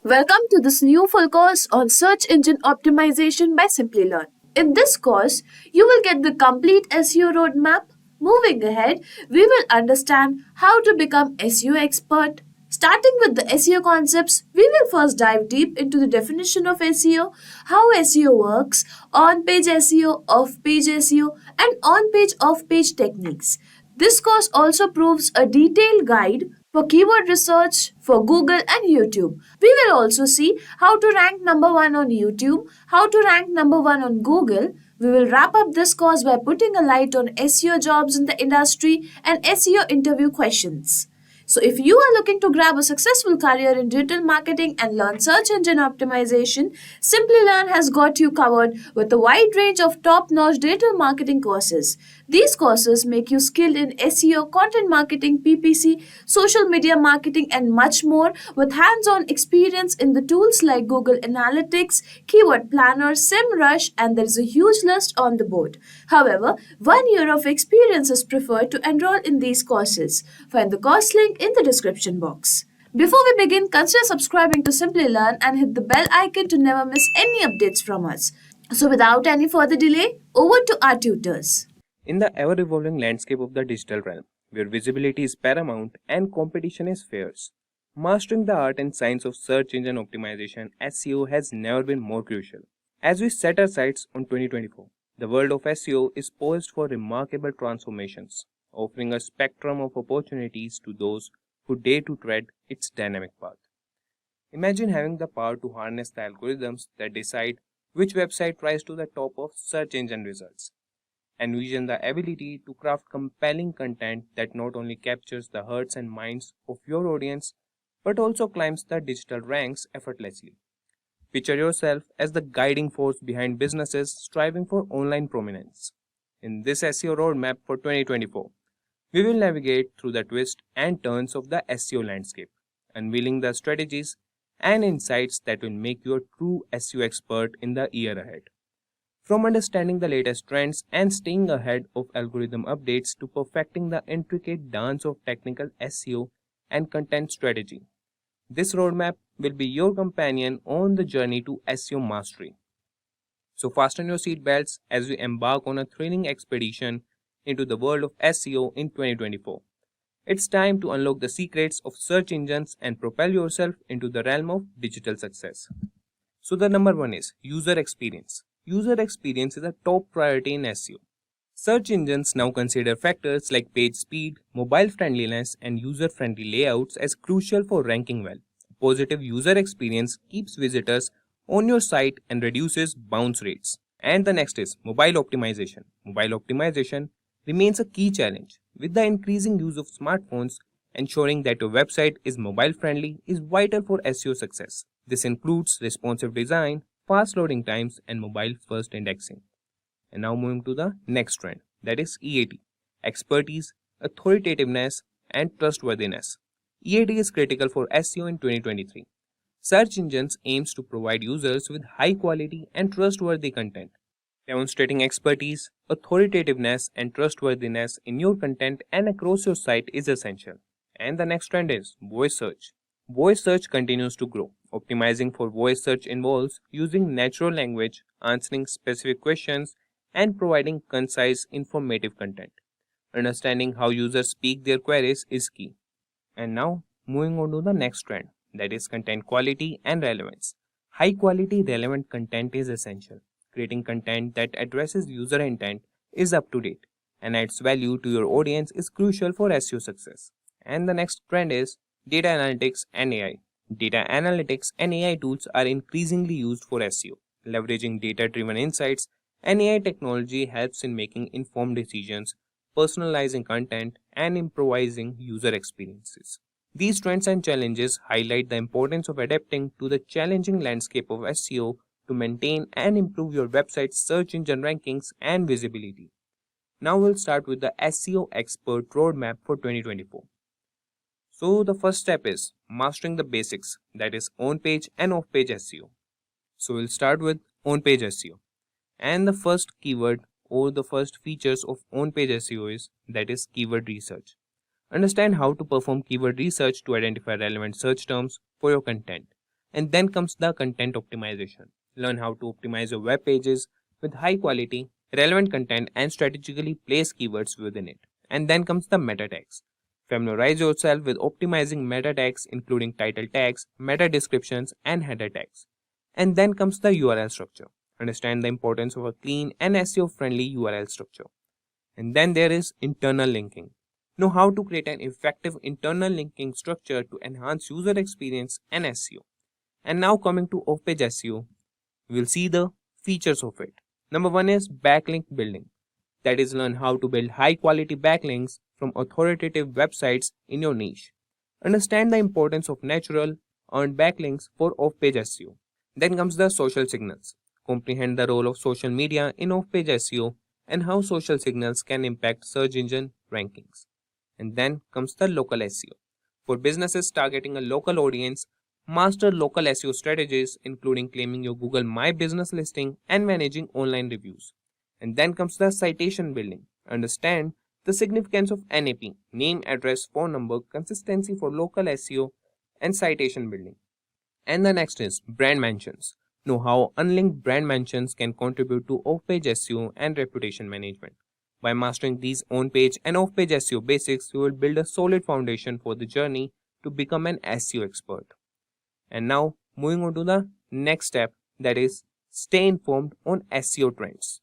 Welcome to this new full course on search engine optimization by Simplilearn. In this course, you will get the complete SEO roadmap. Moving ahead, we will understand how to become SEO expert. Starting with the SEO concepts, we will first dive deep into the definition of SEO, how SEO works, on-page SEO, off-page SEO, and on-page off-page techniques. This course also provides a detailed guide for keyword research for Google and YouTube. We will also see how to rank number 1 on YouTube, how to rank number 1 on Google. We will wrap up this course by putting a light on SEO jobs in the industry and SEO interview questions. So, if you are looking to grab a successful career in digital marketing and learn search engine optimization, Simplilearn has got you covered with a wide range of top-notch digital marketing courses. These courses make you skilled in SEO, content marketing, PPC, social media marketing, and much more with hands-on experience in the tools like Google Analytics, Keyword Planner, SEMrush, and there is a huge list on the board. However, 1 year of experience is preferred to enroll in these courses. Find the course link in the description box. Before we begin, consider subscribing to Simplilearn and hit the bell icon to never miss any updates from us. So without any further delay, over to our tutors. In the ever-evolving landscape of the digital realm, where visibility is paramount and competition is fierce, mastering the art and science of search engine optimization (SEO) has never been more crucial. As we set our sights on 2024, the world of SEO is poised for remarkable transformations, offering a spectrum of opportunities to those who dare to tread its dynamic path. Imagine having the power to harness the algorithms that decide which website rise to the top of search engine results. Envision the ability to craft compelling content that not only captures the hearts and minds of your audience, but also climbs the digital ranks effortlessly. Picture yourself as the guiding force behind businesses striving for online prominence. In this SEO roadmap for 2024, we will navigate through the twists and turns of the SEO landscape, unveiling the strategies and insights that will make you a true SEO expert in the year ahead. From understanding the latest trends and staying ahead of algorithm updates to perfecting the intricate dance of technical SEO and content strategy, this roadmap will be your companion on the journey to SEO mastery. So fasten your seatbelts as we embark on a thrilling expedition into the world of SEO in 2024. It's time to unlock the secrets of search engines and propel yourself into the realm of digital success. So the number 1 is user experience. User experience is a top priority in SEO. Search engines now consider factors like page speed, mobile friendliness, and user-friendly layouts as crucial for ranking well. A positive user experience keeps visitors on your site and reduces bounce rates. And the next is mobile optimization. Mobile optimization remains a key challenge. With the increasing use of smartphones, ensuring that your website is mobile friendly is vital for SEO success. This includes responsive design, fast loading times, and mobile-first indexing. And now moving to the next trend, that is EAT, expertise, authoritativeness, and trustworthiness. EAT is critical for SEO in 2023. Search engines aims to provide users with high-quality and trustworthy content. Demonstrating expertise, authoritativeness, and trustworthiness in your content and across your site is essential. And the next trend is voice search. Voice search continues to grow. Optimizing for voice search involves using natural language, answering specific questions, and providing concise, informative content. Understanding how users speak their queries is key. And now, moving on to the next trend, that is content quality and relevance. High quality, relevant content is essential. Creating content that addresses user intent is up to date and adds value to your audience is crucial for SEO success. And the next trend is data analytics and AI. Data analytics and AI tools are increasingly used for SEO. Leveraging data-driven insights and AI technology helps in making informed decisions, personalizing content, and improvising user experiences. These trends and challenges highlight the importance of adapting to the challenging landscape of SEO to maintain and improve your website's search engine rankings and visibility. Now we'll start with the SEO Expert Roadmap for 2024. So the first step is mastering the basics, that is on-page and off-page SEO. So we'll start with on-page SEO. And the first keyword or the first features of on-page SEO is, that is, keyword research. Understand how to perform keyword research to identify relevant search terms for your content. And then comes the content optimization. Learn how to optimize your web pages with high quality, relevant content and strategically place keywords within it. And then comes the meta tags. Familiarize yourself with optimizing meta tags, including title tags, meta descriptions, and header tags. And then comes the URL structure. Understand the importance of a clean and SEO friendly URL structure. And then there is internal linking. Know how to create an effective internal linking structure to enhance user experience and SEO. And now coming to off-page SEO, we'll see the features of it. Number one is backlink building. That is, learn how to build high quality backlinks from authoritative websites in your niche. Understand the importance of natural earned backlinks for off-page SEO. Then comes the social signals. Comprehend the role of social media in off-page SEO and how social signals can impact search engine rankings. And then comes the local SEO. For businesses targeting a local audience, master local SEO strategies, including claiming your Google My Business listing and managing online reviews. And then comes the citation building. Understand the significance of NAP, name, address, phone number, consistency for local SEO, and citation building. And the next is brand mentions. Know how unlinked brand mentions can contribute to off-page SEO and reputation management. By mastering these on-page and off-page SEO basics, you will build a solid foundation for the journey to become an SEO expert. And now, moving on to the next step, that is, stay informed on SEO trends.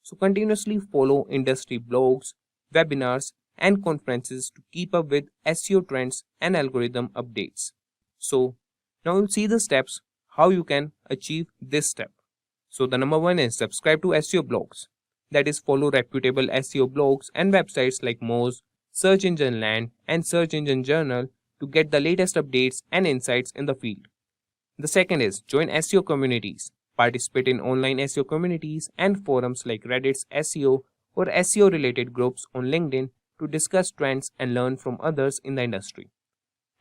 So continuously follow industry blogs, webinars, and conferences to keep up with SEO trends and algorithm updates. So now we'll see the steps how you can achieve this step. So the number one is subscribe to SEO blogs. That is, follow reputable SEO blogs and websites like Moz, Search Engine Land, and Search Engine Journal to get the latest updates and insights in the field. The second is join SEO communities. Participate in online SEO communities and forums like Reddit's SEO or SEO related groups on LinkedIn to discuss trends and learn from others in the industry.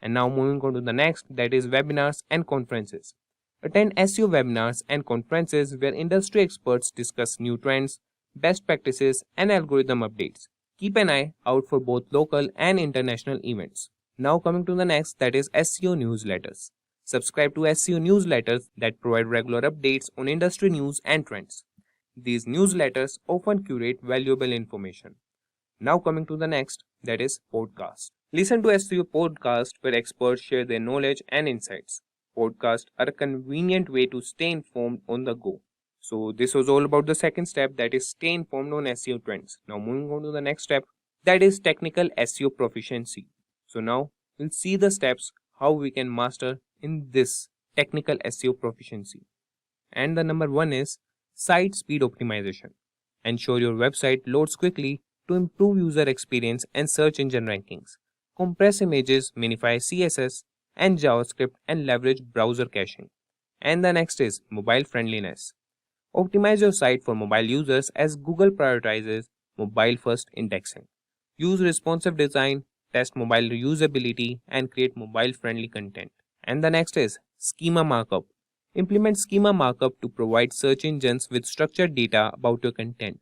And now moving on to the next, that is webinars and conferences. Attend SEO webinars and conferences where industry experts discuss new trends, best practices, and algorithm updates. Keep an eye out for both local and international events. Now coming to the next, that is SEO newsletters. Subscribe to SEO newsletters that provide regular updates on industry news and trends. These newsletters often curate valuable information. Now coming to the next, that is podcast. Listen to SEO podcasts where experts share their knowledge and insights. Podcasts are a convenient way to stay informed on the go. So this was all about the second step, that is stay informed on SEO trends. Now moving on to the next step, that is technical SEO proficiency. So now we'll see the steps how we can master in this technical SEO proficiency. And the number one is site speed optimization. Ensure your website loads quickly to improve user experience and search engine rankings. Compress images, minify CSS and JavaScript, and leverage browser caching. And the next is mobile friendliness. Optimize your site for mobile users as Google prioritizes mobile first indexing. Use responsive design, test mobile usability, and create mobile friendly content. And the next is schema markup. Implement schema markup to provide search engines with structured data about your content.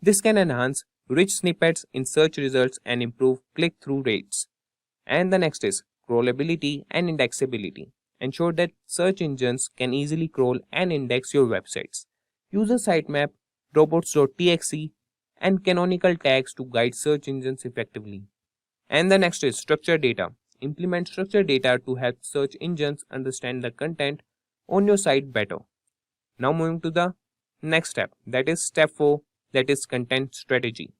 This can enhance rich snippets in search results and improve click-through rates. And the next is crawlability and indexability. Ensure that search engines can easily crawl and index your websites. Use a sitemap, robots.txt, and canonical tags to guide search engines effectively. And the next is structured data. Implement structured data to help search engines understand the content on your site better. Now moving to the next step, that is step 4, that is content strategy.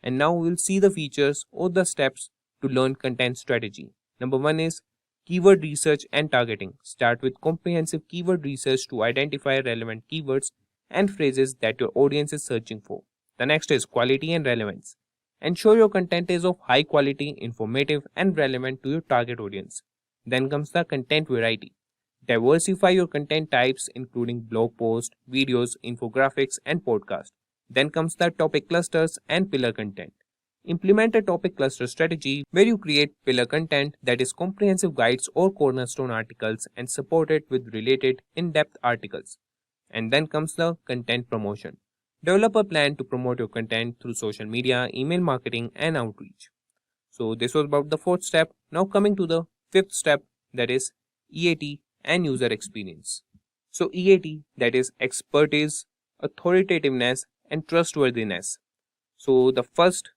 And now we'll see the features or the steps to learn content strategy. Number 1 is keyword research and targeting. Start with comprehensive keyword research to identify relevant keywords and phrases that your audience is searching for. The next is quality and relevance. Ensure your content is of high quality, informative, and relevant to your target audience. Then comes the content variety. Diversify your content types, including blog posts, videos, infographics, and podcasts. Then comes the topic clusters and pillar content. Implement a topic cluster strategy where you create pillar content, that is comprehensive guides or cornerstone articles, and support it with related in-depth articles. And then comes the content promotion. Develop a plan to promote your content through social media, email marketing, and outreach. So this was about the fourth step. Now coming to the fifth step, that is EAT and user experience. So EAT, that is expertise, authoritativeness, and trustworthiness. So the first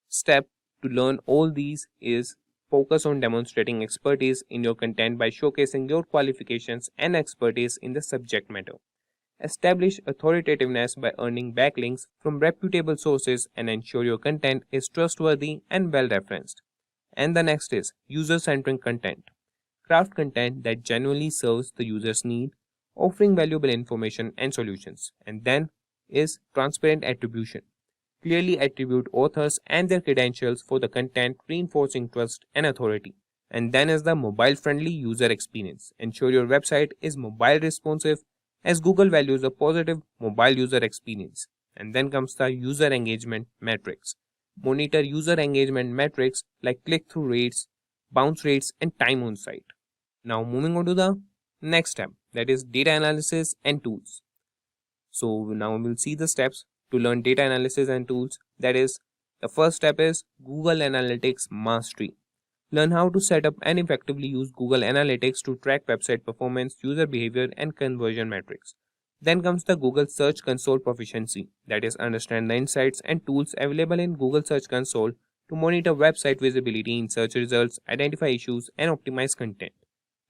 step to learn all these is focus on demonstrating expertise in your content by showcasing your qualifications and expertise in the subject matter. Establish authoritativeness by earning backlinks from reputable sources and ensure your content is trustworthy and well referenced. And the next is user centric content. Craft content that genuinely serves the user's need, offering valuable information and solutions. And then is transparent attribution. Clearly attribute authors and their credentials for the content, reinforcing trust and authority. And then is the mobile friendly user experience. Ensure your website is mobile responsive as Google values a positive mobile user experience. And then comes the user engagement metrics. Monitor user engagement metrics like click-through rates, bounce rates, and time on site. Now moving on to the next step, that is data analysis and tools. So now we'll see the steps to learn data analysis and tools. That is, the first step is Google Analytics Mastery. Learn how to set up and effectively use Google Analytics to track website performance, user behavior, and conversion metrics. Then comes the Google Search Console proficiency. That is, understand the insights and tools available in Google Search Console to monitor website visibility in search results, identify issues, and optimize content.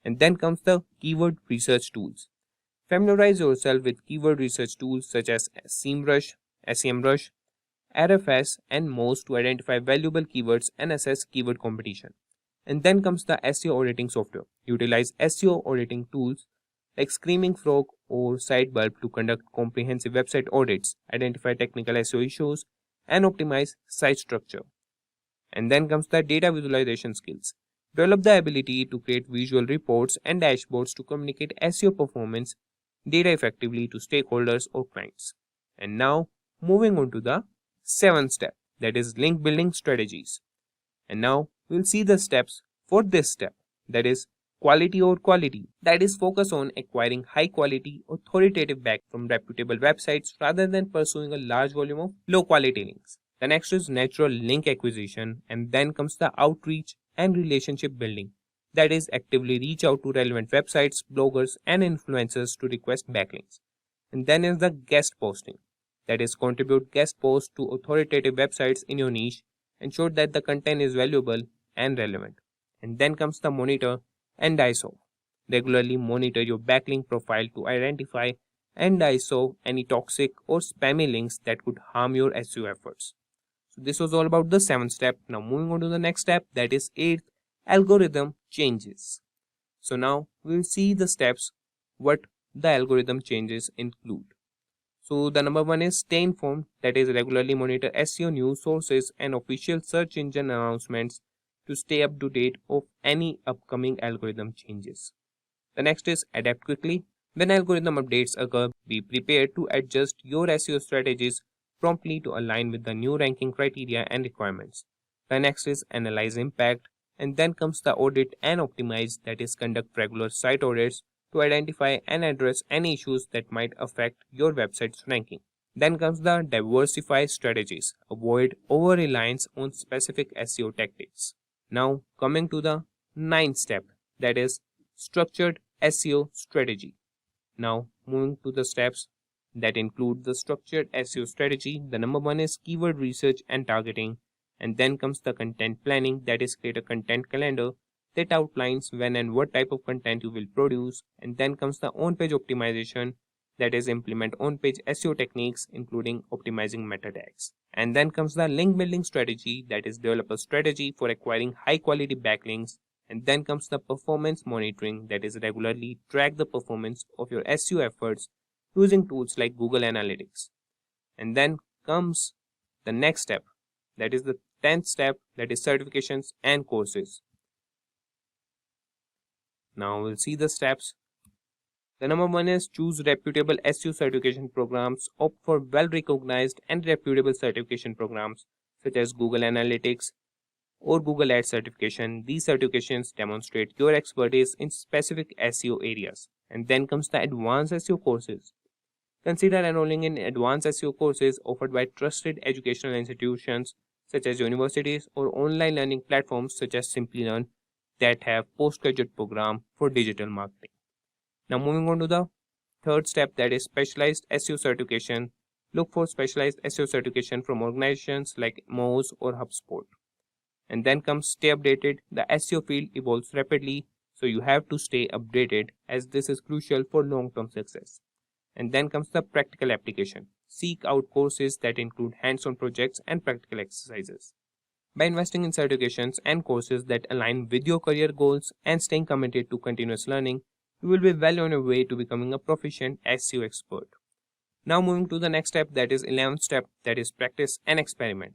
And then comes the keyword research tools. Familiarize yourself with keyword research tools such as SEMrush, RFS, and Moz to identify valuable keywords and assess keyword competition. And then comes the SEO auditing software. Utilize SEO auditing tools like Screaming Frog or Sitebulb to conduct comprehensive website audits, identify technical SEO issues, and optimize site structure. And then comes the data visualization skills. Develop the ability to create visual reports and dashboards to communicate SEO performance data effectively to stakeholders or clients. And now, moving on to the seventh step, that is link building strategies. And now, we'll see the steps for this step, that is quality over quality. That is focus on acquiring high quality, authoritative back from reputable websites rather than pursuing a large volume of low quality links. The next is natural link acquisition, and then comes the outreach and relationship building. That is actively reach out to relevant websites, bloggers, and influencers to request backlinks. And then is the guest posting. That is contribute guest posts to authoritative websites in your niche. Ensure that the content is valuable and relevant. And then comes the monitor and ISO. Regularly monitor your backlink profile to identify and ISO any toxic or spammy links that could harm your SEO efforts. So this was all about the seventh step. Now moving on to the next step, that is eighth, algorithm changes. So now we will see the steps what the algorithm changes include. So the number one is stay informed, that is regularly monitor SEO news sources and official search engine announcements to stay up to date of any upcoming algorithm changes. The next is adapt quickly. When algorithm updates occur, be prepared to adjust your SEO strategies promptly to align with the new ranking criteria and requirements. The next is analyze impact, and then comes the audit and optimize, that is conduct regular site audits to identify and address any issues that might affect your website's ranking. Then comes the diversify strategies, avoid over-reliance on specific SEO tactics. Now coming to the ninth step, that is structured SEO strategy. Now moving to the steps that include the structured SEO strategy, the number one is keyword research and targeting, and then comes the content planning, that is create a content calendar that outlines when and what type of content you will produce, and then comes the on-page optimization, that is implement on-page SEO techniques including optimizing meta tags. And then comes the link building strategy, that is develop a strategy for acquiring high quality backlinks. And then comes the performance monitoring, that is regularly track the performance of your SEO efforts using tools like Google Analytics. And then comes the next step, that is the 10th step, that is certifications and courses. Now we'll see the steps. The number one is choose reputable SEO certification programs. Opt for well-recognized and reputable certification programs such as Google Analytics or Google Ads certification. These certifications demonstrate your expertise in specific SEO areas. And then comes the advanced SEO courses. Consider enrolling in advanced SEO courses offered by trusted educational institutions such as universities or online learning platforms such as Simplilearn that have postgraduate program for digital marketing. Now moving on to the third step, that is specialized SEO certification. Look for specialized SEO certification from organizations like Moz or HubSpot. And then comes stay updated. The SEO field evolves rapidly, so you have to stay updated as this is crucial for long-term success. And then comes the practical application. Seek out courses that include hands-on projects and practical exercises. By investing in certifications and courses that align with your career goals and staying committed to continuous learning, you will be well on your way to becoming a proficient SEO expert. Now moving to the next step, that is 11th step, that is practice and experiment.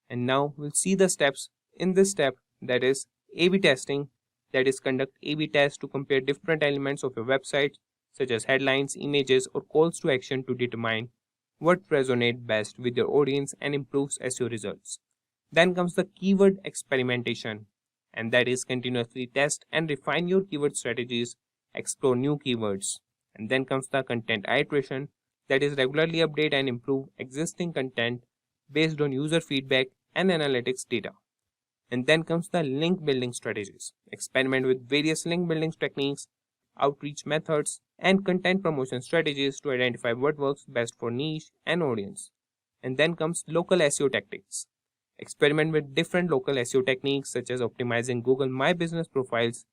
And now we'll see the steps in this step, that is A/B testing, that is conduct A/B tests to compare different elements of your website such as headlines, images or calls to action to determine what resonates best with your audience and improves SEO results. Then comes the keyword experimentation, and that is continuously test and refine your keyword strategies, explore new keywords. And then comes the content iteration, that is regularly update and improve existing content based on user feedback and analytics data. And then comes the link building strategies. Experiment with various link building techniques, outreach methods, and content promotion strategies to identify what works best for niche and audience. And then comes local SEO tactics. Experiment with different local SEO techniques such as optimizing Google My Business profiles,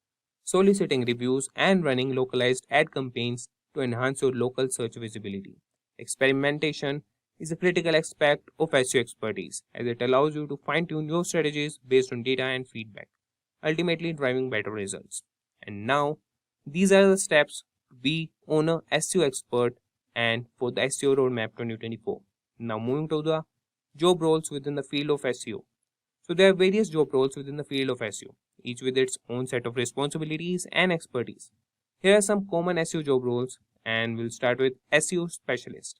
soliciting reviews, and running localized ad campaigns to enhance your local search visibility. Experimentation is a critical aspect of SEO expertise as it allows you to fine-tune your strategies based on data and feedback, ultimately driving better results. And now, these are the steps to be on a SEO expert and for the SEO Roadmap 2024. Now moving to the job roles within the field of SEO. So there are various job roles within the field of SEO, each with its own set of responsibilities and expertise. Here are some common SEO job roles, and we'll start with SEO specialist.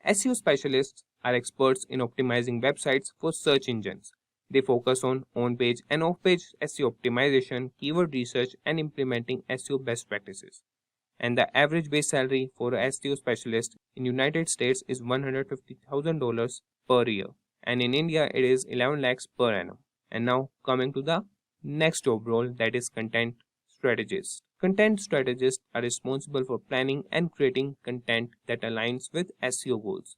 SEO specialists are experts in optimizing websites for search engines. They focus on on-page and off-page SEO optimization, keyword research, and implementing SEO best practices. And the average base salary for a SEO specialist in United States is $150,000 per year, and in India it is 11 lakhs per annum. And now coming to the next job role, that is content strategist. Content strategists are responsible for planning and creating content that aligns with SEO goals.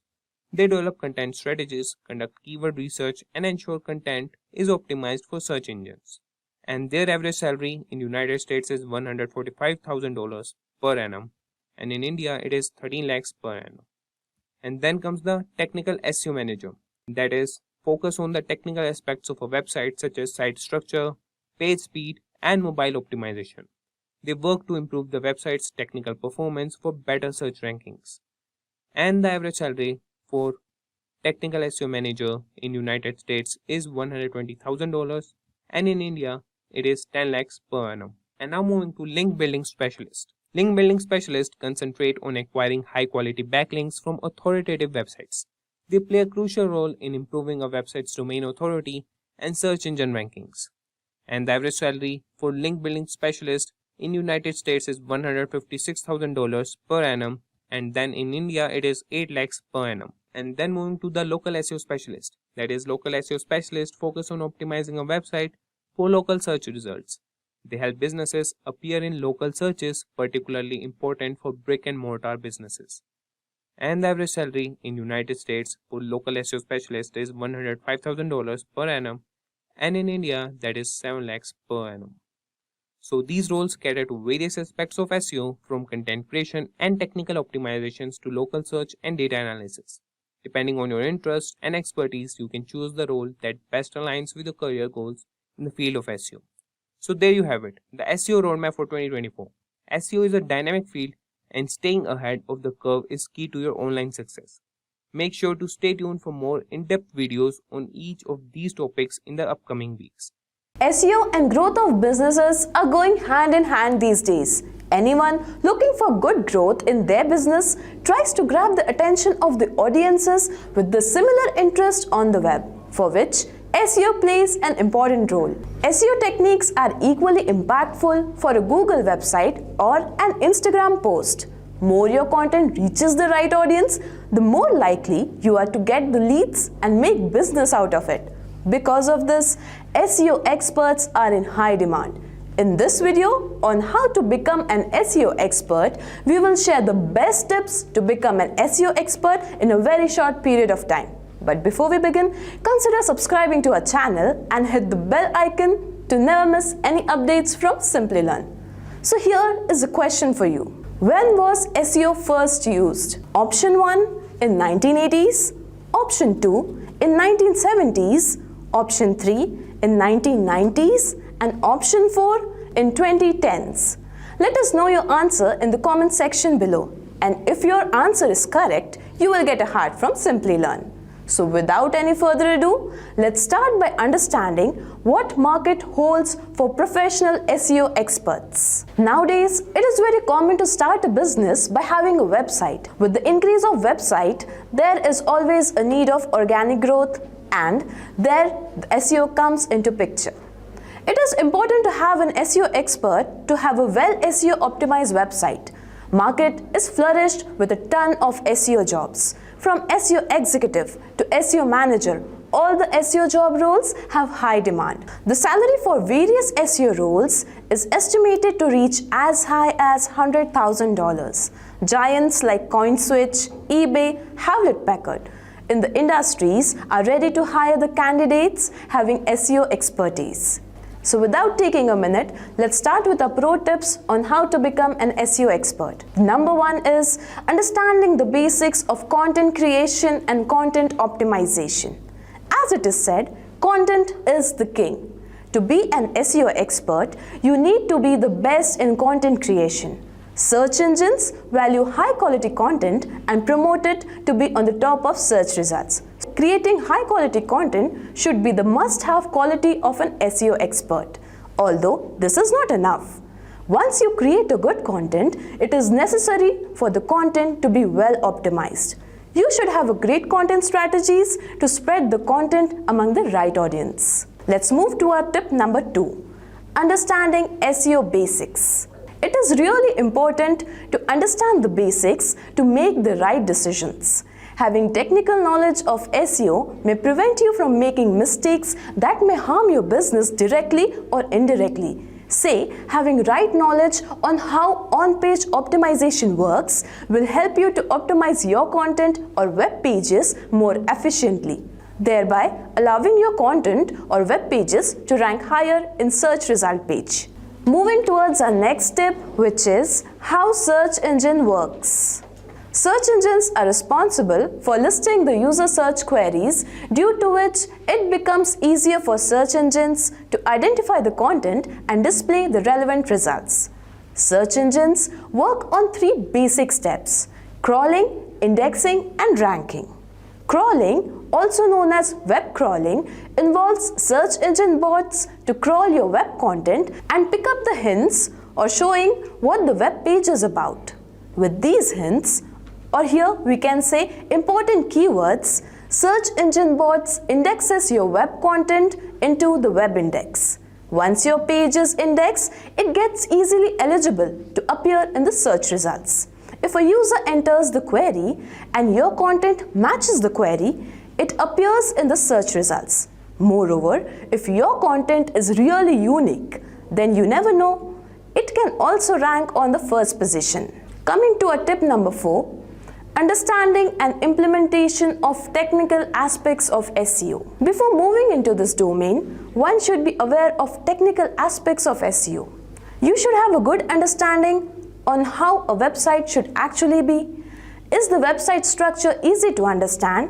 They develop content strategies, conduct keyword research, and ensure content is optimized for search engines. And their average salary in United States is $145,000 per annum, and in India it is 13 lakhs per annum. And then comes the technical SEO manager, that is focus on the technical aspects of a website such as site structure, page speed, and mobile optimization. They work to improve the website's technical performance for better search rankings. And the average salary for technical SEO manager in United States is $120,000, and in India it is 10 lakhs per annum. And now moving to link building specialist. Link building specialists concentrate on acquiring high quality backlinks from authoritative websites. They play a crucial role in improving a website's domain authority and search engine rankings. And the average salary for link building specialist in United States is $156,000 per annum, and then in India it is 8 lakhs per annum. And then moving to the local SEO specialist, that is local SEO specialist focus on optimizing a website for local search results. They help businesses appear in local searches, particularly important for brick and mortar businesses. And the average salary in United States for local SEO specialist is $105,000 per annum, and in India that is 7 lakhs per annum. So these roles cater to various aspects of SEO, from content creation and technical optimizations to local search and data analysis. Depending on your interest and expertise, you can choose the role that best aligns with your career goals in the field of SEO. So there you have it, the SEO roadmap for 2024. SEO is a dynamic field, and staying ahead of the curve is key to your online success. Make sure to stay tuned for more in-depth videos on each of these topics in the upcoming weeks. SEO and growth of businesses are going hand in hand these days. Anyone looking for good growth in their business tries to grab the attention of the audiences with the similar interest on the web, for which SEO plays an important role. SEO techniques are equally impactful for a Google website or an Instagram post. More your content reaches the right audience, the more likely you are to get the leads and make business out of it. Because of this, SEO experts are in high demand. In this video on how to become an SEO expert, we will share the best tips to become an SEO expert in a very short period of time. But before we begin, consider subscribing to our channel and hit the bell icon to never miss any updates from Simplilearn. So here is a question for you. When was SEO first used? Option 1 in 1980s, option 2 in 1970s, option 3 in 1990s, and option 4 in 2010s. Let us know your answer in the comment section below. And if your answer is correct, you will get a heart from Simplilearn. So without any further ado, let's start by understanding what market holds for professional SEO experts. Nowadays, it is very common to start a business by having a website. With the increase of website, there is always a need of organic growth, and there the SEO comes into picture. It is important to have an SEO expert to have a well SEO optimized website. Market is flourished with a ton of SEO jobs. From SEO executive to SEO manager, all the SEO job roles have high demand. The salary for various SEO roles is estimated to reach as high as $100,000. Giants like CoinSwitch, eBay, Hewlett-Packard in the industries are ready to hire the candidates having SEO expertise. So without taking a minute, let's start with our pro tips on how to become an SEO expert. Number 1 is understanding the basics of content creation and content optimization. As it is said, content is the king. To be an SEO expert, you need to be the best in content creation. Search engines value high quality content and promote it to be on the top of search results. Creating high quality content should be the must-have quality of an SEO expert. Although this is not enough. Once you create a good content, it is necessary for the content to be well optimized. You should have a great content strategies to spread the content among the right audience. Let's move to our tip number 2. Understanding SEO basics. It is really important to understand the basics to make the right decisions. Having technical knowledge of SEO may prevent you from making mistakes that may harm your business directly or indirectly. Say, having right knowledge on how on-page optimization works will help you to optimize your content or web pages more efficiently, thereby allowing your content or web pages to rank higher in search result page. Moving towards our next tip, which is how search engine works. Search engines are responsible for listing the user search queries, due to which it becomes easier for search engines to identify the content and display the relevant results. Search engines work on 3 basic steps: crawling, indexing, and ranking. Crawling, also known as web crawling, involves search engine bots to crawl your web content and pick up the hints or showing what the web page is about. With these hints, or here we can say important keywords, search engine bots indexes your web content into the web index. Once your page is indexed, it gets easily eligible to appear in the search results. If a user enters the query and your content matches the query, it appears in the search results. Moreover, if your content is really unique, then you never know, it can also rank on the first position. Coming to our tip number 4, understanding and implementation of technical aspects of SEO. Before moving into this domain, one should be aware of technical aspects of SEO. You should have a good understanding on how a website should actually be. Is the website structure easy to understand?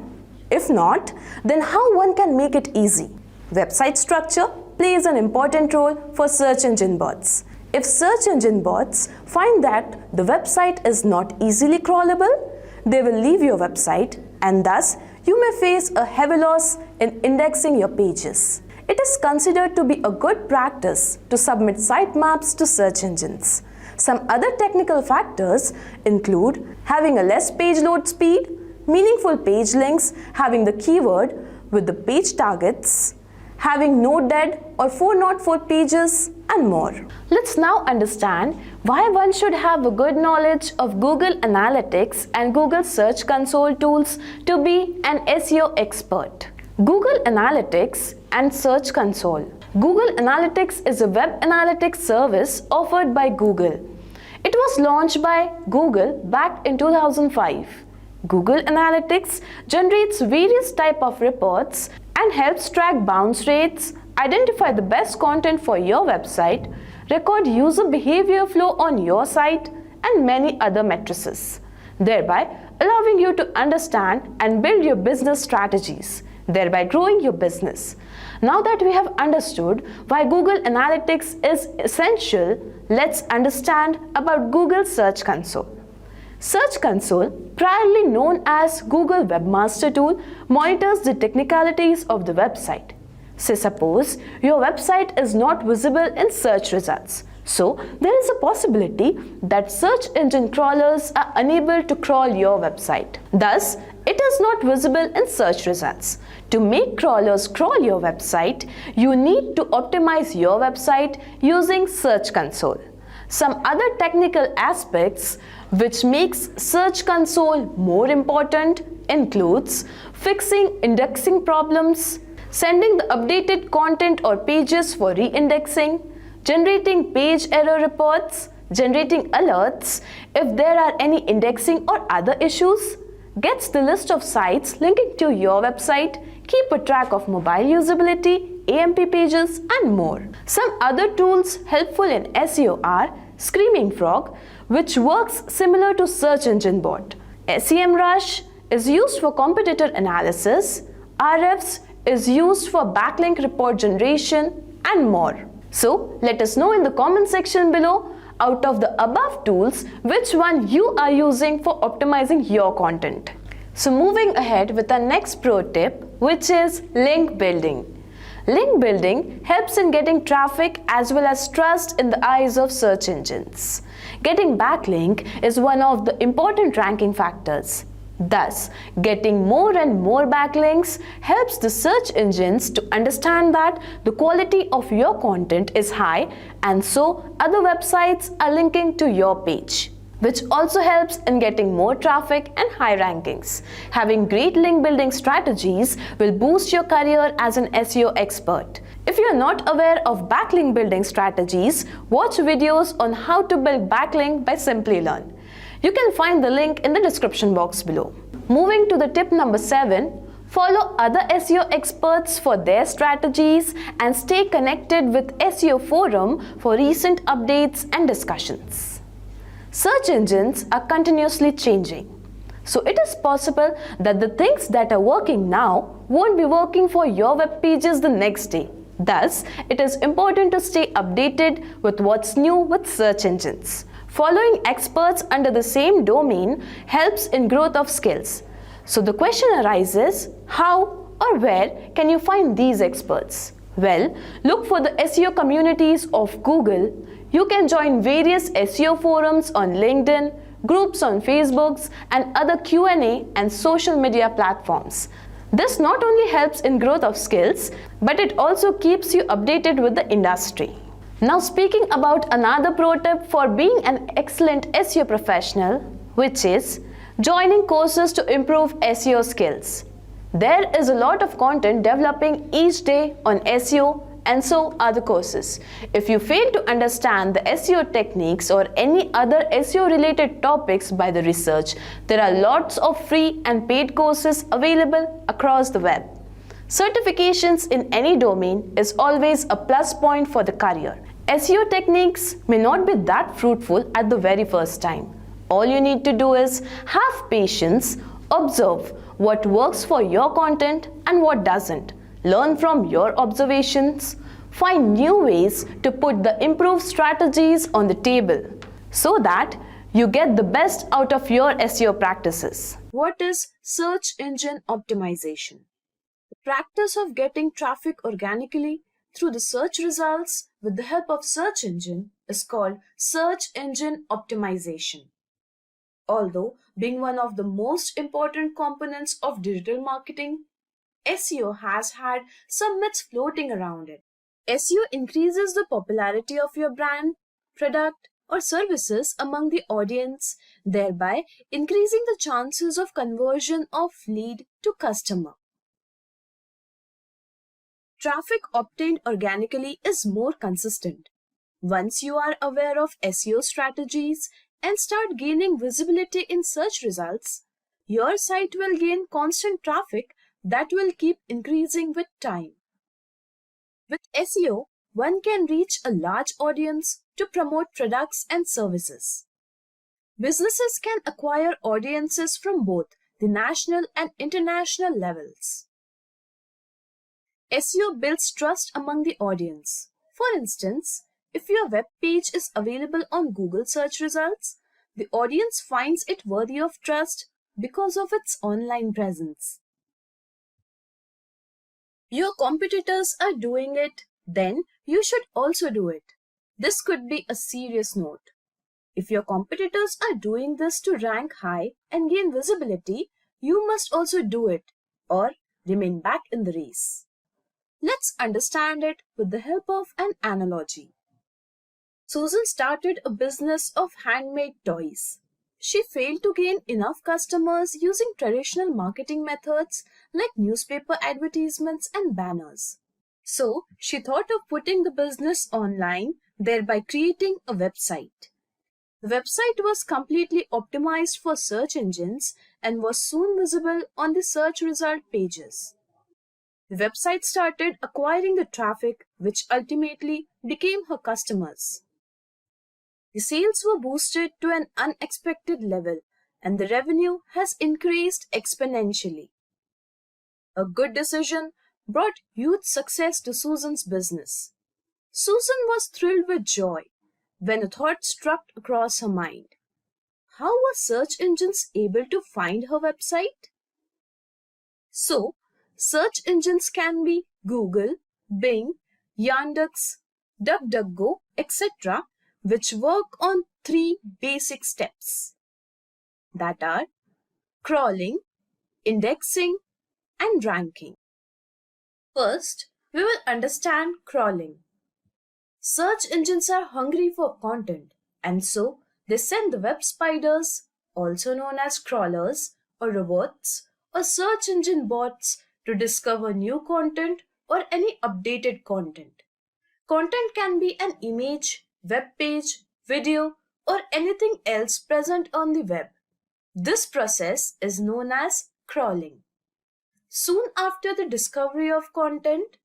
If not, then how one can make it easy? Website structure plays an important role for search engine bots. If search engine bots find that the website is not easily crawlable, they will leave your website, and thus you may face a heavy loss in indexing your pages. It is considered to be a good practice to submit sitemaps to search engines. Some other technical factors include having a less page load speed, meaningful page links, having the keyword with the page targets, having no dead or 404 pages, and more. Let's now understand why one should have a good knowledge of Google Analytics and Google Search Console tools to be an SEO expert. Google Analytics and Search Console. Google Analytics is a web analytics service offered by Google. It was launched by Google back in 2005. Google Analytics generates various types of reports and helps track bounce rates, identify the best content for your website, record user behavior flow on your site, and many other matrices, thereby allowing you to understand and build your business strategies, thereby growing your business. Now that we have understood why Google Analytics is essential, let's understand about Google Search Console. Search Console, priorly known as Google Webmaster Tool, monitors the technicalities of the website. Say suppose your website is not visible in search results. So there is a possibility that search engine crawlers are unable to crawl your website. Thus, it is not visible in search results. To make crawlers crawl your website, you need to optimize your website using Search Console. Some other technical aspects which makes Search Console more important includes fixing indexing problems, sending the updated content or pages for re-indexing, generating page error reports, generating alerts if there are any indexing or other issues, gets the list of sites linking to your website, keep a track of mobile usability, AMP pages, and more. Some other tools helpful in SEO are Screaming Frog, which works similar to Search Engine Bot. SEMrush is used for competitor analysis, Ahrefs is used for backlink report generation, and more. So, let us know in the comment section below, out of the above tools, which one you are using for optimizing your content. So, moving ahead with our next pro tip, which is link building. Link building helps in getting traffic as well as trust in the eyes of search engines. Getting backlink is one of the important ranking factors. Thus, getting more and more backlinks helps the search engines to understand that the quality of your content is high, and so other websites are linking to your page, which also helps in getting more traffic and high rankings. Having great link building strategies will boost your career as an SEO expert. If you are not aware of backlink building strategies, watch videos on how to build backlink by Simplilearn. You can find the link in the description box below. Moving to the tip number 7, follow other SEO experts for their strategies and stay connected with SEO Forum for recent updates and discussions. Search engines are continuously changing. So it is possible that the things that are working now won't be working for your web pages the next day. Thus, it is important to stay updated with what's new with search engines. Following experts under the same domain helps in growth of skills. So the question arises, how or where can you find these experts? Well, look for the SEO communities of Google. You can join various SEO forums on LinkedIn, groups on Facebook, and other Q&A and social media platforms. This not only helps in growth of skills, but it also keeps you updated with the industry. Now speaking about another pro tip for being an excellent SEO professional, which is joining courses to improve SEO skills. There is a lot of content developing each day on SEO, and so are the courses. If you fail to understand the SEO techniques or any other SEO related topics by the research, there are lots of free and paid courses available across the web. Certifications in any domain is always a plus point for the career. SEO techniques may not be that fruitful at the very first time. All you need to do is have patience, observe what works for your content and what doesn't. Learn from your observations, find new ways to put the improved strategies on the table so that you get the best out of your SEO practices. What is search engine optimization? The practice of getting traffic organically through the search results with the help of search engine is called search engine optimization. Although being one of the most important components of digital marketing, SEO has had some myths floating around it. SEO increases the popularity of your brand, product, or services among the audience, thereby increasing the chances of conversion of lead to customer. traffic obtained organically is more consistent. Once you are aware of SEO strategies and start gaining visibility in search results, your site will gain constant traffic that will keep increasing with time. With SEO, one can reach a large audience to promote products and services. Businesses can acquire audiences from both the national and international levels. SEO builds trust among the audience. For instance, if your web page is available on Google search results, the audience finds it worthy of trust because of its online presence. Your competitors are doing it, then you should also do it. This could be a serious note. If your competitors are doing this to rank high and gain visibility, you must also do it or remain back in the race. Let's understand it with the help of an analogy. Susan started a business of handmade toys. She failed to gain enough customers using traditional marketing methods like newspaper advertisements and banners. So, she thought of putting the business online, thereby creating a website. The website was completely optimized for search engines and was soon visible on the search result pages. The website started acquiring the traffic, which ultimately became her customers. The sales were boosted to an unexpected level, and the revenue has increased exponentially. A good decision brought huge success to Susan's business. Susan was thrilled with joy when a thought struck across her mind. How were search engines able to find her website? So, search engines can be Google, Bing, Yandex, DuckDuckGo, etc., which work on 3 basic steps. That are crawling, indexing, and ranking. First, we will understand crawling. Search engines are hungry for content, and so they send the web spiders, also known as crawlers or robots, or search engine bots to discover new content or any updated content. Content can be an image, web page, video, or anything else present on the web. This process is known as crawling. Soon after the discovery of content,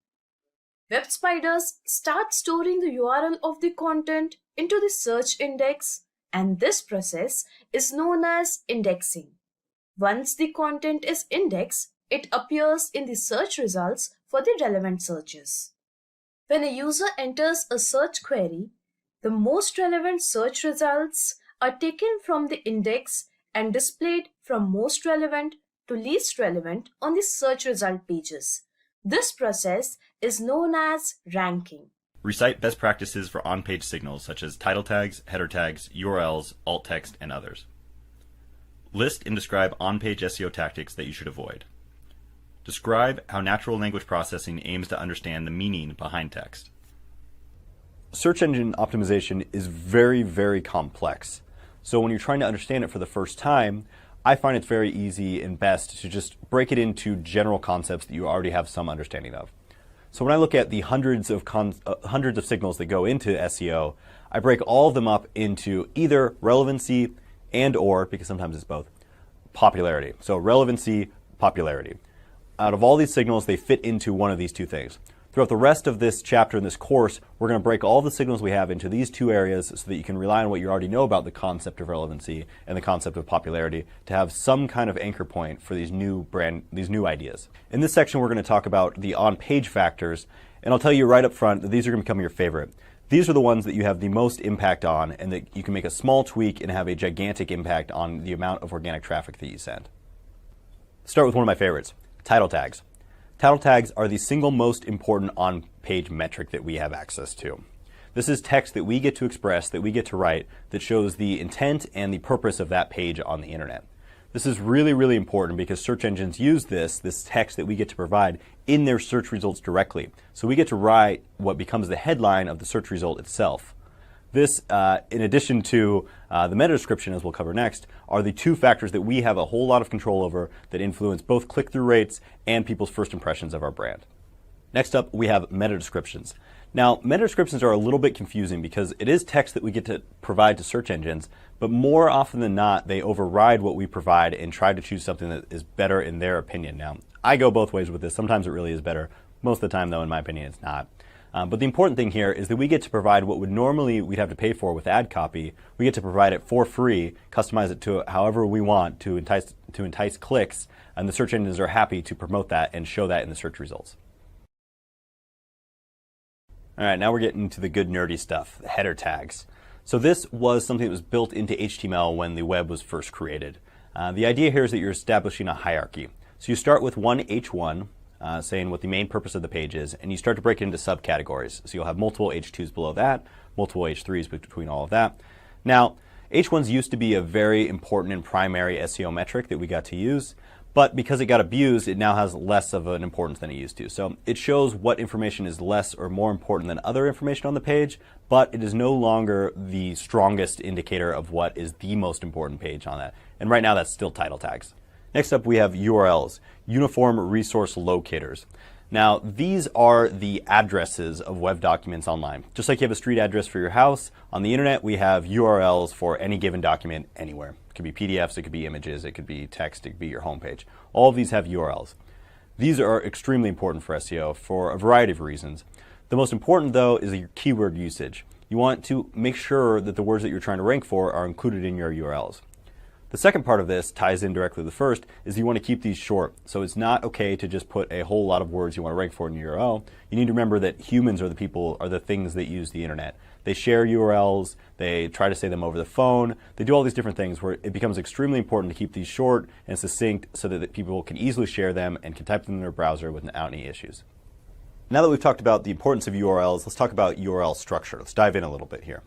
web spiders start storing the URL of the content into the search index, and this process is known as indexing. Once the content is indexed, it appears in the search results for the relevant searches. When a user enters a search query, the most relevant search results are taken from the index and displayed from most relevant to least relevant on the search result pages. This process is known as ranking. Recite best practices for on-page signals such as title tags, header tags, URLs, alt text, and others. List and describe on-page SEO tactics that you should avoid. Describe how natural language processing aims to understand the meaning behind text. Search engine optimization is very, very complex. So when you're trying to understand it for the first time, I find it's very easy and best to just break it into general concepts that you already have some understanding of. So when I look at the hundreds of signals that go into SEO, I break all of them up into either relevancy and or, because sometimes it's both, popularity. So relevancy, popularity. Out of all these signals, they fit into one of these two things. Throughout the rest of this chapter in this course, we're going to break all the signals we have into these two areas so that you can rely on what you already know about the concept of relevancy and the concept of popularity to have some kind of anchor point for these new ideas. In this section, we're going to talk about the on-page factors, and I'll tell you right up front that these are going to become your favorite. These are the ones that you have the most impact on and that you can make a small tweak and have a gigantic impact on the amount of organic traffic that you send. Start with one of my favorites, title tags. Title tags are the single most important on-page metric that we have access to. This is text that we get to express, that we get to write, that shows the intent and the purpose of that page on the internet. This is really, really important because search engines use this text that we get to provide in their search results directly. So we get to write what becomes the headline of the search result itself. This, in addition to the meta description, as we'll cover next, are the two factors that we have a whole lot of control over that influence both click-through rates and people's first impressions of our brand. Next up, we have meta descriptions. Now, meta descriptions are a little bit confusing because it is text that we get to provide to search engines, but more often than not, they override what we provide and try to choose something that is better in their opinion. Now, I go both ways with this. Sometimes it really is better. Most of the time, though, in my opinion, it's not. But the important thing here is that we get to provide what would normally we'd have to pay for with ad copy. We get to provide it for free, customize it to however we want to entice clicks, and the search engines are happy to promote that and show that in the search results. All right, now we're getting to the good nerdy stuff, the header tags. So this was something that was built into HTML when the web was first created. The idea here is that you're establishing a hierarchy. So you start with one H1, saying what the main purpose of the page is, and you start to break it into subcategories. So you'll have multiple H2s below that, multiple H3s between all of that. Now, H1s used to be a very important and primary SEO metric that we got to use, but because it got abused, it now has less of an importance than it used to. So it shows what information is less or more important than other information on the page, but it is no longer the strongest indicator of what is the most important page on that. And right now that's still title tags. Next up we have URLs, Uniform Resource Locators. Now these are the addresses of web documents online. Just like you have a street address for your house, on the internet we have URLs for any given document anywhere. It could be PDFs, it could be images, it could be text, it could be your homepage. All of these have URLs. These are extremely important for SEO for a variety of reasons. The most important though is your keyword usage. You want to make sure that the words that you're trying to rank for are included in your URLs. The second part of this ties in directly to the first, is you want to keep these short. So it's not okay to just put a whole lot of words you want to rank for in your URL. You need to remember that humans are the things that use the internet. They share URLs, they try to say them over the phone, they do all these different things where it becomes extremely important to keep these short and succinct so that people can easily share them and can type them in their browser without any issues. Now that we've talked about the importance of URLs, let's talk about URL structure. Let's dive in a little bit here.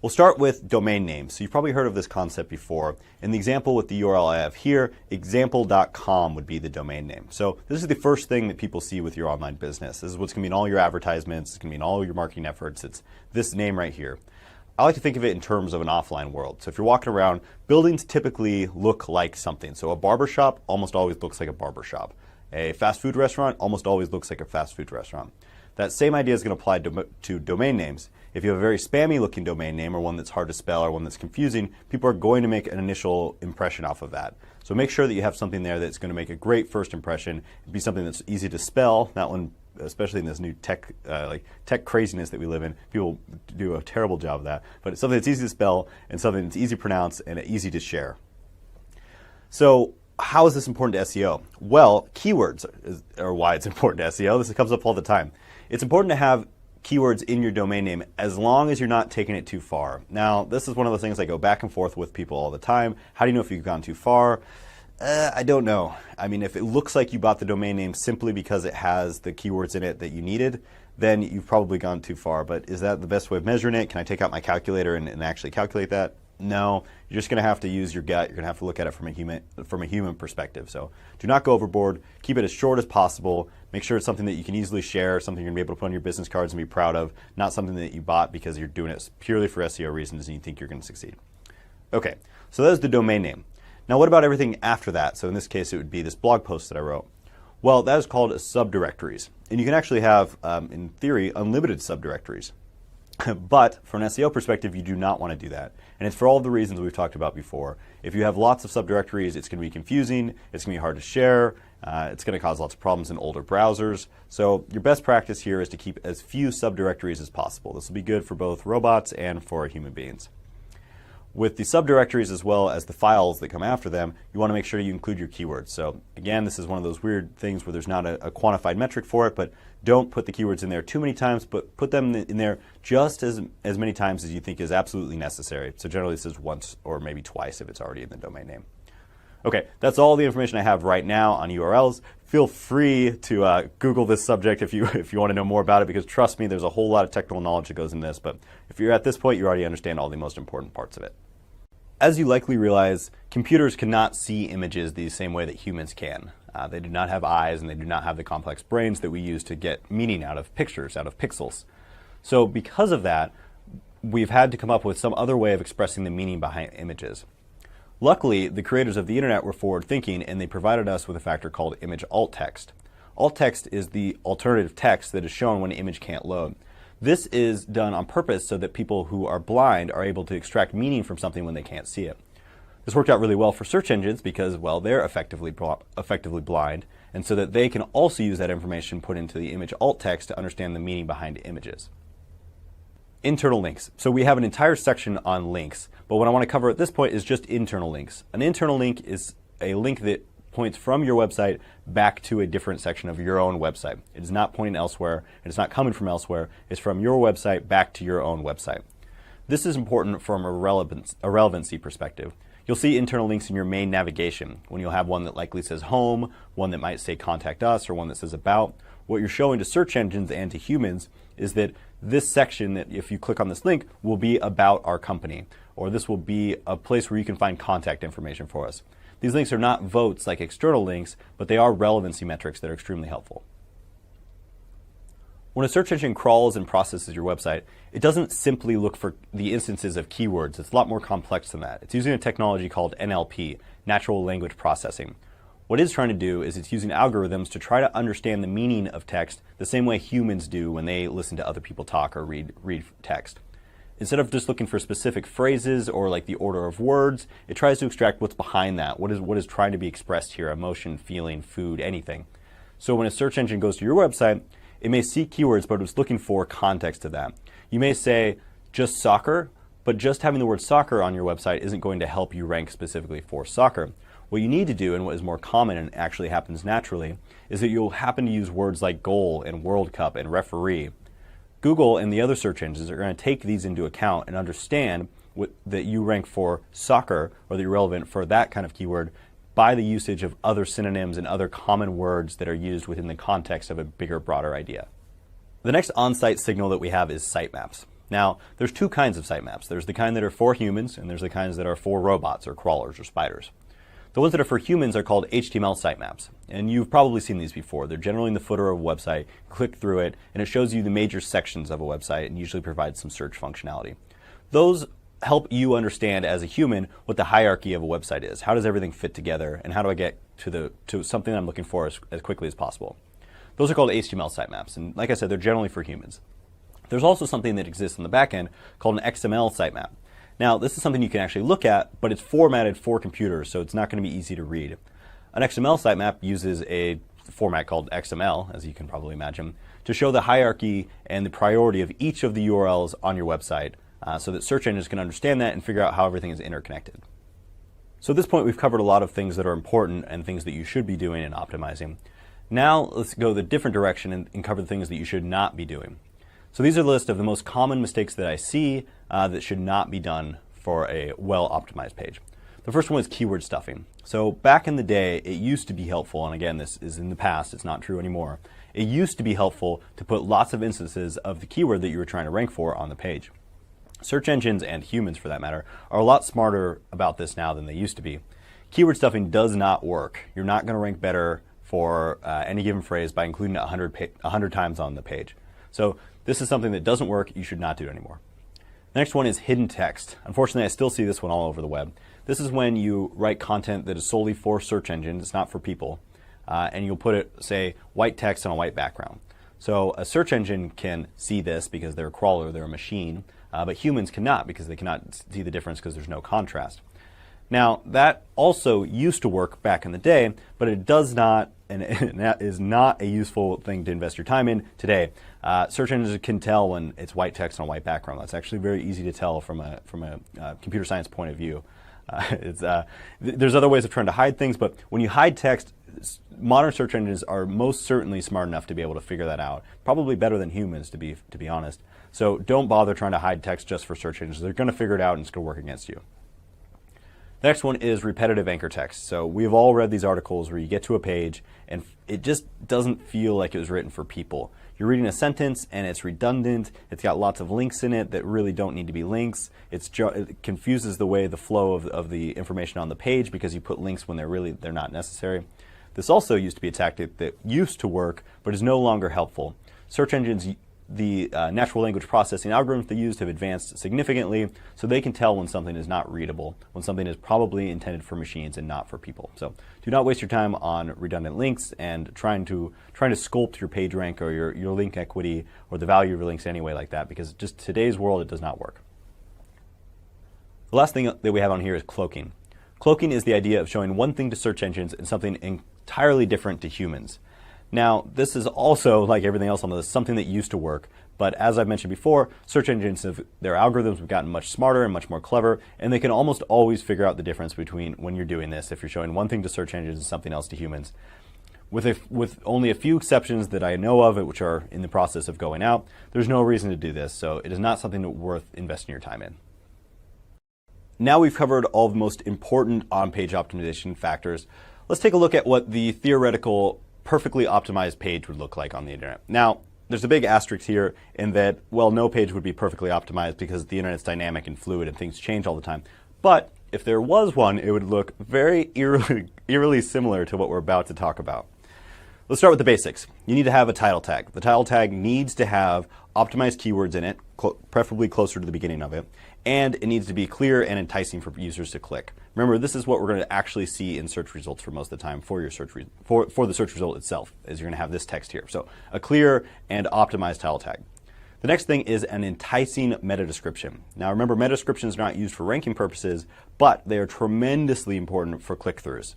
We'll start with domain names. So you've probably heard of this concept before. In the example with the URL I have here, example.com would be the domain name. So this is the first thing that people see with your online business. This is what's going to be in all your advertisements. It's going to be in all your marketing efforts. It's this name right here. I like to think of it in terms of an offline world. So if you're walking around, buildings typically look like something. So a barbershop almost always looks like a barbershop. A fast food restaurant almost always looks like a fast food restaurant. That same idea is going to apply to domain names. If you have a very spammy looking domain name or one that's hard to spell or one that's confusing, people are going to make an initial impression off of that. So make sure that you have something there that's going to make a great first impression, be something that's easy to spell. That one, especially in this new tech craziness that we live in, people do a terrible job of that. But it's something that's easy to spell and something that's easy to pronounce and easy to share. So how is this important to SEO? Well, keywords are why it's important to SEO. This comes up all the time. It's important to have keywords in your domain name as long as you're not taking it too far. Now, this is one of the things I go back and forth with people all the time. How do you know if you've gone too far? I don't know. I mean, if it looks like you bought the domain name simply because it has the keywords in it that you needed, then you've probably gone too far. But is that the best way of measuring it? Can I take out my calculator and actually calculate that? No, you're just going to have to use your gut. You're going to have to look at it from a human perspective. So do not go overboard. Keep it as short as possible. Make sure it's something that you can easily share, something you're going to be able to put on your business cards and be proud of, not something that you bought because you're doing it purely for SEO reasons and you think you're going to succeed. Okay, so that is the domain name. Now what about everything after that? So in this case, it would be this blog post that I wrote. Well, that is called subdirectories. And you can actually have, in theory, unlimited subdirectories. But from an SEO perspective, you do not want to do that. And it's for all the reasons we've talked about before. If you have lots of subdirectories, it's going to be confusing, it's going to be hard to share, it's going to cause lots of problems in older browsers. So your best practice here is to keep as few subdirectories as possible. This will be good for both robots and for human beings. With the subdirectories as well as the files that come after them, you want to make sure you include your keywords. So again, this is one of those weird things where there's not a quantified metric for it, but don't put the keywords in there too many times, but put them in there just as many times as you think is absolutely necessary. So generally this is once or maybe twice if it's already in the domain name. Okay, that's all the information I have right now on URLs. Feel free to Google this subject if you want to know more about it, because trust me, there's a whole lot of technical knowledge that goes in this, but if you're at this point, you already understand all the most important parts of it. As you likely realize, computers cannot see images the same way that humans can. They do not have eyes and they do not have the complex brains that we use to get meaning out of pictures, out of pixels. So because of that, we've had to come up with some other way of expressing the meaning behind images. Luckily, the creators of the internet were forward thinking and they provided us with a factor called image alt text. Alt text is the alternative text that is shown when an image can't load. This is done on purpose so that people who are blind are able to extract meaning from something when they can't see it. This worked out really well for search engines because, well, they're effectively blind, and so that they can also use that information put into the image alt text to understand the meaning behind images. Internal links. So we have an entire section on links, but what I want to cover at this point is just internal links. An internal link is a link that points from your website back to a different section of your own website. It is not pointing elsewhere, and it's not coming from elsewhere. It's from your website back to your own website. This is important from a relevancy perspective. You'll see internal links in your main navigation when you'll have one that likely says home, one that might say contact us, or one that says about. What you're showing to search engines and to humans is that this section, that if you click on this link, will be about our company, or this will be a place where you can find contact information for us. These links are not votes like external links, but they are relevancy metrics that are extremely helpful. When a search engine crawls and processes your website, it doesn't simply look for the instances of keywords. It's a lot more complex than that. It's using a technology called NLP, Natural Language Processing. What it's trying to do is it's using algorithms to try to understand the meaning of text the same way humans do when they listen to other people talk or read text. Instead of just looking for specific phrases or like the order of words, it tries to extract what's behind that. What is trying to be expressed here? Emotion, feeling, food, anything. So when a search engine goes to your website, it may see keywords, but it's looking for context to that. You may say just soccer, but just having the word soccer on your website isn't going to help you rank specifically for soccer. What you need to do, and what is more common and actually happens naturally, is that you'll happen to use words like goal and World Cup and referee. Google and the other search engines are going to take these into account and understand that you rank for soccer, or that you're relevant for that kind of keyword, by the usage of other synonyms and other common words that are used within the context of a bigger, broader idea. The next on-site signal that we have is sitemaps. Now, there's two kinds of sitemaps. There's the kind that are for humans, and there's the kinds that are for robots or crawlers or spiders. The ones that are for humans are called HTML sitemaps, and you've probably seen these before. They're generally in the footer of a website. Click through it, and it shows you the major sections of a website and usually provides some search functionality. Those help you understand as a human what the hierarchy of a website is. How does everything fit together, and how do I get to something I'm looking for as quickly as possible? Those are called HTML sitemaps, and like I said, they're generally for humans. There's also something that exists on the back end called an XML sitemap. Now, this is something you can actually look at, but it's formatted for computers, so it's not going to be easy to read. An XML sitemap uses a format called XML, as you can probably imagine, to show the hierarchy and the priority of each of the URLs on your website, so that search engines can understand that and figure out how everything is interconnected. So at this point, we've covered a lot of things that are important and things that you should be doing and optimizing. Now let's go the different direction and cover the things that you should not be doing. So these are the list of the most common mistakes that I see that should not be done for a well-optimized page. The first one is keyword stuffing. So back in the day, it used to be helpful, and again, this is in the past, it's not true anymore. It used to be helpful to put lots of instances of the keyword that you were trying to rank for on the page. Search engines, and humans for that matter, are a lot smarter about this now than they used to be. Keyword stuffing does not work. You're not going to rank better for any given phrase by including it 100 times on the page. So this is something that doesn't work. You should not do it anymore. The next one is hidden text. Unfortunately, I still see this one all over the web. This is when you write content that is solely for search engines. It's not for people. And you'll put it, say, white text on a white background. So a search engine can see this because they're a crawler, they're a machine, but humans cannot because they cannot see the difference because there's no contrast. Now, that also used to work back in the day, but it does not, and that is not a useful thing to invest your time in today. Search engines can tell when it's white text on a white background. That's actually very easy to tell from a computer science point of view. There's other ways of trying to hide things, but when you hide text, modern search engines are most certainly smart enough to be able to figure that out. Probably better than humans, to be honest. So don't bother trying to hide text just for search engines. They're going to figure it out and it's going to work against you. The next one is repetitive anchor text. So we've all read these articles where you get to a page and it just doesn't feel like it was written for people. You're reading a sentence and it's redundant. It's got lots of links in it that really don't need to be links. It confuses the way the flow of the information on the page because you put links when they're not necessary. This also used to be a tactic that used to work but is no longer helpful. Search engines the natural language processing algorithms they use have advanced significantly, so they can tell when something is not readable, when something is probably intended for machines and not for people. So do not waste your time on redundant links and trying to sculpt your page rank or your link equity or the value of your links anyway like that, because just today's world, it does not work. The last thing that we have on here is cloaking. Cloaking is the idea of showing one thing to search engines and something entirely different to humans. Now, this is also, like everything else on this, something that used to work, but as I've mentioned before, search engines, their algorithms have gotten much smarter and much more clever, and they can almost always figure out the difference between when you're doing this, if you're showing one thing to search engines and something else to humans. With only a few exceptions that I know of, which are in the process of going out, there's no reason to do this, so it is not something worth investing your time in. Now we've covered all the most important on-page optimization factors. Let's take a look at what the theoretical perfectly optimized page would look like on the internet. Now, there's a big asterisk here in that, well, no page would be perfectly optimized because the internet's dynamic and fluid and things change all the time. But if there was one, it would look very eerily similar to what we're about to talk about. Let's start with the basics. You need to have a title tag. The title tag needs to have optimized keywords in it, preferably closer to the beginning of it, and it needs to be clear and enticing for users to click. Remember, this is what we're going to actually see in search results for most of the time for your for the search result itself, is you're going to have this text here. So a clear and optimized title tag. The next thing is an enticing meta description. Now remember, meta descriptions are not used for ranking purposes, but they are tremendously important for click-throughs.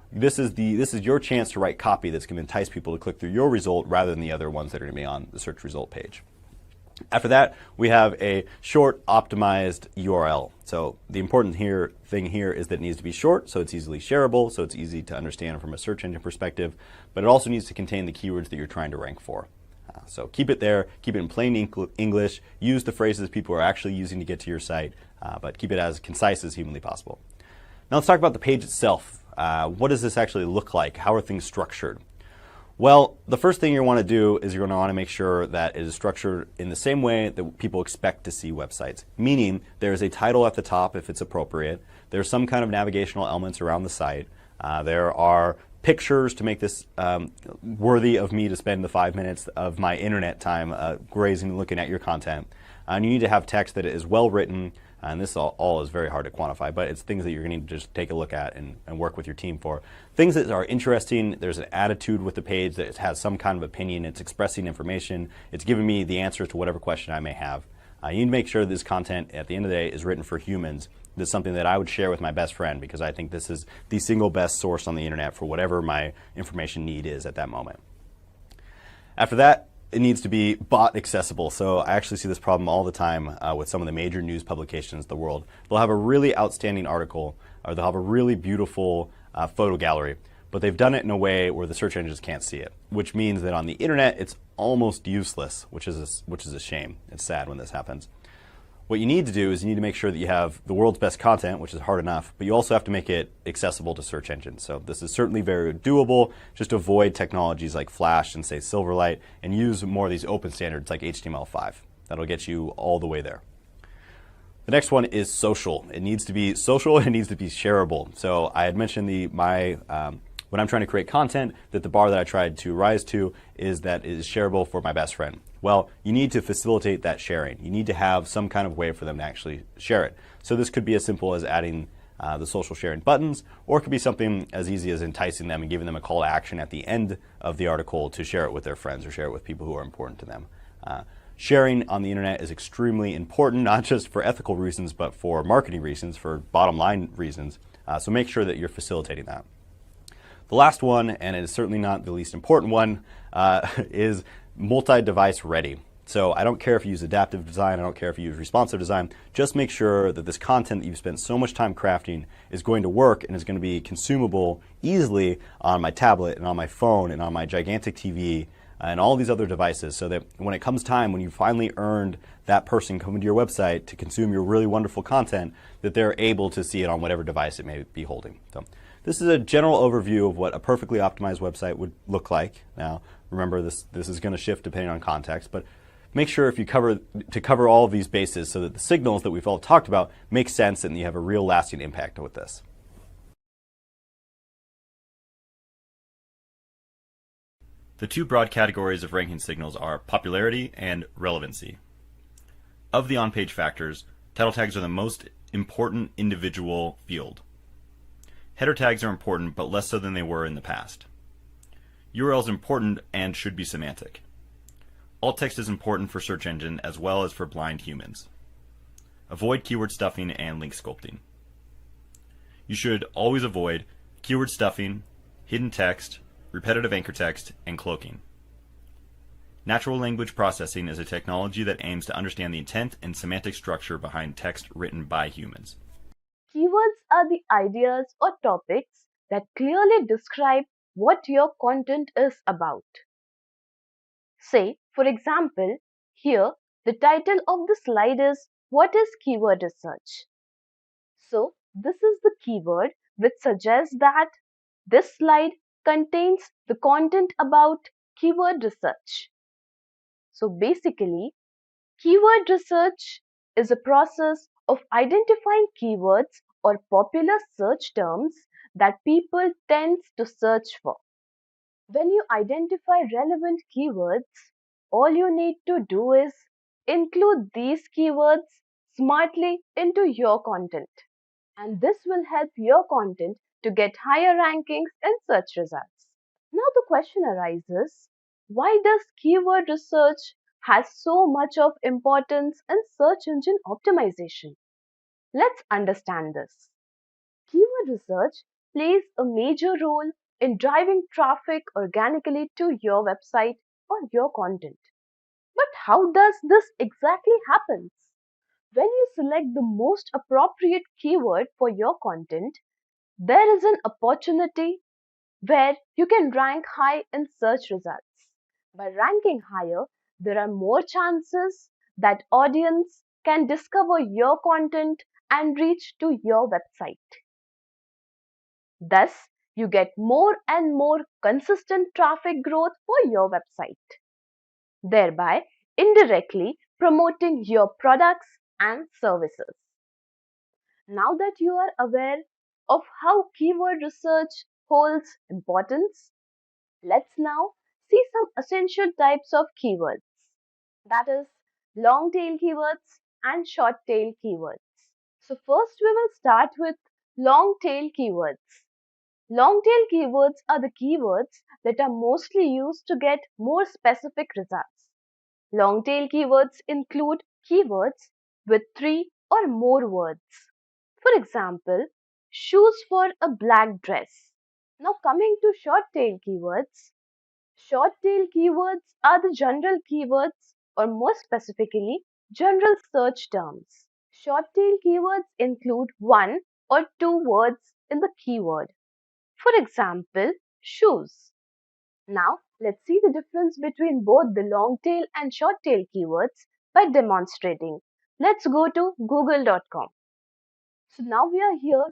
This is your chance to write copy that's going to entice people to click through your result rather than the other ones that are going to be on the search result page. After that, we have a short optimized URL. So the important thing here is that it needs to be short, so it's easily shareable, so it's easy to understand from a search engine perspective, but it also needs to contain the keywords that you're trying to rank for. So keep it there, keep it in plain English, use the phrases people are actually using to get to your site, but keep it as concise as humanly possible. Now let's talk about the page itself. What does this actually look like? How are things structured? Well, the first thing you want to do is you're going to want to make sure that it is structured in the same way that people expect to see websites, meaning there's a title at the top if it's appropriate, there's some kind of navigational elements around the site, there are pictures to make this worthy of me to spend the 5 minutes of my internet time grazing and looking at your content, and you need to have text that is well written. And this all is very hard to quantify, but it's things that you're going to need to just take a look at and work with your team for. Things that are interesting, there's an attitude with the page that it has some kind of opinion, it's expressing information, it's giving me the answers to whatever question I may have. You need to make sure this content, at the end of the day, is written for humans. This is something that I would share with my best friend because I think this is the single best source on the internet for whatever my information need is at that moment. After that, it needs to be bot accessible. So I actually see this problem all the time with some of the major news publications in the world. They'll have a really outstanding article, or they'll have a really beautiful photo gallery, but they've done it in a way where the search engines can't see it, which means that on the internet it's almost useless, which is a shame. It's sad when this happens. What you need to do is you need to make sure that you have the world's best content, which is hard enough, but you also have to make it accessible to search engines. So this is certainly very doable. Just avoid technologies like Flash and say Silverlight and use more of these open standards like HTML5. That'll get you all the way there. The next one is social. It needs to be social, it needs to be shareable. So I had mentioned when I'm trying to create content, that the bar that I tried to rise to is that it is shareable for my best friend. Well, you need to facilitate that sharing. You need to have some kind of way for them to actually share it. So this could be as simple as adding the social sharing buttons, or it could be something as easy as enticing them and giving them a call to action at the end of the article to share it with their friends or share it with people who are important to them. Sharing on the internet is extremely important, not just for ethical reasons, but for marketing reasons, for bottom line reasons. So make sure that you're facilitating that. The last one, and it is certainly not the least important one, is multi-device ready. So I don't care if you use adaptive design, I don't care if you use responsive design, just make sure that this content that you've spent so much time crafting is going to work and is going to be consumable easily on my tablet and on my phone and on my gigantic TV and all these other devices, so that when it comes time, when you finally earned that person coming to your website to consume your really wonderful content, that they're able to see it on whatever device it may be holding. So this is a general overview of what a perfectly optimized website would look like. Now, remember, this is going to shift depending on context, but make sure if you cover all of these bases so that the signals that we've all talked about make sense and you have a real lasting impact with this. The two broad categories of ranking signals are popularity and relevancy. Of the on-page factors, title tags are the most important individual field. Header tags are important, but less so than they were in the past. URL is important and should be semantic. Alt text is important for search engine as well as for blind humans. Avoid keyword stuffing and link sculpting. You should always avoid keyword stuffing, hidden text, repetitive anchor text, and cloaking. Natural language processing is a technology that aims to understand the intent and semantic structure behind text written by humans. Keywords are the ideas or topics that clearly describe what your content is about. Say, for example, here the title of the slide is "What is keyword research?" So, this is the keyword which suggests that this slide contains the content about keyword research. So, basically, keyword research is a process of identifying keywords or popular search terms that people tend to search for. When you identify relevant keywords, all you need to do is include these keywords smartly into your content. And this will help your content to get higher rankings in search results. Now the question arises, why does keyword research has so much of importance in search engine optimization? Let's understand this. Keyword research plays a major role in driving traffic organically to your website or your content. But how does this exactly happen? When you select the most appropriate keyword for your content, there is an opportunity where you can rank high in search results. By ranking higher, there are more chances that audience can discover your content and reach to your website. Thus, you get more and more consistent traffic growth for your website, thereby indirectly promoting your products and services. Now that you are aware of how keyword research holds importance, let's now see some essential types of keywords, that is, long tail keywords and short tail keywords. So, first we will start with long tail keywords. Long tail keywords are the keywords that are mostly used to get more specific results. Long tail keywords include keywords with 3 or more words. For example, shoes for a black dress. Now coming to short tail keywords. Short tail keywords are the general keywords or more specifically general search terms. Short tail keywords include 1 or 2 words in the keyword. For example, shoes. Now let's see the difference between both the long tail and short tail keywords by demonstrating. Let's go to google.com. So now we are here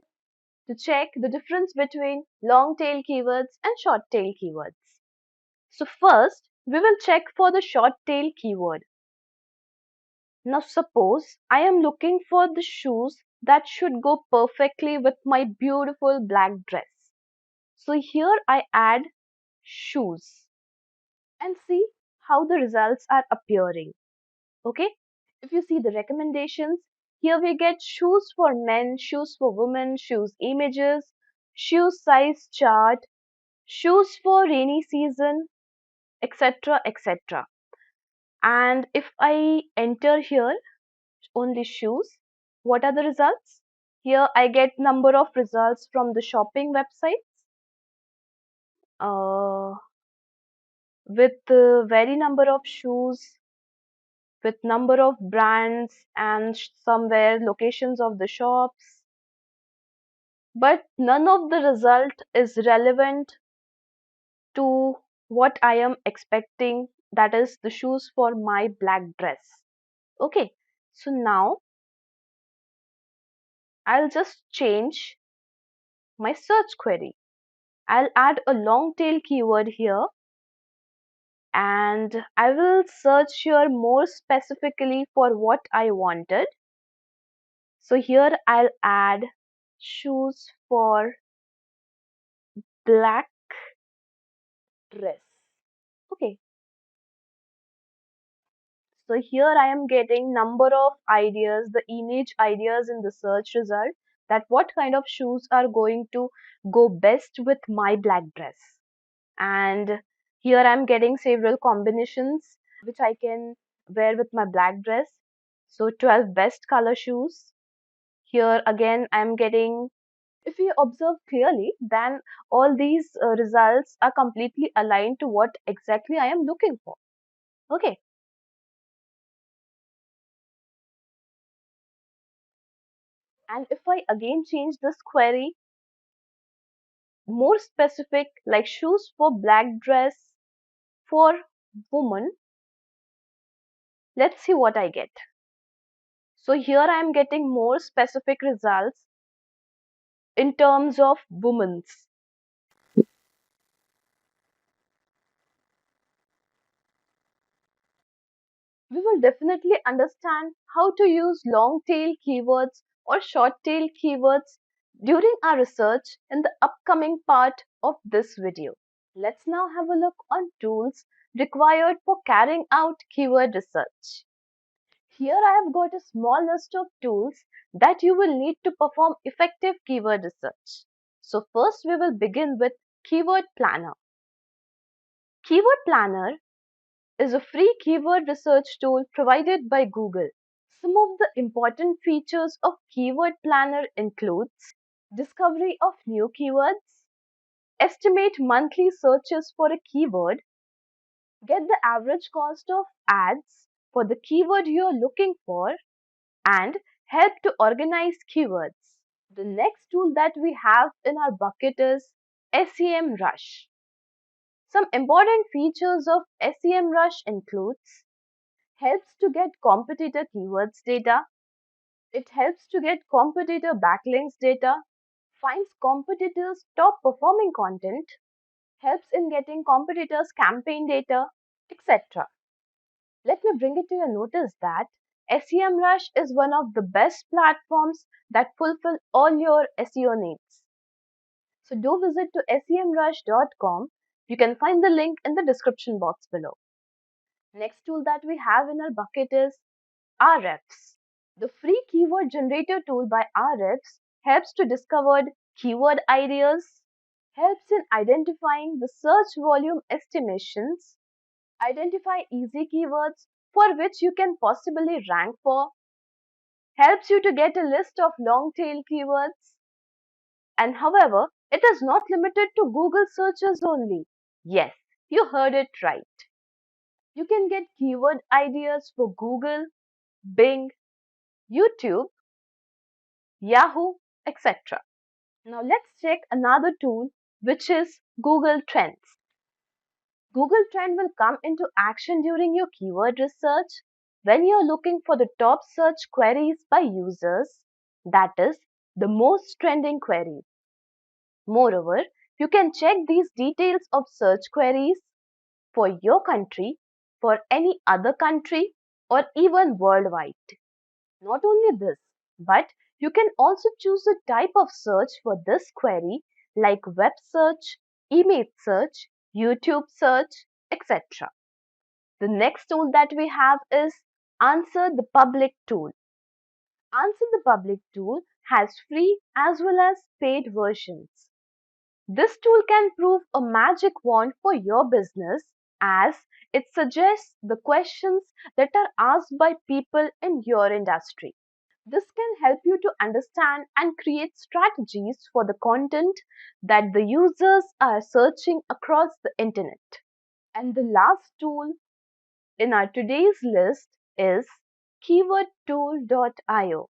to check the difference between long tail keywords and short tail keywords. So first, we will check for the short tail keyword. Now suppose I am looking for the shoes that should go perfectly with my beautiful black dress. So here I add shoes and see how the results are appearing. Okay, if you see the recommendations, here we get shoes for men, shoes for women, shoes images, shoes size chart, shoes for rainy season, etc. etc. And if I enter here only shoes, what are the results? Here I get number of results from the shopping websites with very number of shoes, with number of brands and somewhere locations of the shops. But none of the result is relevant to what I am expecting, that is the shoes for my black dress. Okay, so now I'll just change my search query. I'll add a long tail keyword here and I will search here more specifically for what I wanted. So here I'll add shoes for black dress. Okay, so here I am getting number of ideas, the image ideas in the search result, that what kind of shoes are going to go best with my black dress. And here I'm getting several combinations which I can wear with my black dress. So 12 best color shoes. Here again I'm getting, if you observe clearly, then all these results are completely aligned to what exactly I am looking for. Okay. And if I again change this query, more specific, like shoes for black dress for woman, let's see what I get. So here I am getting more specific results in terms of women's. We will definitely understand how to use long tail keywords or short tail keywords during our research in the upcoming part of this video. Let's now have a look on tools required for carrying out keyword research. Here I have got a small list of tools that you will need to perform effective keyword research. So first we will begin with Keyword Planner. Keyword Planner is a free keyword research tool provided by Google. Some of the important features of Keyword Planner includes discovery of new keywords, estimate monthly searches for a keyword, get the average cost of ads for the keyword you are looking for, and help to organize keywords. The next tool that we have in our bucket is SEMrush. Some important features of SEMrush includes helps to get competitor keywords data, it helps to get competitor backlinks data, finds competitors' top performing content, helps in getting competitors' campaign data, etc. Let me bring it to your notice that SEMrush is one of the best platforms that fulfill all your SEO needs. So do visit to semrush.com. You can find the link in the description box below. Next tool that we have in our bucket is Ahrefs. The free keyword generator tool by Ahrefs helps to discover keyword ideas, helps in identifying the search volume estimations, identify easy keywords for which you can possibly rank for, helps you to get a list of long tail keywords. And however, it is not limited to Google searches only. Yes, you heard it right. You can get keyword ideas for Google, Bing, YouTube, Yahoo, etc. Now let's check another tool, which is Google Trends. Google Trend will come into action during your keyword research when you're looking for the top search queries by users, that is, the most trending queries. Moreover, you can check these details of search queries for your country, for any other country, or even worldwide. Not only this, but you can also choose a type of search for this query like web search, image search, YouTube search, etc. The next tool that we have is Answer the Public tool. Answer the Public tool has free as well as paid versions. This tool can prove a magic wand for your business as it suggests the questions that are asked by people in your industry. This can help you to understand and create strategies for the content that the users are searching across the internet. And the last tool in our today's list is keywordtool.io.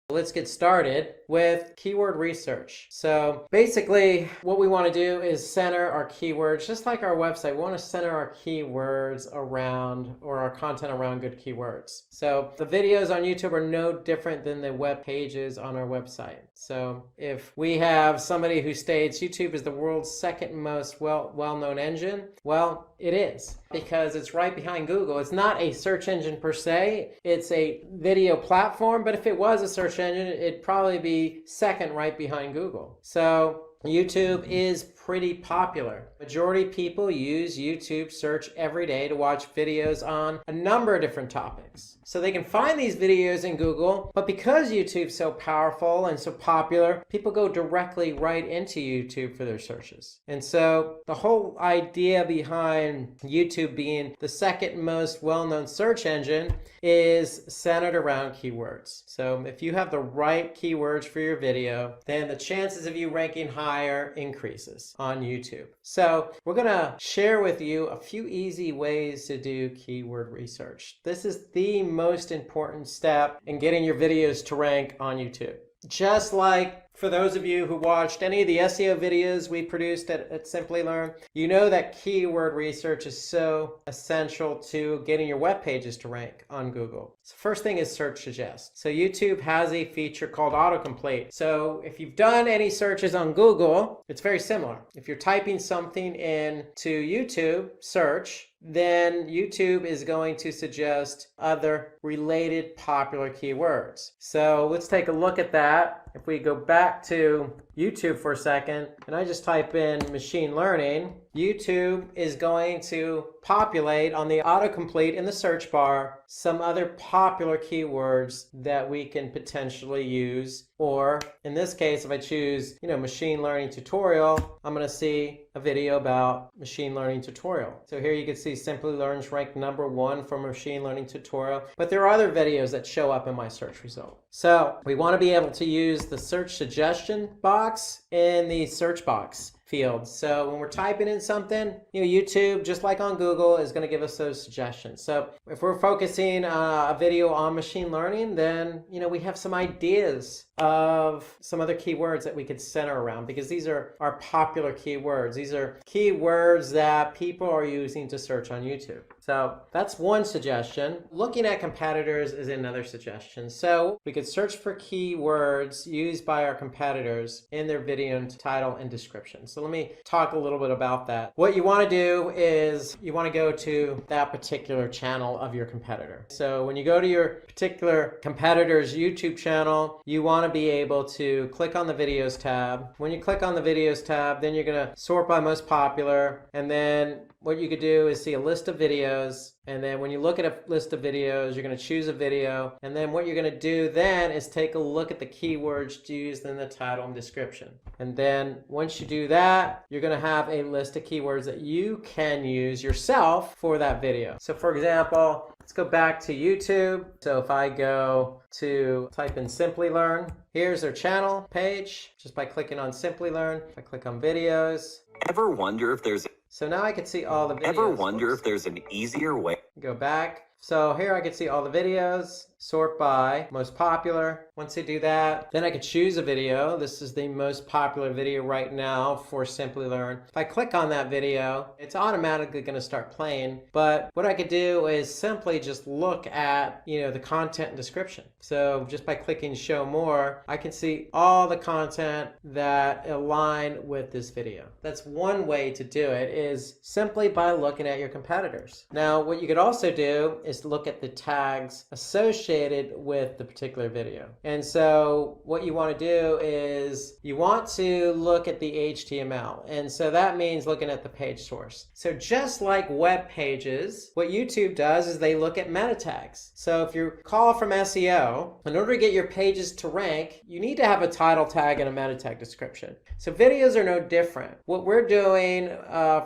Let's get started with keyword research. So basically what we want to do is center our keywords, just like our website. We want to center our keywords around, or our content around, good keywords. So the videos on YouTube are no different than the web pages on our website. So if we have somebody who states YouTube is the world's second most well-known engine, well, it is, because it's right behind Google. It's not a search engine per se, it's a video platform, but if it was a search engine, it'd probably be second right behind Google. So YouTube is pretty popular. Majority of people use YouTube search every day to watch videos on a number of different topics. So they can find these videos in Google, but because YouTube's so powerful and so popular, people go directly right into YouTube for their searches. And so the whole idea behind YouTube being the second most well-known search engine is centered around keywords. So if you have the right keywords for your video, then the chances of you ranking higher increases on YouTube. So we're going to share with you a few easy ways to do keyword research. This is the most important step in getting your videos to rank on YouTube. Just like for those of you who watched any of the SEO videos we produced at Simplilearn, you know that keyword research is so essential to getting your web pages to rank on Google. So first thing is search suggest. So YouTube has a feature called autocomplete. So if you've done any searches on Google, it's very similar. If you're typing something into YouTube search, then YouTube is going to suggest other related popular keywords. So let's take a look at that. If we go back to YouTube for a second, and I just type in machine learning, YouTube is going to populate on the autocomplete in the search bar some other popular keywords that we can potentially use. Or in this case, if I choose, machine learning tutorial, I'm going to see a video about machine learning tutorial. So here you can see Simplilearn's ranked #1 for machine learning tutorial, but there are other videos that show up in my search result. So we want to be able to use the search suggestion box in the search box field. So when we're typing in something, YouTube, just like on Google, is going to give us those suggestions. So if we're focusing a video on machine learning, then, we have some ideas of some other keywords that we could center around, because these are our popular keywords. These are keywords that people are using to search on YouTube. So that's one suggestion. Looking at competitors is another suggestion. So we could search for keywords used by our competitors in their video title and description. So let me talk a little bit about that. What you want to do is you want to go to that particular channel of your competitor. So when you go to your particular competitor's YouTube channel, you want to be able to click on the videos tab. When you click on the videos tab, then you're going to sort by most popular, and then what you could do is see a list of videos, and then when you look at a list of videos, you're going to choose a video, and then what you're going to do then is take a look at the keywords used in the title and description. And then once you do that, you're going to have a list of keywords that you can use yourself for that video. So for example, let's go back to YouTube. So if I go to type in Simplilearn, here's their channel page just by clicking on Simplilearn. If I click on videos. Ever wonder if there's So now I can see all the videos. Ever wonder if there's an easier way? Go back. So here I can see all the videos, sort by most popular. Once I do that, then I can choose a video. This is the most popular video right now for Simplilearn. If I click on that video, it's automatically going to start playing. But what I could do is simply just look at, the content and description. So just by clicking show more, I can see all the content that align with this video. That's one way to do it, is simply by looking at your competitors. Now, what you could also do is look at the tags associated with the particular video. And so what you want to do is you want to look at the HTML. And so that means looking at the page source. So just like web pages, what YouTube does is they look at meta tags. So if you call from SEO, in order to get your pages to rank, you need to have a title tag and a meta tag description. So videos are no different. What we're doing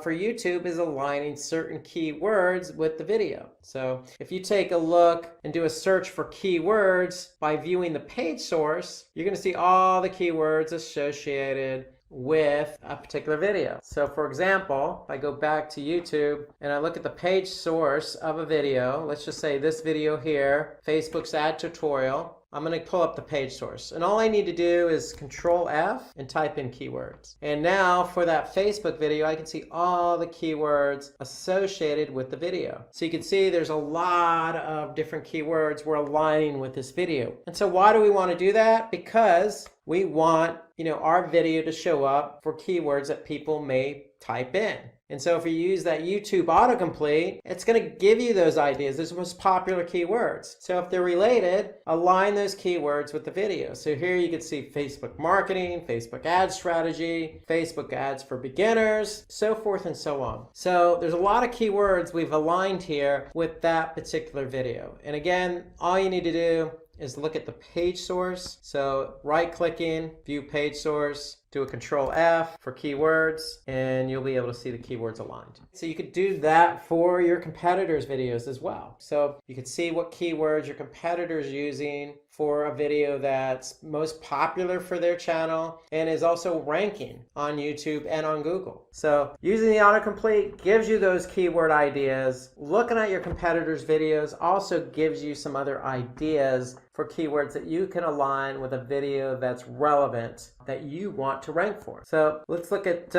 for YouTube is aligning certain keywords with the video. So if you take a look and do a search for keywords by viewing the page source, you're going to see all the keywords associated with a particular video. So for example, if I go back to YouTube and I look at the page source of a video, let's just say this video here, Facebook's ad tutorial, I'm going to pull up the page source. And all I need to do is Control F and type in keywords. And now for that Facebook video, I can see all the keywords associated with the video. So you can see there's a lot of different keywords we're aligning with this video. And so why do we want to do that? Because we want, our video to show up for keywords that people may type in. And so if you use that YouTube autocomplete, it's going to give you those ideas, those most popular keywords. So if they're related, align those keywords with the video. So here you can see Facebook marketing, Facebook ad strategy, Facebook ads for beginners, so forth and so on. So there's a lot of keywords we've aligned here with that particular video. And again, all you need to do is look at the page source. So right-clicking, view page source, do a Control F for keywords, and you'll be able to see the keywords aligned. So you could do that for your competitors' videos as well. So you could see what keywords your competitors using for a video that's most popular for their channel and is also ranking on YouTube and on Google. So using the autocomplete gives you those keyword ideas. Looking at your competitors' videos also gives you some other ideas for keywords that you can align with a video that's relevant that you want to rank for. So let's look at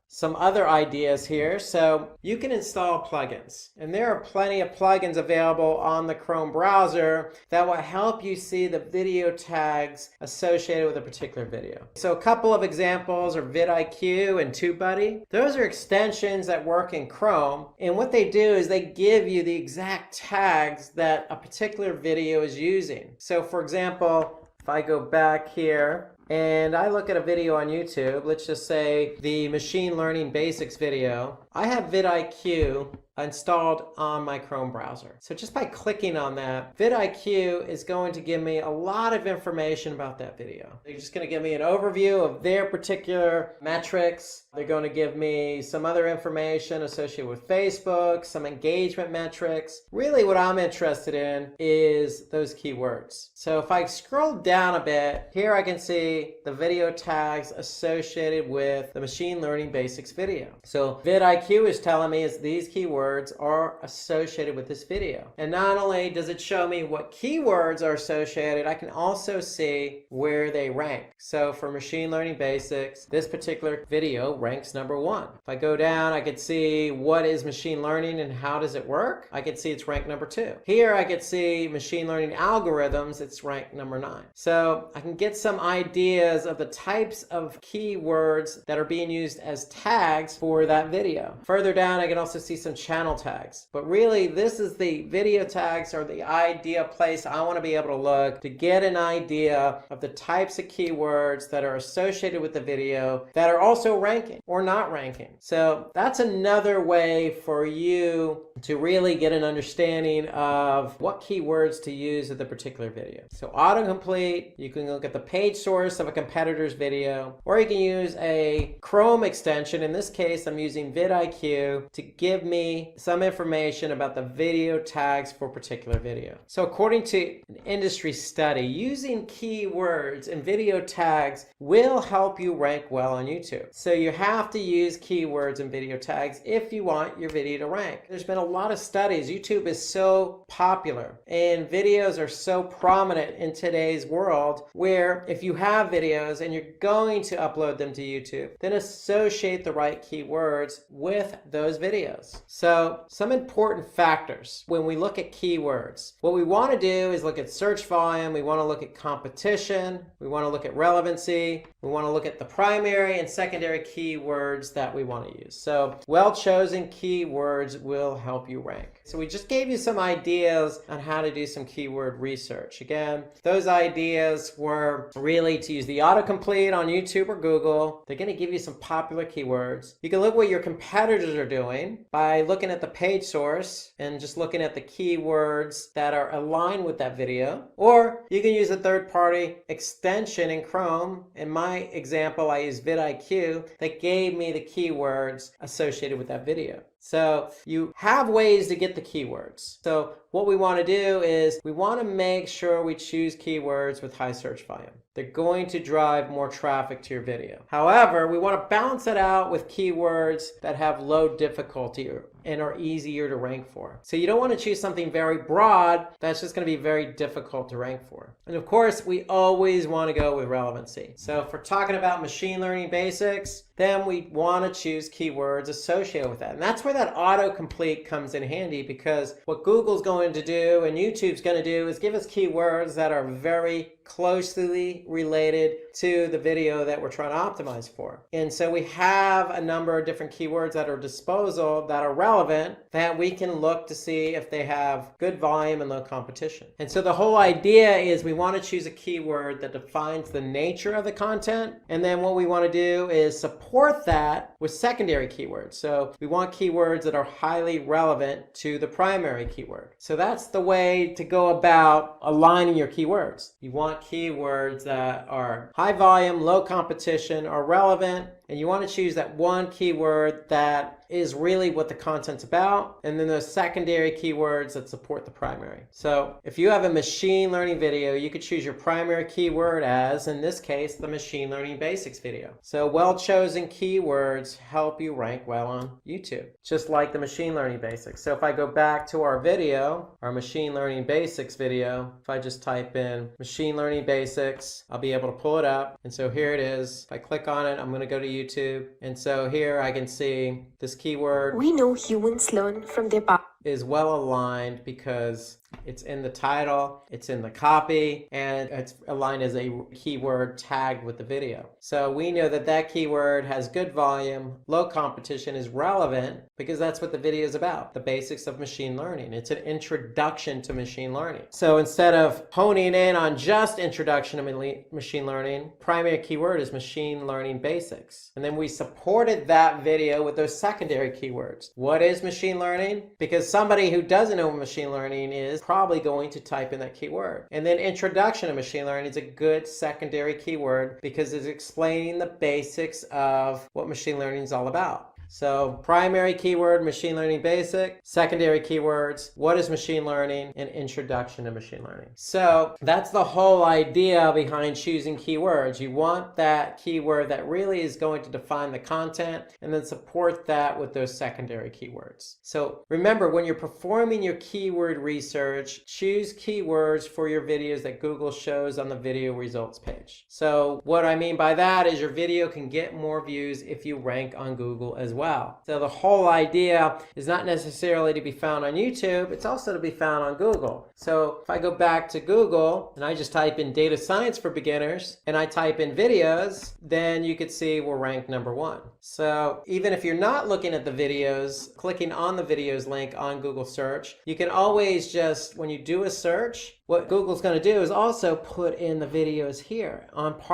some other ideas here. So you can install plugins, and there are plenty of plugins available on the Chrome browser that will help you see the video tags associated with a particular video. So a couple of examples are vidIQ and TubeBuddy. Those are extensions that work in Chrome, and what they do is they give you the exact tags that a particular video is using. So for example, if I go back here and I look at a video on YouTube, let's just say the machine learning basics video, I have vidIQ installed on my Chrome browser. So just by clicking on that, vidIQ is going to give me a lot of information about that video. They're just going to give me an overview of their particular metrics. They're going to give me some other information associated with Facebook, some engagement metrics. Really what I'm interested in is those keywords. So if I scroll down a bit, here I can see the video tags associated with the machine learning basics video. So vidIQ is telling me is these keywords are associated with this video. And not only does it show me what keywords are associated, I can also see where they rank. So for machine learning basics, this particular video ranks number 1. If I go down, I could see what is machine learning and how does it work. I could see it's ranked number 2. Here I could see machine learning algorithms, it's ranked number 9. So I can get some ideas of the types of keywords that are being used as tags for that video. Further down, I can also see some channel tags. But really, this is the video tags are the ideal place I want to be able to look to get an idea of the types of keywords that are associated with the video that are also ranking or not ranking. So that's another way for you to really get an understanding of what keywords to use in the particular video. So autocomplete, you can look at the page source of a competitor's video, or you can use a Chrome extension. In this case, I'm using vidIQ to give me some information about the video tags for a particular video. So according to an industry study, using keywords and video tags will help you rank well on YouTube. So you have to use keywords and video tags if you want your video to rank. There's been a lot of studies. YouTube is so popular and videos are so prominent in today's world where if you have videos and you're going to upload them to YouTube, then associate the right keywords with those videos. So some important factors when we look at keywords. What we want to do is look at search volume, we want to look at competition, we want to look at relevancy, we want to look at the primary and secondary keywords that we want to use. So well-chosen keywords will help you rank. So we just gave you some ideas on how to do some keyword research. Again, those ideas were really to use the autocomplete on YouTube or Google. They're going to give you some popular keywords. You can look what your competitors are doing by looking at the page source and just looking at the keywords that are aligned with that video. Or you can use a third-party extension in Chrome. In my example, I use vidIQ that gave me the keywords associated with that video. So you have ways to get the keywords. So what we want to do is we want to make sure we choose keywords with high search volume. They're going to drive more traffic to your video. However, we want to balance it out with keywords that have low difficulty and are easier to rank for. So you don't want to choose something very broad that's just going to be very difficult to rank for. And of course, we always want to go with relevancy. So if we're talking about machine learning basics, then we want to choose keywords associated with that. And that's where that autocomplete comes in handy, because what Google's going to do and YouTube's going to do is give us keywords that are very closely related to the video that we're trying to optimize for. And so we have a number of different keywords at our disposal that are relevant that we can look to see if they have good volume and low competition. And so the whole idea is we want to choose a keyword that defines the nature of the content. And then what we want to do is support that with secondary keywords. So we want keywords that are highly relevant to the primary keyword. So that's the way to go about aligning your keywords. You want keywords that are high volume, low competition, are relevant, and you want to choose that one keyword that is really what the content's about, and then those secondary keywords that support the primary. So if you have a machine learning video, you could choose your primary keyword as, in this case, the machine learning basics video. So well-chosen keywords help you rank well on YouTube, just like the machine learning basics. So if I go back to our video, our machine learning basics video, if I just type in machine learning basics, I'll be able to pull it up. And so here it is. If I click on it, I'm going to go to YouTube. And so here I can see this keyword. We know humans learn from their past. Is well aligned because it's in the title, it's in the copy, and it's aligned as a keyword tagged with the video. So we know that that keyword has good volume, low competition, is relevant because that's what the video is about, the basics of machine learning. It's an introduction to machine learning. So instead of honing in on just introduction to machine learning, primary keyword is machine learning basics. And then we supported that video with those secondary keywords. What is machine learning? Because somebody who doesn't know what machine learning is probably going to type in that keyword. And then introduction to machine learning is a good secondary keyword because it's explaining the basics of what machine learning is all about. So primary keyword, machine learning basic, secondary keywords, what is machine learning, and introduction to machine learning. So that's the whole idea behind choosing keywords. You want that keyword that really is going to define the content and then support that with those secondary keywords. So remember, when you're performing your keyword research, choose keywords for your videos that Google shows on the video results page. So what I mean by that is your video can get more views if you rank on Google as well. So the whole idea is not necessarily to be found on YouTube, it's also to be found on Google. So if I go back to Google and I just type in data science for beginners and I type in videos, then you could see we're ranked #1. So even if you're not looking at the videos, clicking on the videos link on Google search, you can always just, when you do a search, what Google's going to do is also put in the videos here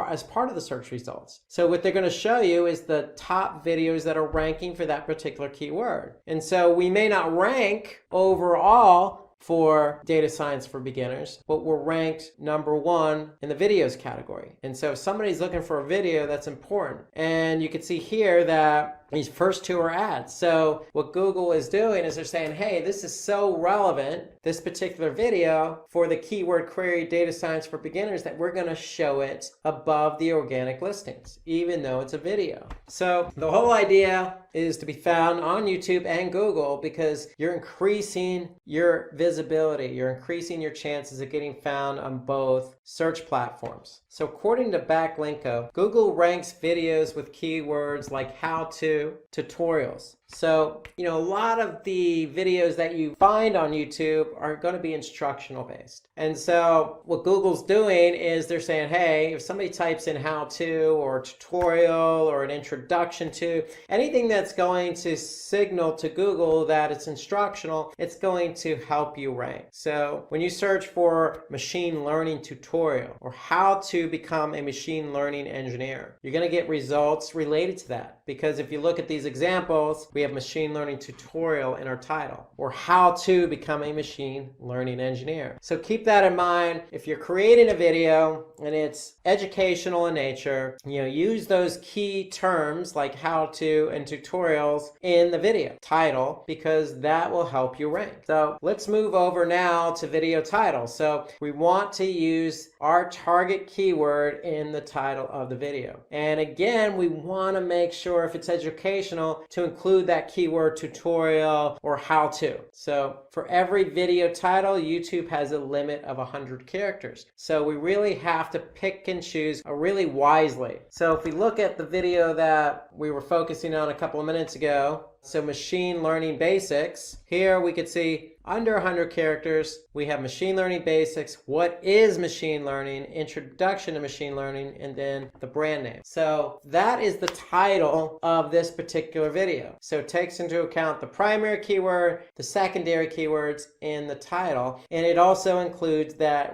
as part of the search results. So what they're going to show you is the top videos that are ranking for that particular keyword. And so we may not rank overall for data science for beginners, but we're ranked #1 in the videos category. And so if somebody's looking for a video, that's important. And you can see here that these first two are ads. So what Google is doing is they're saying, hey, this is so relevant, this particular video, for the keyword query data science for beginners, that we're going to show it above the organic listings, even though it's a video. So the whole idea is to be found on YouTube and Google because you're increasing your visibility. You're increasing your chances of getting found on both search platforms. So according to Backlinko, Google ranks videos with keywords like how-to, tutorials. So, a lot of the videos that you find on YouTube are going to be instructional based. And so what Google's doing is they're saying, hey, if somebody types in how to or tutorial or an introduction to, anything that's going to signal to Google that it's instructional, it's going to help you rank. So when you search for machine learning tutorial or how to become a machine learning engineer, you're going to get results related to that. Because if you look at these examples, we have machine learning tutorial in our title, or how to become a machine learning engineer. So keep that in mind. If you're creating a video and it's educational in nature, use those key terms like how to and tutorials in the video title, because that will help you rank. So let's move over now to video title. So we want to use our target keyword in the title of the video. And again, we want to make sure if it's educational to include that keyword tutorial or how to. So for every video title, YouTube has a limit of 100 characters. So we really have to pick and choose really wisely. So if we look at the video that we were focusing on a couple of minutes ago, so machine learning basics, here we could see Under 100 characters, we have machine learning basics, what is machine learning, introduction to machine learning, and then the brand name. So that is the title of this particular video. So it takes into account the primary keyword, the secondary keywords, and the title. And it also includes that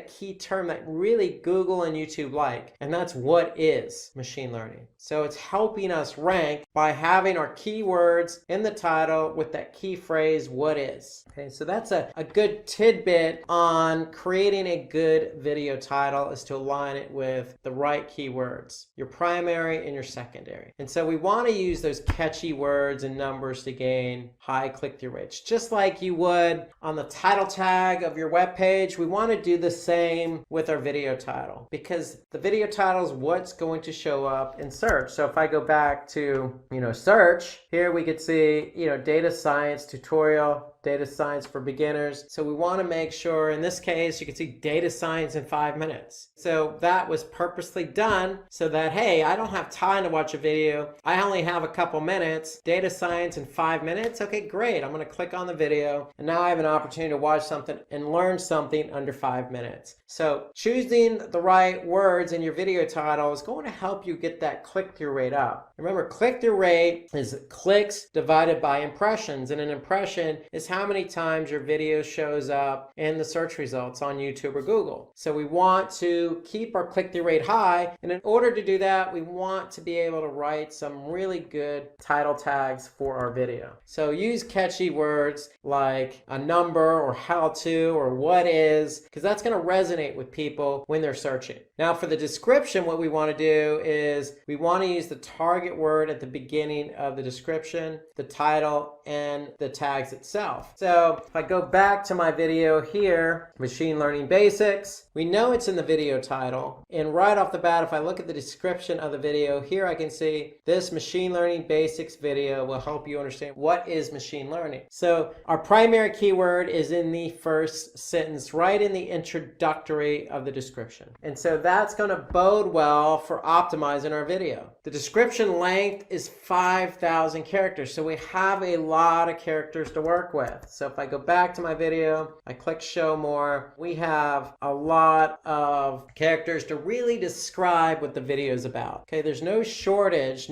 key term that really Google and YouTube like, and that's what is machine learning. So it's helping us rank by having our keywords in the title with that key phrase, what is. Okay, so that's a good tidbit on creating a good video title, is to align it with the right keywords, your primary and your secondary. And so we want to use those catchy words and numbers to gain high click-through rates. Just like you would on the title tag of your web page, we want to do the same with our video title, because the video title is what's going to show up in search. So if I go back to, search, here we could see, data science tutorial, data science for beginners. So we want to make sure, in this case, you can see data science in 5 minutes. So that was purposely done so that, hey, I don't have time to watch a video. I only have a couple minutes. Data science in 5 minutes. Okay, great. I'm going to click on the video, and now I have an opportunity to watch something and learn something under 5 minutes. So choosing the right words in your video title is going to help you get that click-through rate up. Remember, click-through rate is clicks divided by impressions, and an impression is how many times your video shows up in the search results on YouTube or Google. So we want to keep our click-through rate high, and in order to do that, we want to be able to write some really good title tags for our video. So use catchy words like a number or how to or what is, because that's going to resonate with people when they're searching. Now for the description, what we want to do is we want to use the target word at the beginning of the description, the title, and the tags itself. So if I go back to my video here, machine learning basics, we know it's in the video title. And right off the bat, if I look at the description of the video here, I can see this machine learning basics video will help you understand what is machine learning. So our primary keyword is in the first sentence, right in the introductory of the description. And so that's going to bode well for optimizing our video. The description length is 5,000 characters. So we have a lot of characters to work with. So if I go back to my video, I click show more, we have a lot of characters to really describe what the video is about. Okay, there's no shortage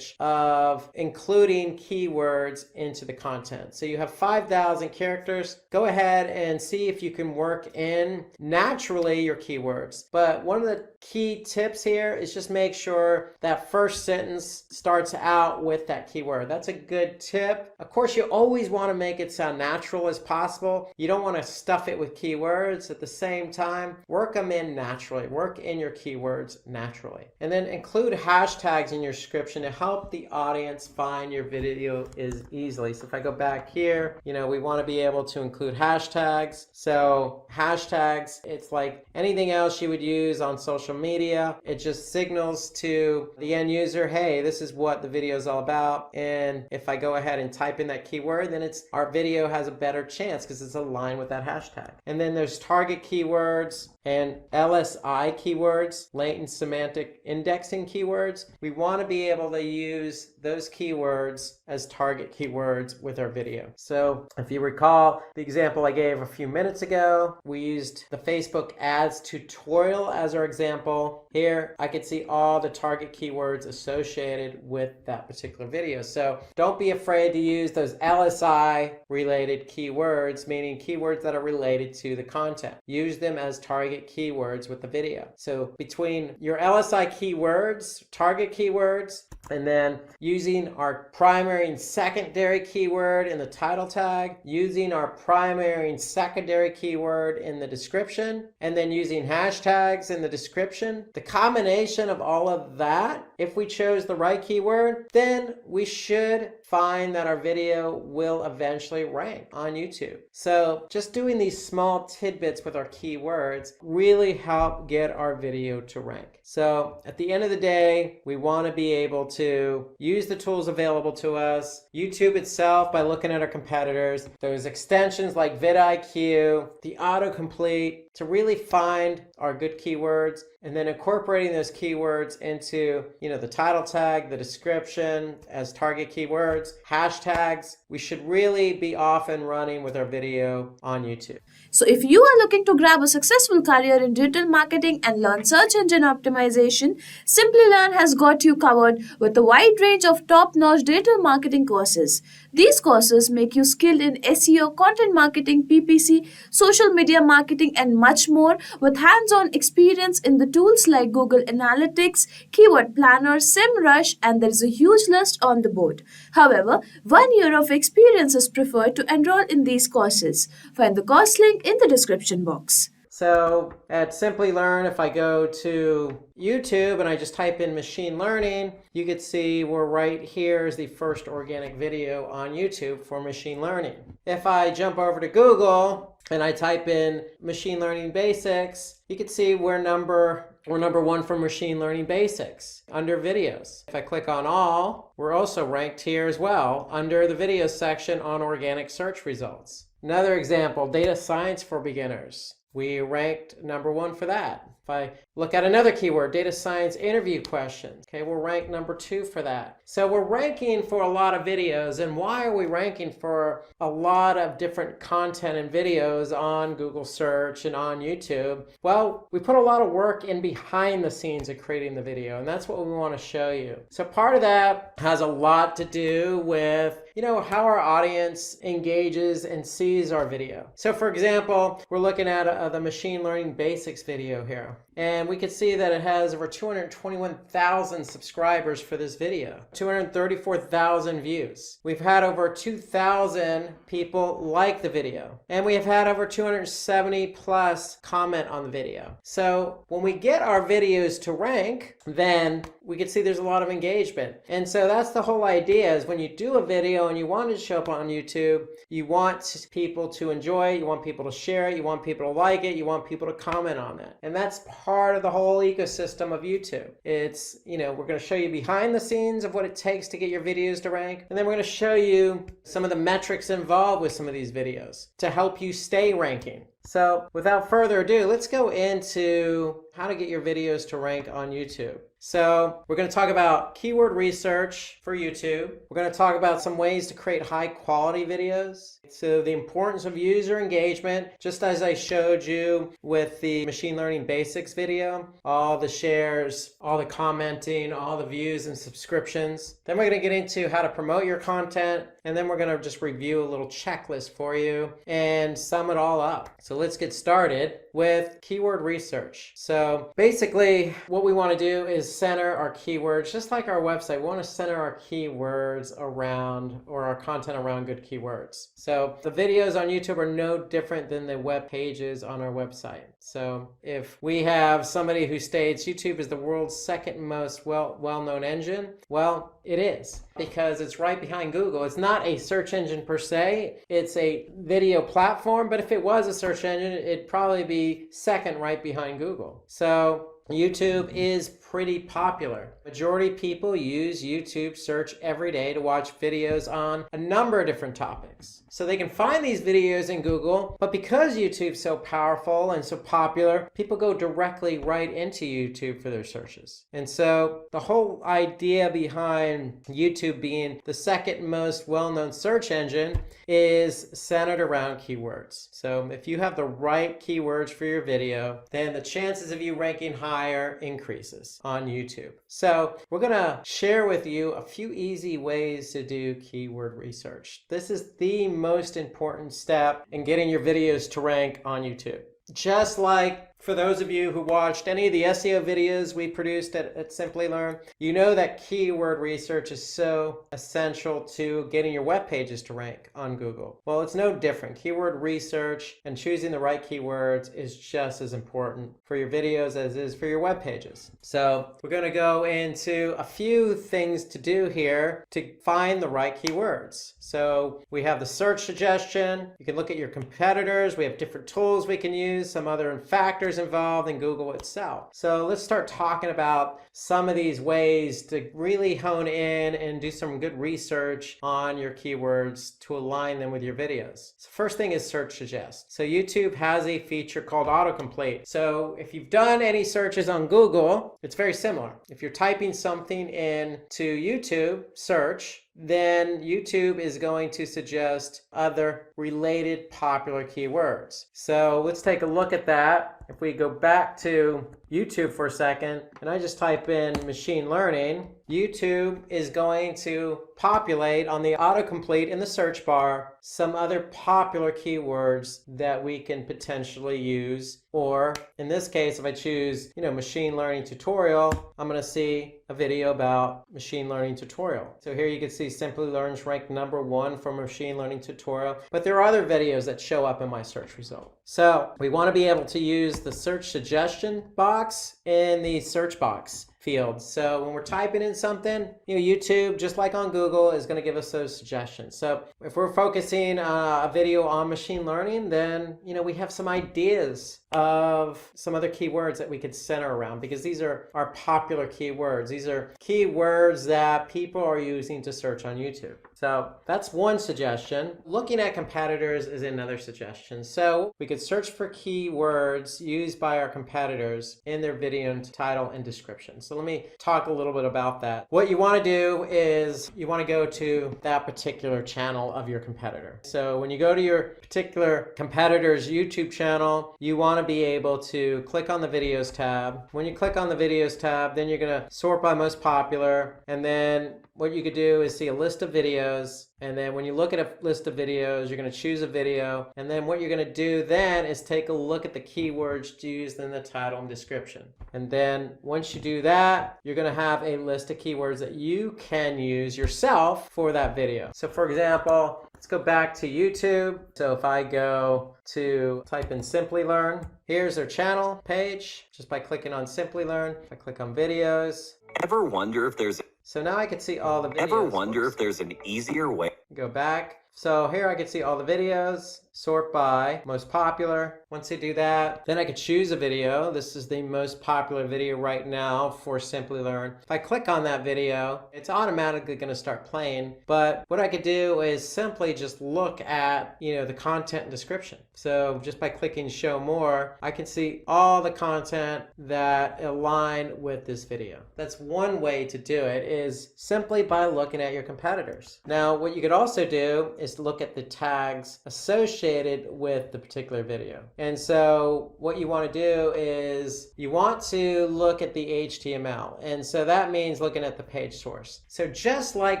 of including keywords into the content. So you have 5,000 characters. Go ahead and see if you can work in naturally your keywords. But one of the key tips here is just make sure that first sentence starts out with that keyword. That's a good tip. Of course, you always want to make it sound natural as possible. You don't want to stuff it with keywords. At the same time, work them in naturally. Work in your keywords naturally. And then include hashtags in your description to help the audience find your video easily. So if I go back here, we want to be able to include hashtags. So hashtags, it's like anything else you would use on social media. It just signals to the end user, hey, this is what the video is all about. And if I go ahead and type in that keyword, then our video has a better chance because it's aligned with that hashtag. And then there's target keywords and LSI keywords, latent semantic indexing keywords. We want to be able to use those keywords as target keywords with our video. So if you recall the example I gave a few minutes ago, we used the Facebook ads tutorial as our example. Here I could see all the target keywords associated with that particular video. So don't be afraid to use those LSI related keywords, meaning keywords that are related to the content. Use them as target keywords with the video. So between your LSI keywords, target keywords, and then using our primary and secondary keyword in the title tag, using our primary and secondary keyword in the description, and then using hashtags in the description, the combination of all of that, if we chose the right keyword, then we should find that our video will eventually rank on YouTube. So just doing these small tidbits with our keywords really help get our video to rank. So at the end of the day, we want to be able to use the tools available to us, YouTube itself by looking at our competitors, those extensions like vidIQ, the autocomplete to really find our good keywords and then incorporating those keywords into, the title tag, the description as target keywords, hashtags. We should really be off and running with our video on YouTube. So if you are looking to grab a successful career in digital marketing and learn search engine optimization, Simplilearn has got you covered with a wide range of top-notch digital marketing courses. These courses make you skilled in SEO, content marketing, PPC, social media marketing, and much more with hands-on experience in the tools like Google Analytics, Keyword Planner, SEMrush, and there is a huge list on the board. However, 1 year of experience is preferred to enroll in these courses. Find the course link in the description box. So at Simplilearn, if I go to YouTube and I just type in machine learning, you can see we're right here is the first organic video on YouTube for machine learning. If I jump over to Google and I type in machine learning basics, you can see we're number one for machine learning basics under videos. If I click on all, we're also ranked here as well under the videos section on organic search results. Another example, data science for beginners. We ranked number 1 for that. If I look at another keyword, data science interview questions, okay, we're ranked number 2 for that. So we're ranking for a lot of videos. And why are we ranking for a lot of different content and videos on Google search and on YouTube? Well, we put a lot of work in behind the scenes of creating the video, and that's what we want to show you. So part of that has a lot to do with how our audience engages and sees our video. So for example, we're looking at the machine learning basics video here. And we can see that it has over 221,000 subscribers for this video, 234,000 views. We've had over 2,000 people like the video, and we have had over 270 plus comment on the video. So when we get our videos to rank, then we can see there's a lot of engagement. And so that's the whole idea, is when you do a video and you want it to show up on YouTube, you want people to enjoy it, you want people to share it, you want people to like it, you want people to comment on it. And that's part of the whole ecosystem of YouTube. It's, we're going to show you behind the scenes of what it takes to get your videos to rank. And then we're going to show you some of the metrics involved with some of these videos to help you stay ranking. So without further ado, let's go into how to get your videos to rank on YouTube. So we're going to talk about keyword research for YouTube. We're going to talk about some ways to create high quality videos. So the importance of user engagement, just as I showed you with the machine learning basics video, all the shares, all the commenting, all the views and subscriptions. Then we're going to get into how to promote your content. And then we're going to just review a little checklist for you and sum it all up. So let's get started with keyword research. So basically what we want to do is center our keywords, just like our website. We want to center our keywords around, or our content around, good keywords. So the videos on YouTube are no different than the web pages on our website. So if we have somebody who states YouTube is the world's second most well-known engine, well, it is, because it's right behind Google. It's not a search engine per se, it's a video platform, but if it was a search engine, it'd probably be second right behind Google. So YouTube is pretty popular. Majority of people use YouTube search every day to watch videos on a number of different topics. So they can find these videos in Google, but because YouTube's so powerful and so popular, people go directly right into YouTube for their searches. And so the whole idea behind YouTube being the second most well-known search engine is centered around keywords. So if you have the right keywords for your video, then the chances of you ranking higher increases on YouTube. So we're going to share with you a few easy ways to do keyword research. This is the most important step in getting your videos to rank on YouTube. Just like for those of you who watched any of the SEO videos we produced at Simplilearn, you know that keyword research is so essential to getting your web pages to rank on Google. Well, it's no different. Keyword research and choosing the right keywords is just as important for your videos as it is for your web pages. So we're going to go into a few things to do here to find the right keywords. So we have the search suggestion. You can look at your competitors. We have different tools we can use, some other factors factors involved in Google itself. So let's start talking about some of these ways to really hone in and do some good research on your keywords to align them with your videos. So first thing is search suggest. So YouTube has a feature called autocomplete. So if you've done any searches on Google, it's very similar. If you're typing something into YouTube search, then YouTube is going to suggest other related popular keywords. So let's take a look at that. If we go back to YouTube for a second, and I just type in machine learning, YouTube is going to populate on the autocomplete in the search bar some other popular keywords that we can potentially use. Or in this case, if I choose, machine learning tutorial, I'm going to see a video about machine learning tutorial. So here you can see Simplilearn's ranked #1 for machine learning tutorial, but there are other videos that show up in my search result. So we want to be able to use the search suggestion box in the search box field. So when we're typing in something, YouTube, just like on Google, is going to give us those suggestions. So if we're focusing a video on machine learning, then we have some ideas of some other keywords that we could center around, because these are our popular keywords. These are keywords that people are using to search on YouTube. So that's one suggestion. Looking at competitors is another suggestion. So we could search for keywords used by our competitors in their video title and description. So let me talk a little bit about that. What you want to do is you want to go to that particular channel of your competitor. So when you go to your particular competitor's YouTube channel, you want to be able to click on the videos tab. When you click on the videos tab, then you're going to sort by most popular, and then what you could do is see a list of videos, and then when you look at a list of videos, you're going to choose a video, and then what you're going to do then is take a look at the keywords used in the title and description. And then once you do that, you're going to have a list of keywords that you can use yourself for that video. So for example, let's go back to YouTube. So if I go to type in Simplilearn, here's their channel page just by clicking on Simplilearn. If I click on videos. Ever wonder if there's So now I can see all the videos. Ever wonder if there's an easier way? Go back. So here I can see all the videos, sort by most popular. Once I do that, then I could choose a video. This is the most popular video right now for Simplilearn. If I click on that video, it's automatically going to start playing. But what I could do is simply just look at, the content and description. So just by clicking show more, I can see all the content that align with this video. That's one way to do it, is simply by looking at your competitors. Now, what you could also do is to look at the tags associated with the particular video. And so what you want to do is you want to look at the HTML. And so that means looking at the page source. So just like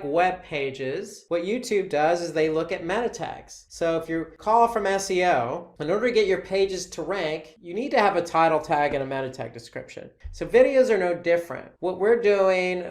web pages, what YouTube does is they look at meta tags. So if you call from SEO, in order to get your pages to rank, you need to have a title tag and a meta tag description. So videos are no different. What we're doing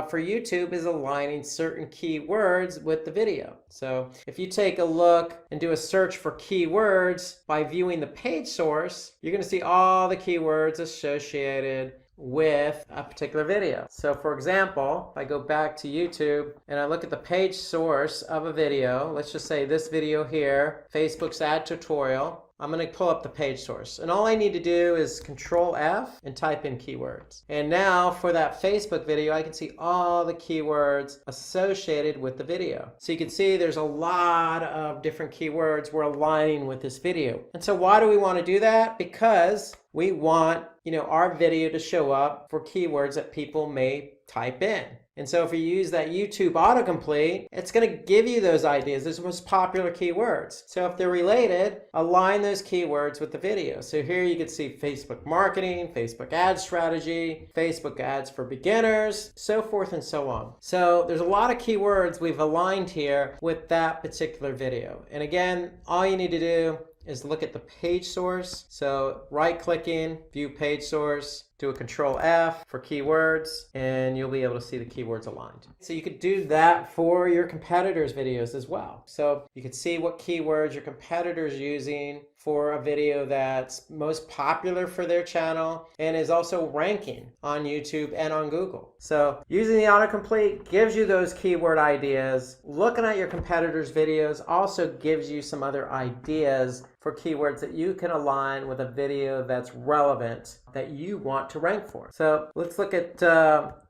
for YouTube is aligning certain keywords with the video. So if you take a look and do a search for keywords by viewing the page source, you're going to see all the keywords associated with a particular video. So for example, if I go back to YouTube and I look at the page source of a video, let's just say this video here, Facebook's ad tutorial, I'm going to pull up the page source. And all I need to do is Control F and type in keywords. And now for that Facebook video, I can see all the keywords associated with the video. So you can see there's a lot of different keywords we're aligning with this video. And so why do we want to do that? Because we want, our video to show up for keywords that people may type in. And so if you use that YouTube autocomplete, it's going to give you those ideas, those most popular keywords. So if they're related, align those keywords with the video. So here you can see Facebook marketing, Facebook ad strategy, Facebook ads for beginners, so forth and so on. So there's a lot of keywords we've aligned here with that particular video. And again, all you need to do is look at the page source. So right-clicking, view page source, do a Control F for keywords, and you'll be able to see the keywords aligned. So you could do that for your competitors' videos as well. So you can see what keywords your competitor's using for a video that's most popular for their channel and is also ranking on YouTube and on Google. So using the autocomplete gives you those keyword ideas. Looking at your competitors' videos also gives you some other ideas for keywords that you can align with a video that's relevant that you want to rank for. So let's look at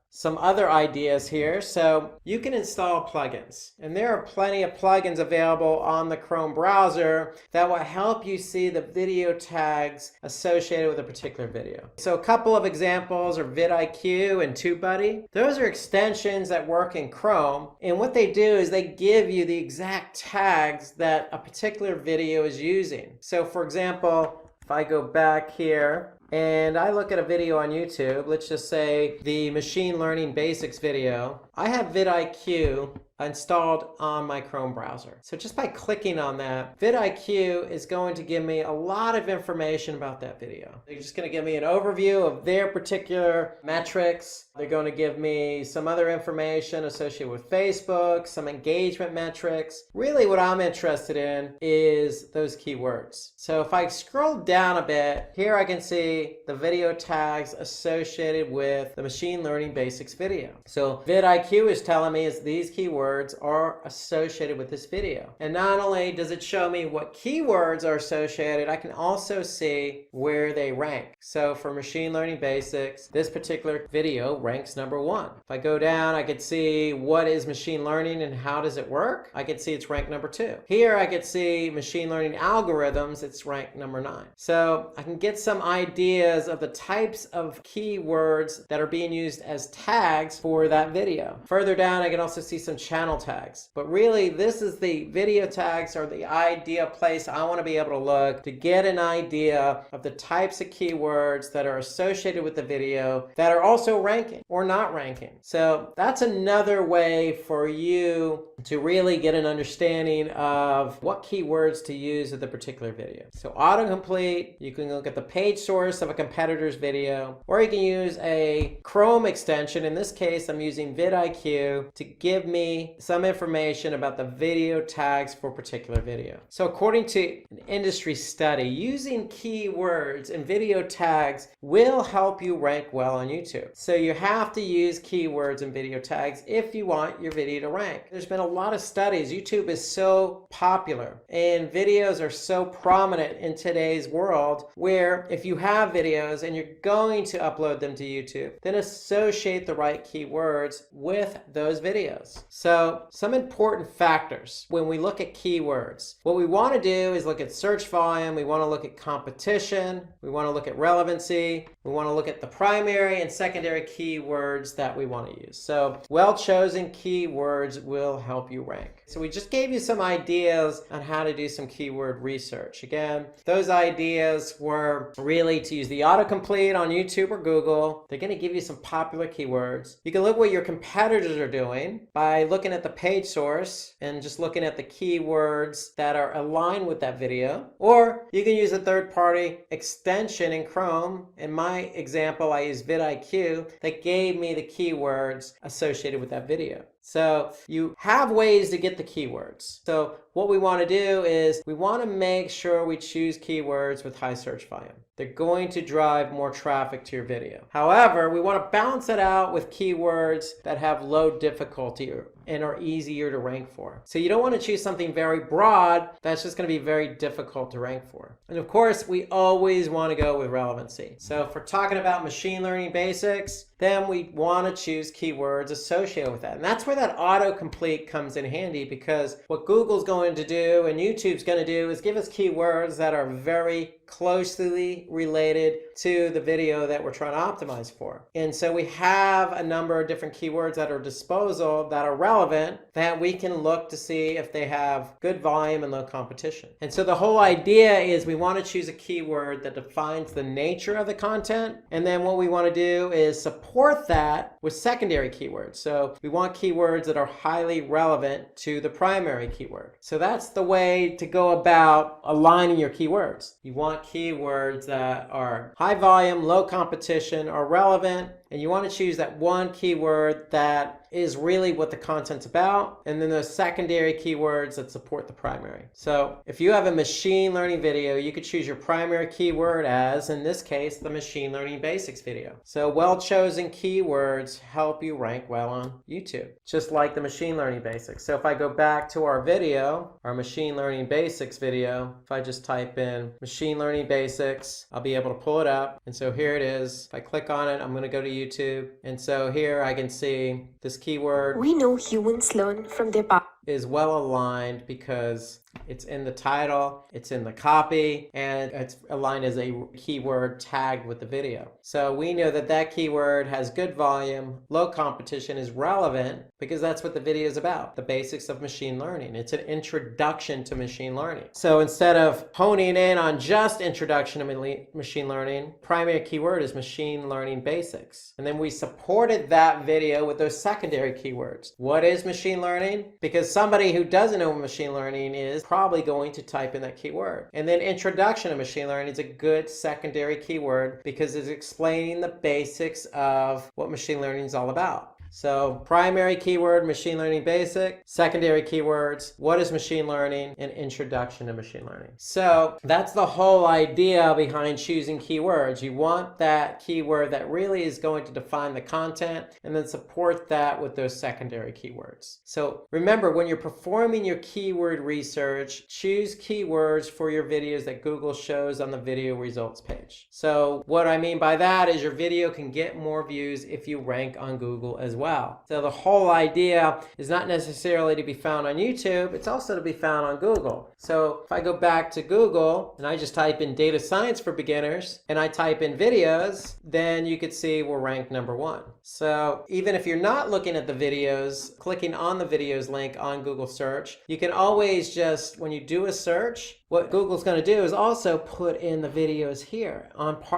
some other ideas here. So you can install plugins, and there are plenty of plugins available on the Chrome browser that will help you see the video tags associated with a particular video. So a couple of examples are vidIQ and TubeBuddy. Those are extensions that work in Chrome, and what they do is they give you the exact tags that a particular video is using. So for example, if I go back here and I look at a video on YouTube, let's just say the machine learning basics video, I have vidIQ installed on my Chrome browser. So just by clicking on that, vidIQ is going to give me a lot of information about that video. They're just going to give me an overview of their particular metrics. They're going to give me some other information associated with Facebook, some engagement metrics. Really what I'm interested in is those keywords. So if I scroll down a bit, here I can see the video tags associated with the machine learning basics video. So vidIQ is telling me is these keywords are associated with this video. And not only does it show me what keywords are associated, I can also see where they rank. So for machine learning basics, this particular video ranks number 1. If I go down, I could see what is machine learning and how does it work. I could see it's ranked number 2. Here I could see machine learning algorithms, it's ranked number 9. So I can get some ideas of the types of keywords that are being used as tags for that video. Further down, I can also see some channel tags. But really, this is the video tags are the idea place I want to be able to look to get an idea of the types of keywords that are associated with the video that are also ranking or not ranking. So that's another way for you to really get an understanding of what keywords to use with a particular video. So autocomplete, you can look at the page source of a competitor's video, or you can use a Chrome extension. In this case, I'm using vidIQ to give me some information about the video tags for a particular video. So according to an industry study, using keywords and video tags will help you rank well on YouTube. So you have to use keywords and video tags if you want your video to rank. There's been a lot of studies. YouTube is so popular and videos are so prominent in today's world where if you have videos and you're going to upload them to YouTube, then associate the right keywords with those videos. So some important factors when we look at keywords. What we want to do is look at search volume, we want to look at competition, we want to look at relevancy, we want to look at the primary and secondary keywords that we want to use. So well-chosen keywords will help you rank. So we just gave you some ideas on how to do some keyword research. Again, those ideas were really to use the autocomplete on YouTube or Google. They're going to give you some popular keywords. You can look what your competitors are doing by looking at the page source and just looking at the keywords that are aligned with that video. Or you can use a third-party extension in Chrome. In my example, I use vidIQ that gave me the keywords associated with that video. So you have ways to get the keywords. So what we want to do is we want to make sure we choose keywords with high search volume. They're going to drive more traffic to your video. However, we want to balance it out with keywords that have low difficulty and are easier to rank for. So you don't want to choose something very broad that's just going to be very difficult to rank for. And of course, we always want to go with relevancy. So if we're talking about machine learning basics, then we want to choose keywords associated with that. And that's where that autocomplete comes in handy, because what Google's going to do and YouTube's going to do is give us keywords that are very closely related to the video that we're trying to optimize for. And so we have a number of different keywords at our disposal that are relevant that we can look to see if they have good volume and low competition. And so the whole idea is we want to choose a keyword that defines the nature of the content. And then what we want to do is support that with secondary keywords. So we want keywords that are highly relevant to the primary keyword. So that's the way to go about aligning your keywords. You want keywords that are high volume, low competition, are relevant, and you want to choose that one keyword that is really what the content's about, and then those secondary keywords that support the primary. So if you have a machine learning video, you could choose your primary keyword as, in this case, the machine learning basics video. So well-chosen keywords help you rank well on YouTube, just like the machine learning basics. So if I go back to our video, our machine learning basics video, if I just type in machine learning basics, I'll be able to pull it up. And so here it is. If I click on it, I'm going to go to YouTube. And so here I can see this keyword. We know humans learn from their past. Is well aligned because it's in the title, it's in the copy, and it's aligned as a keyword tagged with the video. So we know that that keyword has good volume, low competition, is relevant because that's what the video is about, the basics of machine learning. It's an introduction to machine learning. So instead of honing in on just introduction to machine learning, primary keyword is machine learning basics. And then we supported that video with those secondary keywords. What is machine learning? Because somebody who doesn't know what machine learning is probably going to type in that keyword. And then introduction to machine learning is a good secondary keyword because it's explaining the basics of what machine learning is all about. So primary keyword, machine learning basic, secondary keywords, what is machine learning, and introduction to machine learning. So that's the whole idea behind choosing keywords. You want that keyword that really is going to define the content and then support that with those secondary keywords. So remember, when you're performing your keyword research, choose keywords for your videos that Google shows on the video results page. So what I mean by that is your video can get more views if you rank on Google as well. So the whole idea is not necessarily to be found on YouTube, it's also to be found on Google. So if I go back to Google and I just type in data science for beginners and I type in videos, then you could see we're ranked #1. So even if you're not looking at the videos, clicking on the videos link on Google search, you can always just, when you do a search, what Google's going to do is also put in the videos here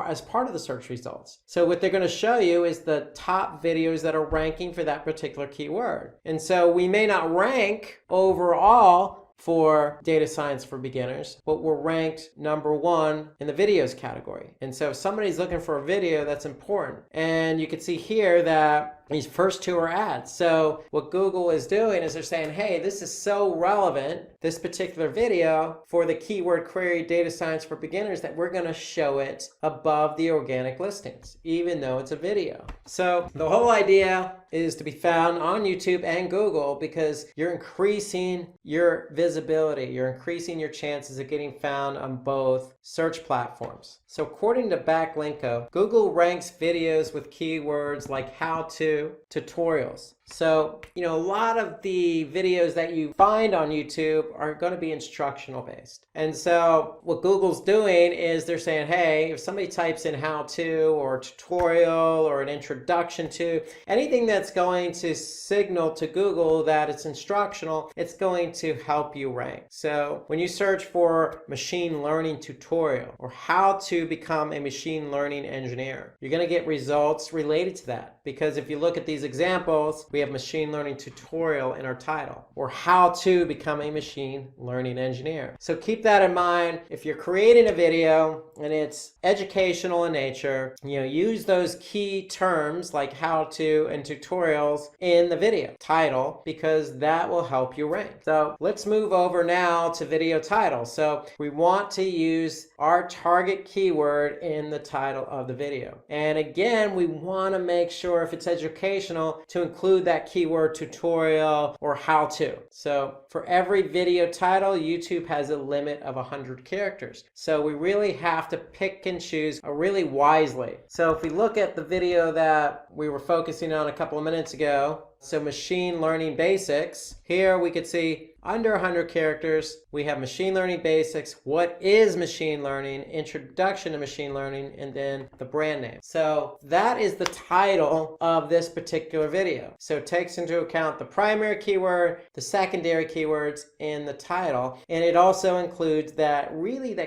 as part of the search results. So what they're going to show you is the top videos that are ranking for that particular keyword. And so we may not rank overall for data science for beginners, but we're ranked #1 in the videos category. And so if somebody's looking for a video, that's important. And you can see here that these first two are ads. So what Google is doing is they're saying, hey, this is so relevant, this particular video, for the keyword query data science for beginners, that we're going to show it above the organic listings, even though it's a video. So the whole idea is to be found on YouTube and Google because you're increasing your visibility. You're increasing your chances of getting found on both search platforms. So according to Backlinko, Google ranks videos with keywords like how-to, tutorials. So, a lot of the videos that you find on YouTube are going to be instructional based. And so what Google's doing is they're saying, hey, if somebody types in how to or tutorial or an introduction to, anything that's going to signal to Google that it's instructional, it's going to help you rank. So when you search for machine learning tutorial or how to become a machine learning engineer, you're going to get results related to that. Because if you look at these examples, we have machine learning tutorial in our title, or how to become a machine learning engineer. So keep that in mind. If you're creating a video and it's educational in nature, use those key terms like how to and tutorials in the video title, because that will help you rank. So let's move over now to video title. So we want to use our target keyword in the title of the video. And again, we want to make sure if it's educational to include that keyword tutorial or how to. So for every video title, YouTube has a limit of 100 characters. So we really have to pick and choose really wisely. So if we look at the video that we were focusing on a couple of minutes ago, so machine learning basics, here we could see under 100 characters, we have machine learning basics, what is machine learning, introduction to machine learning, and then the brand name. So that is the title of this particular video. So it takes into account the primary keyword, the secondary keywords in the title, and it also includes that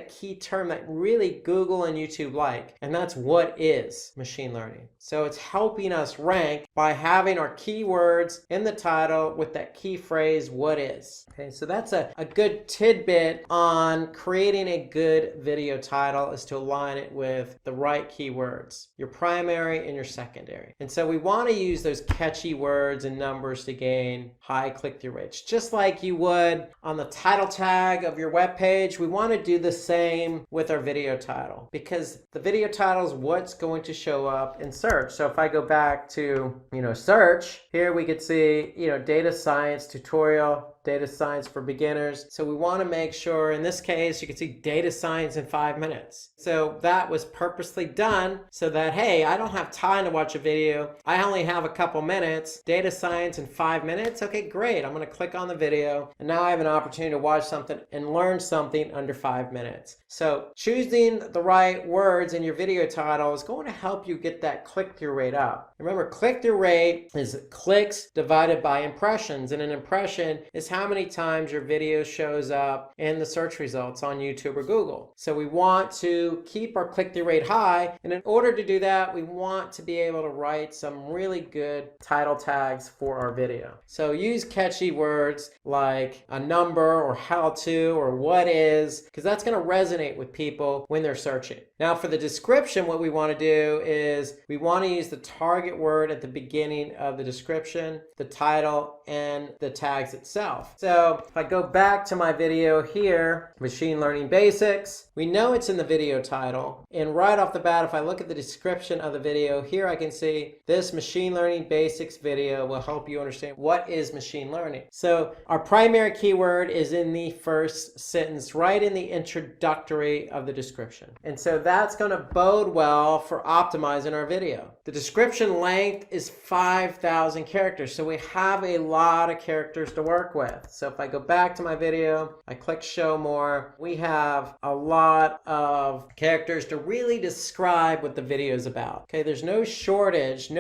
key term that really Google and YouTube like, and that's what is machine learning. So it's helping us rank by having our keyword keywords in the title with that key phrase, what is. Okay, so that's a good tidbit on creating a good video title, is to align it with the right keywords, your primary and your secondary. And so we want to use those catchy words and numbers to gain high click-through rates. Just like you would on the title tag of your web page, we want to do the same with our video title, because the video title is what's going to show up in search. So if I go back to, search, here we could see, data science tutorial, data science for beginners. So we want to make sure, in this case, you can see data science in 5 minutes. So that was purposely done so that, hey, I don't have time to watch a video. I only have a couple minutes. Data science in 5 minutes. Okay, great. I'm going to click on the video, and now I have an opportunity to watch something and learn something under 5 minutes. So choosing the right words in your video title is going to help you get that click-through rate up. Remember, click-through rate is clicks divided by impressions, and an impression is how many times your video shows up in the search results on YouTube or Google. So we want to keep our click-through rate high, and in order to do that, we want to be able to write some really good title tags for our video. So use catchy words like a number or how to or what is, because that's going to resonate with people when they're searching. Now for the description, what we want to do is we want to use the target word at the beginning of the description, the title, and the tags itself. So if I go back to my video here, machine learning basics, we know it's in the video title. And right off the bat, if I look at the description of the video here, I can see this machine learning basics video will help you understand what is machine learning. So our primary keyword is in the first sentence, right in the introductory of the description. And so that's going to bode well for optimizing our video. The description length is 5,000 characters. So we have a lot of characters to work with. So if I go back to my video, I click show more, we have a lot of characters to really describe what the video is about. Okay, there's no shortage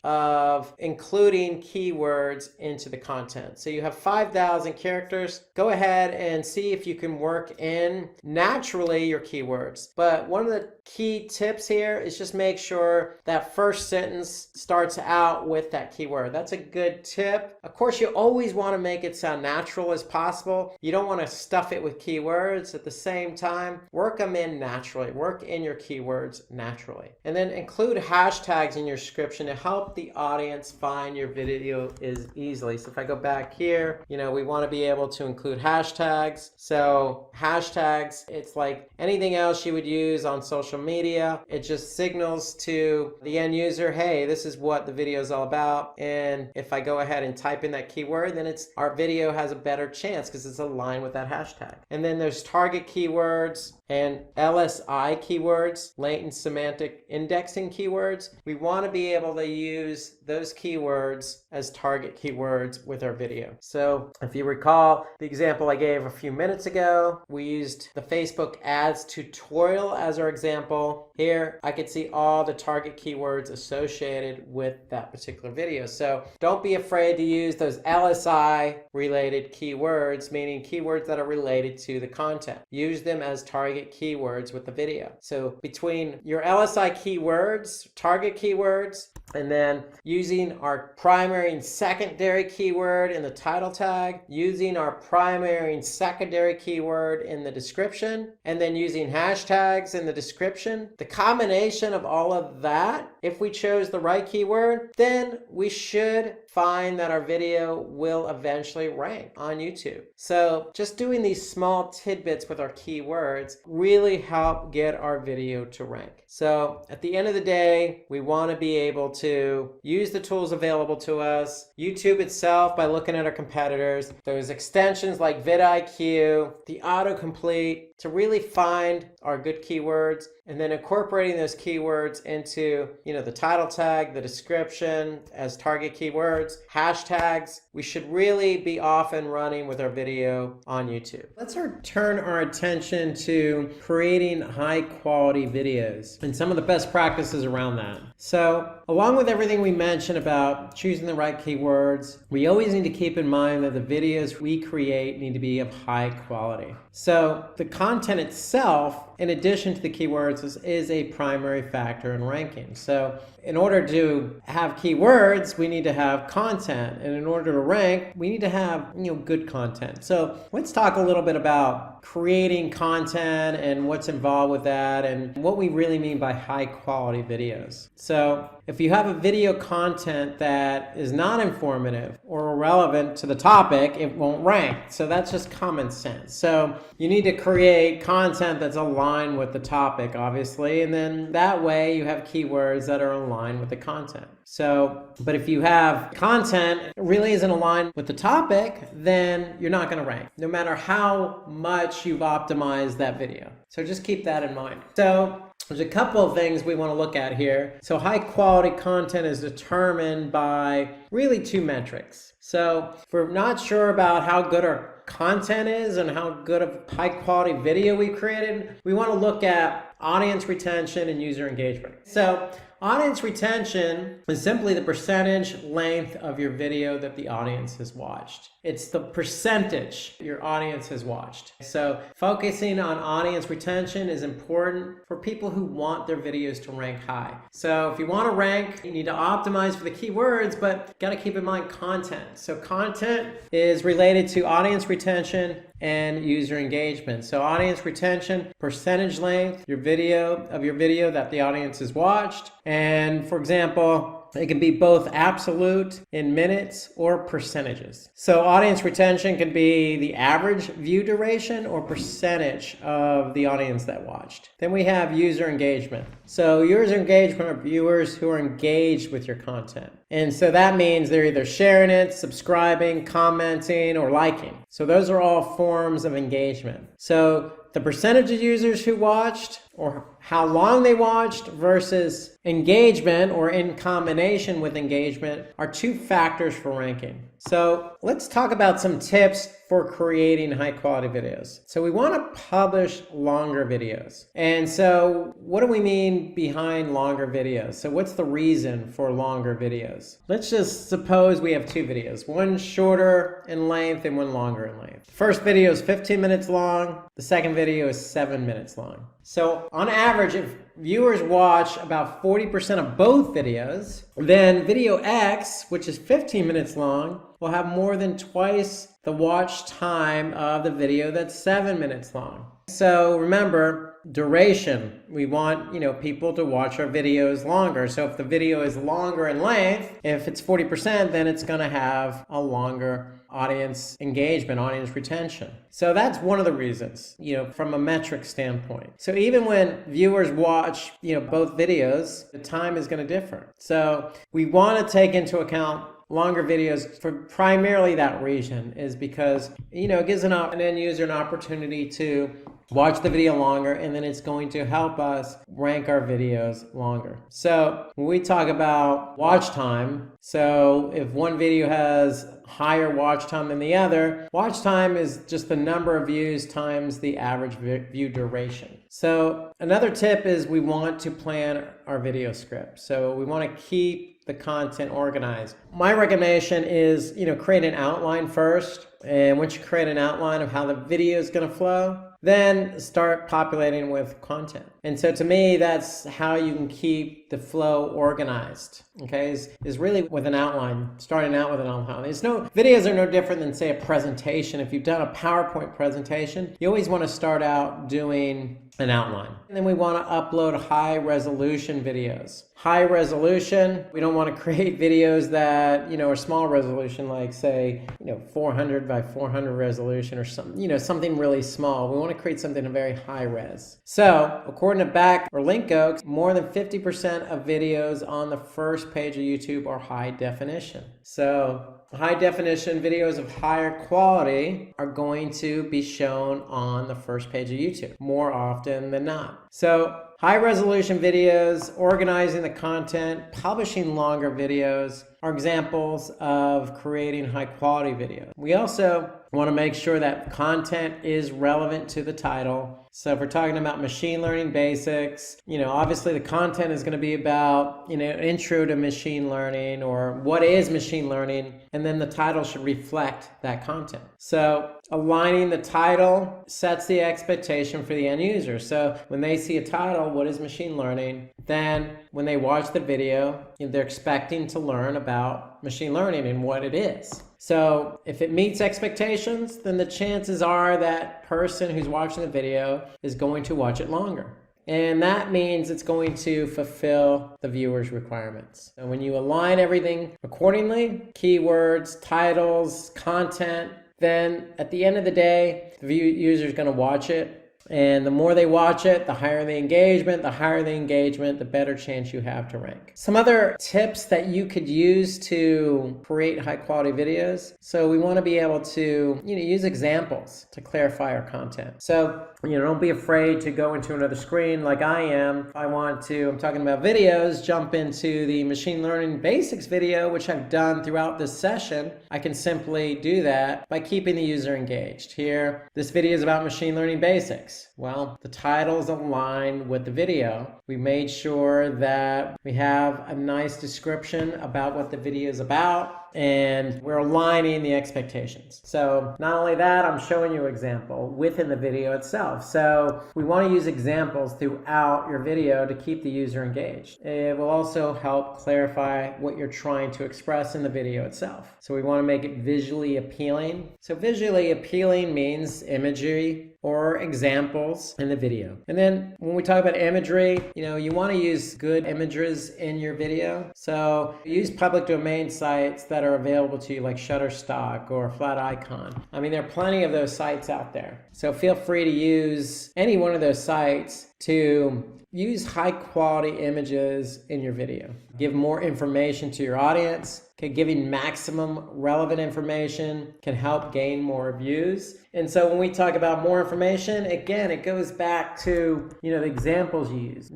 of including keywords into the content. So you have 5,000 characters. Go ahead and see if you can work in naturally your keywords. But one of the key tips here is just make sure that first sentence starts out with that keyword. That's a good tip. Of course, you always want to make it sound natural as possible. You don't want to stuff it with keywords. At the same time, work them in naturally. Work in your keywords naturally. And then include hashtags in your description to help the audience find your video easily. So if I go back here, we want to be able to include hashtags. So hashtags, it's like anything else you would use on social media. It just signals to the end user, hey, this is what the video is all about. And if I go ahead and type in that keyword, then our video has a better chance because it's aligned with that hashtag. And then there's target keywords and LSI keywords, latent semantic indexing keywords. We want to be able to use those keywords as target keywords with our video. So if you recall the example I gave a few minutes ago, we used the Facebook ads tutorial as our example. Here I could see all the target keywords associated with that particular video. So don't be afraid to use those LSI related keywords, meaning keywords that are related to the content. Use them as target keywords with the video. So between your LSI keywords, target keywords, and then using our primary and secondary keyword in the title tag, using our primary and secondary keyword in the description, and then using hashtags in the description, the combination of all of that, if we chose the right keyword, then we should find that our video will eventually rank on YouTube. So just doing these small tidbits with our keywords really help get our video to rank. So at the end of the day, we want to be able to use the tools available to us, YouTube itself by looking at our competitors, those extensions like vidIQ, the autocomplete, to really find our good keywords, and then incorporating those keywords into, the title tag, the description as target keywords, hashtags. We should really be off and running with our video on YouTube. Let's turn our attention to creating high quality videos and some of the best practices around that. So along with everything we mentioned about choosing the right keywords, we always need to keep in mind that the videos we create need to be of high quality. So the content itself in addition to the keywords, is a primary factor in ranking. So in order to have keywords, we need to have content. And in order to rank, we need to have good content. So let's talk a little bit about creating content and what's involved with that and what we really mean by high quality videos. So if you have a video content that is not informative or relevant to the topic, it won't rank. So that's just common sense. So you need to create content that's aligned with the topic, obviously, and then that way you have keywords that are aligned with the content. So, but if you have content that really isn't aligned with the topic, then you're not going to rank, no matter how much you've optimized that video. So just keep that in mind. So there's a couple of things we want to look at here. So high quality content is determined by really two metrics. So if we're not sure about how good our content is and how good of high quality video we created, we want to look at audience retention and user engagement. So audience retention is simply the percentage length of your video that the audience has watched. It's the percentage your audience has watched. So focusing on audience retention is important for people who want their videos to rank high. So if you want to rank, you need to optimize for the keywords, but got to keep in mind content. So content is related to audience retention and user engagement. So audience retention, percentage length, your video that the audience has watched. And for example, it can be both absolute in minutes or percentages. So audience retention can be the average view duration or percentage of the audience that watched. Then we have user engagement. So user engagement are viewers who are engaged with your content. And so that means they're either sharing it, subscribing, commenting, or liking. So those are all forms of engagement. So the percentage of users who watched or how long they watched versus engagement or in combination with engagement are two factors for ranking. So let's talk about some tips for creating high quality videos. So we want to publish longer videos. And so what do we mean behind longer videos? So what's the reason for longer videos? Let's just suppose we have two videos, one shorter in length and one longer in length. The first video is 15 minutes long. The second video is 7 minutes long. So on average, if viewers watch about 40% of both videos, then video X, which is 15 minutes long, will have more than twice the watch time of the video that's 7 minutes long. So remember, duration. We want, people to watch our videos longer. So if the video is longer in length, if it's 40%, then it's going to have a longer audience engagement, audience retention. So that's one of the reasons, from a metric standpoint. So even when viewers watch, both videos, the time is going to differ. So we want to take into account longer videos for primarily that reason, is because, it gives an end user an opportunity to watch the video longer, and then it's going to help us rank our videos longer. So when we talk about watch time, so if one video has higher watch time than the other, watch time is just the number of views times the average view duration. So another tip is we want to plan our video script. So we want to keep the content organized. My recommendation is, create an outline first. And once you create an outline of how the video is going to flow, then start populating with content. And so to me, that's how you can keep the flow organized, okay, is really with an outline, starting out with an outline. Videos are no different than, say, a presentation. If you've done a PowerPoint presentation, you always want to start out doing an outline. And then we want to upload high resolution videos. High resolution, we don't want to create videos that, are small resolution, like say, 400 by 400 resolution or something, something really small. We want to create something in very high res. So according to Linko, more than 50% of videos on the first page of YouTube are high definition. So high definition videos of higher quality are going to be shown on the first page of YouTube more often than not. So high resolution videos, organizing the content, publishing longer videos are examples of creating high quality videos. We also want to make sure that content is relevant to the title. So if we're talking about machine learning basics, obviously the content is going to be about, intro to machine learning or what is machine learning, and then the title should reflect that content. So aligning the title sets the expectation for the end user. So when they see a title, what is machine learning? Then when they watch the video, they're expecting to learn about machine learning and what it is. So if it meets expectations, then the chances are that person who's watching the video is going to watch it longer. And that means it's going to fulfill the viewer's requirements. And when you align everything accordingly, keywords, titles, content, then at the end of the day, the user is going to watch it. And the more they watch it, the higher the engagement. The higher the engagement, the better chance you have to rank. Some other tips that you could use to create high quality videos. So we want to be able to use examples to clarify our content. So don't be afraid to go into another screen like I am. If I'm talking about videos, jump into the machine learning basics video, which I've done throughout this session. I can simply do that by keeping the user engaged. Here, this video is about machine learning basics. Well, the titles align with the video. We made sure that we have a nice description about what the video is about, and we're aligning the expectations. So not only that, I'm showing you an example within the video itself. So we want to use examples throughout your video to keep the user engaged. It will also help clarify what you're trying to express in the video itself. So we want to make it visually appealing. So visually appealing means imagery or examples in the video. And then when we talk about imagery, you want to use good images in your video. So use public domain sites that are available to you, like Shutterstock or Flat Icon. There are plenty of those sites out there. So feel free to use any one of those sites to use high quality images in your video. Give more information to your audience. Giving maximum relevant information can help gain more views. And so when we talk about more information, again, it goes back to the examples you use.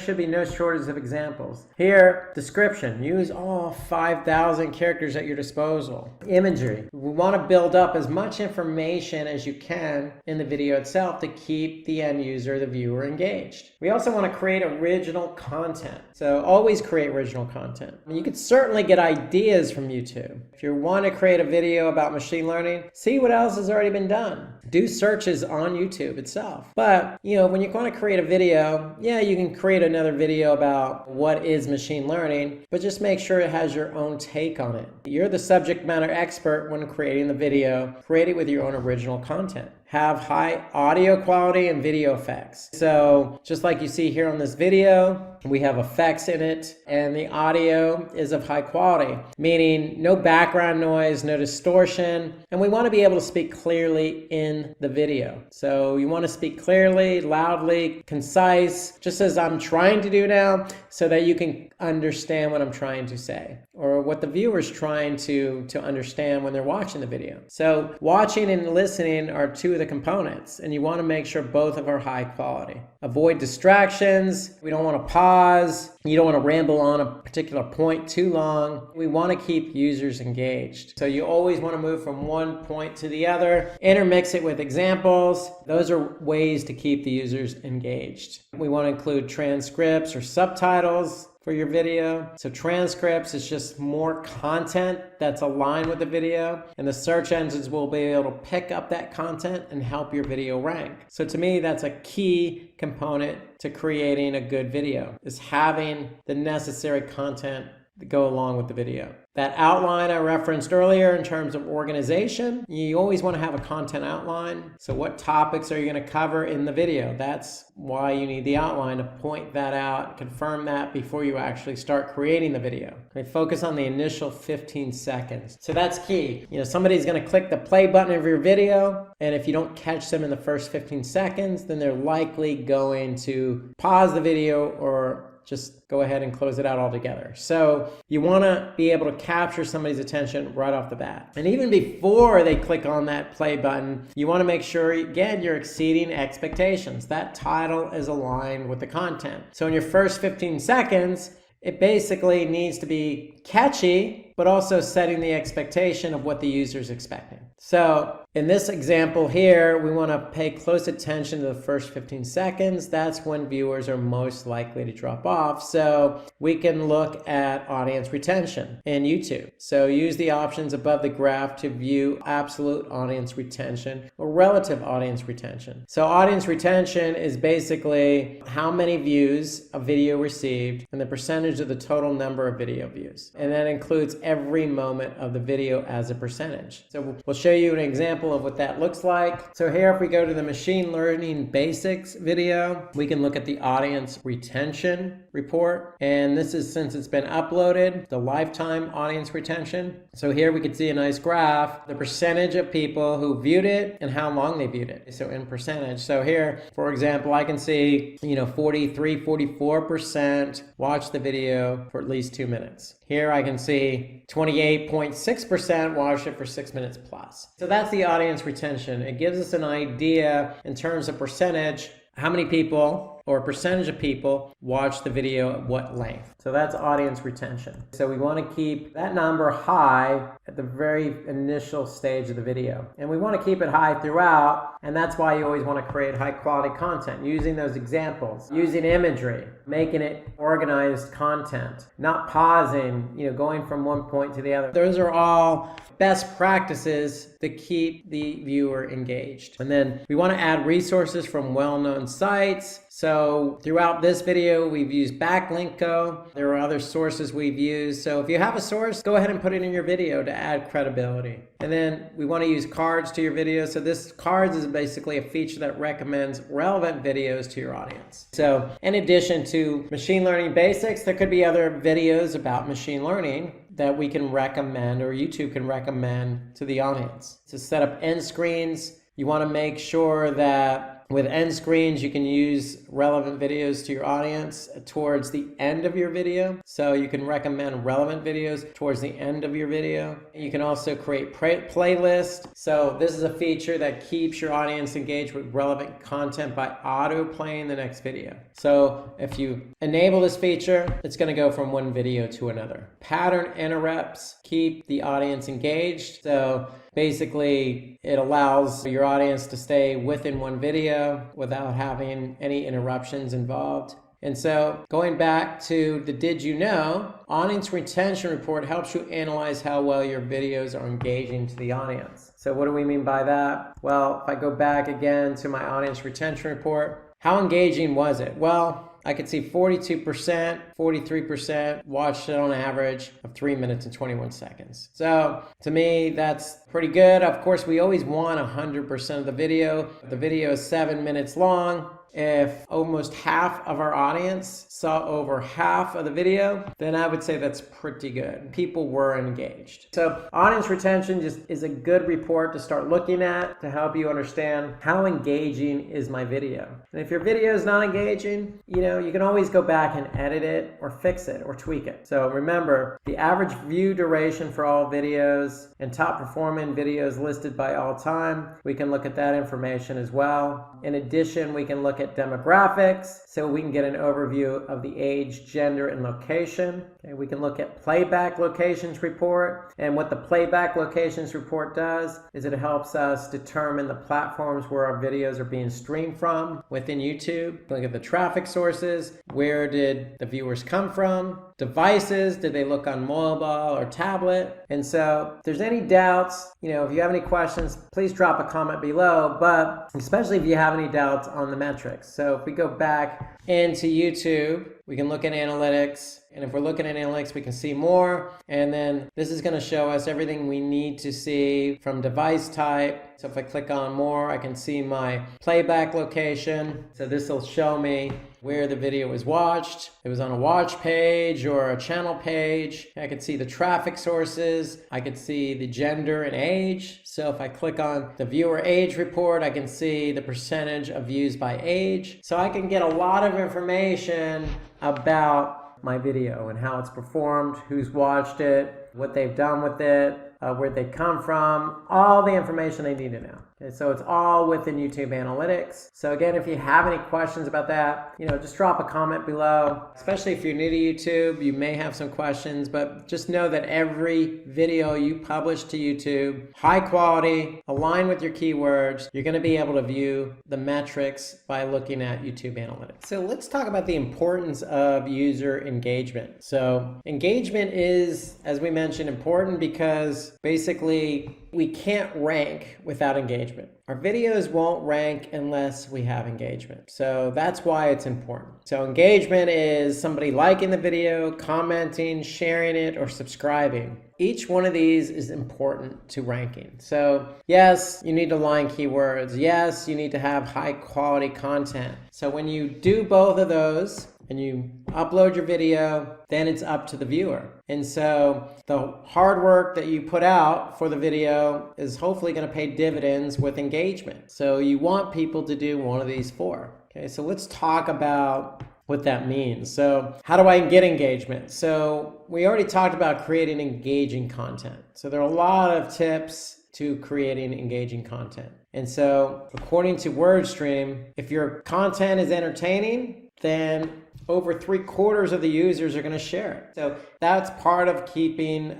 Should be no shortage of examples. Here, description. Use all 5,000 characters at your disposal. Imagery. We want to build up as much information as you can in the video itself to keep the end user, the viewer, engaged. We also want to create original content. So always create original content. You could certainly get ideas from YouTube. If you want to create a video about machine learning, see what else has already been done. Do searches on YouTube itself. But, when you're going to create a video, you can create another video about what is machine learning, but just make sure it has your own take on it. You're the subject matter expert when creating the video. Create it with your own original content. Have high audio quality and video effects. So just like you see here on this video, we have effects in it, and the audio is of high quality, meaning no background noise, no distortion, and we want to be able to speak clearly in the video. So you want to speak clearly, loudly, concise, just as I'm trying to do now, so that you can understand what I'm trying to say, or what the viewer's trying to understand when they're watching the video. So watching and listening are two of the components, and you want to make sure both of them are high quality. Avoid distractions. We don't want to pause. You don't want to ramble on a particular point too long. We want to keep users engaged. So you always want to move from one point to the other. Intermix it with examples. Those are ways to keep the users engaged. We want to include transcripts or subtitles for your video. So transcripts is just more content that's aligned with the video, and the search engines will be able to pick up that content and help your video rank. So to me, that's a key component to creating a good video, is having the necessary content to go along with the video. That outline I referenced earlier in terms of organization, you always want to have a content outline. So what topics are you going to cover in the video? That's why you need the outline, to point that out, confirm that before you actually start creating the video. Focus on the initial 15 seconds. So that's key. Somebody's going to click the play button of your video, and if you don't catch them in the first 15 seconds, then they're likely going to pause the video or just go ahead and close it out altogether. So you want to be able to capture somebody's attention right off the bat. And even before they click on that play button, you want to make sure, again, you're exceeding expectations. That title is aligned with the content. So in your first 15 seconds, it basically needs to be catchy, but also setting the expectation of what the user is expecting. So in this example here, we want to pay close attention to the first 15 seconds. That's when viewers are most likely to drop off. So we can look at audience retention in YouTube. So use the options above the graph to view absolute audience retention or relative audience retention. So audience retention is basically how many views a video received and the percentage of the total number of video views. And that includes every moment of the video as a percentage. So we'll show you an example of what that looks like. So here, if we go to the machine learning basics video, we can look at the audience retention report. And this is, since it's been uploaded, the lifetime audience retention. So here we can see a nice graph, the percentage of people who viewed it and how long they viewed it. So in percentage. So here, for example, I can see, 43, 44% watch the video for at least 2 minutes. Here I can see 28.6% watched it for 6 minutes plus. So that's the audience retention. It gives us an idea in terms of percentage, how many people or percentage of people watch the video at what length. So that's audience retention. So we want to keep that number high at the very initial stage of the video. And we want to keep it high throughout. And that's why you always want to create high quality content, using those examples, using imagery, making it organized content, not pausing, going from one point to the other. Those are all best practices to keep the viewer engaged. And then we want to add resources from well-known sites. So throughout this video, we've used Backlinko. There are other sources we've used. So if you have a source, go ahead and put it in your video to add credibility. And then we want to use cards to your video. So this cards is basically a feature that recommends relevant videos to your audience. So in addition to machine learning basics, there could be other videos about machine learning that we can recommend, or YouTube can recommend to the audience. To set up end screens, you want to make sure that with end screens, you can use relevant videos to your audience towards the end of your video. So you can recommend relevant videos towards the end of your video. You can also create playlists. So this is a feature that keeps your audience engaged with relevant content by auto playing the next video. So if you enable this feature, it's going to go from one video to another. Pattern interrupts keep the audience engaged. So basically, it allows your audience to stay within one video without having any interruptions involved. And so going back to the Did You Know, audience retention report helps you analyze how well your videos are engaging to the audience. So what do we mean by that? Well, if I go back again to my audience retention report, how engaging was it? Well, I could see 42%, 43% watched it on average of 3 minutes and 21 seconds. So to me, that's pretty good. Of course, we always want 100% of the video. The video is 7 minutes long. If almost half of our audience saw over half of the video, then I would say that's pretty good. People were engaged. So audience retention just is a good report to start looking at to help you understand how engaging is my video. And if your video is not engaging, you can always go back and edit it or fix it or tweak it. So remember, the average view duration for all videos and top performing videos listed by all time, we can look at that information as well. In addition, we can look at demographics, so we can get an overview of the age, gender, and location. Okay, we can look at playback locations report, and what the playback locations report does is it helps us determine the platforms where our videos are being streamed from within YouTube. Look at the traffic sources, where did the viewers come from, devices, did they look on mobile or tablet? And so if there's any doubts, if you have any questions, please drop a comment below, but especially if you have any doubts on the metrics. So if we go back into YouTube, we can look at analytics. And if we're looking at analytics, we can see more. And then this is going to show us everything we need to see from device type. So if I click on more, I can see my playback location. So this will show me where the video was watched. It was on a watch page or a channel page. I could see the traffic sources. I could see the gender and age. So if I click on the viewer age report, I can see the percentage of views by age. So I can get a lot of information about my video and how it's performed, who's watched it, what they've done with it, where they come from, all the information they need to know. Okay, so it's all within YouTube Analytics. So again, if you have any questions about that, just drop a comment below. Especially if you're new to YouTube, you may have some questions, but just know that every video you publish to YouTube, high quality, aligned with your keywords, you're going to be able to view the metrics by looking at YouTube Analytics. So let's talk about the importance of user engagement. So engagement is, as we mentioned, important because basically we can't rank without engagement. Our videos won't rank unless we have engagement. So that's why it's important. So engagement is somebody liking the video, commenting, sharing it, or subscribing. Each one of these is important to ranking. So yes, you need to align keywords. Yes, you need to have high quality content. So when you do both of those, and you upload your video, then it's up to the viewer. And so the hard work that you put out for the video is hopefully going to pay dividends with engagement. So you want people to do one of these four. Okay, so let's talk about what that means. So how do I get engagement? So we already talked about creating engaging content. So there are a lot of tips to creating engaging content. And so according to WordStream, if your content is entertaining, then over 3/4 of the users are going to share it. So that's part of keeping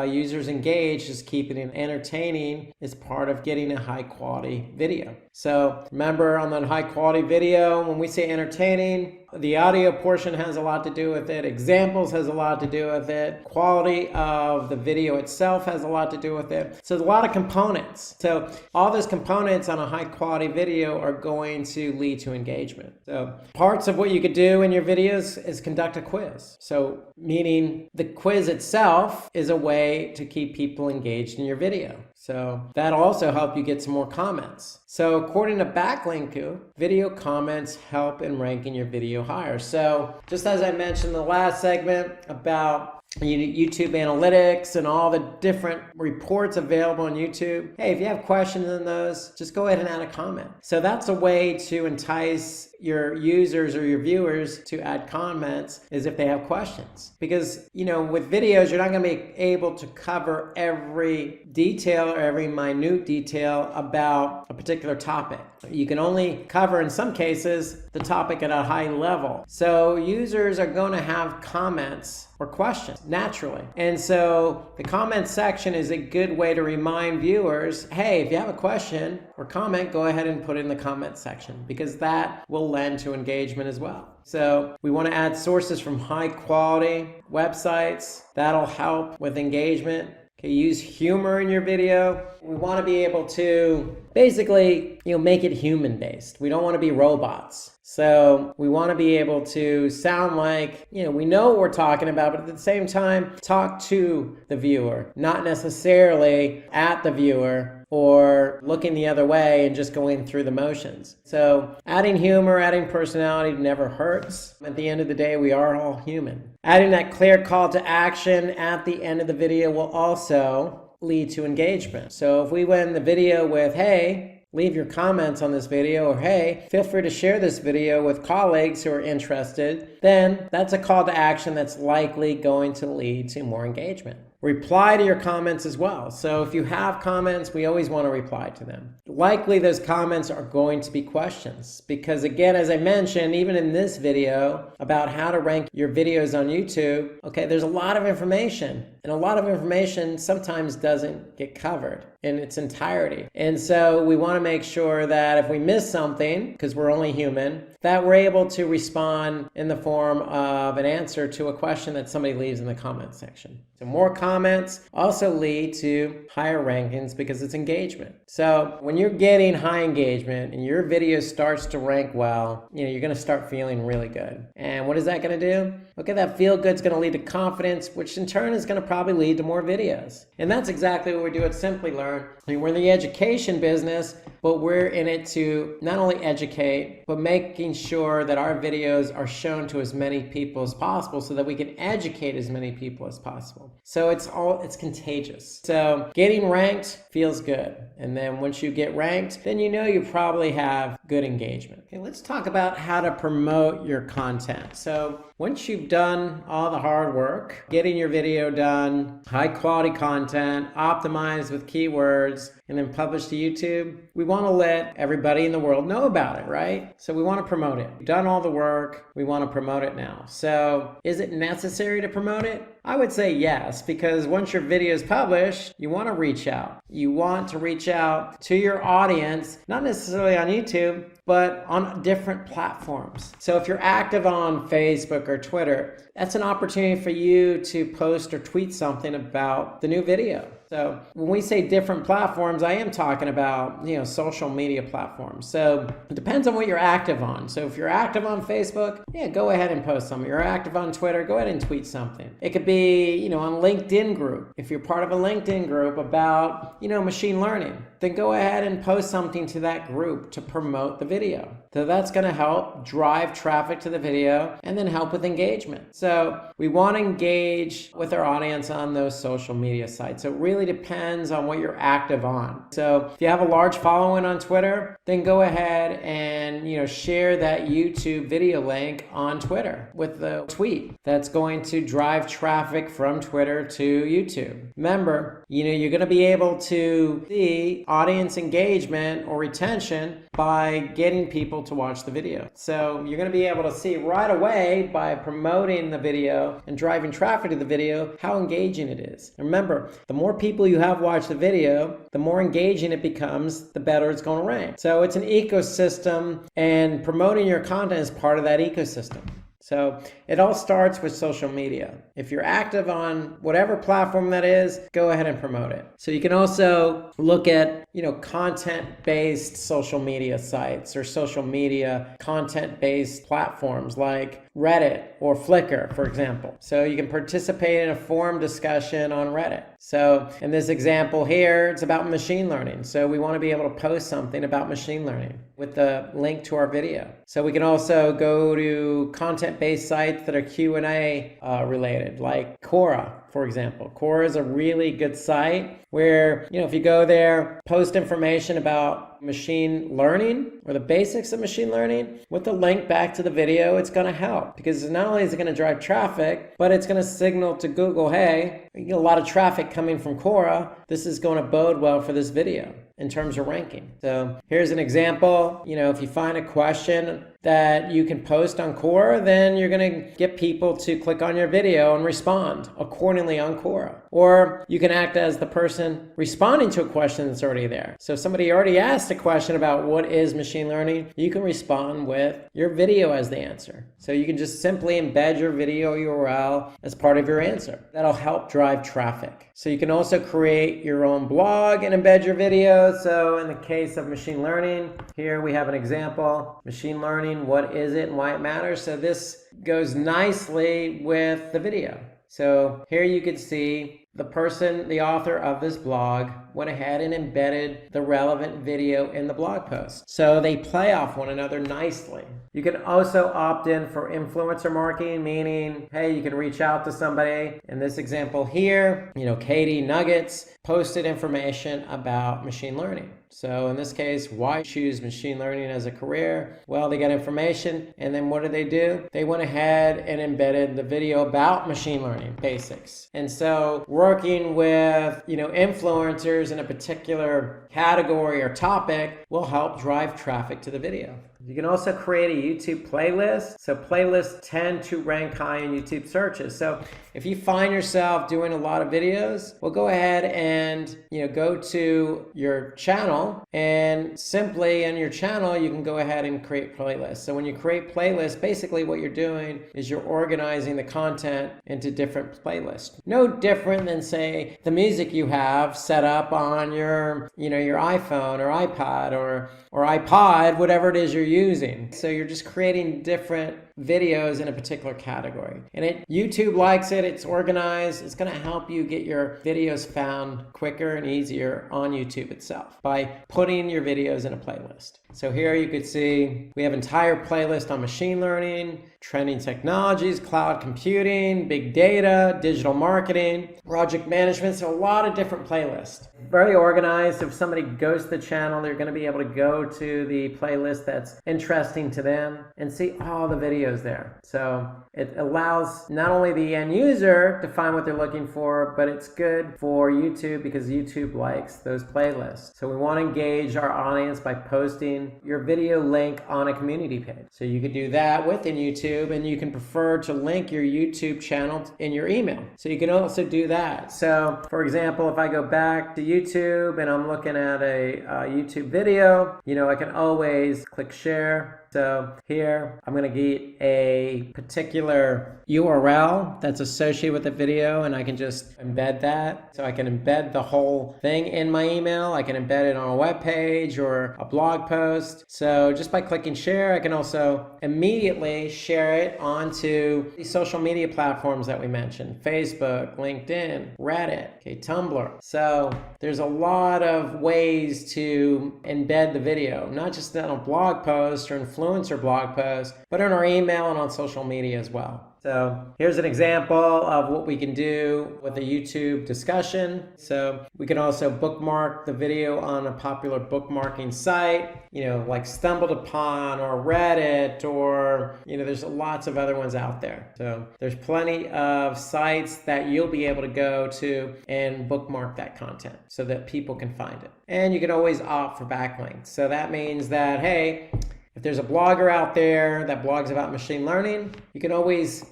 users engaged, is keeping it entertaining, is part of getting a high quality video. So remember, on that high quality video, when we say entertaining, the audio portion has a lot to do with it. Examples has a lot to do with it. Quality of the video itself has a lot to do with it. So there's a lot of components. So all those components on a high quality video are going to lead to engagement. So parts of what you could do in your videos is conduct a quiz. So meaning the quiz itself is a way to keep people engaged in your video. So that'll also help you get some more comments. So according to Backlinko, video comments help in ranking your video higher. So just as I mentioned in the last segment about YouTube Analytics and all the different reports available on YouTube, hey, if you have questions on those, just go ahead and add a comment. So that's a way to entice your users or your viewers to add comments, is if they have questions. Because, with videos, you're not going to be able to cover every detail or every minute detail about a particular topic. You can only cover, in some cases, the topic at a high level. So users are going to have comments or questions naturally. And so the comment section is a good way to remind viewers, hey, if you have a question or comment, go ahead and put it in the comment section, because that will lend to engagement as well. So we want to add sources from high quality websites. That'll help with engagement. Okay, use humor in your video. We want to be able to basically, make it human based. We don't want to be robots. So we want to be able to sound like, we know what we're talking about, but at the same time, talk to the viewer, not necessarily at the viewer or looking the other way and just going through the motions. So adding humor, adding personality never hurts. At the end of the day, we are all human. Adding that clear call to action at the end of the video will also lead to engagement. So if we win the video with, hey, leave your comments on this video, or hey, feel free to share this video with colleagues who are interested, then that's a call to action that's likely going to lead to more engagement. Reply to your comments as well. So if you have comments, we always want to reply to them. Likely those comments are going to be questions, because again, as I mentioned, even in this video about how to rank your videos on YouTube, okay, there's a lot of information, and a lot of information sometimes doesn't get covered in its entirety. And so we want to make sure that if we miss something, because we're only human, that we're able to respond in the form of an answer to a question that somebody leaves in the comment section. So more comments also lead to higher rankings because it's engagement. So when you're getting high engagement and your video starts to rank well, you're going to start feeling really good. And what is that going to do? Okay, that feel good is going to lead to confidence, which in turn is going to probably lead to more videos. And that's exactly what we do at Simplilearn. We're in the education business, but we're in it to not only educate, but making sure that our videos are shown to as many people as possible so that we can educate as many people as possible. So it's contagious. So getting ranked feels good. And then once you get ranked, then you probably have good engagement. Okay, let's talk about how to promote your content. So once you've done all the hard work, getting your video done, high quality content, optimized with keywords, and then publish to YouTube, we want to let everybody in the world know about it, right? So we want to promote it. We've done all the work. We want to promote it now. So is it necessary to promote it? I would say yes, because once your video is published, you want to reach out. You want to reach out to your audience, not necessarily on YouTube, but on different platforms. So if you're active on Facebook or Twitter, that's an opportunity for you to post or tweet something about the new video. So when we say different platforms, I am talking about, social media platforms. So it depends on what you're active on. So if you're active on Facebook, go ahead and post something. If you're active on Twitter, go ahead and tweet something. It could be, on LinkedIn group. If you're part of a LinkedIn group about, machine learning, then go ahead and post something to that group to promote the video. So that's going to help drive traffic to the video and then help with engagement. So we want to engage with our audience on those social media sites. So it really depends on what you're active on. So if you have a large following on Twitter, then go ahead and share that YouTube video link on Twitter with the tweet that's going to drive traffic from Twitter to YouTube. Remember, you're going to be able to see audience engagement or retention by getting people to watch the video. So you're going to be able to see right away by promoting the video and driving traffic to the video how engaging it is. And remember, the more people you have watch the video, the more engaging it becomes, the better it's going to rank. So it's an ecosystem, and promoting your content is part of that ecosystem. So it all starts with social media. If you're active on whatever platform that is, go ahead and promote it. So you can also look at, content-based social media sites or social media content-based platforms like Reddit or Flickr, for example. So you can participate in a forum discussion on Reddit. So in this example here, it's about machine learning. So we want to be able to post something about machine learning with the link to our video. So we can also go to content-based sites that are Q&A related, like Quora, for example. Quora is a really good site where, if you go there, post information about machine learning or the basics of machine learning with the link back to the video, it's going to help, because not only is it going to drive traffic, but it's going to signal to Google, hey, you get a lot of traffic coming from Quora. This is going to bode well for this video in terms of ranking. So here's an example. If you find a question that you can post on Quora, then you're going to get people to click on your video and respond accordingly on Quora. Or you can act as the person responding to a question that's already there. So if somebody already asked a question about what is machine learning, you can respond with your video as the answer. So you can just simply embed your video URL as part of your answer. That'll help drive traffic. So you can also create your own blog and embed your video. So in the case of machine learning, here we have an example. Machine learning, what is it and why it matters? So this goes nicely with the video. So here you can see the person, the author of this blog, went ahead and embedded the relevant video in the blog post. So they play off one another nicely. You can also opt in for influencer marketing, meaning, hey, you can reach out to somebody. In this example here, Katie Nuggets posted information about machine learning. So in this case, why choose machine learning as a career? Well, they got information, and then what did they do? They went ahead and embedded the video about machine learning basics. And so working with, influencers in a particular category or topic will help drive traffic to the video. You can also create a YouTube playlist. So playlists tend to rank high in YouTube searches. So if you find yourself doing a lot of videos, well, go ahead and go to your channel, and simply in your channel, you can go ahead and create playlists. So when you create playlists, basically what you're doing is you're organizing the content into different playlists. No different than, say, the music you have set up on your iPhone or iPad or iPod, whatever it is you're using. So you're just creating different videos in a particular category. And YouTube likes it, it's organized, it's going to help you get your videos found quicker and easier on YouTube itself by putting your videos in a playlist. So here you could see we have an entire playlist on machine learning, trending technologies, cloud computing, big data, digital marketing, project management, so a lot of different playlists. Very organized. If somebody goes to the channel, they're going to be able to go to the playlist that's interesting to them and see all the videos videos there. So it allows not only the end user to find what they're looking for, but it's good for YouTube because YouTube likes those playlists. So we want to engage our audience by posting your video link on a community page. So you could do that within YouTube, and you can prefer to link your YouTube channel in your email. So you can also do that. So for example, if I go back to YouTube and I'm looking at a YouTube video, I can always click share. So here I'm going to get a particular URL that's associated with the video, and I can just embed that. So I can embed the whole thing in my email. I can embed it on a web page or a blog post. So just by clicking share, I can also immediately share it onto the social media platforms that we mentioned: Facebook, LinkedIn, Reddit, Tumblr. So there's a lot of ways to embed the video, not just on a blog post or influencer blog post, but in our email and on social media as well. So here's an example of what we can do with a YouTube discussion. So we can also bookmark the video on a popular bookmarking site, like Stumbled Upon or Reddit, or, there's lots of other ones out there. So there's plenty of sites that you'll be able to go to and bookmark that content so that people can find it. And you can always opt for backlinks. So that means that, hey, if there's a blogger out there that blogs about machine learning, you can always,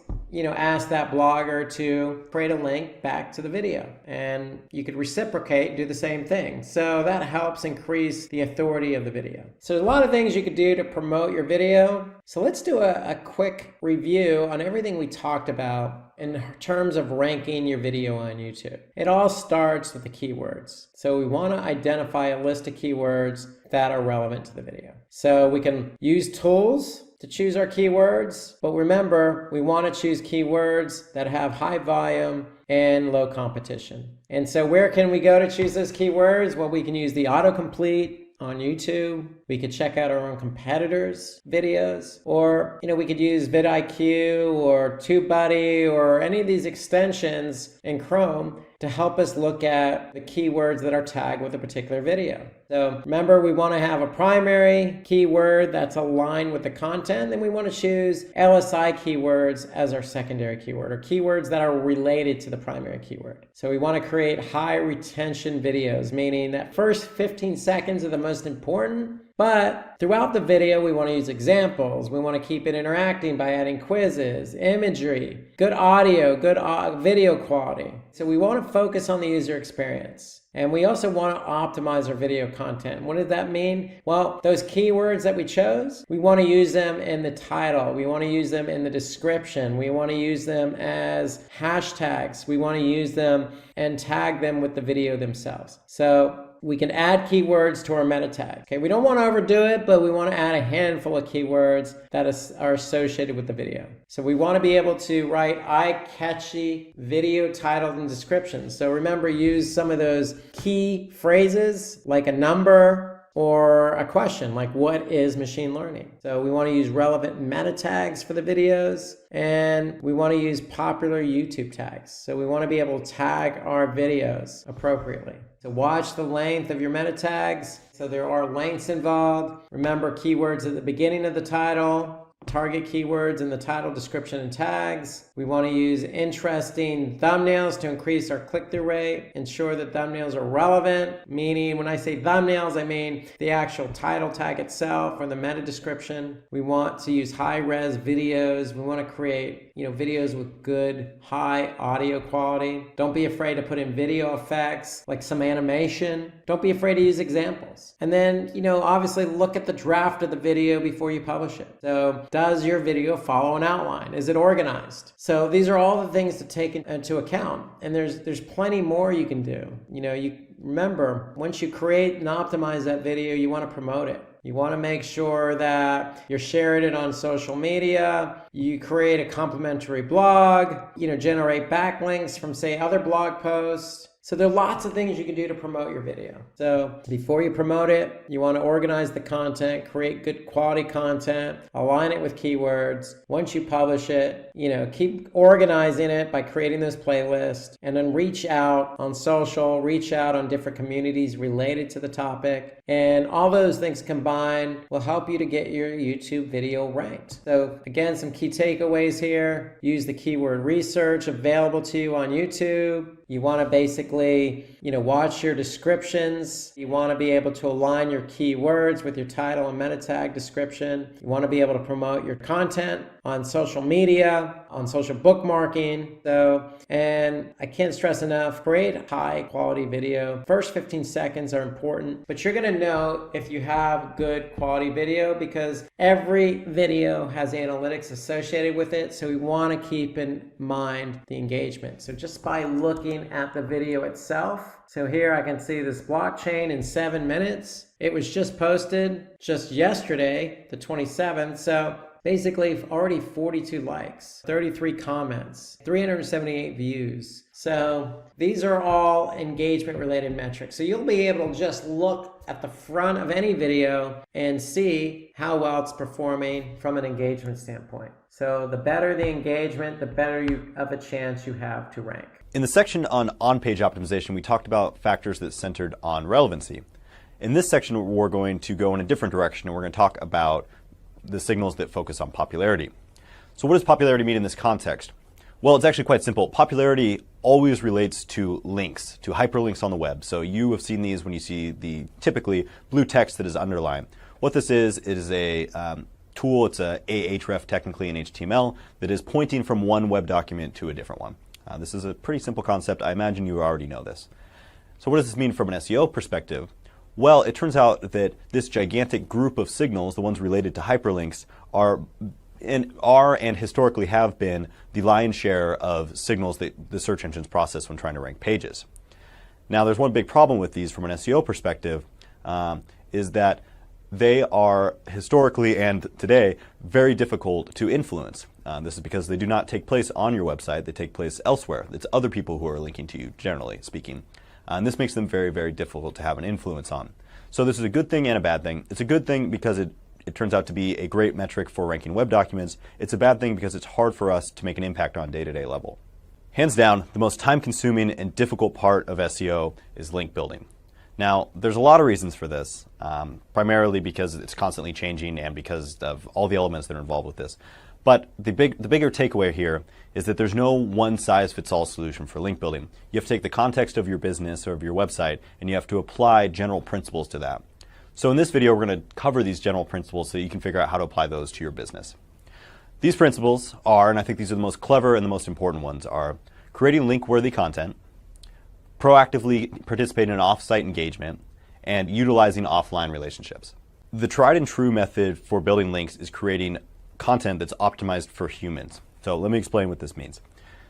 ask that blogger to create a link back to the video, and you could reciprocate, do the same thing. So that helps increase the authority of the video. So there's a lot of things you could do to promote your video. So let's do a quick review on everything we talked about in terms of ranking your video on YouTube. It all starts with the keywords. So we want to identify a list of keywords that are relevant to the video. So we can use tools to choose our keywords, but remember, we want to choose keywords that have high volume and low competition. And so where can we go to choose those keywords? Well, we can use the autocomplete on YouTube. We could check out our own competitors' videos, or we could use vidIQ or TubeBuddy or any of these extensions in Chrome to help us look at the keywords that are tagged with a particular video. So remember, we want to have a primary keyword that's aligned with the content, and we want to choose LSI keywords as our secondary keyword, or keywords that are related to the primary keyword. So we want to create high retention videos, meaning that first 15 seconds are the most important. But throughout the video, we want to use examples. We want to keep it interacting by adding quizzes, imagery, good audio, good video quality. So we want to focus on the user experience. And we also want to optimize our video content. What does that mean? Well, those keywords that we chose, we want to use them in the title. We want to use them in the description. We want to use them as hashtags. We want to use them and tag them with the video themselves. So we can add keywords to our meta tag. Okay, we don't want to overdo it, but we want to add a handful of keywords that are associated with the video. So we want to be able to write eye-catchy video titles and descriptions. So remember, use some of those key phrases like a number or a question like, what is machine learning? So we want to use relevant meta tags for the videos, and we want to use popular YouTube tags. So we want to be able to tag our videos appropriately. So watch the length of your meta tags. So there are lengths involved. Remember, keywords at the beginning of the title, target keywords in the title, description, and tags. We want to use interesting thumbnails to increase our click-through rate. Ensure that thumbnails are relevant, meaning when I say thumbnails, I mean the actual title tag itself or the meta description. We want to use high-res videos. We want to create, videos with good high audio quality. Don't be afraid to put in video effects like some animation. Don't be afraid to use examples. And then, obviously look at the draft of the video before you publish it. So does your video follow an outline? Is it organized? So these are all the things to take into account. And there's plenty more you can do. You remember, once you create and optimize that video, you want to promote it. You want to make sure that you're sharing it on social media. You create a complimentary blog, generate backlinks from, say, other blog posts. So there are lots of things you can do to promote your video. So before you promote it, you want to organize the content, create good quality content, align it with keywords. Once you publish it, keep organizing it by creating those playlists, and then reach out on social, reach out on different communities related to the topic. And all those things combined will help you to get your YouTube video ranked. So again, some key takeaways here. Use the keyword research available to you on YouTube. You want to basically, watch your descriptions. You want to be able to align your keywords with your title and meta tag description. You want to be able to promote your content on social media, on social bookmarking. And I can't stress enough, create high quality video. First 15 seconds are important, but you're going to know if you have good quality video because every video has analytics associated with it. So we want to keep in mind the engagement. So just by looking at the video itself. So here I can see this blockchain in 7 minutes. It was just posted just yesterday, the 27th. So basically already 42 likes, 33 comments, 378 views. So these are all engagement related metrics. So you'll be able to just look at the front of any video and see how well it's performing from an engagement standpoint. So the better the engagement, the better of a chance you have to rank. In the section on page optimization, we talked about factors that centered on relevancy. In this section, we're going to go in a different direction, and we're going to talk about the signals that focus on popularity. So what does popularity mean in this context? Well, it's actually quite simple. Popularity always relates to links, to hyperlinks on the web. So you have seen these when you see the typically blue text that is underlined. What this is, it is a tool, it's a ahref technically in HTML, that is pointing from one web document to a different one. This is a pretty simple concept. I imagine you already know this. So what does this mean from an SEO perspective? Well, it turns out that this gigantic group of signals, the ones related to hyperlinks, are and historically have been the lion's share of signals that the search engines process when trying to rank pages. Now, there's one big problem with these from an SEO perspective, is that they are historically and today very difficult to influence. This is because they do not take place on your website. They take place elsewhere. It's other people who are linking to you, generally speaking. And this makes them very, very difficult to have an influence on. So this is a good thing and a bad thing. It's a good thing because it turns out to be a great metric for ranking web documents. It's a bad thing because it's hard for us to make an impact on day-to-day level. Hands down, the most time-consuming and difficult part of SEO is link building. Now, there's a lot of reasons for this, primarily because it's constantly changing and because of all the elements that are involved with this. But the bigger takeaway here is that there's no one-size-fits-all solution for link building. You have to take the context of your business or of your website, and you have to apply general principles to that. So in this video, we're going to cover these general principles so you can figure out how to apply those to your business. These principles are, and I think these are the most clever and the most important ones, are creating link-worthy content, proactively participating in off-site engagement, and utilizing offline relationships. The tried and true method for building links is creating content that's optimized for humans. So let me explain what this means.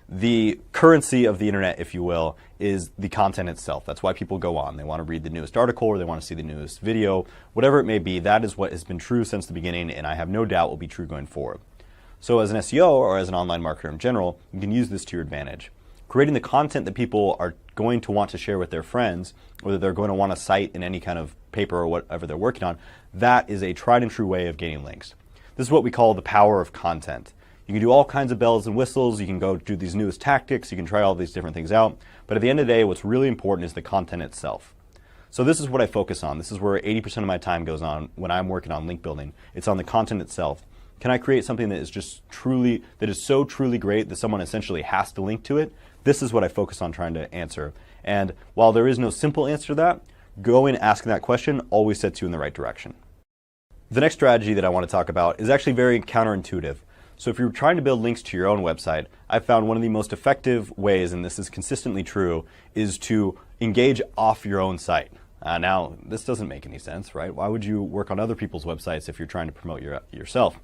The currency of the internet, if you will, is the content itself. That's why people go on. They want to read the newest article or they want to see the newest video. Whatever it may be, that is what has been true since the beginning, and I have no doubt will be true going forward. So as an SEO or as an online marketer in general, you can use this to your advantage. Creating the content that people are going to want to share with their friends, or that they're going to want to cite in any kind of paper or whatever they're working on, that is a tried and true way of gaining links. This is what we call the power of content. You can do all kinds of bells and whistles, you can go do these newest tactics, you can try all these different things out, but at the end of the day, what's really important is the content itself. So this is what I focus on. This is where 80% of my time goes on when I'm working on link building. It's on the content itself. Can I create something that is so truly great that someone essentially has to link to it? This is what I focus on trying to answer. And while there is no simple answer to that, going and asking that question always sets you in the right direction. The next strategy that I want to talk about is actually very counterintuitive. So if you're trying to build links to your own website, I've found one of the most effective ways, and this is consistently true, is to engage off your own site. Now, this doesn't make any sense, right? Why would you work on other people's websites if you're trying to promote yourself?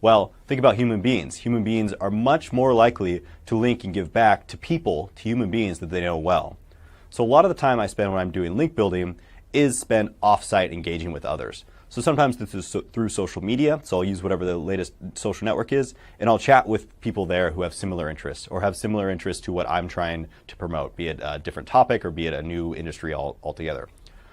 Well, think about human beings. Human beings are much more likely to link and give back to human beings that they know well. So a lot of the time I spend when I'm doing link building is spent off-site engaging with others. So sometimes this is through social media, so I'll use whatever the latest social network is, and I'll chat with people there who have similar interests or have similar interests to what I'm trying to promote, be it a different topic or be it a new industry altogether.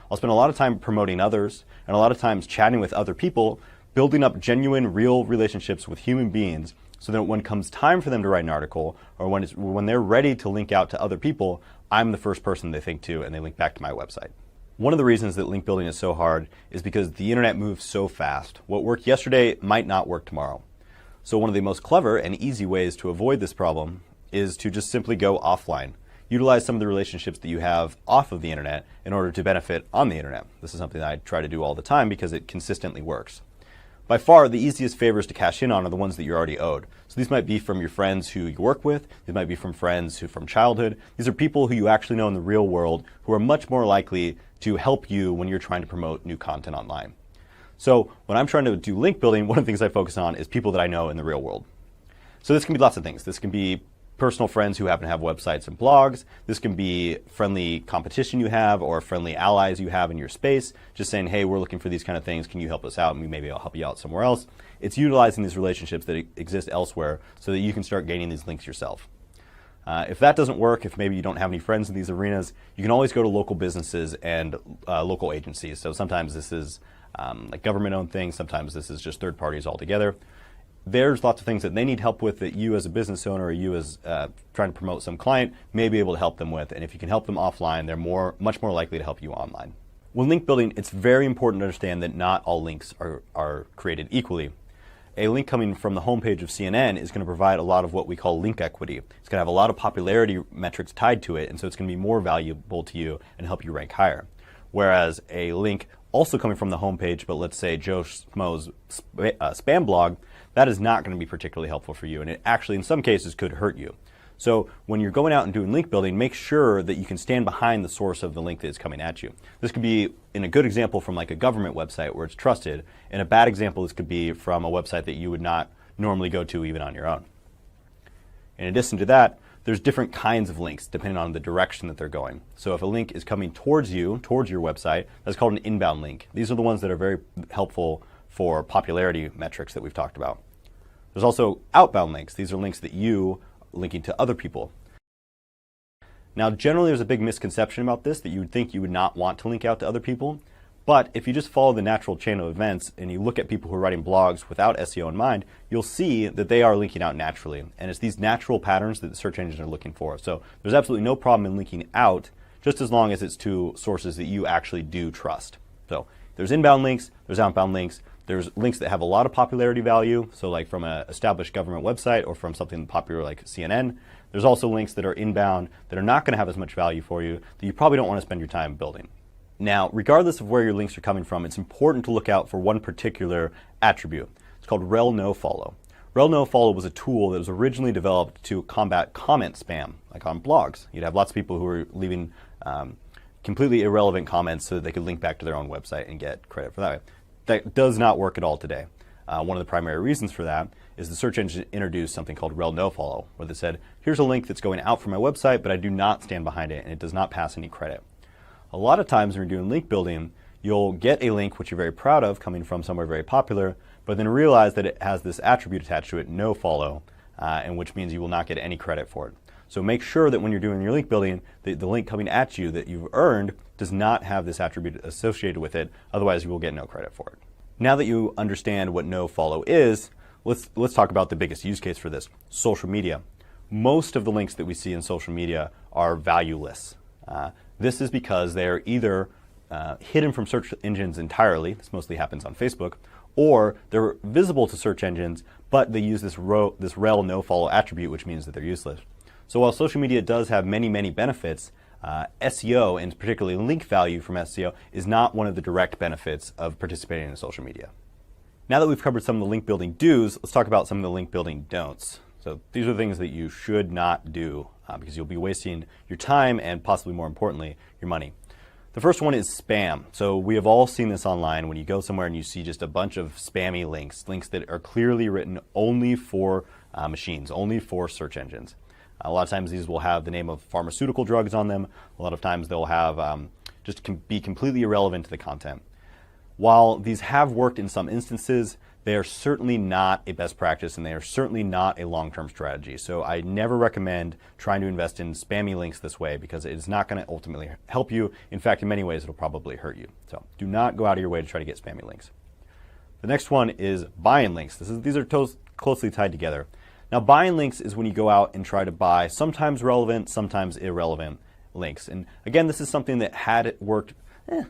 I'll spend a lot of time promoting others and a lot of times chatting with other people, building up genuine, real relationships with human beings so that when it comes time for them to write an article or when they're ready to link out to other people, I'm the first person they think to and they link back to my website. One of the reasons that link building is so hard is because the internet moves so fast. What worked yesterday might not work tomorrow. So one of the most clever and easy ways to avoid this problem is to just simply go offline. Utilize some of the relationships that you have off of the internet in order to benefit on the internet. This is something that I try to do all the time because it consistently works. By far, the easiest favors to cash in on are the ones that you're already owed. So these might be from your friends who you work with. These might be from friends who from childhood. These are people who you actually know in the real world who are much more likely to help you when you're trying to promote new content online. So when I'm trying to do link building, one of the things I focus on is people that I know in the real world. So this can be lots of things. This can be personal friends who happen to have websites and blogs. This can be friendly competition you have or friendly allies you have in your space, just saying, hey, we're looking for these kind of things. Can you help us out? And maybe I'll help you out somewhere else. It's utilizing these relationships that exist elsewhere so that you can start gaining these links yourself. If that doesn't work, if maybe you don't have any friends in these arenas, you can always go to local businesses and local agencies. So sometimes this is like government-owned things. Sometimes this is just third parties altogether. There's lots of things that they need help with that you as a business owner or you as trying to promote some client may be able to help them with. And if you can help them offline, they're much more likely to help you online. When link building, it's very important to understand that not all links are created equally. A link coming from the homepage of CNN is going to provide a lot of what we call link equity. It's going to have a lot of popularity metrics tied to it, and so it's going to be more valuable to you and help you rank higher. Whereas a link also coming from the homepage, but let's say Joe Schmo's spam blog, that is not going to be particularly helpful for you, and it actually in some cases could hurt you. So when you're going out and doing link building, make sure that you can stand behind the source of the link that is coming at you. This could be, in a good example, from like a government website where it's trusted. In a bad example, this could be from a website that you would not normally go to even on your own. In addition to that, there's different kinds of links depending on the direction that they're going. So if a link is coming towards you, towards your website, that's called an inbound link. These are the ones that are very helpful for popularity metrics that we've talked about. There's also outbound links. These are links that you linking to other people. Now, generally there's a big misconception about this that you would think you would not want to link out to other people. But if you just follow the natural chain of events and you look at people who are writing blogs without SEO in mind, you'll see that they are linking out naturally. And it's these natural patterns that the search engines are looking for. So there's absolutely no problem in linking out, just as long as it's to sources that you actually do trust. So there's inbound links, there's outbound links. There's links that have a lot of popularity value, so like from an established government website or from something popular like CNN. There's also links that are inbound that are not going to have as much value for you that you probably don't want to spend your time building. Now, regardless of where your links are coming from, it's important to look out for one particular attribute. It's called rel nofollow. Rel nofollow was a tool that was originally developed to combat comment spam, like on blogs. You'd have lots of people who were leaving completely irrelevant comments so that they could link back to their own website and get credit for that. That does not work at all today. One of the primary reasons for that is the search engine introduced something called rel nofollow, where they said, here's a link that's going out from my website, but I do not stand behind it, and it does not pass any credit. A lot of times when you're doing link building, you'll get a link which you're very proud of coming from somewhere very popular, but then realize that it has this attribute attached to it, nofollow, and which means you will not get any credit for it. So make sure that when you're doing your link building, the link coming at you that you've earned does not have this attribute associated with it, otherwise you will get no credit for it. Now that you understand what nofollow is, let's talk about the biggest use case for this, social media. Most of the links that we see in social media are valueless. This is because they're either hidden from search engines entirely, this mostly happens on Facebook, or they're visible to search engines, but they use this rel nofollow attribute, which means that they're useless. So while social media does have many, many benefits, SEO, and particularly link value from SEO, is not one of the direct benefits of participating in social media. Now that we've covered some of the link building do's, let's talk about some of the link building don'ts. So these are things that you should not do because you'll be wasting your time and possibly more importantly, your money. The first one is spam. So we have all seen this online when you go somewhere and you see just a bunch of spammy links that are clearly written only for machines, only for search engines. A lot of times these will have the name of pharmaceutical drugs on them. A lot of times they'll have be completely irrelevant to the content. While these have worked in some instances, they are certainly not a best practice and they are certainly not a long-term strategy. So I never recommend trying to invest in spammy links this way because it is not going to ultimately help you. In fact, in many ways, it'll probably hurt you. So do not go out of your way to try to get spammy links. The next one is buy-in links. These are closely tied together. Now, buy-in links is when you go out and try to buy sometimes relevant, sometimes irrelevant links. And again, this is something that had worked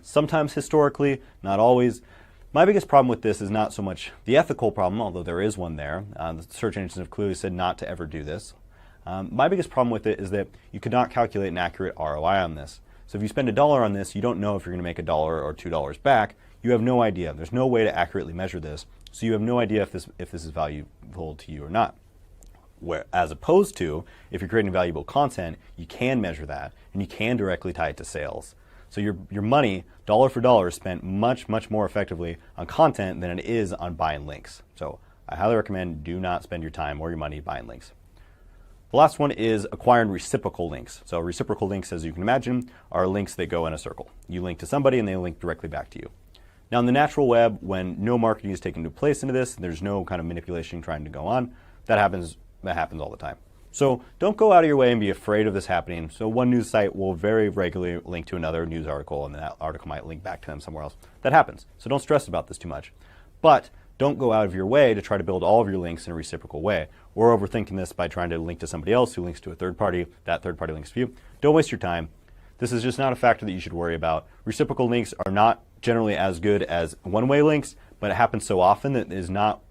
sometimes historically, not always. My biggest problem with this is not so much the ethical problem, although there is one there. The search engines have clearly said not to ever do this. My biggest problem with it is that you could not calculate an accurate ROI on this. So if you spend $1 on this, you don't know if you're going to make $1 or $2 back. You have no idea. There's no way to accurately measure this. So you have no idea if this is valuable to you or not. As opposed to, if you're creating valuable content, you can measure that and you can directly tie it to sales. So your money, dollar for dollar, is spent much, much more effectively on content than it is on buying links. So I highly recommend do not spend your time or your money buying links. The last one is acquiring reciprocal links. So reciprocal links, as you can imagine, are links that go in a circle. You link to somebody and they link directly back to you. Now in the natural web, when no marketing is taking place into this, there's no kind of manipulation trying to go on, that happens all the time. So don't go out of your way and be afraid of this happening. So one news site will very regularly link to another news article and that article might link back to them somewhere else. That happens. So don't stress about this too much. But don't go out of your way to try to build all of your links in a reciprocal way. Or overthinking this by trying to link to somebody else who links to a third party, that third party links to you. Don't waste your time. This is just not a factor that you should worry about. Reciprocal links are not generally as good as one-way links, but it happens so often that it is not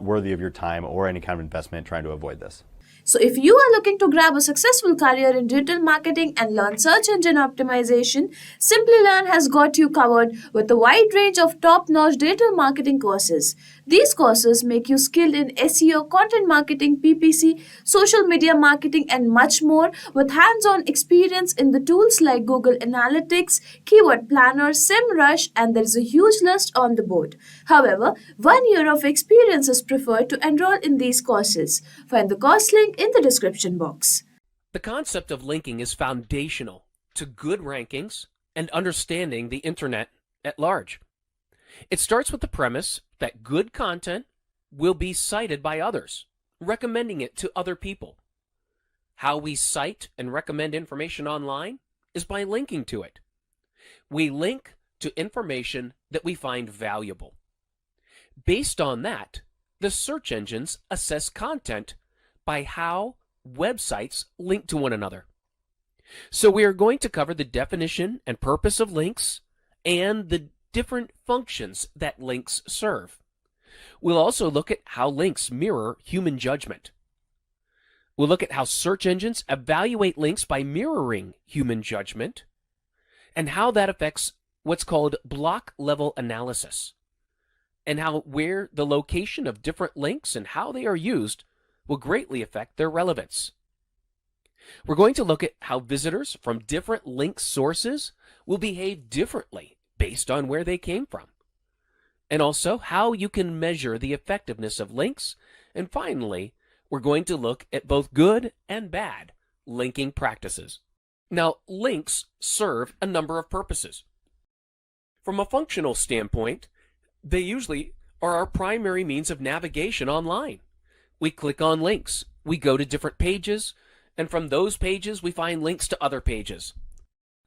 worthy of your time or any kind of investment trying to avoid this. So if you are looking to grab a successful career in digital marketing and learn search engine optimization, Simplilearn has got you covered with a wide range of top-notch digital marketing courses. These courses make you skilled in SEO, content marketing, PPC, social media marketing, and much more with hands-on experience in the tools like Google Analytics, Keyword Planner, SEMrush, and there's a huge list on the board. However, 1 year of experience is preferred to enroll in these courses. Find the course link in the description box. The concept of linking is foundational to good rankings and understanding the internet at large. It starts with the premise that good content will be cited by others, recommending it to other people. How we cite and recommend information online is by linking to it. We link to information that we find valuable. Based on that, the search engines assess content by how websites link to one another. So we are going to cover the definition and purpose of links and the different functions that links serve. We'll also look at how links mirror human judgment. We'll look at how search engines evaluate links by mirroring human judgment and how that affects what's called block level analysis, and how where the location of different links and how they are used will greatly affect their relevance. We're going to look at how visitors from different link sources will behave differently based on where they came from, and also how you can measure the effectiveness of links. And finally, we're going to look at both good and bad linking practices. Now, links serve a number of purposes. From a functional standpoint, they usually are our primary means of navigation online. We click on links, we go to different pages, and from those pages we find links to other pages.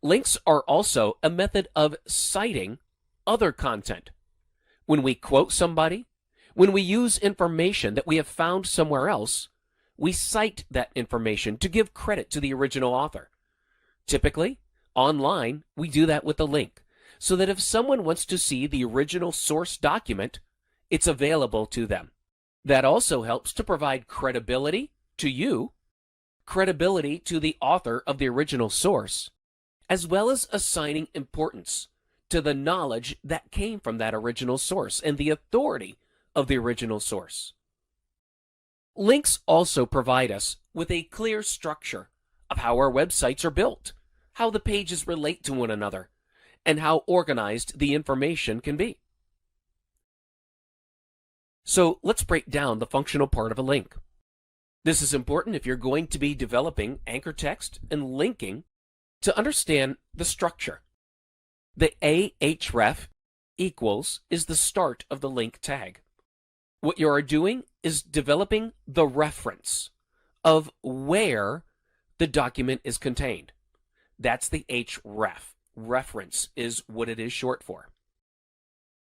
Links are also a method of citing other content. When we quote somebody, when we use information that we have found somewhere else, we cite that information to give credit to the original author. Typically, online, we do that with a link, so that if someone wants to see the original source document, it's available to them. That also helps to provide credibility to you, credibility to the author of the original source, as well as assigning importance to the knowledge that came from that original source and the authority of the original source. Links also provide us with a clear structure of how our websites are built, how the pages relate to one another, and how organized the information can be. So let's break down the functional part of a link. This is important if you're going to be developing anchor text and linking to understand the structure. The Ahref equals is the start of the link tag. What you are doing is developing the reference of where the document is contained. That's the href. Reference is what it is short for.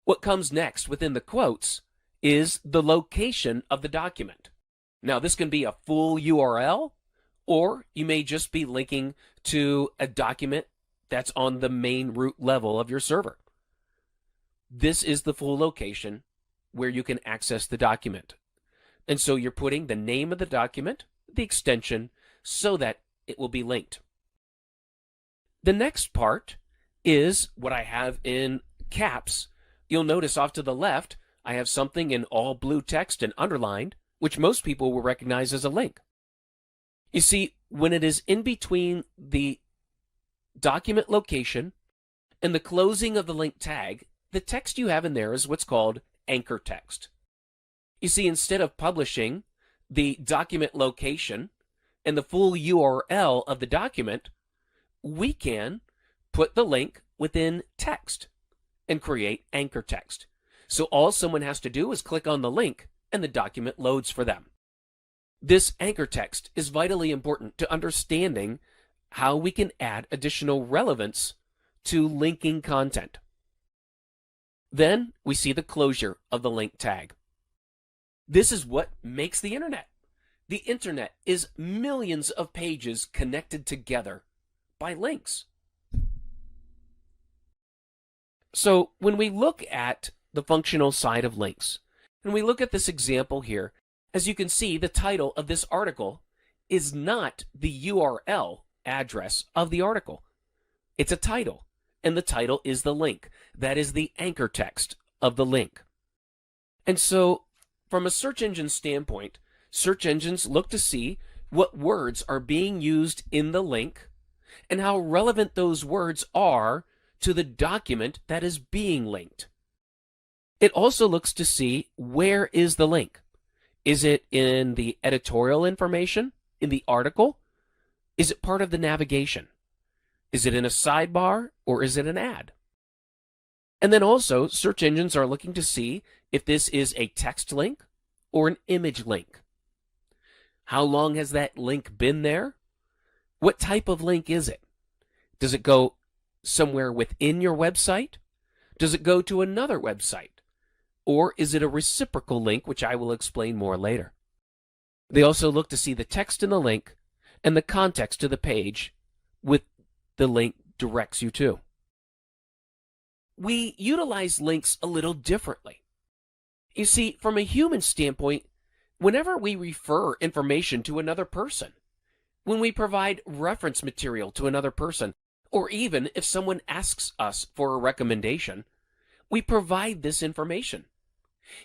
What comes next within the quotes is the location of the document. Now, this can be a full URL, or you may just be linking to a document that's on the main root level of your server. This is the full location where you can access the document. And so you're putting the name of the document, the extension, so that it will be linked. The next part is what I have in caps. You'll notice off to the left, I have something in all blue text and underlined, which most people will recognize as a link. You see, when it is in between the document location and the closing of the link tag, the text you have in there is what's called anchor text. You see, instead of publishing the document location and the full URL of the document, we can put the link within text and create anchor text. So all someone has to do is click on the link and the document loads for them. This anchor text is vitally important to understanding how we can add additional relevance to linking content. Then we see the closure of the link tag. This is what makes the internet. The internet is millions of pages connected together by links. So when we look at the functional side of links, and we look at this example here, as you can see, the title of this article is not the URL address of the article. It's a title, and the title is the link. That is the anchor text of the link. And so, from a search engine standpoint, search engines look to see what words are being used in the link and how relevant those words are to the document that is being linked. It also looks to see where is the link. Is it in the editorial information, in the article? Is it part of the navigation? Is it in a sidebar or is it an ad? And then also, search engines are looking to see if this is a text link or an image link. How long has that link been there? What type of link is it? Does it go somewhere within your website? Does it go to another website? Or is it a reciprocal link, which I will explain more later? They also look to see the text in the link and the context of the page with the link directs you to. We utilize links a little differently. You see, from a human standpoint, whenever we refer information to another person, when we provide reference material to another person, or even if someone asks us for a recommendation, we provide this information.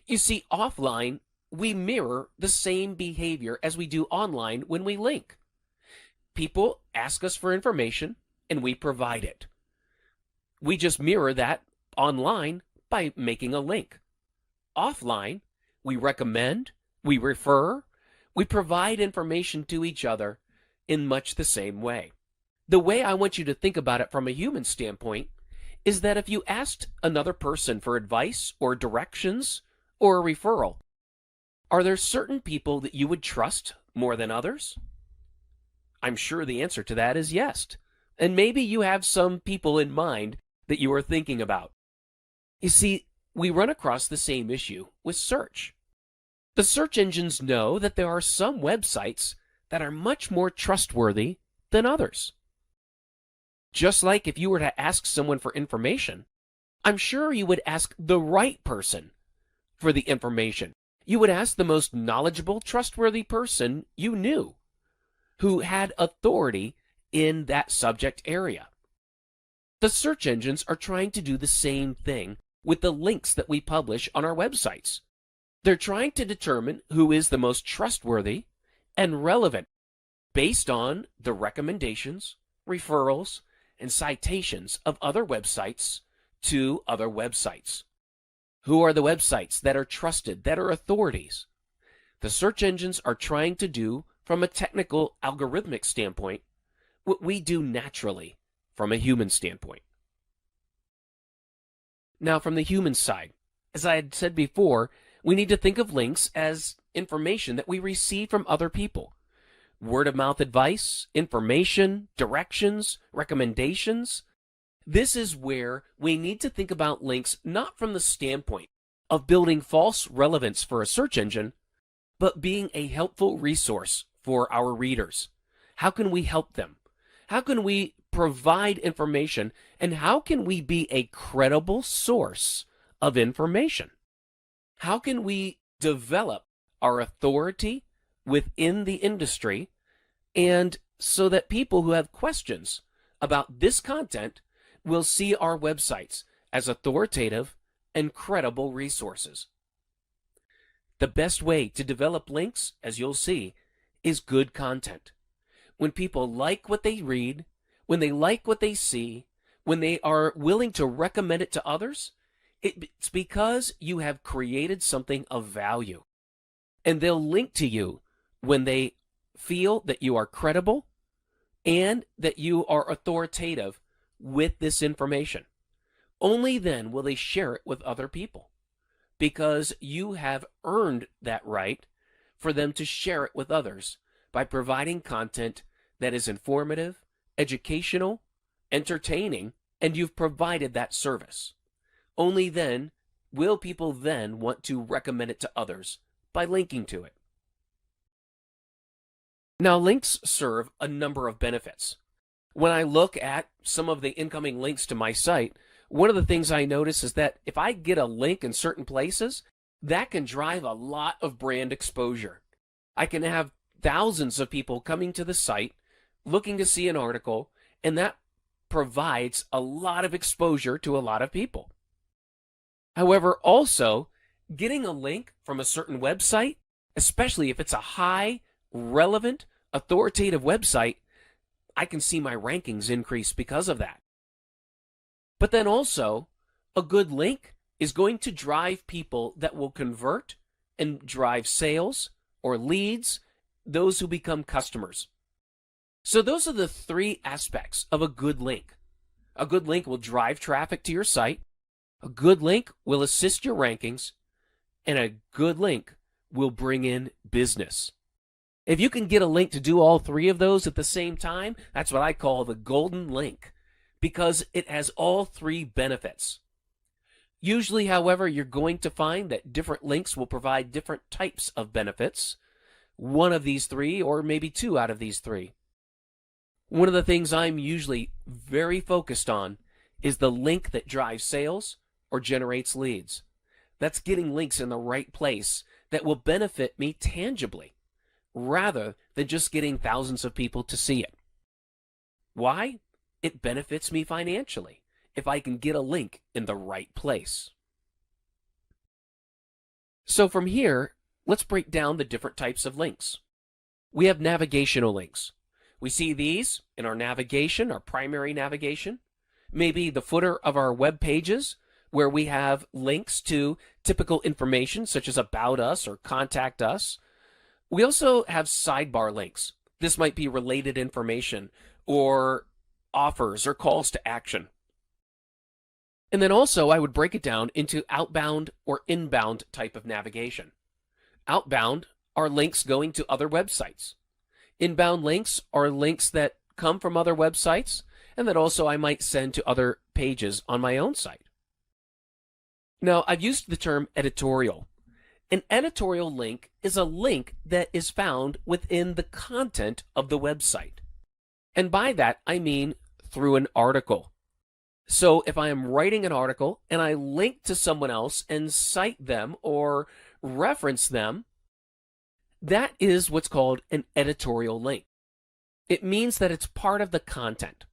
You see, offline, we mirror the same behavior as we do online when we link. People ask us for information, and we provide it. We just mirror that online by making a link. Offline, we recommend, we refer, we provide information to each other in much the same way. The way I want you to think about it from a human standpoint is that if you asked another person for advice or directions or a referral, are there certain people that you would trust more than others? I'm sure the answer to that is yes. And maybe you have some people in mind that you are thinking about. You see, we run across the same issue with search. The search engines know that there are some websites that are much more trustworthy than others. Just like if you were to ask someone for information, I'm sure you would ask the right person for the information. You would ask the most knowledgeable, trustworthy person you knew who had authority in that subject area. The search engines are trying to do the same thing with the links that we publish on our websites. They're trying to determine who is the most trustworthy and relevant based on the recommendations, referrals, and citations of other websites to other websites. Who are the websites that are trusted, that are authorities? The search engines are trying to do, from a technical algorithmic standpoint, what we do naturally from a human standpoint. Now, from the human side, as I had said before, we need to think of links as information that we receive from other people. Word of mouth advice, information, directions, recommendations. This is where we need to think about links not from the standpoint of building false relevance for a search engine, but being a helpful resource for our readers. How can we help them? How can we provide information? And how can we be a credible source of information? How can we develop our authority within the industry, and so that people who have questions about this content will see our websites as authoritative and credible resources? The best way to develop links, as you'll see, is good content. When people like what they read, when they like what they see, when they are willing to recommend it to others, it's because you have created something of value. And they'll link to you when they feel that you are credible and that you are authoritative with this information. Only then will they share it with other people, because you have earned that right for them to share it with others by providing content that is informative, educational, entertaining, and you've provided that service. Only then will people then want to recommend it to others by linking to it. Now, links serve a number of benefits. When I look at some of the incoming links to my site, one of the things I notice is that if I get a link in certain places, that can drive a lot of brand exposure. I can have thousands of people coming to the site looking to see an article, and that provides a lot of exposure to a lot of people. However, also, getting a link from a certain website, especially if it's a high, relevant, authoritative website, I can see my rankings increase because of that. But then also, a good link is going to drive people that will convert and drive sales or leads, those who become customers. So those are the three aspects of a good link. A good link will drive traffic to your site. A good link will assist your rankings, and a good link will bring in business. If you can get a link to do all three of those at the same time, that's what I call the golden link, because it has all three benefits. Usually, however, you're going to find that different links will provide different types of benefits. One of these three, or maybe two out of these three. One of the things I'm usually very focused on is the link that drives sales or generates leads. That's getting links in the right place that will benefit me tangibly, rather than just getting thousands of people to see it. Why? It benefits me financially if I can get a link in the right place. So from here, let's break down the different types of links. We have navigational links. We see these in our navigation, our primary navigation, maybe the footer of our web pages, where we have links to typical information such as about us or contact us. We also have sidebar links. This might be related information or offers or calls to action. And then also I would break it down into outbound or inbound type of navigation. Outbound are links going to other websites. Inbound links are links that come from other websites and that also I might send to other pages on my own site. Now, I've used the term editorial. An editorial link is a link that is found within the content of the website. And by that, I mean through an article. So if I am writing an article and I link to someone else and cite them or reference them, that is what's called an editorial link. It means that it's part of the content.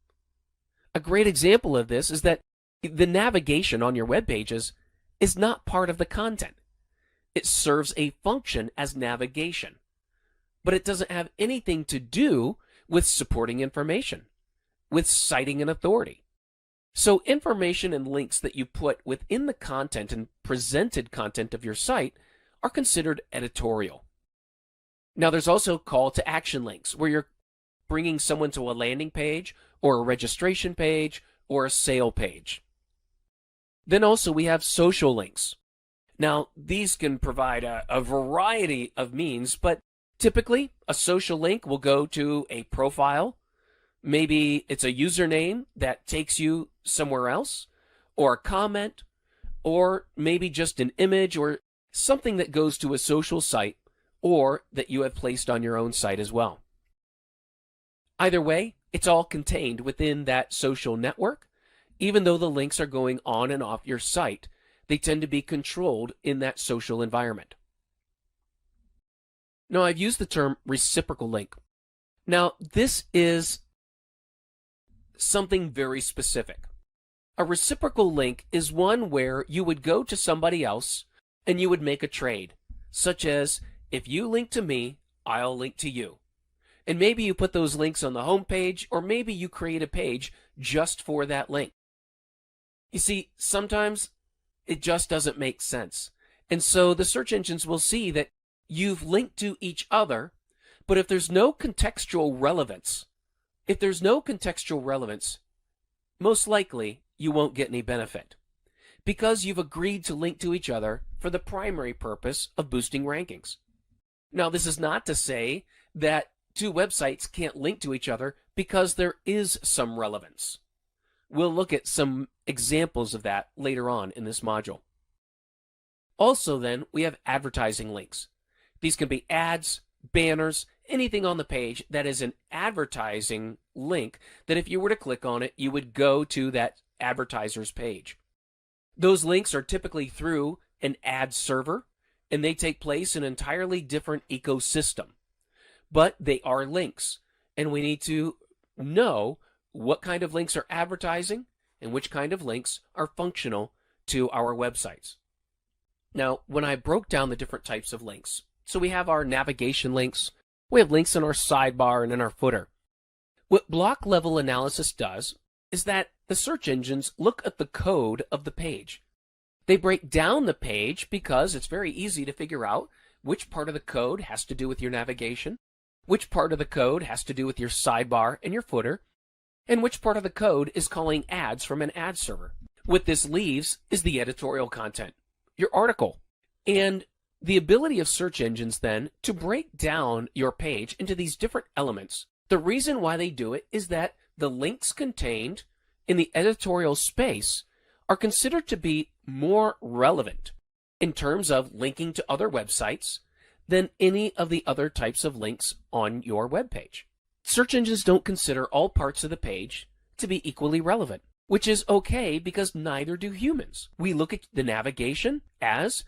A great example of this is that the navigation on your web pages is not part of the content. It serves a function as navigation, but it doesn't have anything to do with supporting information, with citing an authority. So information and links that you put within the content and presented content of your site are considered editorial. Now, there's also call to action links where you're bringing someone to a landing page or a registration page or a sale page. Then also we have social links. Now, these can provide a variety of means, but typically a social link will go to a profile. Maybe it's a username that takes you somewhere else, or a comment, or maybe just an image or something that goes to a social site or that you have placed on your own site as well. Either way, it's all contained within that social network. Even though the links are going on and off your site, they tend to be controlled in that social environment. Now, I've used the term reciprocal link. Now, this is something very specific. A reciprocal link is one where you would go to somebody else and you would make a trade, such as, if you link to me, I'll link to you. And maybe you put those links on the home page, or maybe you create a page just for that link. You see, sometimes it just doesn't make sense. And so the search engines will see that you've linked to each other, but if there's no contextual relevance, most likely you won't get any benefit, because you've agreed to link to each other for the primary purpose of boosting rankings. Now, this is not to say that two websites can't link to each other, because there is some relevance. We'll look at some examples of that later on in this module. Also then, we have advertising links. These can be ads, banners, anything on the page that is an advertising link that if you were to click on it, you would go to that advertiser's page. Those links are typically through an ad server, and they take place in an entirely different ecosystem. But they are links, and we need to know what kind of links are advertising and which kind of links are functional to our websites. Now, when I broke down the different types of links, so we have our navigation links, we have links in our sidebar and in our footer. What block level analysis does is that the search engines look at the code of the page. They break down the page because it's very easy to figure out which part of the code has to do with your navigation, which part of the code has to do with your sidebar and your footer, and which part of the code is calling ads from an ad server. What this leaves is the editorial content, your article, and the ability of search engines then to break down your page into these different elements. The reason why they do it is that the links contained in the editorial space are considered to be more relevant in terms of linking to other websites than any of the other types of links on your web page. Search engines don't consider all parts of the page to be equally relevant, which is okay because neither do humans. We look at the navigation as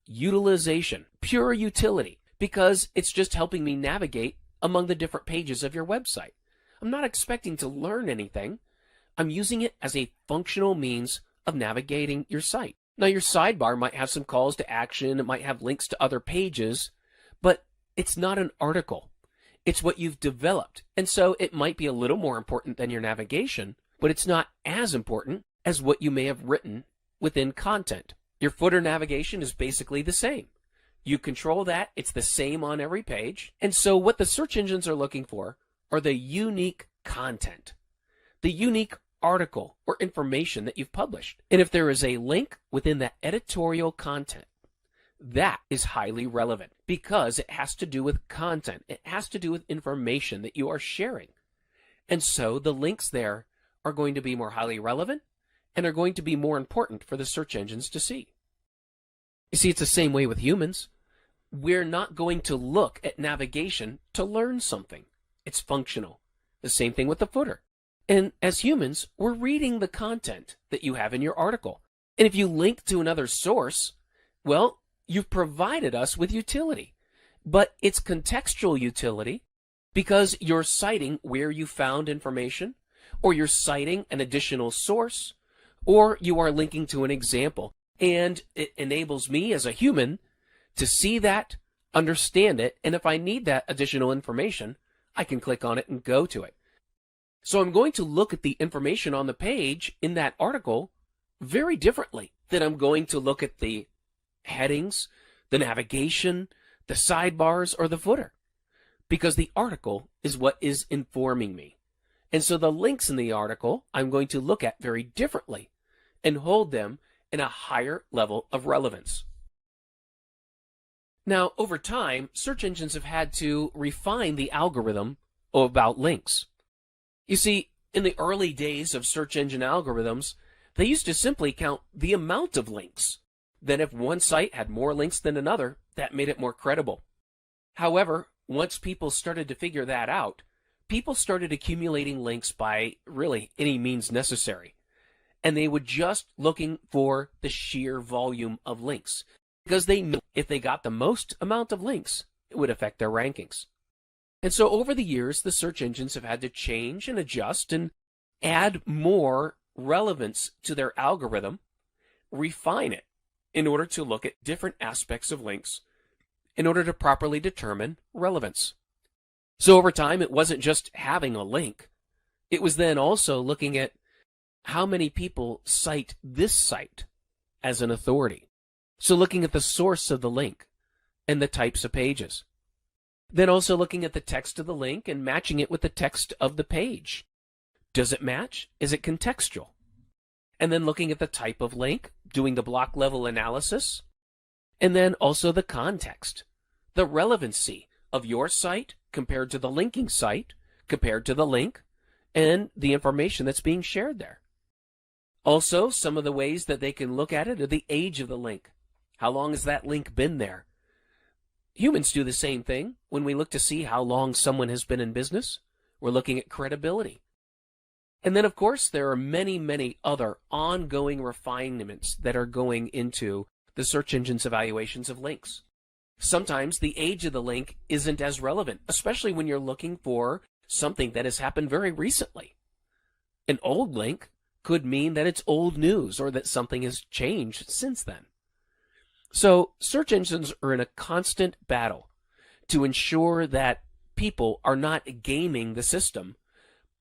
utilization, pure utility, because it's just helping me navigate among the different pages of your website. I'm not expecting to learn anything. I'm using it as a functional means of navigating your site. Now, your sidebar might have some calls to action, it might have links to other pages, but it's not an article. It's what you've developed. And so it might be a little more important than your navigation, but it's not as important as what you may have written within content. Your footer navigation is basically the same. You control that. It's the same on every page. And so what the search engines are looking for are the unique content, the unique article or information that you've published. And if there is a link within that editorial content, that is highly relevant because it has to do with content. It has to do with information that you are sharing. And so the links there are going to be more highly relevant and are going to be more important for the search engines to see. You see, it's the same way with humans. We're not going to look at navigation to learn something. It's functional. The same thing with the footer. And as humans, we're reading the content that you have in your article. And if you link to another source, well, you've provided us with utility. But it's contextual utility because you're citing where you found information, or you're citing an additional source, or you are linking to an example. And it enables me as a human to see that, understand it, and if I need that additional information, I can click on it and go to it. So I'm going to look at the information on the page in that article very differently than I'm going to look at the headings, the navigation, the sidebars, or the footer, because the article is what is informing me. And so the links in the article I'm going to look at very differently and hold them and a higher level of relevance. Now, over time, search engines have had to refine the algorithm about links. You see, in the early days of search engine algorithms, they used to simply count the amount of links. Then if one site had more links than another, that made it more credible. However, once people started to figure that out, people started accumulating links by really any means necessary. And they were just looking for the sheer volume of links, because they knew if they got the most amount of links, it would affect their rankings. And so over the years, the search engines have had to change and adjust and add more relevance to their algorithm, refine it in order to look at different aspects of links in order to properly determine relevance. So over time, it wasn't just having a link. It was then also looking at how many people cite this site as an authority. So looking at the source of the link and the types of pages. Then also looking at the text of the link and matching it with the text of the page. Does it match? Is it contextual? And then looking at the type of link, doing the block level analysis, and then also the context, the relevancy of your site compared to the linking site, compared to the link, and the information that's being shared there. Also, some of the ways that they can look at it are the age of the link. How long has that link been there? Humans do the same thing. When we look to see how long someone has been in business, we're looking at credibility. And then, of course, there are many, many other ongoing refinements that are going into the search engine's evaluations of links. Sometimes the age of the link isn't as relevant, especially when you're looking for something that has happened very recently. An old link could mean that it's old news or that something has changed since then. So search engines are in a constant battle to ensure that people are not gaming the system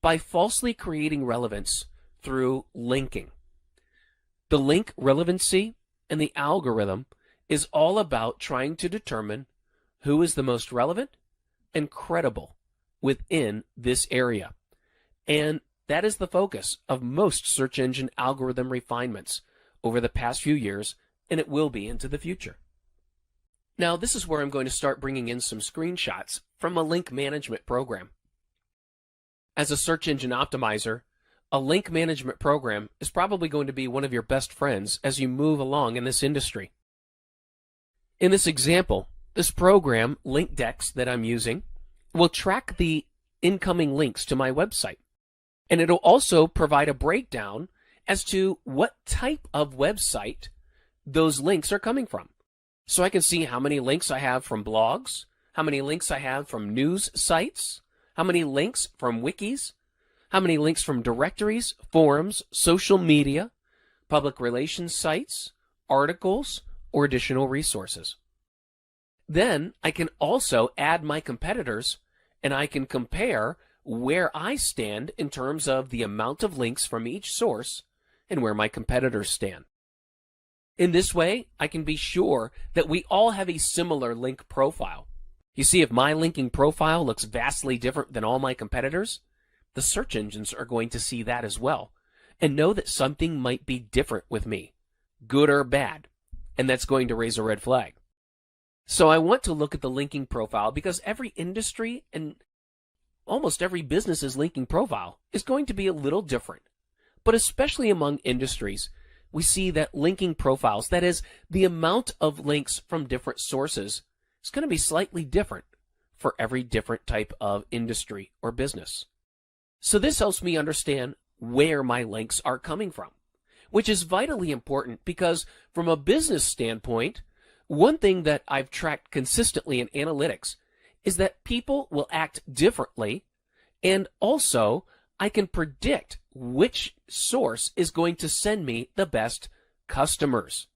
by falsely creating relevance through linking. The link relevancy and the algorithm is all about trying to determine who is the most relevant and credible within this area. And that is the focus of most search engine algorithm refinements over the past few years, and it will be into the future. Now, this is where I'm going to start bringing in some screenshots from a link management program. As a search engine optimizer, a link management program is probably going to be one of your best friends as you move along in this industry. In this example, this program, LinkDex, that I'm using, will track the incoming links to my website. And it'll also provide a breakdown as to what type of website those links are coming from. So I can see how many links I have from blogs, how many links I have from news sites, how many links from wikis, how many links from directories, forums, social media, public relations sites, articles, or additional resources. Then I can also add my competitors, and I can compare where I stand in terms of the amount of links from each source and where my competitors stand. In this way, I can be sure that we all have a similar link profile. You see, if my linking profile looks vastly different than all my competitors, the search engines are going to see that as well and know that something might be different with me, good or bad, and that's going to raise a red flag. So I want to look at the linking profile because every industry and almost every business's linking profile is going to be a little different. But especially among industries, we see that linking profiles, that is, the amount of links from different sources, is going to be slightly different for every different type of industry or business. So this helps me understand where my links are coming from, which is vitally important because from a business standpoint, one thing that I've tracked consistently in analytics is that people will act differently, and also I can predict which source is going to send me the best customers.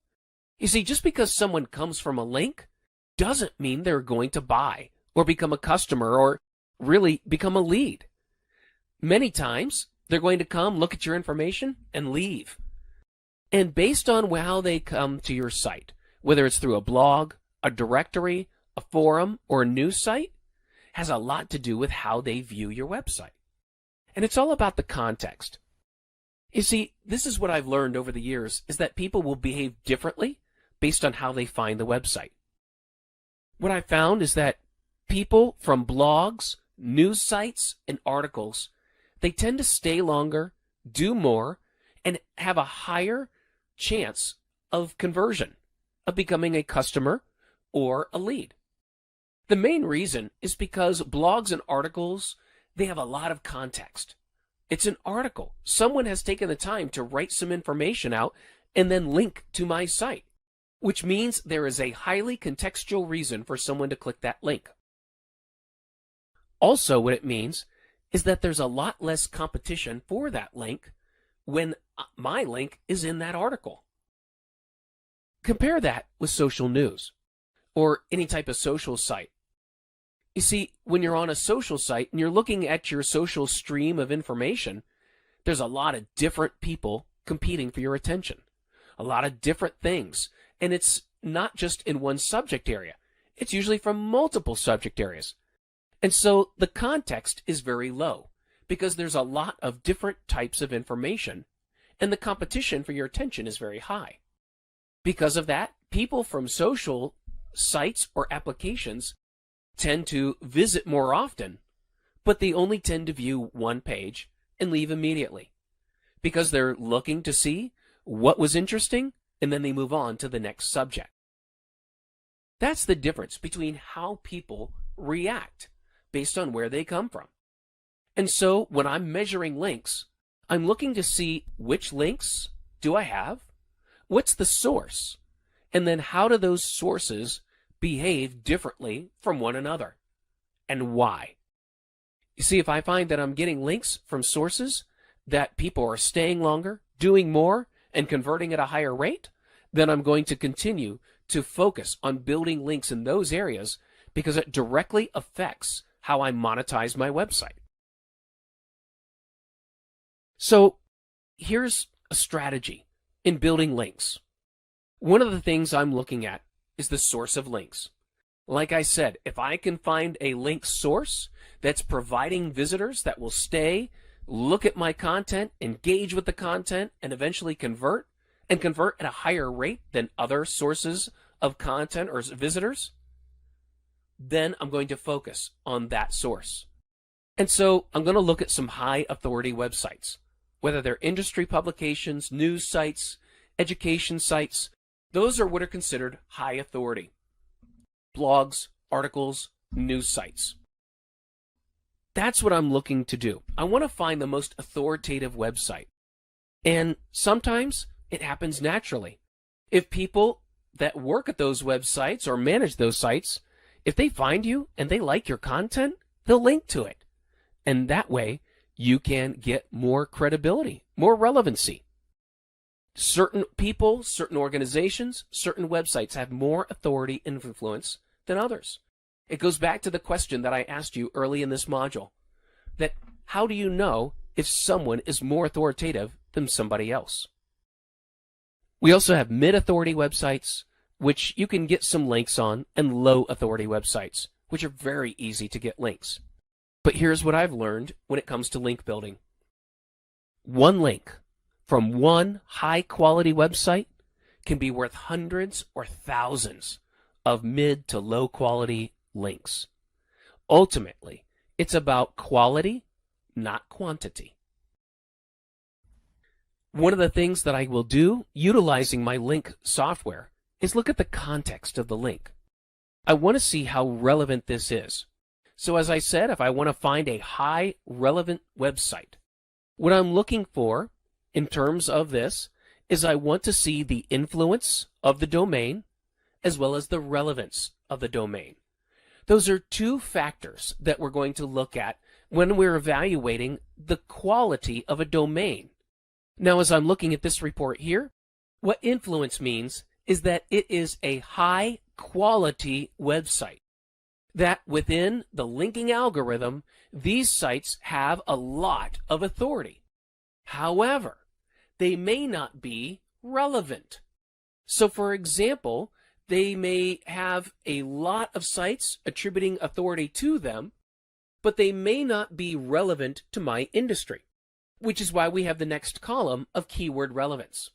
You see, just because someone comes from a link doesn't mean they're going to buy or become a customer or really become a lead. Many times, they're going to come, look at your information, and leave. And based on how they come to your site, whether it's through a blog, a directory, a forum, or a news site, has a lot to do with how they view your website. And it's all about the context. You see, this is what I've learned over the years, is that people will behave differently based on how they find the website. What I found is that people from blogs, news sites, and articles, they tend to stay longer, do more, and have a higher chance of conversion, of becoming a customer or a lead. The main reason is because blogs and articles, they have a lot of context. It's an article. Someone has taken the time to write some information out and then link to my site, which means there is a highly contextual reason for someone to click that link. Also, what it means is that there's a lot less competition for that link when my link is in that article. Compare that with social news or any type of social site. You see, when you're on a social site and you're looking at your social stream of information, there's a lot of different people competing for your attention, a lot of different things. And it's not just in one subject area. It's usually from multiple subject areas. And so the context is very low because there's a lot of different types of information and the competition for your attention is very high. Because of that, people from social sites or applications tend to visit more often, but they only tend to view one page and leave immediately because they're looking to see what was interesting and then they move on to the next subject. That's the difference between how people react based on where they come from. And so when I'm measuring links, I'm looking to see which links do I have, what's the source, and then how do those sources behave differently from one another, and why. You see, if I find that I'm getting links from sources that people are staying longer, doing more, and converting at a higher rate, then I'm going to continue to focus on building links in those areas because it directly affects how I monetize my website. So here's a strategy in building links. One of the things I'm looking at is the source of links. Like I said, if I can find a link source that's providing visitors that will stay, look at my content, engage with the content, and eventually convert at a higher rate than other sources of content or visitors, then I'm going to focus on that source. And so I'm going to look at some high authority websites, whether they're industry publications, news sites, education sites. Those are what are considered high authority. Blogs, articles, news sites. That's what I'm looking to do. I want to find the most authoritative website. And sometimes it happens naturally. If people that work at those websites or manage those sites, if they find you and they like your content, they'll link to it. And that way you can get more credibility, more relevancy. Certain people, certain organizations, certain websites have more authority and influence than others. It goes back to the question that I asked you early in this module, that how do you know if someone is more authoritative than somebody else? We also have mid-authority websites, which you can get some links on, and low-authority websites, which are very easy to get links. But here's what I've learned when it comes to link building. One link from one high-quality website can be worth hundreds or thousands of mid to low-quality links. Ultimately, it's about quality, not quantity. One of the things that I will do, utilizing my link software, is look at the context of the link. I want to see how relevant this is. So as I said, if I want to find a high relevant website, what I'm looking for in terms of this is I want to see the influence of the domain as well as the relevance of the domain. Those are two factors that we're going to look at when we're evaluating the quality of a domain. Now, as I'm looking at this report here, what influence means is that it is a high quality website. That within the linking algorithm, these sites have a lot of authority. However, they may not be relevant. So for example, they may have a lot of sites attributing authority to them, but they may not be relevant to my industry. which is why we have the next column of keyword relevance.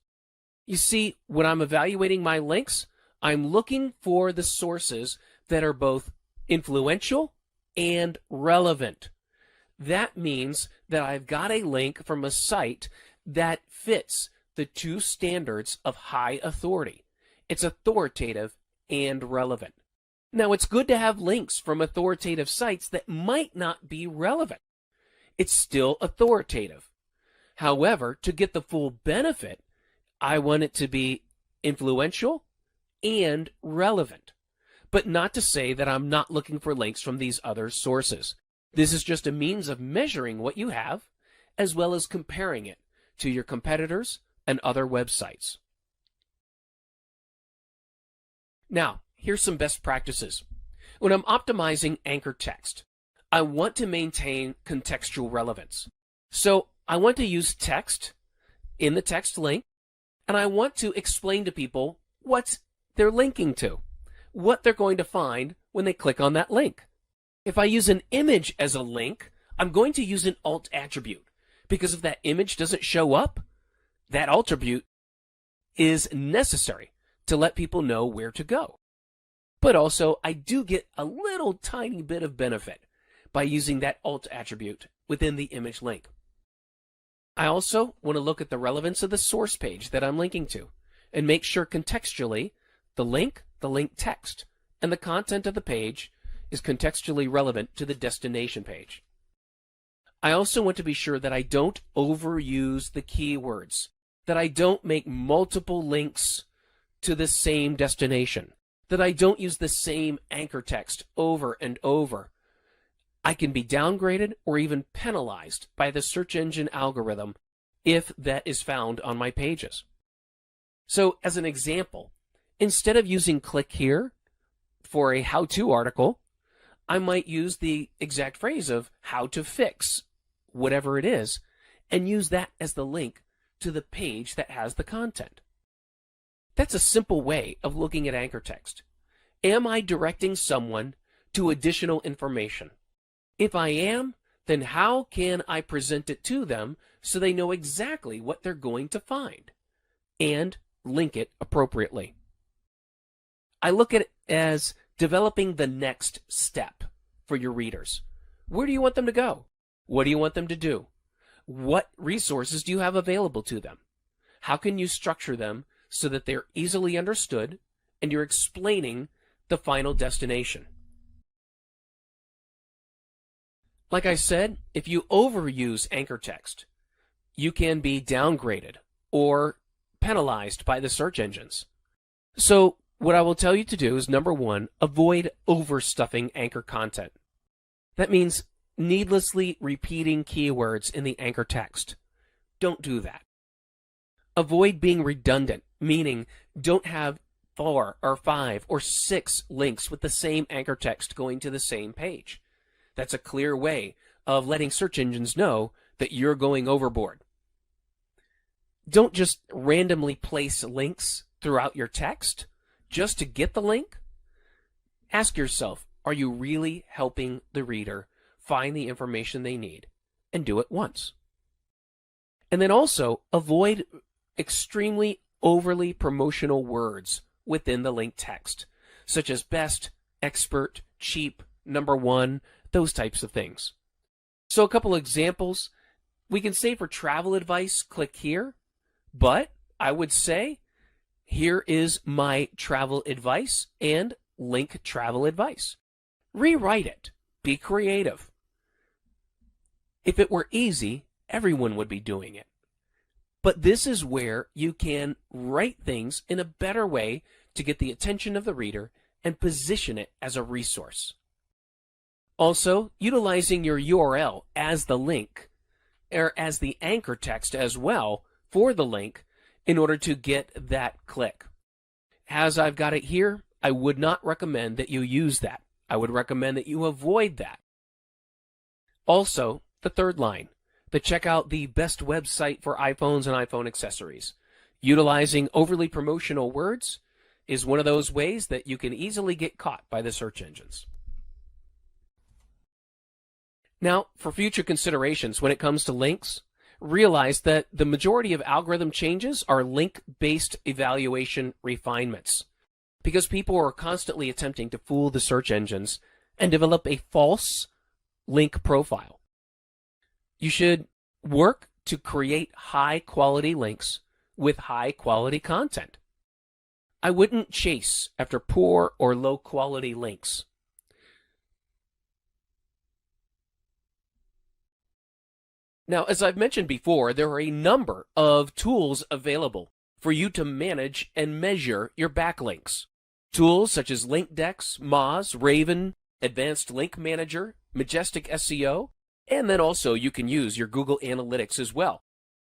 You see, when I'm evaluating my links, I'm looking for the sources that are both influential and relevant. That means that I've got a link from a site that fits the two standards of high authority. It's authoritative and relevant. Now, it's good to have links from authoritative sites that might not be relevant. It's still authoritative. However, to get the full benefit, I want it to be influential and relevant. But not to say that I'm not looking for links from these other sources. This is just a means of measuring what you have, as well as comparing it to your competitors and other websites. Now, here's some best practices. When I'm optimizing anchor text, I want to maintain contextual relevance. So I want to use text in the text link, and I want to explain to people what they're linking to, what they're going to find when they click on that link. If I use an image as a link, I'm going to use an alt attribute, because if that image doesn't show up, that attribute is necessary to let people know where to go. But also, I do get a little tiny bit of benefit by using that alt attribute within the image link. I also want to look at the relevance of the source page that I'm linking to and make sure contextually the link text, and the content of the page is contextually relevant to the destination page. I also want to be sure that I don't overuse the keywords, that I don't make multiple links to the same destination, that I don't use the same anchor text over and over. I can be downgraded or even penalized by the search engine algorithm if that is found on my pages. So as an example, instead of using click here for a how-to article, I might use the exact phrase of how to fix whatever it is and use that as the link to the page that has the content. That's a simple way of looking at anchor text. Am I directing someone to additional information? If I am, then how can I present it to them so they know exactly what they're going to find and link it appropriately? I look at it as developing the next step for your readers. Where do you want them to go? What do you want them to do? What resources do you have available to them? How can you structure them so that they're easily understood and you're explaining the final destination? Like I said, if you overuse anchor text, you can be downgraded or penalized by the search engines. So what I will tell you to do is, number one, avoid overstuffing anchor content. That means needlessly repeating keywords in the anchor text. Don't do that. Avoid being redundant, meaning don't have 4 or 5 or 6 links with the same anchor text going to the same page. That's a clear way of letting search engines know that you're going overboard. Don't just randomly place links throughout your text just to get the link. Ask yourself, are you really helping the reader find the information they need? And do it once. And then also avoid extremely overly promotional words within the link text, such as best, expert, cheap, number one, those types of things. So a couple examples. We can say for travel advice, click here, but I would say, here is my travel advice and link travel advice. Rewrite it. Be creative. If it were easy, everyone would be doing it. But this is where you can write things in a better way to get the attention of the reader and position it as a resource. Also, utilizing your URL as the link, or as the anchor text as well for the link in order to get that click. As I've got it here, I would not recommend that you use that. I would recommend that you avoid that. Also, the third line, to check out the best website for iPhones and iPhone accessories. Utilizing overly promotional words is one of those ways that you can easily get caught by the search engines. Now, for future considerations when it comes to links, realize that the majority of algorithm changes are link-based evaluation refinements, because people are constantly attempting to fool the search engines and develop a false link profile. You should work to create high-quality links with high-quality content. I wouldn't chase after poor or low-quality links. Now, as I've mentioned before, there are a number of tools available for you to manage and measure your backlinks. Tools such as LinkDex, Moz, Raven, Advanced Link Manager, Majestic SEO, and then also you can use your Google Analytics as well.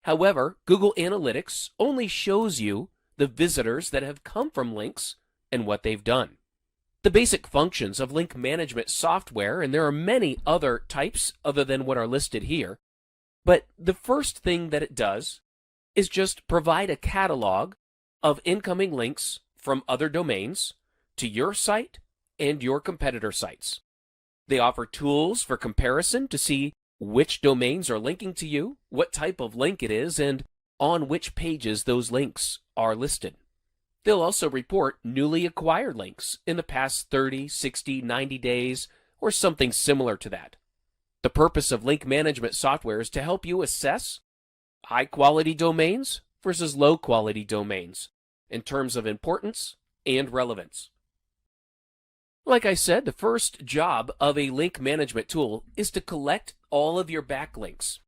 However, Google Analytics only shows you the visitors that have come from links and what they've done. The basic functions of link management software, and there are many other types other than what are listed here, but the first thing that it does is just provide a catalog of incoming links from other domains to your site and your competitor sites. They offer tools for comparison to see which domains are linking to you, what type of link it is, and on which pages those links are listed. They'll also report newly acquired links in the past 30, 60, 90 days, or something similar to that. The purpose of link management software is to help you assess high-quality domains versus low-quality domains in terms of importance and relevance. Like I said, the first job of a link management tool is to collect all of your backlinks.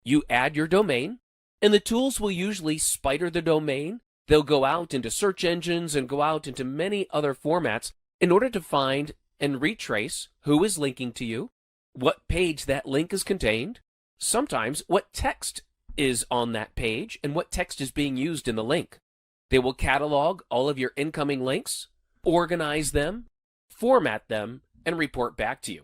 You add your domain, and the tools will usually spider the domain. They'll go out into search engines and go out into many other formats in order to find and retrace who is linking to you, what page that link is contained, sometimes what text is on that page, and what text is being used in the link. They will catalog all of your incoming links, organize them, format them, and report back to you.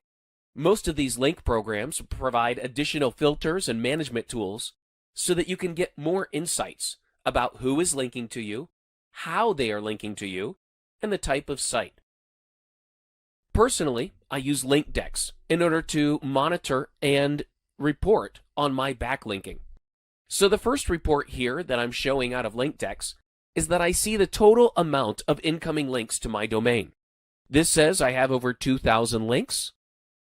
Most of these link programs provide additional filters and management tools so that you can get more insights about who is linking to you, how they are linking to you, and the type of site. Personally, I use LinkDex in order to monitor and report on my backlinking. So the first report here that I'm showing out of LinkDex is that I see the total amount of incoming links to my domain. This says I have over 2,000 links,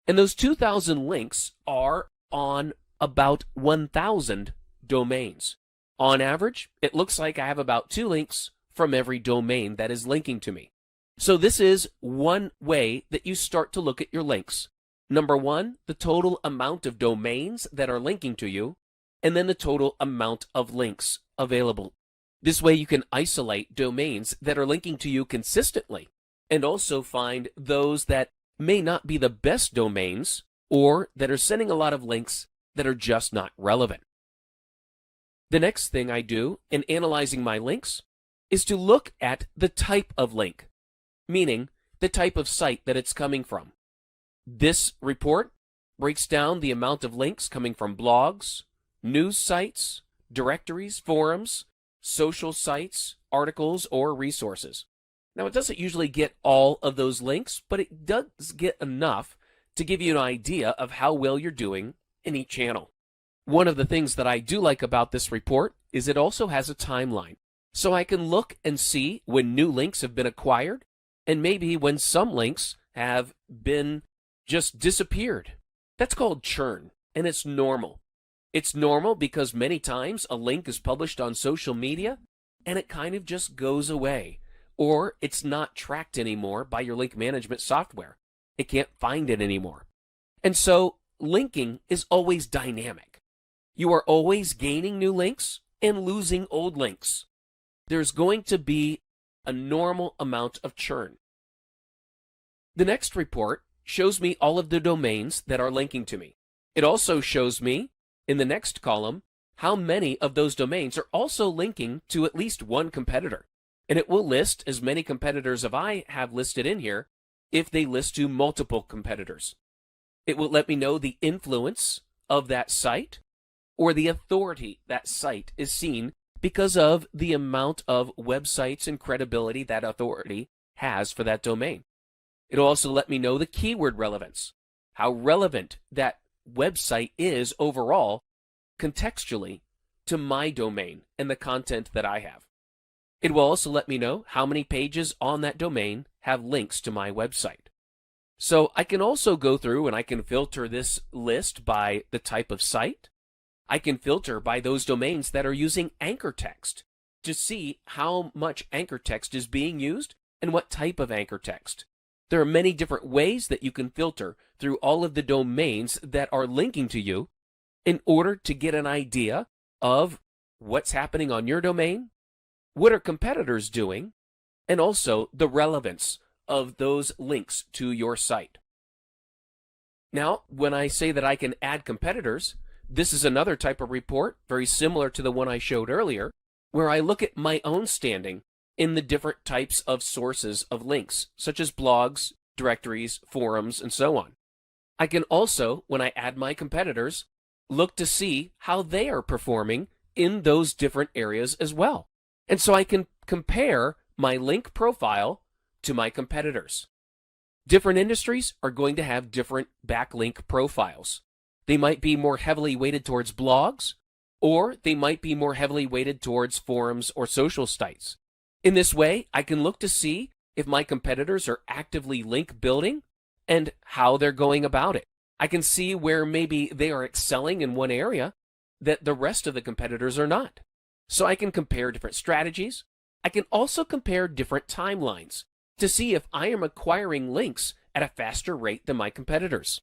and those 2,000 links are on about 1,000 domains. On average, it looks like I have about 2 links from every domain that is linking to me. So this is one way that you start to look at your links. Number one, the total amount of domains that are linking to you, and then the total amount of links available. This way you can isolate domains that are linking to you consistently, and also find those that may not be the best domains, or that are sending a lot of links that are just not relevant. The next thing I do in analyzing my links is to look at the type of link, meaning the type of site that it's coming from. This report breaks down the amount of links coming from blogs, news sites, directories, forums, social sites, articles, or resources. Now, it doesn't usually get all of those links, but it does get enough to give you an idea of how well you're doing in each channel. One of the things that I do like about this report is it also has a timeline. So I can look and see when new links have been acquired, and maybe when some links have been just disappeared. That's called churn, and it's normal. It's normal because many times a link is published on social media, and it kind of just goes away. Or it's not tracked anymore by your link management software. It can't find it anymore. And so linking is always dynamic. You are always gaining new links and losing old links. There's going to be a normal amount of churn. The next report shows me all of the domains that are linking to me. It also shows me, in the next column, how many of those domains are also linking to at least one competitor. And it will list as many competitors as I have listed in here if they list to multiple competitors. It will let me know the influence of that site or the authority that site is seen because of the amount of websites and credibility that authority has for that domain. It'll also let me know the keyword relevance, how relevant that website is overall contextually to my domain and the content that I have. It will also let me know how many pages on that domain have links to my website. So I can also go through and I can filter this list by the type of site. I can filter by those domains that are using anchor text to see how much anchor text is being used and what type of anchor text. There are many different ways that you can filter through all of the domains that are linking to you in order to get an idea of what's happening on your domain, what are competitors doing, and also the relevance of those links to your site. Now, when I say that I can add competitors, this is another type of report, very similar to the one I showed earlier, where I look at my own standing in the different types of sources of links, such as blogs, directories, forums, and so on. I can also, when I add my competitors, look to see how they are performing in those different areas as well. And so I can compare my link profile to my competitors. Different industries are going to have different backlink profiles. They might be more heavily weighted towards blogs, or they might be more heavily weighted towards forums or social sites. In this way, I can look to see if my competitors are actively link building and how they're going about it. I can see where maybe they are excelling in one area that the rest of the competitors are not. So I can compare different strategies. I can also compare different timelines to see if I am acquiring links at a faster rate than my competitors.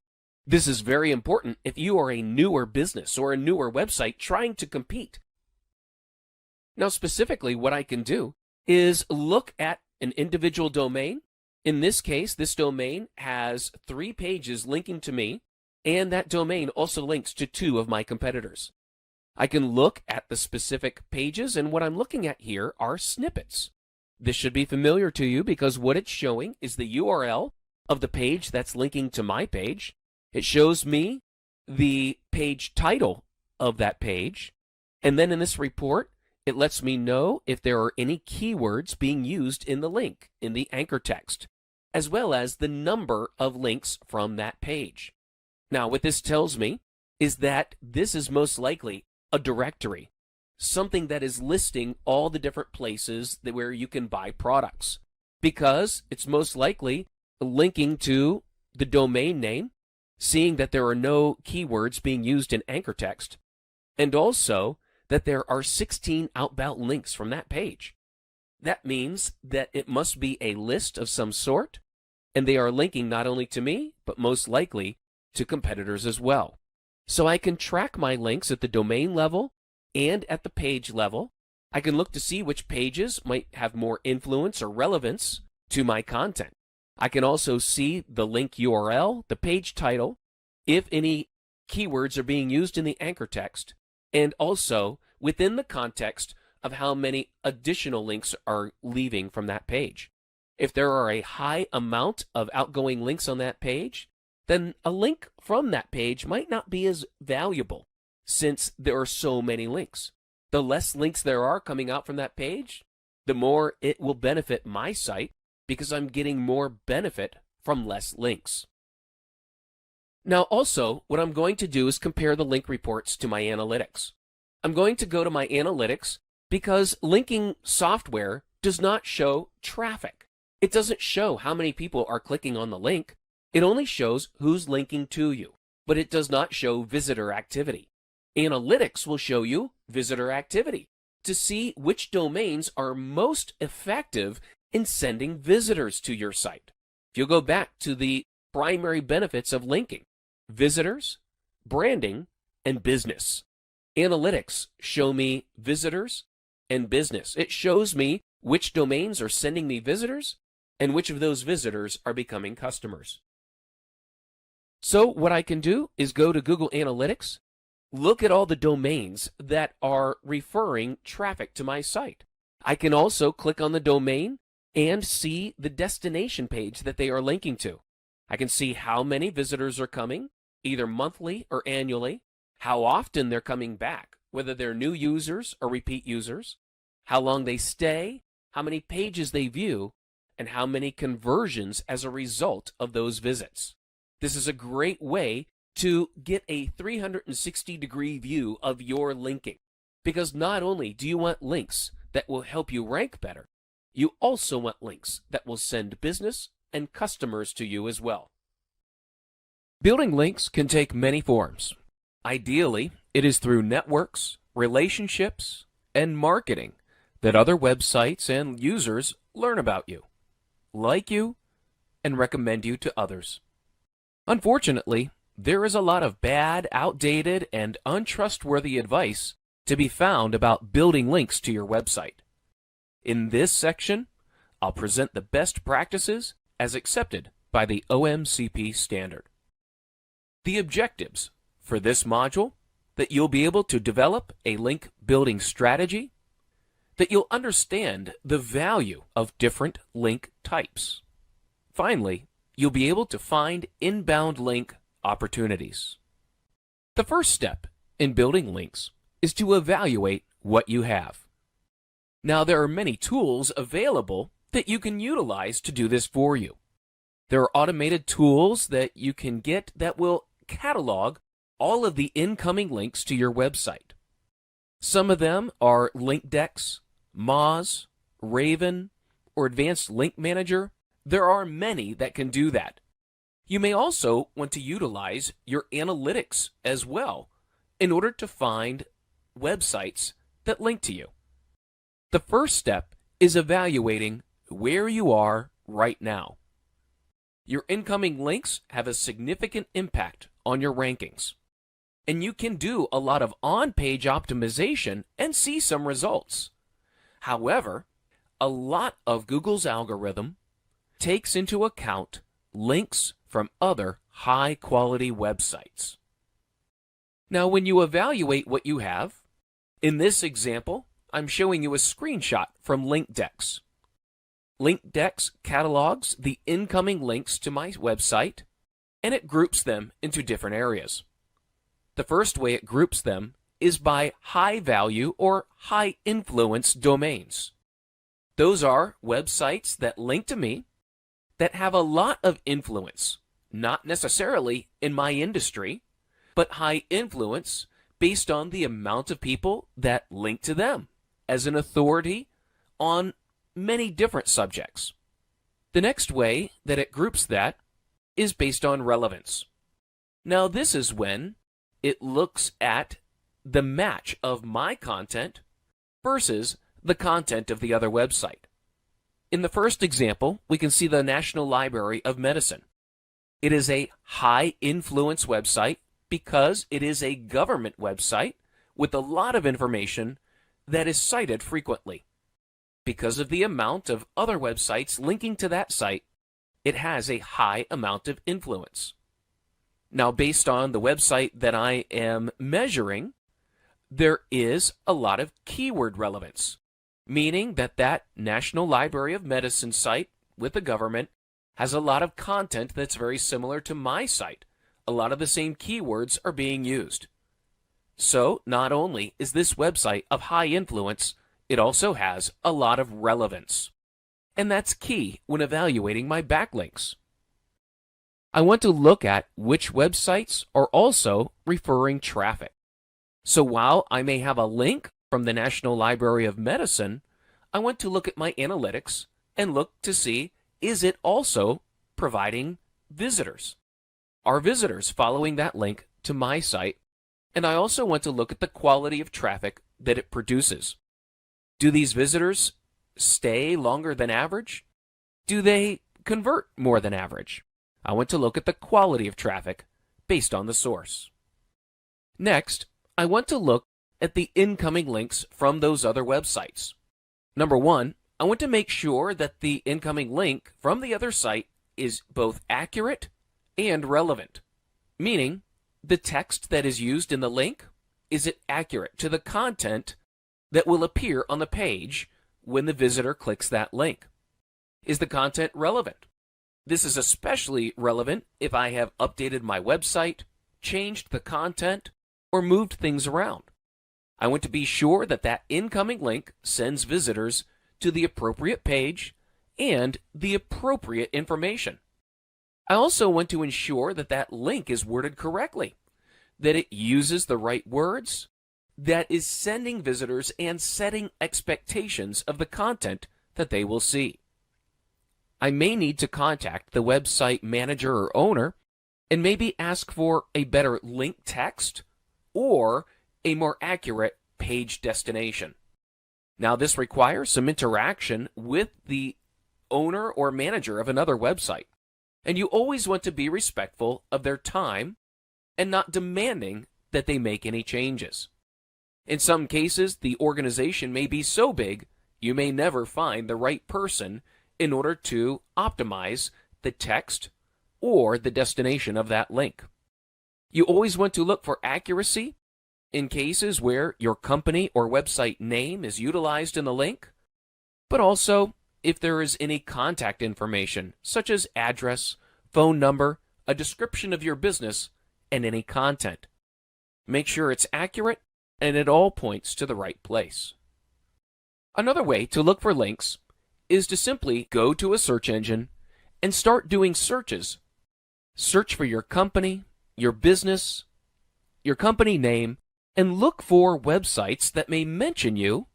This is very important if you are a newer business or a newer website trying to compete. Now, specifically, what I can do is look at an individual domain. In this case, this domain has 3 pages linking to me, and that domain also links to 2 of my competitors. I can look at the specific pages, and what I'm looking at here are snippets. This should be familiar to you because what it's showing is the URL of the page that's linking to my page. It shows me the page title of that page, and then in this report, it lets me know if there are any keywords being used in the link, in the anchor text, as well as the number of links from that page. Now, what this tells me is that this is most likely a directory, something that is listing all the different places where you can buy products, because it's most likely linking to the domain name, seeing that there are no keywords being used in anchor text, and also that there are 16 outbound links from that page. That means that it must be a list of some sort, and they are linking not only to me, but most likely to competitors as well. So I can track my links at the domain level and at the page level. I can look to see which pages might have more influence or relevance to my content. I can also see the link URL, the page title, if any keywords are being used in the anchor text, and also within the context of how many additional links are leaving from that page. If there are a high amount of outgoing links on that page, then a link from that page might not be as valuable since there are so many links. The less links there are coming out from that page, the more it will benefit my site because I'm getting more benefit from less links. Now also, what I'm going to do is compare the link reports to my analytics. I'm going to go to my analytics because linking software does not show traffic. It doesn't show how many people are clicking on the link. It only shows who's linking to you, but it does not show visitor activity. Analytics will show you visitor activity to see which domains are most effective in sending visitors to your site. If you go back to the primary benefits of linking, visitors, branding, and business. Analytics show me visitors and business. It shows me which domains are sending me visitors and which of those visitors are becoming customers. So what I can do is go to Google Analytics, look at all the domains that are referring traffic to my site. I can also click on the domain and see the destination page that they are linking to. I can see how many visitors are coming, either monthly or annually, how often they're coming back, whether they're new users or repeat users, how long they stay, how many pages they view, and how many conversions as a result of those visits. This is a great way to get a 360-degree view of your linking. Because not only do you want links that will help you rank better, you also want links that will send business and customers to you as well. Building links can take many forms. Ideally, it is through networks, relationships, and marketing that other websites and users learn about you, like you, and recommend you to others. Unfortunately, there is a lot of bad, outdated, and untrustworthy advice to be found about building links to your website. In this section, I'll present the best practices as accepted by the OMCP standard. The objectives for this module: that you'll be able to develop a link building strategy, that you'll understand the value of different link types. Finally, you'll be able to find inbound link opportunities. The first step in building links is to evaluate what you have. Now, there are many tools available that you can utilize to do this for you. There are automated tools that you can get that will catalog all of the incoming links to your website. Some of them are LinkDex, Moz, Raven, or Advanced Link Manager. There are many that can do that. You may also want to utilize your analytics as well in order to find websites that link to you. The first step is evaluating where you are right now. Your incoming links have a significant impact on your rankings, and you can do a lot of on-page optimization and see some results. However, a lot of Google's algorithm takes into account links from other high-quality websites. Now, when you evaluate what you have, in this example, I'm showing you a screenshot from LinkDex. LinkDex catalogs the incoming links to my website, and it groups them into different areas. The first way it groups them is by high-value or high-influence domains. Those are websites that link to me that have a lot of influence, not necessarily in my industry, but high influence based on the amount of people that link to them as an authority on many different subjects. The next way that it groups that is based on relevance. Now, this is when it looks at the match of my content versus the content of the other website. In the first example, we can see the National Library of Medicine. It is a high-influence website because it is a government website with a lot of information that is cited frequently. Because of the amount of other websites linking to that site, it has a high amount of influence. Now, based on the website that I am measuring, there is a lot of keyword relevance, meaning that that National Library of Medicine site with the government has a lot of content that's very similar to my site. A lot of the same keywords are being used. So, not only is this website of high influence, it also has a lot of relevance. And that's key when evaluating my backlinks. I want to look at which websites are also referring traffic. So while I may have a link from the National Library of Medicine, I want to look at my analytics and look to see, is it also providing visitors? Are visitors following that link to my site? And I also want to look at the quality of traffic that it produces. Do these visitors stay longer than average? Do they convert more than average? I want to look at the quality of traffic based on the source. Next, I want to look at the incoming links from those other websites. Number one, I want to make sure that the incoming link from the other site is both accurate and relevant, meaning the text that is used in the link, is it accurate to the content that will appear on the page when the visitor clicks that link? Is the content relevant? This is especially relevant if I have updated my website, changed the content, or moved things around. I want to be sure that that incoming link sends visitors to the appropriate page and the appropriate information. I also want to ensure that that link is worded correctly, that it uses the right words, that is sending visitors and setting expectations of the content that they will see. I may need to contact the website manager or owner and maybe ask for a better link text or a more accurate page destination. Now, this requires some interaction with the owner or manager of another website, and you always want to be respectful of their time and not demanding that they make any changes. In some cases, the organization may be so big you may never find the right person in order to optimize the text or the destination of that link. You always want to look for accuracy in cases where your company or website name is utilized in the link, but also if there is any contact information such as address, phone number, a description of your business, and any content. Make sure it's accurate and it all points to the right place. Another way to look for links is to simply go to a search engine and start doing searches. Search for your company, your business, your company name, and look for websites that may mention you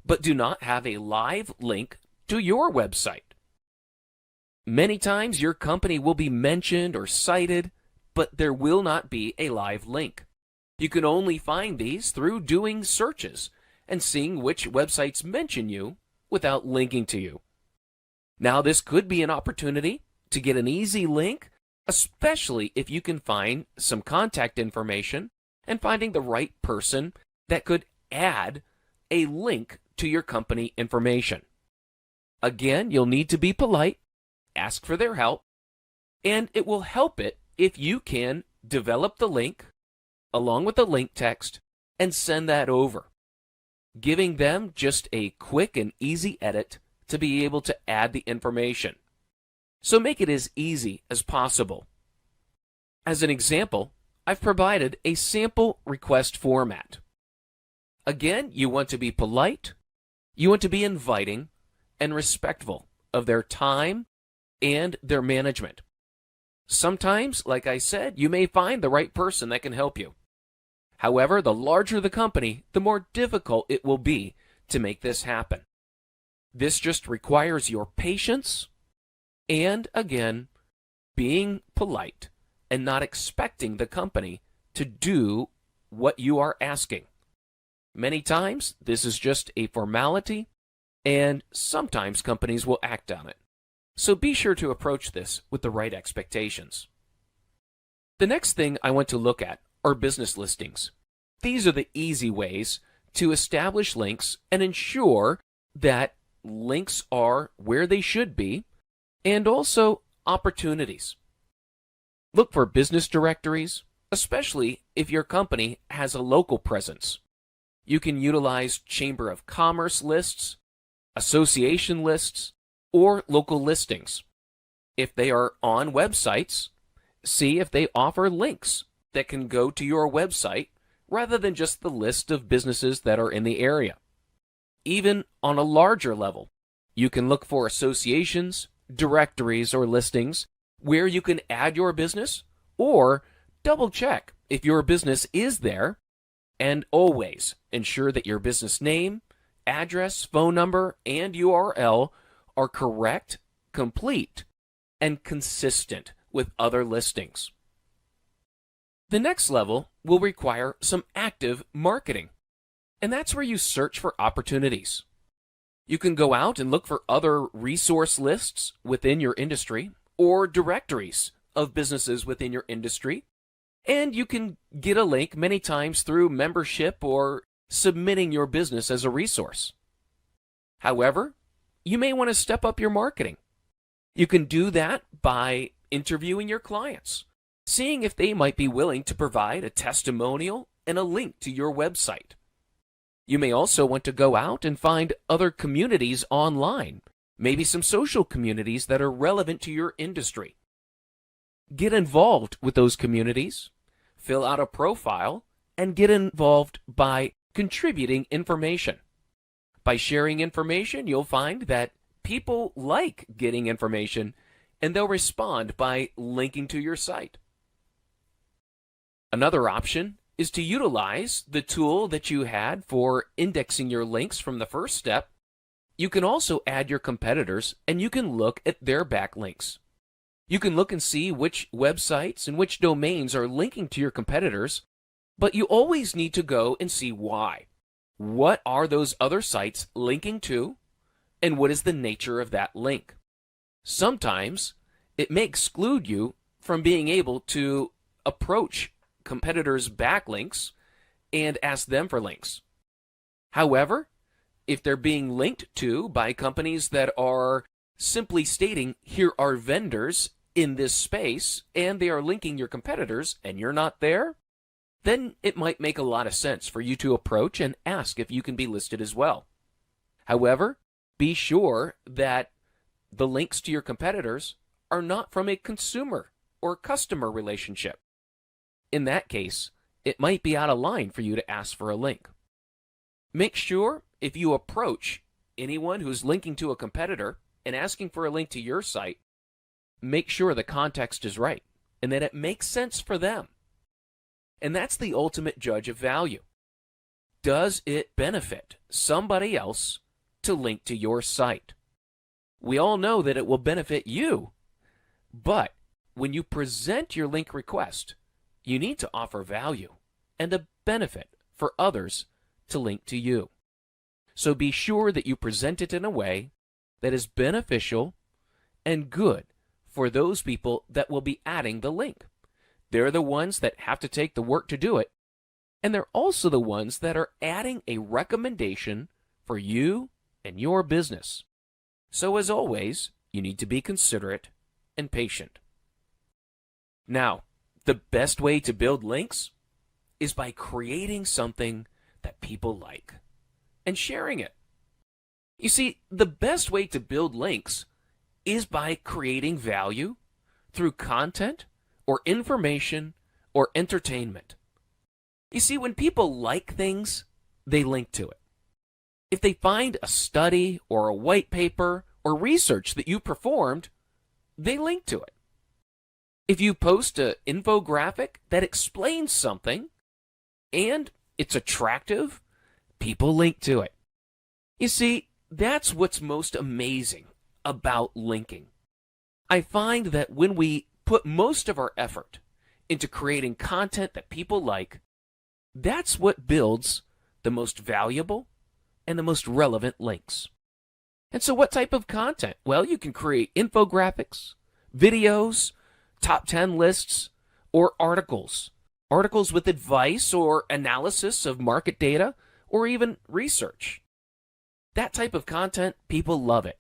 but do not have a live link to your website. Many times your company will be mentioned or cited, but there will not be a live link. You can only find these through doing searches and seeing which websites mention you without linking to you. Now, this could be an opportunity to get an easy link, especially if you can find some contact information and finding the right person that could add a link to your company information. Again, you'll need to be polite, ask for their help, and it will help it if you can develop the link along with the link text and send that over, giving them just a quick and easy edit to be able to add the information. So make it as easy as possible. As an example, I've provided a sample request format. Again, you want to be polite, you want to be inviting and respectful of their time and their management. Sometimes, like I said, you may find the right person that can help you. However, the larger the company, the more difficult it will be to make this happen. This just requires your patience and, again, being polite and not expecting the company to do what you are asking. Many times, this is just a formality, and sometimes companies will act on it. So be sure to approach this with the right expectations. The next thing I want to look at are business listings. These are the easy ways to establish links and ensure that links are where they should be, and also opportunities. Look for business directories, especially if your company has a local presence. You can utilize Chamber of Commerce lists, association lists, or local listings. If they are on websites, see if they offer links that can go to your website rather than just the list of businesses that are in the area. Even on a larger level, you can look for associations, directories, or listings where you can add your business or double check if your business is there, and always ensure that your business name, address, phone number, and URL are correct, complete, and consistent with other listings. The next level will require some active marketing, and that's where you search for opportunities. You can go out and look for other resource lists within your industry or directories of businesses within your industry, and you can get a link many times through membership or submitting your business as a resource. However, you may want to step up your marketing. You can do that by interviewing your clients, seeing if they might be willing to provide a testimonial and a link to your website. You may also want to go out and find other communities online, maybe some social communities that are relevant to your industry. Get involved with those communities, fill out a profile, and get involved by contributing information. By sharing information, you'll find that people like getting information, and they'll respond by linking to your site. Another option is to utilize the tool that you had for indexing your links from the first step. You can also add your competitors, and you can look at their backlinks. You can look and see which websites and which domains are linking to your competitors, but you always need to go and see why. What are those other sites linking to, and what is the nature of that link? Sometimes it may exclude you from being able to approach competitors' backlinks and ask them for links. However, if they're being linked to by companies that are simply stating, here are vendors in this space, and they are linking your competitors, and you're not there, then it might make a lot of sense for you to approach and ask if you can be listed as well. However, be sure that the links to your competitors are not from a consumer or customer relationship. In that case, it might be out of line for you to ask for a link. Make sure if you approach anyone who's linking to a competitor and asking for a link to your site, make sure the context is right and that it makes sense for them. And that's the ultimate judge of value. Does it benefit somebody else to link to your site? We all know that it will benefit you, but when you present your link request, you need to offer value and a benefit for others to link to you. So be sure that you present it in a way that is beneficial and good for those people that will be adding the link. They're the ones that have to take the work to do it, and they're also the ones that are adding a recommendation for you and your business. So as always, you need to be considerate and patient. Now, the best way to build links is by creating something that people like and sharing it. You see, the best way to build links is by creating value through content or information or entertainment. You see, when people like things, they link to it. If they find a study or a white paper or research that you performed, they link to it. If you post an infographic that explains something and it's attractive, people link to it. You see, that's what's most amazing about linking. I find that when we put most of our effort into creating content that people like, that's what builds the most valuable and the most relevant links. And so what type of content? Well, you can create infographics, videos, top 10 lists, or articles. Articles with advice or analysis of market data, or even research. That type of content, people love it.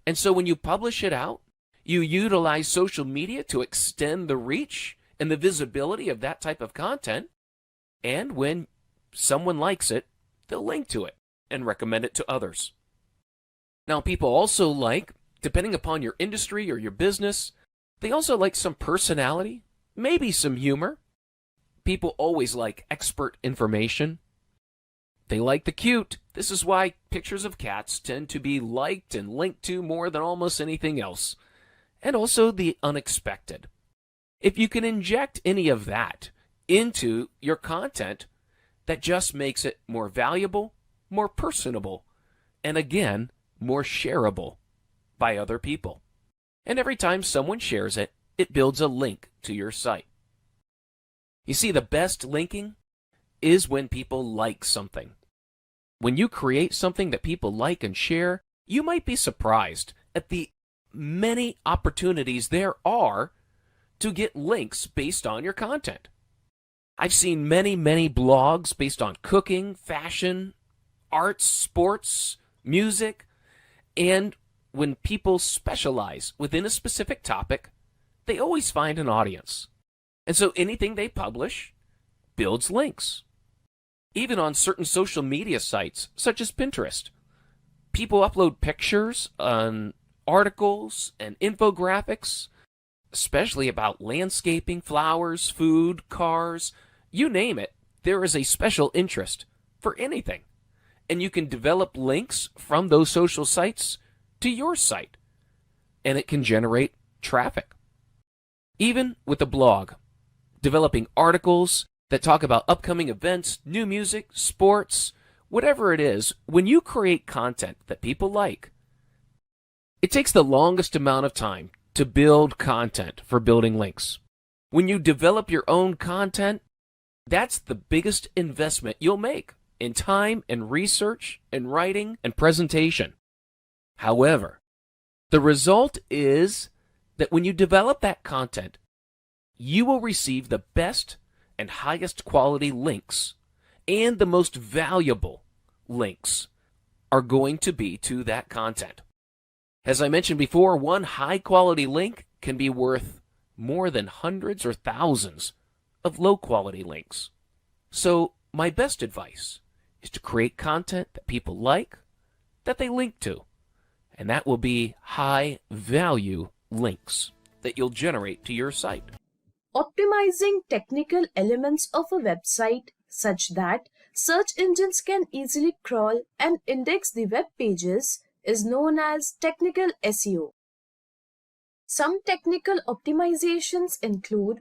And so when you publish it out, you utilize social media to extend the reach and the visibility of that type of content. And when someone likes it, they'll link to it and recommend it to others. Now, people also like, depending upon your industry or your business, they also like some personality, maybe some humor. People always like expert information. They like the cute. This is why pictures of cats tend to be liked and linked to more than almost anything else. And also the unexpected. If you can inject any of that into your content, that just makes it more valuable, more personable, and again, more shareable by other people. And every time someone shares it, it builds a link to your site. You see, the best linking is when people like something. When you create something that people like and share, you might be surprised at the many opportunities there are to get links based on your content. I've seen many blogs based on cooking, fashion, arts, sports, music, and when people specialize within a specific topic, they always find an audience. And so anything they publish builds links. Even on certain social media sites, such as Pinterest, people upload pictures on articles and infographics, especially about landscaping, flowers, food, cars, you name it. There is a special interest for anything. And you can develop links from those social sites to your site. And it can generate traffic. Even with a blog, developing articles that talk about upcoming events, new music, sports, whatever it is, when you create content that people like, it takes the longest amount of time to build content for building links. When you develop your own content, that's the biggest investment you'll make in time and research and writing and presentation. However, the result is that when you develop that content, you will receive the best and highest quality links, and the most valuable links are going to be to that content. As I mentioned before, one high quality link can be worth more than hundreds or thousands of low quality links. So my best advice is to create content that people like, that they link to, and that will be high value links that you'll generate to your site. Optimizing technical elements of a website such that search engines can easily crawl and index the web pages is known as technical SEO. Some technical optimizations include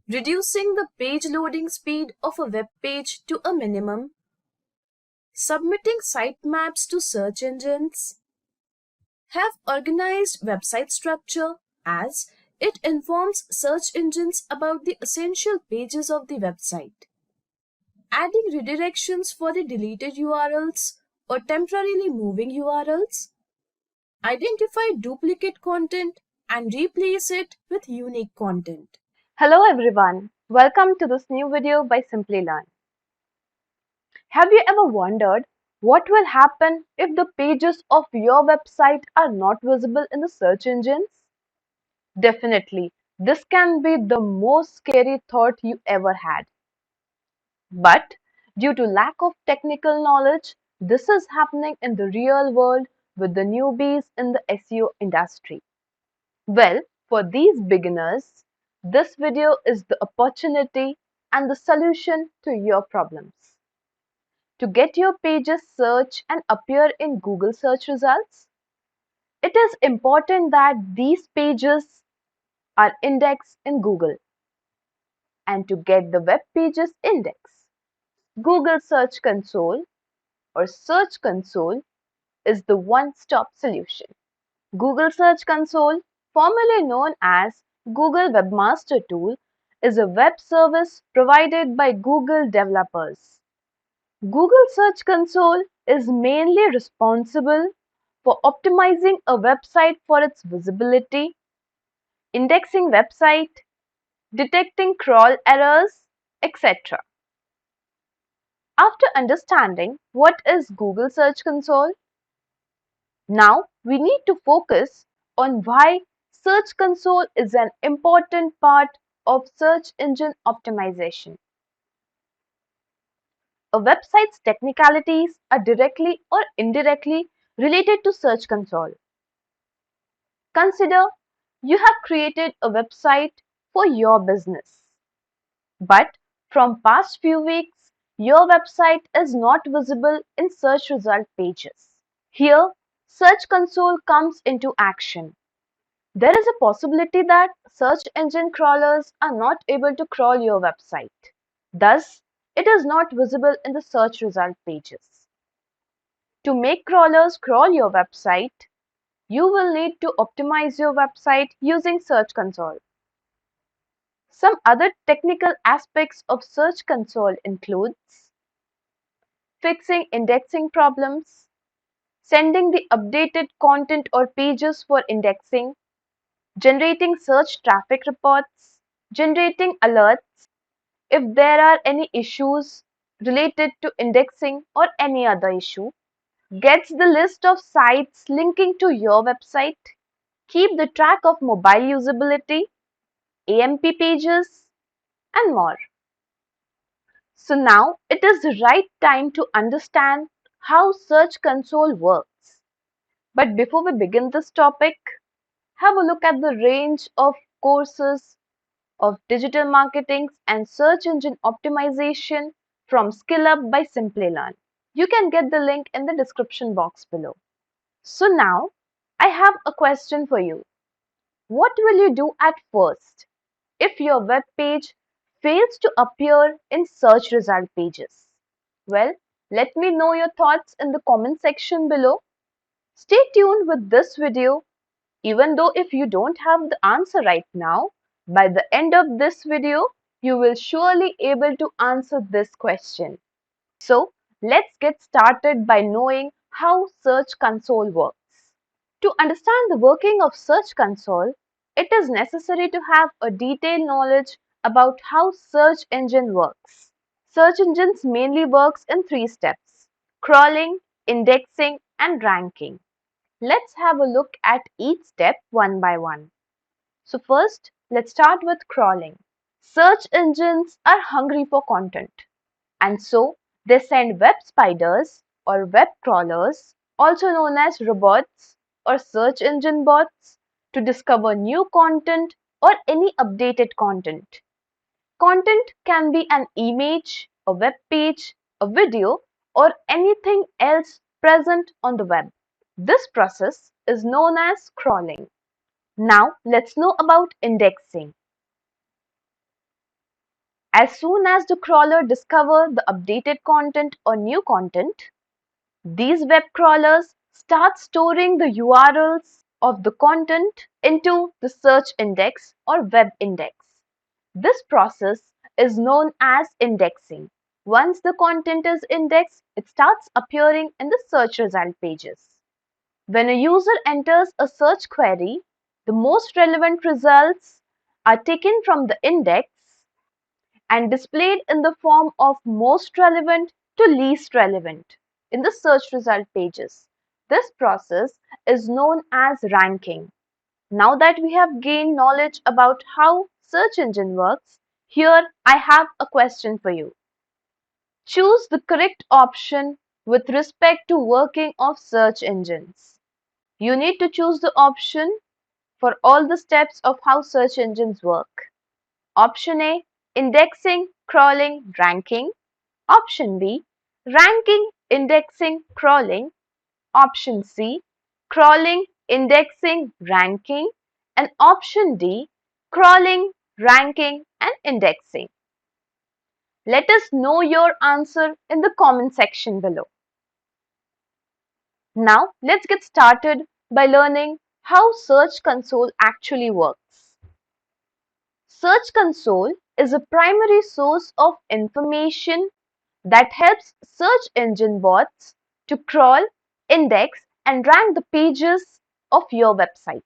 reducing the page loading speed of a web page to a minimum, submitting sitemaps to search engines, have organized website structure as it informs search engines about the essential pages of the website, adding redirections for the deleted URLs or temporarily moving URLs, identify duplicate content and replace it with unique content. Hello everyone, welcome to this new video by Simplilearn. Have you ever wondered what will happen if the pages of your website are not visible in the search engines? Definitely, this can be the most scary thought you ever had. But due to lack of technical knowledge, this is happening in the real world with the newbies in the SEO industry. Well, for these beginners, this video is the opportunity and the solution to your problems. To get your pages search and appear in Google search results, it is important that these pages are indexed in Google. And to get the web pages index, Google Search Console or Search Console is the one-stop solution. Google Search Console, formerly known as Google Webmaster Tool, is a web service provided by Google developers. Google Search Console is mainly responsible for optimizing a website for its visibility, indexing website, detecting crawl errors, etc. After understanding what is Google Search Console, now we need to focus on why Search Console is an important part of search engine optimization. A website's technicalities are directly or indirectly related to Search Console. Consider you have created a website for your business. But from past few weeks, your website is not visible in search result pages. Here, Search Console comes into action. There is a possibility that search engine crawlers are not able to crawl your website. Thus, it is not visible in the search result pages. To make crawlers crawl your website, you will need to optimize your website using Search Console. Some other technical aspects of Search Console includes fixing indexing problems, sending the updated content or pages for indexing, generating search traffic reports, generating alerts if there are any issues related to indexing or any other issue, gets the list of sites linking to your website, keep the track of mobile usability, AMP pages, and more. So now it is the right time to understand how Search Console works. But before we begin this topic, have a look at the range of courses of digital marketing and search engine optimization from Skill Up by Simplilearn. You can get the link in the description box below. So now I have a question for you. What will you do at first if your web page fails to appear in search result pages? Well, let me know your thoughts in the comment section below. Stay tuned with this video. Even though if you don't have the answer right now, by the end of this video, you will surely able to answer this question. So let's get started by knowing how Search Console works. To understand the working of Search Console, it is necessary to have a detailed knowledge about how search engine works. Search engines mainly works in three steps: crawling, indexing, and ranking. Let's have a look at each step one by one. So first, let's start with crawling. Search engines are hungry for content, and so they send web spiders or web crawlers, also known as robots or search engine bots, to discover new content or any updated content. Content can be an image, a web page, a video, or anything else present on the web. This process is known as crawling. Now let's know about indexing. As soon as the crawler discovers the updated content or new content, these web crawlers start storing the URLs of the content into the search index or web index. This process is known as indexing. Once the content is indexed, it starts appearing in the search result pages. When a user enters a search query, the most relevant results are taken from the index and displayed in the form of most relevant to least relevant in the search result pages. This process is known as ranking. Now that we have gained knowledge about how search engine works, here I have a question for you. Choose the correct option with respect to working of search engines. You need to choose the option for all the steps of how search engines work. Option A, indexing, crawling, ranking. Option B, ranking, indexing, crawling. Option C, crawling, indexing, ranking. And option D, crawling, ranking, and indexing. Let us know your answer in the comment section below. Now let's get started by learning how Search Console actually works. Search Console is a primary source of information that helps search engine bots to crawl, index, and rank the pages of your website,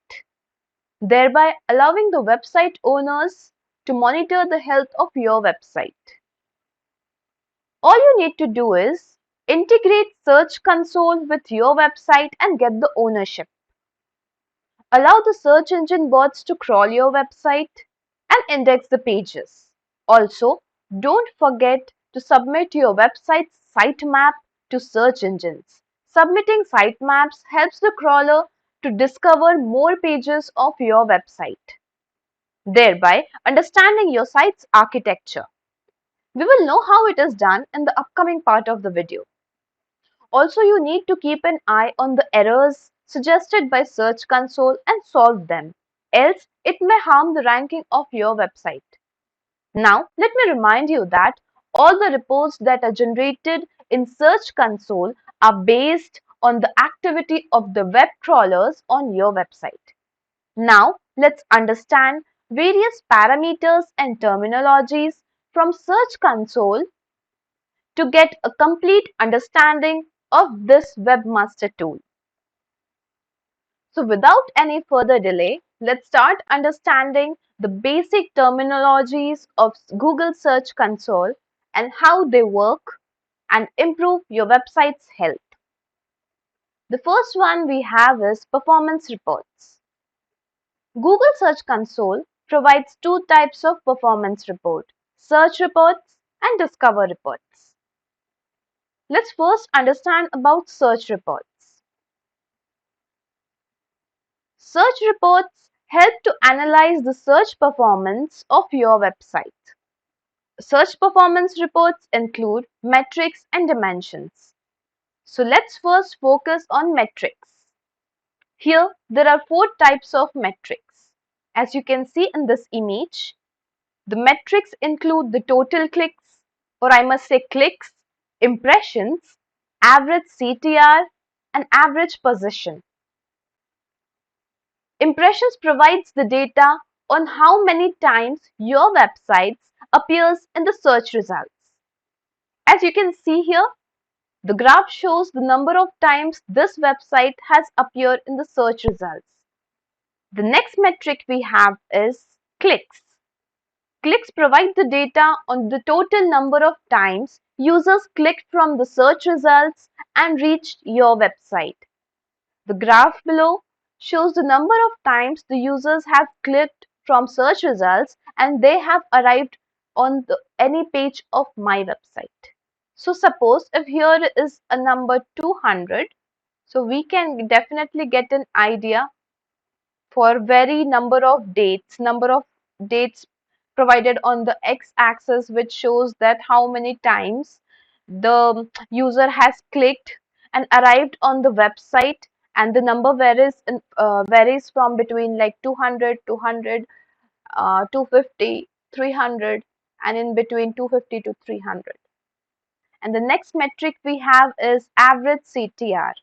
thereby allowing the website owners to monitor the health of your website. All you need to do is integrate Search Console with your website and get the ownership. Allow the search engine bots to crawl your website and index the pages. Also, don't forget to submit your website's sitemap to search engines. Submitting sitemaps helps the crawler to discover more pages of your website, thereby understanding your site's architecture. We will know how it is done in the upcoming part of the video. Also, you need to keep an eye on the errors suggested by Search Console and solve them, else it may harm the ranking of your website. Now, let me remind you that all the reports that are generated in Search Console are based on the activity of the web crawlers on your website. Now, let's understand various parameters and terminologies from Search Console to get a complete understanding of this webmaster tool. So without any further delay, let's start understanding the basic terminologies of Google Search Console and how they work and improve your website's health. The first one we have is performance reports. Google Search Console provides two types of performance report: search reports and discover reports. Let's first understand about search reports. Search reports help to analyze the search performance of your website. Search performance reports include metrics and dimensions. So let's first focus on metrics. Here there are four types of metrics. As you can see in this image, the metrics include the total clicks, or I must say clicks, impressions, average CTR, and average position. Impressions provides the data on how many times your website appears in the search results. As you can see here, the graph shows the number of times this website has appeared in the search results. The next metric we have is clicks. Clicks provide the data on the total number of times users clicked from the search results and reached your website. The graph below shows the number of times the users have clicked from search results and they have arrived on any page of my website. So suppose if here is a number 200, so we can definitely get an idea for very number of dates provided on the x-axis, which shows that how many times the user has clicked and arrived on the website, and the number varies from between like 200, 250, 300, and in between 250 to 300. And the next metric we have is average CTR.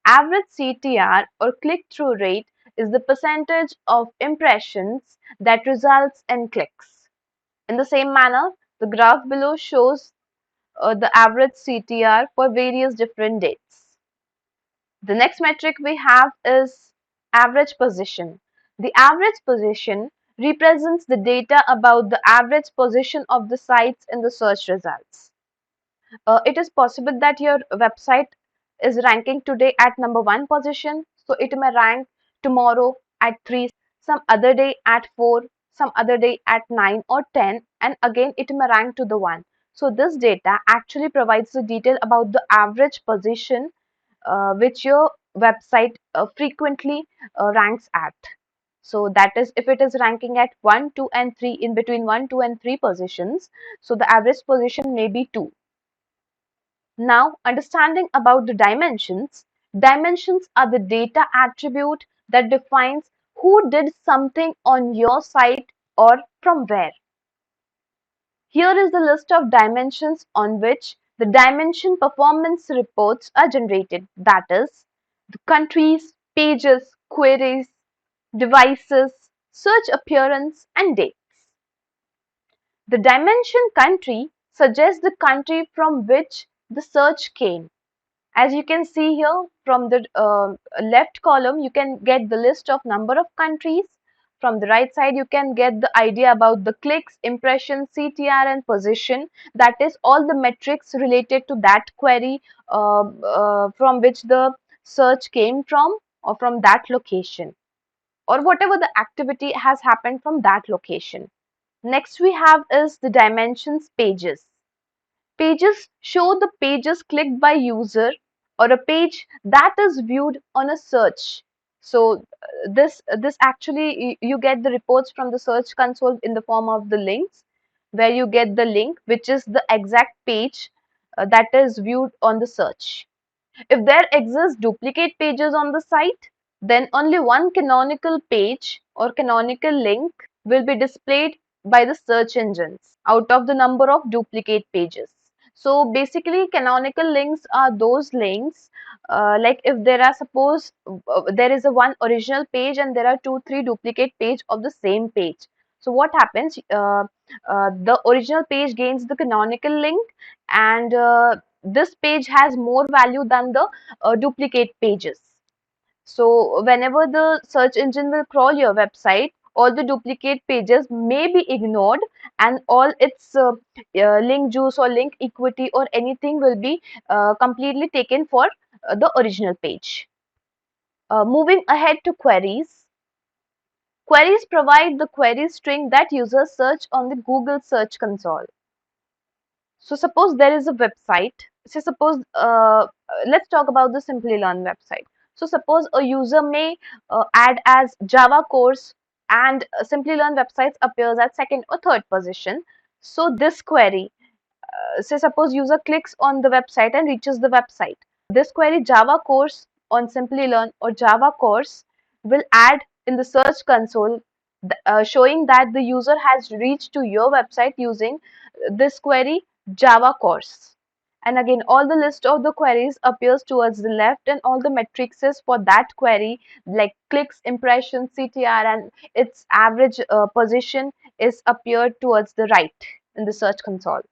Average CTR, or click-through rate, is the percentage of impressions that results in clicks. In the same manner, the graph below shows the average CTR for various different dates. The next metric we have is average position. The average position represents the data about the average position of the sites in the search results. It is possible that your website is ranking today at number 1 position, so it may rank tomorrow at 3, some other day at 4, some other day at 9 or 10, and again it may rank to the 1. So this data actually provides the detail about the average position which your website frequently ranks at. So that is, if it is ranking at 1, 2 and 3, in between 1, 2 and 3 positions, so the average position may be 2. Now, understanding about the dimensions. Dimensions are the data attribute that defines who did something on your site or from where. Here is the list of dimensions on which the dimension performance reports are generated. That is, the countries, pages, queries, devices, search appearance, and dates. The dimension country suggests the country from which the search came. As you can see here, from the left column, you can get the list of number of countries. From the right side, you can get the idea about the clicks, impressions, CTR, and position. That is all the metrics related to that query from which the search came from, or from that location, or whatever the activity has happened from that location. Next we have is the dimensions pages. Pages show the pages clicked by user, or a page that is viewed on a search. So this actually you get the reports from the search console in the form of the links, where you get the link which is the exact page that is viewed on the search. If there exist duplicate pages on the site, then only one canonical page or canonical link will be displayed by the search engines out of the number of duplicate pages. So basically, canonical links are those links like if there are, suppose there is a one original page and there are 2-3 duplicate page of the same page. So what happens? The original page gains the canonical link, and this page has more value than the duplicate pages. So whenever the search engine will crawl your website, all the duplicate pages may be ignored, and all its link juice or link equity or anything will be completely taken for the original page. Moving ahead to queries. Queries provide the query string that users search on the Google Search Console. So suppose there is a website. So suppose let's talk about the Simplilearn website. So suppose a user may add as Java course, and Simplilearn websites appears at second or third position. So this query, say suppose user clicks on the website and reaches the website. This query Java course on Simplilearn or Java course will add in the search console showing that the user has reached to your website using this query Java course. And again, all the list of the queries appears towards the left, and all the matrices for that query like clicks, impressions, CTR, and its average position is appeared towards the right in the search console.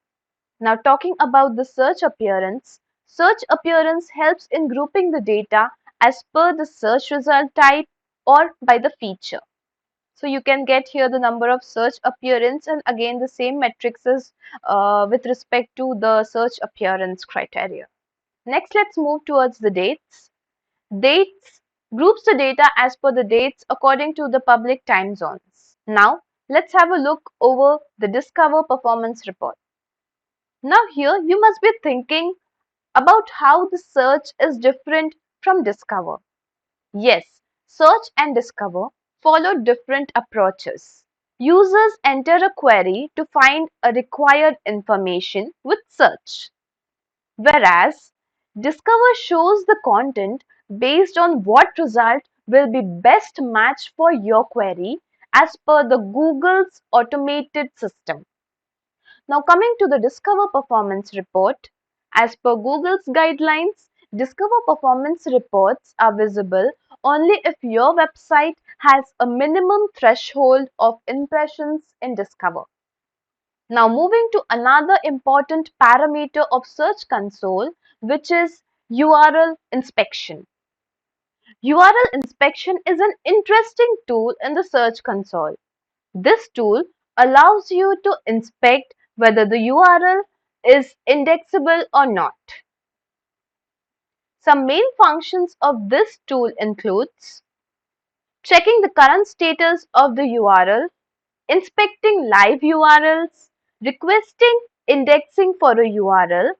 Now talking about the search appearance helps in grouping the data as per the search result type or by the feature. So you can get here the number of search appearance, and again the same metrics is with respect to the search appearance criteria. Next, let's move towards the dates. Dates groups the data as per the dates according to the public time zones. Now, let's have a look over the Discover Performance Report. Now here you must be thinking about how the search is different from Discover. Yes, search and Discover follow different approaches. Users enter a query to find a required information with search, whereas Discover shows the content based on what result will be best matched for your query as per the Google's automated system. Now coming to the Discover Performance Report, as per Google's guidelines, Discover Performance Reports are visible only if your website has a minimum threshold of impressions in Discover. Now moving to another important parameter of Search Console, which is URL inspection. URL inspection is an interesting tool in the Search Console. This tool allows you to inspect whether the URL is indexable or not. Some main functions of this tool includes checking the current status of the URL, inspecting live URLs, requesting indexing for a URL,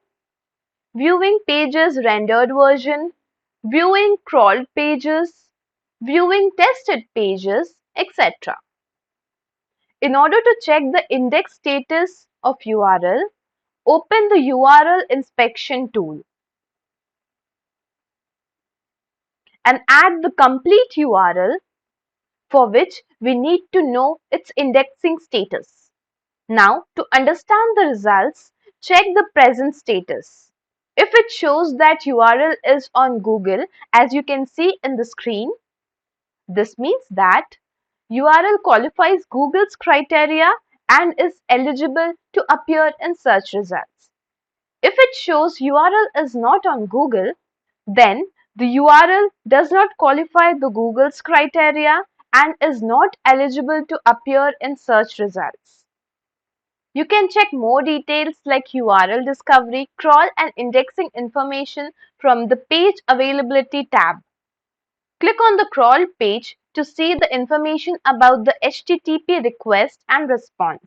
viewing pages rendered version, viewing crawled pages, viewing tested pages, etc. In order to check the index status of URL, open the URL inspection tool and add the complete URL, for which we need to know its indexing status. Now, to understand the results, check the present status. If it shows that URL is on Google, as you can see in the screen, this means that URL qualifies Google's criteria and is eligible to appear in search results. If it shows URL is not on Google, then the URL does not qualify the Google's criteria and is not eligible to appear in search results. You can check more details like URL discovery, crawl and indexing information from the Page Availability tab. Click on the crawl page to see the information about the HTTP request and response.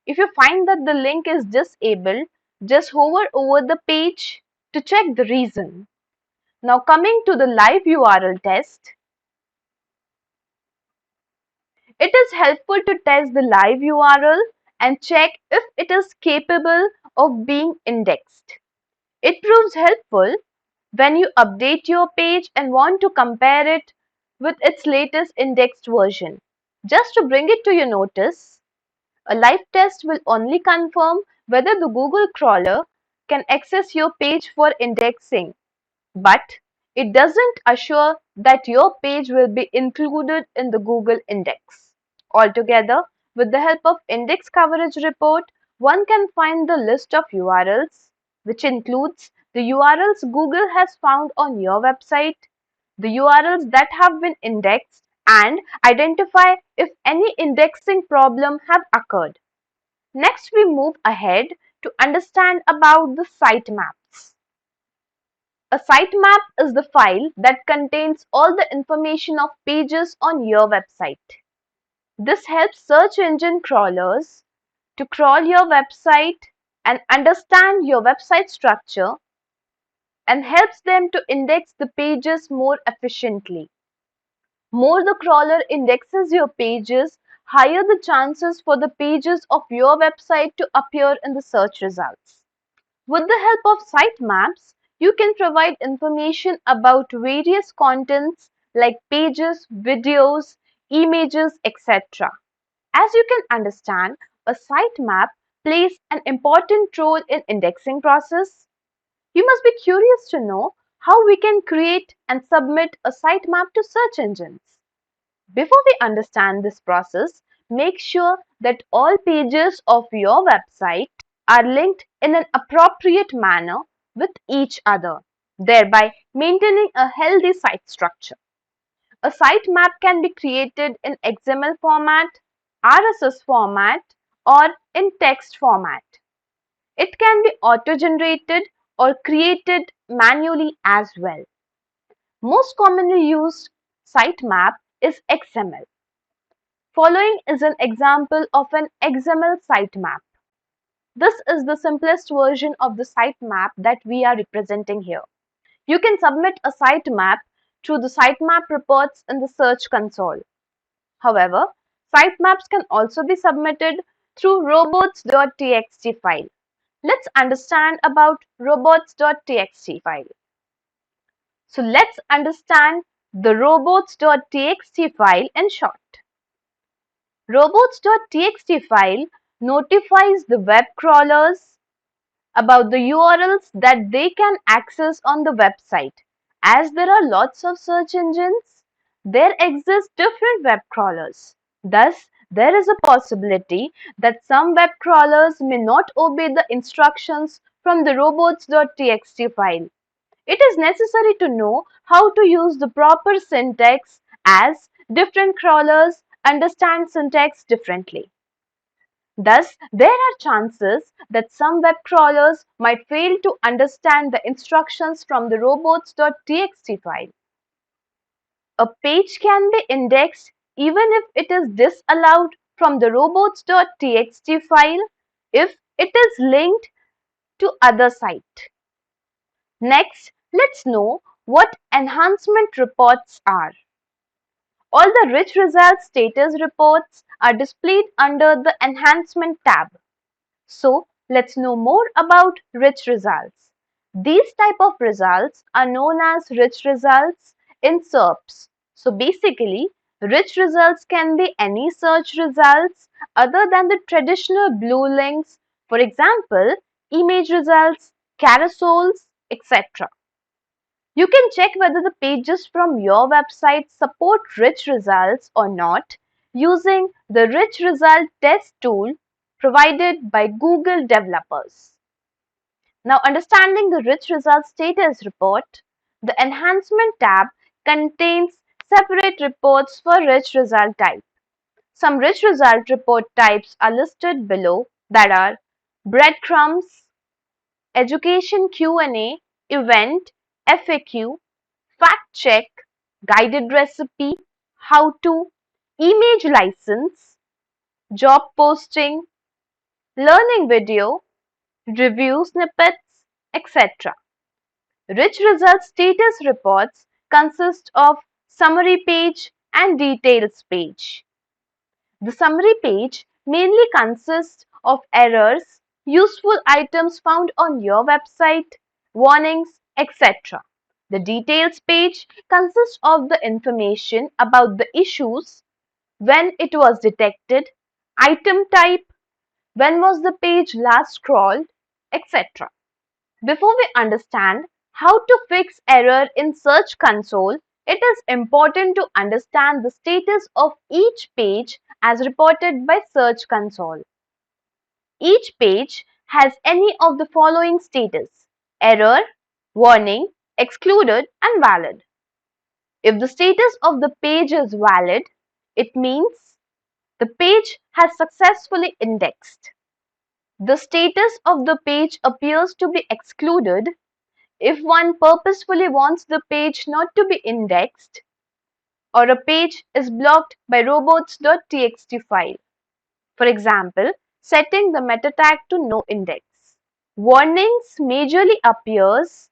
If you find that the link is disabled, just hover over the page to check the reason. Now coming to the live URL test, it is helpful to test the live URL and check if it is capable of being indexed. It proves helpful when you update your page and want to compare it with its latest indexed version. Just to bring it to your notice, a live test will only confirm whether the Google crawler can access your page for indexing, but it doesn't assure that your page will be included in the Google index. Altogether, with the help of Index Coverage Report, one can find the list of URLs, which includes the URLs Google has found on your website, the URLs that have been indexed, and identify if any indexing problem have occurred. Next, we move ahead to understand about the sitemaps. A sitemap is the file that contains all the information of pages on your website. This helps search engine crawlers to crawl your website and understand your website structure and helps them to index the pages more efficiently. More the crawler indexes your pages, higher the chances for the pages of your website to appear in the search results. With the help of sitemaps, you can provide information about various contents like pages, videos, images, etc. As you can understand, a sitemap plays an important role in indexing process. You must be curious to know how we can create and submit a sitemap to search engines. Before we understand this process, make sure that all pages of your website are linked in an appropriate manner with each other, thereby maintaining a healthy site structure. A sitemap can be created in XML format, RSS format, or in text format. It can be auto-generated or created manually as well. Most commonly used sitemap is XML. Following is an example of an XML sitemap. This is the simplest version of the sitemap that we are representing here. You can submit a sitemap through the sitemap reports in the Search console. However, sitemaps can also be submitted through robots.txt file. Let's understand about robots.txt file. So let's understand the robots.txt file in short. Robots.txt file notifies the web crawlers about the URLs that they can access on the website. As there are lots of search engines, there exist different web crawlers. Thus, there is a possibility that some web crawlers may not obey the instructions from the robots.txt file. It is necessary to know how to use the proper syntax as different crawlers understand syntax differently. Thus, there are chances that some web crawlers might fail to understand the instructions from the robots.txt file. A page can be indexed even if it is disallowed from the robots.txt file if it is linked to other site. Next, let's know what enhancement reports are. All the rich results status reports are displayed under the enhancement tab. So, let's know more about rich results. These type of results are known as rich results in SERPs. So basically, rich results can be any search results other than the traditional blue links, for example, image results, carousels, etc. You can check whether the pages from your website support rich results or not using the Rich Result Test tool provided by Google developers. Now, understanding the Rich Result Status report, the Enhancement tab contains separate reports for rich result type. Some rich result report types are listed below, that are breadcrumbs, education Q&A, event, FAQ, fact check, guided recipe, how to, image license, job posting, learning video, review snippets, etc. Rich result status reports consist of summary page and details page. The summary page mainly consists of errors, useful items found on your website, warnings, etc. The details page consists of the information about the issues, when it was detected, item type, when was the page last scrolled, etc. Before we understand how to fix error in Search Console, it is important to understand the status of each page as reported by Search Console. Each page has any of the following status: error, warning, excluded, and valid. If the status of the page is valid, it means the page has successfully indexed. The status of the page appears to be excluded if one purposefully wants the page not to be indexed, or a page is blocked by robots.txt file. For example, setting the meta tag to no index. Warnings majorly appears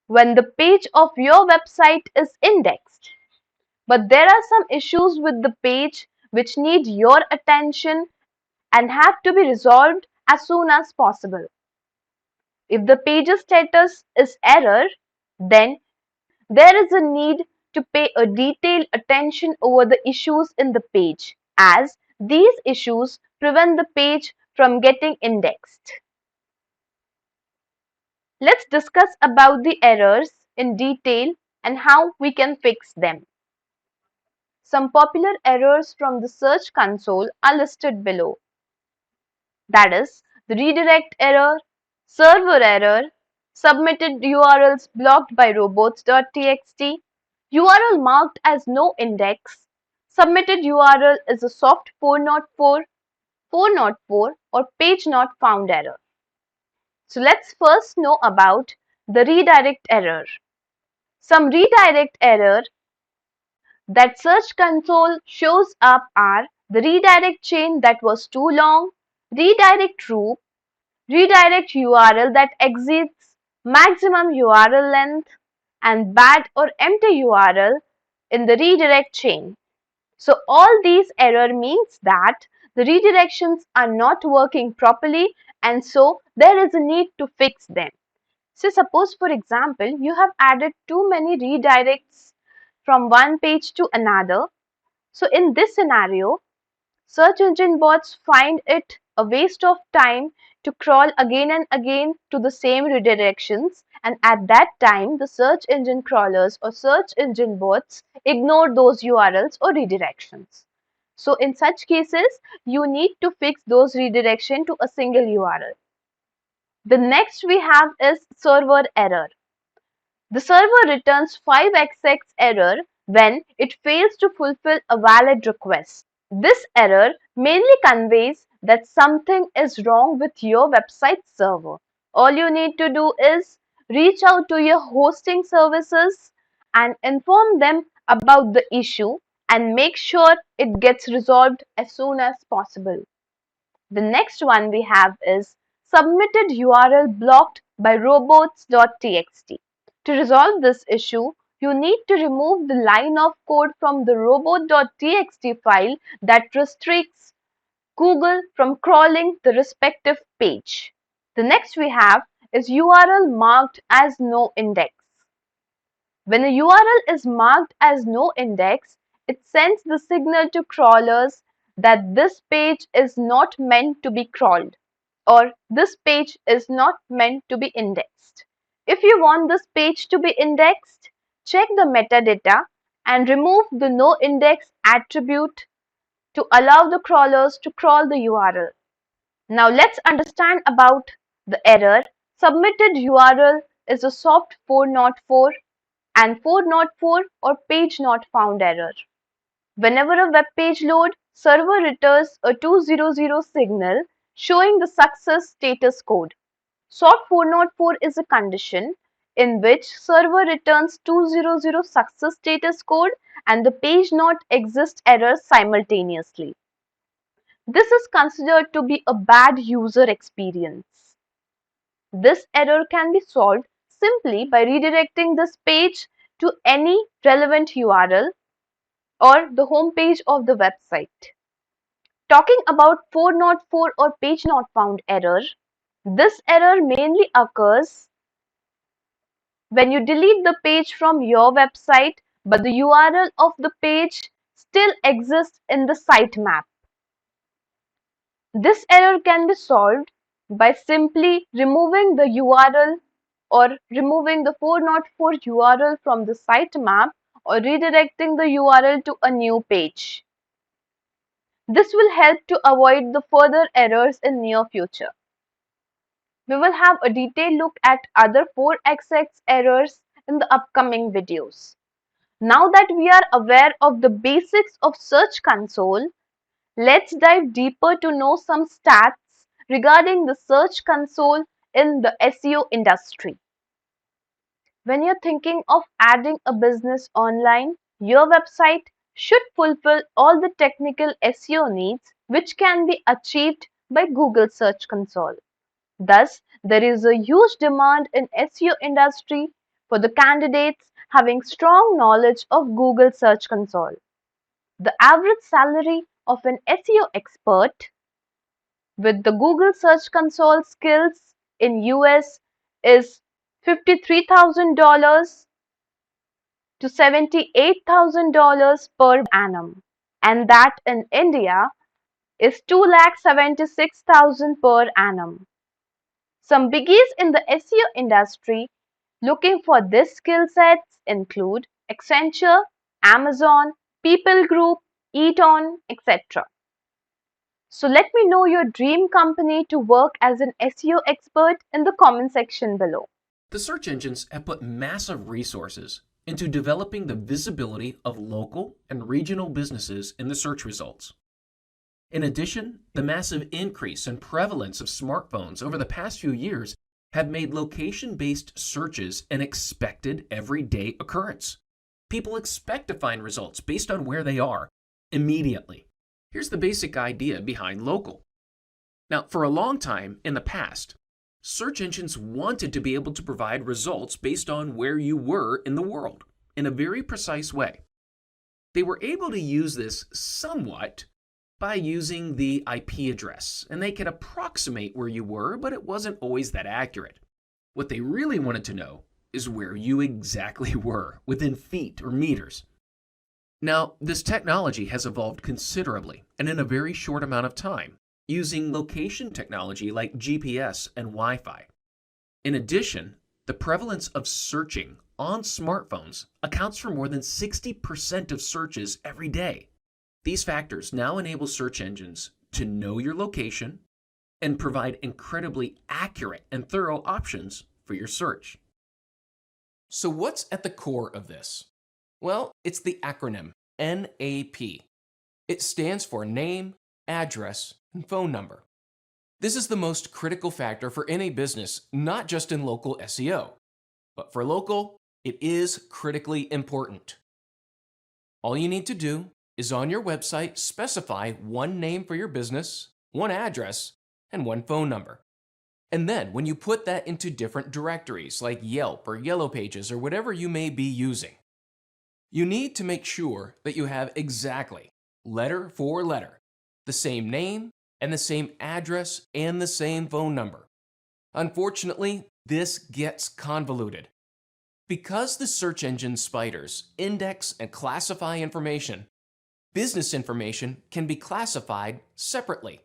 when the page of your website is indexed. But there are some issues with the page which need your attention and have to be resolved as soon as possible. If the page's status is error, then there is a need to pay a detailed attention over the issues in the page, as these issues prevent the page from getting indexed. Let's discuss about the errors in detail and how we can fix them. Some popular errors from the Search Console are listed below. That is, the redirect error, server error, submitted URLs blocked by robots.txt, URL marked as no index, submitted URL is a soft 404, 404 or page not found error. So let's first know about the redirect error. Some redirect error that Search Console shows up are the redirect chain that was too long, redirect loop, redirect URL that exceeds maximum URL length, and bad or empty URL in the redirect chain. So all these error means that the redirections are not working properly, and so there is a need to fix them. So suppose, for example, you have added too many redirects from one page to another. So in this scenario, search engine bots find it a waste of time to crawl again and again to the same redirections, and at that time the search engine crawlers or search engine bots ignore those URLs or redirections. So in such cases, you need to fix those redirection to a single URL. The next we have is server error. The server returns 5xx error when it fails to fulfill a valid request. This error mainly conveys that something is wrong with your website server. All you need to do is reach out to your hosting services and inform them about the issue and make sure it gets resolved as soon as possible. The next one we have is submitted URL blocked by robots.txt. To resolve this issue, you need to remove the line of code from the robot.txt file that restricts Google from crawling the respective page. The next we have is URL marked as no index. When a URL is marked as no index, it sends the signal to crawlers that this page is not meant to be crawled, or this page is not meant to be indexed. If you want this page to be indexed, check the metadata and remove the no index attribute to allow the crawlers to crawl the URL. Now let's understand about the error. Submitted URL is a soft 404 and 404 or page not found error. Whenever a web page loads, server returns a 200 signal showing the success status code. Soft 404 is a condition in which server returns 200 success status code and the page not exist error simultaneously. This is considered to be a bad user experience. This error can be solved simply by redirecting this page to any relevant URL or the home page of the website. Talking about 404 or page not found error, this error mainly occurs when you delete the page from your website but the URL of the page still exists in the sitemap. This error can be solved by simply removing the URL or removing the 404 URL from the sitemap or redirecting the URL to a new page. This will help to avoid the further errors in near future. We will have a detailed look at other 4xx errors in the upcoming videos. Now that we are aware of the basics of Search Console, let's dive deeper to know some stats regarding the Search Console in the SEO industry. When you're thinking of adding a business online, your website should fulfill all the technical SEO needs which can be achieved by Google Search Console. Thus, there is a huge demand in SEO industry for the candidates having strong knowledge of Google Search Console. The average salary of an SEO expert with the Google Search Console skills in US is $53,000 to $78,000 per annum, and that in India is 2,76,000 per annum. Some biggies in the SEO industry looking for these skill sets include Accenture, Amazon, People Group, Eaton, etc. So let me know your dream company to work as an SEO expert in the comment section below. The search engines have put massive resources into developing the visibility of local and regional businesses in the search results. In addition, the massive increase in prevalence of smartphones over the past few years have made location-based searches an expected everyday occurrence. People expect to find results based on where they are immediately. Here's the basic idea behind local. Now, for a long time in the past, search engines wanted to be able to provide results based on where you were in the world in a very precise way. They were able to use this somewhat by using the IP address, and they could approximate where you were, but it wasn't always that accurate. What they really wanted to know is where you exactly were, within feet or meters. Now, this technology has evolved considerably and in a very short amount of time, using location technology like GPS and Wi-Fi. In addition, the prevalence of searching on smartphones accounts for more than 60% of searches every day. These factors now enable search engines to know your location and provide incredibly accurate and thorough options for your search. So what's at the core of this? Well, it's the acronym NAP. It stands for name, address, and phone number. This is the most critical factor for any business, not just in local SEO. But for local, it is critically important. All you need to do is on your website specify one name for your business, one address, and one phone number. And then when you put that into different directories like Yelp or Yellow Pages or whatever you may be using, you need to make sure that you have exactly, letter for letter, the same name and the same address and the same phone number. Unfortunately, this gets convoluted. Because the search engine spiders index and classify information, business information can be classified separately,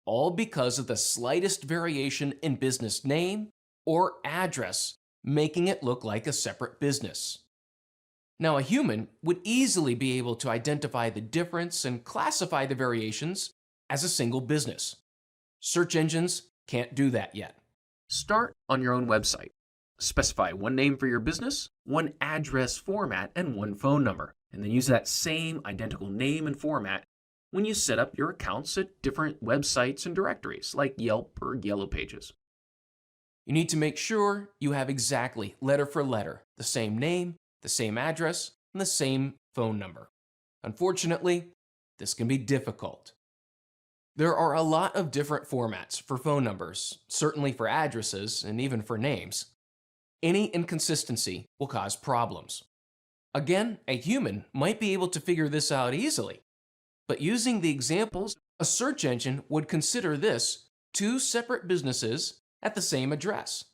all because of the slightest variation in business name or address, making it look like a separate business. Now, a human would easily be able to identify the difference and classify the variations as a single business. Search engines can't do that yet. Start on your own website. Specify one name for your business, one address format, and one phone number, and then use that same identical name and format when you set up your accounts at different websites and directories like Yelp or Yellow Pages. You need to make sure you have exactly, letter for letter, the same name, the same address, and the same phone number. Unfortunately, this can be difficult. There are a lot of different formats for phone numbers, certainly for addresses and even for names. Any inconsistency will cause problems. Again, a human might be able to figure this out easily, but using the examples, a search engine would consider this two separate businesses at the same address.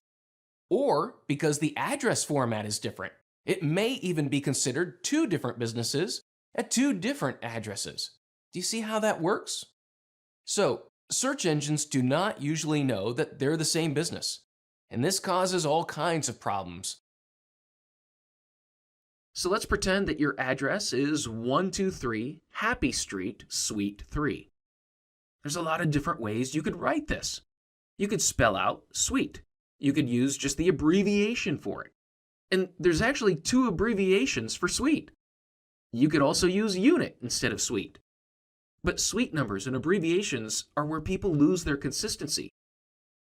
Or, because the address format is different, it may even be considered two different businesses at two different addresses. Do you see how that works? So, search engines do not usually know that they're the same business, and this causes all kinds of problems. So let's pretend that your address is 123 Happy Street, Suite 3. There's a lot of different ways you could write this. You could spell out suite. You could use just the abbreviation for it. And there's actually two abbreviations for suite. You could also use unit instead of suite. But suite numbers and abbreviations are where people lose their consistency.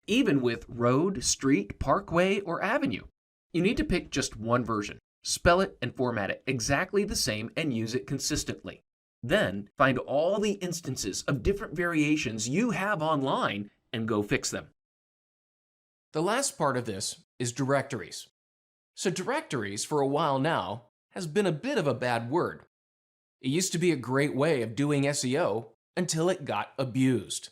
Even with road, street, parkway, or avenue, you need to pick just one version. Spell it and format it exactly the same and use it consistently. Then find all the instances of different variations you have online and go fix them. The last part of this is directories. So directories, for a while now, has been a bit of a bad word. It used to be a great way of doing SEO until it got abused.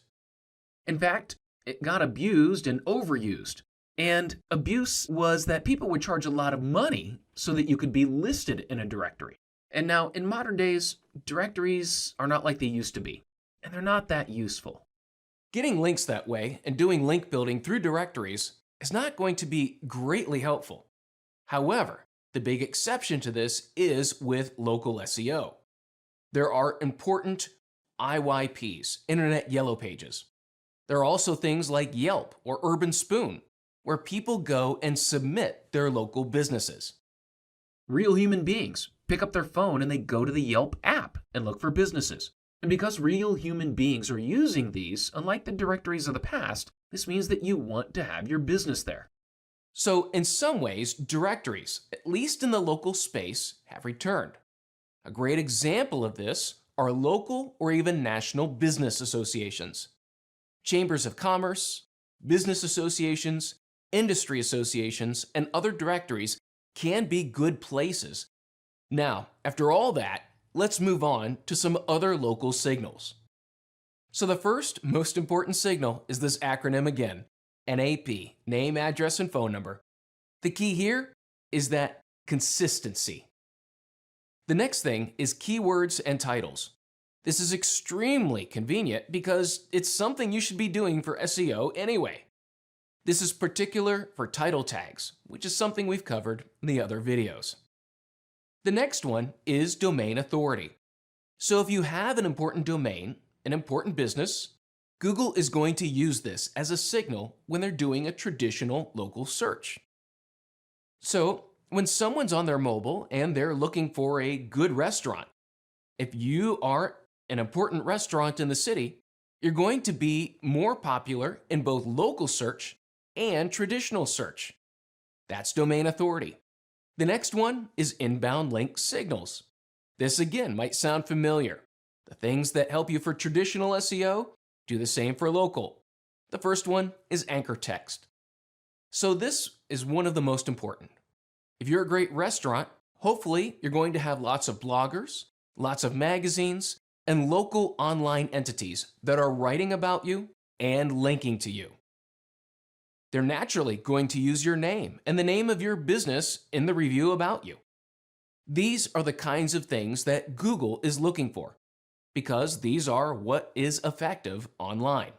In fact, it got abused and overused And abuse was that people would charge a lot of money so that you could be listed in a directory. And now in modern days, directories are not like they used to be, and they're not that useful. Getting links that way and doing link building through directories is not going to be greatly helpful. However, the big exception to this is with local SEO. There are important IYPs, Internet Yellow Pages. There are also things like Yelp or Urban Spoon, where people go and submit their local businesses. Real human beings pick up their phone and they go to the Yelp app and look for businesses. And because real human beings are using these, unlike the directories of the past, this means that you want to have your business there. So in some ways, directories, at least in the local space, have returned. A great example of this are local or even national business associations. Chambers of commerce, business associations, industry associations, and other directories can be good places. Now, after all that, let's move on to some other local signals. So the first most important signal is this acronym again, NAP, name, address, and phone number. The key here is that consistency. The next thing is keywords and titles. This is extremely convenient because it's something you should be doing for SEO anyway. This is particular for title tags, which is something we've covered in the other videos. The next one is domain authority. So if you have an important domain, an important business, Google is going to use this as a signal when they're doing a traditional local search. So when someone's on their mobile and they're looking for a good restaurant, if you are an important restaurant in the city, you're going to be more popular in both local search and traditional search. That's domain authority. The next one is inbound link signals. This again might sound familiar. The things that help you for traditional SEO do the same for local. The first one is anchor text. So this is one of the most important. If you're a great restaurant, hopefully you're going to have lots of bloggers, lots of magazines, and local online entities that are writing about you and linking to you. They're naturally going to use your name and the name of your business in the review about you. These are the kinds of things that Google is looking for, because these are what is effective online.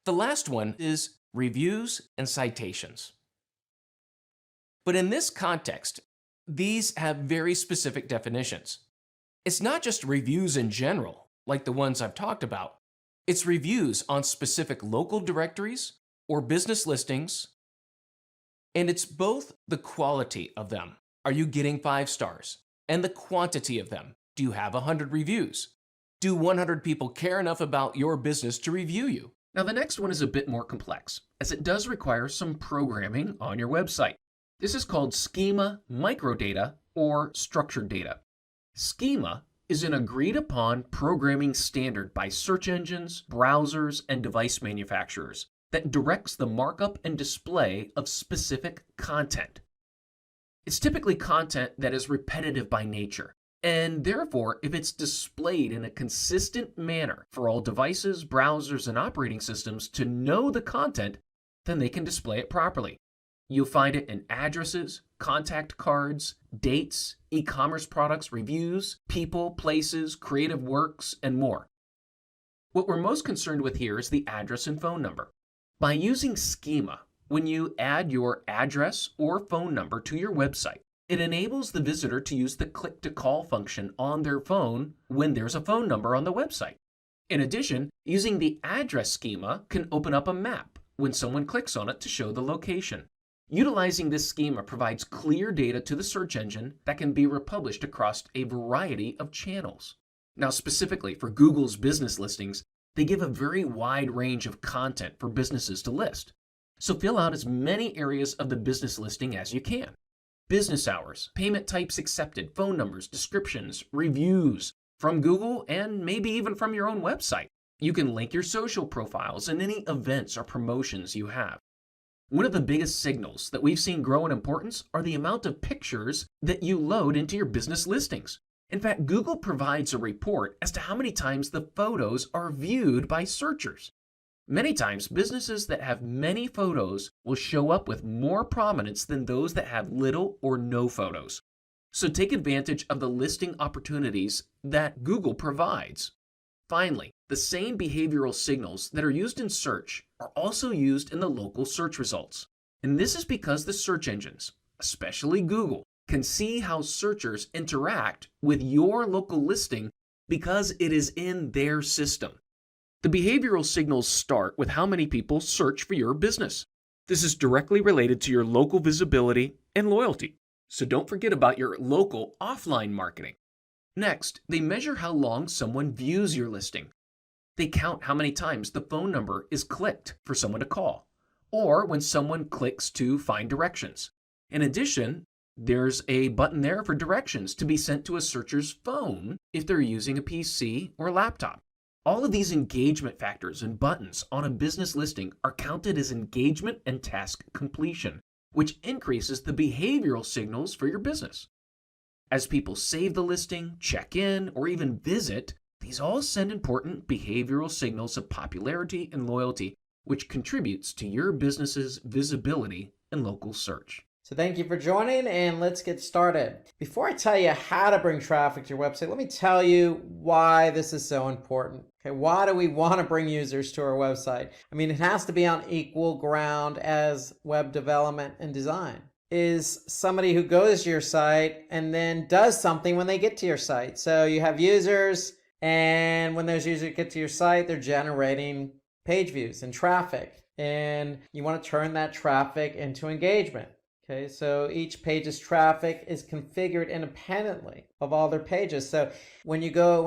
The last one is reviews and citations. But in this context, these have very specific definitions. It's not just reviews in general, like the ones I've talked about. It's reviews on specific local directories or business listings, and it's both the quality of them. Are you getting 5 stars? And the quantity of them. Do you have 100 reviews? Do 100 people care enough about your business to review you? Now the next one is a bit more complex, as it does require some programming on your website. This is called schema microdata or structured data. Schema is an agreed upon programming standard by search engines, browsers, and device manufacturers that directs the markup and display of specific content. It's typically content that is repetitive by nature, and therefore, if it's displayed in a consistent manner for all devices, browsers, and operating systems to know the content, then they can display it properly. You'll find it in addresses, contact cards, dates, e-commerce products, reviews, people, places, creative works, and more. What we're most concerned with here is the address and phone number. By using schema, when you add your address or phone number to your website, it enables the visitor to use the click-to-call function on their phone when there's a phone number on the website. In addition, using the address schema can open up a map when someone clicks on it to show the location. Utilizing this schema provides clear data to the search engine that can be republished across a variety of channels. Now, specifically for Google's business listings, they give a very wide range of content for businesses to list. So fill out as many areas of the business listing as you can. Business hours, payment types accepted, phone numbers, descriptions, reviews from Google, and maybe even from your own website. You can link your social profiles and any events or promotions you have. One of the biggest signals that we've seen grow in importance are the amount of pictures that you load into your business listings. In fact, Google provides a report as to how many times the photos are viewed by searchers. Many times, businesses that have many photos will show up with more prominence than those that have little or no photos. So take advantage of the listing opportunities that Google provides. Finally, the same behavioral signals that are used in search are also used in the local search results. And this is because the search engines, especially Google, can see how searchers interact with your local listing because it is in their system. The behavioral signals start with how many people search for your business. This is directly related to your local visibility and loyalty. So don't forget about your local offline marketing. Next, they measure how long someone views your listing. They count how many times the phone number is clicked for someone to call, or when someone clicks to find directions. In addition, there's a button there for directions to be sent to a searcher's phone if they're using a PC or laptop. All of these engagement factors and buttons on a business listing are counted as engagement and task completion, which increases the behavioral signals for your business. As people save the listing, check in, or even visit, these all send important behavioral signals of popularity and loyalty, which contributes to your business's visibility in local search. So thank you for joining, and let's get started. Before I tell you how to bring traffic to your website, let me tell you why this is so important. Okay, why do we want to bring users to our website? I mean, it has to be on equal ground as web development and design. Is somebody who goes to your site and then does something when they get to your site. So you have users, and when those users get to your site, they're generating page views and traffic, and you want to turn that traffic into engagement. Okay, so each page's traffic is configured independently of all their pages. So when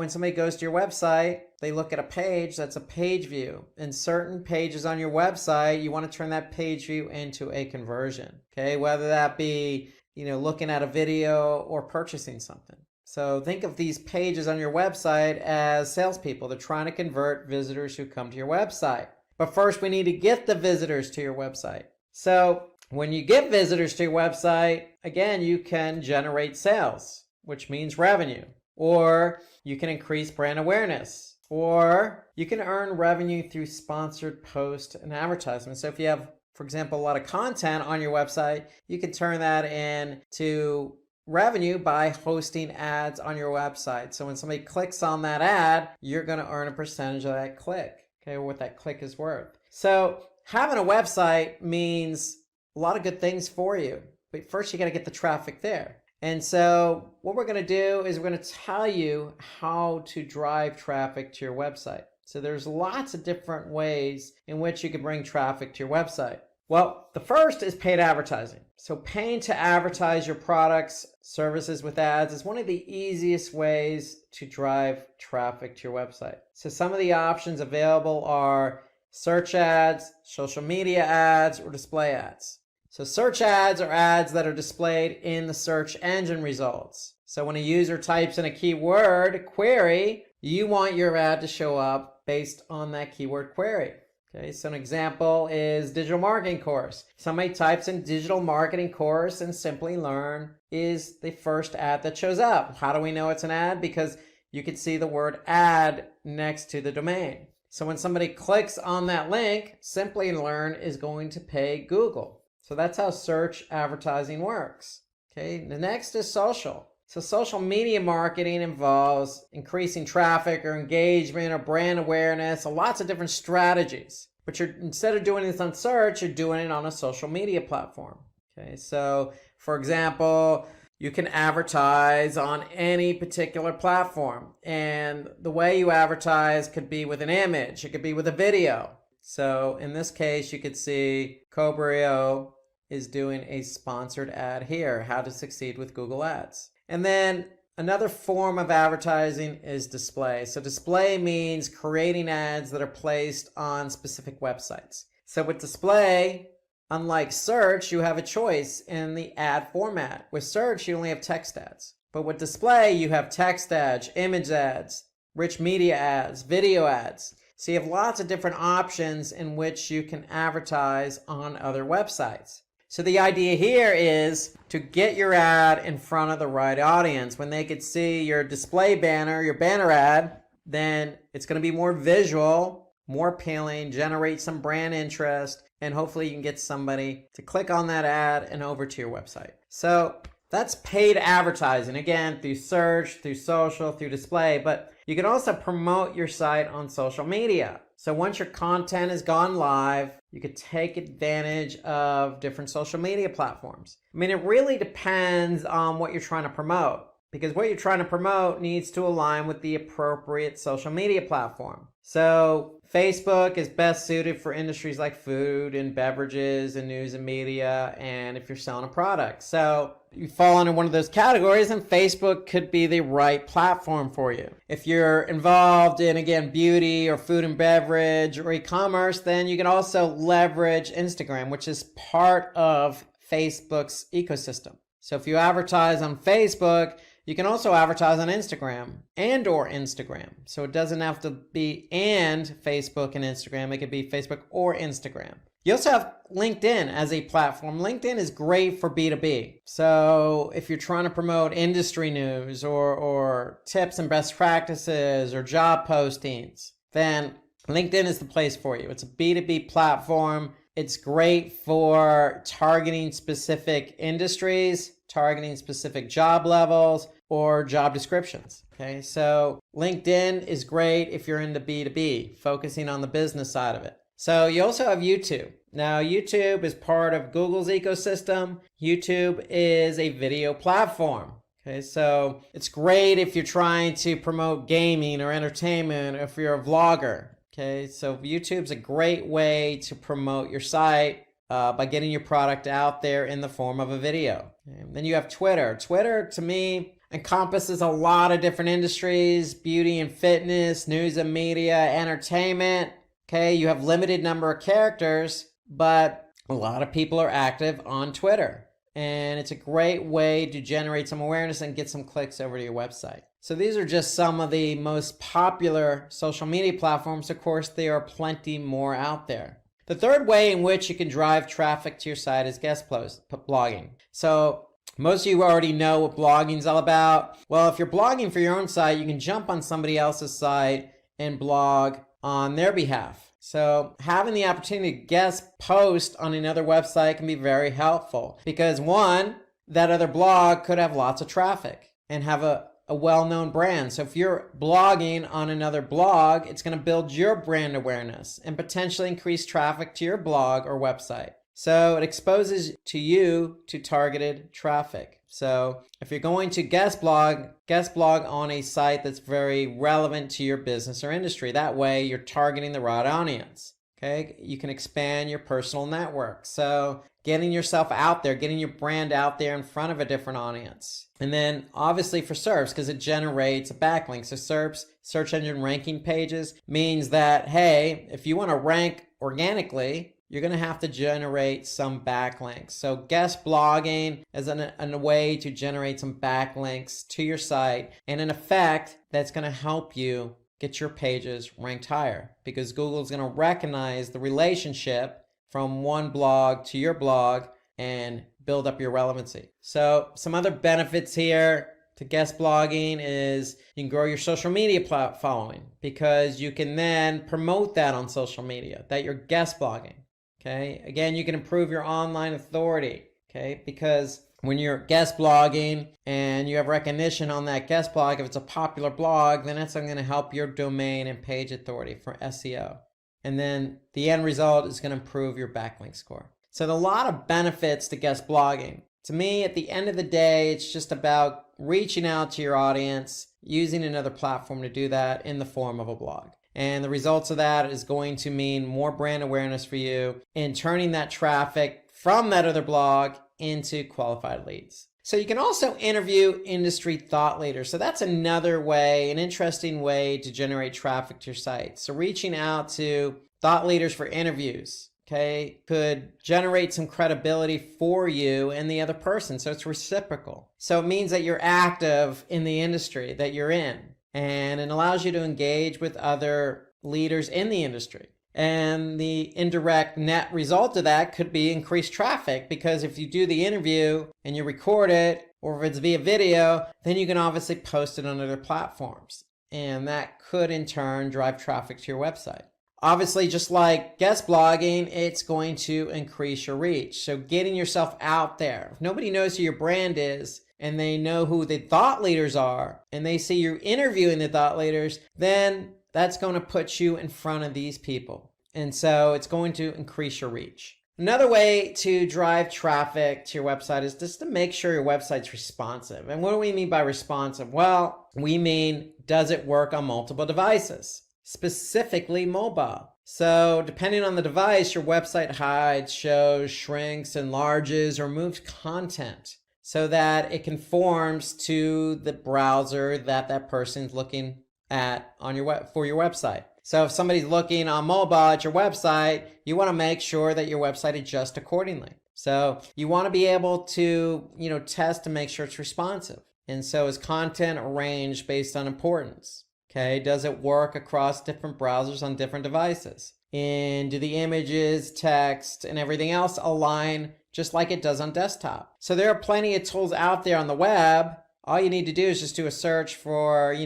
somebody goes to your website, they look at a page, that's a page view. And certain pages on your website, you want to turn that page view into a conversion. Okay, whether that be, looking at a video or purchasing something. So think of these pages on your website as salespeople. They're trying to convert visitors who come to your website. But first, we need to get the visitors to your website. So when you get visitors to your website, again, you can generate sales, which means revenue, or you can increase brand awareness, or you can earn revenue through sponsored posts and advertisements. So if you have, for example, a lot of content on your website, you can turn that into revenue by hosting ads on your website. So when somebody clicks on that ad, you're going to earn a percentage of that click, okay, or what that click is worth. So having a website means a lot of good things for you, but first you got to get the traffic there. And so what we're going to do is we're going to tell you how to drive traffic to your website. So there's lots of different ways in which you can bring traffic to your website. Well, the first is paid advertising. So paying to advertise your products, services with ads is one of the easiest ways to drive traffic to your website. So some of the options available are search ads, social media ads, or display ads. So search ads are ads that are displayed in the search engine results. So when a user types in a keyword query, you want your ad to show up based on that keyword query. Okay, so an example is digital marketing course. Somebody types in digital marketing course, and Simplilearn is the first ad that shows up. How do we know it's an ad? Because you can see the word ad next to the domain. So when somebody clicks on that link, Simplilearn is going to pay Google. So that's how search advertising works. Okay, the next is social. So social media marketing involves increasing traffic or engagement or brand awareness, so lots of different strategies. But instead of doing this on search, you're doing it on a social media platform. Okay, so for example, you can advertise on any particular platform. And the way you advertise could be with an image, it could be with a video. So in this case, you could see Cobrio is doing a sponsored ad here, how to succeed with Google Ads. And then another form of advertising is display. So display means creating ads that are placed on specific websites. So with display, unlike search, you have a choice in the ad format. With search, you only have text ads. But with display, you have text ads, image ads, rich media ads, video ads. So you have lots of different options in which you can advertise on other websites. So the idea here is to get your ad in front of the right audience. When they could see your display banner, your banner ad, then it's going to be more visual more appealing, generate some brand interest, and hopefully you can get somebody to click on that ad and over to your website. So that's paid advertising, again, through search, through social, through display, but you can also promote your site on social media. So once your content has gone live, you could take advantage of different social media platforms. I mean, it really depends on what you're trying to promote, because what you're trying to promote needs to align with the appropriate social media platform. So Facebook is best suited for industries like food and beverages and news and media, and if you're selling a product. So you fall under one of those categories, and Facebook could be the right platform for you. If you're involved in, again, beauty or food and beverage or e-commerce, then you can also leverage Instagram, which is part of Facebook's ecosystem. So if you advertise on Facebook, you can also advertise on Instagram or Instagram. So it doesn't have to be and Facebook and Instagram. It could be Facebook or Instagram. You also have LinkedIn as a platform. LinkedIn is great for B2B. So if you're trying to promote industry news or tips and best practices or job postings, then LinkedIn is the place for you. It's a B2B platform. It's great for targeting specific industries, targeting specific job levels or job descriptions. Okay, so LinkedIn is great if you're into B2B, focusing on the business side of it. So you also have YouTube. Now, YouTube is part of Google's ecosystem. YouTube is a video platform. Okay, so it's great if you're trying to promote gaming or entertainment, or if you're a vlogger. Okay, so YouTube's a great way to promote your site by getting your product out there in the form of a video. Okay, then you have Twitter. Twitter, to me, encompasses a lot of different industries: beauty and fitness, news and media, entertainment. Okay, you have limited number of characters, but a lot of people are active on Twitter. And it's a great way to generate some awareness and get some clicks over to your website. So these are just some of the most popular social media platforms. Of course, there are plenty more out there. The third way in which you can drive traffic to your site is guest blogging. So most of you already know what blogging is all about. Well, if you're blogging for your own site, you can jump on somebody else's site and blog on their behalf. So having the opportunity to guest post on another website can be very helpful, because one, that other blog could have lots of traffic and have a well-known brand. So if you're blogging on another blog, it's going to build your brand awareness and potentially increase traffic to your blog or website. So it exposes to you to targeted traffic. So if you're going to guest blog on a site that's very relevant to your business or industry. That way you're targeting the right audience. Okay, you can expand your personal network. So getting yourself out there, getting your brand out there in front of a different audience. And then obviously for SERPs, because it generates a backlink. So SERPs, search engine ranking pages, means that, hey, if you want to rank organically, you're going to have to generate some backlinks. So guest blogging is a way to generate some backlinks to your site. And in effect, that's going to help you get your pages ranked higher, because Google is going to recognize the relationship from one blog to your blog and build up your relevancy. So some other benefits here to guest blogging is you can grow your social media following, because you can then promote that on social media, that you're guest blogging. Okay, again, you can improve your online authority, okay, because when you're guest blogging and you have recognition on that guest blog, if it's a popular blog, then that's going to help your domain and page authority for SEO. And then the end result is going to improve your backlink score. So there are a lot of benefits to guest blogging. To me, at the end of the day, it's just about reaching out to your audience, using another platform to do that in the form of a blog. And the results of that is going to mean more brand awareness for you and turning that traffic from that other blog into qualified leads. So you can also interview industry thought leaders. So that's another way, an interesting way to generate traffic to your site. So reaching out to thought leaders for interviews, okay, could generate some credibility for you and the other person. So it's reciprocal. So it means that you're active in the industry that you're in, and it allows you to engage with other leaders in the industry. And the indirect net result of that could be increased traffic, because if you do the interview and you record it, or if it's via video, then you can obviously post it on other platforms. And that could in turn drive traffic to your website. Obviously, just like guest blogging, it's going to increase your reach. So getting yourself out there. If nobody knows who your brand is and they know who the thought leaders are and they see you interviewing the thought leaders, then that's going to put you in front of these people. And so it's going to increase your reach. Another way to drive traffic to your website is just to make sure your website's responsive. And what do we mean by responsive? Well, we mean, does it work on multiple devices? Specifically mobile. So depending on the device, your website hides, shows, shrinks, enlarges, or moves content so that it conforms to the browser that person's looking at on for your website. So if somebody's looking on mobile at your website, you want to make sure that your website adjusts accordingly. So you want to be able to, test to make sure it's responsive. And so is content arranged based on importance? Okay, does it work across different browsers on different devices? And do the images, text, and everything else align just like it does on desktop? So there are plenty of tools out there on the web. All you need to do is just do a search for,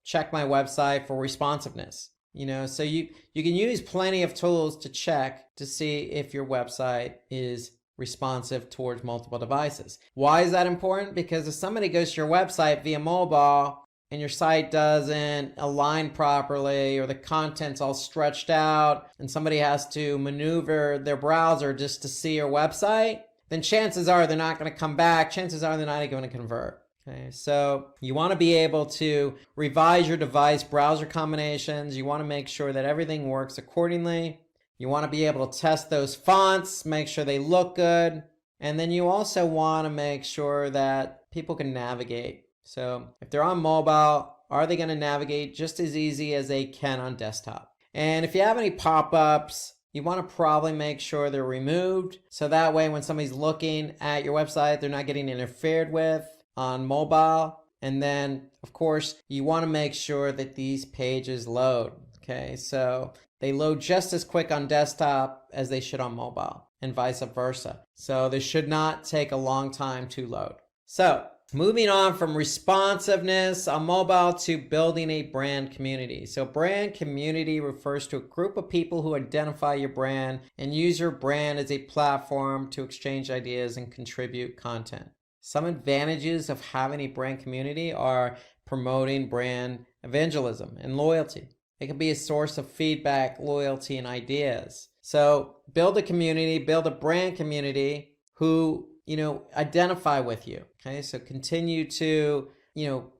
check my website for responsiveness. So you can use plenty of tools to check to see if your website is responsive towards multiple devices. Why is that important? Because if somebody goes to your website via mobile and your site doesn't align properly, or the content's all stretched out and somebody has to maneuver their browser just to see your website, then chances are they're not going to come back. Chances are they're not going to convert. Okay, so you want to be able to revise your device browser combinations. You want to make sure that everything works accordingly. You want to be able to test those fonts, make sure they look good. And then you also want to make sure that people can navigate. So if they're on mobile, are they going to navigate just as easy as they can on desktop? And if you have any pop-ups, you want to probably make sure they're removed. So that way when somebody's looking at your website, they're not getting interfered with on mobile. And then of course you want to make sure that these pages load. Okay, so they load just as quick on desktop as they should on mobile, and vice versa. So they should not take a long time to load. So moving on from responsiveness on mobile to building a brand community. So brand community refers to a group of people who identify your brand and use your brand as a platform to exchange ideas and contribute content. Some advantages of having a brand community are promoting brand evangelism and loyalty. It can be a source of feedback, loyalty, and ideas. So build a community, build a brand community who, identify with you. Okay, so continue to,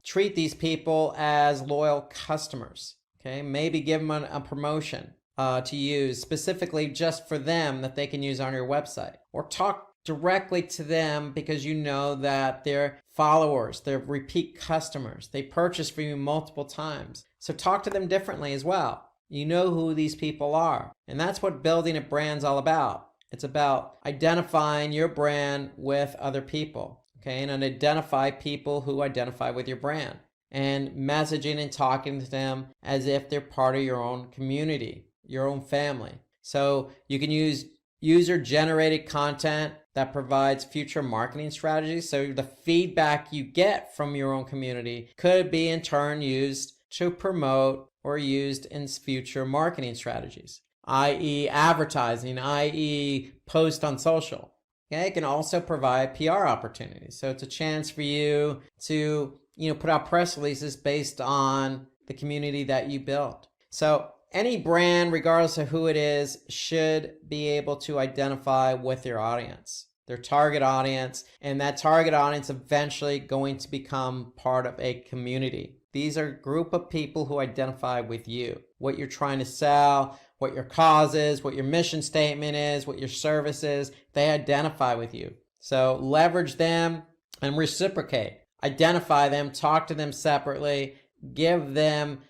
treat these people as loyal customers. Okay, maybe give them a promotion to use specifically just for them that they can use on your website, or talk directly to them because you know that they're followers, they're repeat customers, they purchase from you multiple times. So talk to them differently as well. You know who these people are. And that's what building a brand's all about. It's about identifying your brand with other people, okay? And identify people who identify with your brand, and messaging and talking to them as if they're part of your own community, your own family. So you can use user-generated content that provides future marketing strategies. So the feedback you get from your own community could be in turn used to promote or used in future marketing strategies, i.e. advertising, i.e. post on social. Okay, it can also provide PR opportunities. So it's a chance for you to, put out press releases based on the community that you built. So any brand, regardless of who it is, should be able to identify with their audience, their target audience, and that target audience eventually going to become part of a community. These are a group of people who identify with you, what you're trying to sell, what your cause is, what your mission statement is, what your service is. They identify with you. So leverage them and reciprocate. Identify them, talk to them separately, give them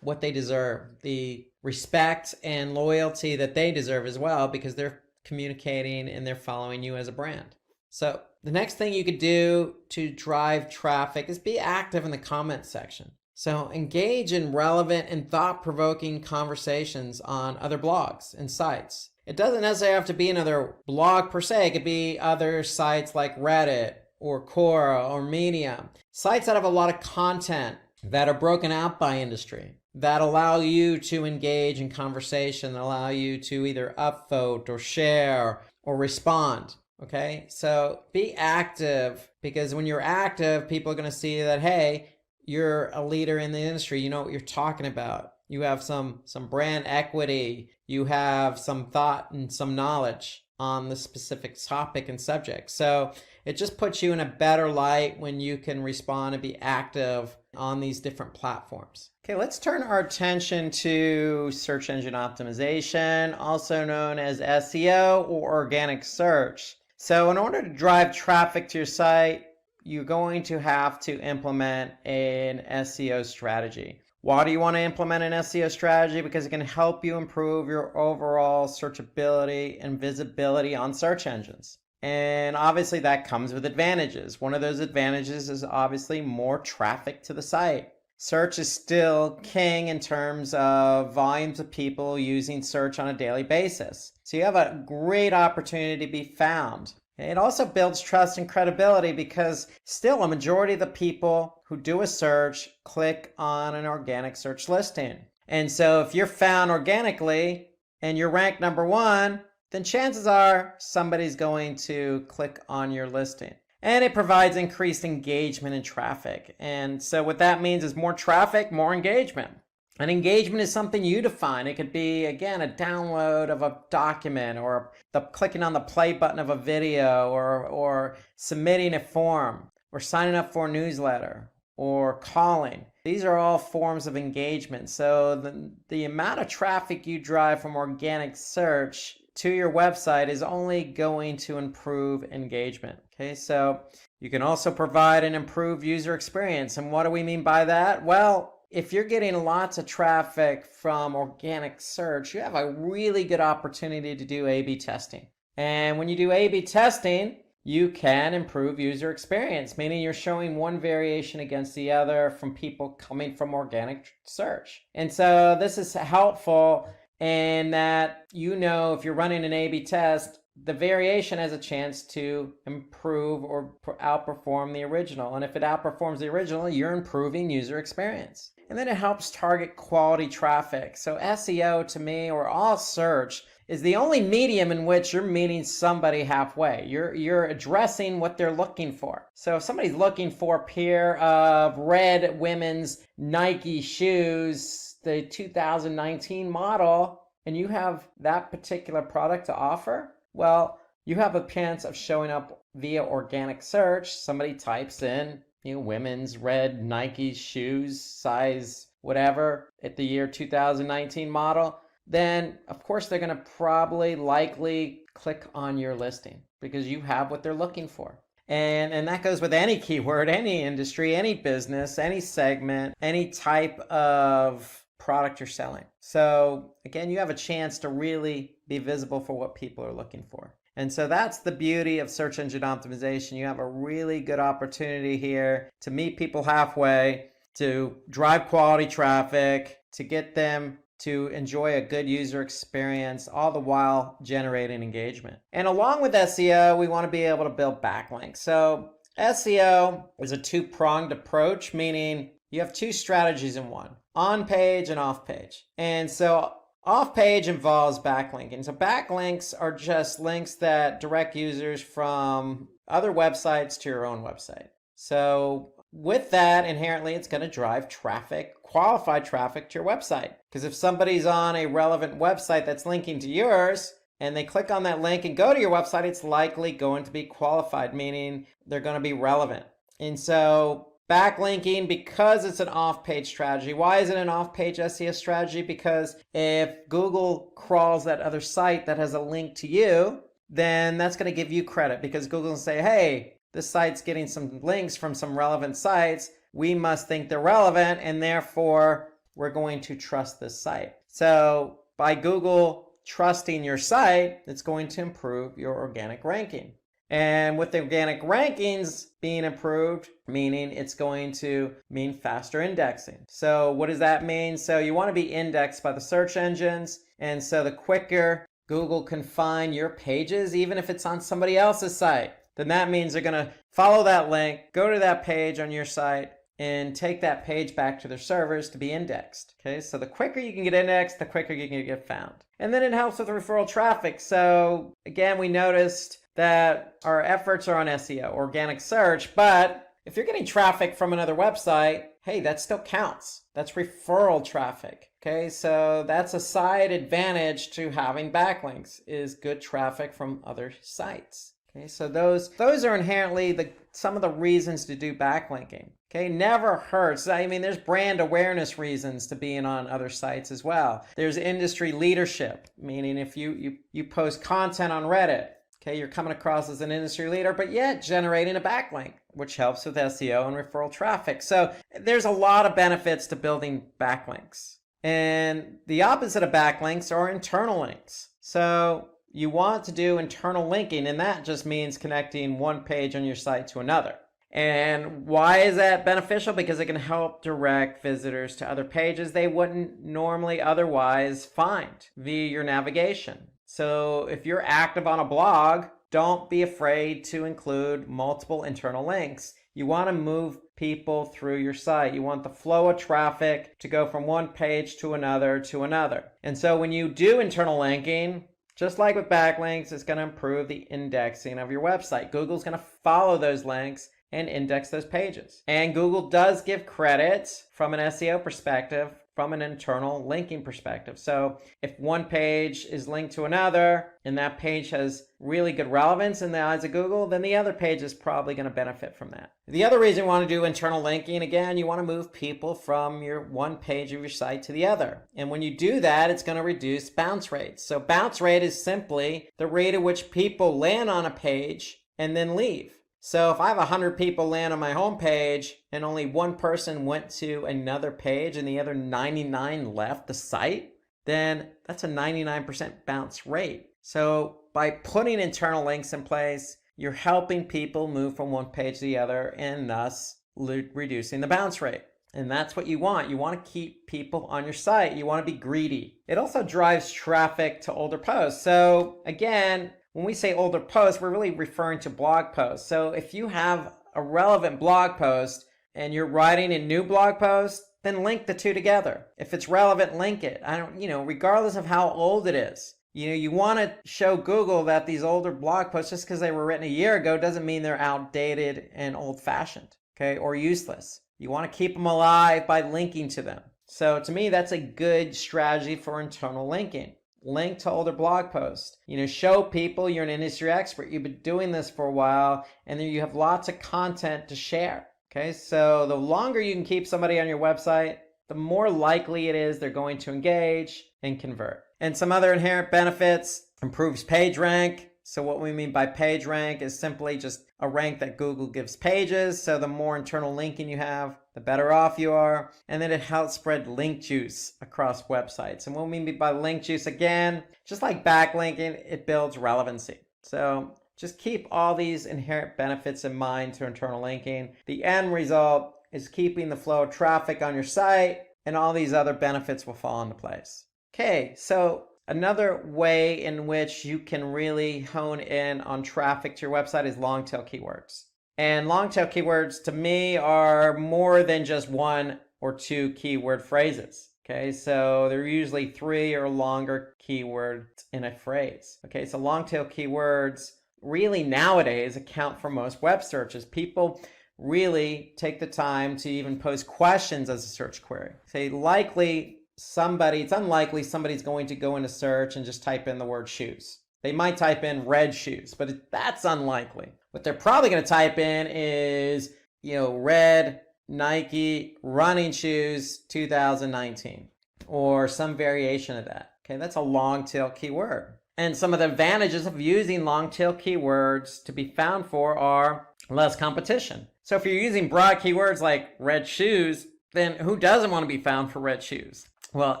what they deserve, the respect and loyalty that they deserve as well, because they're communicating and they're following you as a brand. So the next thing you could do to drive traffic is be active in the comment section. So engage in relevant and thought-provoking conversations on other blogs and sites. It doesn't necessarily have to be another blog per se. It could be other sites like Reddit or Quora or Medium. Sites that have a lot of content that are broken out by industry, that allow you to engage in conversation, that allow you to either upvote or share or respond. Okay, so be active, because when you're active, people are going to see that, hey, you're a leader in the industry. You know what you're talking about. You have some brand equity. You have some thought and some knowledge on the specific topic and subject. So it just puts you in a better light when you can respond and be active on these different platforms. Okay, let's turn our attention to search engine optimization, also known as SEO or organic search. So in order to drive traffic to your site, you're going to have to implement an SEO strategy. Why do you want to implement an SEO strategy? Because it can help you improve your overall searchability and visibility on search engines. And obviously that comes with advantages. One of those advantages is obviously more traffic to the site. Search is still king in terms of volumes of people using search on a daily basis. So you have a great opportunity to be found. It also builds trust and credibility, because still a majority of the people who do a search click on an organic search listing. And so if you're found organically and you're ranked number 1, then chances are somebody's going to click on your listing. And it provides increased engagement and traffic. And so what that means is more traffic, more engagement. And engagement is something you define. It could be, again, a download of a document, or the clicking on the play button of a video, or submitting a form, or signing up for a newsletter, or calling. These are all forms of engagement. So the amount of traffic you drive from organic search to your website is only going to improve engagement. Okay, so you can also provide an improved user experience. And what do we mean by that? Well, if you're getting lots of traffic from organic search, you have a really good opportunity to do A/B testing. And when you do A/B testing, you can improve user experience, meaning you're showing one variation against the other from people coming from organic search. And so this is helpful in that, you know, if you're running an A/B test, the variation has a chance to improve or outperform the original. And if it outperforms the original, you're improving user experience. And then it helps target quality traffic. So SEO, to me, or all search, is the only medium in which you're meeting somebody halfway. You're addressing what they're looking for. So if somebody's looking for a pair of red women's Nike shoes, the 2019 model, and you have that particular product to offer, well, you have a chance of showing up via organic search. Somebody types in, women's red Nike shoes, size whatever, at the year 2019 model, then of course they're going to likely click on your listing, because you have what they're looking for. And that goes with any keyword, any industry, any business, any segment, any type of product you're selling. So again, you have a chance to really be visible for what people are looking for. And so that's the beauty of search engine optimization. You have a really good opportunity here to meet people halfway, to drive quality traffic, to get them to enjoy a good user experience, all the while generating engagement. And along with SEO, we want to be able to build backlinks. So SEO is a two-pronged approach, meaning you have two strategies in one: on-page and off-page. And so off-page involves backlinking. So backlinks are just links that direct users from other websites to your own website. So with that, inherently, it's going to drive traffic, qualified traffic to your website. Because if somebody's on a relevant website that's linking to yours, and they click on that link and go to your website, it's likely going to be qualified, meaning they're going to be relevant. And so backlinking, because it's an off-page strategy. Why is it an off-page SEO strategy? Because if Google crawls that other site that has a link to you, then that's going to give you credit, because Google will say, hey, this site's getting some links from some relevant sites. We must think they're relevant, and therefore we're going to trust this site. So by Google trusting your site, it's going to improve your organic ranking. And with the organic rankings being improved, meaning it's going to mean faster indexing. So what does that mean? So you want to be indexed by the search engines. And so the quicker Google can find your pages, even if it's on somebody else's site, then that means they're going to follow that link, go to that page on your site, and take that page back to their servers to be indexed. Okay, so the quicker you can get indexed, the quicker you can get found. And then it helps with referral traffic. So again, we noticed that our efforts are on SEO, organic search, but if you're getting traffic from another website, hey, that still counts. That's referral traffic. Okay, so that's a side advantage to having backlinks, is good traffic from other sites. Okay, so those are inherently some of the reasons to do backlinking. Okay, never hurts. I mean, there's brand awareness reasons to being on other sites as well. There's industry leadership, meaning if you post content on Reddit, okay, you're coming across as an industry leader, but yet generating a backlink, which helps with SEO and referral traffic. So there's a lot of benefits to building backlinks. And the opposite of backlinks are internal links. So you want to do internal linking, and that just means connecting one page on your site to another. And why is that beneficial? Because it can help direct visitors to other pages they wouldn't normally otherwise find via your navigation. So if you're active on a blog, don't be afraid to include multiple internal links. You want to move people through your site. You want the flow of traffic to go from one page to another to another. And so when you do internal linking, just like with backlinks, it's going to improve the indexing of your website. Google's going to follow those links and index those pages. And Google does give credit from an SEO perspective, from an internal linking perspective. So if one page is linked to another and that page has really good relevance in the eyes of Google, then the other page is probably going to benefit from that. The other reason you want to do internal linking, again, you want to move people from your one page of your site to the other. And when you do that, it's going to reduce bounce rates. So bounce rate is simply the rate at which people land on a page and then leave. So if I have 100 people land on my home page and only one person went to another page and the other 99 left the site, then that's a 99% bounce rate. So by putting internal links in place, you're helping people move from one page to the other and thus reducing the bounce rate. And that's what you want. You want to keep people on your site. You want to be greedy. It also drives traffic to older posts. So again, when we say older posts, we're really referring to blog posts. So if you have a relevant blog post and you're writing a new blog post, then link the two together. If it's relevant, link it. Regardless of how old it is. You want to show Google that these older blog posts, just because they were written a year ago, doesn't mean they're outdated and old-fashioned, okay, or useless. You want to keep them alive by linking to them. So to me, that's a good strategy for internal linking. Link to older blog posts. Show people you're an industry expert. You've been doing this for a while, and then you have lots of content to share. Okay, so the longer you can keep somebody on your website, the more likely it is they're going to engage and convert. And some other inherent benefits: improves page rank. So what we mean by page rank is simply just a rank that Google gives pages. So the more internal linking you have, the better off you are. And then it helps spread link juice across websites. And what we mean by link juice, again, just like backlinking, it builds relevancy. So just keep all these inherent benefits in mind to internal linking. The end result is keeping the flow of traffic on your site, and all these other benefits will fall into place. Okay, so another way in which you can really hone in on traffic to your website is long tail keywords. And long tail keywords to me are more than just one or two keyword phrases. Okay, so they're usually 3 or longer keywords in a phrase. Okay, so long tail keywords really nowadays account for most web searches. People really take the time to even pose questions as a search query. It's unlikely somebody's going to go into search and just type in the word shoes. They might type in red shoes, but that's unlikely. What they're probably going to type in is, red Nike running shoes 2019 or some variation of that. Okay, that's a long tail keyword. And some of the advantages of using long tail keywords to be found for are less competition. So if you're using broad keywords like red shoes, then who doesn't want to be found for red shoes? Well,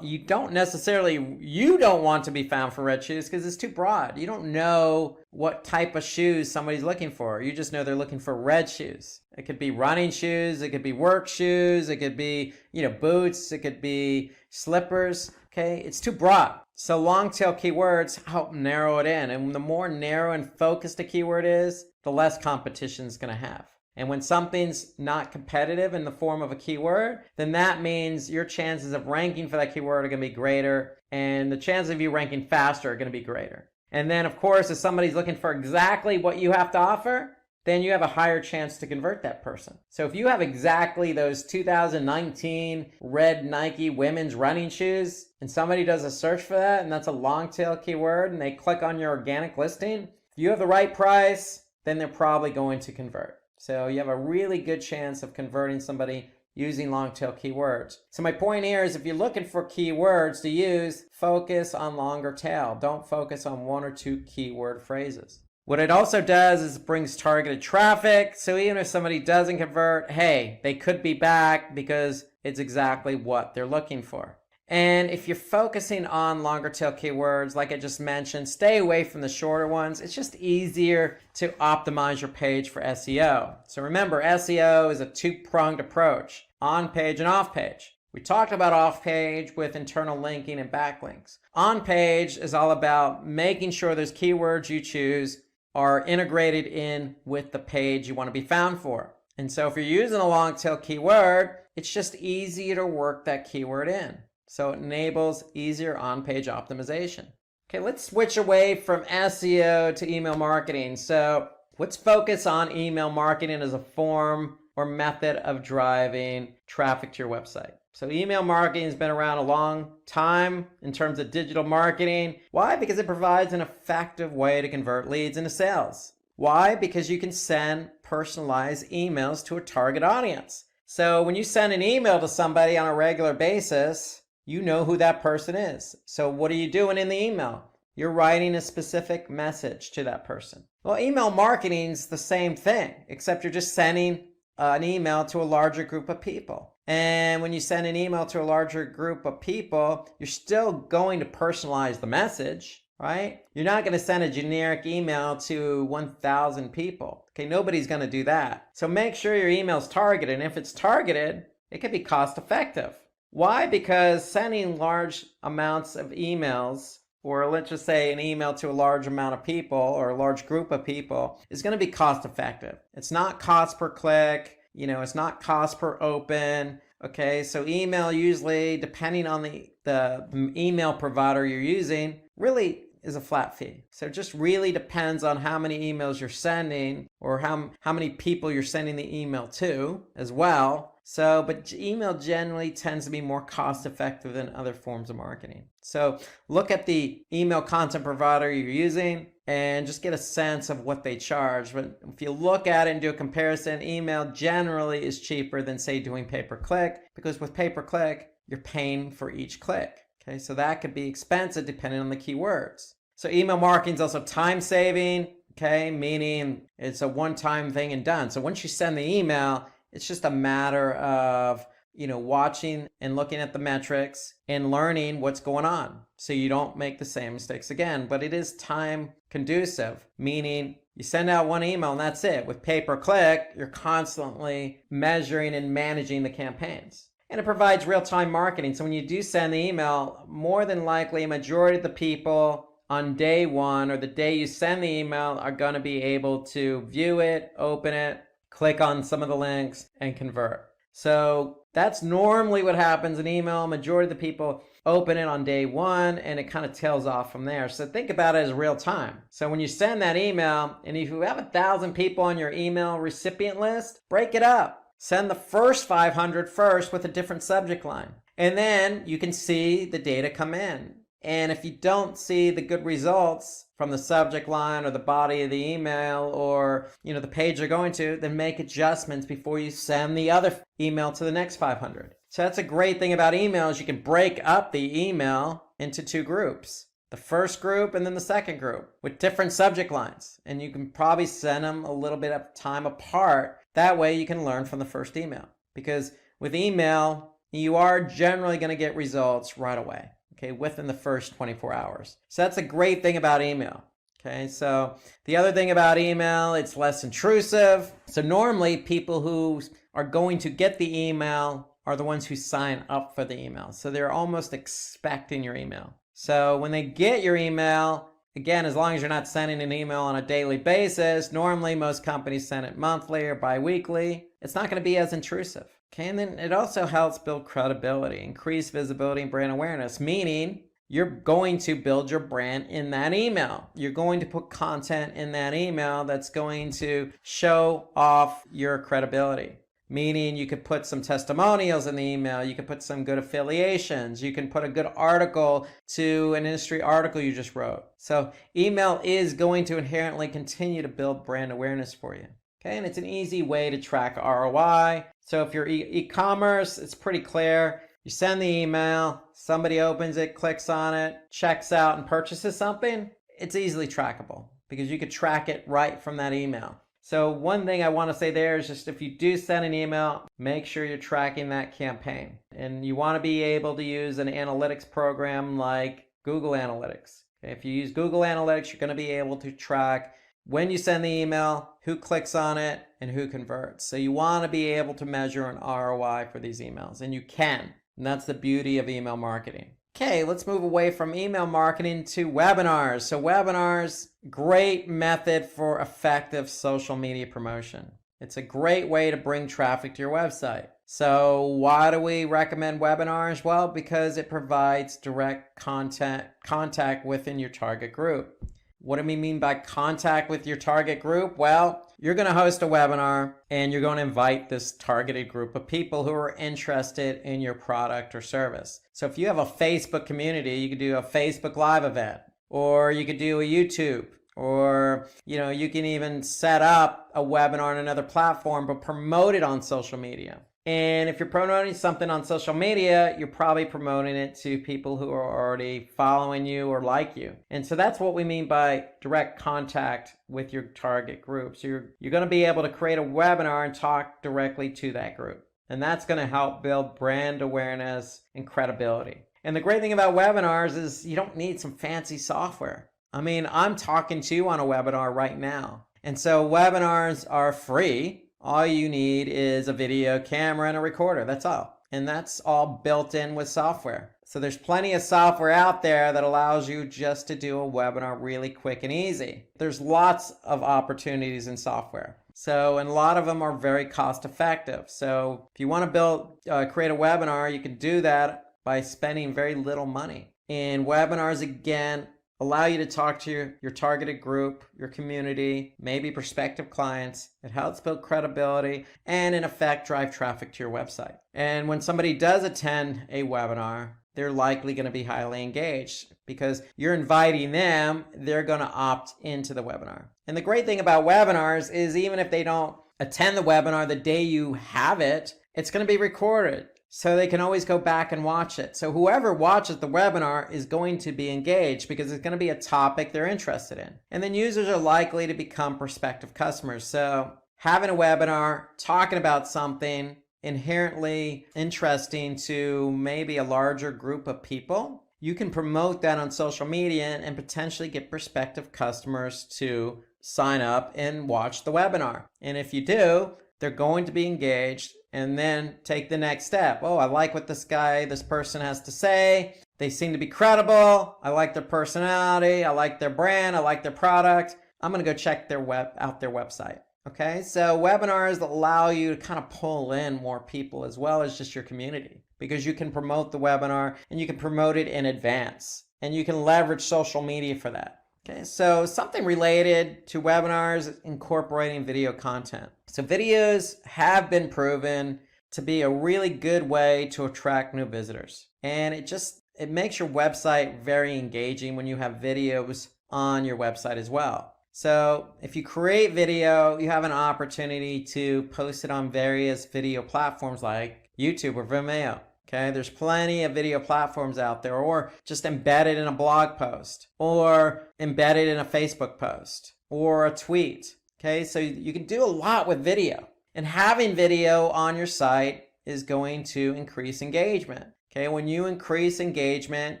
you don't want to be found for red shoes because it's too broad. You don't know what type of shoes somebody's looking for. You just know they're looking for red shoes. It could be running shoes. It could be work shoes. It could be, boots. It could be slippers. Okay, it's too broad. So long tail keywords help narrow it in. And the more narrow and focused a keyword is, the less competition it's going to have. And when something's not competitive in the form of a keyword, then that means your chances of ranking for that keyword are going to be greater, and the chances of you ranking faster are going to be greater. And then, of course, if somebody's looking for exactly what you have to offer, then you have a higher chance to convert that person. So if you have exactly those 2019 red Nike women's running shoes, and somebody does a search for that, and that's a long tail keyword, and they click on your organic listing, if you have the right price, then they're probably going to convert. So you have a really good chance of converting somebody using long tail keywords. So my point here is if you're looking for keywords to use, focus on longer tail. Don't focus on one or two keyword phrases. What it also does is it brings targeted traffic. So even if somebody doesn't convert, hey, they could be back because it's exactly what they're looking for. And if you're focusing on longer tail keywords, like I just mentioned, stay away from the shorter ones. It's just easier to optimize your page for SEO. So remember, SEO is a two-pronged approach, on page and off page. We talked about off page with internal linking and backlinks. On page is all about making sure those keywords you choose are integrated in with the page you want to be found for. And so if you're using a long tail keyword, it's just easier to work that keyword in. So it enables easier on-page optimization. Okay, let's switch away from SEO to email marketing. So let's focus on email marketing as a form or method of driving traffic to your website. So email marketing has been around a long time in terms of digital marketing. Why? Because it provides an effective way to convert leads into sales. Why? Because you can send personalized emails to a target audience. So when you send an email to somebody on a regular basis, you know who that person is. So what are you doing in the email? You're writing a specific message to that person. Well, email marketing is the same thing, except you're just sending an email to a larger group of people. And when you send an email to a larger group of people, you're still going to personalize the message, right? You're not going to send a generic email to 1,000 people. Okay, nobody's going to do that. So make sure your email is targeted. And if it's targeted, it can be cost effective. Why? Because sending large amounts of emails, or let's just say an email to a large amount of people or a large group of people, is going to be cost effective. It's not cost per click, it's not cost per open. Okay, so email usually, depending on the email provider you're using, really is a flat fee. So it just really depends on how many emails you're sending or how many people you're sending the email to as well. So, but email generally tends to be more cost effective than other forms of marketing. So look at the email content provider you're using and just get a sense of what they charge. But if you look at it and do a comparison, email generally is cheaper than, say, doing pay-per-click, because with pay-per-click, you're paying for each click. Okay, so that could be expensive depending on the keywords. So email marketing is also time saving, okay, meaning it's a one-time thing and done. So once you send the email, it's just a matter of, watching and looking at the metrics and learning what's going on so you don't make the same mistakes again. But it is time conducive, meaning you send out one email and that's it. With pay-per-click, you're constantly measuring and managing the campaigns. And it provides real-time marketing. So when you do send the email, more than likely a majority of the people on day one or the day you send the email are going to be able to view it, open it, click on some of the links, and convert. So that's normally what happens in email. Majority of the people open it on day one and it kind of tails off from there. So think about it as real time. So when you send that email, and if you have 1,000 people on your email recipient list, break it up. Send the first 500 first with a different subject line. And then you can see the data come in. And if you don't see the good results from the subject line or the body of the email or, the page you're going to, then make adjustments before you send the other email to the next 500. So that's a great thing about email is you can break up the email into two groups. The first group and then the second group with different subject lines. And you can probably send them a little bit of time apart. That way you can learn from the first email. Because with email, you are generally going to get results right away. Okay, within the first 24 hours. So that's a great thing about email. Okay, so the other thing about email, it's less intrusive. So normally people who are going to get the email are the ones who sign up for the email. So they're almost expecting your email. So when they get your email, Again, as long as you're not sending an email on a daily basis, normally most companies send it monthly or bi-weekly, it's not going to be as intrusive. Okay, and then it also helps build credibility, increase visibility and brand awareness, meaning you're going to build your brand in that email. You're going to put content in that email that's going to show off your credibility. Meaning you could put some testimonials in the email, you could put some good affiliations, you can put a good article to an industry article you just wrote. So email is going to inherently continue to build brand awareness for you. Okay, and it's an easy way to track ROI. So if you're e-commerce, it's pretty clear. You send the email, somebody opens it, clicks on it, checks out and purchases something, it's easily trackable because you could track it right from that email. So one thing I want to say there is just if you do send an email, make sure you're tracking that campaign. And you want to be able to use an analytics program like Google Analytics. Okay, if you use Google Analytics, you're going to be able to track when you send the email, who clicks on it, and who converts. So you want to be able to measure an ROI for these emails, and you can. And that's the beauty of email marketing. Okay, let's move away from email marketing to webinars. So webinars, great method for effective social media promotion. It's a great way to bring traffic to your website. So why do we recommend webinars? Well, because it provides direct contact within your target group. What do we mean by contact with your target group? Well, you're going to host a webinar and you're going to invite this targeted group of people who are interested in your product or service. So if you have a Facebook community, you could do a Facebook Live event, or you could do a YouTube, or you can even set up a webinar on another platform but promote it on social media. And if you're promoting something on social media, you're probably promoting it to people who are already following you or like you. And so that's what we mean by direct contact with your target group. So you're going to be able to create a webinar and talk directly to that group. And that's going to help build brand awareness and credibility. And the great thing about webinars is you don't need some fancy software. I mean, I'm talking to you on a webinar right now. And so webinars are free. All you need is a video camera and a recorder. That's all. And that's all built in with software. So there's plenty of software out there that allows you just to do a webinar really quick and easy. There's lots of opportunities in software. And a lot of them are very cost effective. So if you want to create a webinar, you can do that by spending very little money. And webinars, again, allow you to talk to your targeted group, your community, maybe prospective clients. It helps build credibility and, in effect, drive traffic to your website. And when somebody does attend a webinar, they're likely going to be highly engaged because you're inviting them, they're going to opt into the webinar. And the great thing about webinars is even if they don't attend the webinar the day you have it, it's going to be recorded. So they can always go back and watch it. So whoever watches the webinar is going to be engaged because it's going to be a topic they're interested in. And then users are likely to become prospective customers. So having a webinar, talking about something inherently interesting to maybe a larger group of people, you can promote that on social media and potentially get prospective customers to sign up and watch the webinar. And if you do, they're going to be engaged and then take the next step. Oh, I like what this person has to say. They seem to be credible. I like their personality. I like their brand. I like their product. I'm going to go check out their website. Okay, so webinars allow you to kind of pull in more people as well as just your community because you can promote the webinar and you can promote it in advance and you can leverage social media for that. Okay, so something related to webinars is incorporating video content. So videos have been proven to be a really good way to attract new visitors. And it makes your website very engaging when you have videos on your website as well. So if you create video, you have an opportunity to post it on various video platforms like YouTube or Vimeo. Okay, there's plenty of video platforms out there, or just embedded in a blog post, or embedded in a Facebook post, or a tweet. Okay, so you can do a lot with video. And having video on your site is going to increase engagement. Okay, when you increase engagement,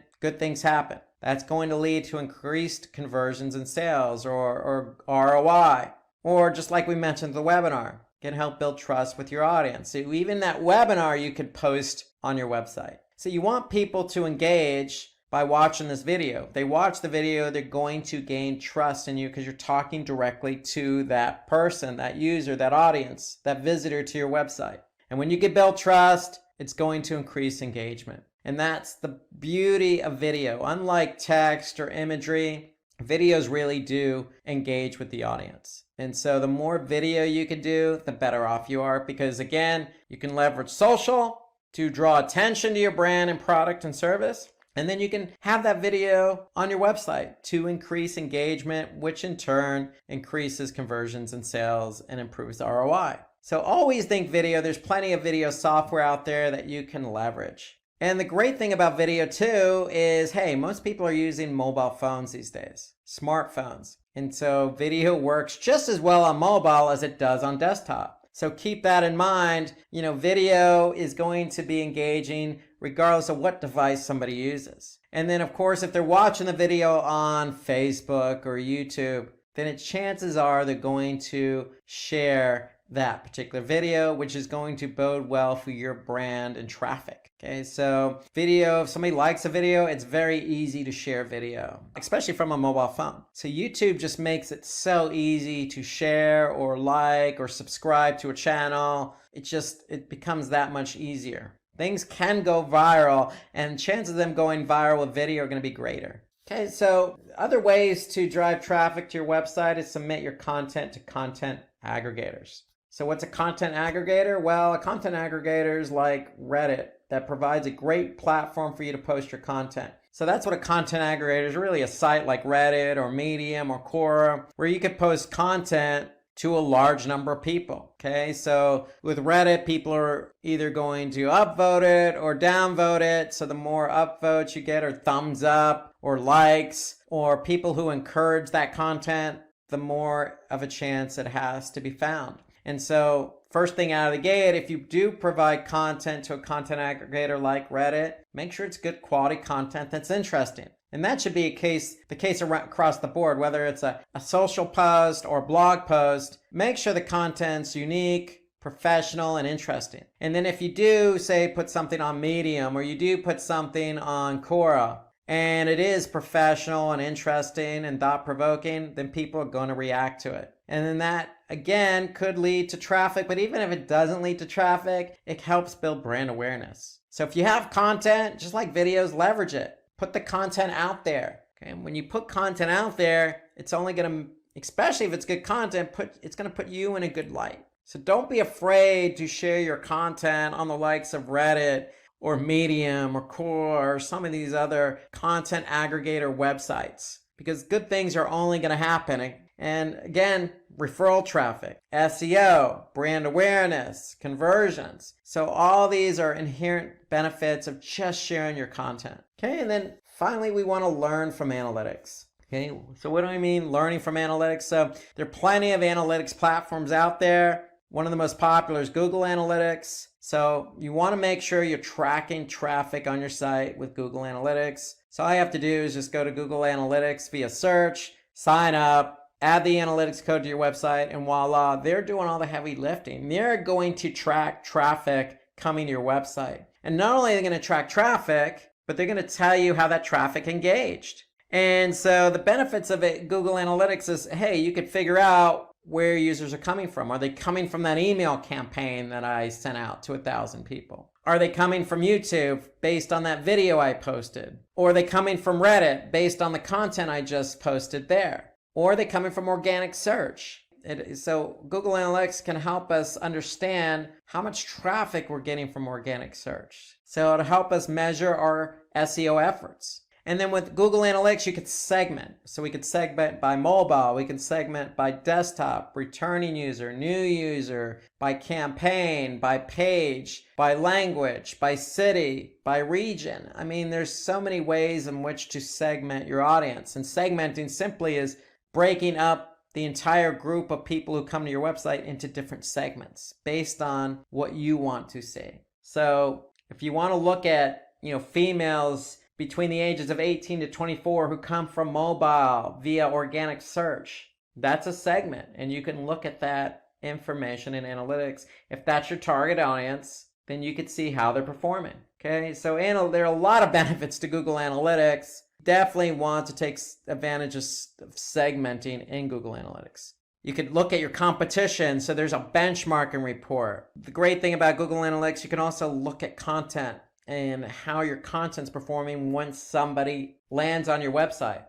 good things happen. That's going to lead to increased conversions and sales or ROI. Or just like we mentioned, the webinar can help build trust with your audience. So even that webinar you could post on your website. So you want people to engage, by watching this video. If they watch the video, they're going to gain trust in you because you're talking directly to that person, that user, that audience, that visitor to your website. And when you can build trust, it's going to increase engagement. And that's the beauty of video. Unlike text or imagery, videos really do engage with the audience. And so the more video you can do, the better off you are, because again, you can leverage social to draw attention to your brand and product and service. And then you can have that video on your website to increase engagement, which in turn increases conversions and sales and improves the ROI. So always think video. There's plenty of video software out there that you can leverage. And the great thing about video too is, hey, most people are using mobile phones these days, smartphones. And so video works just as well on mobile as it does on desktop. So keep that in mind. Video is going to be engaging regardless of what device somebody uses. And then of course, if they're watching the video on Facebook or YouTube, then chances are they're going to share that particular video, which is going to bode well for your brand and traffic. Okay, so video, if somebody likes a video, it's very easy to share video, especially from a mobile phone. So YouTube just makes it so easy to share or like or subscribe to a channel. It becomes that much easier. Things can go viral, and chances of them going viral with video are going to be greater. Okay, so other ways to drive traffic to your website is submit your content to content aggregators. So what's a content aggregator? Well, a content aggregator is like Reddit that provides a great platform for you to post your content. So that's what a content aggregator is, really a site like Reddit or Medium or Quora, where you could post content to a large number of people. Okay, so with Reddit, people are either going to upvote it or downvote it. So the more upvotes you get, or thumbs up or likes, or people who encourage that content, the more of a chance it has to be found. And so first thing out of the gate, if you do provide content to a content aggregator like Reddit, make sure it's good quality content that's interesting. And that should be the case across the board, whether it's a social post or blog post. Make sure the content's unique, professional, and interesting. And then if you do, say, put something on Medium, or you do put something on Quora, and it is professional and interesting and thought-provoking, then people are going to react to it. And then that, again, could lead to traffic. But even if it doesn't lead to traffic, it helps build brand awareness. So if you have content, just like videos, leverage it. Put the content out there. Okay? And when you put content out there, it's only going to, especially if it's good content, it's going to put you in a good light. So don't be afraid to share your content on the likes of Reddit or Medium or Quora or some of these other content aggregator websites, because good things are only going to happen. And again, referral traffic, SEO, brand awareness, conversions. So all these are inherent benefits of just sharing your content. Okay, and then finally, we want to learn from analytics. Okay, so what do I mean learning from analytics? So there are plenty of analytics platforms out there. One of the most popular is Google Analytics. So you want to make sure you're tracking traffic on your site with Google Analytics. So all you have to do is just go to Google Analytics via search, sign up, add the analytics code to your website, and voila, they're doing all the heavy lifting. They're going to track traffic coming to your website. And not only are they going to track traffic, but they're going to tell you how that traffic engaged. And so the benefits of it, Google Analytics, is, hey, you could figure out where users are coming from. Are they coming from that email campaign that I sent out to 1,000 people? Are they coming from YouTube based on that video I posted? Or are they coming from Reddit based on the content I just posted there? Or are they coming from organic search? So Google Analytics can help us understand how much traffic we're getting from organic search. So it'll help us measure our SEO efforts. And then with Google Analytics, you could segment. So we could segment by mobile, we can segment by desktop, returning user, new user, by campaign, by page, by language, by city, by region. I mean, there's so many ways in which to segment your audience. And segmenting simply is breaking up the entire group of people who come to your website into different segments based on what you want to see. So if you want to look at, females between the ages of 18 to 24 who come from mobile via organic search, that's a segment. And you can look at that information in analytics. If that's your target audience, then you could see how they're performing. Okay, so there are a lot of benefits to Google Analytics. Definitely want to take advantage of segmenting in Google Analytics. You could look at your competition, so there's a benchmarking report. The great thing about Google Analytics, you can also look at content and how your content's performing once somebody lands on your website.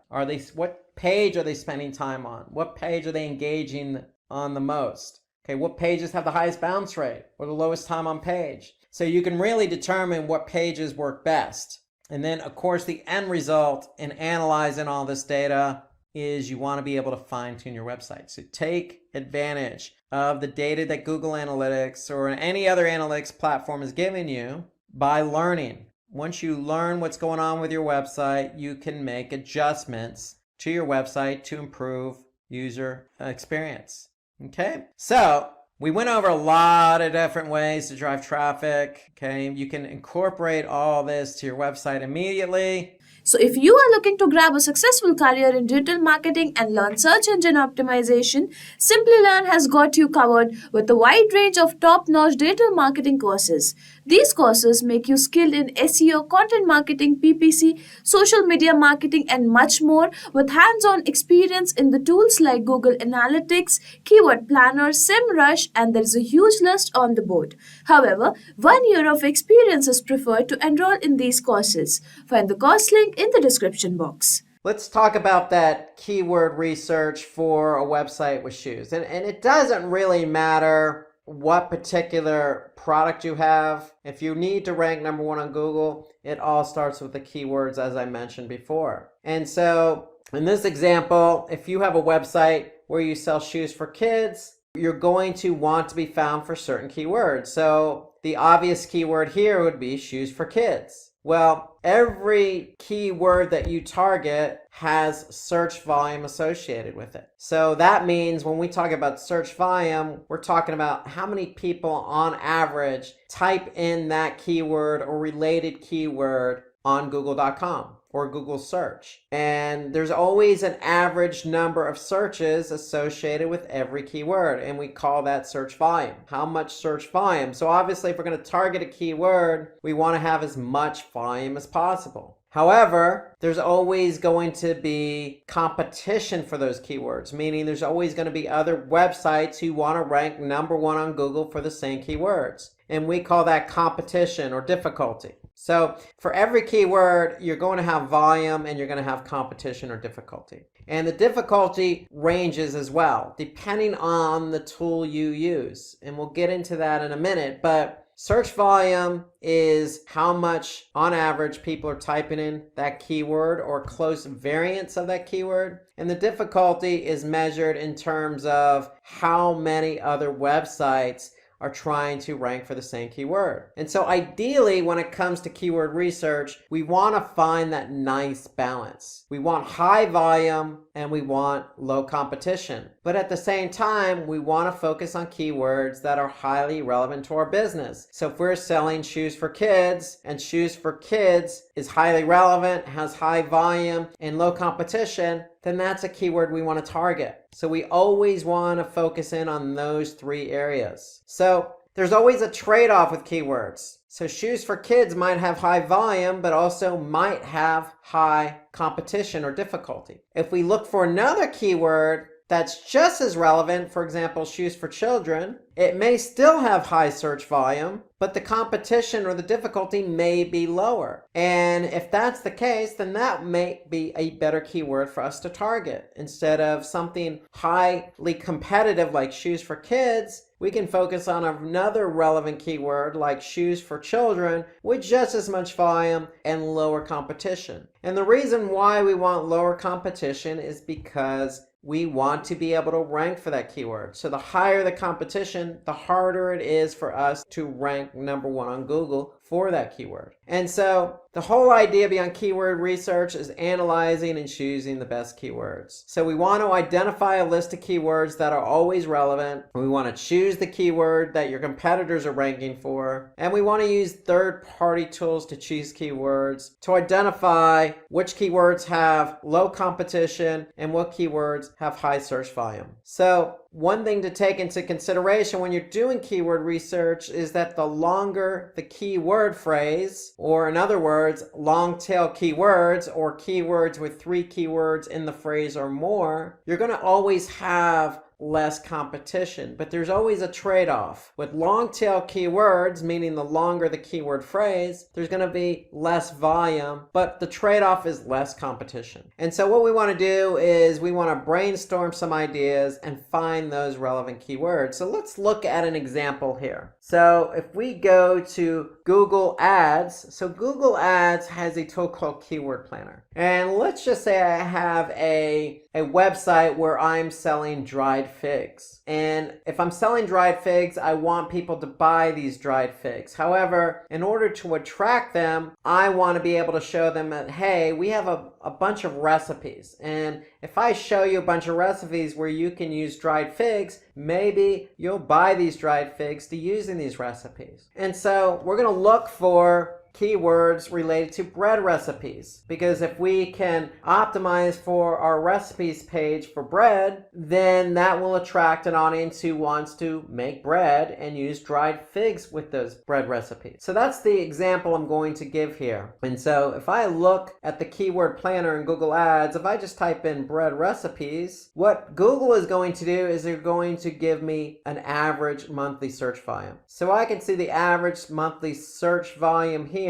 What page are they spending time on? What page are they engaging on the most? Okay, what pages have the highest bounce rate or the lowest time on page? So you can really determine what pages work best. And then, of course, the end result in analyzing all this data is you want to be able to fine-tune your website. So take advantage of the data that Google Analytics or any other analytics platform is giving you by learning. Once you learn what's going on with your website, you can make adjustments to your website to improve user experience. Okay, so we went over a lot of different ways to drive traffic. Okay, you can incorporate all this to your website immediately. So if you are looking to grab a successful career in digital marketing and learn search engine optimization, Simplilearn has got you covered with a wide range of top-notch digital marketing courses. These courses make you skilled in SEO, content marketing, PPC, social media marketing, and much more with hands-on experience in the tools like Google Analytics, Keyword Planner, SEMrush, and there is a huge list on the board. However, 1 year of experience is preferred to enroll in these courses. Find the course link in the description box. Let's talk about that keyword research for a website with shoes. And it doesn't really matter what particular product you have. If you need to rank number 1 on Google, it all starts with the keywords as I mentioned before. And so in this example, if you have a website where you sell shoes for kids, you're going to want to be found for certain keywords. So the obvious keyword here would be shoes for kids. Well, every keyword that you target has search volume associated with it. So that means when we talk about search volume, we're talking about how many people on average type in that keyword or related keyword on google.com or Google search. And there's always an average number of searches associated with every keyword, and we call that search volume. How much search volume? So obviously if we're going to target a keyword, we want to have as much volume as possible. However, there's always going to be competition for those keywords, meaning there's always going to be other websites who want to rank number 1 on Google for the same keywords. And we call that competition or difficulty. So for every keyword, you're going to have volume and you're going to have competition or difficulty. And the difficulty ranges as well, depending on the tool you use. And we'll get into that in a minute, but search volume is how much on average people are typing in that keyword or close variants of that keyword. And the difficulty is measured in terms of how many other websites are trying to rank for the same keyword. And so ideally, when it comes to keyword research, we want to find that nice balance. We want high volume and we want low competition. But at the same time, we want to focus on keywords that are highly relevant to our business. So if we're selling shoes for kids and shoes for kids is highly relevant, has high volume and low competition, then that's a keyword we want to target. So we always want to focus in on those 3 areas. So there's always a trade-off with keywords. So shoes for kids might have high volume, but also might have high competition or difficulty. If we look for another keyword that's just as relevant, for example, shoes for children, it may still have high search volume, but the competition or the difficulty may be lower. And if that's the case, then that may be a better keyword for us to target. Instead of something highly competitive like shoes for kids, we can focus on another relevant keyword like shoes for children with just as much volume and lower competition. And the reason why we want lower competition is because we want to be able to rank for that keyword. So the higher the competition, the harder it is for us to rank number 1 on Google for that keyword. And so the whole idea beyond keyword research is analyzing and choosing the best keywords. So we want to identify a list of keywords that are always relevant. We want to choose the keyword that your competitors are ranking for. And we want to use third-party tools to choose keywords to identify which keywords have low competition and what keywords have high search volume. So one thing to take into consideration when you're doing keyword research is that the longer the keyword phrase, or in other words, long tail keywords or keywords with 3 keywords in the phrase or more, you're going to always have less competition. But there's always a trade-off. With long tail keywords, meaning the longer the keyword phrase, there's going to be less volume, but the trade-off is less competition. And so what we want to do is we want to brainstorm some ideas and find those relevant keywords. So let's look at an example here. So if we go to Google Ads, so Google Ads has a tool called Keyword Planner. And let's just say I have a website where I'm selling dried figs. And if I'm selling dried figs, I want people to buy these dried figs. However, in order to attract them, I want to be able to show them that, hey, we have a bunch of recipes. And if I show you a bunch of recipes where you can use dried figs, maybe you'll buy these dried figs to use in these recipes. And so we're going to look for keywords related to bread recipes, because if we can optimize for our recipes page for bread, then that will attract an audience who wants to make bread and use dried figs with those bread recipes. So that's the example I'm going to give here. And so if I look at the keyword planner in Google Ads, if I just type in bread recipes, what Google is going to do is they're going to give me an average monthly search volume. So I can see the average monthly search volume here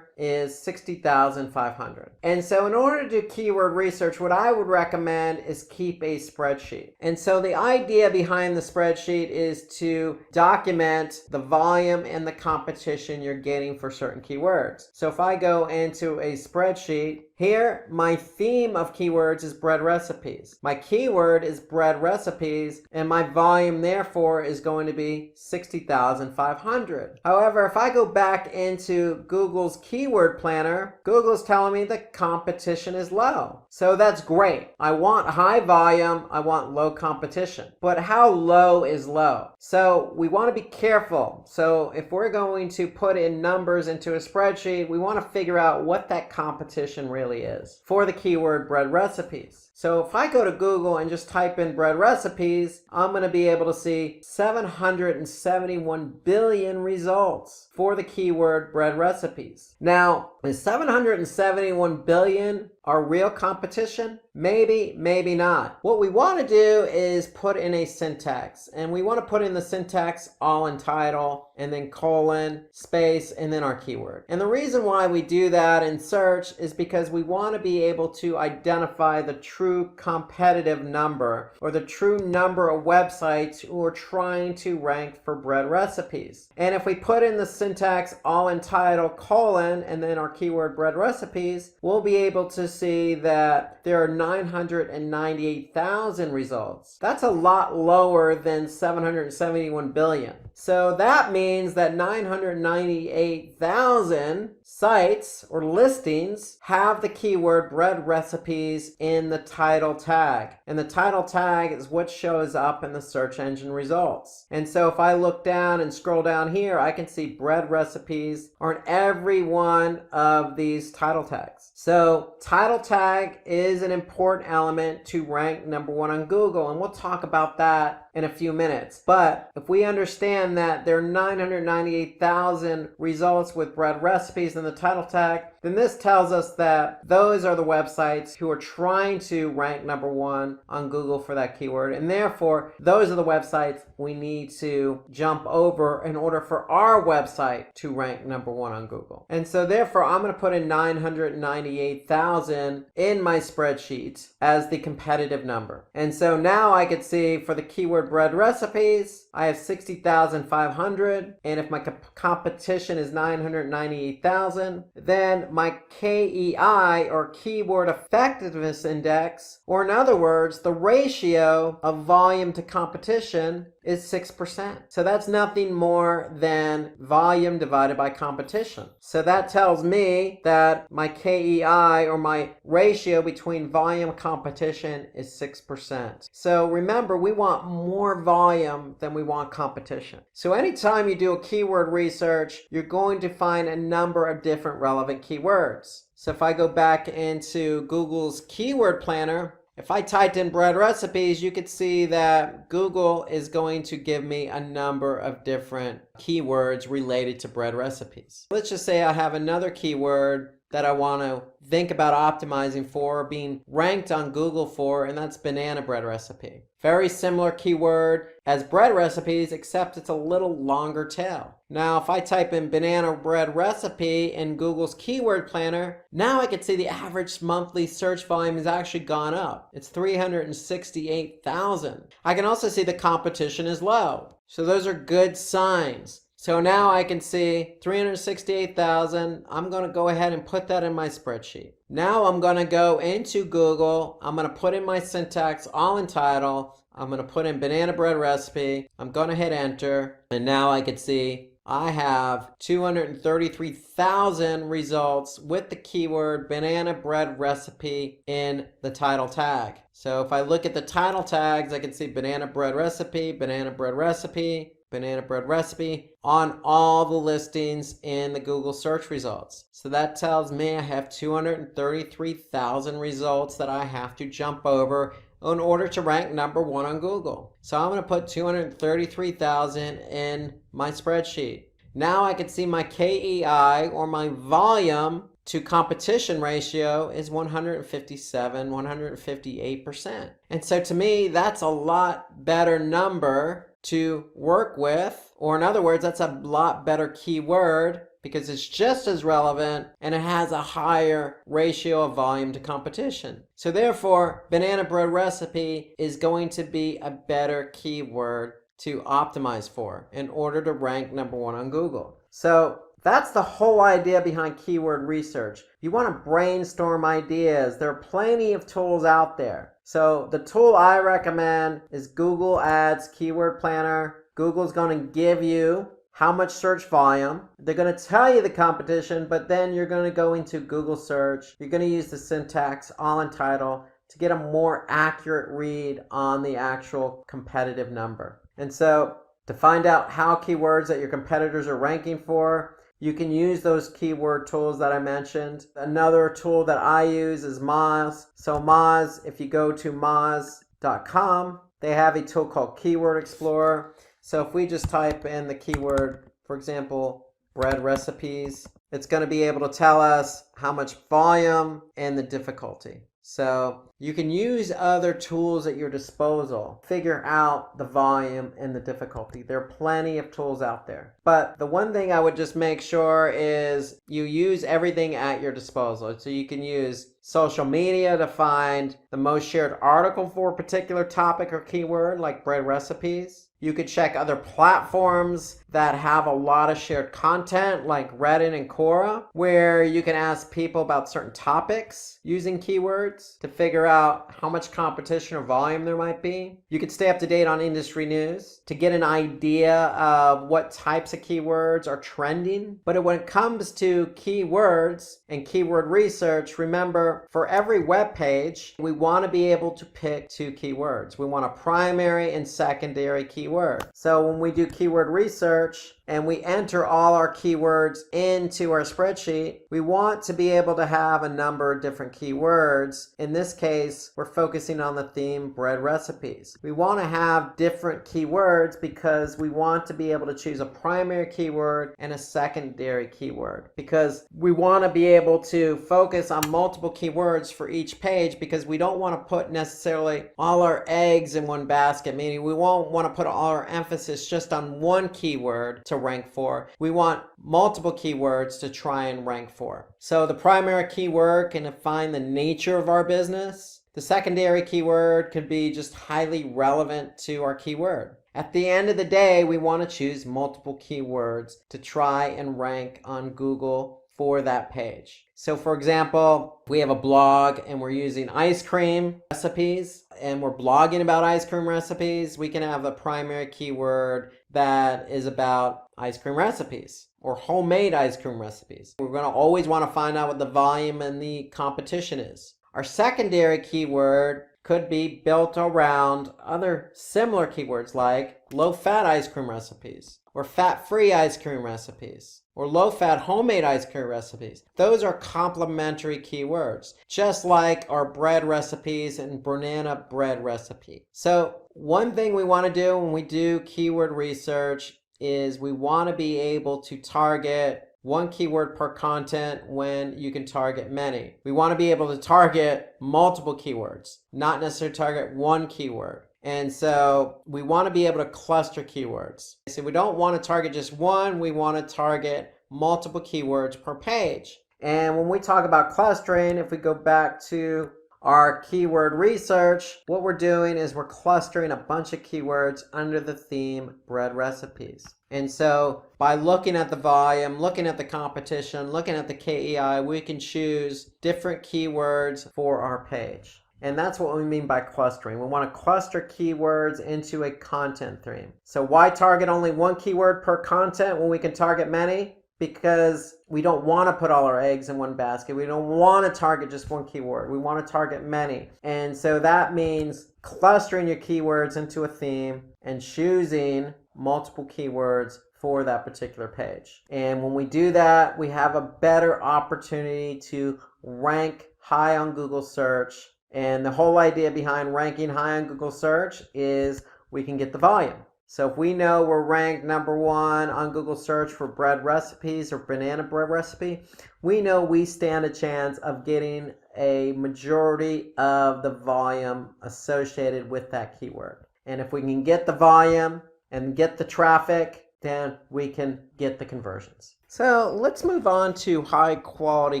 is 60,500. And so in order to do keyword research, what I would recommend is keep a spreadsheet. And so the idea behind the spreadsheet is to document the volume and the competition you're getting for certain keywords. So if I go into a spreadsheet, here, my theme of keywords is bread recipes. My keyword is bread recipes, and my volume, therefore, is going to be 60,500. However, if I go back into Google's keyword planner, Google's telling me the competition is low. So that's great. I want high volume, I want low competition. But how low is low? So we want to be careful. So if we're going to put in numbers into a spreadsheet, we want to figure out what that competition really is for the keyword bread recipes. So if I go to Google and just type in bread recipes, I'm going to be able to see 771 billion results for the keyword bread recipes. Now, is 771 billion our real competition? Maybe, maybe not. What we want to do is put in a syntax, and we want to put in the syntax all in title and then colon, space, and then our keyword. And the reason why we do that in search is because we want to be able to identify the true competitive number, or the true number of websites who are trying to rank for bread recipes. And if we put in the syntax all in title colon and then our keyword bread recipes, we'll be able to see that there are 998,000 results. That's a lot lower than 771 billion. So that means that 998,000 sites or listings have the keyword bread recipes in the title tag. And the title tag is what shows up in the search engine results. And so if I look down and scroll down here, I can see bread recipes are in every one of these title tags. So title tag is an important element to rank #1 on Google, and we'll talk about that in a few minutes. But if we understand that there are 998,000 results with bread recipes in the title tag, then this tells us that those are the websites who are trying to rank #1 on Google for that keyword, and therefore those are the websites we need to jump over in order for our website to rank #1 on Google. And so therefore I'm going to put in 998,000 in my spreadsheet as the competitive number. And so now I could see for the keyword bread recipes, I have 60,500, and if my competition is 998,000, then my KEI, or keyword effectiveness index, or in other words, the ratio of volume to competition, is 6%. So that's nothing more than volume divided by competition. So that tells me that my KEI, or my ratio between volume and competition, is 6%. So remember, we want more volume than we want competition. So anytime you do a keyword research, you're going to find a number of different relevant keywords. So if I go back into Google's keyword planner, If I typed in bread recipes, you could see that Google is going to give me a number of different keywords related to bread recipes. Let's just say I have another keyword that I want to think about optimizing for, being ranked on Google for, and that's banana bread recipe. Very similar keyword as bread recipes, except it's a little longer tail. Now, if I type in banana bread recipe in Google's keyword planner, now I can see the average monthly search volume has actually gone up. It's 368,000. I can also see the competition is low. So those are good signs. So now I can see 368,000. I'm going to go ahead and put that in my spreadsheet. Now I'm going to go into Google. I'm going to put in my syntax all in title. I'm going to put in banana bread recipe. I'm going to hit enter. And now I can see I have 233,000 results with the keyword banana bread recipe in the title tag. So if I look at the title tags, I can see banana bread recipe, banana bread recipe, banana bread recipe on all the listings in the Google search results. So that tells me I have 233,000 results that I have to jump over in order to rank number 1 on Google. So I'm going to put 233,000 in my spreadsheet. Now I can see my KEI, or my volume to competition ratio, is 158%. And so to me, that's a lot better number to work with, or in other words, that's a lot better keyword because it's just as relevant and it has a higher ratio of volume to competition. So therefore, banana bread recipe is going to be a better keyword to optimize for in order to rank number 1 on Google. So that's the whole idea behind keyword research. You want to brainstorm ideas. There are plenty of tools out there. So the tool I recommend is Google Ads Keyword Planner. Google's going to give you how much search volume. They're going to tell you the competition, but then you're going to go into Google search. You're going to use the syntax all in title to get a more accurate read on the actual competitive number. And so to find out how keywords that your competitors are ranking for, you can use those keyword tools that I mentioned. Another tool that I use is Moz. So Moz, if you go to moz.com, they have a tool called Keyword Explorer. So if we just type in the keyword, for example, bread recipes, it's going to be able to tell us how much volume and the difficulty. So you can use other tools at your disposal. Figure out the volume and the difficulty. There are plenty of tools out there. But the one thing I would just make sure is you use everything at your disposal. So you can use social media to find the most shared article for a particular topic or keyword, like bread recipes. You could check other platforms that have a lot of shared content, like Reddit and Quora, where you can ask people about certain topics using keywords to figure out how much competition or volume there might be. You could stay up to date on industry news to get an idea of what types of keywords are trending. But when it comes to keywords and keyword research, remember, for every web page, we want to be able to pick 2 keywords. We want a primary and secondary keyword. So when we do keyword research and we enter all our keywords into our spreadsheet, we want to be able to have a number of different keywords. In this case, we're focusing on the theme bread recipes. We want to have different keywords because we want to be able to choose a primary keyword and a secondary keyword, because we want to be able to focus on multiple keywords for each page, because we don't want to put necessarily all our eggs in one basket, meaning we won't want to put all our emphasis just on one keyword to rank for. We want multiple keywords to try and rank for. So the primary keyword can define the nature of our business. The secondary keyword could be just highly relevant to our keyword. At the end of the day, we want to choose multiple keywords to try and rank on Google for that page. So for example, we have a blog and we're using ice cream recipes and we're blogging about ice cream recipes. We can have a primary keyword that is about ice cream recipes or homemade ice cream recipes. We're going to always want to find out what the volume and the competition is. Our secondary keyword could be built around other similar keywords like low-fat ice cream recipes or fat-free ice cream recipes. or low-fat homemade ice cream recipes. Those are complementary keywords, just like our bread recipes and banana bread recipe. So one thing we want to do when we do keyword research is we want to be able to target one keyword per content when you can target many. We want to be able to target multiple keywords, not necessarily target one keyword. And so we want to be able to cluster keywords. So we don't want to target just one, we want to target multiple keywords per page. And when we talk about clustering, if we go back to our keyword research, what we're doing is we're clustering a bunch of keywords under the theme bread recipes. And so by looking at the volume, looking at the competition, looking at the KEI, we can choose different keywords for our page. And that's what we mean by clustering. We want to cluster keywords into a content theme. So why target only one keyword per content when we can target many? Because we don't want to put all our eggs in one basket. We don't want to target just one keyword. We want to target many. And so that means clustering your keywords into a theme and choosing multiple keywords for that particular page. And when we do that, we have a better opportunity to rank high on Google search. And the whole idea behind ranking high on Google search is we can get the volume. So if we know we're ranked number 1 on Google search for bread recipes or banana bread recipe, we know we stand a chance of getting a majority of the volume associated with that keyword. And if we can get the volume and get the traffic, then we can get the conversions. So let's move on to high quality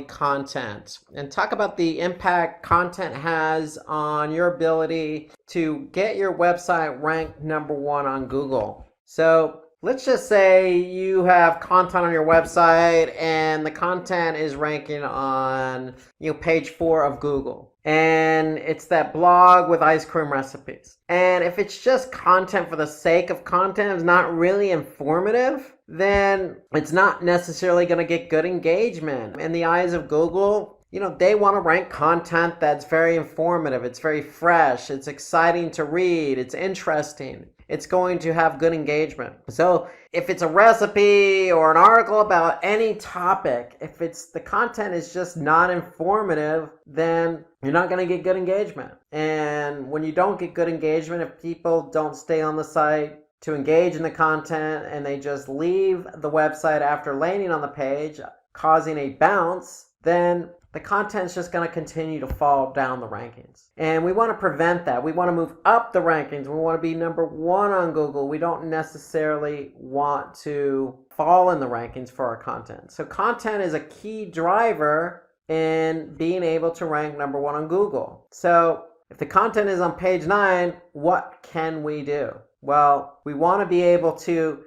content and talk about the impact content has on your ability to get your website ranked number 1 on Google. So let's just say you have content on your website and the content is ranking on page 4 of Google. And it's that blog with ice cream recipes. And if it's just content for the sake of content, it's not really informative, then it's not necessarily going to get good engagement. In the eyes of Google, they want to rank content that's very informative, it's very fresh, it's exciting to read, it's interesting. It's going to have good engagement. So if it's a recipe or an article about any topic, if the content is just not informative, then you're not going to get good engagement. And when you don't get good engagement, if people don't stay on the site to engage in the content and they just leave the website after landing on the page, causing a bounce, then the content is just going to continue to fall down the rankings. And we want to prevent that. We want to move up the rankings. We want to be number 1 on Google. We don't necessarily want to fall in the rankings for our content. So content is a key driver in being able to rank number 1 on Google. So if the content is on page 9, what can we do? Well, we want to be able to,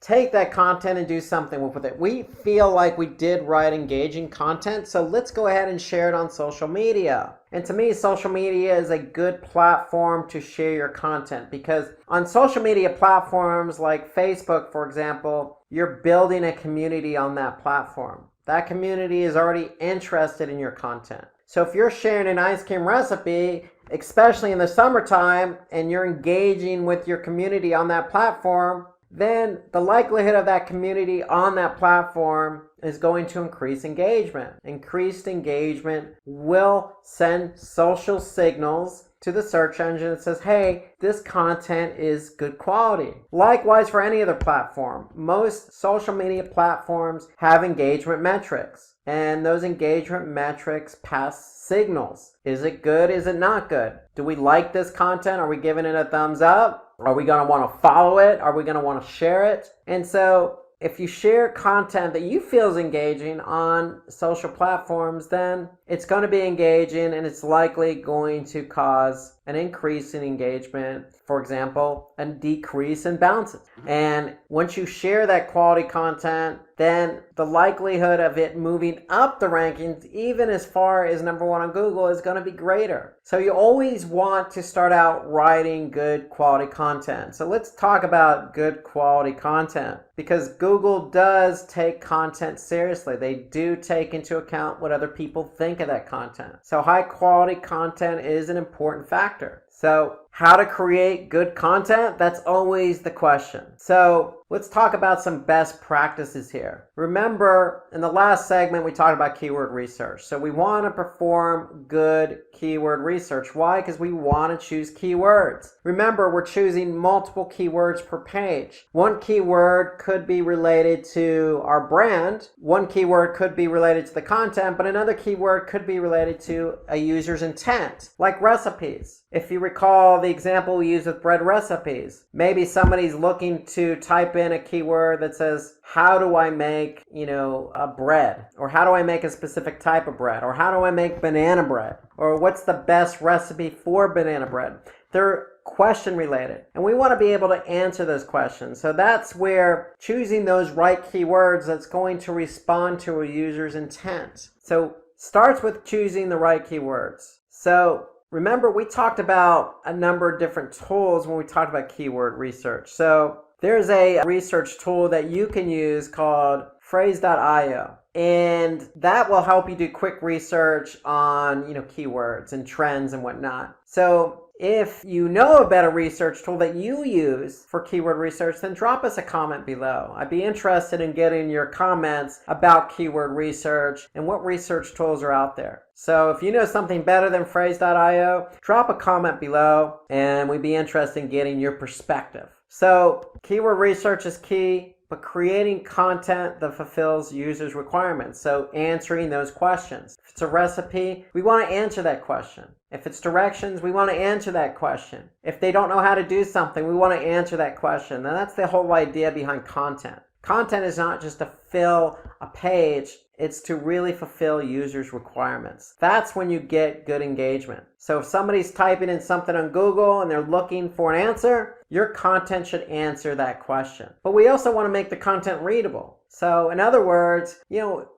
take that content and do something with it. We feel like we did write engaging content, so let's go ahead and share it on social media. And to me, social media is a good platform to share your content because on social media platforms like Facebook, for example, you're building a community on that platform. That community is already interested in your content. So if you're sharing an ice cream recipe, especially in the summertime, and you're engaging with your community on that platform, then the likelihood of that community on that platform is going to increase engagement. Increased engagement will send social signals to the search engine that says, hey, this content is good quality. Likewise for any other platform. Most social media platforms have engagement metrics. And those engagement metrics pass signals. Is it good? Is it not good? Do we like this content? Are we giving it a thumbs up? Are we going to want to follow it? Are we going to want to share it? And so if you share content that you feel is engaging on social platforms, then it's going to be engaging and it's likely going to cause an increase in engagement. For example, a decrease in bounces. And once you share that quality content, then the likelihood of it moving up the rankings, even as far as number 1 on Google, is going to be greater. So you always want to start out writing good quality content. So let's talk about good quality content because Google does take content seriously. They do take into account what other people think of that content. So high quality content is an important factor. So how to create good content? That's always the question. So let's talk about some best practices here. Remember, in the last segment, we talked about keyword research. So we want to perform good keyword research. Why? Because we want to choose keywords. Remember, we're choosing multiple keywords per page. One keyword could be related to our brand. One keyword could be related to the content, but another keyword could be related to a user's intent, like recipes. If you recall the example we used with bread recipes, maybe somebody's looking to type in a keyword that says, how do I make, a bread? Or how do I make a specific type of bread? Or how do I make banana bread? Or what's the best recipe for banana bread? They're question related, and we want to be able to answer those questions. So that's where choosing those right keywords that's going to respond to a user's intent. So starts with choosing the right keywords. So remember, we talked about a number of different tools when we talked about keyword research. So there's a research tool that you can use called phrase.io, and that will help you do quick research on keywords and trends and whatnot. So if you know a better research tool that you use for keyword research, then drop us a comment below. I'd be interested in getting your comments about keyword research and what research tools are out there. So if you know something better than phrase.io, drop a comment below and we'd be interested in getting your perspective. So keyword research is key, but creating content that fulfills users' requirements. So answering those questions. If it's a recipe, we want to answer that question. If it's directions, we want to answer that question. If they don't know how to do something, we want to answer that question. And that's the whole idea behind content. Content is not just to fill a page, it's to really fulfill users' requirements. That's when you get good engagement. So if somebody's typing in something on Google and they're looking for an answer, your content should answer that question. But we also want to make the content readable. So in other words,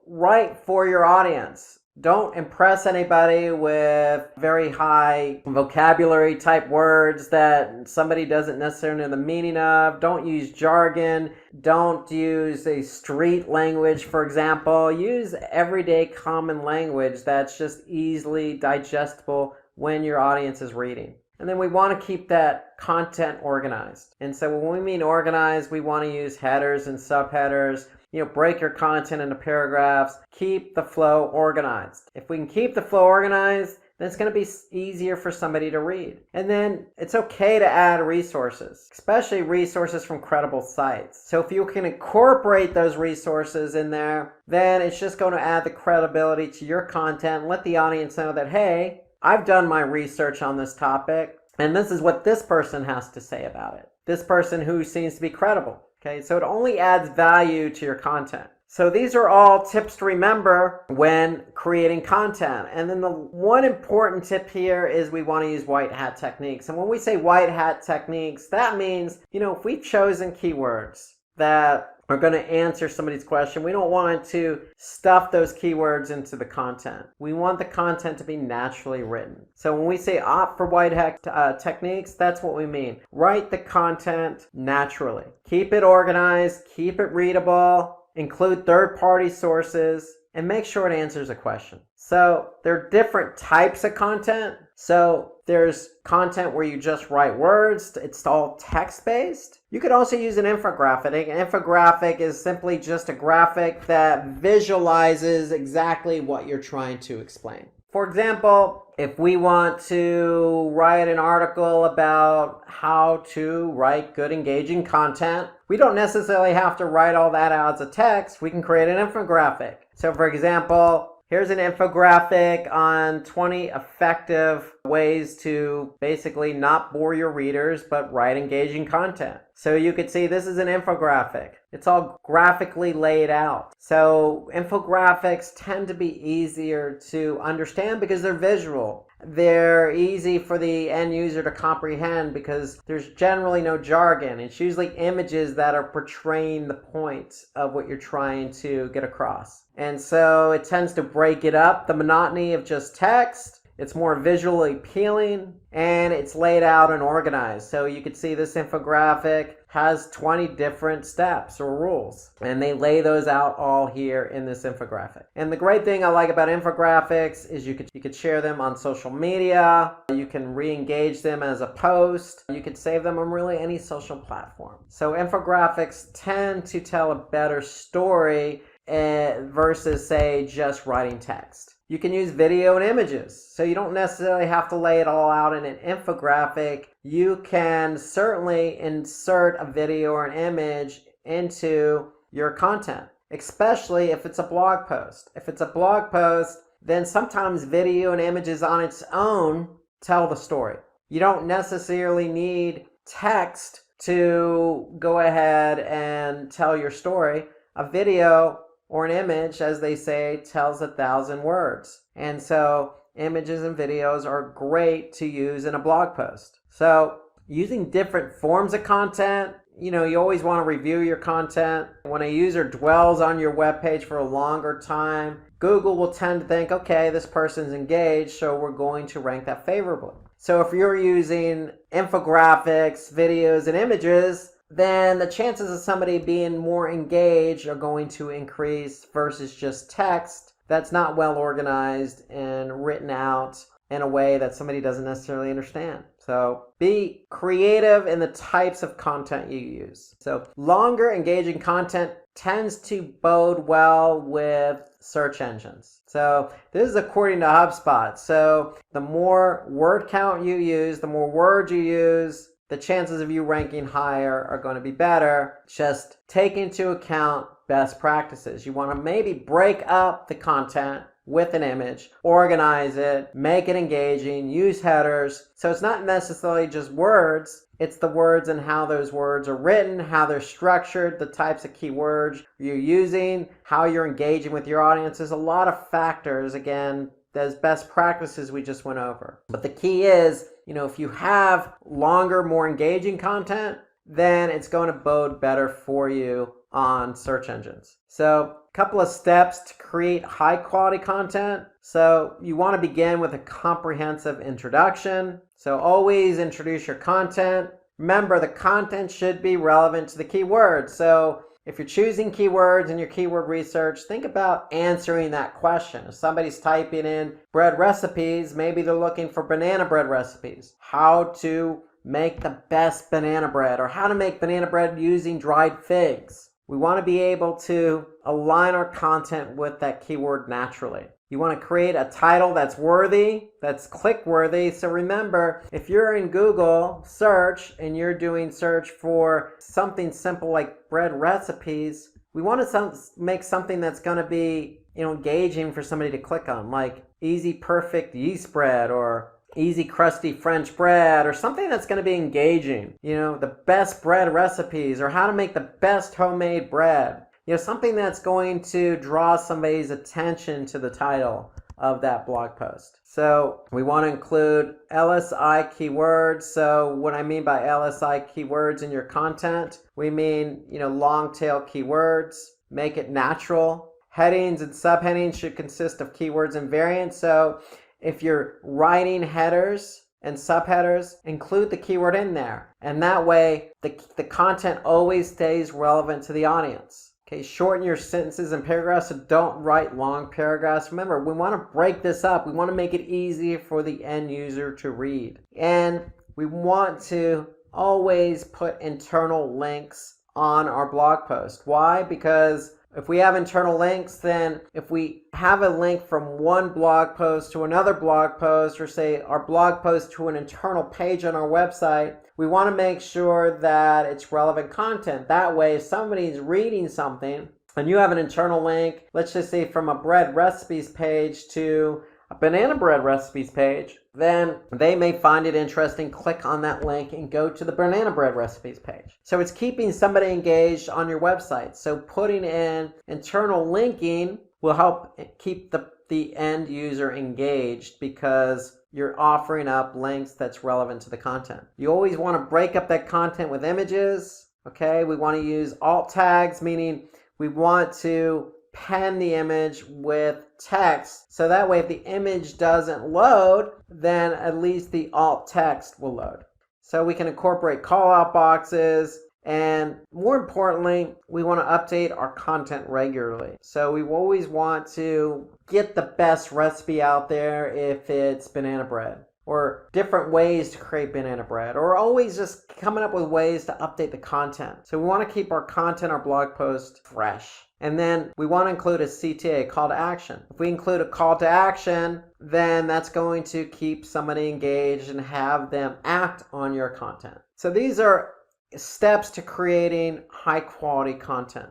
write for your audience. Don't impress anybody with very high vocabulary type words that somebody doesn't necessarily know the meaning of. Don't use jargon. Don't use a street language, for example. Use everyday common language that's just easily digestible when your audience is reading. And then we want to keep that content organized. And so when we mean organized, we want to use headers and subheaders. Break your content into paragraphs. Keep the flow organized. If we can keep the flow organized, then it's going to be easier for somebody to read. And then it's okay to add resources, especially resources from credible sites. So if you can incorporate those resources in there, then it's just going to add the credibility to your content and let the audience know that, hey, I've done my research on this topic, and this is what this person has to say about it. This person who seems to be credible. Okay, so it only adds value to your content. So these are all tips to remember when creating content. And then the one important tip here is we want to use white hat techniques. And when we say white hat techniques, that means, if we've chosen keywords that are going to answer somebody's question, we don't want to stuff those keywords into the content. We want the content to be naturally written. So when we say opt for white hat techniques, that's what we mean. Write the content naturally. Keep it organized, keep it readable, include third-party sources, and make sure it answers a question. So there are different types of content. So there's content where you just write words. It's all text-based. You could also use an infographic. An infographic is simply just a graphic that visualizes exactly what you're trying to explain. For example, if we want to write an article about how to write good, engaging content, we don't necessarily have to write all that out as a text. We can create an infographic. So for example, here's an infographic on 20 effective ways to basically not bore your readers, but write engaging content. So you could see this is an infographic. It's all graphically laid out. So infographics tend to be easier to understand because they're visual. They're easy for the end user to comprehend because there's generally no jargon. It's usually images that are portraying the point of what you're trying to get across. And so it tends to break it up, the monotony of just text. It's more visually appealing and it's laid out and organized. So you could see this infographic has 20 different steps or rules, and they lay those out all here in this infographic. And the great thing I like about infographics is you could share them on social media, you can re-engage them as a post, you could save them on really any social platform. So infographics tend to tell a better story versus, say, just writing text. You can use video and images, so you don't necessarily have to lay it all out in an infographic. You can certainly insert a video or an image into your content, especially if it's a blog post. If it's a blog post, then sometimes video and images on its own tell the story. You don't necessarily need text to go ahead and tell your story. A video or an image, as they say, tells 1,000 words. And so images and videos are great to use in a blog post. So using different forms of content, you always want to review your content. When a user dwells on your webpage for a longer time, Google will tend to think, okay, this person's engaged, so we're going to rank that favorably. So if you're using infographics, videos, and images, then the chances of somebody being more engaged are going to increase versus just text that's not well organized and written out in a way that somebody doesn't necessarily understand. So be creative in the types of content you use. So longer engaging content tends to bode well with search engines. So this is according to HubSpot. So the more word count you use, the more words you use, the chances of you ranking higher are going to be better. Just take into account best practices. You want to maybe break up the content with an image, organize it, make it engaging, use headers. So it's not necessarily just words, it's the words and how those words are written, how they're structured, the types of keywords you're using, how you're engaging with your audience. There's a lot of factors, again, those best practices we just went over. But the key is, if you have longer, more engaging content, then it's going to bode better for you on search engines. So a couple of steps to create high quality content. So you want to begin with a comprehensive introduction. So always introduce your content. Remember, the content should be relevant to the keywords. So if you're choosing keywords in your keyword research, think about answering that question. If somebody's typing in bread recipes, maybe they're looking for banana bread recipes. How to make the best banana bread, or how to make banana bread using dried figs. We want to be able to align our content with that keyword naturally. You want to create a title that's worthy, that's click-worthy. So remember, if you're in Google search and you're doing search for something simple like bread recipes, we want to make something that's going to be engaging for somebody to click on, like easy perfect yeast bread or easy crusty French bread, or something that's going to be engaging. The best bread recipes, or how to make the best homemade bread. Something that's going to draw somebody's attention to the title of that blog post. So we want to include LSI keywords. So what I mean by LSI keywords in your content, we mean, long tail keywords. Make it natural. Headings and subheadings should consist of keywords and variants. So if you're writing headers and subheaders, include the keyword in there. And that way, the content always stays relevant to the audience. Okay, shorten your sentences and paragraphs, so don't write long paragraphs. Remember, we want to break this up. We want to make it easy for the end user to read. And we want to always put internal links on our blog post. Why? Because if we have internal links, then if we have a link from one blog post to another blog post, or say our blog post to an internal page on our website, we want to make sure that it's relevant content. That way, if somebody's reading something and you have an internal link, let's just say from a bread recipes page to a banana bread recipes page, then they may find it interesting, click on that link and go to the banana bread recipes page. So it's keeping somebody engaged on your website. So putting in internal linking will help keep the end user engaged, because you're offering up links that's relevant to the content. You always want to break up that content with images. Okay, we want to use alt tags, meaning we want to pen the image with text, so that way if the image doesn't load, then at least the alt text will load. So we can incorporate call out boxes, And more importantly, we want to update our content regularly. So we always want to get the best recipe out there if it's banana bread, or different ways to create banana bread, or always just coming up with ways to update the content. So we want to keep our content, our blog post fresh. And then we want to include a CTA, call to action. If we include a call to action, then that's going to keep somebody engaged and have them act on your content. So these are steps to creating high quality content.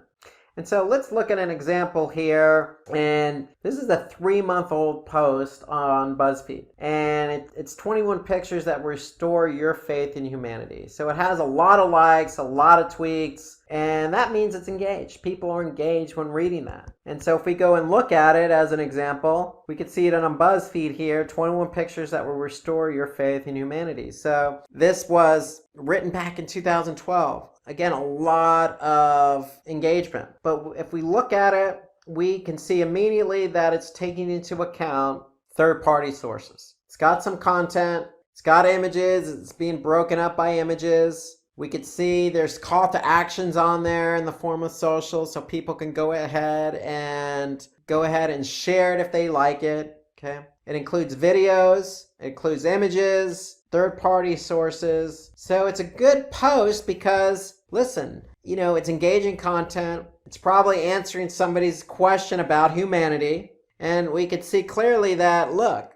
And so let's look at an example here. And this is a 3-month-old post on BuzzFeed. And it's 21 pictures that restore your faith in humanity. So it has a lot of likes, a lot of tweets, and that means it's engaged. People are engaged when reading that. And so if we go and look at it as an example, we could see it on BuzzFeed here, 21 pictures that will restore your faith in humanity. So this was written back in 2012. Again, a lot of engagement. But if we look at it, we can see immediately that it's taking into account third-party sources. It's got some content, it's got images, it's being broken up by images. We could see there's call to actions on there in the form of social, so people can go ahead and share it if they like it. Okay. It includes videos, it includes images, third-party sources. So it's a good post because, listen, it's engaging content. It's probably answering somebody's question about humanity. And we could see clearly that, look,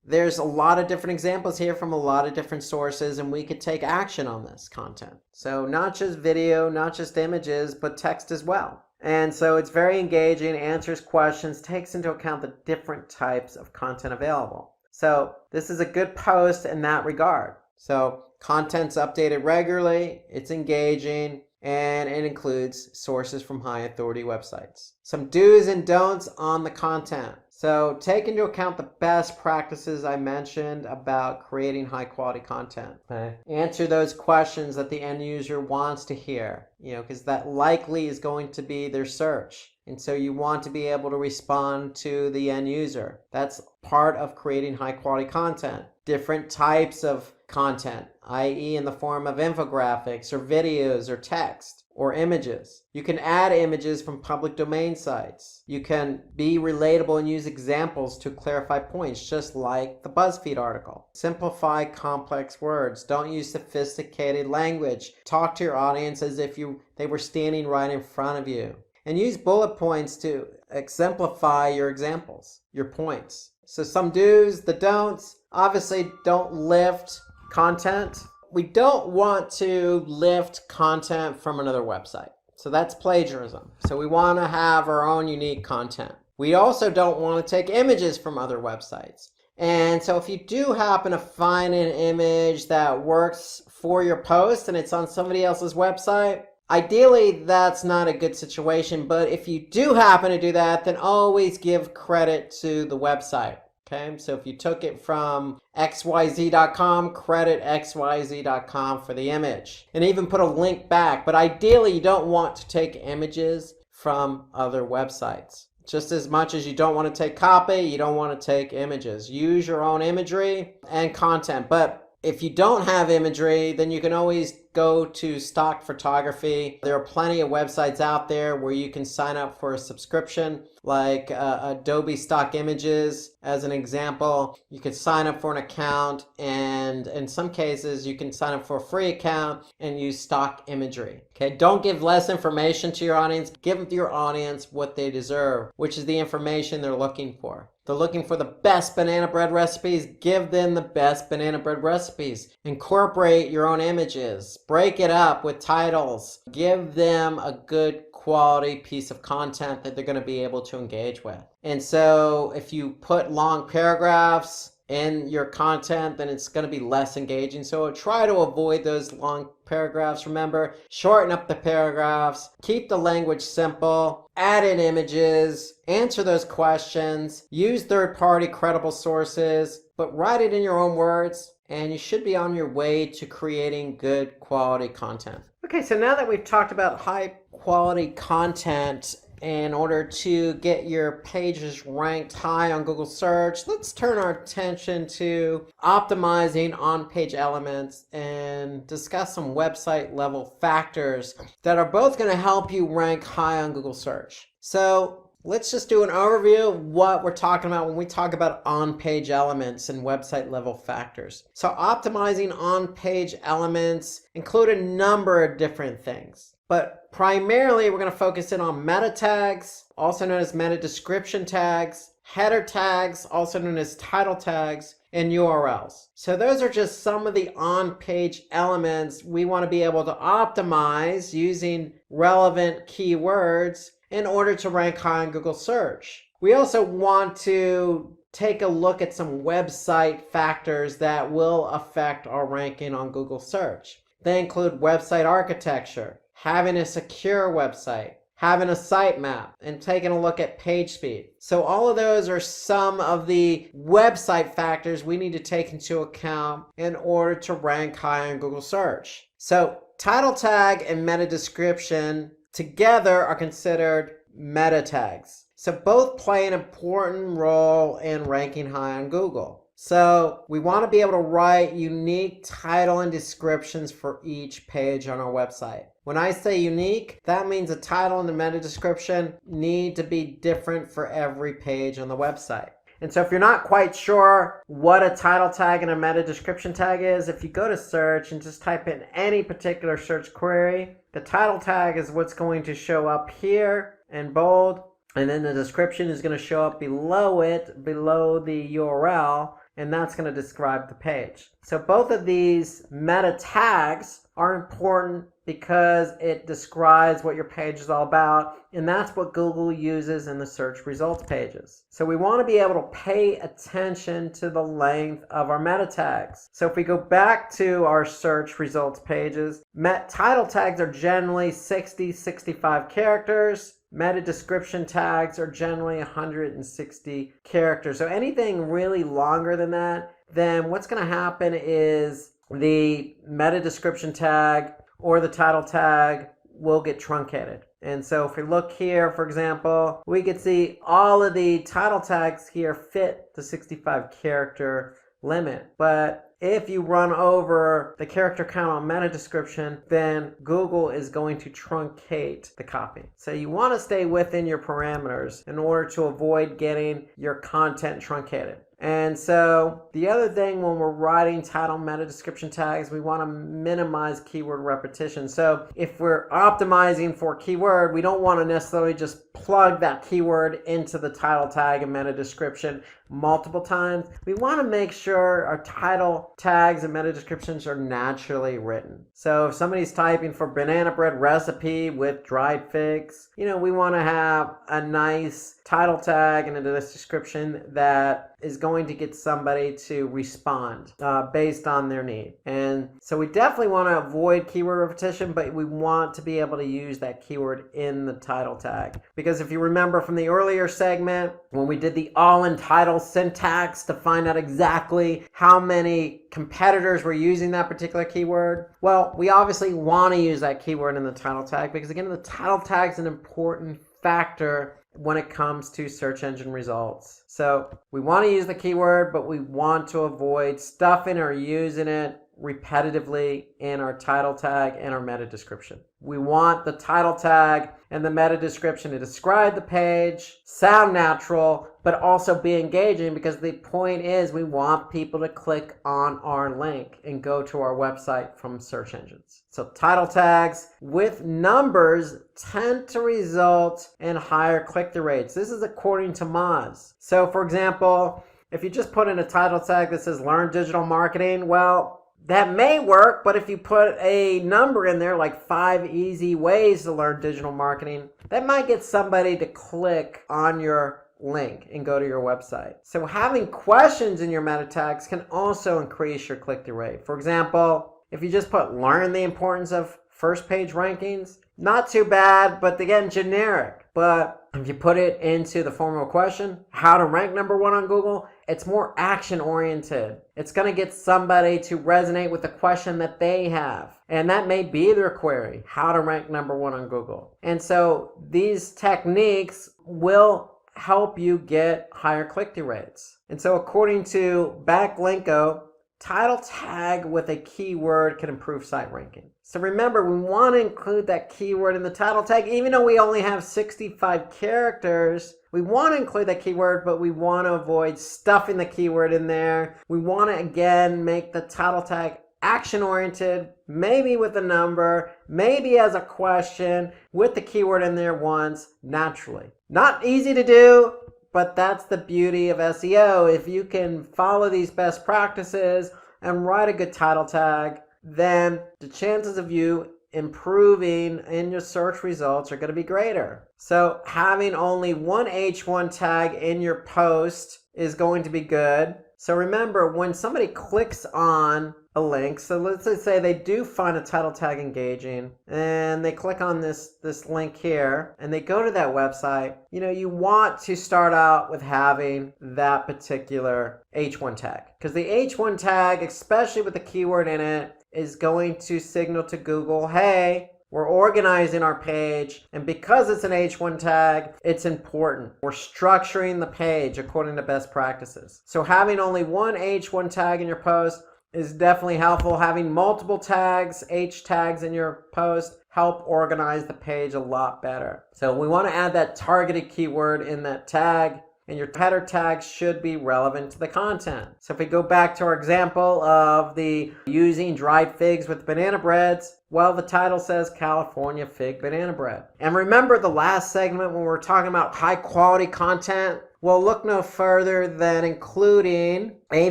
there's a lot of different examples here from a lot of different sources, and we could take action on this content. So not just video, not just images, but text as well. And so it's very engaging, answers questions, takes into account the different types of content available. So this is a good post in that regard. So content's updated regularly, it's engaging, and it includes sources from high authority websites. Some do's and don'ts on the content. So take into account the best practices I mentioned about creating high quality content. Okay. Answer those questions that the end user wants to hear, because that likely is going to be their search. And so you want to be able to respond to the end user. That's part of creating high quality content. Different types of content, i.e. in the form of infographics or videos or text or images. You can add images from public domain sites. You can be relatable and use examples to clarify points, just like the BuzzFeed article. Simplify complex words. Don't use sophisticated language. Talk to your audience as if they were standing right in front of you. And use bullet points to exemplify your examples, your points. So some do's, the don'ts. Obviously, don't lift content. We don't want to lift content from another website. So that's plagiarism. So we want to have our own unique content. We also don't want to take images from other websites. And so if you do happen to find an image that works for your post and it's on somebody else's website, ideally that's not a good situation. But if you do happen to do that, then always give credit to the website. Okay, so if you took it from xyz.com, credit xyz.com for the image. And even put a link back. But ideally, you don't want to take images from other websites. Just as much as you don't want to take copy, you don't want to take images. Use your own imagery and content. But if you don't have imagery, then you can always go to stock photography. There are plenty of websites out there where you can sign up for a subscription, like Adobe Stock Images as an example. You can sign up for an account, and in some cases you can sign up for a free account and use stock imagery. Okay, don't give less information to your audience. Give your audience what they deserve, which is the information they're looking for. They're looking for the best banana bread recipes. Give them the best banana bread recipes. Incorporate your own images. Break it up with titles. Give them a good quality piece of content that they're going to be able to engage with. And so if you put long paragraphs in your content, then it's going to be less engaging. So try to avoid those long paragraphs. Remember, shorten up the paragraphs, keep the language simple, add in images, answer those questions, use third-party credible sources, but write it in your own words, and you should be on your way to creating good quality content. Okay, so now that we've talked about high quality content in order to get your pages ranked high on Google search, let's turn our attention to optimizing on-page elements and discuss some website level factors that are both going to help you rank high on Google search. So let's just do an overview of what we're talking about when we talk about on-page elements and website level factors. So optimizing on-page elements include a number of different things, but primarily we're going to focus in on meta tags, also known as meta description tags, header tags, also known as title tags, and URLs. So those are just some of the on-page elements we want to be able to optimize using relevant keywords in order to rank high on Google search. We also want to take a look at some website factors that will affect our ranking on Google search. They include website architecture, having a secure website, having a sitemap, and taking a look at page speed. So all of those are some of the website factors we need to take into account in order to rank high on Google search. So title tag and meta description together are considered meta tags. So both play an important role in ranking high on Google. So we want to be able to write unique title and descriptions for each page on our website. When I say unique, that means the title and the meta description need to be different for every page on the website. And so if you're not quite sure what a title tag and a meta description tag is, if you go to search and just type in any particular search query, the title tag is what's going to show up here in bold, and then the description is going to show up below it, below the URL, and that's going to describe the page. So both of these meta tags are important because it describes what your page is all about, and that's what Google uses in the search results pages. So we want to be able to pay attention to the length of our meta tags. So if we go back to our search results pages, title tags are generally 65 characters. Meta description tags are generally 160 characters. So anything really longer than that, then what's going to happen is the meta description tag or the title tag will get truncated. And so if we look here, for example, we can see all of the title tags here fit the 65 character limit. But if you run over the character count on meta description, then Google is going to truncate the copy. So you want to stay within your parameters in order to avoid getting your content truncated. And so the other thing when we're writing title meta description tags, we want to minimize keyword repetition. So if we're optimizing for keyword, we don't want to necessarily just plug that keyword into the title tag and meta description multiple times. We want to make sure our title tags and meta descriptions are naturally written. So if somebody's typing for banana bread recipe with dried figs, we want to have a nice title tag and a description that is going to get somebody to respond based on their need. And so we definitely want to avoid keyword repetition, but we want to be able to use that keyword in the title tag. Because if you remember from the earlier segment, when we did the all-in title syntax to find out exactly how many competitors were using that particular keyword, well, we obviously want to use that keyword in the title tag because, again, the title tag is an important factor when it comes to search engine results. So we want to use the keyword, but we want to avoid stuffing or using it repetitively in our title tag and our meta description. We want the title tag and the meta description to describe the page, sound natural, but also be engaging, because the point is we want people to click on our link and go to our website from search engines. So title tags with numbers tend to result in higher click-through rates. This is according to Moz. So for example, if you just put in a title tag that says learn digital marketing, well, that may work, but if you put a number in there like 5 easy ways to learn digital marketing, that might get somebody to click on your link and go to your website. So having questions in your meta tags can also increase your click-through rate. For example, if you just put learn the importance of first page rankings, not too bad, but again, generic. But if you put it into the form of a question, how to rank number 1 on Google, it's more action oriented. It's going to get somebody to resonate with the question that they have. And that may be their query, how to rank number 1 on Google. And so these techniques will help you get higher click-through rates. And so according to Backlinko, title tag with a keyword can improve site ranking. So remember, we want to include that keyword in the title tag. Even though we only have 65 characters, we want to include that keyword, but we want to avoid stuffing the keyword in there. We want to, again, make the title tag action-oriented, maybe with a number, maybe as a question, with the keyword in there once, naturally. Not easy to do, but that's the beauty of SEO. If you can follow these best practices and write a good title tag, then the chances of you improving in your search results are going to be greater. So having only one H1 tag in your post is going to be good. So remember, when somebody clicks on a link, so let's just say they do find a title tag engaging and they click on this link here and they go to that website, you want to start out with having that particular H1 tag, because the H1 tag, especially with the keyword in it, is going to signal to Google, hey, we're organizing our page, and because it's an H1 tag, it's important. We're structuring the page according to best practices. So having only one H1 tag in your post is definitely helpful. Having multiple tags, H tags in your post, help organize the page a lot better. So we want to add that targeted keyword in that tag, and your header tags should be relevant to the content. So if we go back to our example of the using dried figs with banana breads, well, the title says California Fig Banana Bread. And remember the last segment when we were talking about high quality content? Well, look no further than including a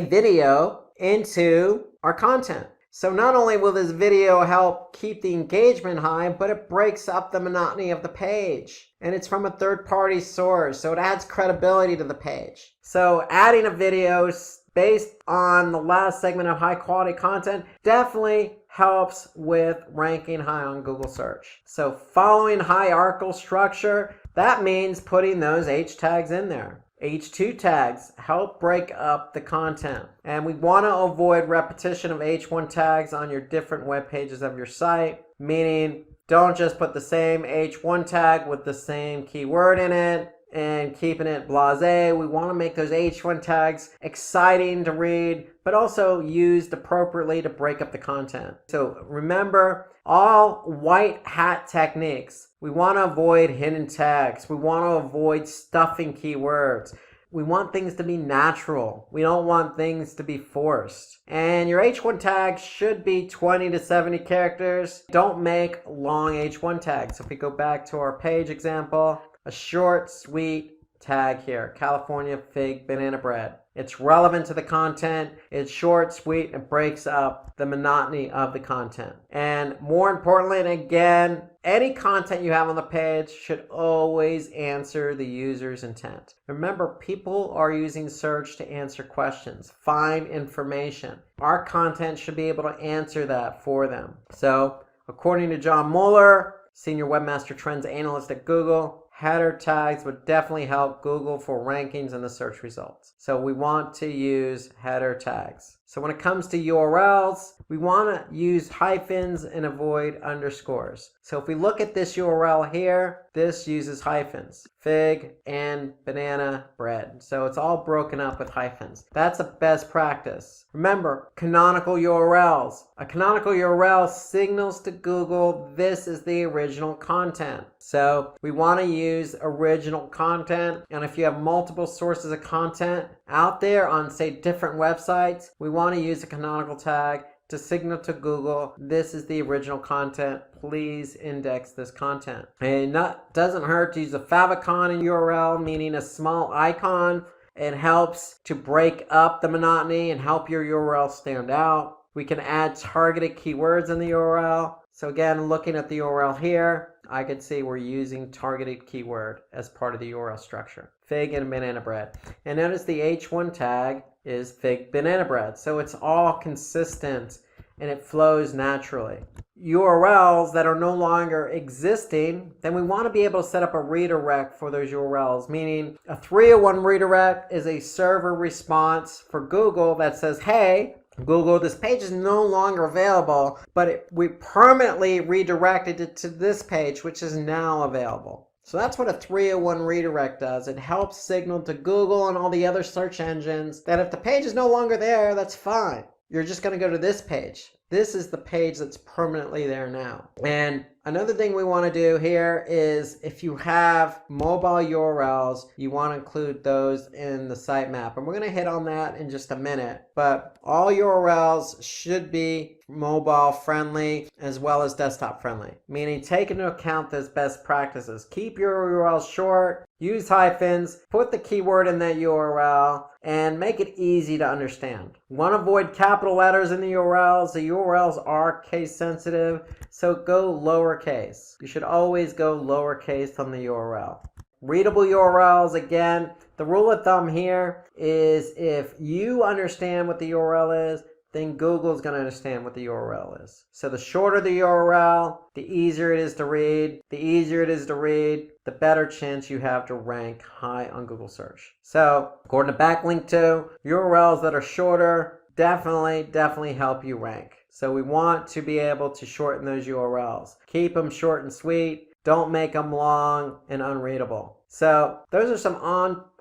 video into our content. So not only will this video help keep the engagement high, but it breaks up the monotony of the page. And it's from a third-party source, so it adds credibility to the page. So adding a video based on the last segment of high-quality content definitely helps with ranking high on Google search. So following hierarchical structure, that means putting those H tags in there. H2 tags help break up the content. And we want to avoid repetition of H1 tags on your different web pages of your site, meaning don't just put the same H1 tag with the same keyword in it and keeping it blasé. We want to make those H1 tags exciting to read, but also used appropriately to break up the content. So remember, all white hat techniques. We want to avoid hidden tags. We want to avoid stuffing keywords. We want things to be natural. We don't want things to be forced. And your H1 tags should be 20 to 70 characters. Don't make long H1 tags. So if we go back to our page example, a short, sweet tag here, California Fig Banana Bread. It's relevant to the content. It's short, sweet, and breaks up the monotony of the content. And more importantly, and again, any content you have on the page should always answer the user's intent. Remember, people are using search to answer questions, find information. Our content should be able to answer that for them. So, according to John Mueller, Senior Webmaster Trends Analyst at Google, header tags would definitely help Google for rankings in the search results. So we want to use header tags. So when it comes to URLs, we want to use hyphens and avoid underscores. So if we look at this URL here, this uses hyphens, fig and banana bread. So it's all broken up with hyphens. That's a best practice. Remember, canonical URLs. A canonical URL signals to Google this is the original content. So we want to use original content. And if you have multiple sources of content out there on, say, different websites, we want to use a canonical tag to signal to Google, this is the original content. Please index this content. And that doesn't hurt to use a favicon in URL, meaning a small icon. It helps to break up the monotony and help your URL stand out. We can add targeted keywords in the URL. So again, looking at the URL here, I can see we're using targeted keyword as part of the URL structure. Fig and banana bread. And notice the H1 tag is fig banana bread. So it's all consistent and it flows naturally. URLs that are no longer existing, then we want to be able to set up a redirect for those URLs, meaning a 301 redirect is a server response for Google that says, hey, Google, this page is no longer available, but we permanently redirected it to this page, which is now available. So that's what a 301 redirect does. It helps signal to Google and all the other search engines that if the page is no longer there, that's fine. You're just going to go to this page. This is the page that's permanently there now. And another thing we want to do here is if you have mobile URLs, you want to include those in the sitemap. And we're going to hit on that in just a minute. But all URLs should be mobile friendly as well as desktop friendly, meaning take into account those best practices. Keep your URLs short, use hyphens, put the keyword in that URL, and make it easy to understand. Want to avoid capital letters in the URLs. The URLs are case sensitive, so go lowercase. You should always go lowercase on the URL. Readable URLs, again, the rule of thumb here is if you understand what the URL is, then Google's going to understand what the URL is. So the shorter the URL, the easier it is to read. The easier it is to read, the better chance you have to rank high on Google search. So according to backlink 2, URLs that are shorter definitely help you rank. So we want to be able to shorten those URLs. Keep them short and sweet. Don't make them long and unreadable. So those are some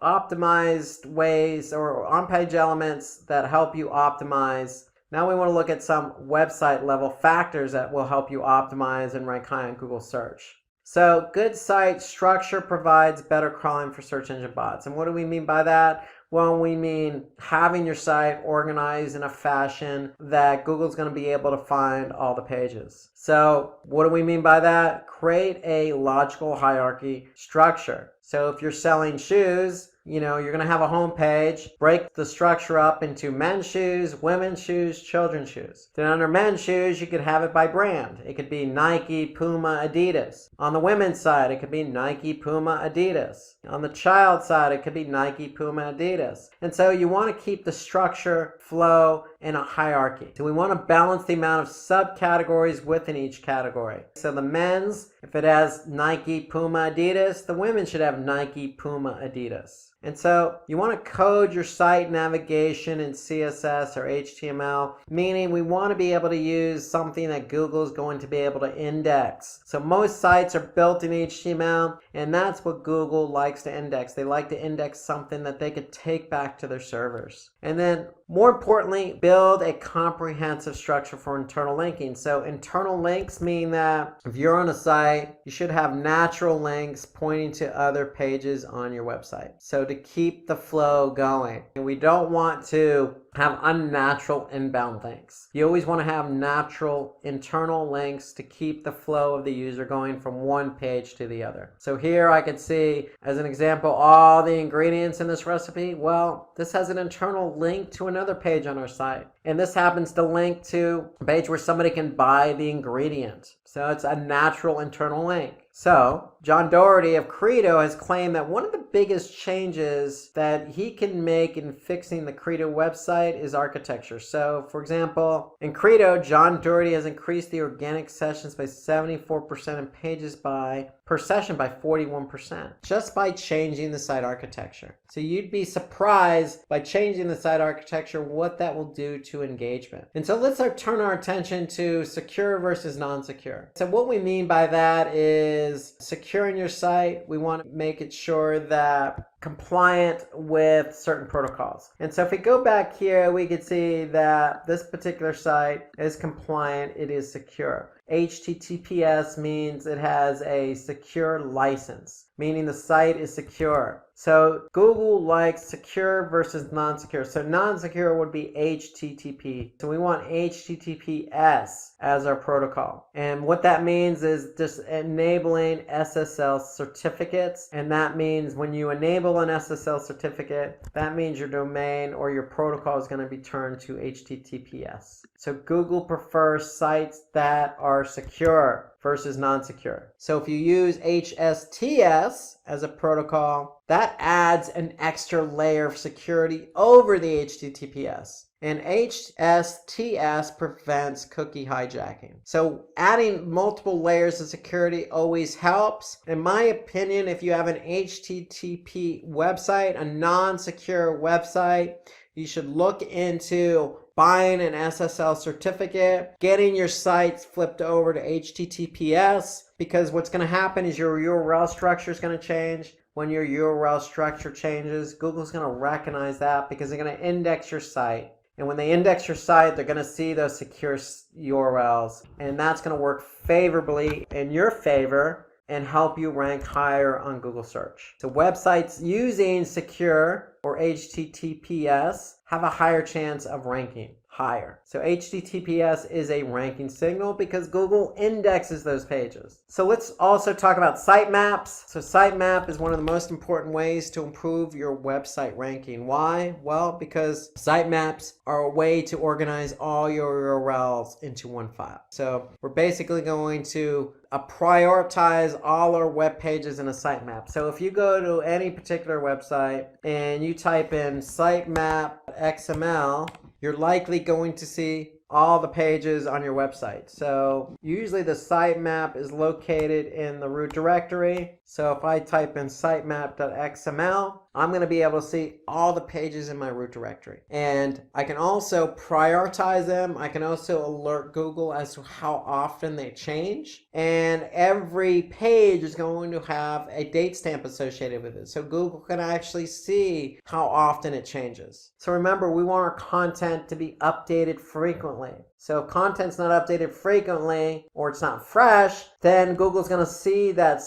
optimized ways or on-page elements that help you optimize. Now we want to look at some website level factors that will help you optimize and rank high on Google search. So good site structure provides better crawling for search engine bots. And what do we mean by that? Well, we mean having your site organized in a fashion that Google's going to be able to find all the pages. So what do we mean by that? Create a logical hierarchy structure. So if you're selling shoes, you're going to have a home page, break the structure up into men's shoes, women's shoes, children's shoes. Then under men's shoes, you could have it by brand. It could be Nike, Puma, Adidas. On the women's side, it could be Nike, Puma, Adidas. On the child side, it could be Nike, Puma, Adidas. And so you want to keep the structure, flow, in a hierarchy. So we want to balance the amount of subcategories within each category. So the men's, if it has Nike, Puma, Adidas, the women should have Nike, Puma, Adidas. And so you want to code your site navigation in CSS or HTML, meaning we want to be able to use something that Google is going to be able to index. So most sites are built in HTML, and that's what Google likes to index. They like to index something that they could take back to their servers. And then more importantly, build a comprehensive structure for internal linking. So internal links mean that if you're on a site, you should have natural links pointing to other pages on your website. So to keep the flow going. And we don't want to have unnatural inbound links. You always want to have natural internal links to keep the flow of the user going from one page to the other. So here I could see, as an example, all the ingredients in this recipe. Well, this has an internal link to another page on our site. And this happens to link to a page where somebody can buy the ingredient. So it's a natural internal link. So John Doherty of Credo has claimed that one of the biggest changes that he can make in fixing the Credo website is architecture. So for example, in Credo, John Doherty has increased the organic sessions by 74% and pages per session by 41%, just by changing the site architecture. So you'd be surprised by changing the site architecture what that will do to engagement. And so let's turn our attention to secure versus non-secure. So what we mean by that is securing your site. We want to make it sure that compliant with certain protocols. And so if we go back here, we can see that this particular site is compliant, it is secure. HTTPS means it has a secure license, meaning the site is secure. So Google likes secure versus non-secure. So non-secure would be HTTP. So we want HTTPS as our protocol. And what that means is just enabling SSL certificates. And that means when you enable an SSL certificate, that means your domain or your protocol is going to be turned to HTTPS. So Google prefers sites that are secure. versus non-secure. So if you use HSTS as a protocol, that adds an extra layer of security over the HTTPS. And HSTS prevents cookie hijacking. So adding multiple layers of security always helps. In my opinion, if you have an HTTP website, a non-secure website, you should look into buying an SSL certificate, getting your sites flipped over to HTTPS, because what's going to happen is your URL structure is going to change. When your URL structure changes, Google's going to recognize that because they're going to index your site. And when they index your site, they're going to see those secure URLs. And that's going to work favorably in your favor and help you rank higher on Google search. So websites using secure or HTTPS have a higher chance of ranking higher. So HTTPS is a ranking signal because Google indexes those pages. So let's also talk about sitemaps. So sitemap is one of the most important ways to improve your website ranking. Why? Well, because sitemaps are a way to organize all your URLs into one file. So we're basically going to prioritize all our web pages in a sitemap. So if you go to any particular website and you type in sitemap XML, you're likely going to see all the pages on your website. So usually the sitemap is located in the root directory. So if I type in sitemap.xml, I'm going to be able to see all the pages in my root directory. And I can also prioritize them. I can also alert Google as to how often they change. And every page is going to have a date stamp associated with it. So Google can actually see how often it changes. So remember, we want our content to be updated frequently. So if content's not updated frequently or it's not fresh, then Google's going to see that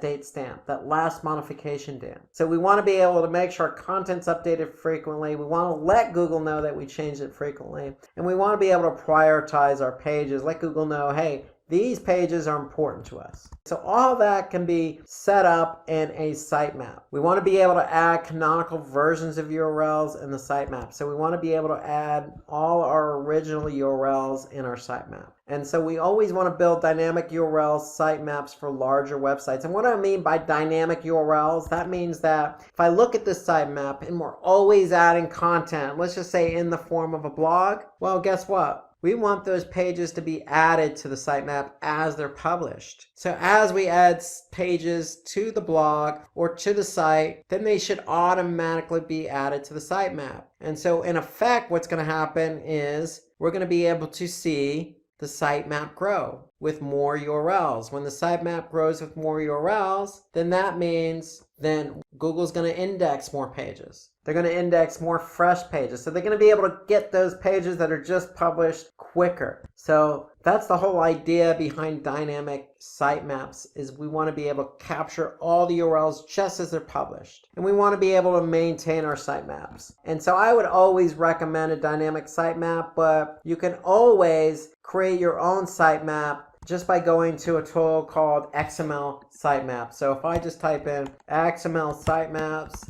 date stamp, that last modification date. So we want to be able to make sure our content's updated frequently. We want to let Google know that we changed it frequently. And we want to be able to prioritize our pages, let Google know, hey, these pages are important to us. So all that can be set up in a sitemap. We want to be able to add canonical versions of URLs in the sitemap. So we want to be able to add all our original URLs in our sitemap. And so we always want to build dynamic URL sitemaps for larger websites. And what I mean by dynamic URLs, that means that if I look at this sitemap and we're always adding content, let's just say in the form of a blog, well, guess what? We want those pages to be added to the sitemap as they're published. So as we add pages to the blog or to the site, then they should automatically be added to the sitemap. And so in effect, what's going to happen is we're going to be able to see the sitemap grow with more URLs. When the sitemap grows with more URLs, then that means then Google's going to index more pages. They're going to index more fresh pages. So they're going to be able to get those pages that are just published quicker. So that's the whole idea behind dynamic sitemaps, is we want to be able to capture all the URLs just as they're published. And we want to be able to maintain our sitemaps. And so I would always recommend a dynamic sitemap, but you can always create your own sitemap just by going to a tool called XML Sitemap. So if I just type in XML Sitemaps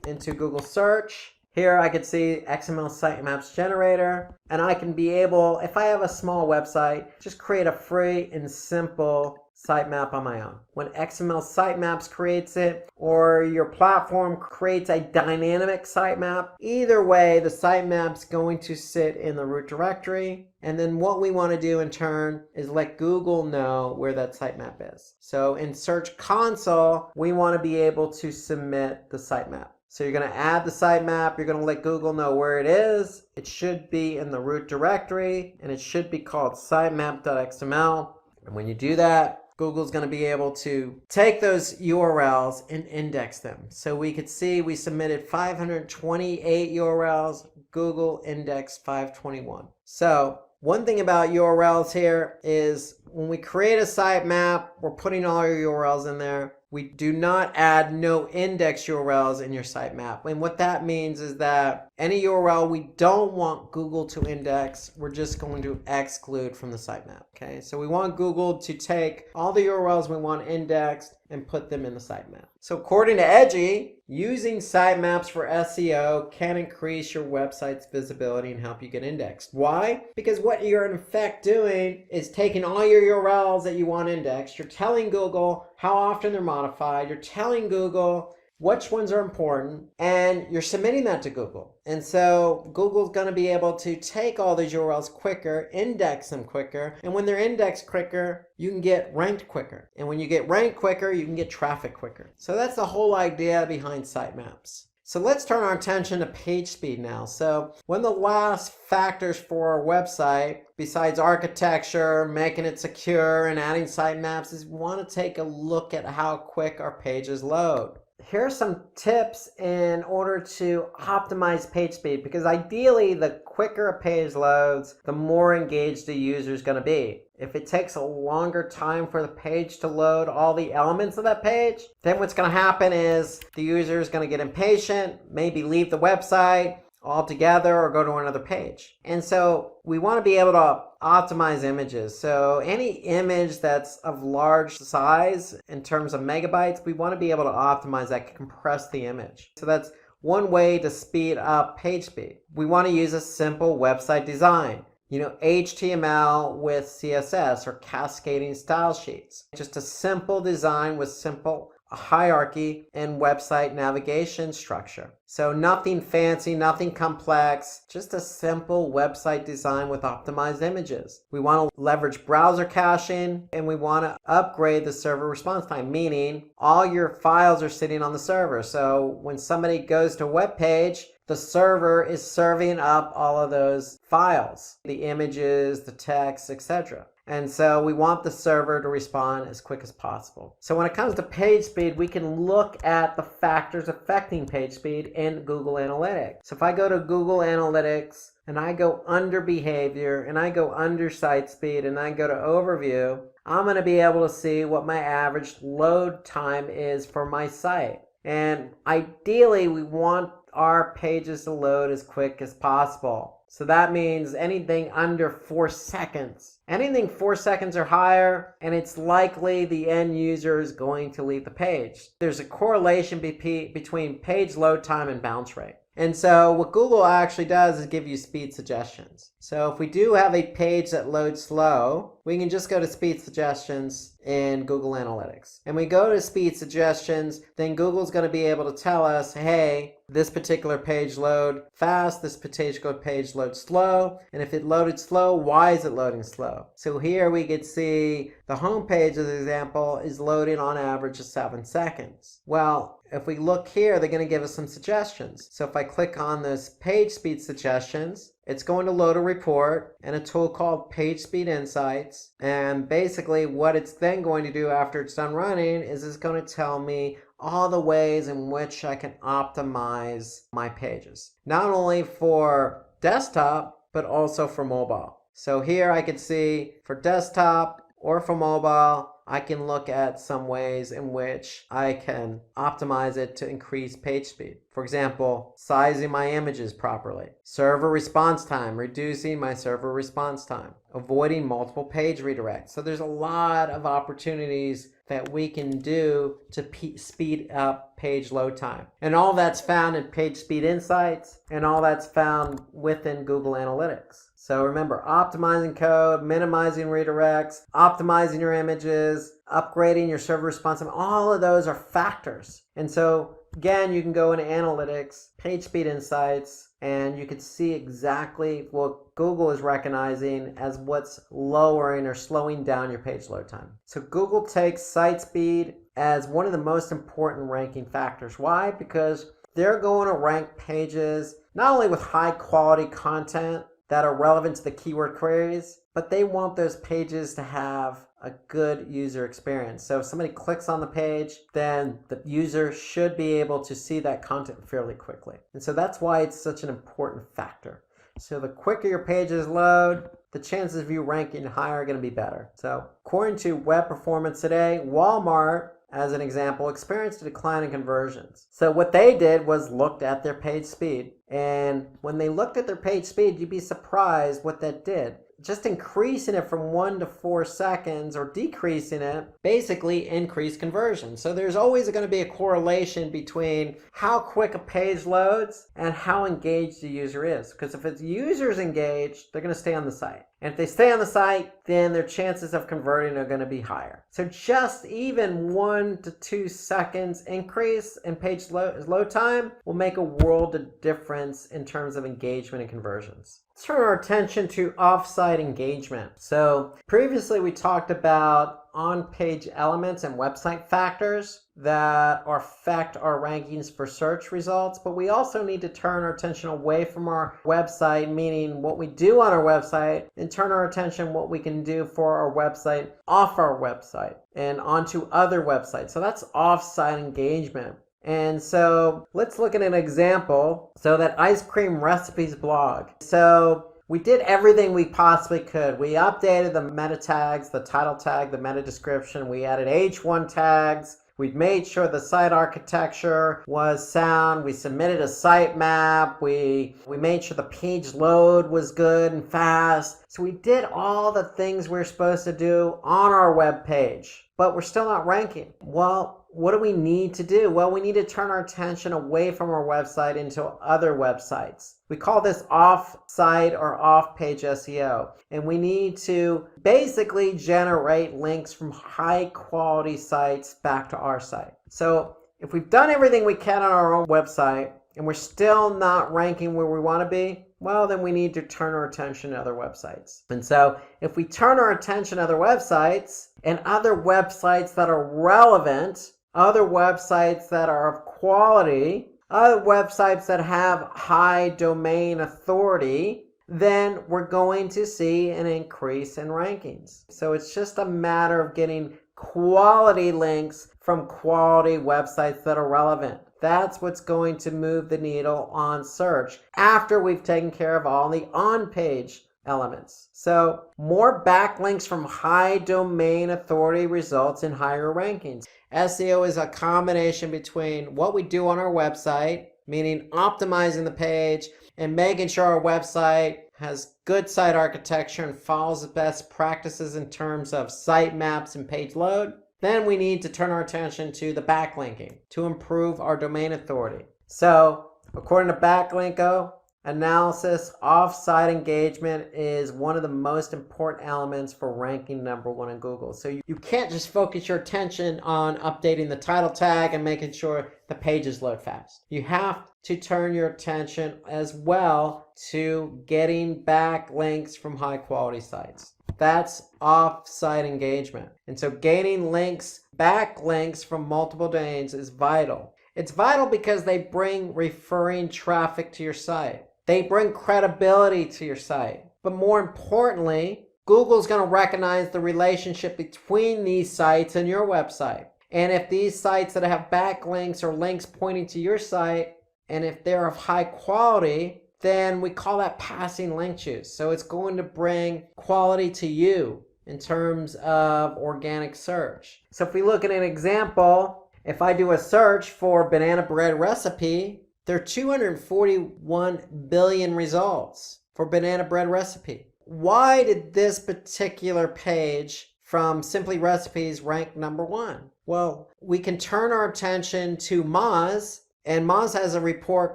into Google search, here I can see XML Sitemaps Generator, and I can be able, if I have a small website, just create a free and simple sitemap on my own. When XML Sitemaps creates it, or your platform creates a dynamic sitemap, either way, the sitemap's going to sit in the root directory. And then what we want to do in turn is let Google know where that sitemap is. So in Search Console, we want to be able to submit the sitemap. So you're going to add the sitemap, you're going to let Google know where it is. It should be in the root directory, and it should be called sitemap.xml. And when you do that, Google's going to be able to take those URLs and index them. So we could see we submitted 528 URLs, Google indexed 521. So one thing about URLs here is when we create a sitemap, we're putting all our URLs in there. We do not add no index URLs in your sitemap. And what that means is that any URL we don't want Google to index, we're just going to exclude from the sitemap. Okay, so we want Google to take all the URLs we want indexed and put them in the sitemap. So according to Edgy, using sitemaps for SEO can increase your website's visibility and help you get indexed. Why? Because what you're in effect doing is taking all your your URLs that you want indexed. You're telling Google how often they're modified. You're telling Google which ones are important, and you're submitting that to Google. And so Google's going to be able to take all these URLs quicker, index them quicker, and when they're indexed quicker, you can get ranked quicker. And when you get ranked quicker, you can get traffic quicker. So that's the whole idea behind sitemaps. So let's turn our attention to page speed now. So one of the last factors for our website, besides architecture, making it secure, and adding sitemaps, is we want to take a look at how quick our pages load. Here are some tips in order to optimize page speed, because ideally the quicker a page loads, the more engaged the user is going to be. If it takes a longer time for the page to load all the elements of that page, then what's going to happen is the user is going to get impatient, maybe leave the website altogether or go to another page. And so we want to be able to optimize images. So any image that's of large size in terms of megabytes, we want to be able to optimize that, compress the image. So that's one way to speed up page speed. We want to use a simple website design. HTML with CSS or cascading style sheets. Just a simple design with simple hierarchy and website navigation structure. So nothing fancy, nothing complex, just a simple website design with optimized images. We want to leverage browser caching, and we want to upgrade the server response time, meaning all your files are sitting on the server. So when somebody goes to a web page, the server is serving up all of those files, the images, the text, etc. And so we want the server to respond as quick as possible. So when it comes to page speed, we can look at the factors affecting page speed in Google Analytics. So if I go to Google Analytics and I go under behavior and I go under site speed and I go to overview, I'm going to be able to see what my average load time is for my site. And ideally, we want our pages to load as quick as possible. So that means anything under 4 seconds. Anything 4 seconds or higher, and it's likely the end user is going to leave the page. There's a correlation between page load time and bounce rate. And so what Google actually does is give you speed suggestions. So if we do have a page that loads slow, we can just go to speed suggestions in Google Analytics. And we go to speed suggestions, then Google's going to be able to tell us, hey, this particular page load fast, this particular page load slow, and if it loaded slow, why is it loading slow? So here we could see the home page, as an example, is loading on average of 7 seconds. Well, if we look here, they're going to give us some suggestions. So if I click on this page speed suggestions, it's going to load a report and a tool called Page Speed Insights. And basically what it's then going to do after it's done running is it's going to tell me all the ways in which I can optimize my pages. Not only for desktop, but also for mobile. So here I can see for desktop or for mobile, I can look at some ways in which I can optimize it to increase page speed. For example, sizing my images properly, server response time, reducing my server response time, avoiding multiple page redirects. So there's a lot of opportunities that we can do to speed up page load time. And all that's found in Page Speed Insights, and all that's found within Google Analytics. So remember, optimizing code, minimizing redirects, optimizing your images, upgrading your server response time, all of those are factors. And so again, you can go into Analytics, Page Speed Insights, and you can see exactly what Google is recognizing as what's lowering or slowing down your page load time. So Google takes site speed as one of the most important ranking factors. Why? Because they're going to rank pages not only with high quality content that are relevant to the keyword queries, but they want those pages to have a good user experience. So if somebody clicks on the page, then the user should be able to see that content fairly quickly. And so that's why it's such an important factor. So the quicker your pages load, the chances of you ranking higher are going to be better. So according to Web Performance Today, Walmart, as an example, experienced a decline in conversions. So what they did was looked at their page speed. And when they looked at their page speed, you'd be surprised what that did. Just increasing it from 1 to 4 seconds or decreasing it basically increased conversion. So there's always going to be a correlation between how quick a page loads and how engaged the user is. Because if the user is engaged, they're going to stay on the site. And if they stay on the site, then their chances of converting are going to be higher. So just even 1 to 2 seconds increase in page load time will make a world of difference in terms of engagement and conversions. Let's turn our attention to off-site engagement. So previously we talked about on-page elements and website factors that affect our rankings for search results, but we also need to turn our attention away from our website, meaning what we do on our website, and turn our attention what we can do for our website off our website and onto other websites. So that's off-site engagement. And so let's look at an example. So that ice cream recipes blog. So we did everything we possibly could. We updated the meta tags, the title tag, the meta description. We added H1 tags. We made sure the site architecture was sound. We submitted a sitemap. We made sure the page load was good and fast. So we did all the things we're supposed to do on our web page, but we're still not ranking. Well, what do we need to do? Well, we need to turn our attention away from our website into other websites. We call this off-site or off-page SEO. And we need to basically generate links from high-quality sites back to our site. So if we've done everything we can on our own website and we're still not ranking where we want to be, well, then we need to turn our attention to other websites. And so if we turn our attention to other websites and other websites that are relevant, other websites that are of quality, other websites that have high domain authority, then we're going to see an increase in rankings. So it's just a matter of getting quality links from quality websites that are relevant. That's what's going to move the needle on search after we've taken care of all the on-page elements. So more backlinks from high domain authority results in higher rankings. SEO is a combination between what we do on our website, meaning optimizing the page and making sure our website has good site architecture and follows the best practices in terms of sitemaps and page load. Then we need to turn our attention to the backlinking to improve our domain authority. So according to Backlinko analysis, off-site engagement is one of the most important elements for ranking #1 in Google. So you can't just focus your attention on updating the title tag and making sure the pages load fast. You have to turn your attention as well to getting backlinks from high-quality sites. That's off-site engagement. And so gaining links, backlinks from multiple domains is vital. It's vital because they bring referring traffic to your site. They bring credibility to your site. But more importantly, Google's going to recognize the relationship between these sites and your website. And if these sites that have backlinks or links pointing to your site, and if they're of high quality, then we call that passing link juice. So it's going to bring quality to you in terms of organic search. So if we look at an example, if I do a search for banana bread recipe, there are 241 billion results for banana bread recipe. Why did this particular page from Simply Recipes rank #1? Well, we can turn our attention to Moz, and Moz has a report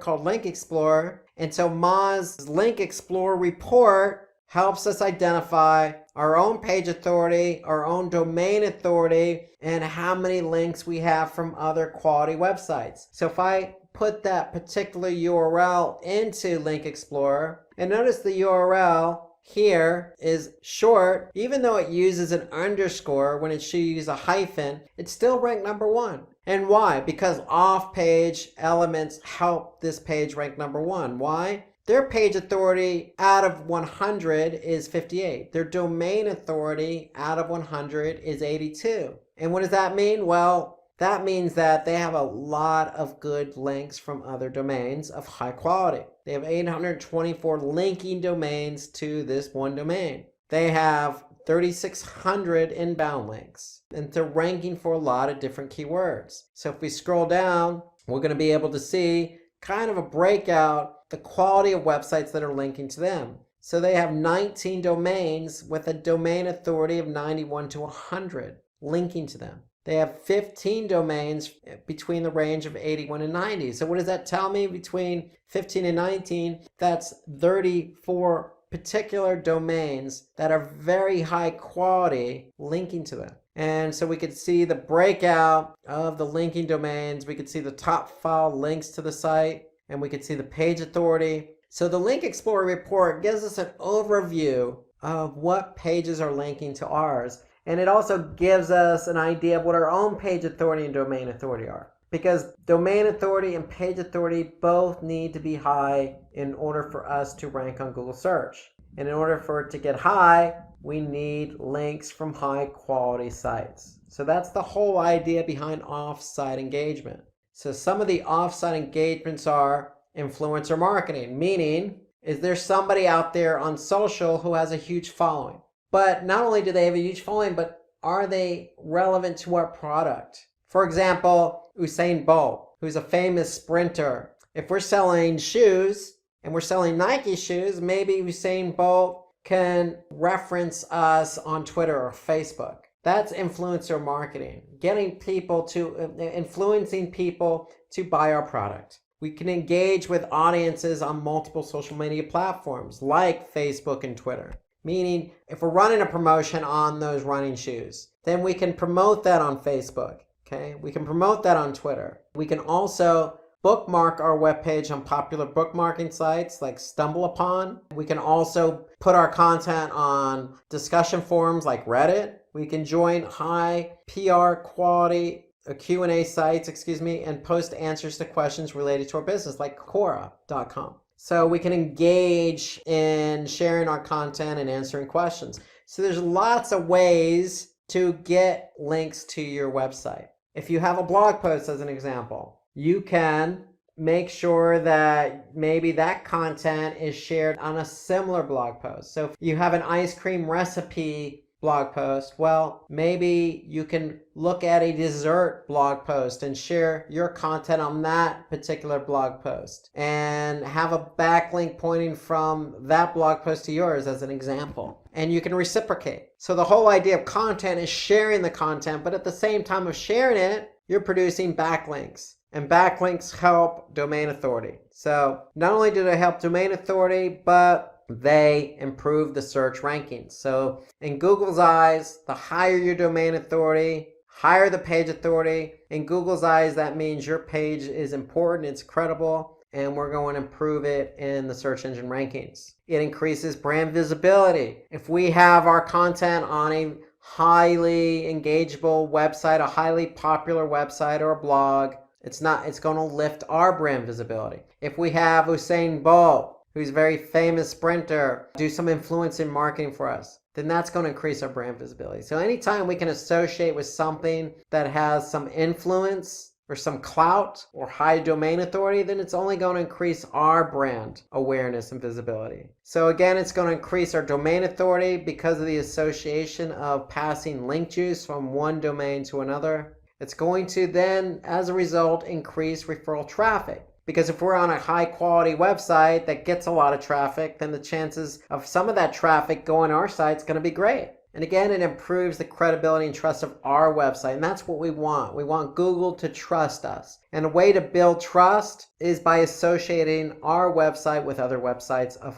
called Link Explorer. And so Moz's Link Explorer report helps us identify our own page authority, our own domain authority, and how many links we have from other quality websites. So if I put that particular URL into Link Explorer, and notice the URL here is short, even though it uses an underscore when it should use a hyphen, it's still ranked #1. And why? Because off-page elements help this page rank #1. Why? Their page authority out of 100 is 58. Their domain authority out of 100 is 82. And what does that mean? Well, that means that they have a lot of good links from other domains of high quality. They have 824 linking domains to this one domain. They have 3,600 inbound links, and they're ranking for a lot of different keywords. So if we scroll down, we're going to be able to see kind of a breakout, the quality of websites that are linking to them. So they have 19 domains with a domain authority of 91 to 100 linking to them. They have 15 domains between the range of 81 and 90. So what does that tell me? Between 15 and 19, that's 34 particular domains that are very high quality linking to them. And so we could see the breakout of the linking domains. We could see the top file links to the site, and we could see the page authority. So the Link Explorer report gives us an overview of what pages are linking to ours. And it also gives us an idea of what our own page authority and domain authority are. Because domain authority and page authority both need to be high in order for us to rank on Google search. And in order for it to get high, we need links from high quality sites. So that's the whole idea behind off-site engagement. So some of the off-site engagements are influencer marketing, meaning is there somebody out there on social who has a huge following? But not only do they have a huge following, but are they relevant to our product? For example, Usain Bolt, who's a famous sprinter. If we're selling shoes and we're selling Nike shoes, maybe Usain Bolt can reference us on Twitter or Facebook. That's influencer marketing, getting people to, influencing people to buy our product. We can engage with audiences on multiple social media platforms like Facebook and Twitter. Meaning, if we're running a promotion on those running shoes, then we can promote that on Facebook. Okay, we can promote that on Twitter. We can also bookmark our webpage on popular bookmarking sites like StumbleUpon. We can also put our content on discussion forums like Reddit. We can join high PR quality Q&A sites, and post answers to questions related to our business like Quora.com. So we can engage in sharing our content and answering questions. So there's lots of ways to get links to your website. If you have a blog post as an example, you can make sure that maybe that content is shared on a similar blog post. So if you have an ice cream recipe blog post, well, maybe you can look at a dessert blog post and share your content on that particular blog post and have a backlink pointing from that blog post to yours as an example. And you can reciprocate. So the whole idea of content is sharing the content, but at the same time of sharing it, you're producing backlinks. And backlinks help domain authority. So not only do they help domain authority, but they improve the search rankings. So in Google's eyes, the higher your domain authority, higher the page authority. In Google's eyes, that means your page is important, it's credible, and we're going to improve it in the search engine rankings. It increases brand visibility. If we have our content on a highly engageable website, a highly popular website or a blog, it's going to lift our brand visibility. If we have Usain Bolt, who's a very famous sprinter, do some influencing marketing for us, then that's going to increase our brand visibility. So anytime we can associate with something that has some influence or some clout or high domain authority, then it's only going to increase our brand awareness and visibility. So again, it's going to increase our domain authority because of the association of passing link juice from one domain to another. It's going to then, as a result, increase referral traffic. Because if we're on a high quality website that gets a lot of traffic, then the chances of some of that traffic going to our site is going to be great. And again, it improves the credibility and trust of our website. And that's what we want. We want Google to trust us. And a way to build trust is by associating our website with other websites of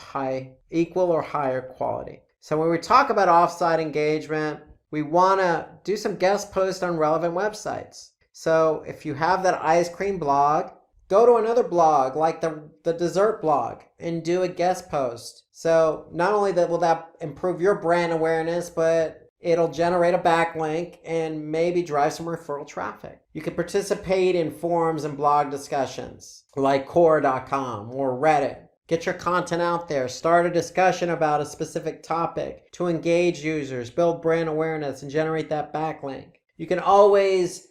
equal or higher quality. So when we talk about offsite engagement, we want to do some guest posts on relevant websites. So if you have that ice cream blog, go to another blog like the dessert blog and do a guest post. So not only will that improve your brand awareness, but it'll generate a backlink and maybe drive some referral traffic. You can participate in forums and blog discussions like Quora.com or Reddit. Get your content out there. Start a discussion about a specific topic to engage users, build brand awareness, and generate that backlink. You can always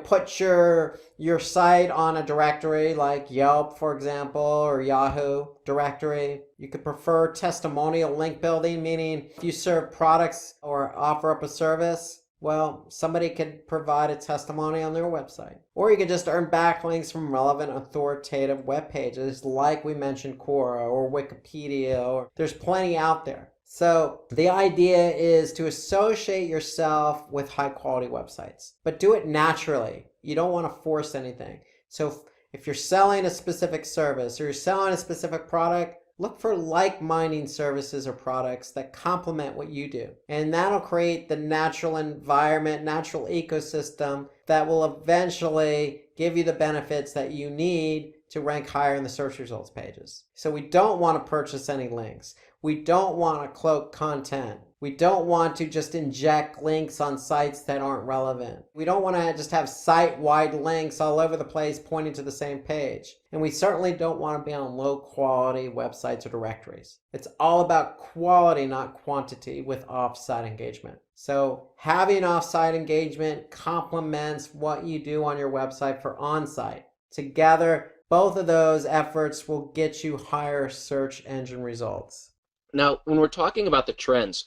put your site on a directory like Yelp, for example, or Yahoo directory. You could prefer testimonial link building, meaning if you serve products or offer up a service, well, somebody could provide a testimony on their website. Or you could just earn backlinks from relevant authoritative web pages like we mentioned Quora or Wikipedia, or there's plenty out there. So the idea is to associate yourself with high quality websites, but do it naturally. You don't want to force anything. So if you're selling a specific service or you're selling a specific product, Look for like-minded services or products that complement what you do. And that'll create the natural environment, natural ecosystem that will eventually give you the benefits that you need to rank higher in the search results pages. So we don't want to purchase any links. We don't want to cloak content. We don't want to just inject links on sites that aren't relevant. We don't want to just have site-wide links all over the place pointing to the same page. And we certainly don't want to be on low-quality websites or directories. It's all about quality, not quantity, with off-site engagement. So having off-site engagement complements what you do on your website for on-site. Together, both of those efforts will get you higher search engine results. Now, when we're talking about the trends,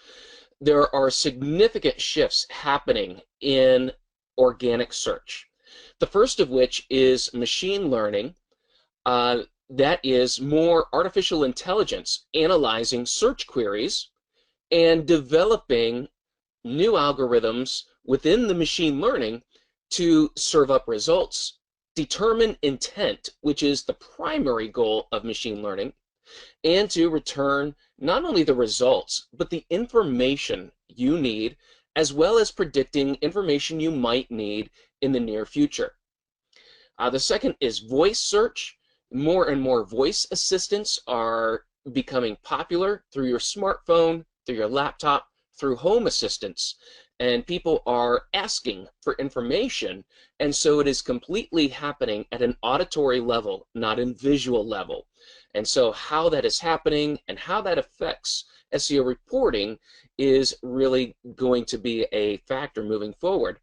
there are significant shifts happening in organic search. The first of which is machine learning. That is more artificial intelligence analyzing search queries and developing new algorithms within the machine learning to serve up results, determine intent, which is the primary goal of machine learning, and to return not only the results, but the information you need, as well as predicting information you might need in the near future. The second is voice search. More and more voice assistants are becoming popular through your smartphone, through your laptop, through home assistants, and people are asking for information, and so it is completely happening at an auditory level, not in visual level. And so how that is happening and how that affects SEO reporting is really going to be a factor moving forward.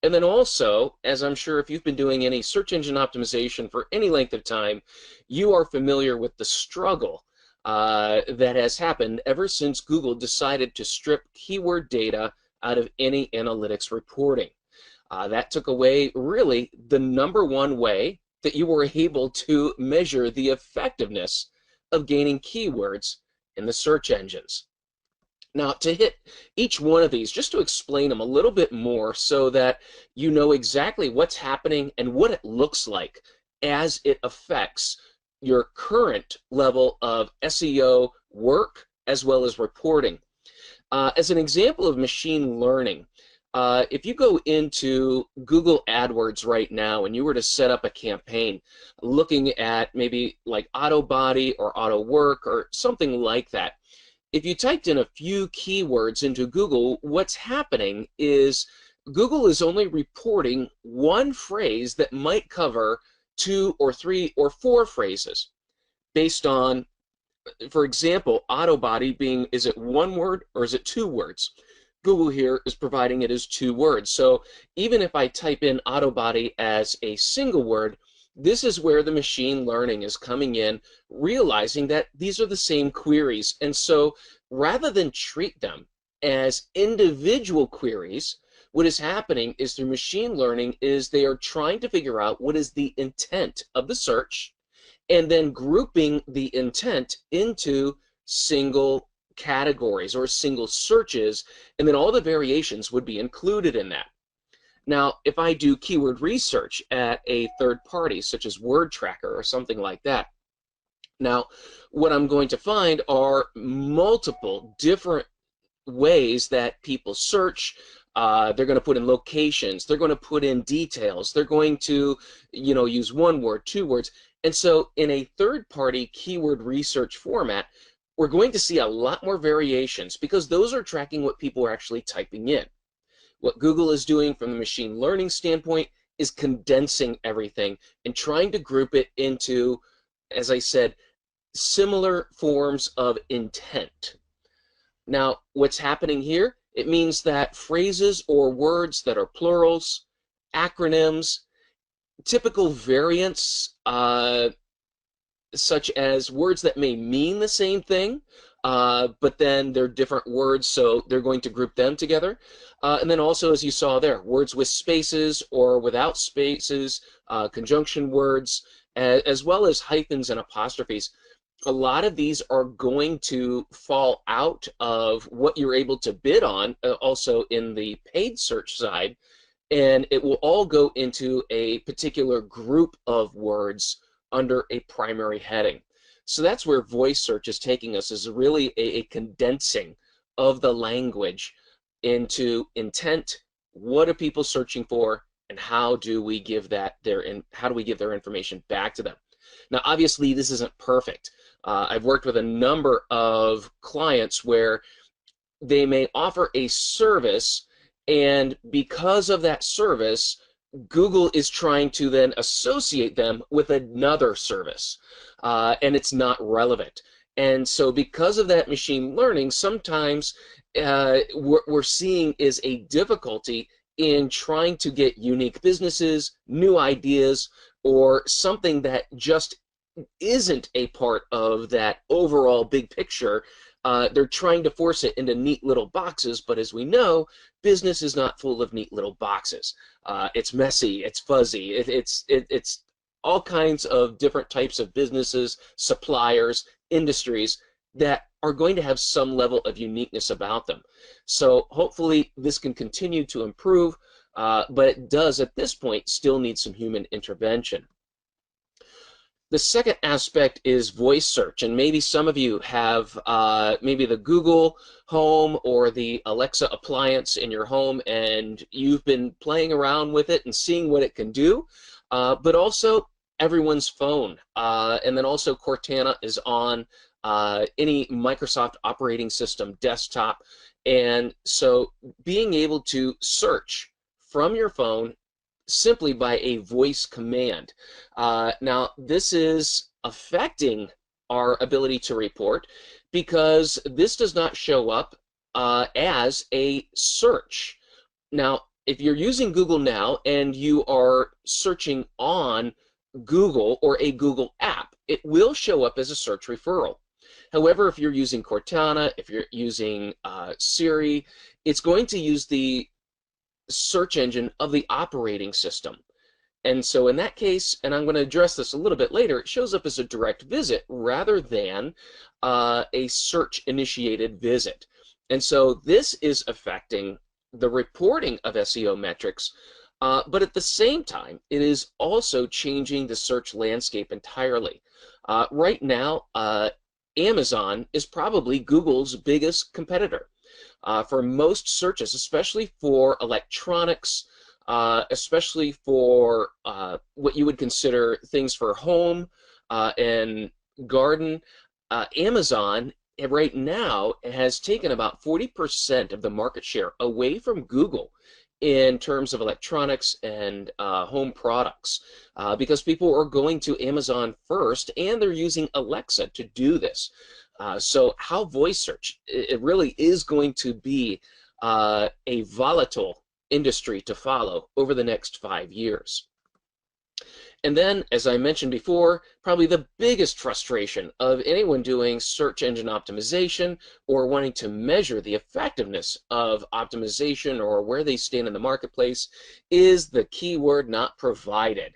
And then also, as I'm sure if you've been doing any search engine optimization for any length of time, you are familiar with the struggle that has happened ever since Google decided to strip keyword data out of any analytics reporting. That took away really the #1 way that you were able to measure the effectiveness of gaining keywords in the search engines. Now, to hit each one of these, just to explain them a little bit more so that you know exactly what's happening and what it looks like as it affects your current level of SEO work as well as reporting. As an example of machine learning, if you go into Google AdWords right now and you were to set up a campaign looking at maybe like auto body or auto work or something like that, if you typed in a few keywords into Google, what's happening is Google is only reporting one phrase that might cover 2 or 3 or 4 phrases based on, for example, auto body being, is it 1 word or is it 2 words? Google here is providing it as 2 words. So even if I type in auto body as a single word, this is where the machine learning is coming in, realizing that these are the same queries. And so rather than treat them as individual queries, what is happening is through machine learning is they are trying to figure out what is the intent of the search and then grouping the intent into single categories or single searches, and then all the variations would be included in that. Now, if I do keyword research at a third party, such as Word Tracker or something like that, now what I'm going to find are multiple different ways that people search. They're going to put in locations, they're going to put in details, they're going to, use 1 word, 2 words. And so in a third-party keyword research format, we're going to see a lot more variations because those are tracking what people are actually typing in. What Google is doing from the machine learning standpoint is condensing everything and trying to group it into, as I said, similar forms of intent. Now, what's happening here? It means that phrases or words that are plurals, acronyms, typical variants, such as words that may mean the same thing, but then they're different words, so they're going to group them together. And then also, as you saw there, words with spaces or without spaces, conjunction words, as well as hyphens and apostrophes. A lot of these are going to fall out of what you're able to bid on, also in the paid search side, and it will all go into a particular group of words under a primary heading. So that's where voice search is taking us, is really a condensing of the language into intent. What are people searching for, and how do we give their information back to them? Now, obviously, this isn't perfect. I've worked with a number of clients where they may offer a service, and because of that service, Google is trying to then associate them with another service, and it's not relevant. And so because of that machine learning, sometimes what we're seeing is a difficulty in trying to get unique businesses, new ideas, or something that just isn't a part of that overall big picture. They're trying to force it into neat little boxes, but as we know, business is not full of neat little boxes. It's messy, it's fuzzy, it's all kinds of different types of businesses, suppliers, industries that are going to have some level of uniqueness about them. So hopefully this can continue to improve, but it does at this point still need some human intervention. The second aspect is voice search, and maybe some of you have maybe the Google Home or the Alexa appliance in your home, and you've been playing around with it and seeing what it can do, but also everyone's phone, and then also Cortana is on any Microsoft operating system desktop, and so being able to search from your phone simply by a voice command. Now, this is affecting our ability to report because this does not show up as a search. Now, if you're using Google now and you are searching on Google or a Google app, it will show up as a search referral. However, if you're using Cortana, if you're using Siri, it's going to use the search engine of the operating system. And so in that case, and I'm going to address this a little bit later, it shows up as a direct visit rather than a search initiated visit. And so this is affecting the reporting of SEO metrics, but at the same time, it is also changing the search landscape entirely. Right now, Amazon is probably Google's biggest competitor. For most searches, especially for electronics, especially for what you would consider things for home and garden, Amazon right now has taken about 40% of the market share away from Google in terms of electronics and home products, because people are going to Amazon first, and they're using Alexa to do this. So how voice search, it really is going to be a volatile industry to follow over the next 5 years. And then, as I mentioned before, probably the biggest frustration of anyone doing search engine optimization or wanting to measure the effectiveness of optimization or where they stand in the marketplace is the keyword not provided.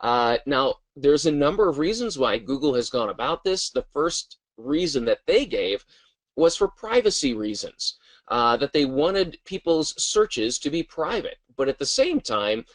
Now, there's a number of reasons why Google has gone about this. The first reason that they gave was for privacy reasons, that they wanted people's searches to be private. But at the same time,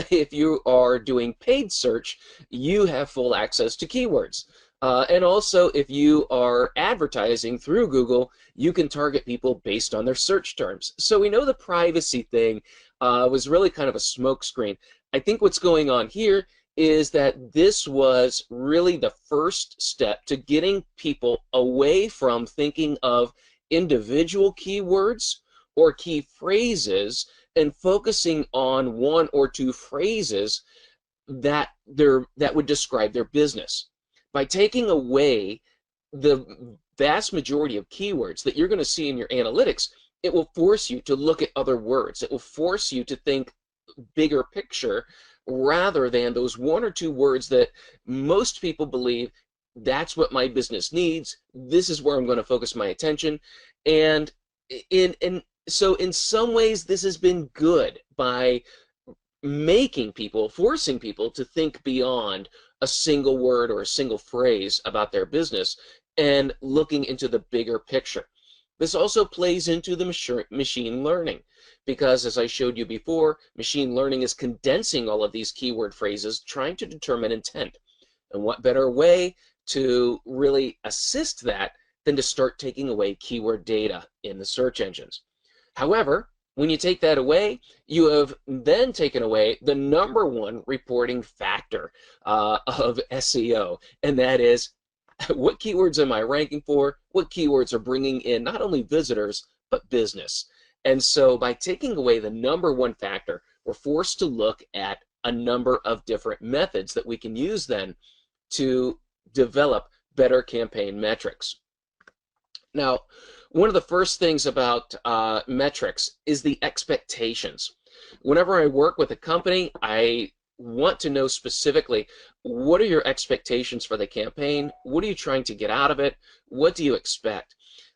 if you are doing paid search, you have full access to keywords. And also, if you are advertising through Google, you can target people based on their search terms. So we know the privacy thing was really kind of a smokescreen. I think what's going on here is that this was really the first step to getting people away from thinking of individual keywords or key phrases and focusing on one or two phrases that would describe their business. By taking away the vast majority of keywords that you're going to see in your analytics, it will force you to look at other words. It will force you to think bigger picture rather than those one or two words that most people believe that's what my business needs. This is where I'm going to focus my attention. And so in some ways, this has been good by making people, forcing people to think beyond a single word or a single phrase about their business and looking into the bigger picture. This also plays into the machine learning because, as I showed you before, machine learning is condensing all of these keyword phrases, trying to determine intent. And what better way to really assist that than to start taking away keyword data in the search engines. However, when you take that away, you have then taken away the #1 reporting factor of SEO, and that is what keywords am I ranking for? What keywords are bringing in not only visitors, but business? And so by taking away the #1 factor, we're forced to look at a number of different methods that we can use then to develop better campaign metrics. Now, one of the first things about metrics is the expectations. Whenever I work with a company, I want to know specifically, what are your expectations for the campaign? What are you trying to get out of it? What do you expect?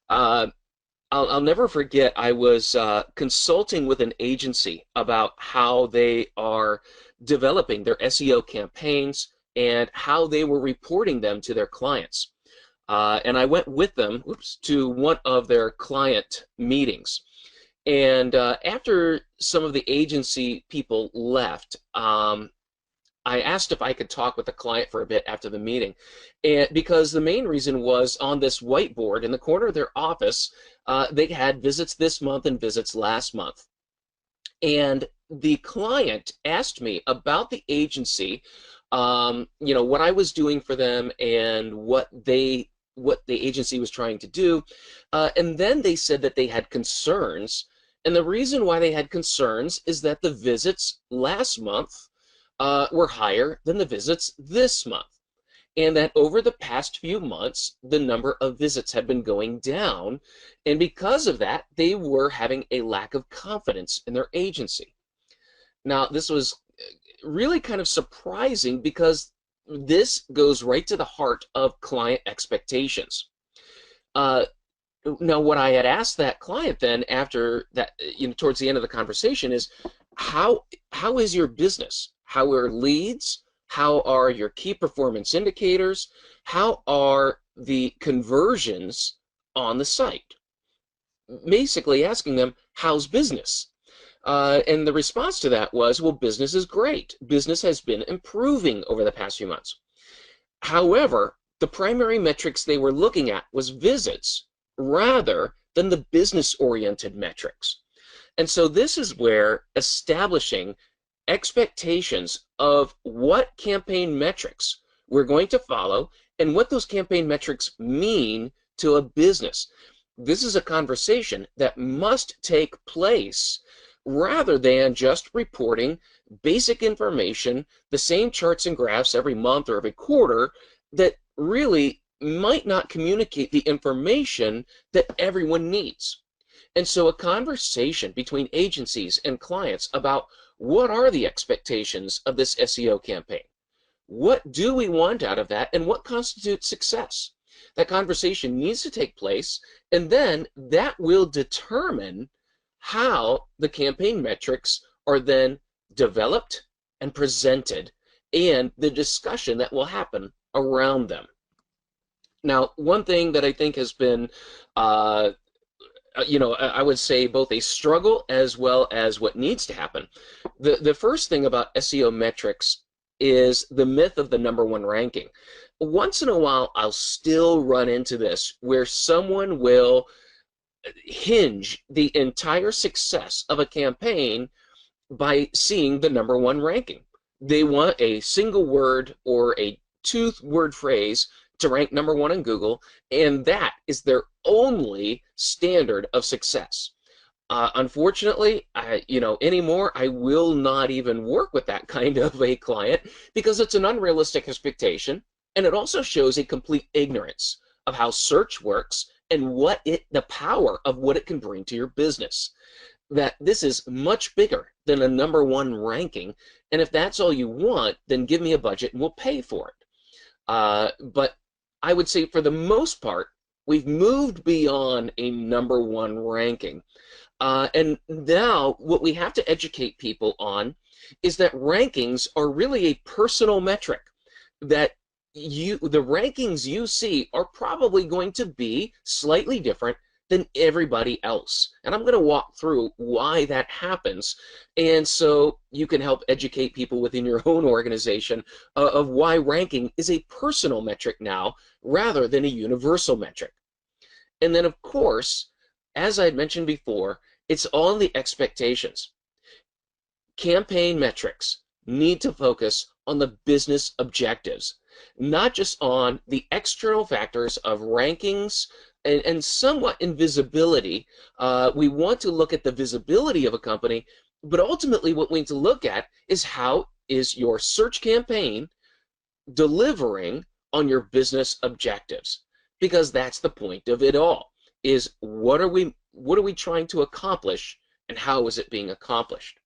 I'll never forget, I was consulting with an agency about how they are developing their SEO campaigns and how they were reporting them to their clients. And I went with them to one of their client meetings. And after some of the agency people left, I asked if I could talk with the client for a bit after the meeting, and because the main reason was on this whiteboard in the corner of their office, they had visits this month and visits last month. And the client asked me about the agency, what I was doing for them and what the agency was trying to do, and then they said that they had concerns, and the reason why they had concerns is that the visits last month were higher than the visits this month, and that over the past few months the number of visits had been going down, and because of that they were having a lack of confidence in their agency. Now, this was really kind of surprising because this goes right to the heart of client expectations. Now, what I had asked that client then after that, towards the end of the conversation is, how is your business? How are leads? How are your key performance indicators? How are the conversions on the site? Basically asking them, how's business? And the response to that was, well, business is great. Business has been improving over the past few months. However, the primary metrics they were looking at was visits rather than the business-oriented metrics. And so this is where establishing expectations of what campaign metrics we're going to follow and what those campaign metrics mean to a business. This is a conversation that must take place rather than just reporting basic information, the same charts and graphs every month or every quarter that really might not communicate the information that everyone needs. And so a conversation between agencies and clients about what are the expectations of this SEO campaign? What do we want out of that, and what constitutes success? That conversation needs to take place, and then that will determine how the campaign metrics are then developed and presented, and the discussion that will happen around them. Now, one thing that I think has been I would say both a struggle as well as what needs to happen. The first thing about SEO metrics is the myth of the #1 ranking. Once in a while, I'll still run into this where someone will hinge the entire success of a campaign by seeing the #1 ranking. They want a single word or a two-word phrase to rank #1 in Google, and that is their only standard of success. Unfortunately, anymore, I will not even work with that kind of a client because it's an unrealistic expectation, and it also shows a complete ignorance of how search works and the power of what it can bring to your business. That this is much bigger than a #1 ranking, and if that's all you want, then give me a budget and we'll pay for it. But I would say for the most part, we've moved beyond a #1 ranking. And now what we have to educate people on is that rankings are really a personal metric, that the rankings you see are probably going to be slightly different than everybody else. And I'm going to walk through why that happens. And so you can help educate people within your own organization of why ranking is a personal metric now rather than a universal metric. And then, of course, as I had mentioned before, it's all the expectations. Campaign metrics need to focus on the business objectives, not just on the external factors of rankings and somewhat in visibility. We want to look at the visibility of a company, but ultimately what we need to look at is how is your search campaign delivering on your business objectives, because that's the point of it all, is what are we trying to accomplish and how is it being accomplished.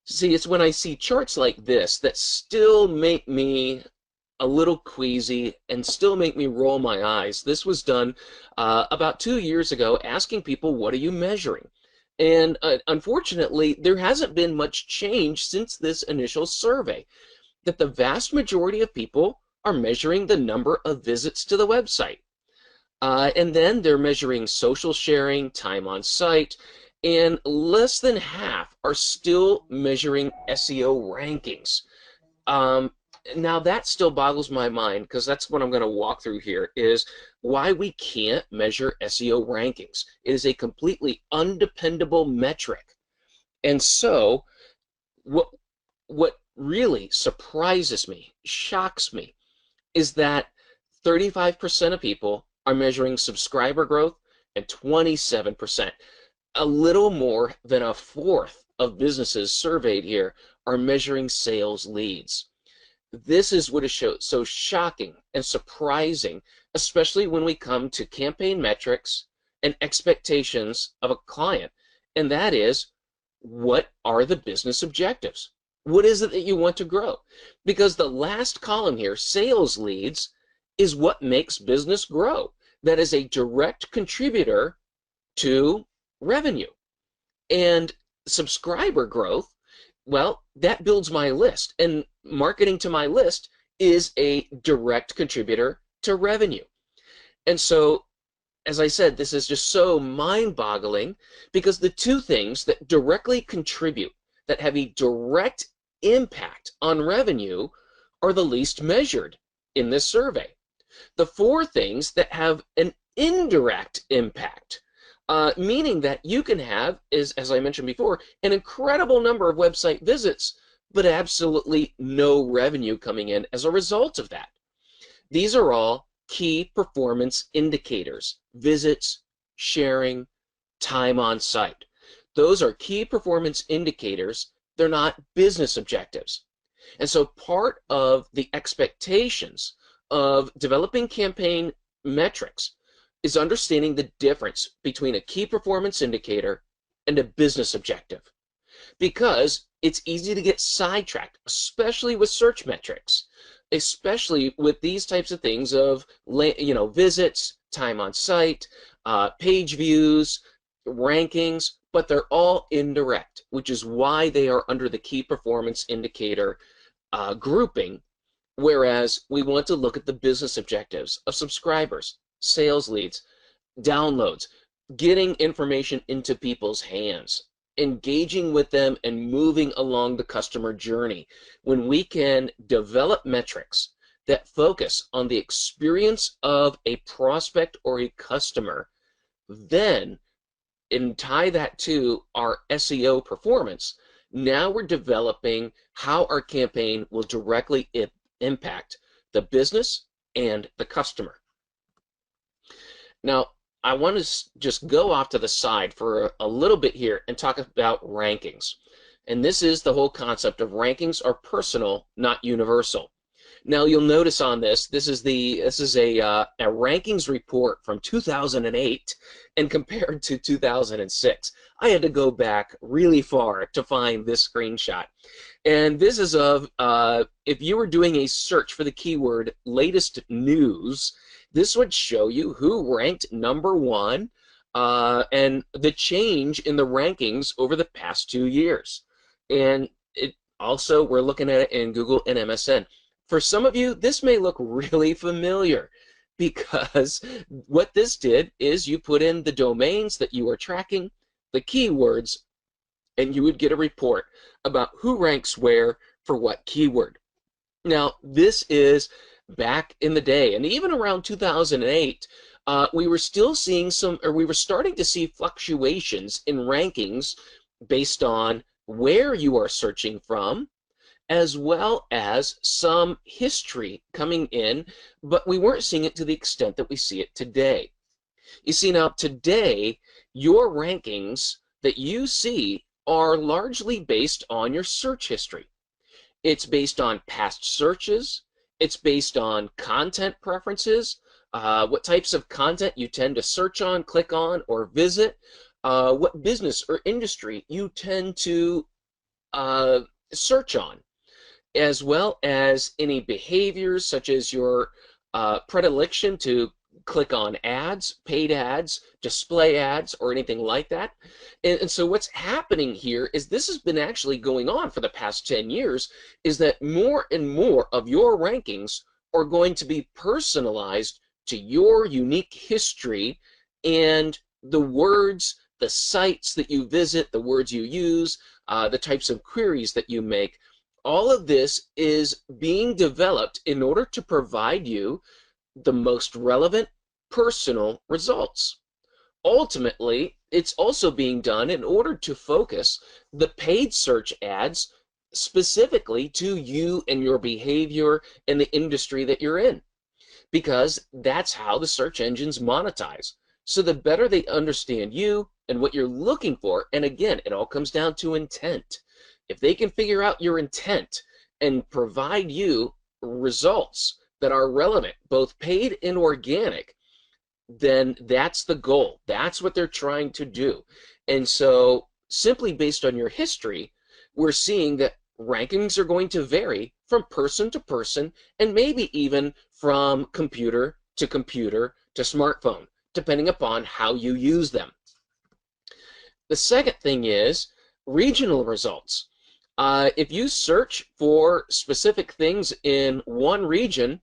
See, it's when I see charts like this that still make me a little queasy and still make me roll my eyes. This was done about 2 years ago, asking people, what are you measuring? And unfortunately, there hasn't been much change since this initial survey, that the vast majority of people are measuring the number of visits to the website. And then they're measuring social sharing, time on site, and less than half are still measuring SEO rankings. Now that still boggles my mind, because that's what I'm going to walk through here, is why we can't measure SEO rankings. It is a completely undependable metric. And so what really surprises me, shocks me, is that 35% of people are measuring subscriber growth and 27%. A little more than a fourth of businesses surveyed here are measuring sales leads. This is what is so shocking and surprising, especially when we come to campaign metrics and expectations of a client, and that is, what are the business objectives? What is it that you want to grow? Because the last column here, sales leads, is what makes business grow. That is a direct contributor to revenue. And subscriber growth, well, that builds my list, and marketing to my list is a direct contributor to revenue. And so, as I said, this is just so mind-boggling, because the two things that directly contribute, that have a direct impact on revenue, are the least measured in this survey. The four things that have an indirect impact, meaning that you can have, as I mentioned before, an incredible number of website visits, but absolutely no revenue coming in as a result of that. These are all key performance indicators: visits, sharing, time on site. Those are key performance indicators. They're not business objectives. And so part of the expectations of developing campaign metrics is understanding the difference between a key performance indicator and a business objective, because it's easy to get sidetracked, especially with search metrics, especially with these types of things of, visits, time on site, page views, rankings, but they're all indirect, which is why they are under the key performance indicator grouping, whereas we want to look at the business objectives of subscribers, sales leads, downloads, getting information into people's hands, engaging with them, and moving along the customer journey. When we can develop metrics that focus on the experience of a prospect or a customer, then and tie that to our SEO performance, now we're developing how our campaign will directly impact the business and the customer. Now, I want to just go off to the side for a little bit here and talk about rankings. And this is the whole concept of rankings are personal, not universal. Now, you'll notice on this is a rankings report from 2008 and compared to 2006. I had to go back really far to find this screenshot. And this is of, if you were doing a search for the keyword latest news, this would show you who ranked #1 and the change in the rankings over the past 2 years. And it also, we're looking at it in Google and MSN. For some of you, this may look really familiar. because what this did is you put in the domains that you are tracking, the keywords, and you would get a report about who ranks where for what keyword. Now, this is back in the day, and even around 2008, we were still seeing we were starting to see fluctuations in rankings based on where you are searching from, as well as some history coming in, but we weren't seeing it to the extent that we see it today. You see, now today, your rankings that you see are largely based on your search history. It's based on past searches. It's based on content preferences, what types of content you tend to search on, click on, or visit, what business or industry you tend to search on, as well as any behaviors such as your predilection to click on ads, paid ads, display ads, or anything like that. And so what's happening here is this has been actually going on for the past 10 years, is that more and more of your rankings are going to be personalized to your unique history and the words, the sites that you visit, the words you use, the types of queries that you make. All of this is being developed in order to provide you the most relevant personal results. Ultimately, it's also being done in order to focus the paid search ads specifically to you and your behavior and the industry that you're in, because that's how the search engines monetize. So the better they understand you and what you're looking for, and again, it all comes down to intent. If they can figure out your intent and provide you results that are relevant, both paid and organic, then that's the goal. That's what they're trying to do. And so simply based on your history, we're seeing that rankings are going to vary from person to person, and maybe even from computer to smartphone, depending upon how you use them. The second thing is regional results. If you search for specific things in one region,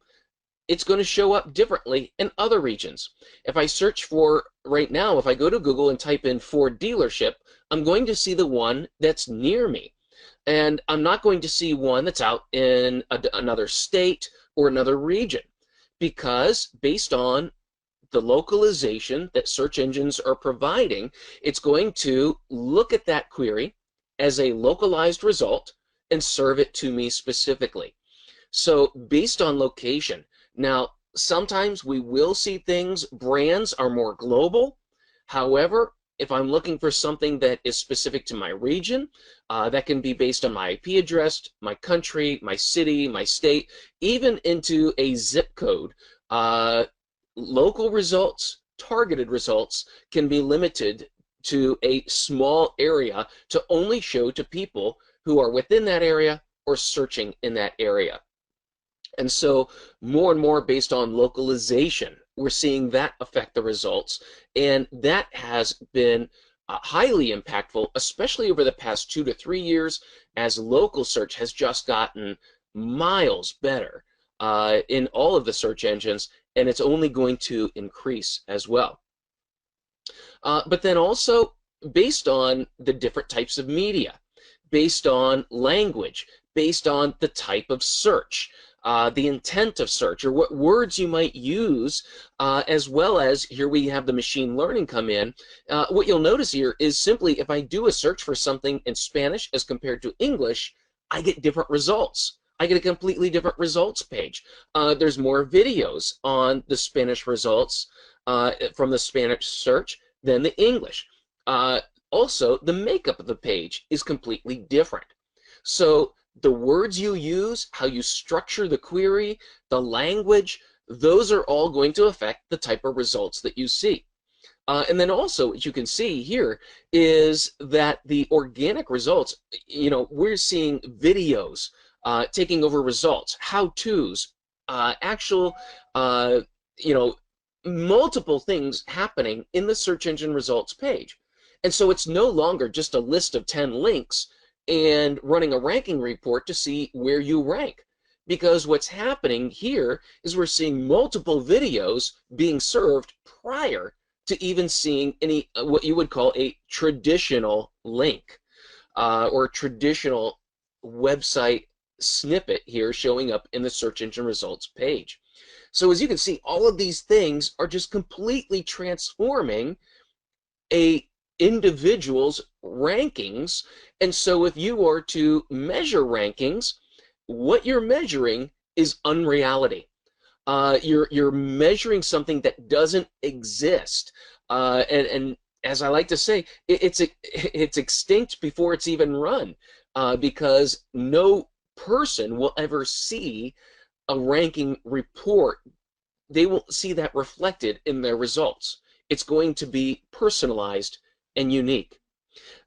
it's going to show up differently in other regions. If I search for, right now, if I go to Google and type in Ford dealership, I'm going to see the one that's near me. And I'm not going to see one that's out in another state or another region, because based on the localization that search engines are providing, it's going to look at that query as a localized result and serve it to me specifically. So based on location, now sometimes we will see things, brands are more global. However, if I'm looking for something that is specific to my region, that can be based on my IP address, my country, my city, my state, even into a zip code. Local results, targeted results can be limited to a small area to only show to people who are within that area or searching in that area. And so more and more based on localization, we're seeing that affect the results. And that has been highly impactful, especially over the past 2 to 3 years, as local search has just gotten miles better in all of the search engines, and it's only going to increase as well. But then also based on the different types of media, based on language, based on the type of search, the intent of search, or what words you might use, as well as here we have the machine learning come in. What you'll notice here is simply if I do a search for something in Spanish as compared to English, I get different results. I get a completely different results page. There's more videos on the Spanish results from the Spanish search than the English. Also, the makeup of the page is completely different. So the words you use, how you structure the query, the language, those are all going to affect the type of results that you see. And then also, what you can see here is that the organic results, we're seeing videos taking over results, how-tos, actual, multiple things happening in the search engine results page. And so it's no longer just a list of 10 links and running a ranking report to see where you rank. because what's happening here is we're seeing multiple videos being served prior to even seeing any what you would call a traditional link or traditional website snippet here showing up in the search engine results page. So as you can see, all of these things are just completely transforming a individual's rankings. And so if you are to measure rankings, what you're measuring is unreality. You're measuring something that doesn't exist, and as I like to say, it's extinct before it's even run, because no person will ever see a ranking report. They will see that reflected in their results. It's going to be personalized and unique.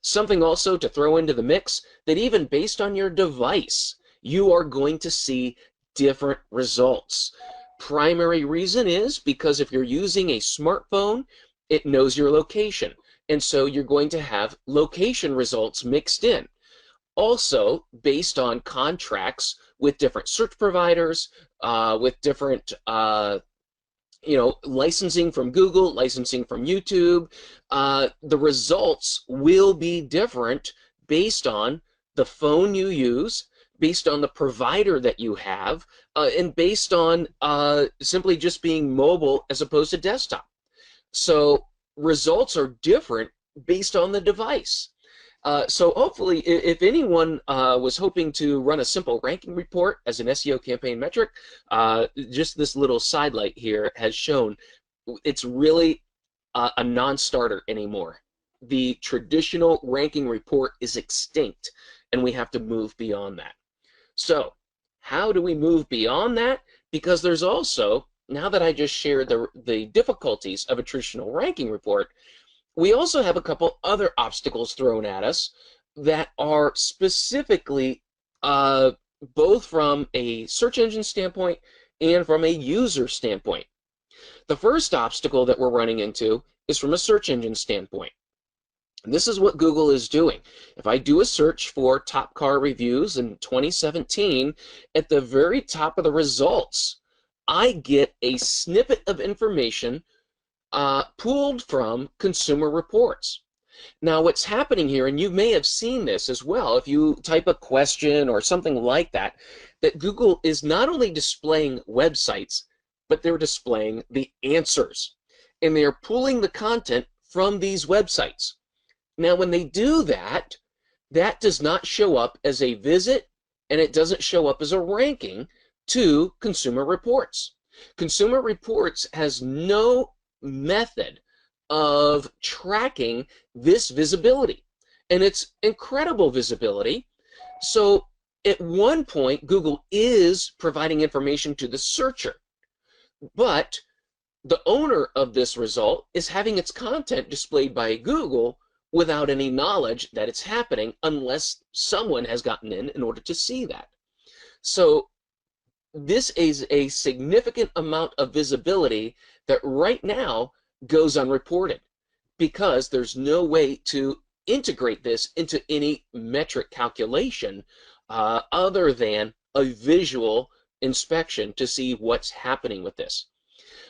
Something also to throw into the mix, that even based on your device, you are going to see different results. Primary reason is because if you're using a smartphone, it knows your location, and so you're going to have location results mixed in. Also, based on contracts with different search providers, with different licensing from Google, licensing from YouTube, the results will be different based on the phone you use, based on the provider that you have, and based on simply just being mobile as opposed to desktop. So results are different based on the device. So hopefully, if anyone was hoping to run a simple ranking report as an SEO campaign metric, just this little sidelight here has shown it's really a non-starter anymore. The traditional ranking report is extinct, and we have to move beyond that. So how do we move beyond that? Because there's also, now that I just shared the difficulties of a traditional ranking report, we also have a couple other obstacles thrown at us that are specifically both from a search engine standpoint and from a user standpoint. The first obstacle that we're running into is from a search engine standpoint. And this is what Google is doing. If I do a search for top car reviews in 2017, at the very top of the results, I get a snippet of information pulled from Consumer Reports. Now, what's happening here, and you may have seen this as well, if you type a question or something like that, that Google is not only displaying websites, but they're displaying the answers. And they're pulling the content from these websites. Now, when they do that, that does not show up as a visit, and it doesn't show up as a ranking to Consumer Reports. Consumer Reports has no method of tracking this visibility, and it's incredible visibility. So at one point, Google is providing information to the searcher, but the owner of this result is having its content displayed by Google without any knowledge that it's happening, unless someone has gotten in order to see that. So this is a significant amount of visibility that right now goes unreported, because there's no way to integrate this into any metric calculation other than a visual inspection to see what's happening with this.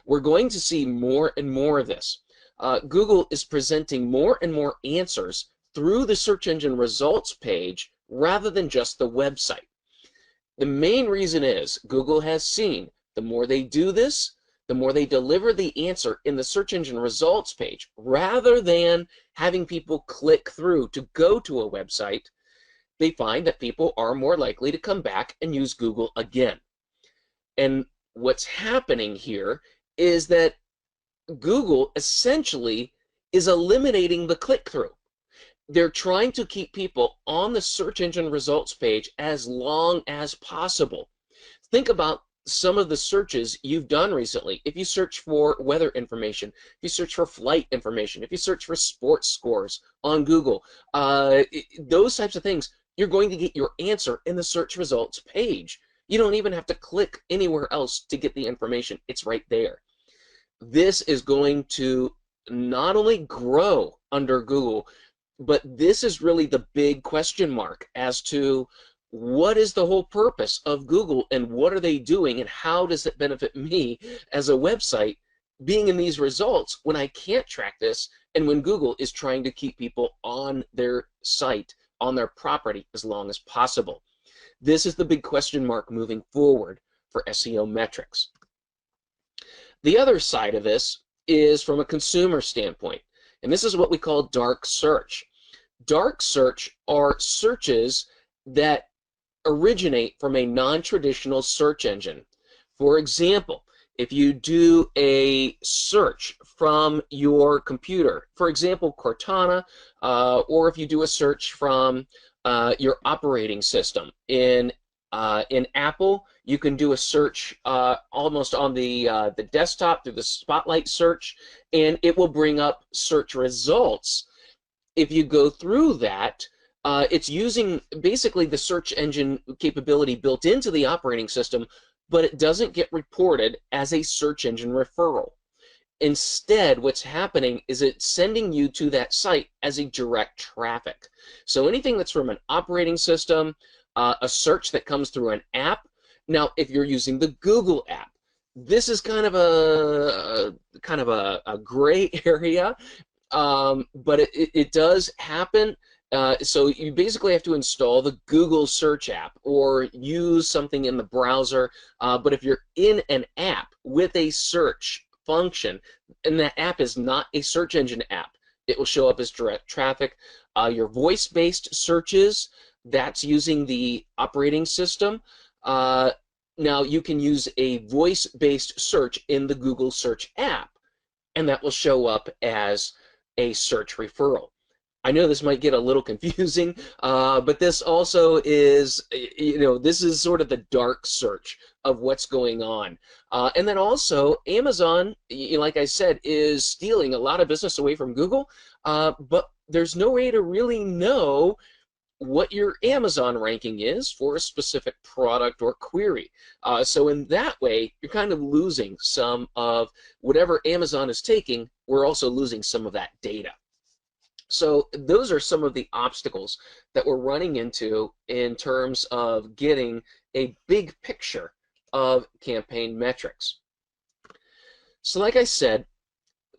We're going to see more and more of this. Google is presenting more and more answers through the search engine results page rather than just the website. The main reason is Google has seen the more they do this, the more they deliver the answer in the search engine results page, rather than having people click through to go to a website, they find that people are more likely to come back and use Google again. And what's happening here is that Google essentially is eliminating the click-through. They're trying to keep people on the search engine results page as long as possible. Think about some of the searches you've done recently. If you search for weather information, if you search for flight information, if you search for sports scores on Google, those types of things, you're going to get your answer in the search results page. You don't even have to click anywhere else to get the information. It's right there. This is going to not only grow under Google, but this is really the big question mark as to what is the whole purpose of Google and what are they doing and how does it benefit me as a website being in these results when I can't track this and when Google is trying to keep people on their site, on their property as long as possible. This is the big question mark moving forward for SEO metrics. The other side of this is from a consumer standpoint, and this is what we call dark search. Dark search are searches that originate from a non-traditional search engine. For example, if you do a search from your computer, for example, Cortana, or if you do a search from your operating system in Apple, you can do a search almost on the desktop through the Spotlight search, and it will bring up search results. If you go through that, it's using basically the search engine capability built into the operating system, but it doesn't get reported as a search engine referral. Instead, what's happening is it's sending you to that site as a direct traffic. So anything that's from an operating system, a search that comes through an app. Now, if you're using the Google app, this is kind of a gray area, but it does happen. So you basically have to install the Google search app or use something in the browser. But if you're in an app with a search function, and that app is not a search engine app, it will show up as direct traffic. Your voice-based searches, that's using the operating system. Now you can use a voice-based search in the Google search app, and that will show up as a search referral. I know this might get a little confusing, but this also is, this is sort of the dark search of what's going on. And then also, Amazon, like I said, is stealing a lot of business away from Google, but there's no way to really know what your Amazon ranking is for a specific product or query. So in that way, you're kind of losing some of whatever Amazon is taking. We're also losing some of that data. So those are some of the obstacles that we're running into in terms of getting a big picture of campaign metrics. So like I said,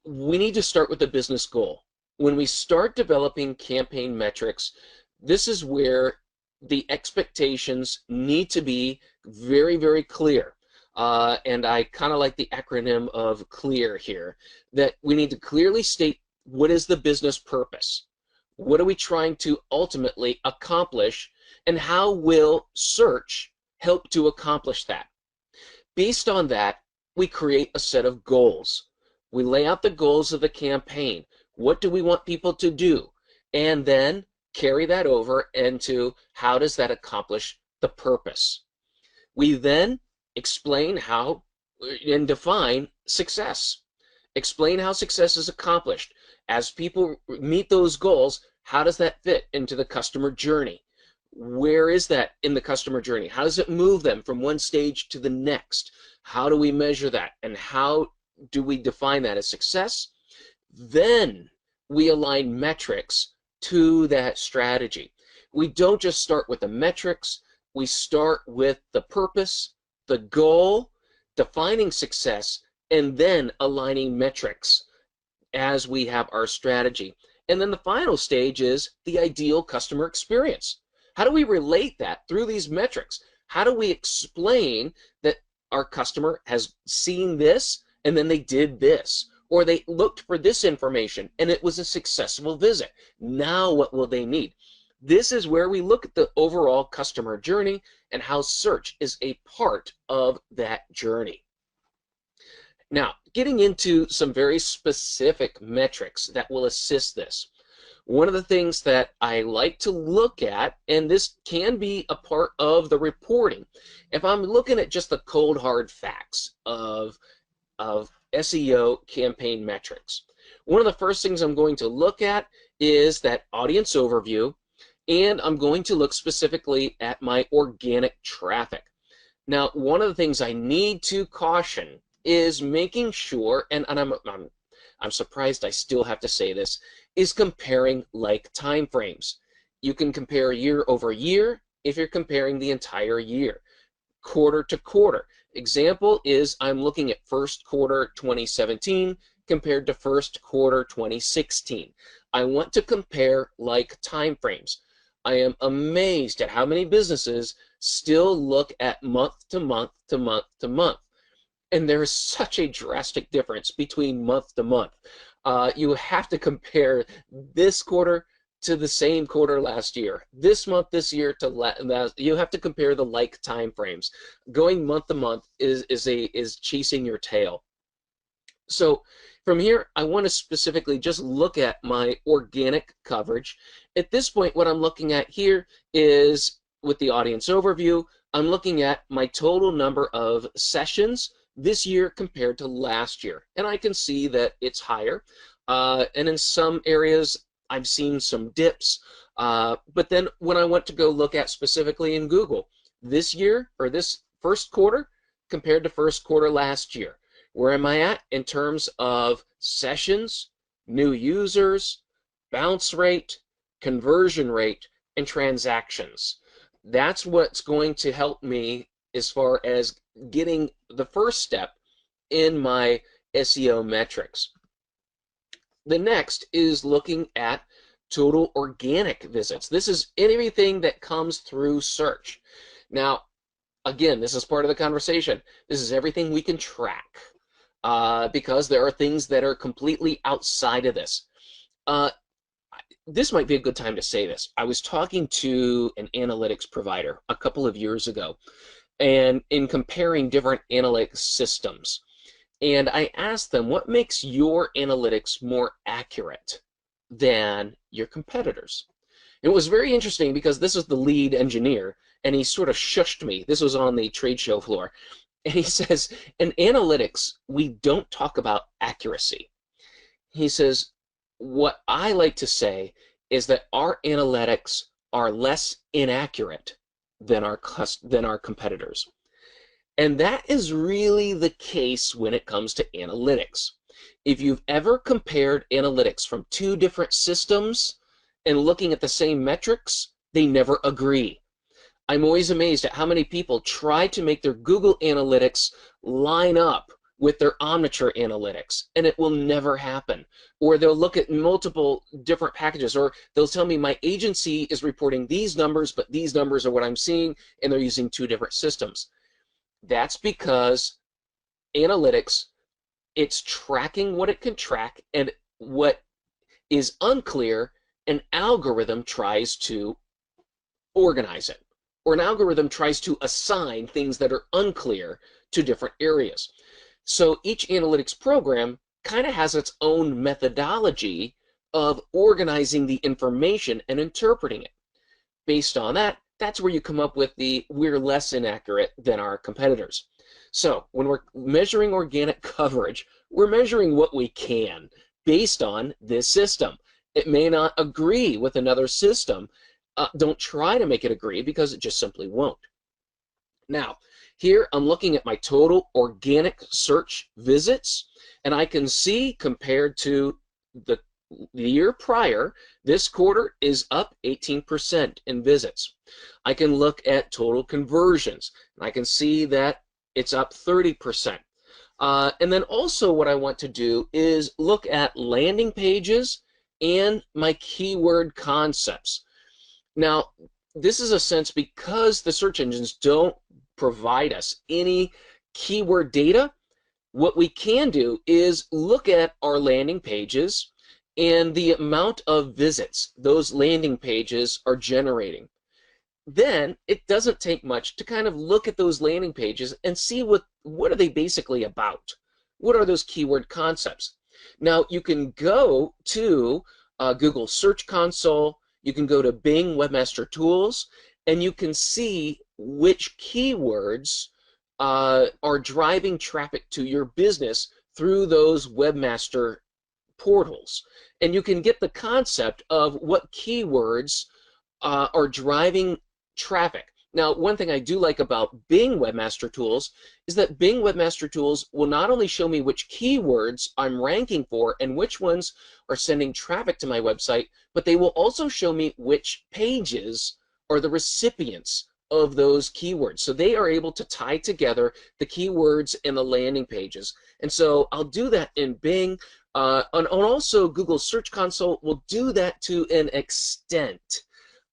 we need to start with the business goal. When we start developing campaign metrics, this is where the expectations need to be very, very clear. And I kind of like the acronym of CLEAR here, that we need to clearly state what is the business purpose? What are we trying to ultimately accomplish? And how will search help to accomplish that? Based on that, we create a set of goals. We lay out the goals of the campaign. What do we want people to do? And then carry that over into how does that accomplish the purpose? We then explain how and define success. Explain how success is accomplished. As people meet those goals, how does that fit into the customer journey? Where is that in the customer journey? How does it move them from one stage to the next? How do we measure that? And how do we define that as success? Then we align metrics to that strategy. We don't just start with the metrics. We start with the purpose, the goal, defining success, and then aligning metrics as we have our strategy. And then the final stage is the ideal customer experience. How do we relate that through these metrics? How do we explain that our customer has seen this and then they did this, or they looked for this information and it was a successful visit? Now what will they need? This is where we look at the overall customer journey and how search is a part of that journey. Now, getting into some very specific metrics that will assist this. One of the things that I like to look at, and this can be a part of the reporting, if I'm looking at just the cold hard facts of SEO campaign metrics, one of the first things I'm going to look at is that audience overview, and I'm going to look specifically at my organic traffic. Now, one of the things I need to caution is making sure, and I'm surprised I still have to say this, is comparing like time frames. You can compare year over year, if you're comparing the entire year, quarter to quarter. Example is I'm looking at first quarter 2017 compared to first quarter 2016. I want to compare like time frames. I am amazed at how many businesses still look at month to month to month to month. And there is such a drastic difference between month to month. You have to compare this quarter to the same quarter last year. This month, this year to last. You have to compare the like time frames. Going month to month is chasing your tail. So from here, I want to specifically just look at my organic coverage. At this point, what I'm looking at here is with the audience overview, I'm looking at my total number of sessions this year compared to last year. And I can see that it's higher. And in some areas, I've seen some dips. But then when I went to go look at specifically in Google, this year or this first quarter compared to first quarter last year, where am I at in terms of sessions, new users, bounce rate, conversion rate, and transactions? That's what's going to help me as far as getting the first step in my SEO metrics. The next is looking at total organic visits. This is everything that comes through search. Now, again, this is part of the conversation. This is everything we can track because there are things that are completely outside of this. This might be a good time to say this. I was talking to an analytics provider a couple of years ago, and in comparing different analytics systems. And I asked them, what makes your analytics more accurate than your competitors? It was very interesting because this is the lead engineer, and he sort of shushed me. This was on the trade show floor. And he says, in analytics, we don't talk about accuracy. He says, what I like to say is that our analytics are less inaccurate than our competitors. And that is really the case when it comes to analytics. If you've ever compared analytics from two different systems and looking at the same metrics, they never agree. I'm always amazed at how many people try to make their Google Analytics line up with their Omniture Analytics, and it will never happen. Or they'll look at multiple different packages, or they'll tell me my agency is reporting these numbers, but these numbers are what I'm seeing, and they're using two different systems. That's because analytics, it's tracking what it can track, and what is unclear, an algorithm tries to organize it, or an algorithm tries to assign things that are unclear to different areas. So each analytics program kind of has its own methodology of organizing the information and interpreting it. Based on that, that's where you come up with the we're less inaccurate than our competitors. So when we're measuring organic coverage, we're measuring what we can based on this system. It may not agree with another system. Don't try to make it agree because it just simply won't. Now, here I'm looking at my total organic search visits, and I can see compared to the year prior, this quarter is up 18% in visits. I can look at total conversions, and I can see that it's up 30%. And then also what I want to do is look at landing pages and my keyword concepts. Now, this is a sense because the search engines don't provide us any keyword data. What we can do is look at our landing pages and the amount of visits those landing pages are generating. Then it doesn't take much to kind of look at those landing pages and see what are they basically about. What are those keyword concepts? Now you can go to Google Search Console, you can go to Bing Webmaster Tools, and you can see which keywords are driving traffic to your business through those webmaster portals. And you can get the concept of what keywords are driving traffic. Now, one thing I do like about Bing Webmaster Tools is that Bing Webmaster Tools will not only show me which keywords I'm ranking for and which ones are sending traffic to my website, but they will also show me which pages are the recipients of those keywords. So they are able to tie together the keywords and the landing pages. And so I'll do that in Bing. And also Google Search Console will do that to an extent.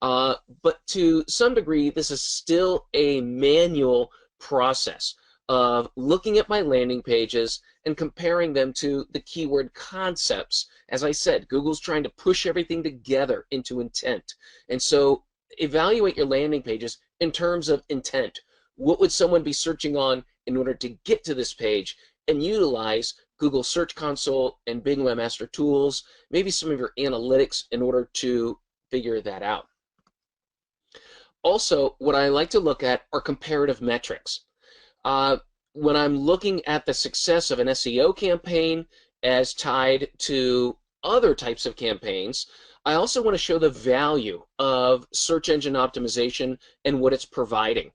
But to some degree, this is still a manual process of looking at my landing pages and comparing them to the keyword concepts. As I said, Google's trying to push everything together into intent. And so evaluate your landing pages in terms of intent. What would someone be searching on in order to get to this page? And utilize Google Search Console and Bing Webmaster Tools, maybe some of your analytics in order to figure that out. Also, what I like to look at are comparative metrics. When I'm looking at the success of an SEO campaign as tied to other types of campaigns, I also want to show the value of search engine optimization and what it's providing.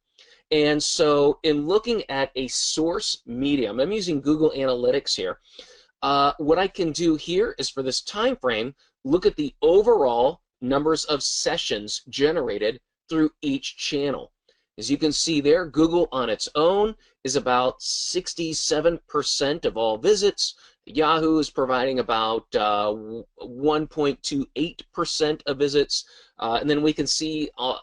And so in looking at a source medium, I'm using Google Analytics here. What I can do here is for this time frame, look at the overall numbers of sessions generated through each channel. As you can see there, Google on its own is about 67% of all visits. Yahoo is providing about 1.28% of visits. And then we can see a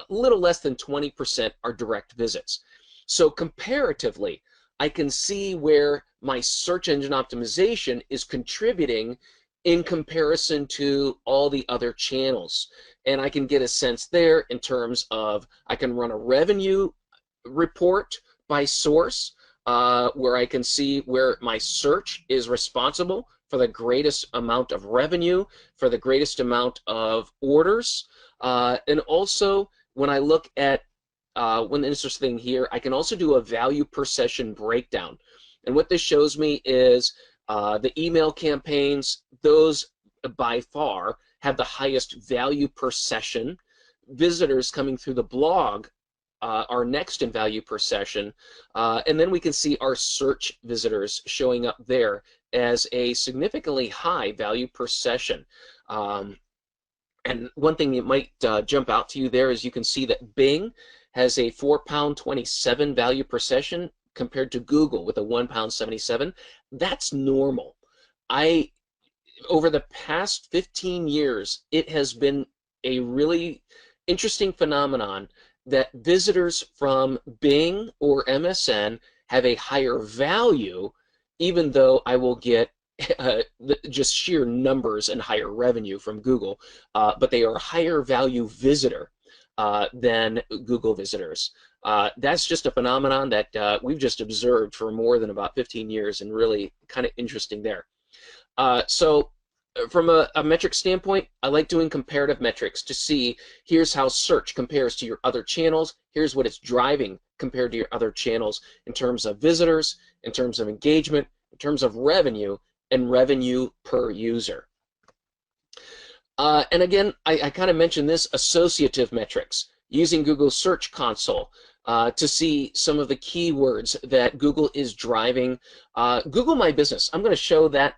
little less than 20% are direct visits. So comparatively, I can see where my search engine optimization is contributing in comparison to all the other channels. And I can get a sense there in terms of, I can run a revenue report by source, where I can see where my search is responsible for the greatest amount of revenue, for the greatest amount of orders, and also when I look at one interesting thing here, I can also do a value per session breakdown. And what this shows me is the email campaigns, those by far have the highest value per session. Visitors coming through the blog are next in value per session. And then we can see our search visitors showing up there as a significantly high value per session. And one thing that might jump out to you there is you can see that Bing has a £4.27 value per session compared to Google with a £1.77. That's normal. Over the past 15 years, it has been a really interesting phenomenon that visitors from Bing or MSN have a higher value, even though I will get just sheer numbers and higher revenue from Google, but they are a higher value visitor than Google visitors. That's just a phenomenon that we've just observed for more than about 15 years, and really kind of interesting there. So from a metric standpoint, I like doing comparative metrics to see, here's how search compares to your other channels, here's what it's driving compared to your other channels in terms of visitors, in terms of engagement, in terms of revenue, and revenue per user. And again, I kind of mentioned this, associative metrics, using Google Search Console to see some of the keywords that Google is driving. Google My Business, I'm going to show that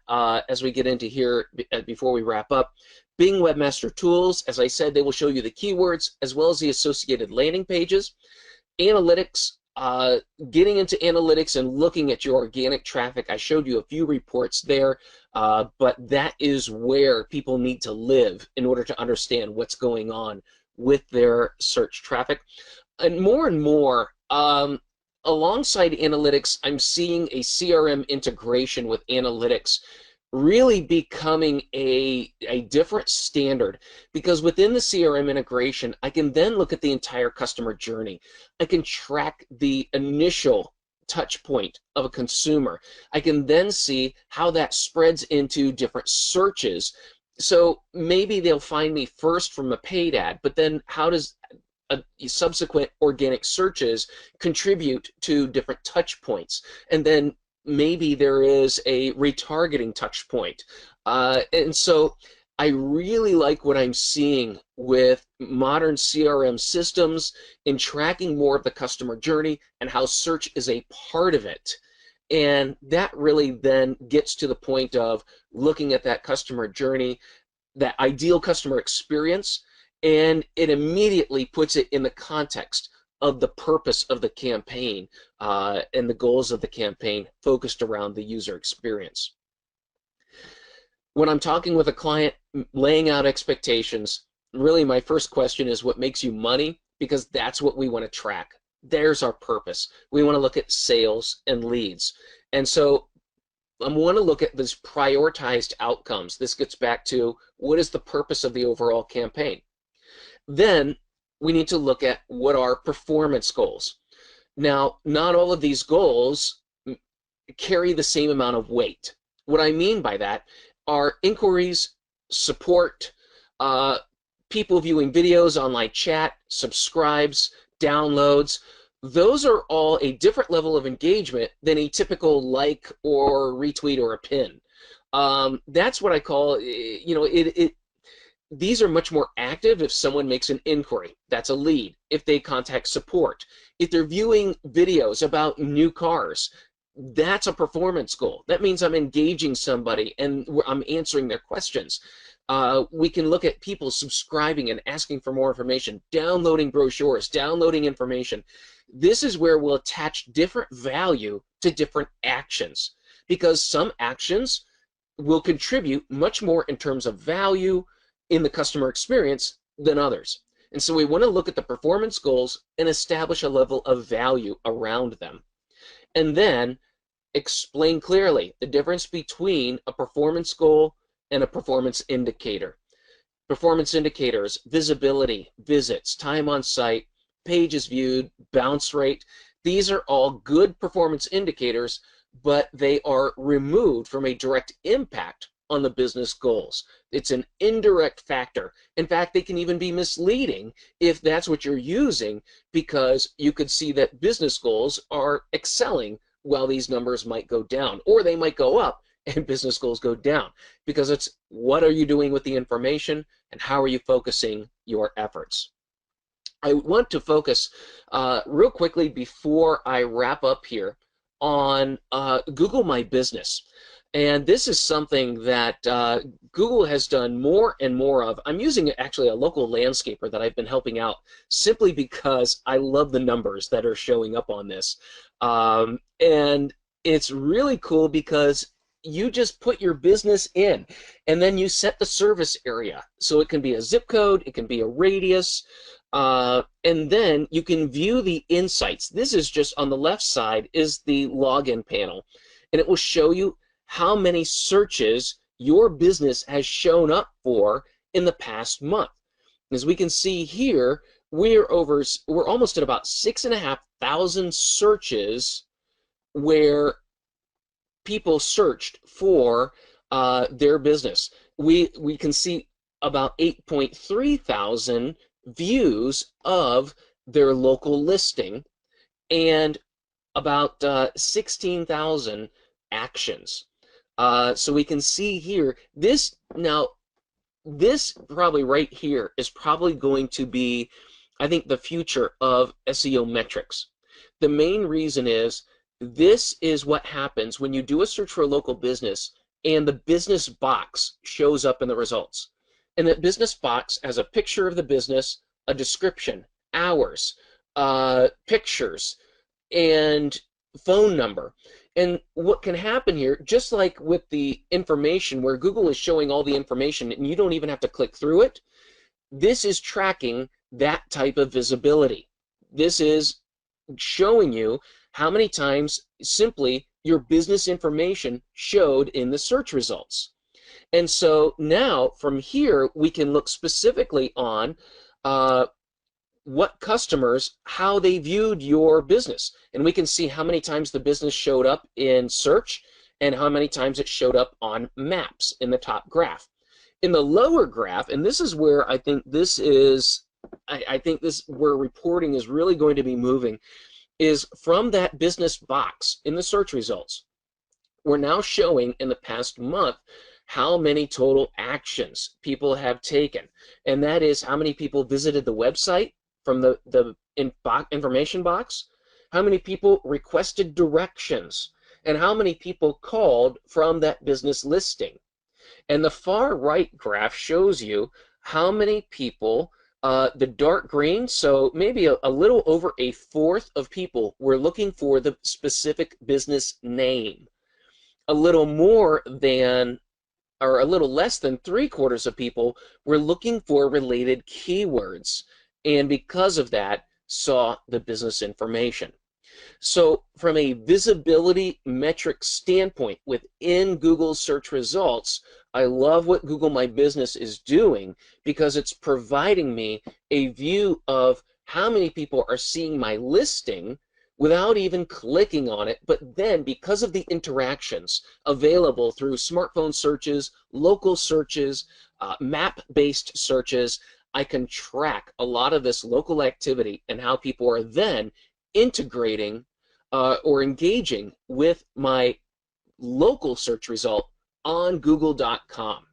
as we get into here before we wrap up. Bing Webmaster Tools, as I said, they will show you the keywords as well as the associated landing pages. Analytics, getting into analytics and looking at your organic traffic. I showed you a few reports there, but that is where people need to live in order to understand what's going on with their search traffic. And more, alongside analytics, I'm seeing a CRM integration with analytics really becoming a different standard, because within the CRM integration, I can then look at the entire customer journey. I can track the initial touch point of a consumer. I can then see how that spreads into different searches. So maybe they'll find me first from a paid ad, but then how does subsequent organic searches contribute to different touch points? And then maybe there is a retargeting touch point. And so I really like what I'm seeing with modern CRM systems in tracking more of the customer journey and how search is a part of it. And that really then gets to the point of looking at that customer journey, that ideal customer experience, and it immediately puts it in the context of the purpose of the campaign and the goals of the campaign focused around the user experience. When I'm talking with a client, laying out expectations, really my first question is what makes you money, because that's what we want to track. There's our purpose. We want to look at sales and leads. And so I want to look at these prioritized outcomes. This gets back to what is the purpose of the overall campaign. Then we need to look at what are performance goals. Now, not all of these goals carry the same amount of weight. What I mean by that are inquiries, support, people viewing videos, online chat, subscribes, downloads. Those are all a different level of engagement than a typical like or retweet or a pin. That's what I call, these are much more active if someone makes an inquiry. That's a lead. If they contact support. If they're viewing videos about new cars, that's a performance goal. That means I'm engaging somebody and I'm answering their questions. We can look at people subscribing and asking for more information, downloading brochures, downloading information. This is where we'll attach different value to different actions, because some actions will contribute much more in terms of value in the customer experience than others. And so we want to look at the performance goals and establish a level of value around them. And then explain clearly the difference between a performance goal and a performance indicator. Performance indicators: visibility, visits, time on site, pages viewed, bounce rate. These are all good performance indicators, but they are removed from a direct impact on the business goals. It's an indirect factor. In fact, they can even be misleading if that's what you're using, because you could see that business goals are excelling while these numbers might go down, or they might go up and business goals go down, because it's what are you doing with the information and how are you focusing your efforts. I want to focus real quickly before I wrap up here on Google My Business. And this is something that Google has done more and more of. I'm using actually a local landscaper that I've been helping out simply because I love the numbers that are showing up on this. And it's really cool because you just put your business in and then you set the service area. So it can be a zip code, it can be a radius, and then you can view the insights. This is just on the left side is the login panel, and it will show you how many searches your business has shown up for in the past month. As we can see here, we're almost at about 6,500 searches where people searched for their business. We can see about 8.3 thousand views of their local listing and about 16,000 actions. So we can see here, this probably right here is probably going to be, I think, the future of SEO metrics. The main reason is this is what happens when you do a search for a local business and the business box shows up in the results. And that business box has a picture of the business, a description, hours, pictures, and phone number. And what can happen here, just like with the information where Google is showing all the information and you don't even have to click through it, this is tracking that type of visibility. This is showing you how many times simply your business information showed in the search results. And so now from here we can look specifically on what customers, how they viewed your business. And we can see how many times the business showed up in search and how many times it showed up on maps in the top graph. In the lower graph, and this is where I think this is, where reporting is really going to be moving, is from that business box in the search results. We're now showing in the past month how many total actions people have taken. And that is how many people visited the website from the information box, how many people requested directions, and how many people called from that business listing. And the far right graph shows you how many people The dark green, so maybe a little over a fourth of people were looking for the specific business name. A little more than, or a little less than 3/4 of people were looking for related keywords, and because of that, saw the business information. So from a visibility metric standpoint within Google search results, I love what Google My Business is doing because it's providing me a view of how many people are seeing my listing without even clicking on it. But then because of the interactions available through smartphone searches, local searches, map-based searches, I can track a lot of this local activity and how people are then integrating or engaging with my local search result on google.com.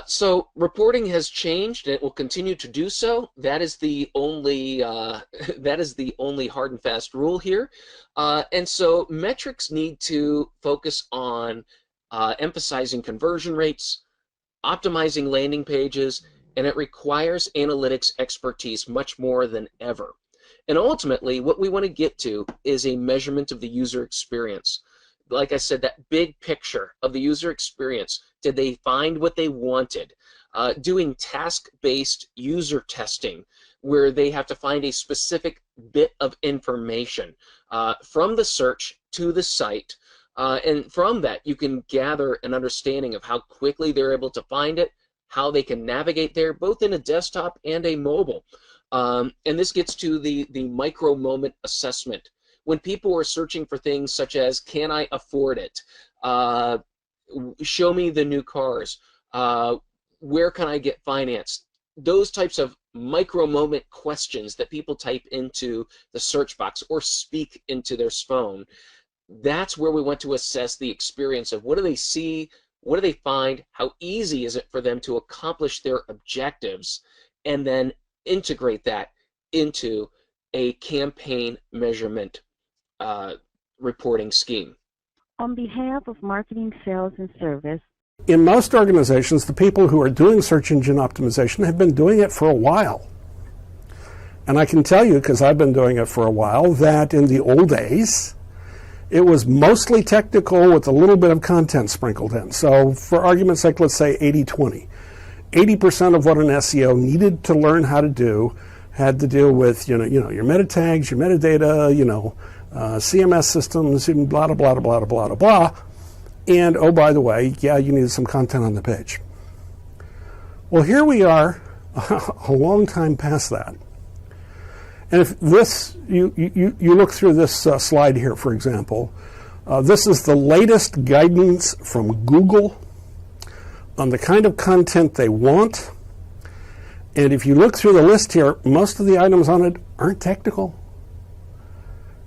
So reporting has changed, and it will continue to do so. That is the only hard and fast rule here. And so metrics need to focus on emphasizing conversion rates, optimizing landing pages, and it requires analytics expertise much more than ever. And ultimately, what we want to get to is a measurement of the user experience. Like I said, that big picture of the user experience. Did they find what they wanted? Doing task-based user testing, where they have to find a specific bit of information from the search to the site. And from that, you can gather an understanding of how quickly they're able to find it, how they can navigate there, both in a desktop and a mobile. And this gets to the micro moment assessment. When people are searching for things such as, can I afford it? Show me the new cars. Where can I get financed? Those types of micro moment questions that people type into the search box or speak into their phone. That's where we want to assess the experience of what do they see, what do they find, how easy is it for them to accomplish their objectives, and then integrate that into a campaign measurement reporting scheme. On behalf of marketing, sales, and service, in most organizations, the people who are doing search engine optimization have been doing it for a while. And I can tell you, because I've been doing it for a while, that in the old days, it was mostly technical with a little bit of content sprinkled in. So for argument's sake, let's say 80-20. 80% of what an SEO needed to learn how to do had to deal with your meta tags, your metadata, CMS systems, and blah, blah, blah, blah, blah, blah, blah. And, oh, by the way, yeah, you needed some content on the page. Well, here we are a long time past that. And if this, you look through this slide here, for example, this is the latest guidance from Google on the kind of content they want. And if you look through the list here, most of the items on it aren't technical.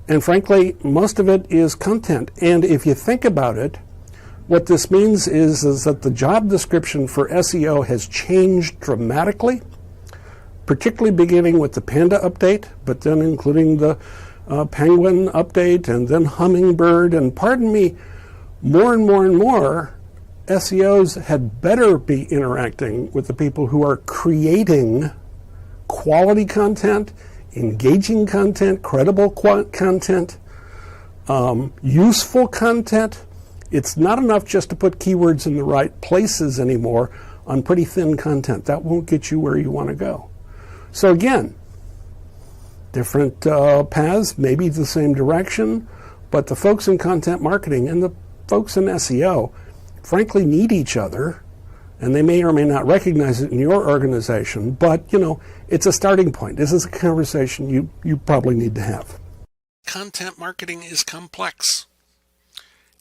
And frankly, most of it is content. And if you think about it, what this means is that the job description for SEO has changed dramatically, particularly beginning with the Panda update, but then including the Penguin update, and then Hummingbird. And pardon me, more and more and more, SEOs had better be interacting with the people who are creating quality content, engaging content, credible content, useful content. It's not enough just to put keywords in the right places anymore on pretty thin content. That won't get you where you want to go. So again, different paths, maybe the same direction, but the folks in content marketing and the folks in SEO frankly need each other, and they may or may not recognize it in your organization, but it's a starting point. This is a conversation you probably need to have. Content marketing is complex.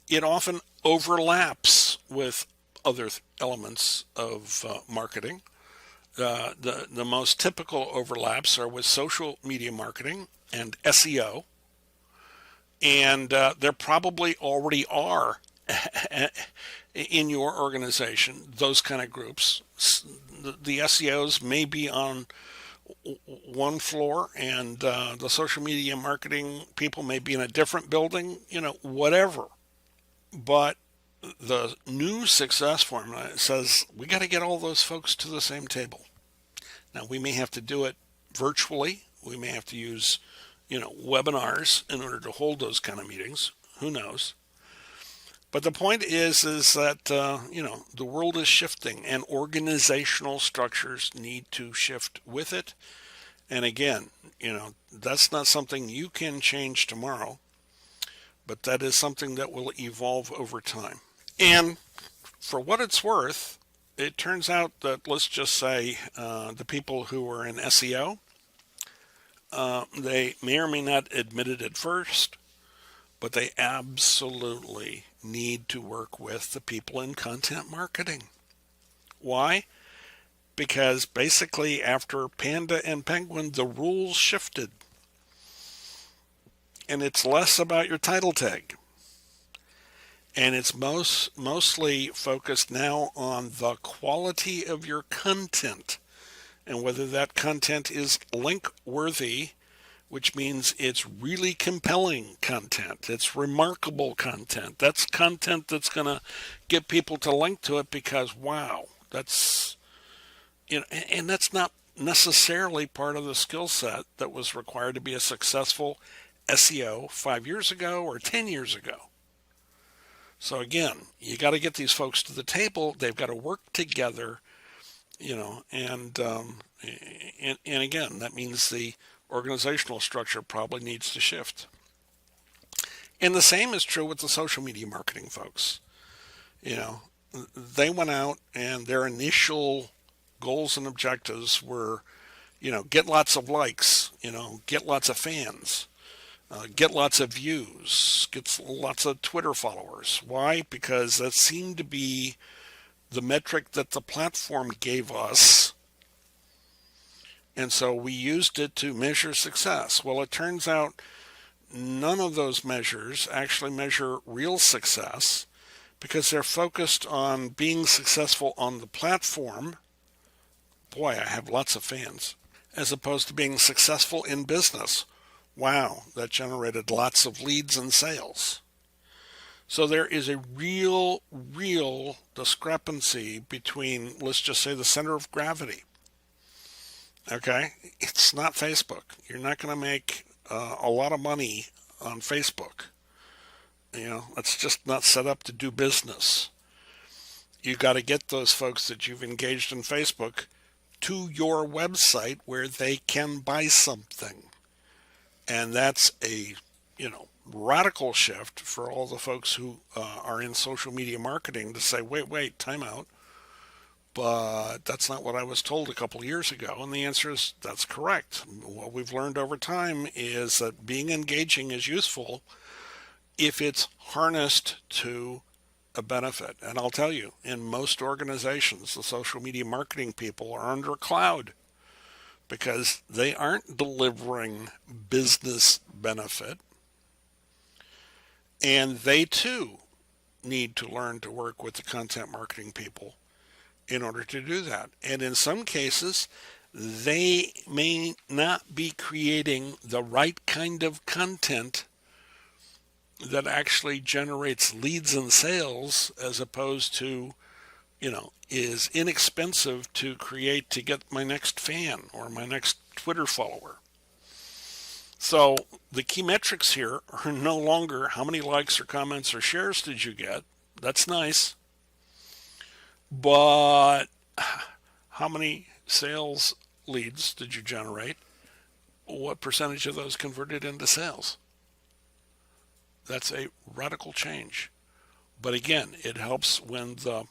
It often overlaps with other elements of marketing. The most typical overlaps are with social media marketing and SEO, and there probably already are in your organization those kind of groups. The SEOs may be on one floor, and the social media marketing people may be in a different building, whatever. But the new success formula says we got to get all those folks to the same table. Now, we may have to do it virtually. We may have to use, webinars in order to hold those kind of meetings. Who knows? But the point is that, the world is shifting and organizational structures need to shift with it. And again, that's not something you can change tomorrow, but that is something that will evolve over time. And for what it's worth, it turns out that, let's just say, the people who are in SEO, they may or may not admit it at first, but they absolutely need to work with the people in content marketing. Why? Because basically after Panda and Penguin, the rules shifted. And it's less about your title tag. And it's mostly focused now on the quality of your content and whether that content is link worthy, which means it's really compelling content. It's remarkable content. That's content that's going to get people to link to it because, wow, that's, and that's not necessarily part of the skill set that was required to be a successful SEO 5 years ago or 10 years ago. So again, you got to get these folks to the table. They've got to work together, and again, that means the organizational structure probably needs to shift. And the same is true with the social media marketing folks. They went out and their initial goals and objectives were, get lots of likes, get lots of fans. Get lots of views, get lots of Twitter followers. Why? Because that seemed to be the metric that the platform gave us. And so we used it to measure success. Well, it turns out none of those measures actually measure real success because they're focused on being successful on the platform. Boy, I have lots of fans. As opposed to being successful in business. Wow, that generated lots of leads and sales. So there is a real discrepancy between, let's just say, the center of gravity. Okay? It's not Facebook. You're not going to make a lot of money on Facebook. It's just not set up to do business. You got to get those folks that you've engaged in Facebook to your website where they can buy something. And that's a, radical shift for all the folks who are in social media marketing to say, wait, time out. But that's not what I was told a couple of years ago. And the answer is that's correct. What we've learned over time is that being engaging is useful if it's harnessed to a benefit. And I'll tell you, in most organizations, the social media marketing people are under a cloud, because they aren't delivering business benefit. And they too need to learn to work with the content marketing people in order to do that. And in some cases, they may not be creating the right kind of content that actually generates leads and sales as opposed to is inexpensive to create to get my next fan or my next Twitter follower. So the key metrics here are no longer how many likes or comments or shares did you get. That's nice. But how many sales leads did you generate? What percentage of those converted into sales? That's a radical change. But again, it helps when the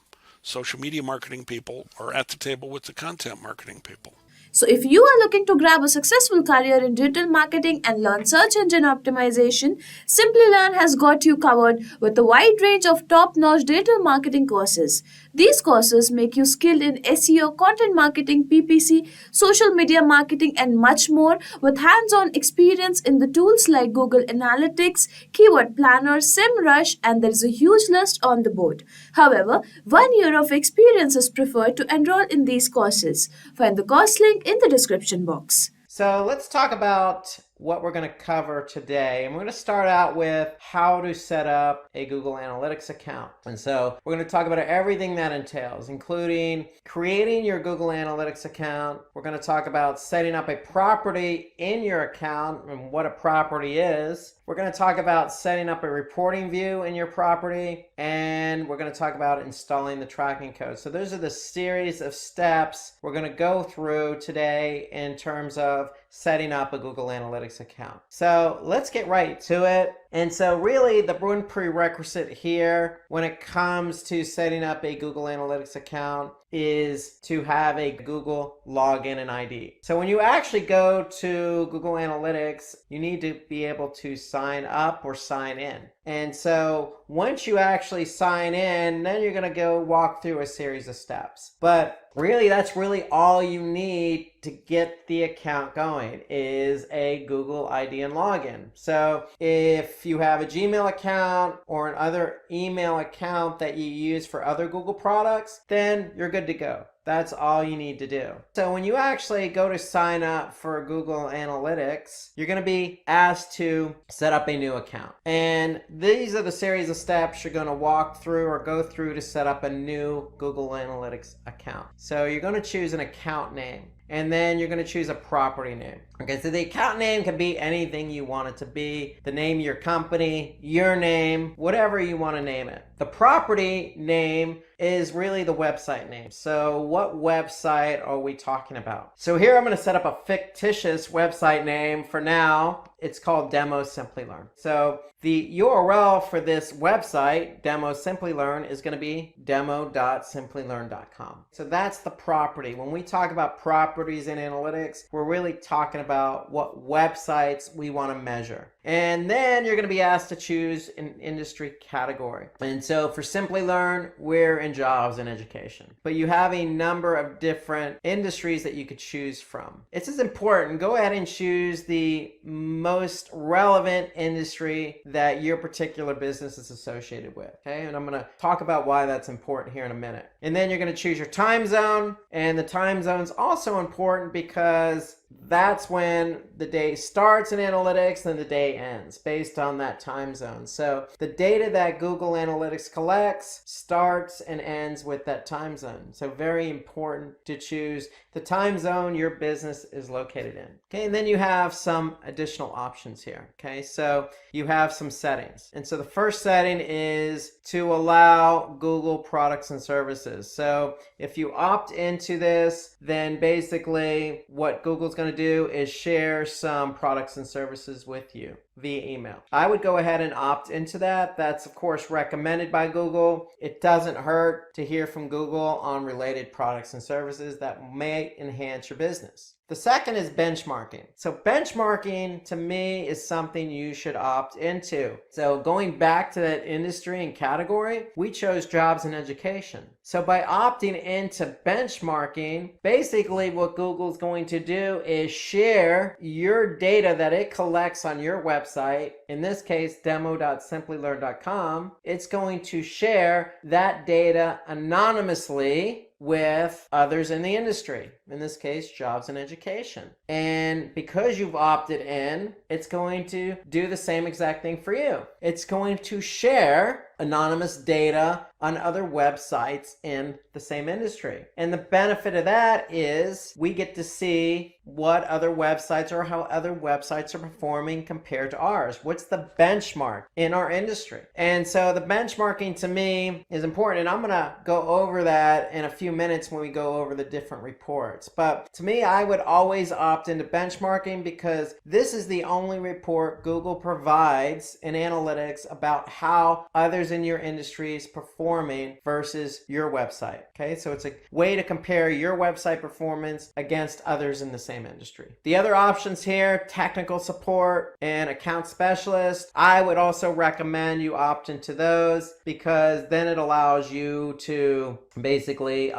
social media marketing people are at the table with the content marketing people. So if you are looking to grab a successful career in digital marketing and learn search engine optimization, Simplilearn has got you covered with a wide range of top-notch digital marketing courses. These courses make you skilled in SEO, content marketing, PPC, social media marketing, and much more with hands-on experience in the tools like Google Analytics, Keyword Planner, SEMrush, and there is a huge list on the board. However, 1 year of experience is preferred to enroll in these courses. Find the course link in the description box. So let's talk about what we're going to cover today. And we're going to start out with how to set up a Google Analytics account. And so we're going to talk about everything that entails, including creating your Google Analytics account. We're going to talk about setting up a property in your account and what a property is. We're going to talk about setting up a reporting view in your property, and we're going to talk about installing the tracking code. So those are the series of steps we're going to go through today in terms of setting up a Google Analytics account. So let's get right to it. And so really the one prerequisite here when it comes to setting up a Google Analytics account is to have a Google login and ID. So when you actually go to Google Analytics, you need to be able to sign up or sign in. And so once you actually sign in, then you're going to go walk through a series of steps. But really, that's really all you need to get the account going is a Google ID and login. So if you have a Gmail account or an other email account that you use for other Google products, then you're good to go. That's all you need to do. So when you actually go to sign up for Google Analytics, you're going to be asked to set up a new account. And these are the series of steps you're going to walk through or go through to set up a new Google Analytics account. So you're going to choose an account name. And then you're going to choose a property name. Okay, so the account name can be anything you want it to be. The name of your company, your name, whatever you want to name it. The property name is really the website name. So what website are we talking about? So here I'm going to set up a fictitious website name for now. It's called Demo Simplilearn. So the URL for this website, Demo Simplilearn, is going to be demo.simplilearn.com. So that's the property. When we talk about properties in analytics, we're really talking about what websites we want to measure. And then you're going to be asked to choose an industry category. And so for Simplilearn, we're in jobs and education. But you have a number of different industries that you could choose from. It's as important. Go ahead and choose the most relevant industry that your particular business is associated with. Okay, and I'm going to talk about why that's important here in a minute. And then you're going to choose your time zone. And the time zone is also important because that's when the day starts in analytics and the day ends based on that time zone. So the data that Google Analytics collects starts and ends with that time zone. So very important to choose the time zone your business is located in. Okay, and then you have some additional options here. Okay, so you have some settings. And so the first setting is to allow Google products and services. So if you opt into this, then basically what Google's going to do is share some products and services with you via email. I would go ahead and opt into that. That's of course recommended by Google. It doesn't hurt to hear from Google on related products and services that may enhance your business. The second is benchmarking. So benchmarking to me is something you should opt into. So going back to that industry and category, we chose jobs and education. So by opting into benchmarking, basically what Google's going to do is share your data that it collects on your website, in this case demo.simplilearn.com. It's going to share that data anonymously with others in the industry, in this case jobs and education. And because you've opted in, it's going to do the same exact thing for you. It's going to share anonymous data on other websites in the same industry. And the benefit of that is we get to see what other websites or how other websites are performing compared to ours. What's the benchmark in our industry? And so the benchmarking to me is important, and I'm going to go over that in a few minutes when we go over the different reports. But to me, I would always opt into benchmarking because this is the only report Google provides in analytics about how others in your industry is performing versus your website. Okay, so it's a way to compare your website performance against others in the same industry. The other options here, technical support and account specialist, I would also recommend you opt into those because then it allows you to basically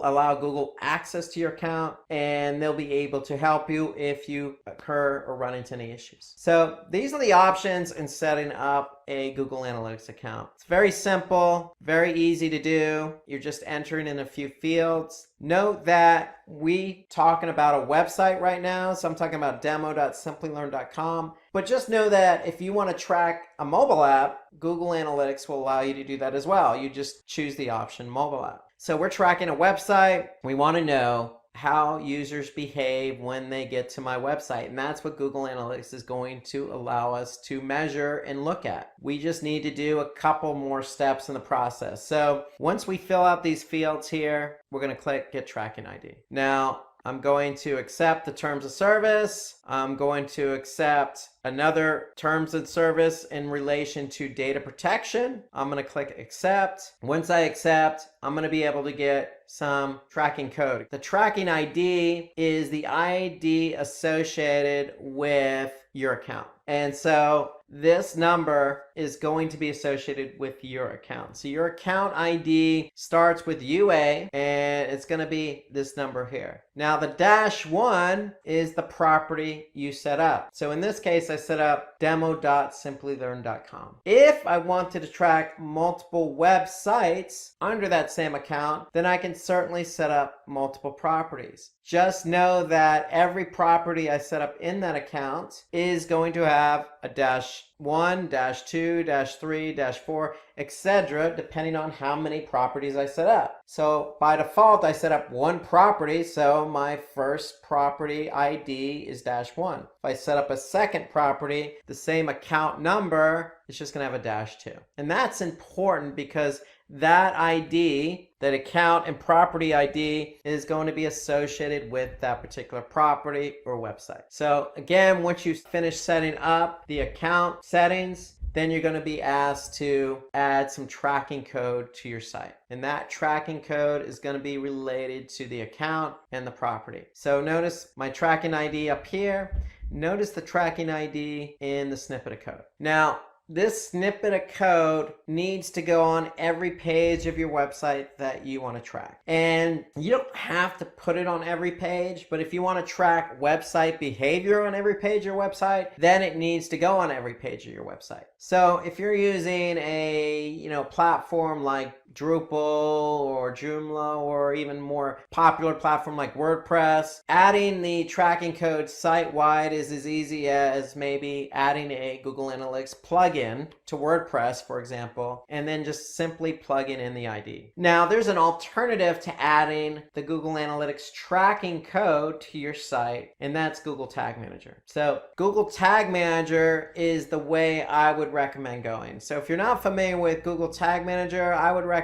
allow Google access to your account, and they'll be able to help you if you occur or run into any issues. So these are the options in setting up a Google Analytics account. It's very simple, very easy to do. You're just entering in a few fields. Note that we talking about a website right now, so I'm talking about demo.simplylearn.com. But just know that if you want to track a mobile app, Google Analytics will allow you to do that as well. You just choose the option mobile app. So we're tracking a website. We want to know how users behave when they get to my website. And that's what Google Analytics is going to allow us to measure and look at. We just need to do a couple more steps in the process. So once we fill out these fields here, we're going to click Get Tracking ID. Now, I'm going to accept the terms of service. I'm going to accept another terms of service in relation to data protection. I'm going to click accept. Once I accept, I'm going to be able to get some tracking code. The tracking ID is the ID associated with your account. And so this number is going to be associated with your account. So your account ID starts with UA, and it's going to be this number here. Now the -1 is the property you set up. So in this case, I set up demo.simplylearn.com. If I wanted to track multiple websites under that same account, then I can certainly set up multiple properties. Just know that every property I set up in that account is going to have a -1, -2, -3, -4, etc., depending on how many properties I set up. So by default, I set up one property, so my first property ID is -1. If I set up a second property, the same account number, it's just going to have a -2. And that's important because that ID, that account and property ID, is going to be associated with that particular property or website. So again, once you finish setting up the account settings, then you're going to be asked to add some tracking code to your site. And that tracking code is going to be related to the account and the property. So notice my tracking ID up here. Notice the tracking ID in the snippet of code. Now, this snippet of code needs to go on every page of your website that you want to track. And you don't have to put it on every page, but if you want to track website behavior on every page of your website, then it needs to go on every page of your website. So if you're using a platform like Drupal or Joomla or even more popular platform like WordPress, adding the tracking code site-wide is as easy as maybe adding a Google Analytics plugin to WordPress, for example, and then just simply plugging in the ID. Now, there's an alternative to adding the Google Analytics tracking code to your site, and that's Google Tag Manager. So Google Tag Manager is the way I would recommend going. So if you're not familiar with Google Tag Manager, I would recommend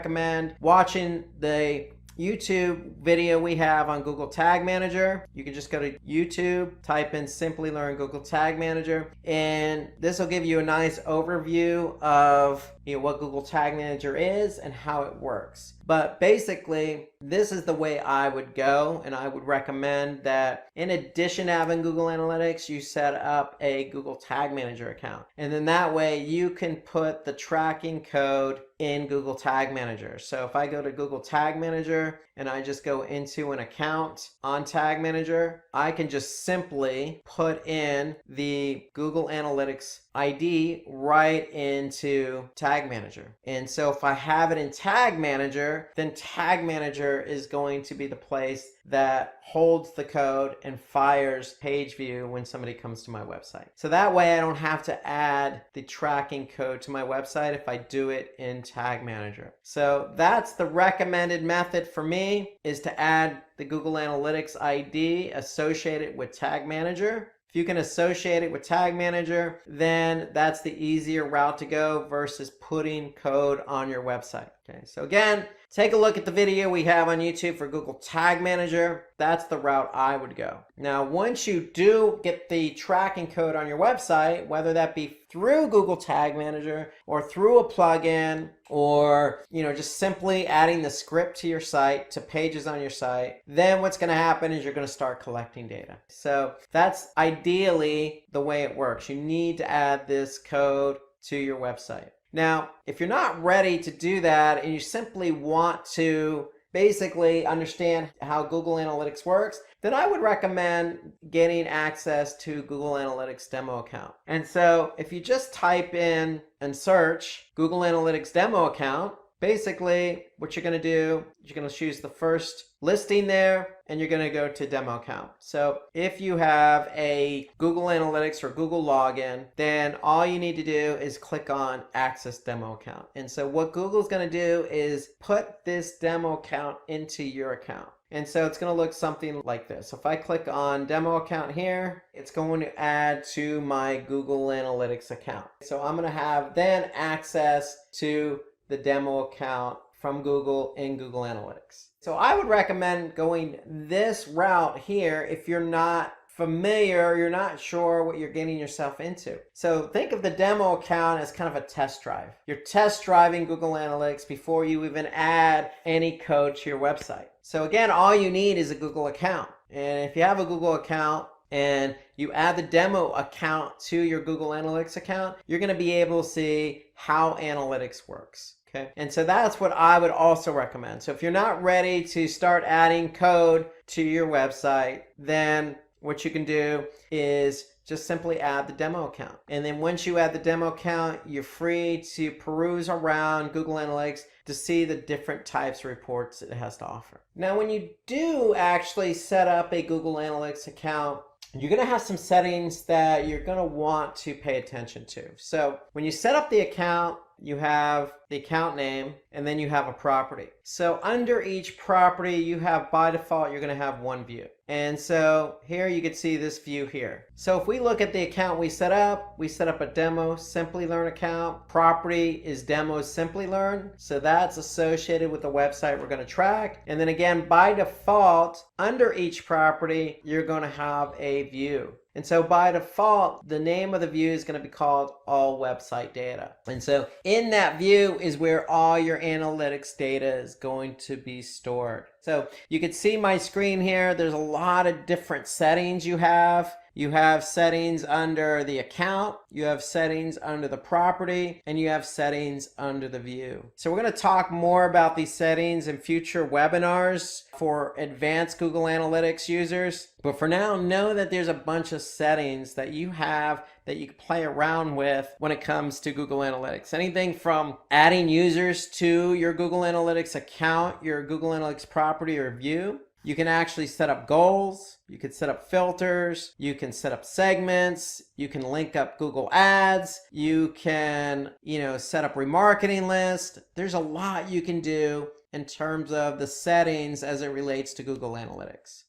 watching the YouTube video we have on Google Tag Manager. You can just go to YouTube, type in Simply Learn Google Tag Manager, and this will give you a nice overview of what Google Tag Manager is and how it works. But basically, this is the way I would go, and I would recommend that in addition to having Google Analytics, you set up a Google Tag Manager account. And then that way you can put the tracking code in Google Tag Manager. So if I go to Google Tag Manager and I just go into an account on Tag Manager, I can just simply put in the Google Analytics ID right into Tag Manager. And so if I have it in Tag Manager, then Tag Manager is going to be the place that holds the code and fires page view when somebody comes to my website. So that way I don't have to add the tracking code to my website if I do it in Tag Manager. So that's the recommended method for me, is to add the Google Analytics ID associated with Tag Manager. If you can associate it with Tag Manager, then that's the easier route to go versus putting code on your website. Okay, so again, take a look at the video we have on YouTube for Google Tag Manager. That's the route I would go. Now, once you do get the tracking code on your website, whether that be through Google Tag Manager or through a plugin, or just simply adding the script to your site, to pages on your site, then what's going to happen is you're going to start collecting data. So that's ideally the way it works. You need to add this code to your website. Now, if you're not ready to do that and you simply want to basically understand how Google Analytics works, then I would recommend getting access to Google Analytics demo account. And so if you just type in and search Google Analytics demo account, basically what you're going to do, you're going to choose the first listing there, and you're going to go to demo account. So if you have a Google Analytics or Google login, then all you need to do is click on access demo account. And so what Google's going to do is put this demo account into your account. And so it's going to look something like this. So if I click on demo account here, it's going to add to my Google Analytics account. So I'm going to have then access to the demo account from Google in Google Analytics. So I would recommend going this route here if you're not familiar, you're not sure what you're getting yourself into. So think of the demo account as kind of a test drive. You're test driving Google Analytics before you even add any code to your website. So again, all you need is a Google account. And if you have a Google account and you add the demo account to your Google Analytics account, you're going to be able to see how analytics works. Okay. And so that's what I would also recommend. So if you're not ready to start adding code to your website, then what you can do is just simply add the demo account. And then once you add the demo account, you're free to peruse around Google Analytics to see the different types of reports it has to offer. Now, when you do actually set up a Google Analytics account, you're going to have some settings that you're going to want to pay attention to. So when you set up the account, you have the account name, and then you have a property. So under each property, you have, by default, you're going to have one view. And so here you can see this view here. So if we look at the account we set up a demo Simplilearn account. Property is demo Simplilearn. So that's associated with the website we're going to track. And then again, by default, under each property, you're going to have a view. And so by default, the name of the view is going to be called All Website Data. And so in that view is where all your analytics data is going to be stored. So you can see my screen here. There's a lot of different settings you have. You have settings under the account, you have settings under the property, and you have settings under the view. So we're going to talk more about these settings in future webinars for advanced Google Analytics users. But for now, know that there's a bunch of settings that you have that you can play around with when it comes to Google Analytics. Anything from adding users to your Google Analytics account, your Google Analytics property or view. You can actually set up goals, you can set up filters, you can set up segments, you can link up Google Ads, you can, set up remarketing lists. There's a lot you can do in terms of the settings as it relates to Google Analytics.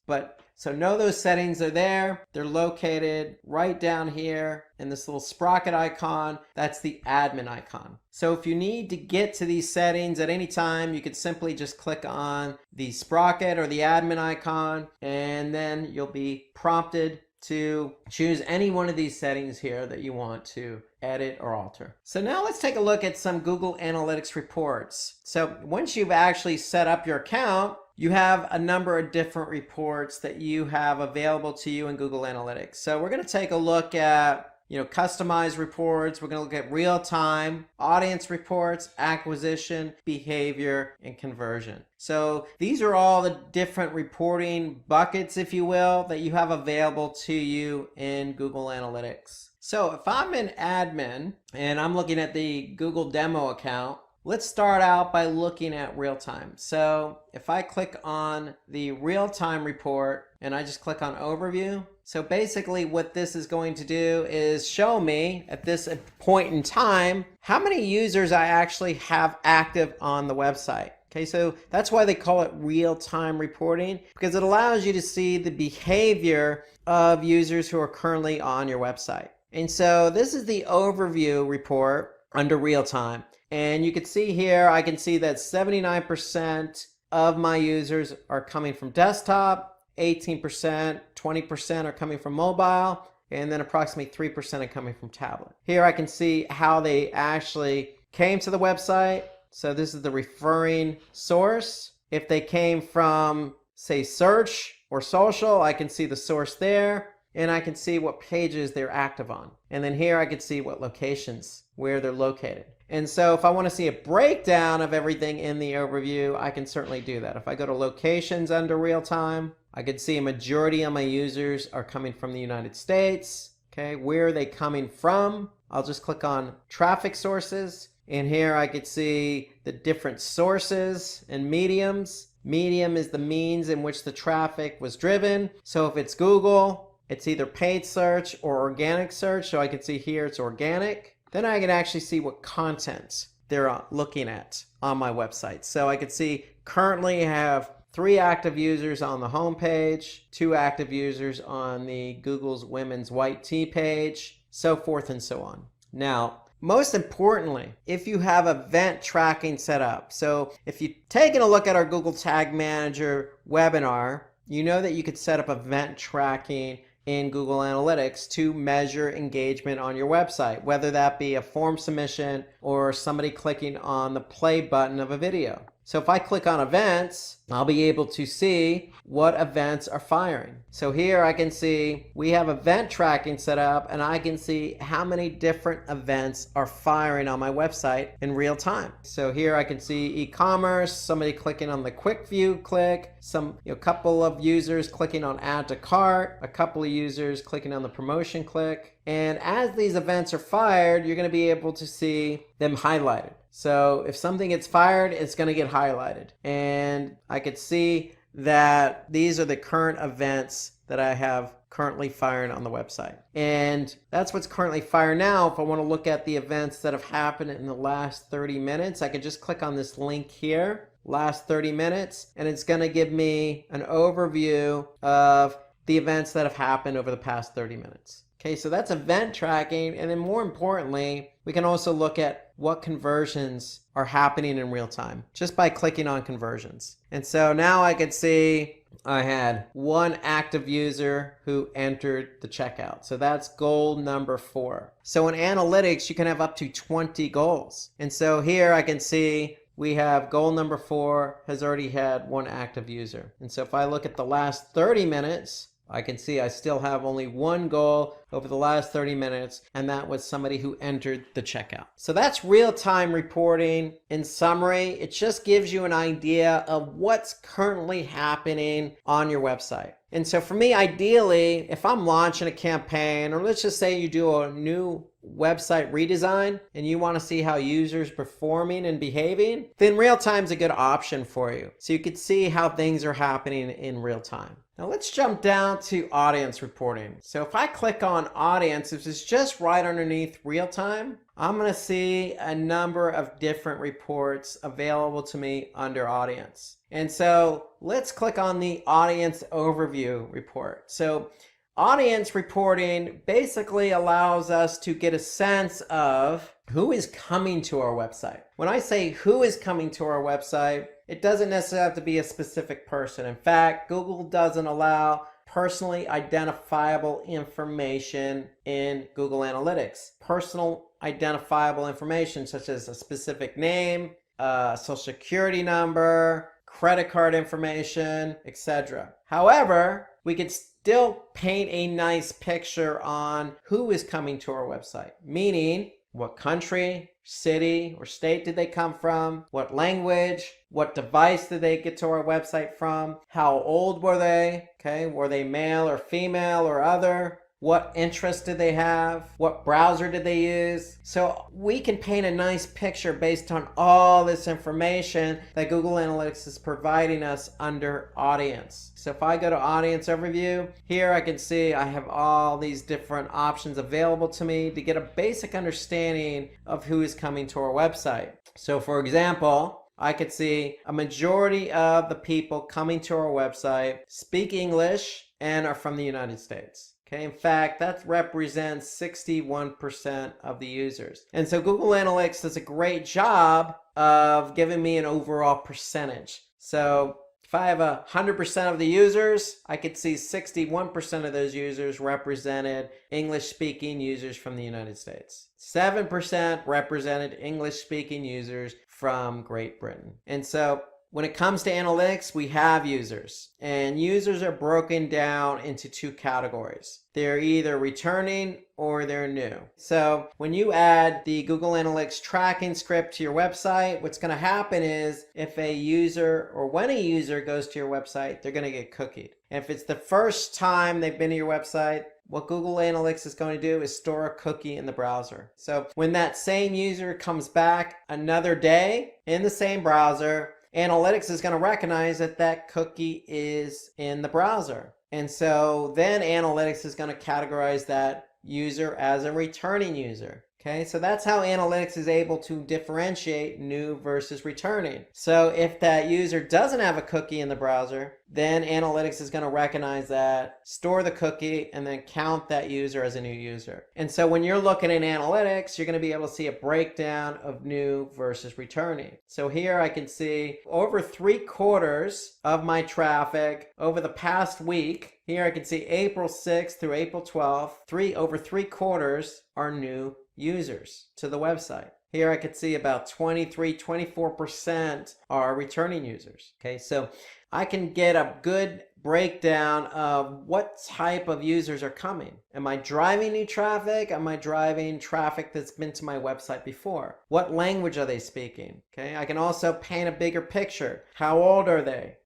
So know those settings are there. They're located right down here in this little sprocket icon. That's the admin icon. So if you need to get to these settings at any time, you could simply just click on the sprocket or the admin icon, and then you'll be prompted to choose any one of these settings here that you want to edit or alter. So now let's take a look at some Google Analytics reports. So once you've actually set up your account, you have a number of different reports that you have available to you in Google Analytics. So we're going to take a look at customized reports. We're going to look at real-time, audience reports, acquisition, behavior, and conversion. So these are all the different reporting buckets, if you will, that you have available to you in Google Analytics. So if I'm an admin and I'm looking at the Google demo account, let's start out by looking at real-time. So if I click on the real-time report and I just click on overview, so basically what this is going to do is show me at this point in time how many users I actually have active on the website. Okay, so that's why they call it real-time reporting, because it allows you to see the behavior of users who are currently on your website. And so this is the overview report under real-time. And you can see here, I can see that 79% of my users are coming from desktop, 18%, 20% are coming from mobile, and then approximately 3% are coming from tablet. Here I can see how they actually came to the website. So this is the referring source. If they came from, say, search or social, I can see the source there, and I can see what pages they're active on. And then here I can see what locations, where they're located. And so if I want to see a breakdown of everything in the overview, I can certainly do that. If I go to locations under real time, I can see a majority of my users are coming from the United States. Okay, where are they coming from? I'll just click on traffic sources. And here I could see the different sources and mediums. Medium is the means in which the traffic was driven. So if it's Google, it's either paid search or organic search. So I can see here it's organic. Then I can actually see what content they're looking at on my website. So I could see currently I have 3 active users on the home page, 2 active users on the Google's Women's White Tea page, so forth and so on. Now, most importantly, if you have event tracking set up, so if you've taken a look at our Google Tag Manager webinar, you know that you could set up event tracking in Google Analytics to measure engagement on your website, whether that be a form submission or somebody clicking on the play button of a video. So if I click on events, I'll be able to see what events are firing. So here I can see we have event tracking set up, and I can see how many different events are firing on my website in real time. So here I can see e-commerce, somebody clicking on the quick view click, a couple of users clicking on add to cart, a couple of users clicking on the promotion click. And as these events are fired, you're going to be able to see them highlighted. So if something gets fired, it's going to get highlighted. And I could see that these are the current events that I have currently firing on the website. And that's what's currently fired now. If I want to look at the events that have happened in the last 30 minutes, I could just click on this link here, last 30 minutes, and it's going to give me an overview of the events that have happened over the past 30 minutes. Okay, so that's event tracking. And then more importantly, we can also look at what conversions are happening in real time just by clicking on conversions. And so now I could see I had 1 active user who entered the checkout. So that's goal number 4. So in analytics, you can have up to 20 goals. And so here I can see we have goal number 4 has already had 1 active user. And so if I look at the last 30 minutes, I can see I still have only 1 goal over the last 30 minutes, and that was somebody who entered the checkout. So that's real-time reporting. In summary, it just gives you an idea of what's currently happening on your website. And so for me, ideally, if I'm launching a campaign, or let's just say you do a new website redesign and you want to see how users performing and behaving, then real time is a good option for you. So you could see how things are happening in real time. Now let's jump down to audience reporting. So if I click on audience, this is just right underneath real time. I'm going to see a number of different reports available to me under audience. And so let's click on the audience overview report. So audience reporting basically allows us to get a sense of who is coming to our website. When I say who is coming to our website, it doesn't necessarily have to be a specific person. In fact, Google doesn't allow personally identifiable information in Google Analytics. Personal identifiable information such as a specific name, social security number, credit card information, etc. However, we could still paint a nice picture on who is coming to our website, meaning what country, city, or state did they come from, what language, what device did they get to our website from, how old were they, okay, were they male or female or other, what interests did they have, what browser did they use. So we can paint a nice picture based on all this information that Google Analytics is providing us under audience. So if I go to audience overview, here I can see I have all these different options available to me to get a basic understanding of who is coming to our website. So for example, I could see a majority of the people coming to our website speak English and are from the United States. Okay, in fact, that represents 61% of the users. And so Google Analytics does a great job of giving me an overall percentage. So if I have 100% of the users, I could see 61% of those users represented English-speaking users from the United States. 7% represented English-speaking users from Great Britain. And so when it comes to analytics, we have users, and users are broken down into two categories. They're either returning or they're new. So when you add the Google Analytics tracking script to your website, what's going to happen is if a user or when a user goes to your website, they're going to get cookied. And if it's the first time they've been to your website, what Google Analytics is going to do is store a cookie in the browser. So when that same user comes back another day in the same browser, Analytics is going to recognize that that cookie is in the browser. And so then Analytics is going to categorize that user as a returning user. Okay, so that's how Analytics is able to differentiate new versus returning. So if that user doesn't have a cookie in the browser, then Analytics is going to recognize that, store the cookie, and then count that user as a new user. And so when you're looking at Analytics, you're going to be able to see a breakdown of new versus returning. So here I can see over 3/4 of my traffic over the past week. Here I can see April 6th through April 12th, over 3/4 are new users to the website. Here I could see about 24% are returning users. Okay, so I can get a good breakdown of what type of users are coming. Am I driving new traffic? Am I driving traffic that's been to my website before? What language are they speaking? Okay, I can also paint a bigger picture. How old are they?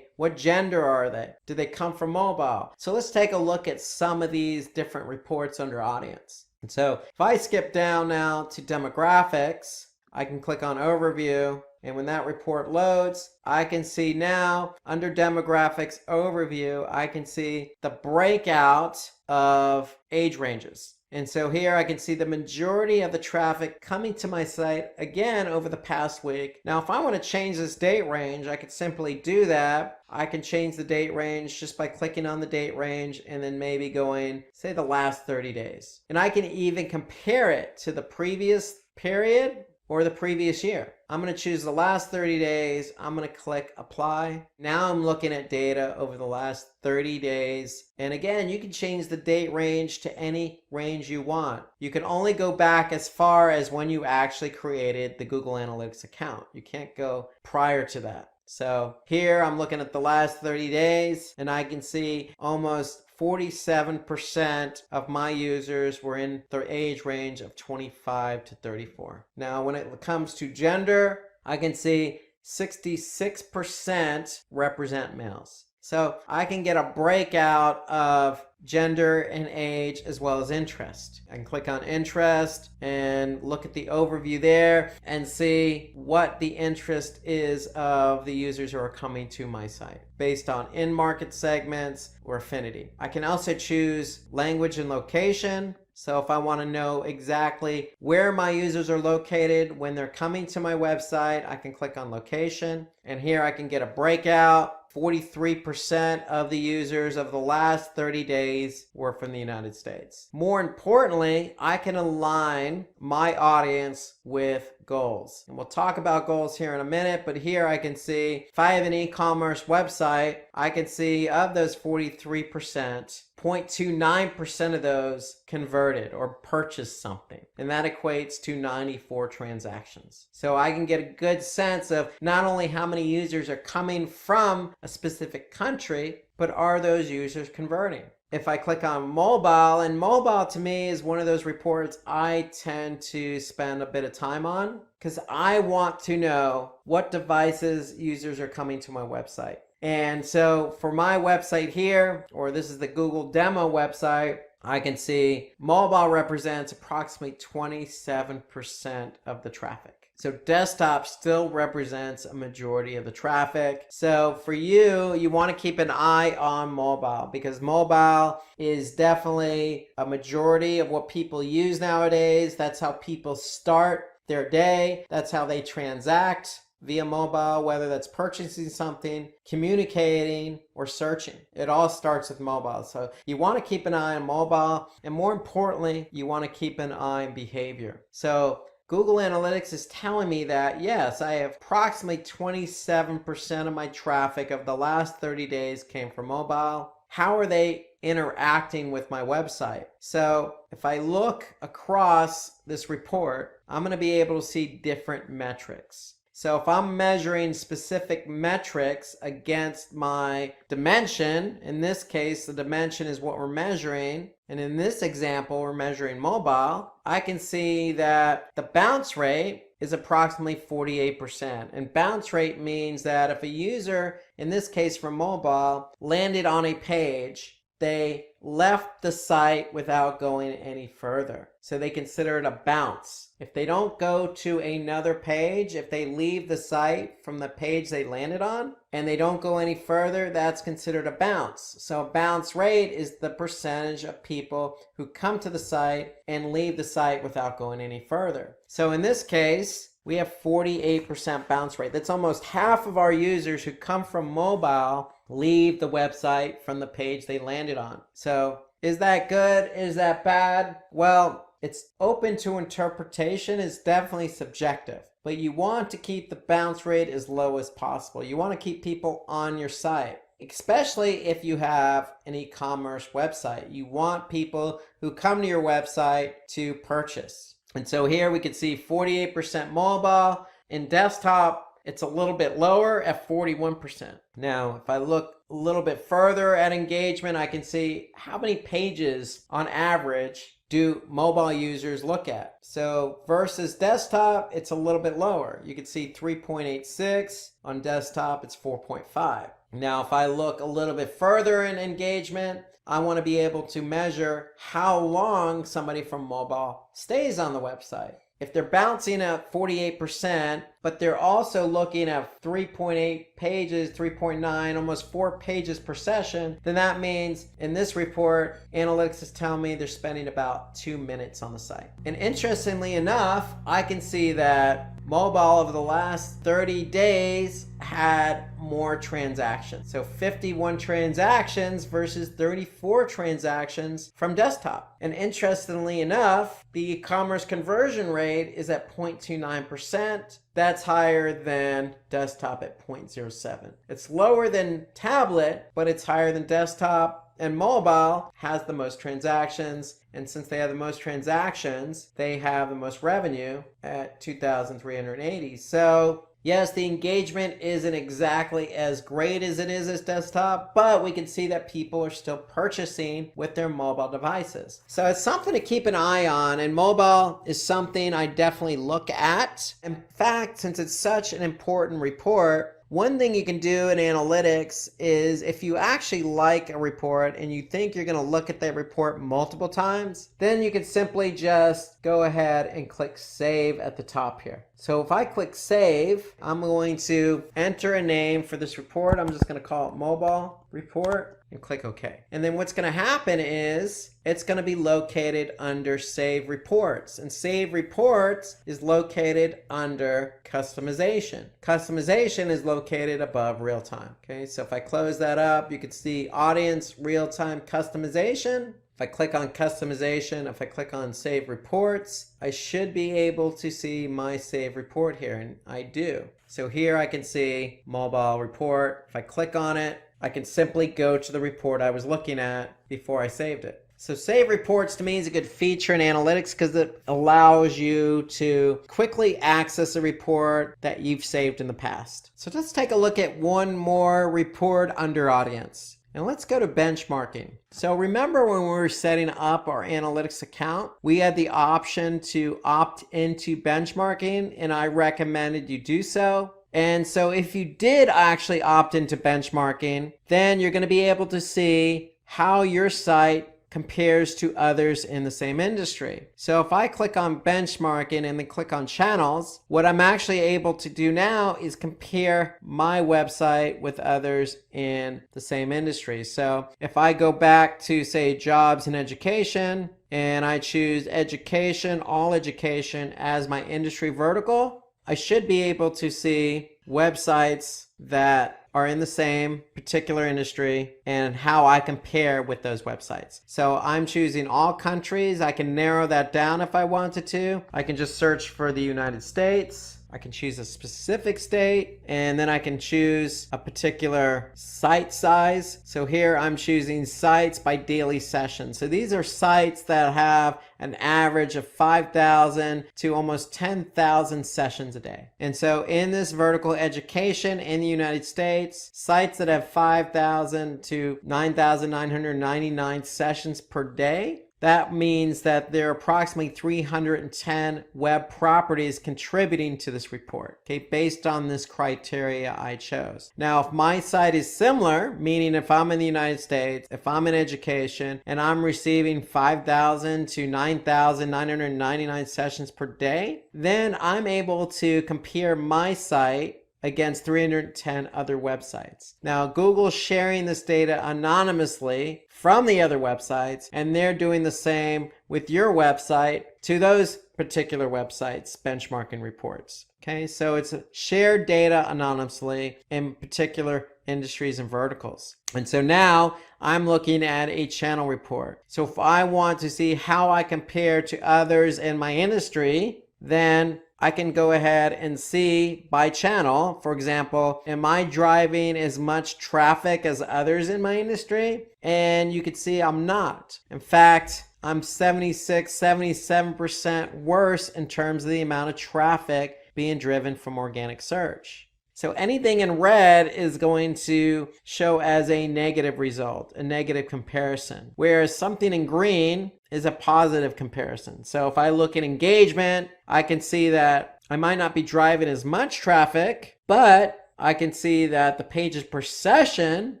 What gender are they? Do they come from mobile? So let's take a look at some of these different reports under audience. And so if I skip down now to demographics, I can click on overview, and when that report loads, I can see now under demographics overview, I can see the breakout of age ranges. And so here I can see the majority of the traffic coming to my site again over the past week. Now, if I want to change this date range, I could simply do that. I can change the date range just by clicking on the date range and then maybe going, say, the last 30 days. And I can even compare it to the previous period or the previous year. I'm going to choose the last 30 days. I'm going to click apply. Now I'm looking at data over the last 30 days. And again, you can change the date range to any range you want. You can only go back as far as when you actually created the Google Analytics account. You can't go prior to that. So here I'm looking at the last 30 days and I can see almost 47% of my users were in their age range of 25 to 34. Now, when it comes to gender, I can see 66% represent males. So I can get a breakout of gender and age as well as interest. I can click on interest and look at the overview there and see what the interest is of the users who are coming to my site based on in-market segments or affinity. I can also choose language and location. So if I want to know exactly where my users are located when they're coming to my website, I can click on location. And here I can get a breakout. 43% of the users of the last 30 days were from the United States. More importantly, I can align my audience with goals. And we'll talk about goals here in a minute, but here I can see if I have an e-commerce website, I can see of those 43%, 0.29% of those converted or purchased something. And that equates to 94 transactions. So I can get a good sense of not only how many users are coming from a specific country, but are those users converting? If I click on mobile, and mobile to me is one of those reports I tend to spend a bit of time on because I want to know what devices users are coming to my website. And so for my website here, or this is the Google demo website, I can see mobile represents approximately 27% of the traffic. So desktop still represents a majority of the traffic. So for you, you want to keep an eye on mobile because mobile is definitely a majority of what people use nowadays. That's how people start their day. That's how they transact via mobile, whether that's purchasing something, communicating, or searching. It all starts with mobile. So you want to keep an eye on mobile, and more importantly, you want to keep an eye on behavior. So Google Analytics is telling me that, yes, I have approximately 27% of my traffic of the last 30 days came from mobile. How are they interacting with my website? So if I look across this report, I'm going to be able to see different metrics. So if I'm measuring specific metrics against my dimension, in this case, the dimension is what we're measuring, and in this example, we're measuring mobile, I can see that the bounce rate is approximately 48%. And bounce rate means that if a user, in this case for mobile, landed on a page, they left the site without going any further. So they consider it a bounce. If they don't go to another page, if they leave the site from the page they landed on and they don't go any further, that's considered a bounce. So a bounce rate is the percentage of people who come to the site and leave the site without going any further. So in this case, we have 48% bounce rate. That's almost half of our users who come from mobile leave the website from the page they landed on. So is that good? Is that bad? Well, it's open to interpretation. It's definitely subjective. But you want to keep the bounce rate as low as possible. You want to keep people on your site, especially if you have an e-commerce website. You want people who come to your website to purchase. And so here we can see 48% mobile. In desktop, it's a little bit lower at 41%. Now, if I look a little bit further at engagement, I can see how many pages on average do mobile users look at. So versus desktop, it's a little bit lower. You can see 3.86. On desktop, it's 4.5. Now, if I look a little bit further in engagement, I want to be able to measure how long somebody from mobile stays on the website. If they're bouncing at 48%, but they're also looking at 3.8 pages, 3.9, almost 4 pages per session, then that means in this report, analytics is telling me they're spending about 2 minutes on the site. And interestingly enough, I can see that mobile over the last 30 days had more transactions. So 51 transactions versus 34 transactions from desktop. And interestingly enough, the e-commerce conversion rate is at 0.29%. That's higher than desktop at 0.07. It's lower than tablet, but it's higher than desktop. And mobile has the most transactions, and since they have the most transactions, they have the most revenue at 2,380. So yes, the engagement isn't exactly as great as it is as desktop, but we can see that people are still purchasing with their mobile devices. So it's something to keep an eye on, and mobile is something I definitely look at. In fact, since it's such an important report, one thing you can do in analytics is if you actually like a report and you think you're going to look at that report multiple times, then you can simply just go ahead and click save at the top here. So if I click save, I'm going to enter a name for this report. I'm just going to call it mobile report and click OK. And then what's going to happen is it's going to be located under Save Reports. And Save Reports is located under Customization. Customization is located above Real Time. Okay, so if I close that up, you can see Audience, Real Time, Customization. If I click on Customization, if I click on Save Reports, I should be able to see my Save Report here, and I do. So here I can see Mobile Report. If I click on it, I can simply go to the report I was looking at before I saved it. So Save Reports to me is a good feature in analytics because it allows you to quickly access a report that you've saved in the past. So let's take a look at one more report under Audience. And let's go to benchmarking. So remember when we were setting up our analytics account, we had the option to opt into benchmarking, and I recommended you do so. And so if you did actually opt into benchmarking, then you're going to be able to see how your site compares to others in the same industry. So if I click on benchmarking and then click on channels, what I'm actually able to do now is compare my website with others in the same industry. So if I go back to say jobs and education, and I choose education, all education as my industry vertical, I should be able to see websites that are in the same particular industry and how I compare with those websites. So I'm choosing all countries. I can narrow that down if I wanted to. I can just search for the United States. I can choose a specific state, and then I can choose a particular site size. So here I'm choosing sites by daily session. So these are sites that have an average of 5,000 to almost 10,000 sessions a day. And so in this vertical education in the United States, sites that have 5,000 to 9,999 sessions per day, that means that there are approximately 310 web properties contributing to this report, okay, based on this criteria I chose. Now, if my site is similar, meaning if I'm in the United States, if I'm in education, and I'm receiving 5,000 to 9,999 sessions per day, then I'm able to compare my site against 310 other websites. Now, Google's sharing this data anonymously from the other websites, and they're doing the same with your website to those particular websites' benchmarking reports. Okay, so it's shared data anonymously in particular industries and verticals. And so now I'm looking at a channel report. So if I want to see how I compare to others in my industry, then I can go ahead and see by channel. For example, am I driving as much traffic as others in my industry? And you can see I'm not. In fact, I'm 77% worse in terms of the amount of traffic being driven from organic search. So anything in red is going to show as a negative result, a negative comparison, whereas something in green is a positive comparison. So if I look at engagement, I can see that I might not be driving as much traffic, but I can see that the pages per session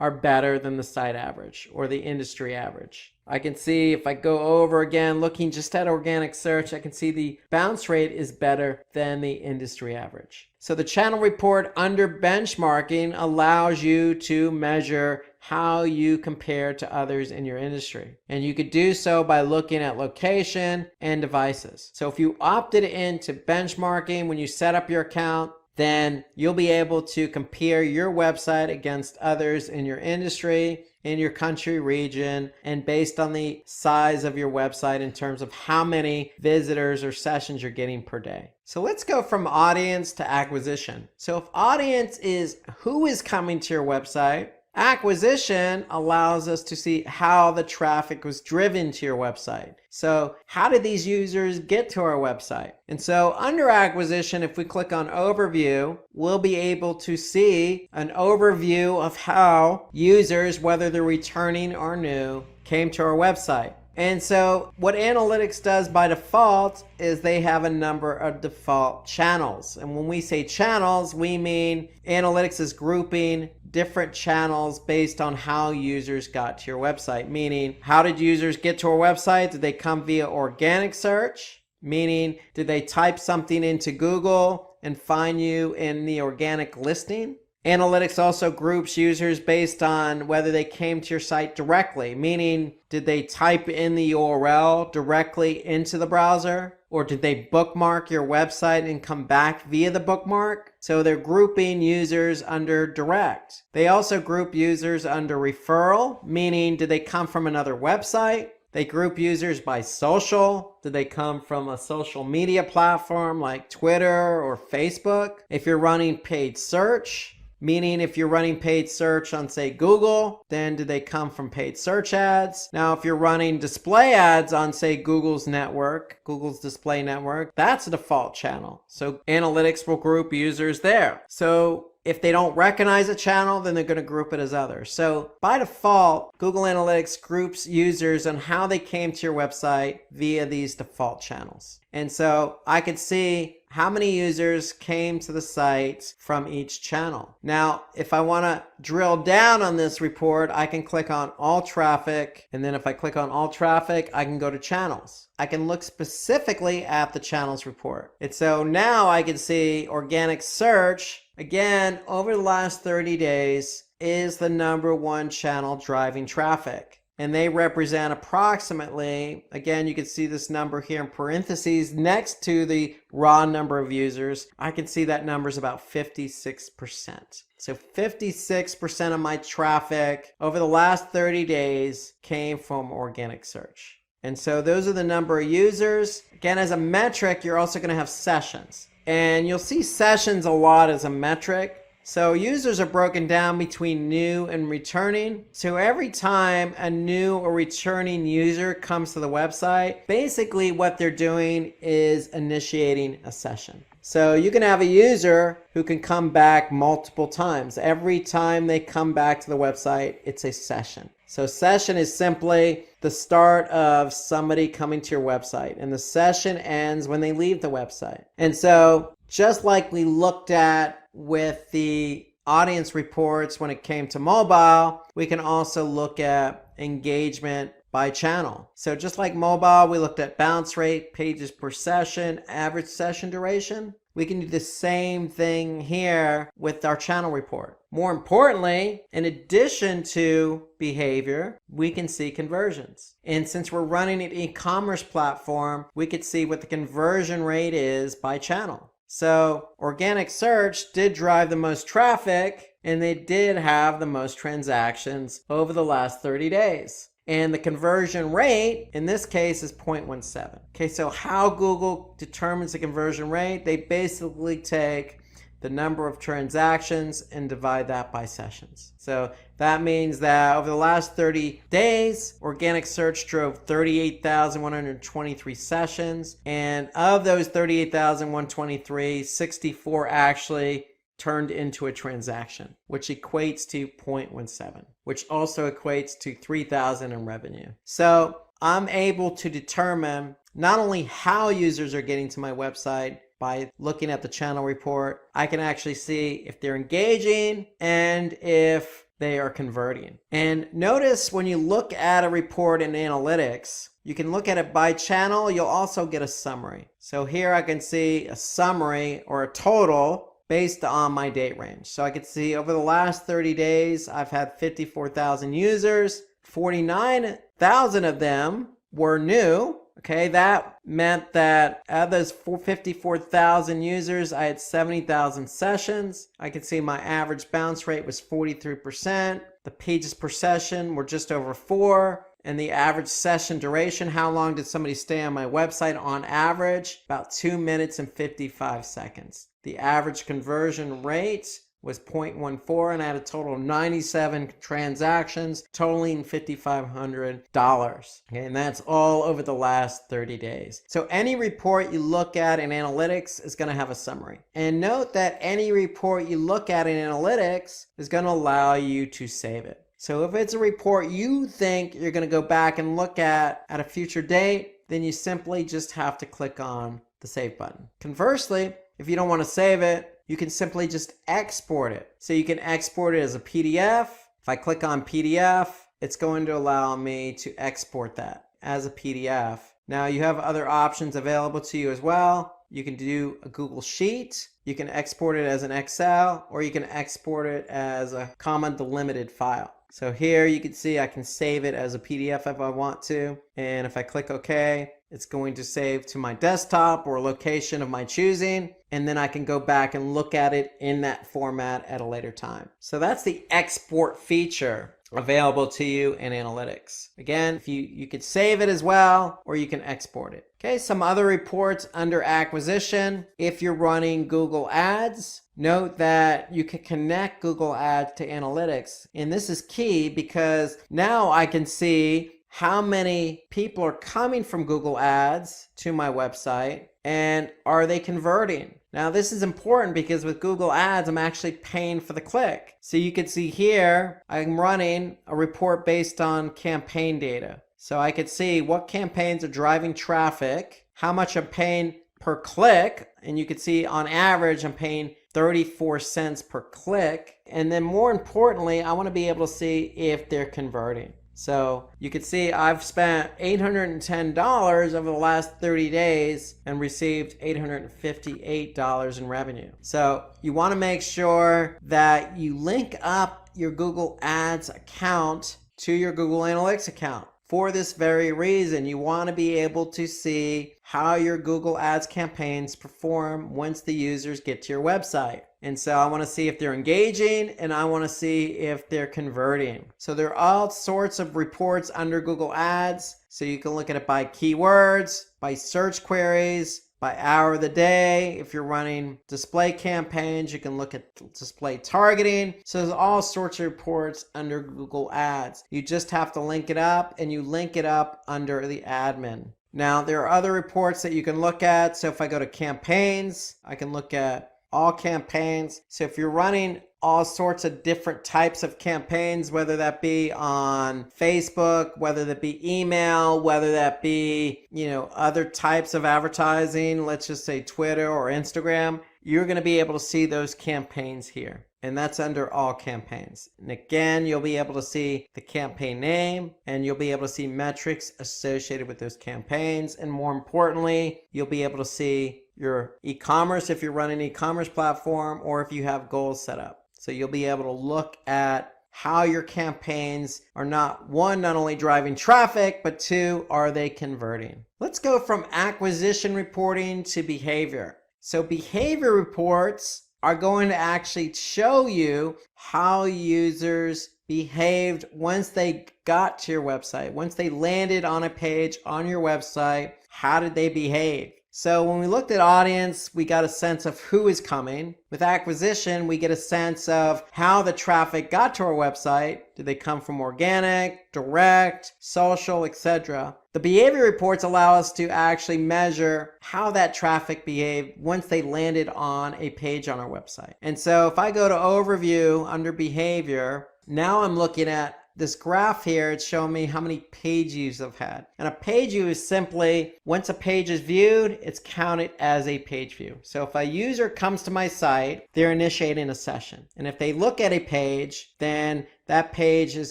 are better than the site average or the industry average. I can see if I go over again, looking just at organic search, I can see the bounce rate is better than the industry average. So the channel report under benchmarking allows you to measure how you compare to others in your industry. And you could do so by looking at location and devices. So if you opted into benchmarking when you set up your account, then you'll be able to compare your website against others in your industry, in your country, region, and based on the size of your website in terms of how many visitors or sessions you're getting per day. So let's go from audience to acquisition. So if audience is who is coming to your website, acquisition allows us to see how the traffic was driven to your website. So how did these users get to our website? And so under acquisition, if we click on overview, we'll be able to see an overview of how users, whether they're returning or new, came to our website. And so what analytics does by default is they have a number of default channels. And when we say channels, we mean analytics is grouping different channels based on how users got to your website. Meaning, how did users get to our website? Did they come via organic search? Meaning, did they type something into Google and find you in the organic listing? Analytics also groups users based on whether they came to your site directly, meaning did they type in the URL directly into the browser, or did they bookmark your website and come back via the bookmark? So they're grouping users under direct. They also group users under referral, meaning did they come from another website? They group users by social. Did they come from a social media platform like Twitter or Facebook? If you're running paid search, meaning if you're running paid search on, say, Google, then do they come from paid search ads? Now, if you're running display ads on, say, Google's network, Google's display network, that's a default channel. So analytics will group users there. So if they don't recognize a channel, then they're going to group it as others. So by default, Google Analytics groups users on how they came to your website via these default channels. And so I could see how many users came to the site from each channel. Now, if I want to drill down on this report, I can click on all traffic. And then if I click on all traffic, I can go to channels. I can look specifically at the channels report. And so now I can see organic search, again, over the last 30 days, is the #1 channel driving traffic. And they represent approximately, again, you can see this number here in parentheses next to the raw number of users. I can see that number is about 56%. So 56% of my traffic over the last 30 days came from organic search. And so those are the number of users. Again, as a metric, you're also going to have sessions. And you'll see sessions a lot as a metric. So users are broken down between new and returning. So every time a new or returning user comes to the website, basically what they're doing is initiating a session. So you can have a user who can come back multiple times. Every time they come back to the website, it's a session. So session is simply the start of somebody coming to your website, and the session ends when they leave the website. And so just like we looked at with the audience reports when it came to mobile, we can also look at engagement by channel. So just like mobile, we looked at bounce rate, pages per session, average session duration. We can do the same thing here with our channel report. More importantly, in addition to behavior, we can see conversions. And since we're running an e-commerce platform, we could see what the conversion rate is by channel. So organic search did drive the most traffic, and they did have the most transactions over the last 30 days. And the conversion rate in this case is 0.17. Okay, so how Google determines the conversion rate? They basically take the number of transactions and divide that by sessions. So that means that over the last 30 days, organic search drove 38,123 sessions. And of those 38,123, 64 actually turned into a transaction, which equates to 0.17, which also equates to 3,000 in revenue. So I'm able to determine not only how users are getting to my website by looking at the channel report, I can actually see if they're engaging and if they are converting. And notice when you look at a report in analytics, you can look at it by channel. You'll also get a summary. So here I can see a summary or a total based on my date range. So I could see over the last 30 days, I've had 54,000 users, 49,000 of them were new. Okay, that meant that out of those 54,000 users, I had 70,000 sessions. I could see my average bounce rate was 43%. The pages per session were just over 4. And the average session duration, how long did somebody stay on my website on average? About 2 minutes and 55 seconds. The average conversion rate was 0.14, and I had a total of 97 transactions totaling $5,500. Okay, and that's all over the last 30 days. So any report you look at in analytics is going to have a summary. And note that any report you look at in analytics is going to allow you to save it. So if it's a report you think you're going to go back and look at a future date, then you simply just have to click on the save button. Conversely, if you don't want to save it, you can simply just export it. So you can export it as a PDF. If I click on PDF, it's going to allow me to export that as a PDF. Now you have other options available to you as well. You can do a Google Sheet. You can export it as an Excel, or you can export it as a comma delimited file. So here you can see I can save it as a PDF if I want to. And if I click OK, it's going to save to my desktop or a location of my choosing. And then I can go back and look at it in that format at a later time. So that's the export feature available to you in analytics. Again, if you could save it as well, or you can export it. Okay, some other reports under acquisition. If you're running Google Ads, note that you can connect Google Ads to analytics. And this is key because now I can see how many people are coming from Google Ads to my website and are they converting? Now this is important because with Google Ads, I'm actually paying for the click. So you can see here, I'm running a report based on campaign data. So I could see what campaigns are driving traffic, how much I'm paying per click, and you can see on average I'm paying 34 cents per click. And then more importantly, I want to be able to see if they're converting. So you can see I've spent $810 over the last 30 days and received $858 in revenue. So you want to make sure that you link up your Google Ads account to your Google Analytics account. For this very reason, you want to be able to see how your Google Ads campaigns perform once the users get to your website. And so I want to see if they're engaging and I want to see if they're converting. So there are all sorts of reports under Google Ads. So you can look at it by keywords, by search queries, by hour of the day. If you're running display campaigns, you can look at display targeting. So there's all sorts of reports under Google Ads. You just have to link it up, and you link it up under the admin. Now, there are other reports that you can look at. So if I go to campaigns, I can look at all campaigns. So if you're running all sorts of different types of campaigns, whether that be on Facebook, whether that be email, whether that be, other types of advertising, let's just say Twitter or Instagram, you're going to be able to see those campaigns here. And that's under all campaigns. And again, you'll be able to see the campaign name, and you'll be able to see metrics associated with those campaigns. And more importantly, you'll be able to see your e-commerce if you're running an e-commerce platform, or if you have goals set up. So you'll be able to look at how your campaigns are not only driving traffic, but two, are they converting? Let's go from acquisition reporting to behavior. So behavior reports are going to actually show you how users behaved once they got to your website. Once they landed on a page on your website, how did they behave? So when we looked at audience, we got a sense of who is coming. With acquisition, we get a sense of how the traffic got to our website. Did they come from organic, direct, social, etc.? The behavior reports allow us to actually measure how that traffic behaved once they landed on a page on our website. And so if I go to overview under behavior, now I'm looking at this graph here. It's showing me how many page views I've had. And a page view is simply, once a page is viewed, it's counted as a page view. So if a user comes to my site, they're initiating a session. And if they look at a page, then that page is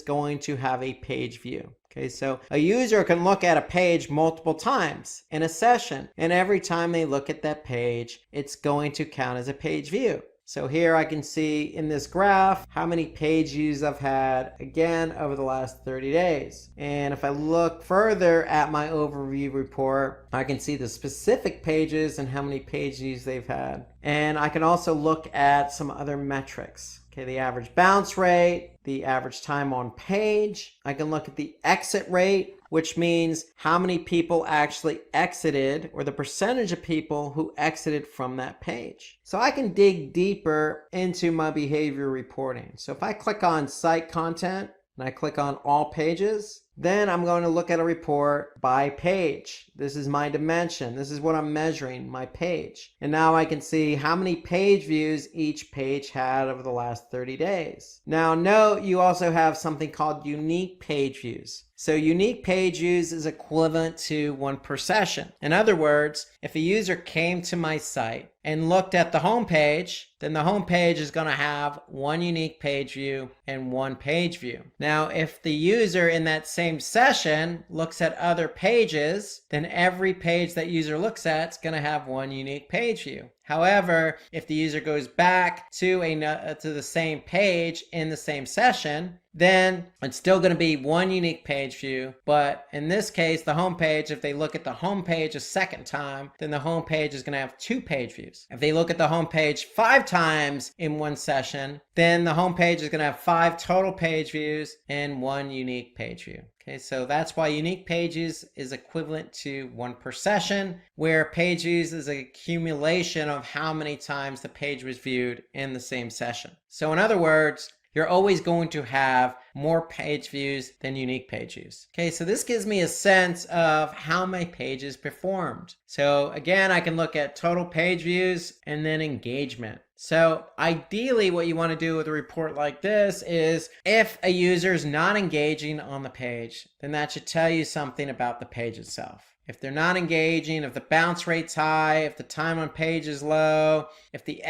going to have a page view. Okay, so a user can look at a page multiple times in a session. And every time they look at that page, it's going to count as a page view. So here I can see in this graph how many page views I've had, again, over the last 30 days. And if I look further at my overview report, I can see the specific pages and how many page views they've had. And I can also look at some other metrics. Okay, the average bounce rate, the average time on page. I can look at the exit rate, which means how many people actually exited, or the percentage of people who exited from that page. So I can dig deeper into my behavior reporting. So if I click on site content and I click on all pages, then I'm going to look at a report by page. This is my dimension. This is what I'm measuring, my page. And now I can see how many page views each page had over the last 30 days. Now note, you also have something called unique page views. So unique page views is equivalent to one per session. In other words, if a user came to my site and looked at the home page, then the home page is going to have one unique page view and one page view. Now, if the user in that same session looks at other pages, then every page that user looks at is going to have one unique page view. However, if the user goes back to the same page in the same session, then it's still going to be one unique page view. But in this case, the home page, if they look at the home page a second time, then the home page is going to have two page views. If they look at the home page 5 times in one session, then the home page is going to have 5 total page views and one unique page view. Okay, so that's why unique pages is equivalent to one per session, where page views is an accumulation of how many times the page was viewed in the same session. So in other words, you're always going to have more page views than unique page views. Okay, so this gives me a sense of how my pages performed. So again, I can look at total page views and then engagement. So ideally what you want to do with a report like this is, if a user is not engaging on the page, then that should tell you something about the page itself. If they're not engaging, if the bounce rate's high, if the time on page is low, if the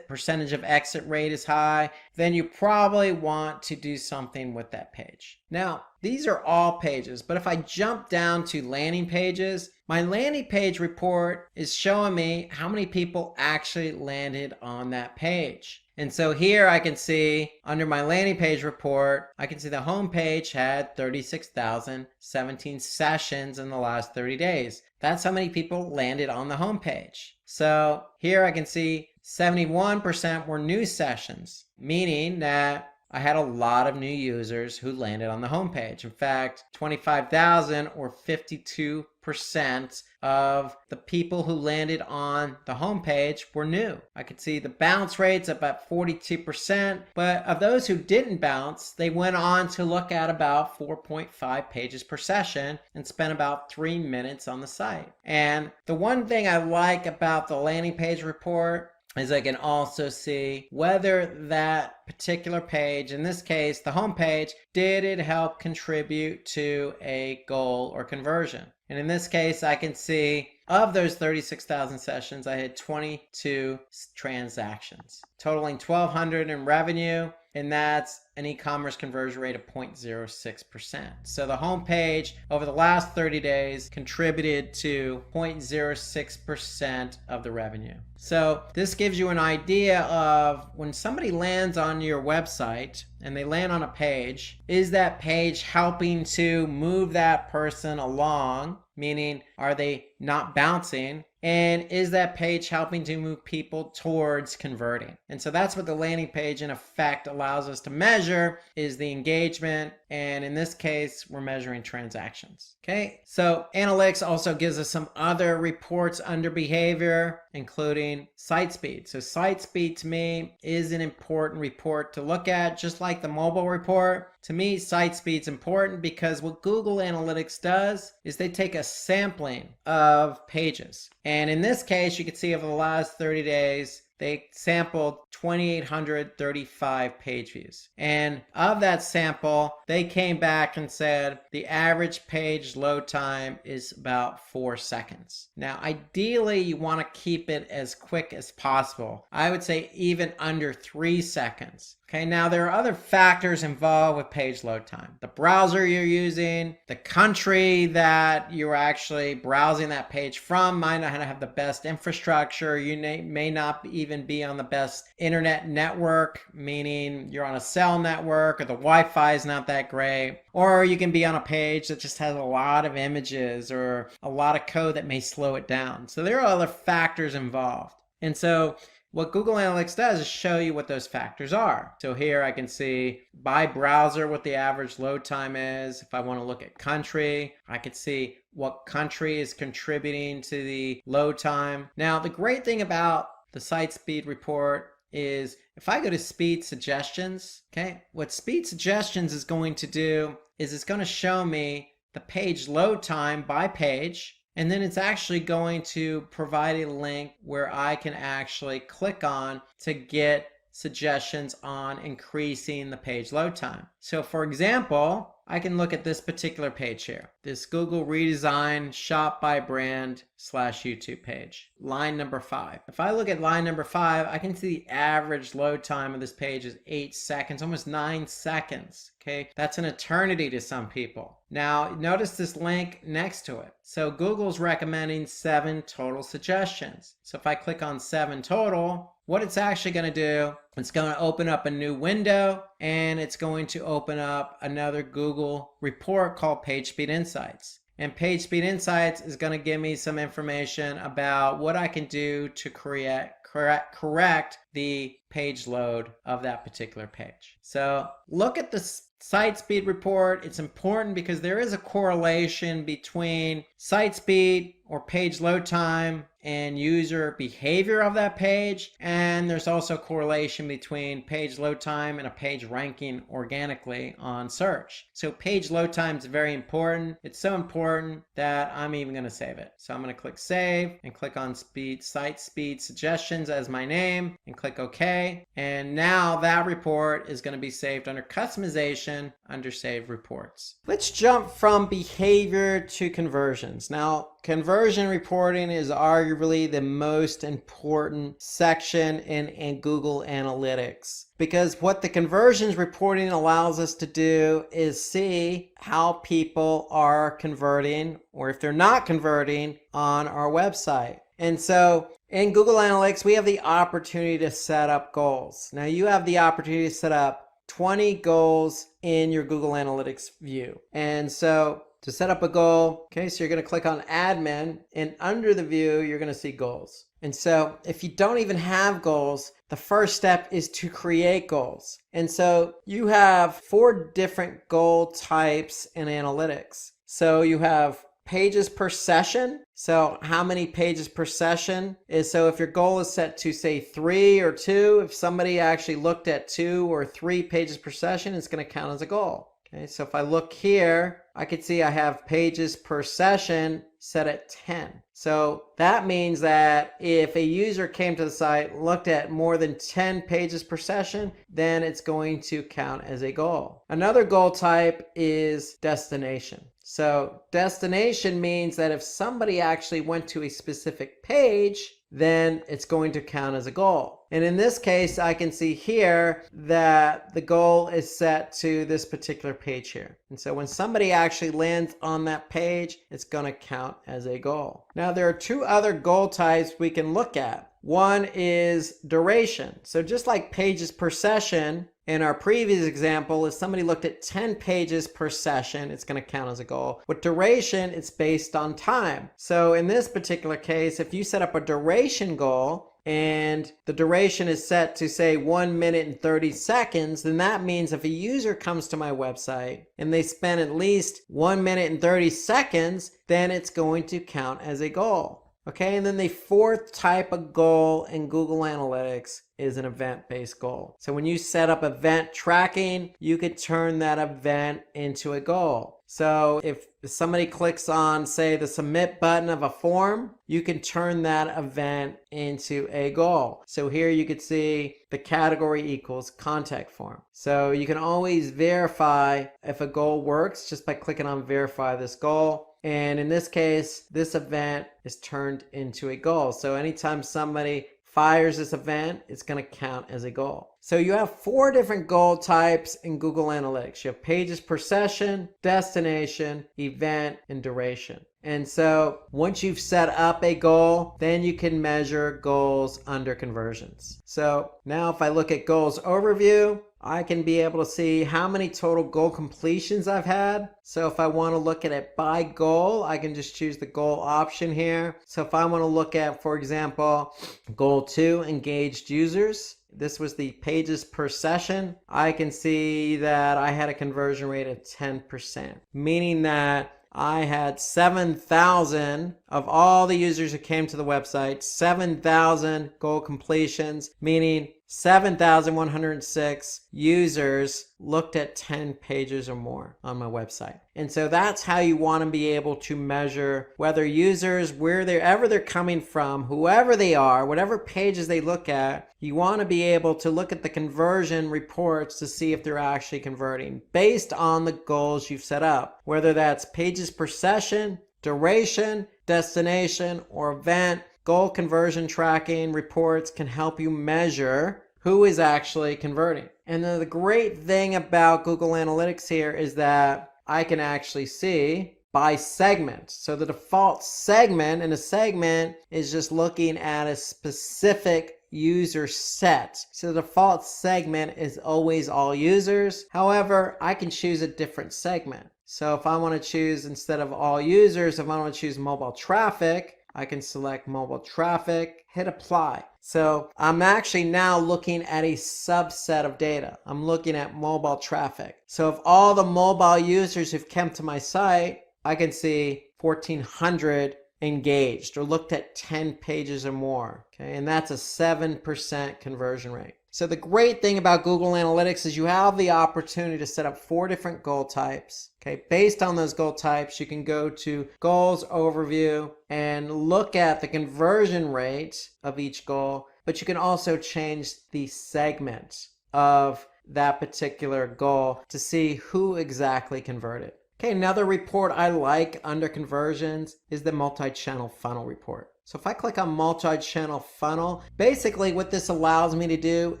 percentage of exit rate is high, then you probably want to do something with that page. Now, these are all pages, but if I jump down to landing pages, my landing page report is showing me how many people actually landed on that page. And so here I can see under my landing page report, I can see the home page had 36,017 sessions in the last 30 days. That's how many people landed on the home page. So here I can see 71% were new sessions, meaning that I had a lot of new users who landed on the homepage. In fact, 25,000 or 52% of the people who landed on the homepage were new. I could see the bounce rates about 42%, but of those who didn't bounce, they went on to look at about 4.5 pages per session and spent about 3 minutes on the site. And the one thing I like about the landing page report is I can also see whether that particular page, in this case the home page, did it help contribute to a goal or conversion. And in this case I can see of those 36,000 sessions I had 22 transactions totaling 1,200 in revenue, and that's an e-commerce conversion rate of 0.06%. So the homepage over the last 30 days contributed to 0.06% of the revenue. So this gives you an idea of when somebody lands on your website and they land on a page, is that page helping to move that person along? Meaning, are they not bouncing? And is that page helping to move people towards converting? And so that's what the landing page in effect allows us to measure, is the engagement. And in this case, we're measuring transactions. Okay, so analytics also gives us some other reports under behavior, including site speed. So site speed to me is an important report to look at, just like the mobile report. To me, site speed's important because what Google Analytics does is they take a sampling of pages. And in this case, you can see over the last 30 days, they sampled 2,835 page views. And of that sample, they came back and said the average page load time is about 4 seconds. Now, ideally, you want to keep it as quick as possible. I would say even under 3 seconds. Okay, now there are other factors involved with page load time. The browser you're using, the country that you're actually browsing that page from might not have the best infrastructure. You may not even be on the best internet network, meaning you're on a cell network or the Wi-Fi is not that great. Or you can be on a page that just has a lot of images or a lot of code that may slow it down. So there are other factors involved. And so what Google Analytics does is show you what those factors are. So here I can see by browser what the average load time is. If I want to look at country, I could see what country is contributing to the load time. Now, the great thing about the site speed report is if I go to speed suggestions, okay, what speed suggestions is going to do is it's going to show me the page load time by page. And then it's actually going to provide a link where I can actually click on to get suggestions on increasing the page load time. So for example, I can look at this particular page here, this Google redesign shop by brand / YouTube page, line number 5. If I look at line number 5, I can see the average load time of this page is 8 seconds, almost 9 seconds. Okay, that's an eternity to some people. Now, notice this link next to it. So Google's recommending 7 total suggestions. So if I click on 7 total, what it's actually going to do, it's going to open up a new window and it's going to open up another Google report called PageSpeed Insights. And PageSpeed Insights is going to give me some information about what I can do to correct the page load of that particular page. So look at the site speed report. It's important because there is a correlation between site speed or page load time and user behavior of that page. And there's also a correlation between page load time and a page ranking organically on search. So page load time is very important. It's so important that I'm even going to save it. So I'm going to click save and click on site speed suggestions as my name and click OK. And now that report is going to be saved under customization under save reports. Let's jump from behavior to conversions. Now, conversion reporting is arguably the most important section in Google Analytics, because what the conversions reporting allows us to do is see how people are converting, or if they're not converting, on our website. And so in Google Analytics, we have the opportunity to set up goals. Now you have the opportunity to set up 20 goals in your Google Analytics view. And so To set up a goal, okay, so you're going to click on admin, and under the view, you're going to see goals. And so if you don't even have goals, the first step is to create goals. And so you have 4 different goal types in analytics. So you have pages per session. So how many pages per session is, so if your goal is set to say 3 or 2, if somebody actually looked at 2 or 3 pages per session, it's going to count as a goal. Okay, so if I look here, I can see I have pages per session set at 10. So that means that if a user came to the site, looked at more than 10 pages per session, then it's going to count as a goal. Another goal type is destination. So destination means that if somebody actually went to a specific page, then it's going to count as a goal. And in this case, I can see here that the goal is set to this particular page here. And so when somebody actually lands on that page, it's going to count as a goal. Now, there are 2 other goal types we can look at. One is duration. So just like pages per session, in our previous example, if somebody looked at 10 pages per session, it's going to count as a goal. With duration, it's based on time. So in this particular case, if you set up a duration goal, and the duration is set to say 1 minute and 30 seconds, then that means if a user comes to my website and they spend at least 1 minute and 30 seconds, then it's going to count as a goal. Okay, and then the 4th type of goal in Google Analytics is an event-based goal. So when you set up event tracking, you could turn that event into a goal. So if somebody clicks on, say, the submit button of a form, you can turn that event into a goal. So here you could see the category equals contact form. So you can always verify if a goal works just by clicking on verify this goal. And in this case, this event is turned into a goal. So anytime somebody fires this event, it's going to count as a goal. So you have 4 different goal types in Google Analytics. You have pages per session, destination, event, and duration. And so once you've set up a goal, then you can measure goals under conversions. So now if I look at goals overview, I can be able to see how many total goal completions I've had. So if I want to look at it by goal, I can just choose the goal option here. So if I want to look at, for example, goal 2, engaged users, this was the pages per session, I can see that I had a conversion rate of 10%, meaning that I had 7,000 of all the users who came to the website, 7,000 goal completions, meaning 7,106 users looked at 10 pages or more on my website. And so that's how you want to be able to measure whether users, wherever they're coming from, whoever they are, whatever pages they look at, you want to be able to look at the conversion reports to see if they're actually converting based on the goals you've set up, whether that's pages per session, duration, destination, or event. Goal conversion tracking reports can help you measure who is actually converting. And the great thing about Google Analytics here is that I can actually see by segment. So the default segment in a segment is just looking at a specific user set. So the default segment is always all users. However, I can choose a different segment. So if I want to choose, instead of all users, if I want to choose mobile traffic, I can select mobile traffic, hit apply. So I'm actually now looking at a subset of data. I'm looking at mobile traffic. So if all the mobile users who've come to my site, I can see 1,400 engaged or looked at 10 pages or more. Okay, and that's a 7% conversion rate. So the great thing about Google Analytics is you have the opportunity to set up 4 different goal types. Okay, based on those goal types, you can go to Goals Overview and look at the conversion rate of each goal, but you can also change the segment of that particular goal to see who exactly converted. Okay, another report I like under conversions is the multi-channel funnel report. So if I click on multi-channel funnel, basically what this allows me to do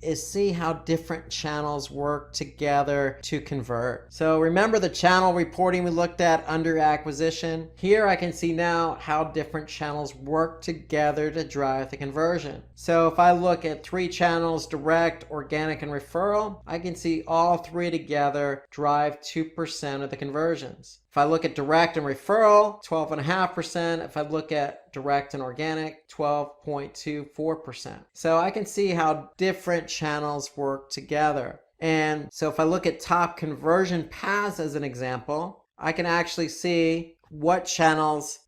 is see how different channels work together to convert. So remember the channel reporting we looked at under acquisition? Here I can see now how different channels work together to drive the conversion. So if I look at 3 channels, direct, organic, and referral, I can see all 3 together drive 2% of the conversions. If I look at direct and referral, 12.5%. If I look at direct and organic, 12.24%. So I can see how different channels work together. And so if I look at top conversion paths as an example, I can actually see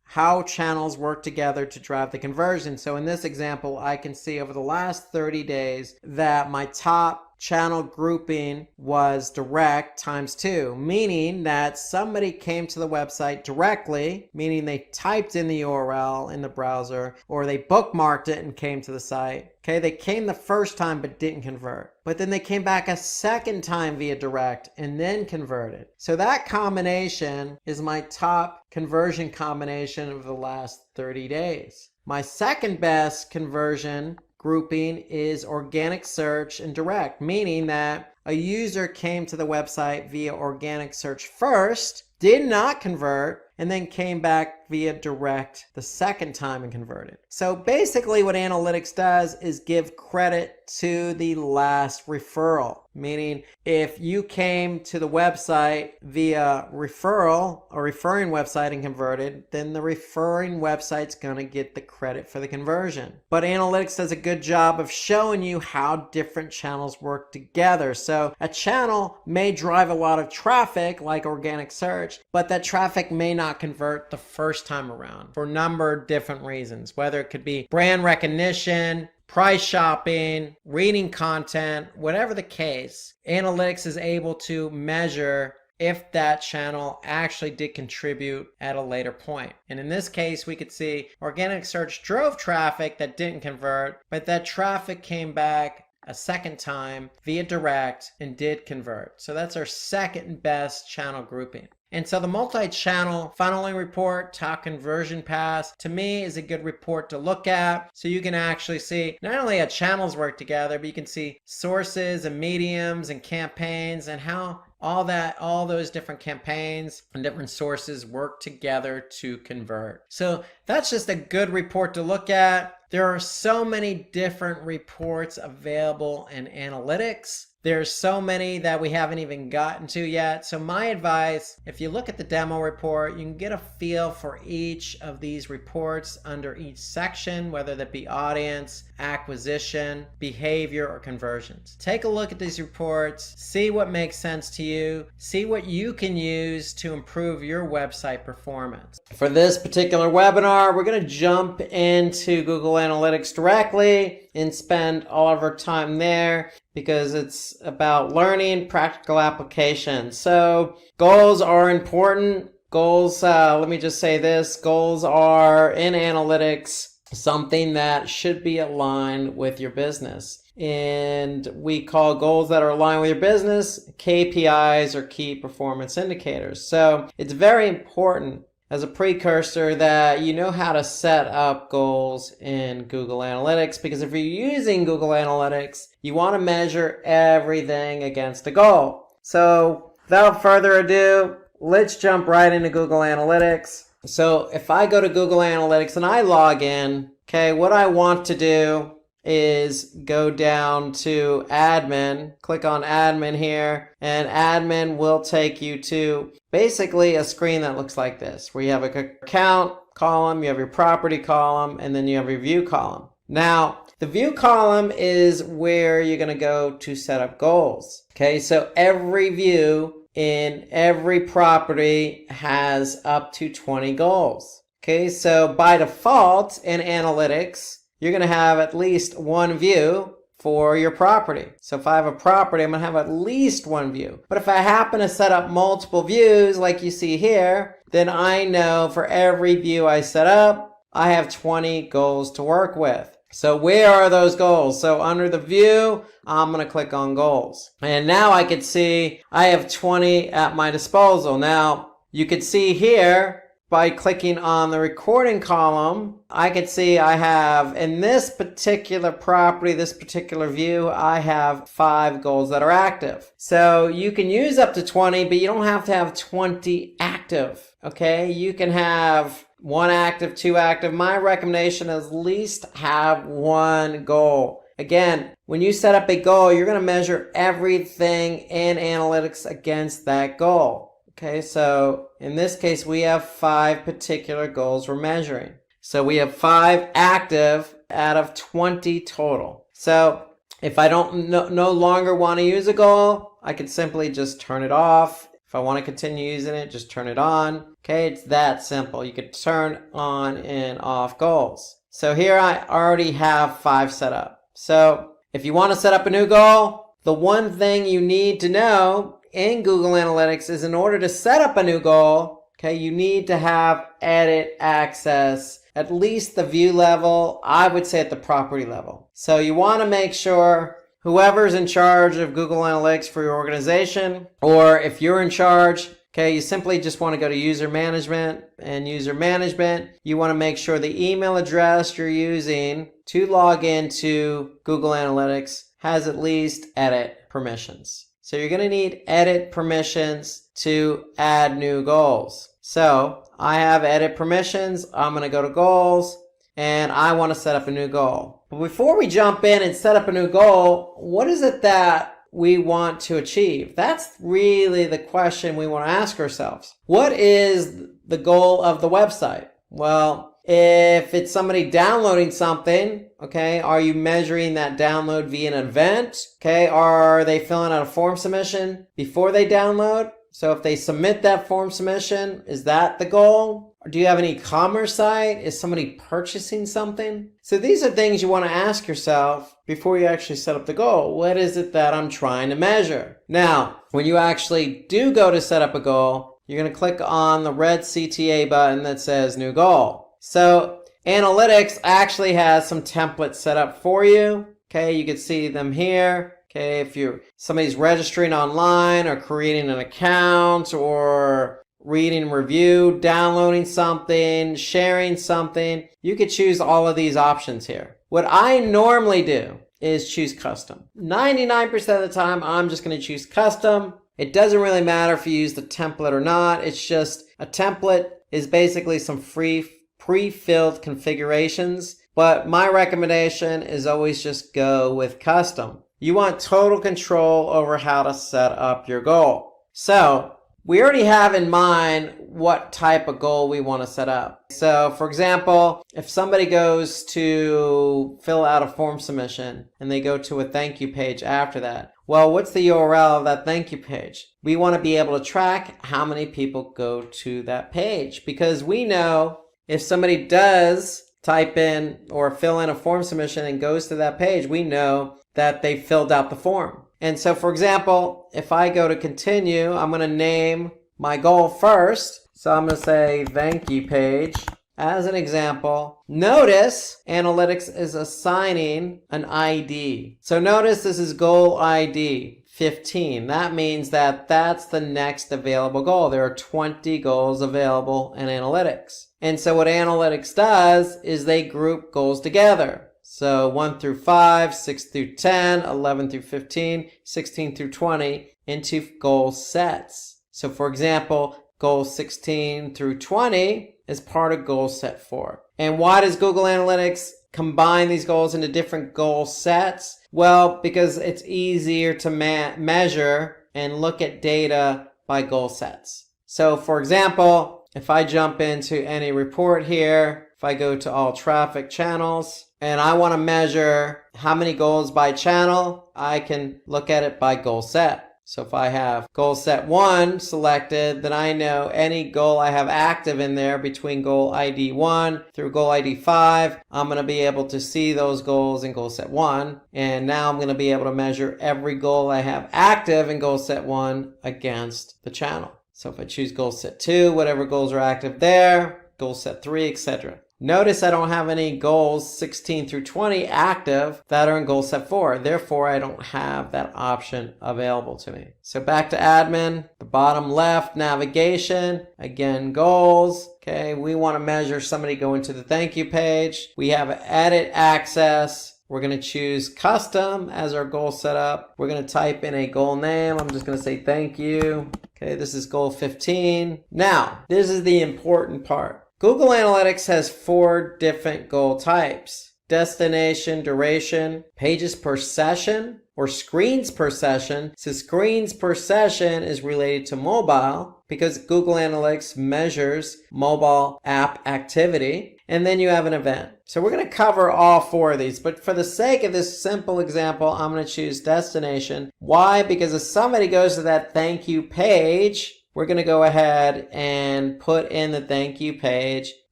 how channels work together to drive the conversion. So in this example, I can see over the last 30 days that my top channel grouping was direct times 2, meaning that somebody came to the website directly, meaning they typed in the URL in the browser, or they bookmarked it and came to the site. Okay, they came the first time but didn't convert. But then they came back a second time via direct and then converted. So that combination is my top conversion combination of the last 30 days. My second best conversion grouping is organic search and direct, meaning that a user came to the website via organic search first, did not convert, and then came back via direct the second time and converted. So basically what analytics does is give credit to the last referral, meaning if you came to the website via referral or referring website and converted, then the referring website's gonna get the credit for the conversion. But analytics does a good job of showing you how different channels work together. So a channel may drive a lot of traffic like organic search, but that traffic may not convert the first time around for a number of different reasons, whether it could be brand recognition, price shopping, reading content, whatever the case. Analytics is able to measure if that channel actually did contribute at a later point. And in this case, we could see organic search drove traffic that didn't convert, but that traffic came back a second time via direct and did convert. So that's our second best channel grouping. And so the multi-channel funneling report, top conversion paths, to me is a good report to look at. So you can actually see not only how channels work together, but you can see sources and mediums and campaigns and how all those different campaigns and different sources work together to convert. So that's just a good report to look at. There are so many different reports available in analytics. There's so many that we haven't even gotten to yet. So my advice, if you look at the demo report, you can get a feel for each of these reports under each section, whether that be audience, acquisition, behavior, or conversions. Take a look at these reports, see what makes sense to you, see what you can use to improve your website performance. For this particular webinar, we're going to jump into Google Analytics directly and spend all of our time there because it's about learning practical application. So goals are important. Goals, let me just say this, goals are in analytics something that should be aligned with your business. And we call goals that are aligned with your business KPIs or key performance indicators. So it's very important as a precursor that you know how to set up goals in Google Analytics, because if you're using Google Analytics, you want to measure everything against a goal. So without further ado, let's jump right into Google Analytics. So if I go to Google Analytics and I log in, okay, what I want to do is go down to admin, click on admin here, and admin will take you to basically a screen that looks like this, where you have a account column, you have your property column, and then you have your view column. Now, the view column is where you're going to go to set up goals. Okay, so every view in every property has up to 20 goals. Okay, so by default in analytics, you're going to have at least one view for your property. So if I have a property, I'm going to have at least one view. But if I happen to set up multiple views like you see here, then I know for every view I set up, I have 20 goals to work with. So where are those goals? So under the view, I'm going to click on goals. And now I can see I have 20 at my disposal. Now you can see here by clicking on the recording column, I can see I have, in this particular property, this particular view, I have 5 goals that are active. So you can use up to 20, but you don't have to have 20 active, okay? You can have 1 active, 2 active. My recommendation is at least have 1 goal. Again, when you set up a goal, you're going to measure everything in analytics against that goal. Okay, so in this case, we have 5 particular goals we're measuring. So we have 5 active out of 20 total. So if I don't no longer want to use a goal, I could simply just turn it off. If I want to continue using it, just turn it on. Okay, it's that simple. You could turn on and off goals. So here I already have 5 set up. So if you want to set up a new goal, the one thing you need to know in Google Analytics is in order to set up a new goal, okay, you need to have edit access, at least the view level, I would say at the property level. So you want to make sure whoever's in charge of Google Analytics for your organization, or if you're in charge, okay, you simply just want to go to user management, and user management, you want to make sure the email address you're using to log into Google Analytics has at least edit permissions. So you're going to need edit permissions to add new goals. So I have edit permissions. I'm going to go to goals and I want to set up a new goal. But before we jump in and set up a new goal, what is it that we want to achieve? That's really the question we want to ask ourselves. What is the goal of the website? Well, if it's somebody downloading something, okay, are you measuring that download via an event? Okay, are they filling out a form submission before they download? So if they submit that form submission, is that the goal? Or do you have an e-commerce site? Is somebody purchasing something? So these are things you want to ask yourself before you actually set up the goal. What is it that I'm trying to measure? Now, when you actually do go to set up a goal, you're going to click on the red CTA button that says new goal. So Analytics actually has some templates set up for you. Okay, you can see them here. Okay, if somebody's registering online or creating an account or reading review, downloading something, sharing something, you could choose all of these options here. What I normally do is choose custom. 99% of the time, I'm just going to choose custom. It doesn't really matter if you use the template or not. It's just a template is basically some free pre-filled configurations, but my recommendation is always just go with custom. You want total control over how to set up your goal. So we already have in mind what type of goal we want to set up. So for example, if somebody goes to fill out a form submission and they go to a thank you page after that, well, what's the URL of that thank you page? We want to be able to track how many people go to that page, because we know if somebody does type in or fill in a form submission and goes to that page, we know that they filled out the form. And so, for example, if I go to continue, I'm going to name my goal first. So I'm going to say thank you page as an example. Notice Analytics is assigning an ID. So notice this is goal ID 15. That means that that's the next available goal. There are 20 goals available in Analytics. And so what Analytics does is they group goals together. So 1 through 5, 6 through 10, 11 through 15, 16 through 20 into goal sets. So for example, goal 16 through 20 is part of goal set 4. And why does Google Analytics combine these goals into different goal sets? Well, because it's easier to measure and look at data by goal sets. So for example, if I jump into any report here, if I go to all traffic channels, and I want to measure how many goals by channel, I can look at it by goal set. So if I have goal set 1 selected, then I know any goal I have active in there between goal ID 1 through goal ID 5, I'm going to be able to see those goals in goal set 1. And now I'm going to be able to measure every goal I have active in goal set 1 against the channel. So if I choose goal set 2, whatever goals are active there, goal set 3, etc. Notice I don't have any goals 16 through 20 active that are in goal set 4. Therefore, I don't have that option available to me. So back to admin, the bottom left, navigation, again, goals. Okay, we want to measure somebody going to the thank you page. We have edit access. We're going to choose custom as our goal setup. We're going to type in a goal name. I'm just going to say thank you. Okay, this is goal 15. Now, this is the important part. Google Analytics has 4 different goal types: destination, duration, pages per session, or screens per session. So screens per session is related to mobile because Google Analytics measures mobile app activity. And then you have an event. So we're going to cover all 4 of these, but for the sake of this simple example, I'm going to choose destination. Why? Because if somebody goes to that thank you page, we're going to go ahead and put in the thank you page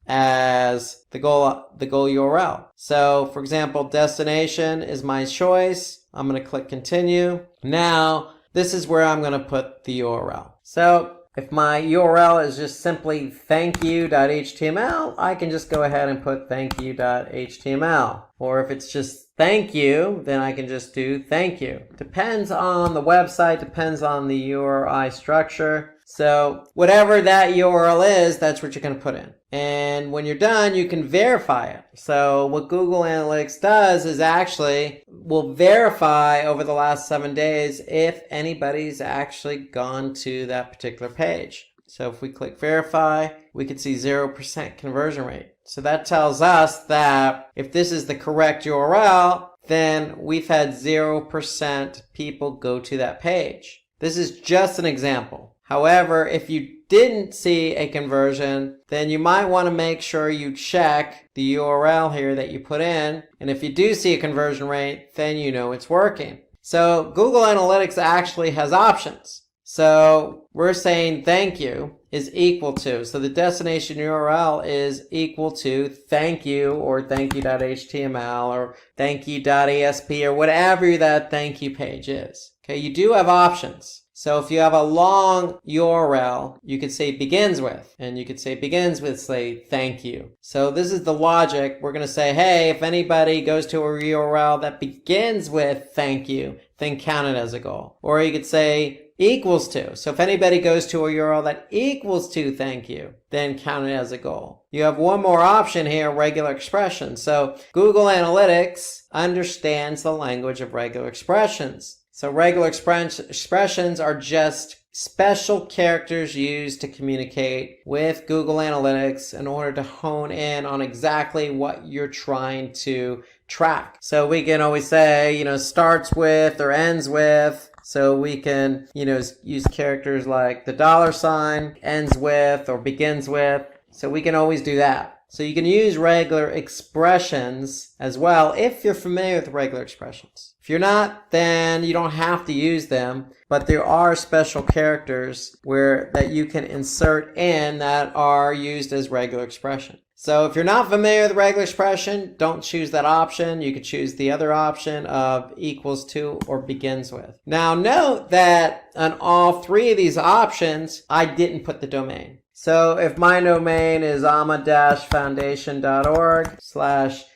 as the goal URL. So for example, destination is my choice. I'm going to click continue. Now, this is where I'm going to put the URL. So if my URL is just simply thankyou.html, I can just go ahead and put thankyou.html. Or if it's just thank you, then I can just do thank you. Depends on the website, depends on the URI structure. So whatever that URL is, that's what you're going to put in. And when you're done, you can verify it. So what Google Analytics does is actually will verify over the last 7 days if anybody's actually gone to that particular page. So if we click verify, we can see 0% conversion rate. So that tells us that if this is the correct URL, then we've had 0% people go to that page. This is just an example. However, if you didn't see a conversion, then you might want to make sure you check the URL here that you put in. And if you do see a conversion rate, then you know it's working. So Google Analytics actually has options. So we're saying thank you is equal to, so the destination URL is equal to thank you or thankyou.html or thankyou.asp or whatever that thank you page is. Okay, you do have options. So if you have a long URL, you could say begins with, and you could say begins with, say, thank you. So this is the logic. We're going to say, hey, if anybody goes to a URL that begins with thank you, then count it as a goal. Or you could say equals to. So if anybody goes to a URL that equals to thank you, then count it as a goal. You have one more option here, regular expressions. So Google Analytics understands the language of regular expressions. So regular expressions are just special characters used to communicate with Google Analytics in order to hone in on exactly what you're trying to track. So we can always say, starts with or ends with. So we can, use characters like the $, ends with or begins with. So we can always do that. So you can use regular expressions as well if you're familiar with regular expressions. If you're not, then you don't have to use them, but there are special characters that you can insert in that are used as regular expression. So if you're not familiar with regular expression, don't choose that option. You could choose the other option of equals to or begins with. Now note that on all 3 of these options, I didn't put the domain. So if my domain is ama-foundation.org/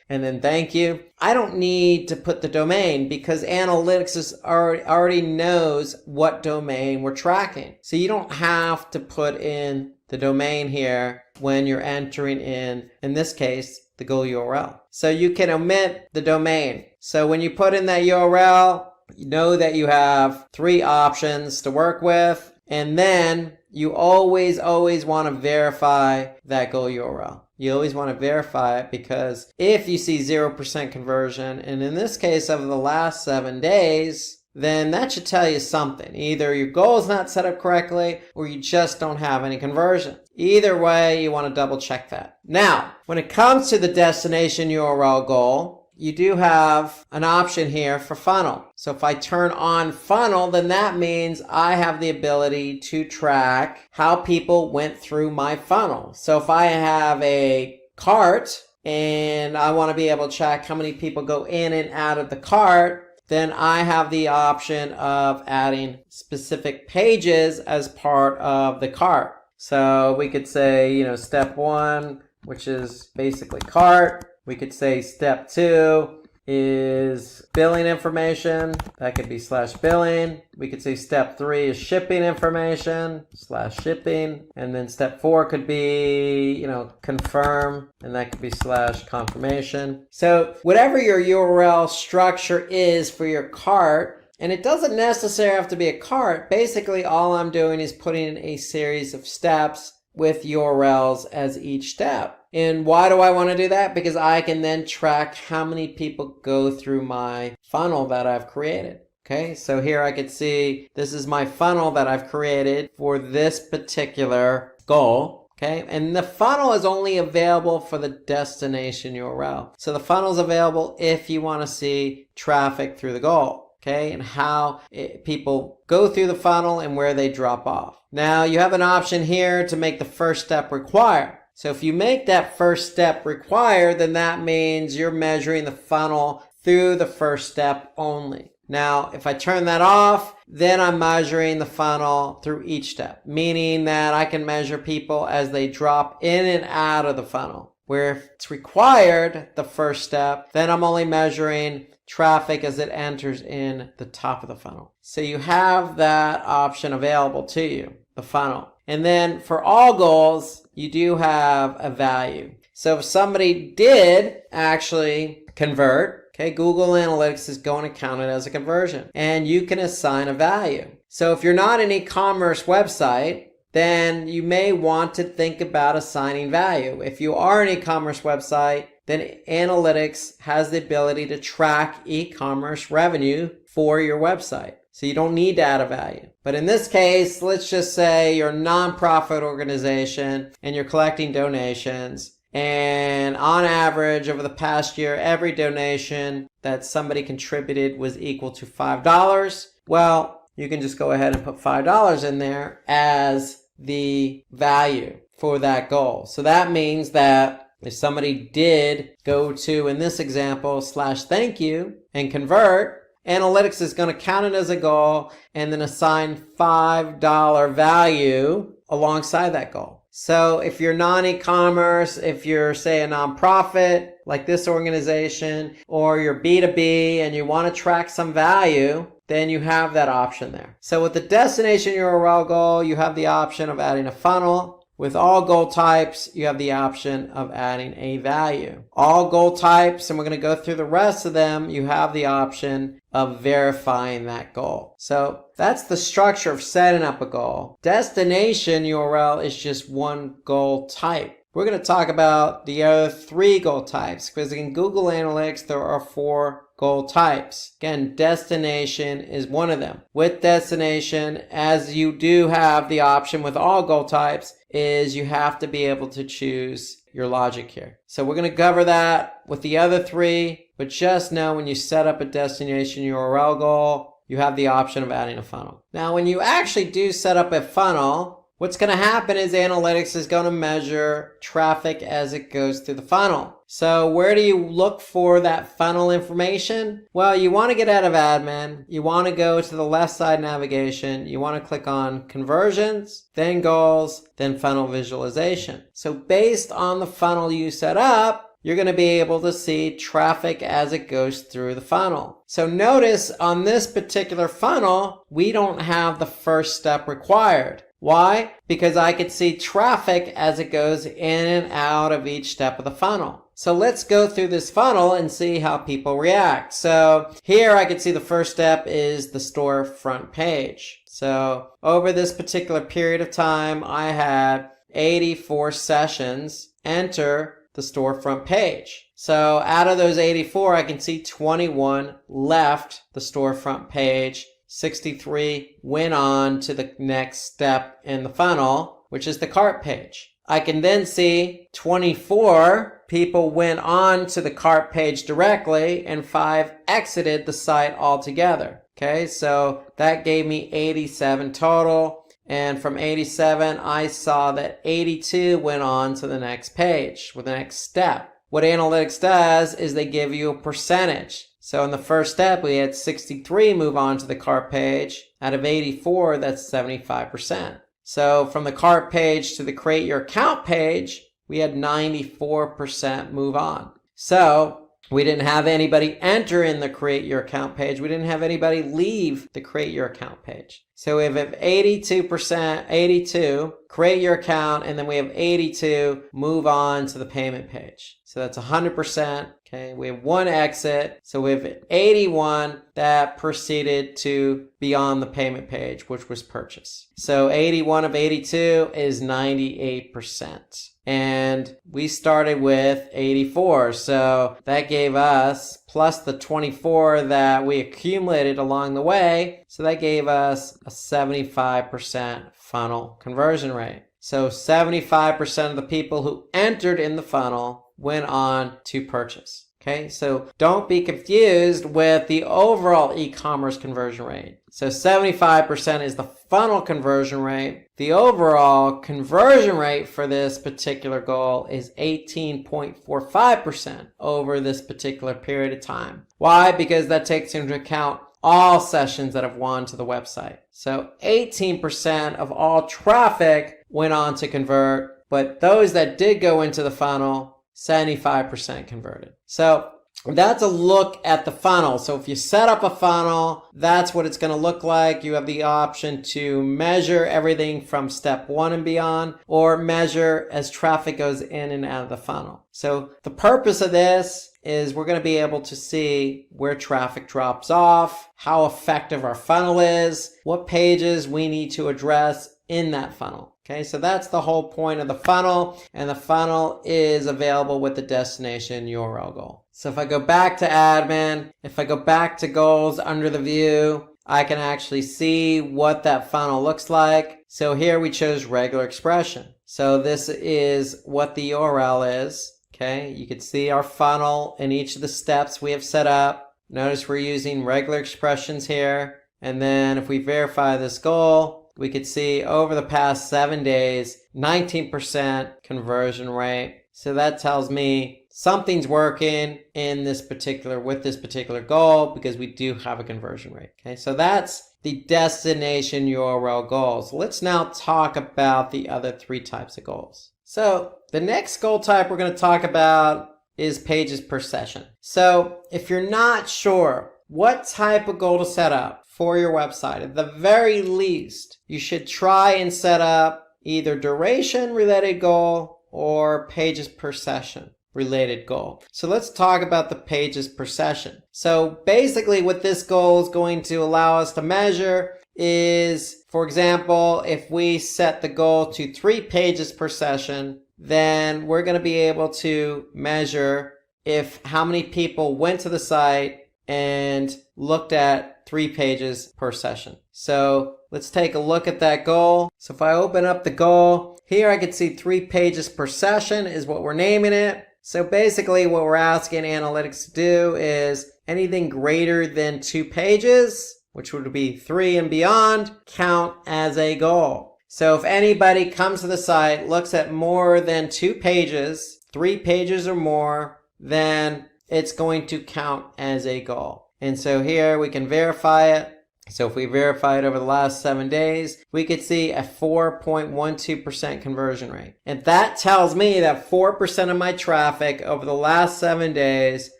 and then thank you, I don't need to put the domain because Analytics already knows what domain we're tracking. So you don't have to put in the domain here when you're entering in this case, the goal URL. So you can omit the domain. So when you put in that URL, you know that you have 3 options to work with, and then you always want to verify that goal URL. You always want to verify it because if you see 0% conversion, and in this case over the last 7 days, then that should tell you something. Either your goal is not set up correctly or you just don't have any conversion. Either way, you want to double check that. Now, when it comes to the destination URL goal, you do have an option here for funnel. So if I turn on funnel, then that means I have the ability to track how people went through my funnel. So if I have a cart and I want to be able to track how many people go in and out of the cart, then I have the option of adding specific pages as part of the cart. So we could say, step 1, which is basically cart. We could say step 2 is billing information. That could be /billing. We could say step 3 is shipping information /shipping. And then step 4 could be, confirm. And that could be /confirmation. So whatever your URL structure is for your cart, and it doesn't necessarily have to be a cart. Basically, all I'm doing is putting in a series of steps with URLs as each step. And why do I want to do that? Because I can then track how many people go through my funnel that I've created. Okay, so here I could see this is my funnel that I've created for this particular goal. Okay, and the funnel is only available for the destination URL. So the funnel is available if you want to see traffic through the goal. Okay, and how people go through the funnel and where they drop off. Now you have an option here to make the first step required. So if you make that first step required, then that means you're measuring the funnel through the first step only. Now, if I turn that off, then I'm measuring the funnel through each step, meaning that I can measure people as they drop in and out of the funnel. Where if it's required, the first step, then I'm only measuring traffic as it enters in the top of the funnel. So you have that option available to you, the funnel. And then for all goals, you do have a value. So if somebody did actually convert, okay, Google Analytics is going to count it as a conversion. And you can assign a value. So if you're not an e-commerce website, then you may want to think about assigning value. If you are an e-commerce website, then Analytics has the ability to track e-commerce revenue for your website. So you don't need to add a value. But in this case, let's just say you're a nonprofit organization and you're collecting donations. And on average, over the past year, every donation that somebody contributed was equal to $5. Well, you can just go ahead and put $5 in there as the value for that goal. So that means that if somebody did go to, in this example, /thank you and convert, Analytics is going to count it as a goal and then assign $5 value alongside that goal. So if you're non-e-commerce, if you're, say, a nonprofit like this organization, or you're B2B and you want to track some value, then you have that option there. So with the destination URL goal, you have the option of adding a funnel. With all goal types, you have the option of adding a value. All goal types, and we're going to go through the rest of them, you have the option of verifying that goal. So that's the structure of setting up a goal. Destination URL is just one goal type. We're going to talk about the other 3 goal types, because in Google Analytics, there are 4 goal types. Again, destination is one of them. With destination, as you do have the option with all goal types, is you have to be able to choose your logic here. So we're going to cover that with the other 3, but just know when you set up a destination URL goal, you have the option of adding a funnel. Now, when you actually do set up a funnel, what's going to happen is Analytics is going to measure traffic as it goes through the funnel. So where do you look for that funnel information? Well, you want to get out of admin. You want to go to the left side navigation. You want to click on conversions, then goals, then funnel visualization. So based on the funnel you set up, you're going to be able to see traffic as it goes through the funnel. So notice on this particular funnel, we don't have the first step required. Why? Because I could see traffic as it goes in and out of each step of the funnel. So let's go through this funnel and see how people react. So here I can see the first step is the store front page. So over this particular period of time, I had 84 sessions enter the storefront page. So out of those 84, I can see 21 left the storefront page. 63 went on to the next step in the funnel, which is the cart page. I can then see 24 people went on to the cart page directly and 5 exited the site altogether. Okay, so that gave me 87 total. And from 87, I saw that 82 went on to the next page with the next step. What Analytics does is they give you a percentage. So in the first step, we had 63 move on to the cart page. Out of 84, that's 75%. So from the cart page to the create your account page, we had 94% move on. So we didn't have anybody enter in the create your account page. We didn't have anybody leave the create your account page. So we have 82%, 82, create your account, and then we have 82, move on to the payment page. So that's 100%. Okay, we have one exit. So we have 81 that proceeded to be on the payment page, which was purchase. So 81 of 82 is 98%. And we started with 84. So that gave us, plus the 24 that we accumulated along the way, so that gave us a 75% funnel conversion rate. So 75% of the people who entered in the funnel went on to purchase. Okay, so don't be confused with the overall e-commerce conversion rate. So 75% is the funnel conversion rate. The overall conversion rate for this particular goal is 18.45% over this particular period of time. Why? Because that takes into account all sessions that have gone to the website. So 18% of all traffic went on to convert, but those that did go into the funnel, 75% converted. So that's a look at the funnel. So if you set up a funnel, that's what it's going to look like. You have the option to measure everything from step 1 and beyond, or measure as traffic goes in and out of the funnel. So the purpose of this is we're going to be able to see where traffic drops off, how effective our funnel is, what pages we need to address in that funnel. Okay, so that's the whole point of the funnel, and the funnel is available with the destination URL goal. So if I go back to admin, if I go back to goals under the view, I can actually see what that funnel looks like. So here we chose regular expression. So this is what the URL is. Okay, you can see our funnel in each of the steps we have set up. Notice we're using regular expressions here. And then if we verify this goal, we could see over the past 7 days, 19% conversion rate. So that tells me something's working in this particular, with this particular goal, because we do have a conversion rate. Okay, so that's the destination URL goals. Let's now talk about the other 3 types of goals. So the next goal type we're going to talk about is pages per session. So if you're not sure what type of goal to set up for your website, at the very least, you should try and set up either duration related goal or pages per session related goal. So let's talk about the pages per session. So basically what this goal is going to allow us to measure is, for example, if we set the goal to 3 pages per session, then we're going to be able to measure if how many people went to the site and looked at 3 pages per session. So let's take a look at that goal. So if I open up the goal, here I can see 3 pages per session is what we're naming it. So basically what we're asking analytics to do is anything greater than 2 pages, which would be 3 and beyond, count as a goal. So if anybody comes to the site, looks at more than 2 pages, 3 pages or more, then it's going to count as a goal. And so here we can verify it. So if we verify it over the last 7 days, we could see a 4.12% conversion rate. And that tells me that 4% of my traffic over the last 7 days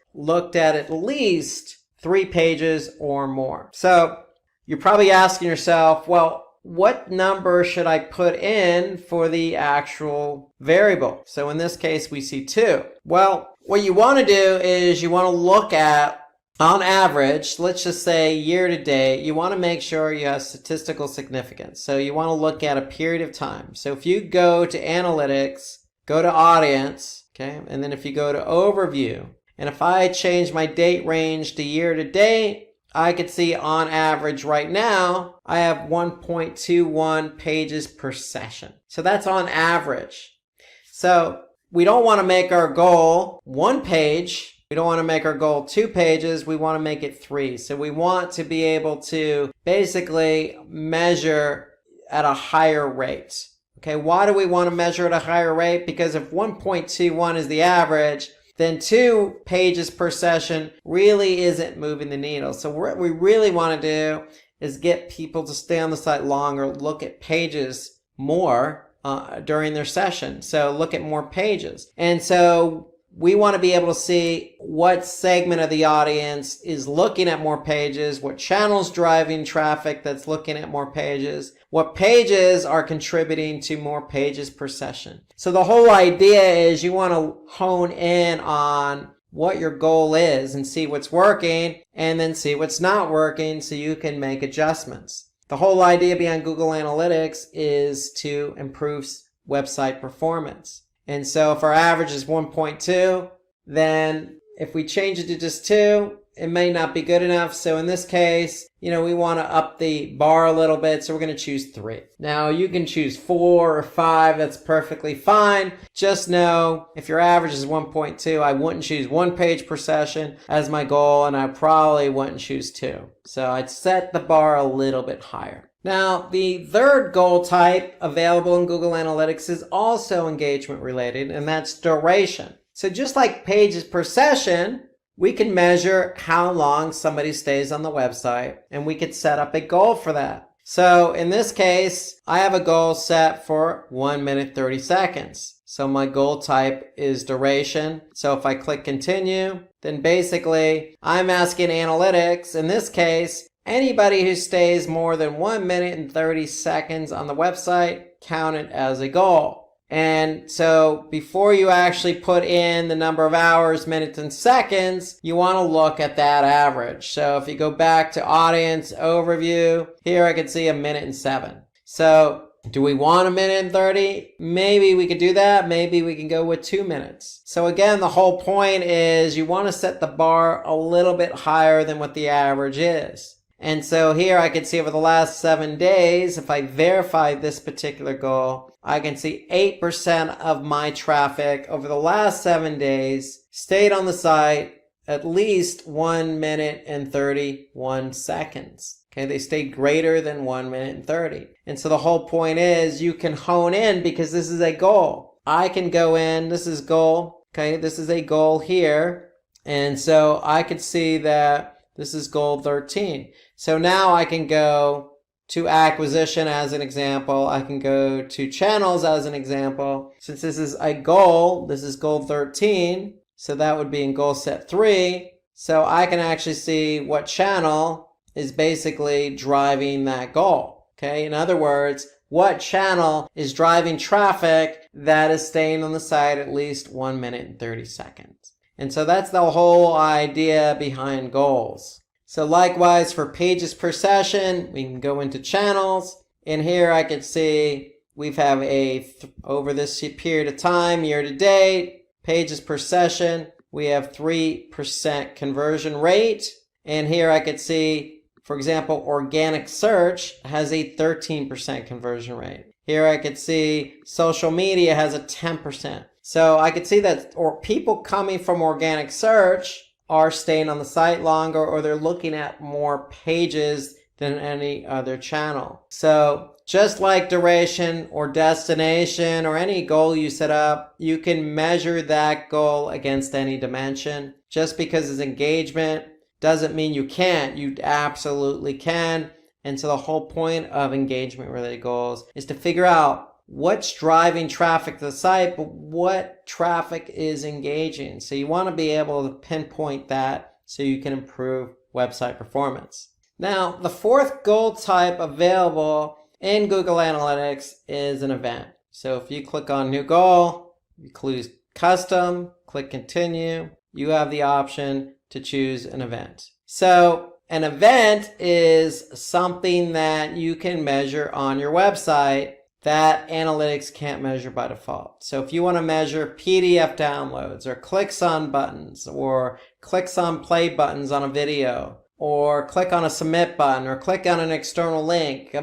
looked at least 3 pages or more. So you're probably asking yourself, well, what number should I put in for the actual variable? So in this case, we see 2. Well, what you want to do is you want to look at, on average, let's just say year to date, you want to make sure you have statistical significance. So you want to look at a period of time. So if you go to analytics, go to audience, okay, and then if you go to overview, and if I change my date range to year to date, I could see on average right now, I have 1.21 pages per session. So that's on average. So we don't want to make our goal 1 page. We don't want to make our goal 2 pages. We want to make it 3. So we want to be able to basically measure at a higher rate. Okay, why do we want to measure at a higher rate? Because if 1.21 is the average, then 2 pages per session really isn't moving the needle. So what we really want to do is get people to stay on the site longer, look at pages more, during their session. So look at more pages. And so we want to be able to see what segment of the audience is looking at more pages, what channels driving traffic that's looking at more pages, what pages are contributing to more pages per session. So the whole idea is you want to hone in on what your goal is and see what's working and then see what's not working so you can make adjustments. The whole idea behind Google Analytics is to improve website performance. And so if our average is 1.2, then if we change it to just 2, it may not be good enough. So in this case, we want to up the bar a little bit. So we're going to choose 3. Now you can choose 4 or 5. That's perfectly fine. Just know if your average is 1.2, I wouldn't choose 1 page per session as my goal, and I probably wouldn't choose 2. So I'd set the bar a little bit higher. Now, the third goal type available in Google Analytics is also engagement related, and that's duration. So just like pages per session, we can measure how long somebody stays on the website, and we could set up a goal for that. So in this case, I have a goal set for 1 minute 30 seconds. So my goal type is duration. So if I click continue, then basically I'm asking analytics, in this case, anybody who stays more than 1 minute and 30 seconds on the website, count it as a goal. And so before you actually put in the number of hours, minutes, and seconds, you want to look at that average. So if you go back to audience overview, here I can see 1 minute and 7. So do we want 1 minute and 30? Maybe we could do that. Maybe we can go with 2 minutes. So again, the whole point is you want to set the bar a little bit higher than what the average is. And so here I can see over the last 7 days, if I verify this particular goal, I can see 8% of my traffic over the last 7 days stayed on the site at least 1 minute and 31 seconds. Okay, they stayed greater than 1 minute and 30. And so the whole point is you can hone in because this is a goal. I can go in, this is goal, okay, this is a goal here. And so I could see that this is goal 13. So now I can go to acquisition as an example. I can go to channels as an example. Since this is a goal, this is goal 13. So that would be in goal set 3. So I can actually see what channel is basically driving that goal. Okay. In other words, what channel is driving traffic that is staying on the site at least 1 minute and 30 seconds. And so that's the whole idea behind goals. So likewise for pages per session, we can go into channels. And here I can see we've have over this period of time, year to date, pages per session, we have 3% conversion rate. And here I could see, for example, organic search has a 13% conversion rate. Here I could see social media has a 10%. So I could see that people coming from organic search are staying on the site longer, or they're looking at more pages than any other channel. So just like duration or destination or any goal you set up, you can measure that goal against any dimension. Just because it's engagement doesn't mean you can't. You absolutely can. And so the whole point of engagement related goals is to figure out what's driving traffic to the site, but what traffic is engaging. So you want to be able to pinpoint that so you can improve website performance. Now, the fourth goal type available in Google Analytics is an event. So if you click on new goal, you choose custom, click continue, you have the option to choose an event. So an event is something that you can measure on your website that analytics can't measure by default. So if you want to measure PDF downloads or clicks on buttons or clicks on play buttons on a video or click on a submit button or click on an external link,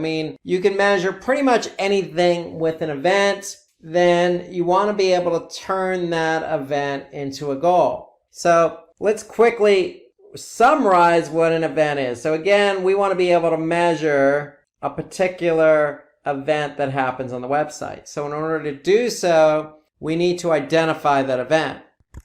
you can measure pretty much anything with an event, then you want to be able to turn that event into a goal. So let's quickly summarize what an event is. So again, we want to be able to measure a particular event that happens on the website. So in order to do so, we need to identify that event.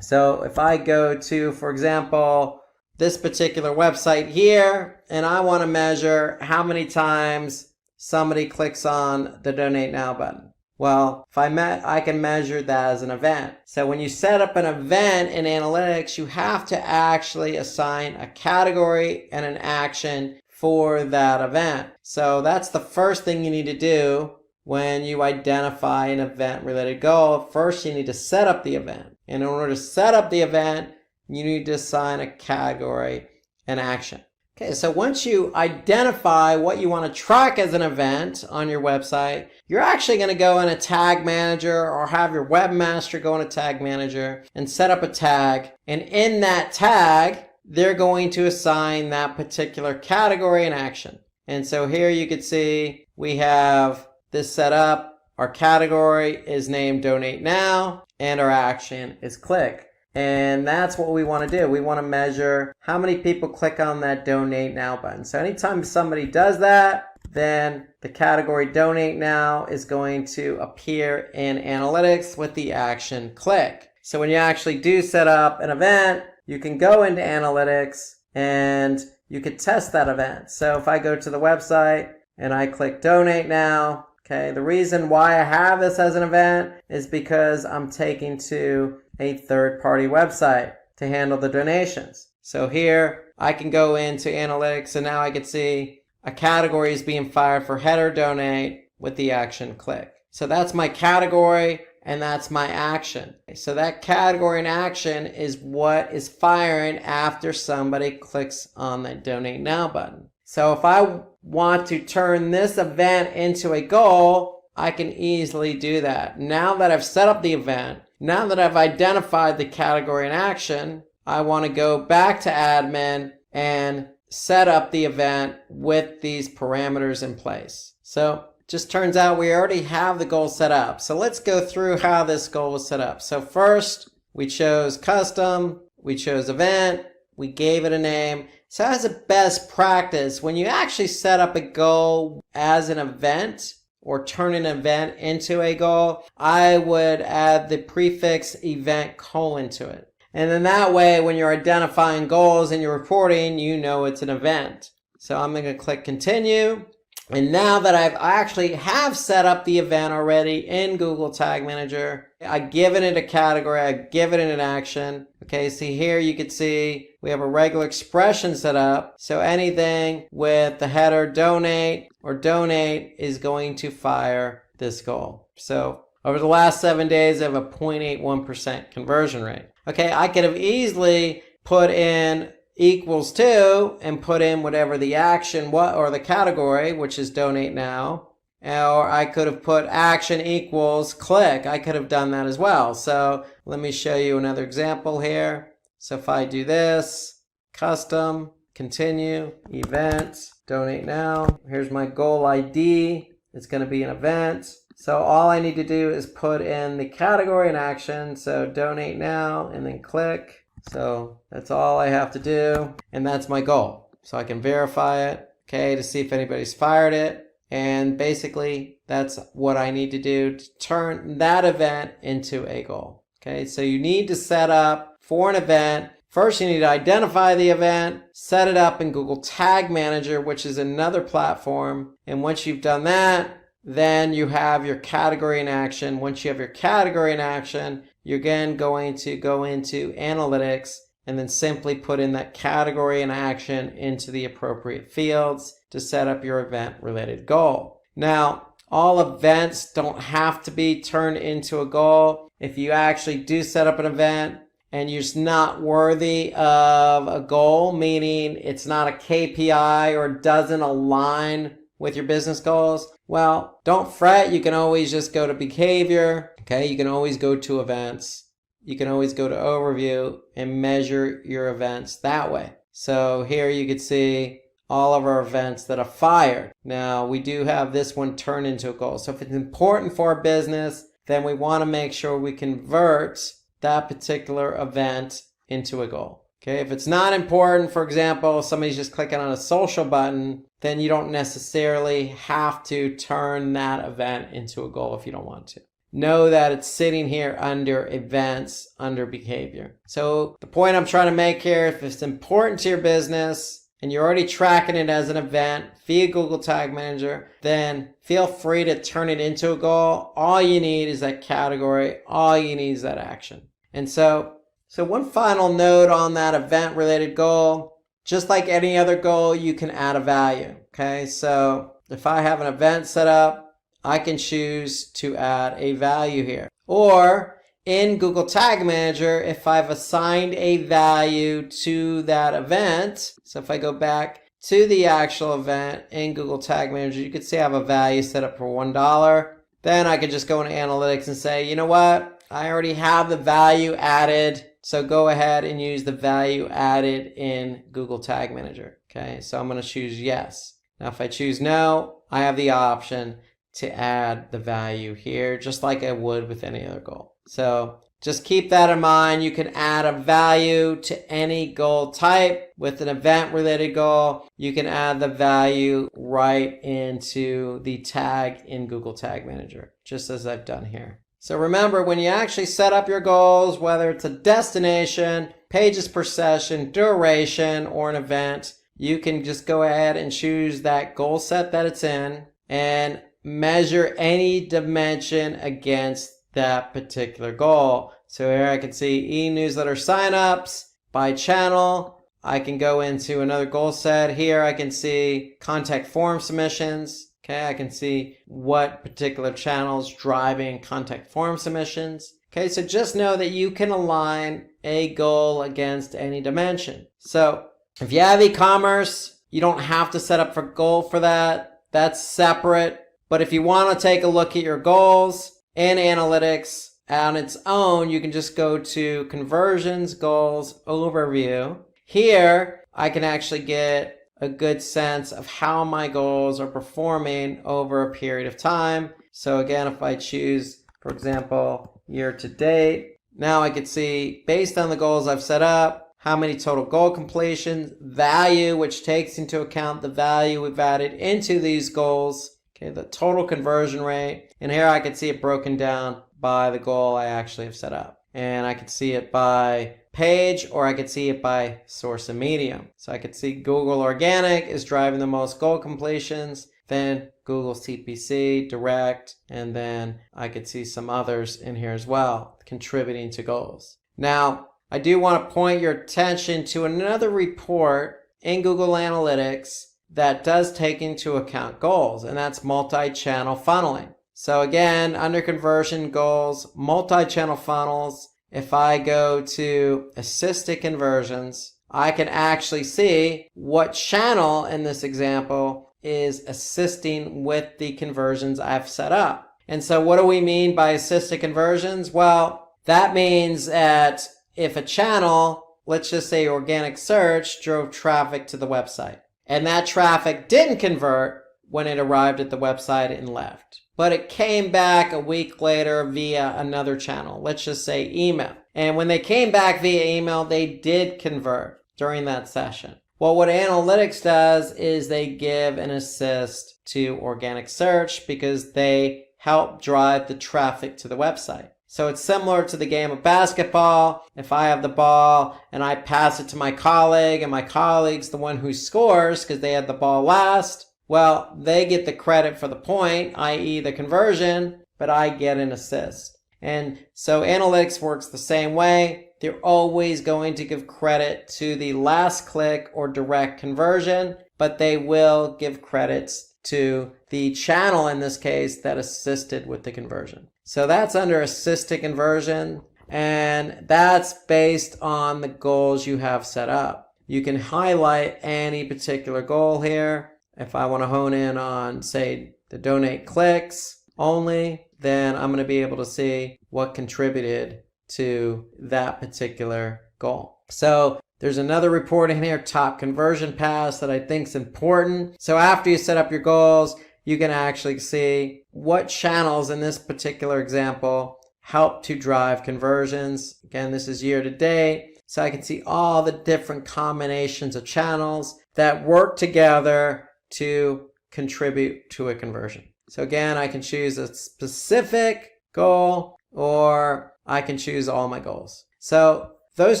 So if I go to, for example, this particular website here, and I want to measure how many times somebody clicks on the Donate Now button. Well, I can measure that as an event. So when you set up an event in analytics, you have to actually assign a category and an action for that event. So that's the first thing you need to do when you identify an event-related goal. First, you need to set up the event. And in order to set up the event, you need to assign a category and action. Okay, so once you identify what you want to track as an event on your website, you're actually going to go in a tag manager or have your webmaster go in a tag manager and set up a tag. And in that tag, they're going to assign that particular category and action. And so here you can see we have this set up. Our category is named Donate Now, and our action is Click. And that's what we want to do. We want to measure how many people click on that Donate Now button. So anytime somebody does that, then the category Donate Now is going to appear in analytics with the action Click. So when you actually do set up an event, you can go into analytics and you can test that event. So if I go to the website and I click Donate Now, okay, the reason why I have this as an event is because I'm taking to a third-party website to handle the donations. So here I can go into analytics and now I can see a category is being fired for header donate with the action Click. So that's my category and that's my action. So that category and action is what is firing after somebody clicks on the Donate Now button. So if I want to turn this event into a goal, I can easily do that. Now that I've set up the event, now that I've identified the category and action, I want to go back to admin and set up the event with these parameters in place. So it just turns out we already have the goal set up. So let's go through how this goal was set up. So first, we chose custom, we chose event, we gave it a name. So as a best practice, when you actually set up a goal as an event, or turn an event into a goal, I would add the prefix event : to it. And then that way, when you're identifying goals and you're reporting, you know it's an event. So I'm going to click continue. And now that I actually have set up the event already in Google Tag Manager, I've given it a category, I've given it an action. Okay, see here you can see we have a regular expression set up. So anything with the header donate or donate is going to fire this goal. So over the last 7 days, I have a 0.81% conversion rate. Okay, I could have easily put in equals to and put in whatever the action or the category, which is Donate Now, or I could have put action equals Click. I could have done that as well. So let me show you another example here. So if I do this, custom, continue, event, Donate Now. Here's my goal ID. It's going to be an event. So all I need to do is put in the category and action. So Donate Now and then Click. So that's all I have to do, and that's my goal. So I can verify it, okay, to see if anybody's fired it. And basically, that's what I need to do to turn that event into a goal. Okay, so you need to set up for an event. First, you need to identify the event, set it up in Google Tag Manager, which is another platform. And once you've done that, then you have your category in action. Once you have your category in action, you're again going to go into analytics and then simply put in that category and action into the appropriate fields to set up your event related goal. Now, all events don't have to be turned into a goal. If you actually do set up an event and you're just not worthy of a goal, meaning it's not a KPI or doesn't align with your business goals, well, don't fret. You can always just go to behavior. Okay, you can always go to events. You can always go to overview and measure your events that way. So here you can see all of our events that are fired. Now we do have this one turned into a goal. So if it's important for our business, then we want to make sure we convert that particular event into a goal. Okay, if it's not important, for example, somebody's just clicking on a social button, then you don't necessarily have to turn that event into a goal if you don't want to. Know that it's sitting here under events, under behavior. So the point I'm trying to make here, if it's important to your business, and you're already tracking it as an event via Google Tag Manager, then feel free to turn it into a goal. All you need is that category. All you need is that action. And so one final note on that event related goal, just like any other goal, you can add a value. Okay, so if I have an event set up, I can choose to add a value here. Or in Google Tag Manager, if I've assigned a value to that event, so if I go back to the actual event in Google Tag Manager, you can see I have a value set up for $1. Then I could just go into analytics and say, you know what? I already have the value added. So go ahead and use the value added in Google Tag Manager. Okay, so I'm going to choose yes. Now if I choose no, I have the option to add the value here, just like I would with any other goal. So just keep that in mind. You can add a value to any goal type. With an event related goal, you can add the value right into the tag in Google Tag Manager, just as I've done here. So remember, when you actually set up your goals, whether it's a destination, pages per session, duration, or an event, you can just go ahead and choose that goal set that it's in and measure any dimension against that particular goal. So here I can see e-newsletter signups by channel. I can go into another goal set. Here I can see contact form submissions. Okay, I can see what particular channels driving contact form submissions. Okay, so just know that you can align a goal against any dimension. So if you have e-commerce, you don't have to set up for goal for that. That's separate. But if you want to take a look at your goals in analytics on its own, you can just go to Conversions Goals Overview. Here, I can actually get a good sense of how my goals are performing over a period of time. So again, if I choose, for example, year to date, now I can see based on the goals I've set up, how many total goal completions, value, which takes into account the value we've added into these goals, okay, the total conversion rate. And here I can see it broken down by the goal I actually have set up. And I can see it by page, or I could see it by source and medium. So I could see Google Organic is driving the most goal completions, then Google CPC, Direct, and then I could see some others in here as well, contributing to goals. Now, I do want to point your attention to another report in Google Analytics that does take into account goals, and that's multi-channel funneling. So again, under conversion goals, multi-channel funnels, if I go to assisted conversions, I can actually see what channel in this example is assisting with the conversions I've set up. And so what do we mean by assisted conversions? Well, that means that if a channel, let's just say organic search, drove traffic to the website, and that traffic didn't convert when it arrived at the website and left, but it came back a week later via another channel, let's just say email. And when they came back via email, they did convert during that session. Well, what analytics does is they give an assist to organic search because they help drive the traffic to the website. So it's similar to the game of basketball. If I have the ball and I pass it to my colleague, and my colleague's the one who scores because they had the ball last, well, they get the credit for the point, i.e. the conversion, but I get an assist. And so analytics works the same way. They're always going to give credit to the last click or direct conversion, but they will give credits to the channel in this case that assisted with the conversion. So that's under assisted conversion, and that's based on the goals you have set up. You can highlight any particular goal here. If I want to hone in on, say, the donate clicks only, then I'm going to be able to see what contributed to that particular goal. So there's another report in here, top conversion paths, that I think is important. So after you set up your goals, you can actually see what channels in this particular example help to drive conversions. Again, this is year to date. So I can see all the different combinations of channels that work together to contribute to a conversion. So again, I can choose a specific goal, or I can choose all my goals. So Those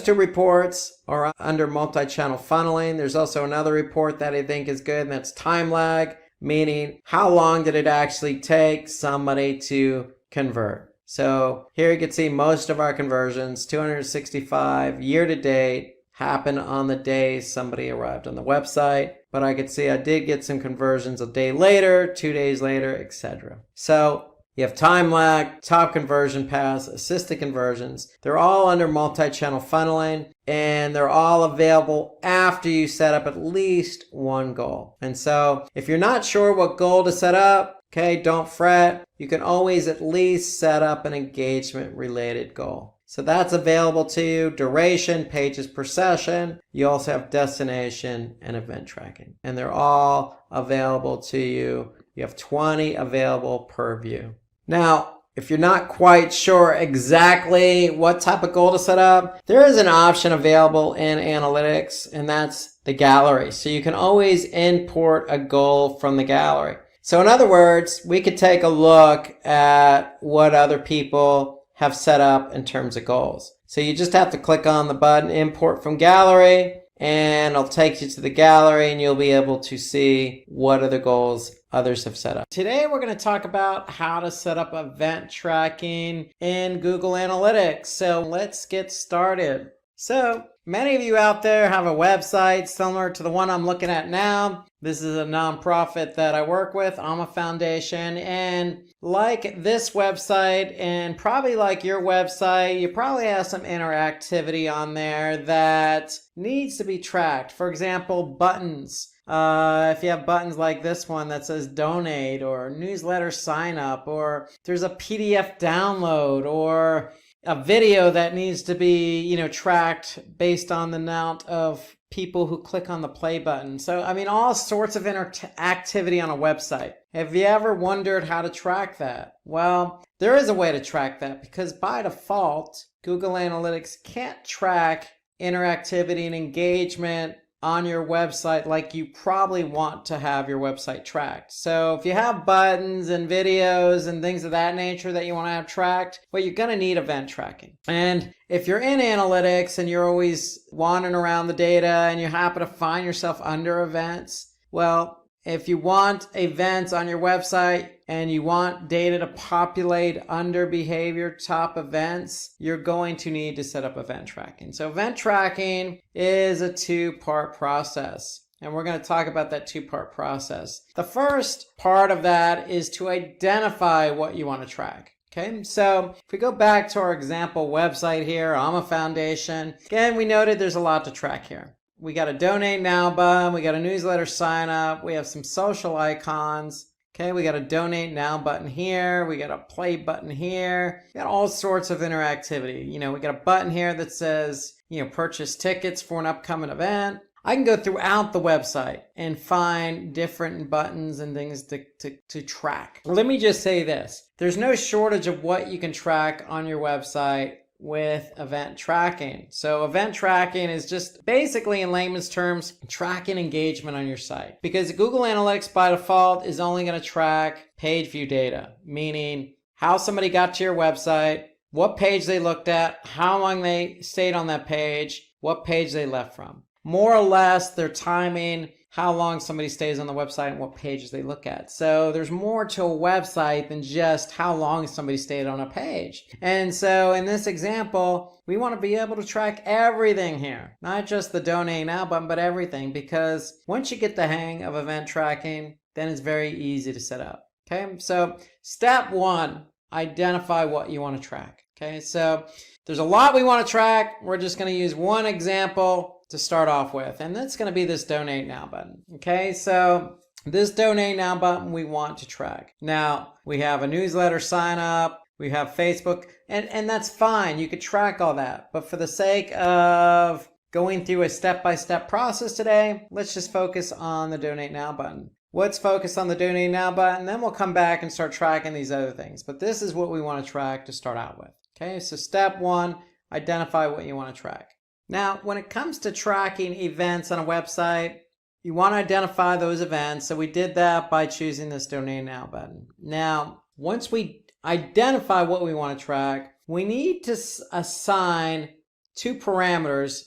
two reports are under multi-channel funneling. There's also another report that I think is good, and that's time lag, meaning how long did it actually take somebody to convert. So here you can see most of our conversions, 265 year to date, happened on the day somebody arrived on the website. But I could see I did get some conversions a day later, 2 days later, etc. So you have time lag, top conversion paths, assisted conversions. They're all under multi-channel funneling, and they're all available after you set up at least one goal. And so if you're not sure what goal to set up, okay, don't fret. You can always at least set up an engagement related goal. So that's available to you. Duration, pages per session. You also have destination and event tracking. And they're all available to you. You have 20 available per view. Now, if you're not quite sure exactly what type of goal to set up, there is an option available in analytics, and that's the gallery. So you can always import a goal from the gallery. So in other words, we could take a look at what other people have set up in terms of goals. So you just have to click on the button import from gallery, and it'll take you to the gallery, and you'll be able to see what other goals others have set up. Today we're going to talk about how to set up event tracking in Google Analytics. So let's get started. So many of you out there have a website similar to the one I'm looking at now. This is a nonprofit that I work with, AMA Foundation, and like this website and probably like your website, you probably have some interactivity on there that needs to be tracked. For example, buttons. If you have buttons like this one that says donate or newsletter sign up, or there's a PDF download or a video that needs to be, tracked based on the amount of people who click on the play button. So, all sorts of interactivity on a website. Have you ever wondered how to track that? Well, there is a way to track that because by default, Google Analytics can't track interactivity and engagement on your website like you probably want to have your website tracked. So if you have buttons and videos and things of that nature that you want to have tracked, well, you're going to need event tracking. And if you're in analytics and you're always wandering around the data and you happen to find yourself under events, well, if you want events on your website and you want data to populate under behavior top events, you're going to need to set up event tracking. So event tracking is a two-part process. And we're going to talk about that two-part process. The first part of that is to identify what you want to track. Okay, so if we go back to our example website here, AMA Foundation, again, we noted there's a lot to track here. We got a donate now button, we got a newsletter sign up, we have some social icons. Okay, we got a donate now button here, we got a play button here, we got all sorts of interactivity. We got a button here that says, purchase tickets for an upcoming event. I can go throughout the website and find different buttons and things to track. Let me just say this. There's no shortage of what you can track on your website with event tracking. So event tracking is just basically, in layman's terms, tracking engagement on your site. Because Google Analytics by default is only going to track page view data, meaning how somebody got to your website, what page they looked at, how long they stayed on that page, what page they left from. More or less, they're timing how long somebody stays on the website and what pages they look at. So there's more to a website than just how long somebody stayed on a page. And so in this example, we want to be able to track everything here, not just the donate now button, but everything, because once you get the hang of event tracking, then it's very easy to set up. Okay, so step one, identify what you want to track. Okay, so there's a lot we want to track. We're just going to use one example to start off with, and that's going to be this donate now button. Okay, so this donate now button we want to track. Now we have a newsletter sign up, we have Facebook, and that's fine. You could track all that, but for the sake of going through a step-by-step process today, let's just focus on the donate now button. Let's focus on the donate now button, then we'll come back and start tracking these other things. But this is what we want to track to start out with. Okay, so step one, identify what you want to track. Now, when it comes to tracking events on a website, you want to identify those events. So we did that by choosing this donate now button. Now, once we identify what we want to track, we need to assign 2 parameters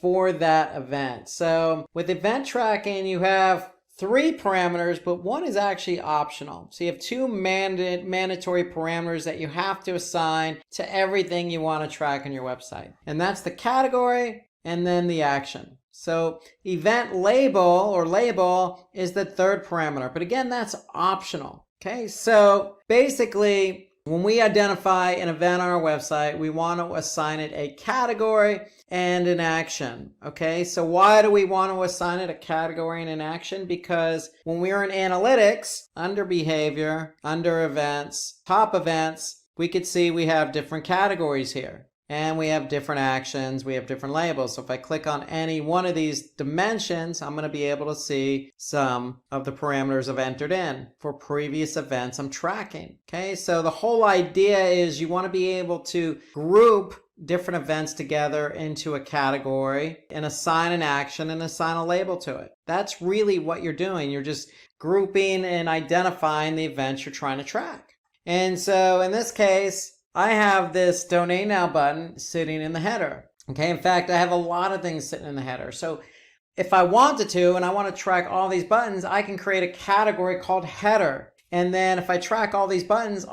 for that event. So with event tracking, you have 3 parameters, but one is actually optional. So you have 2 mandatory parameters that you have to assign to everything you want to track on your website. And that's the category and then the action. So event label is the 3rd parameter, but again, that's optional. Okay, so basically, when we identify an event on our website, we want to assign it a category and an action. Okay, so why do we want to assign it a category and an action? Because when we're in analytics, under behavior, under events, top events, we could see we have different categories here. And we have different actions, we have different labels. So if I click on any one of these dimensions, I'm going to be able to see some of the parameters I've entered in for previous events I'm tracking. Okay, so the whole idea is you want to be able to group different events together into a category and assign an action and assign a label to it. That's really what you're doing. You're just grouping and identifying the events you're trying to track. And so in this case, I have this Donate Now button sitting in the header. Okay, in fact, I have a lot of things sitting in the header. So if I wanted to, and I want to track all these buttons, I can create a category called header. And then if I track all these buttons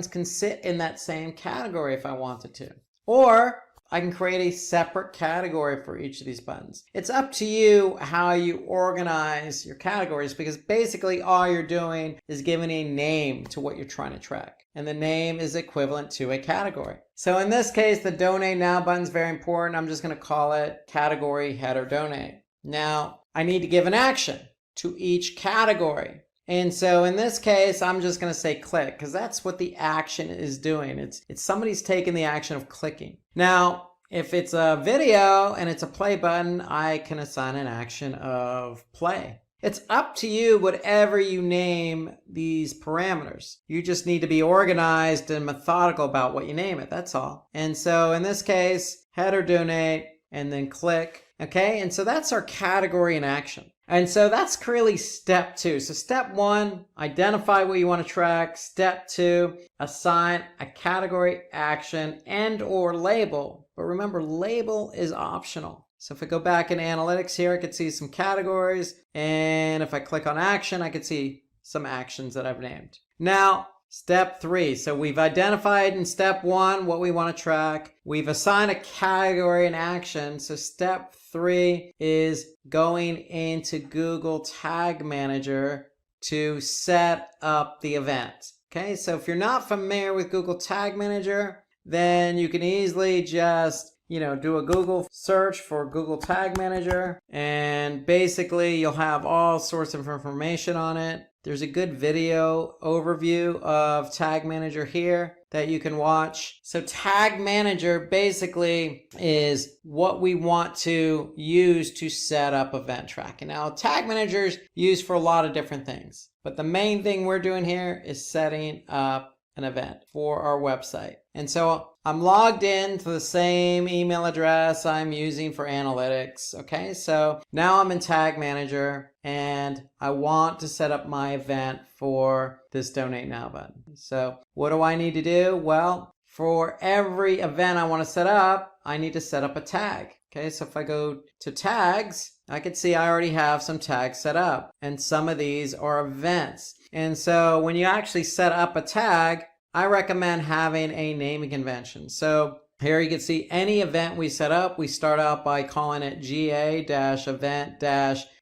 can sit in that same category if I wanted to. Or I can create a separate category for each of these buttons. It's up to you how you organize your categories, because basically all you're doing is giving a name to what you're trying to track. And the name is equivalent to a category. So in this case, the Donate Now button is very important. I'm just going to call it category header donate. Now, I need to give an action to each category. And so in this case, I'm just going to say click, because that's what the action is doing. It's somebody's taking the action of clicking. Now, if it's a video and it's a play button, I can assign an action of play. It's up to you whatever you name these parameters. You just need to be organized and methodical about what you name it. That's all. And so in this case, header donate and then click. Okay, and so that's our category in action. And so that's really step 2. So step 1, identify what you want to track. Step 2, assign a category, action, and or label. But remember, label is optional. So if I go back in analytics here, I could see some categories. And if I click on action, I could see some actions that I've named. Now, step 3. So we've identified in step 1 what we want to track. We've assigned a category and action. So step 3 is going into Google Tag Manager to set up the event. Okay, so if you're not familiar with Google Tag Manager, then you can easily just do a Google search for Google Tag Manager, and basically you'll have all sorts of information on it. There's a good video overview of Tag Manager here that you can watch. So Tag Manager basically is what we want to use to set up event tracking. Now, Tag Manager is used for a lot of different things, but the main thing we're doing here is setting up an event for our website. And so I'm logged in to the same email address I'm using for analytics. Okay, so now I'm in Tag Manager and I want to set up my event for this Donate Now button. So what do I need to do? Well, for every event I want to set up, I need to set up a tag. Okay, so if I go to tags, I can see I already have some tags set up, and some of these are events. And so when you actually set up a tag, I recommend having a naming convention. So here you can see any event we set up, we start out by calling it GA-event-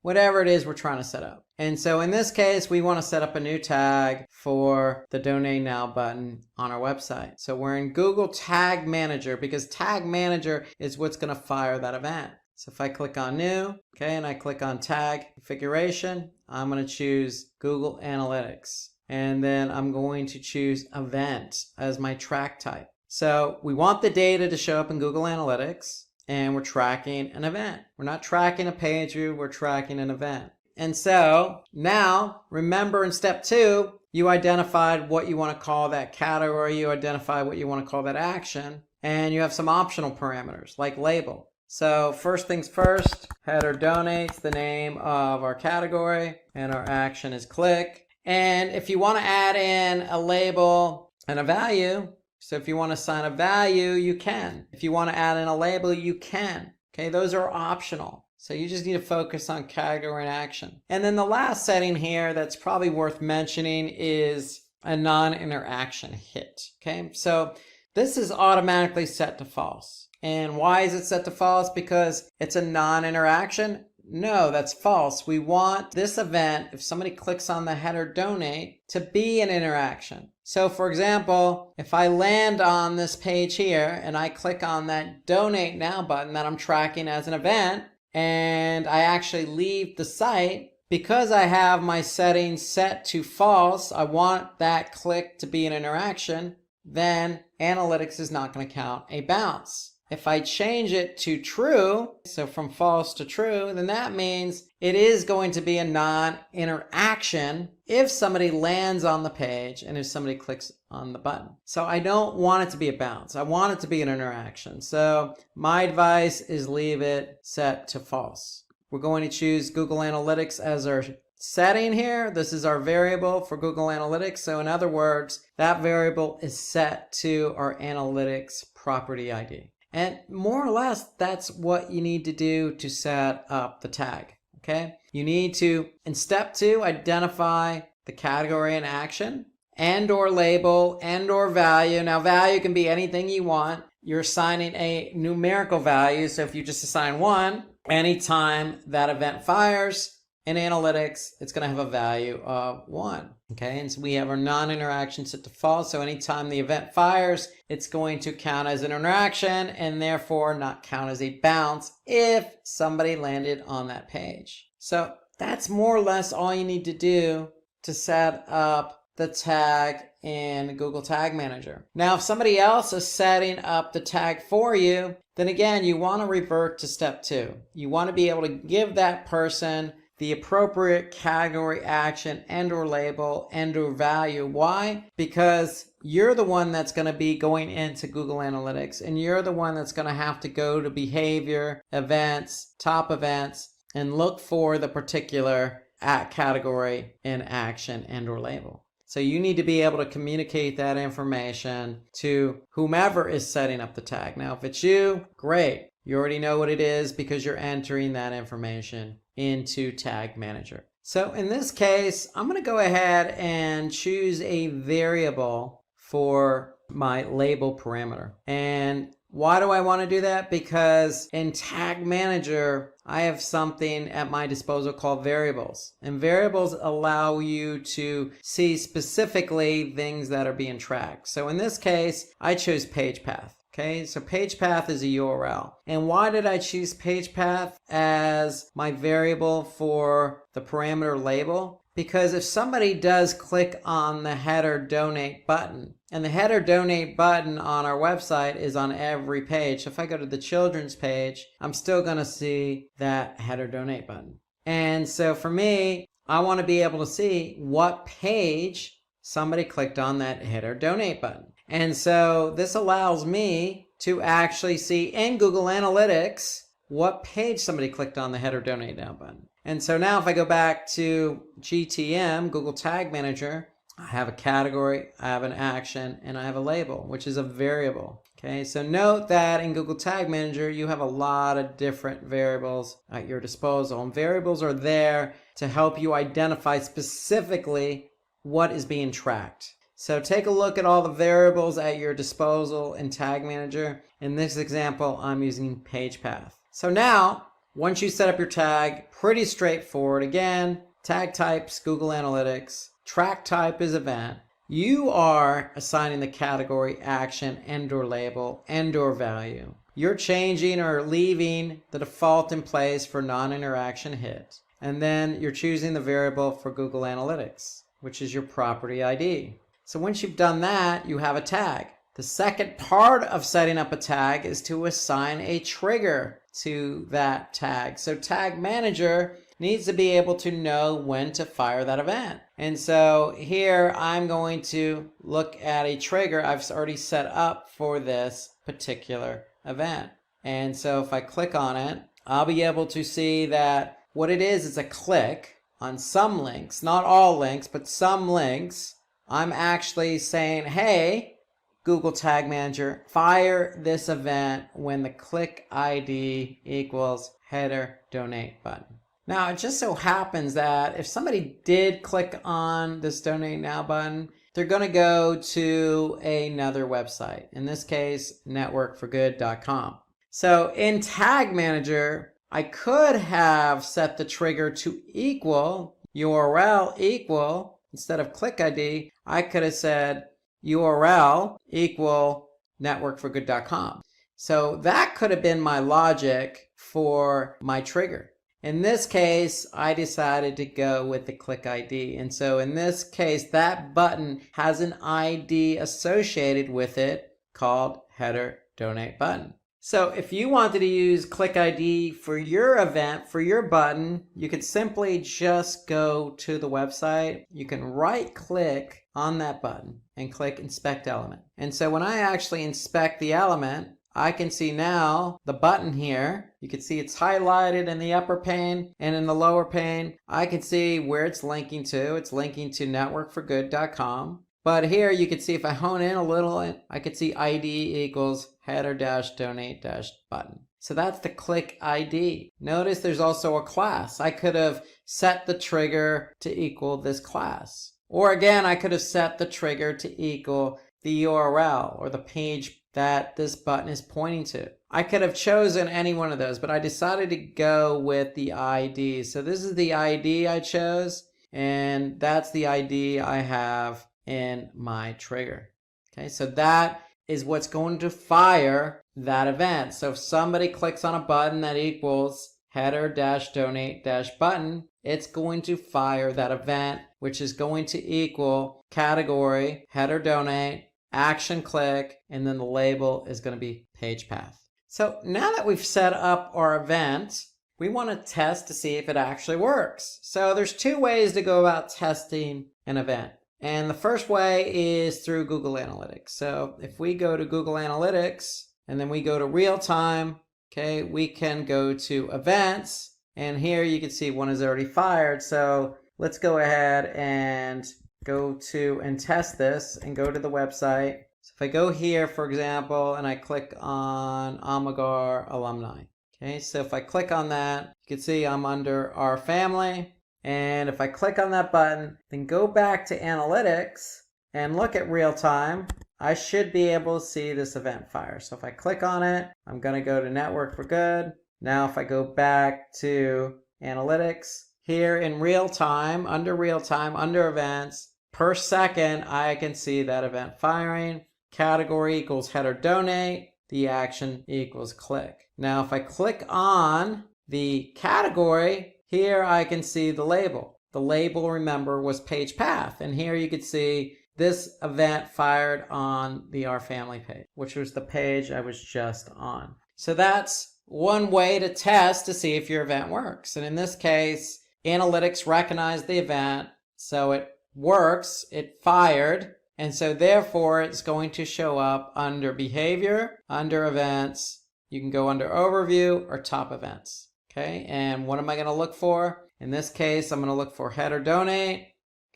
whatever it is we're trying to set up. And so in this case, we want to set up a new tag for the Donate Now button on our website. So we're in Google Tag Manager, because Tag Manager is what's going to fire that event. So if I click on New, okay, and I click on Tag Configuration, I'm going to choose Google Analytics. And then I'm going to choose Event as my track type. So we want the data to show up in Google Analytics, and we're tracking an event. We're not tracking a page view, we're tracking an event. And so now, remember in step 2, you identified what you want to call that category, you identified what you want to call that action, and you have some optional parameters like label. So first things first, header donates the name of our category, and our action is click. And if you want to add in a label and a value, So if you want to assign a value, you can. If you want to add in a label, you can. Okay, those are optional. So you just need to focus on category and action. And then the last setting here that's probably worth mentioning is a non-interaction hit. Okay, so this is automatically set to false. And why is it set to false? Because it's a non-interaction? No, that's false. We want this event, if somebody clicks on the header donate, to be an interaction. So for example, if I land on this page here and I click on that donate now button that I'm tracking as an event, and I actually leave the site, because I have my settings set to false, I want that click to be an interaction, then analytics is not going to count a bounce. If I change it to true, so from false to true, then that means it is going to be a non-interaction if somebody lands on the page and if somebody clicks on the button. So I don't want it to be a bounce. I want it to be an interaction. So my advice is leave it set to false. We're going to choose Google Analytics as our setting here. This is our variable for Google Analytics. So in other words, that variable is set to our analytics property ID. And more or less, that's what you need to do to set up the tag, okay? You need to, in step 2, identify the category and action and or label and or value. Now, value can be anything you want. You're assigning a numerical value. So if you just assign 1, anytime that event fires in analytics, it's going to have a value of 1. Okay, and so we have our non-interaction set to false. So anytime the event fires, it's going to count as an interaction and therefore not count as a bounce if somebody landed on that page. So that's more or less all you need to do to set up the tag in Google Tag Manager. Now, if somebody else is setting up the tag for you, then again, you want to revert to step 2. You want to be able to give that person the appropriate category, action, and or label, and or value. Why? Because you're the one that's going to be going into Google Analytics, and you're the one that's going to have to go to behavior, events, top events, and look for the particular category and action and or label. So you need to be able to communicate that information to whomever is setting up the tag. Now, if it's you, great. You already know what it is because you're entering that information into Tag Manager. So in this case, I'm going to go ahead and choose a variable for my label parameter. And why do I want to do that? Because in Tag Manager, I have something at my disposal called variables. And variables allow you to see specifically things that are being tracked. So in this case, I chose page path. Okay, so page path is a URL. And why did I choose page path as my variable for the parameter label? Because if somebody does click on the header donate button, and the header donate button on our website is on every page. So if I go to the children's page, I'm still going to see that header donate button. And so for me, I want to be able to see what page somebody clicked on that header donate button. And so this allows me to actually see in Google Analytics what page somebody clicked on the header donate now button. And so now if I go back to GTM, Google Tag Manager, I have a category, I have an action, and I have a label, which is a variable. Okay, so note that in Google Tag Manager, you have a lot of different variables at your disposal. And variables are there to help you identify specifically what is being tracked. So take a look at all the variables at your disposal in Tag Manager. In this example, I'm using page path. So now, once you set up your tag, pretty straightforward. Again, tag types, Google Analytics. Track type is event. You are assigning the category, action, and or label, and or value. You're changing or leaving the default in place for non-interaction hit. And then you're choosing the variable for Google Analytics, which is your property ID. So once you've done that, you have a tag. The second part of setting up a tag is to assign a trigger to that tag. So Tag Manager needs to be able to know when to fire that event. And so here I'm going to look at a trigger I've already set up for this particular event. And so if I click on it, I'll be able to see that what it is a click on some links, not all links, but some links. I'm actually saying, hey, Google Tag Manager, fire this event when the click ID equals header donate button. Now, it just so happens that if somebody did click on this donate now button, they're going to go to another website. In this case, networkforgood.com. So in Tag Manager, I could have set the trigger to equal URL equal, instead of click ID, I could have said URL equal networkforgood.com. So that could have been my logic for my trigger. In this case, I decided to go with the click ID. And so in this case, that button has an ID associated with it called header donate button. So if you wanted to use click ID for your event, for your button, you could simply just go to the website. You can right click on that button and click inspect element. And so when I actually inspect the element, I can see now the button here. You can see it's highlighted in the upper pane, and in the lower pane, I can see where it's linking to. It's linking to networkforgood.com. But here you can see if I hone in a little, I could see ID equals header-donate-button. So that's the click ID. Notice there's also a class. I could have set the trigger to equal this class. Or again, I could have set the trigger to equal the URL or the page that this button is pointing to. I could have chosen any one of those, but I decided to go with the ID. So this is the ID I chose, and that's the ID I have in my trigger. Okay, so that is what's going to fire that event. So if somebody clicks on a button that equals header-donate-button, it's going to fire that event, which is going to equal category, header donate, action click, and then the label is going to be page path. So now that we've set up our event, we want to test to see if it actually works. So there's two ways to go about testing an event. And the first way is through Google Analytics. So if we go to Google Analytics and then we go to real time, okay, we can go to events, and here you can see one is already fired. So let's go ahead and go to and test this and go to the website. So if I go here, for example, and I click on Amagar Alumni. Okay, so if I click on that, you can see I'm under our family. And if I click on that button, then go back to analytics and look at real time, I should be able to see this event fire. So if I click on it, I'm going to go to Network for Good. Now if I go back to analytics, here in real time, under events, per second, I can see that event firing. Category equals header donate. The action equals click. Now if I click on the category, here I can see the label. The label, remember, was page path. And here you could see this event fired on the Our Family page, which was the page I was just on. So that's one way to test to see if your event works. And in this case, analytics recognized the event, so it works, it fired, and so therefore it's going to show up under behavior, under events. You can go under overview or top events. Okay, and what am I going to look for? In this case, I'm going to look for header donate.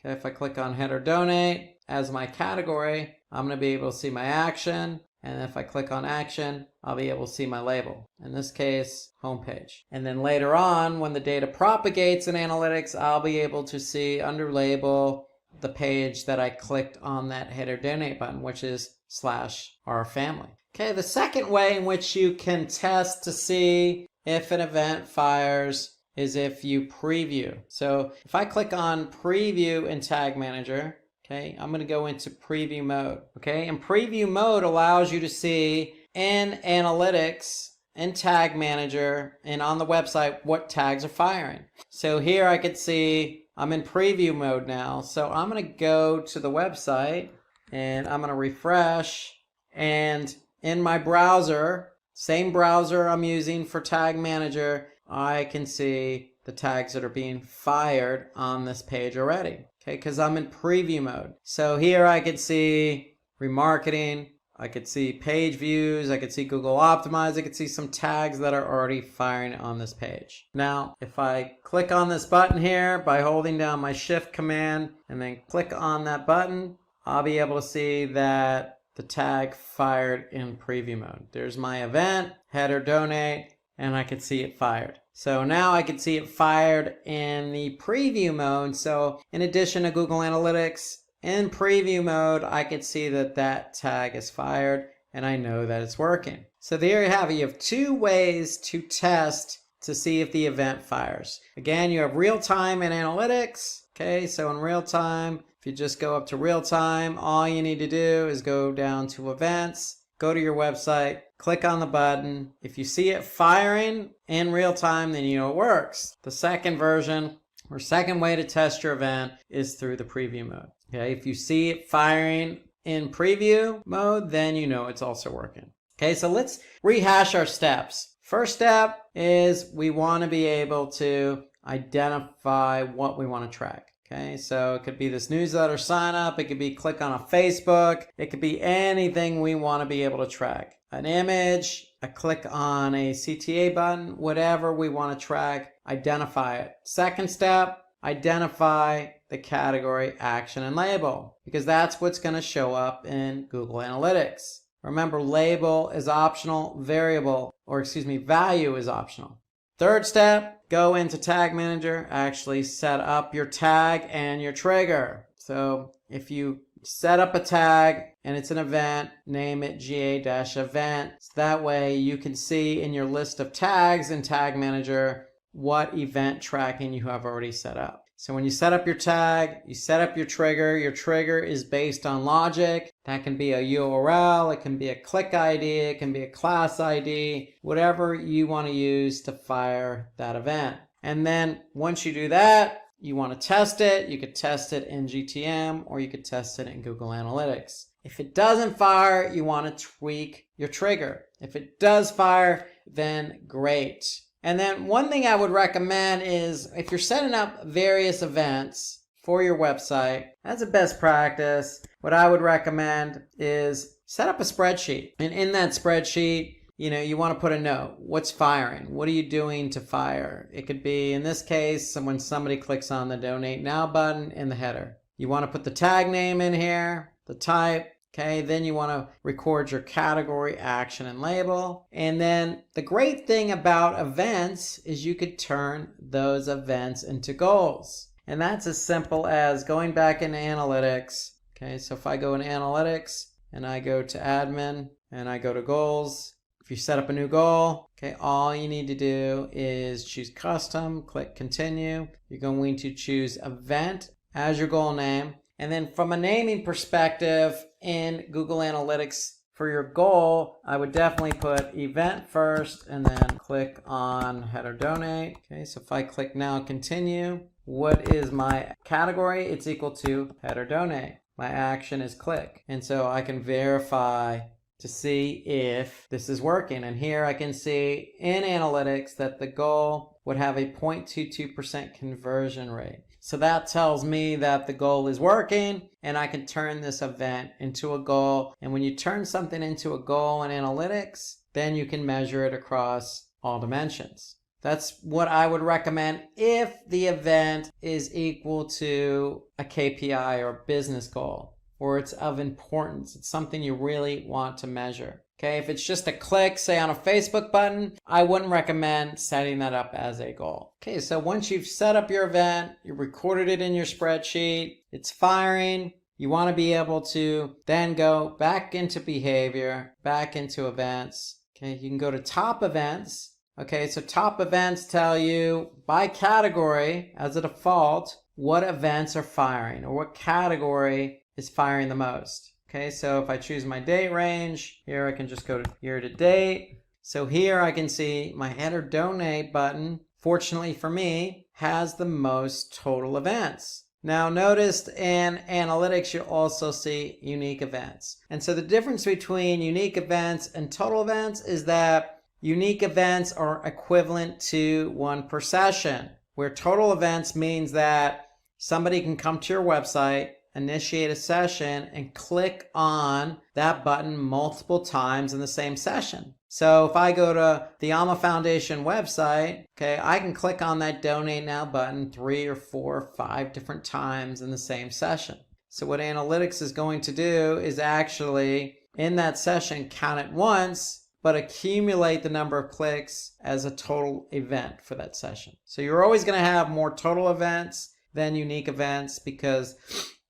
Okay, if I click on header donate as my category, I'm going to be able to see my action. And if I click on action, I'll be able to see my label. In this case, homepage. And then later on, when the data propagates in analytics, I'll be able to see under label the page that I clicked on that header donate button, which is /our-family. Okay, the second way in which you can test to see if an event fires is if you preview. So if I click on preview in Tag Manager, okay, I'm going to go into preview mode. Okay, and preview mode allows you to see in analytics, in Tag Manager, and on the website what tags are firing. So here I could see I'm in preview mode now. So I'm going to go to the website and I'm going to refresh, and in my browser, same browser I'm using for Tag Manager, I can see the tags that are being fired on this page already. Okay, because I'm in preview mode. So here I could see remarketing, I could see page views, I could see Google Optimize, I could see some tags that are already firing on this page. Now, if I click on this button here by holding down my Shift command and then click on that button, I'll be able to see that the tag fired in preview mode. There's my event, header donate, and I can see it fired. So now I can see it fired in the preview mode. So in addition to Google Analytics, in preview mode, I can see that that tag is fired and I know that it's working. So there you have it. You have two ways to test to see if the event fires. Again, you have real time and analytics. Okay, so in real time, if you just go up to real time, all you need to do is go down to events, go to your website, click on the button. If you see it firing in real time, then you know it works. The second version or second way to test your event is through the preview mode. Okay, if you see it firing in preview mode, then you know it's also working. Okay, so let's rehash our steps. First step is we want to be able to identify what we want to track. Okay, so it could be this newsletter sign up, it could be click on a Facebook, it could be anything we want to be able to track. An image, a click on a CTA button, whatever we want to track, identify it. Second step, identify the category, action, and label, because that's what's going to show up in Google Analytics. Remember, label is optional, value is optional. Third step, go into Tag Manager, actually set up your tag and your trigger. So if you set up a tag and it's an event, name it GA-event. So that way you can see in your list of tags in Tag Manager what event tracking you have already set up. So when you set up your tag, you set up your trigger. Your trigger is based on logic. That can be a URL, it can be a click ID, it can be a class ID, whatever you want to use to fire that event. And then once you do that, you want to test it. You could test it in GTM or you could test it in Google Analytics. If it doesn't fire, you want to tweak your trigger. If it does fire, then great. And then one thing I would recommend is if you're setting up various events for your website, that's a best practice. What I would recommend is set up a spreadsheet. And in that spreadsheet, you want to put a note. What's firing? What are you doing to fire? It could be, in this case, when somebody clicks on the Donate Now button in the header. You want to put the tag name in here, the type. Okay, then you want to record your category, action, and label. And then the great thing about events is you could turn those events into goals. And that's as simple as going back into analytics. Okay, so if I go into analytics and I go to admin and I go to goals, if you set up a new goal, okay, all you need to do is choose custom, click continue. You're going to choose event as your goal name. And then from a naming perspective in Google Analytics for your goal, I would definitely put event first and then click on header donate. Okay, so if I click now continue, what is my category? It's equal to header donate. My action is click. And so I can verify to see if this is working. And here I can see in analytics that the goal would have a 0.22% conversion rate. So that tells me that the goal is working and I can turn this event into a goal. And when you turn something into a goal in analytics, then you can measure it across all dimensions. That's what I would recommend if the event is equal to a KPI or business goal, or it's of importance. It's something you really want to measure. Okay, if it's just a click, say on a Facebook button, I wouldn't recommend setting that up as a goal. Okay, so once you've set up your event, you recorded it in your spreadsheet, it's firing, you want to be able to then go back into behavior, back into events. Okay, you can go to top events. Okay, so top events tell you by category as a default what events are firing or what category is firing the most. Okay, so if I choose my date range, here I can just go to year to date. So here I can see my header donate button, fortunately for me, has the most total events. Now notice in analytics, you'll also see unique events. And so the difference between unique events and total events is that unique events are equivalent to one per session, where total events means that somebody can come to your website, initiate a session, and click on that button multiple times in the same session. So if I go to the Alma Foundation website, okay, I can click on that Donate Now button 3 or 4 or 5 different times in the same session. So what analytics is going to do is actually in that session, count it once, but accumulate the number of clicks as a total event for that session. So you're always going to have more total events than unique events, because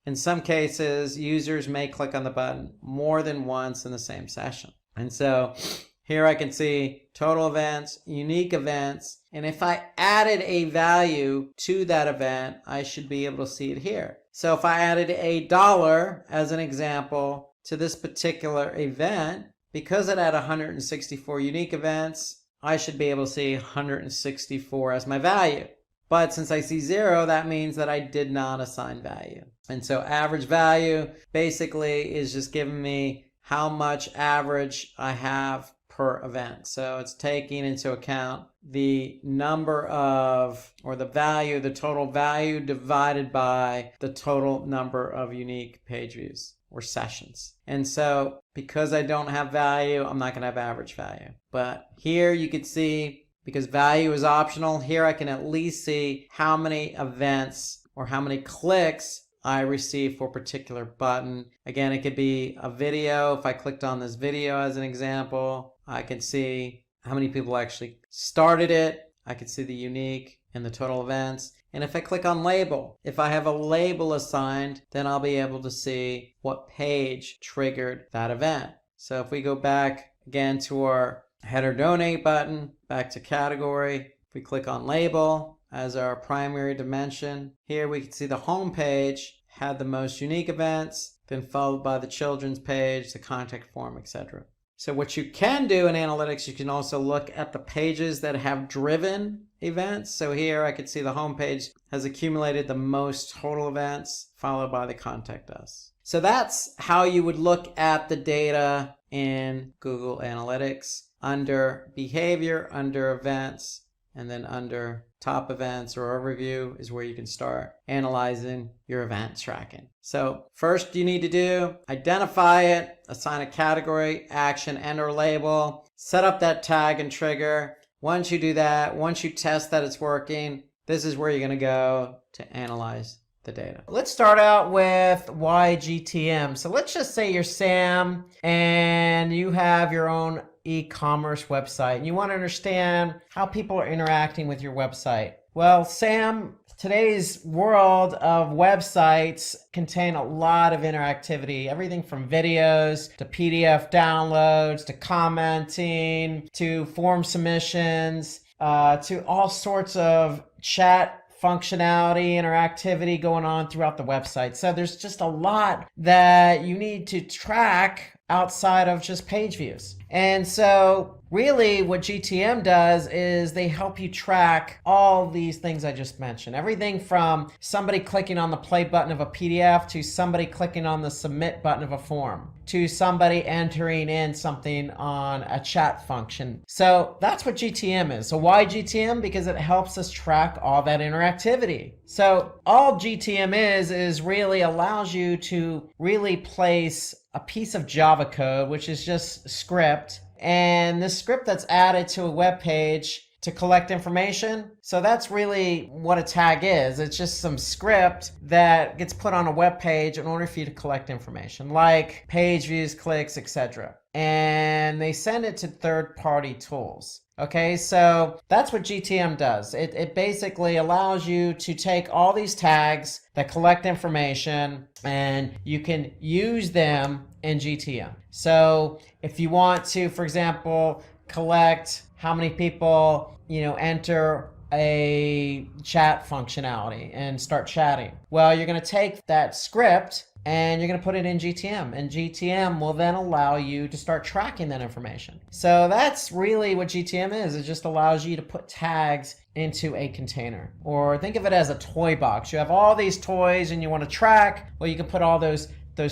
in some cases, users may click on the button more than once in the same session. And so here I can see total events, unique events, and if I added a value to that event, I should be able to see it here. So if I added $1 as an example to this particular event, because it had 164 unique events, I should be able to see 164 as my value. But since I see 0, that means that I did not assign value. And so average value basically is just giving me how much average I have per event. So it's taking into account the number of, or the value, the total value divided by the total number of unique page views or sessions. And so because I don't have value, I'm not going to have average value. But here you can see, because value is optional, here I can at least see how many events or how many clicks I receive for a particular button. Again, it could be a video. If I clicked on this video as an example, I can see how many people actually started it. I can see the unique and the total events. And if I click on label, if I have a label assigned, then I'll be able to see what page triggered that event. So if we go back again to our header donate button, back to category, if we click on label as our primary dimension, here we can see the home page had the most unique events, then followed by the children's page, the contact form, etc. So what you can do in analytics, you can also look at the pages that have driven events. So here I could see the home page has accumulated the most total events, followed by the contact us. So that's how you would look at the data in Google Analytics. Under behavior, under events, and then under top events or overview is where you can start analyzing your event tracking. So first you need to do, identify it, assign a category, action, and or label, set up that tag and trigger. Once you do that, once you test that it's working, this is where you're going to go to analyze the data. Let's start out with why GTM. So let's just say you're Sam and you have your own e-commerce website and you want to understand how people are interacting with your website. Well, Sam, today's world of websites contain a lot of interactivity, everything from videos to PDF downloads to commenting to form submissions to all sorts of chat functionality, interactivity going on throughout the website. So there's just a lot that you need to track outside of just page views. And so really what GTM does is they help you track all these things I just mentioned. Everything from somebody clicking on the play button of a PDF to somebody clicking on the submit button of a form to somebody entering in something on a chat function. So that's what GTM is. So why GTM? Because it helps us track all that interactivity. So all GTM is really allows you to really place a piece of Java code, which is just script, and this script that's added to a web page to collect information. So that's really what a tag is. It's just some script that gets put on a web page in order for you to collect information, like page views, clicks, etc. And they send it to third-party tools. Okay, so that's what GTM does. It basically allows you to take all these tags that collect information and you can use them in GTM. So if you want to, for example, collect how many people, enter a chat functionality and start chatting. Well, you're going to take that script and you're going to put it in GTM, and GTM will then allow you to start tracking that information. So that's really what GTM is. It just allows you to put tags into a container, or think of it as a toy box. You have all these toys and you want to track, well, you can put all those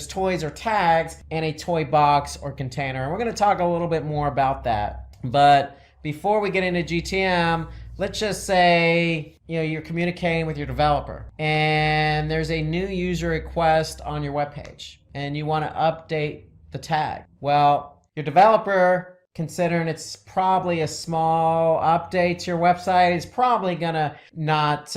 toys or tags in a toy box or container. And we're going to talk a little bit more about that. But before we get into GTM, let's just say, you're communicating with your developer and there's a new user request on your webpage and you want to update the tag. Well, your developer, considering it's probably a small update to your website, is probably gonna not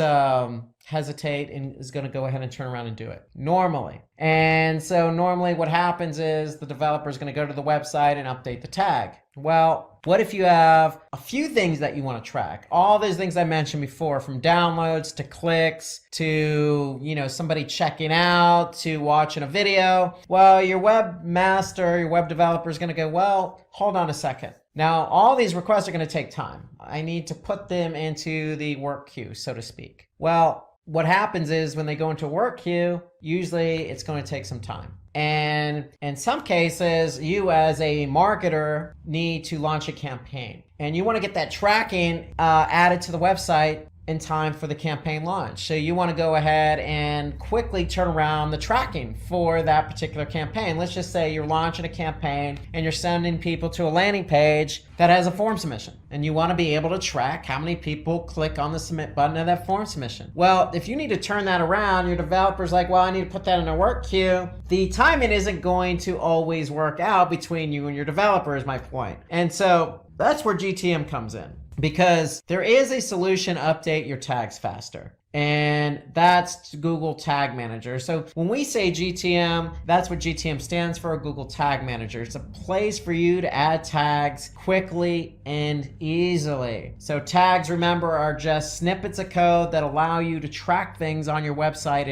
hesitate and is gonna go ahead and turn around and do it. Normally, And so normally what happens is the developer is going to go to the website and update the tag. Well, what if you have a few things that you want to track? All those things I mentioned before, from downloads to clicks to, somebody checking out to watching a video. Well, your webmaster, your web developer is going to go, well, hold on a second. Now, all these requests are going to take time. I need to put them into the work queue, so to speak. Well, what happens is when they go into a work queue, usually it's going to take some time. And in some cases, you as a marketer need to launch a campaign. And you want to get that tracking added to the website in time for the campaign launch. So you want to go ahead and quickly turn around the tracking for that particular campaign. Let's just say you're launching a campaign and you're sending people to a landing page that has a form submission, and you want to be able to track how many people click on the submit button of that form submission. Well, if you need to turn that around, your developer's like, well, I need to put that in a work queue. The timing isn't going to always work out between you and your developer, is my point. And so that's where GTM comes in, because there is a solution to update your tags faster. And that's Google Tag Manager. So when we say GTM, that's what GTM stands for, Google Tag Manager. It's a place for you to add tags quickly and easily. So tags, remember, are just snippets of code that allow you to track things on your website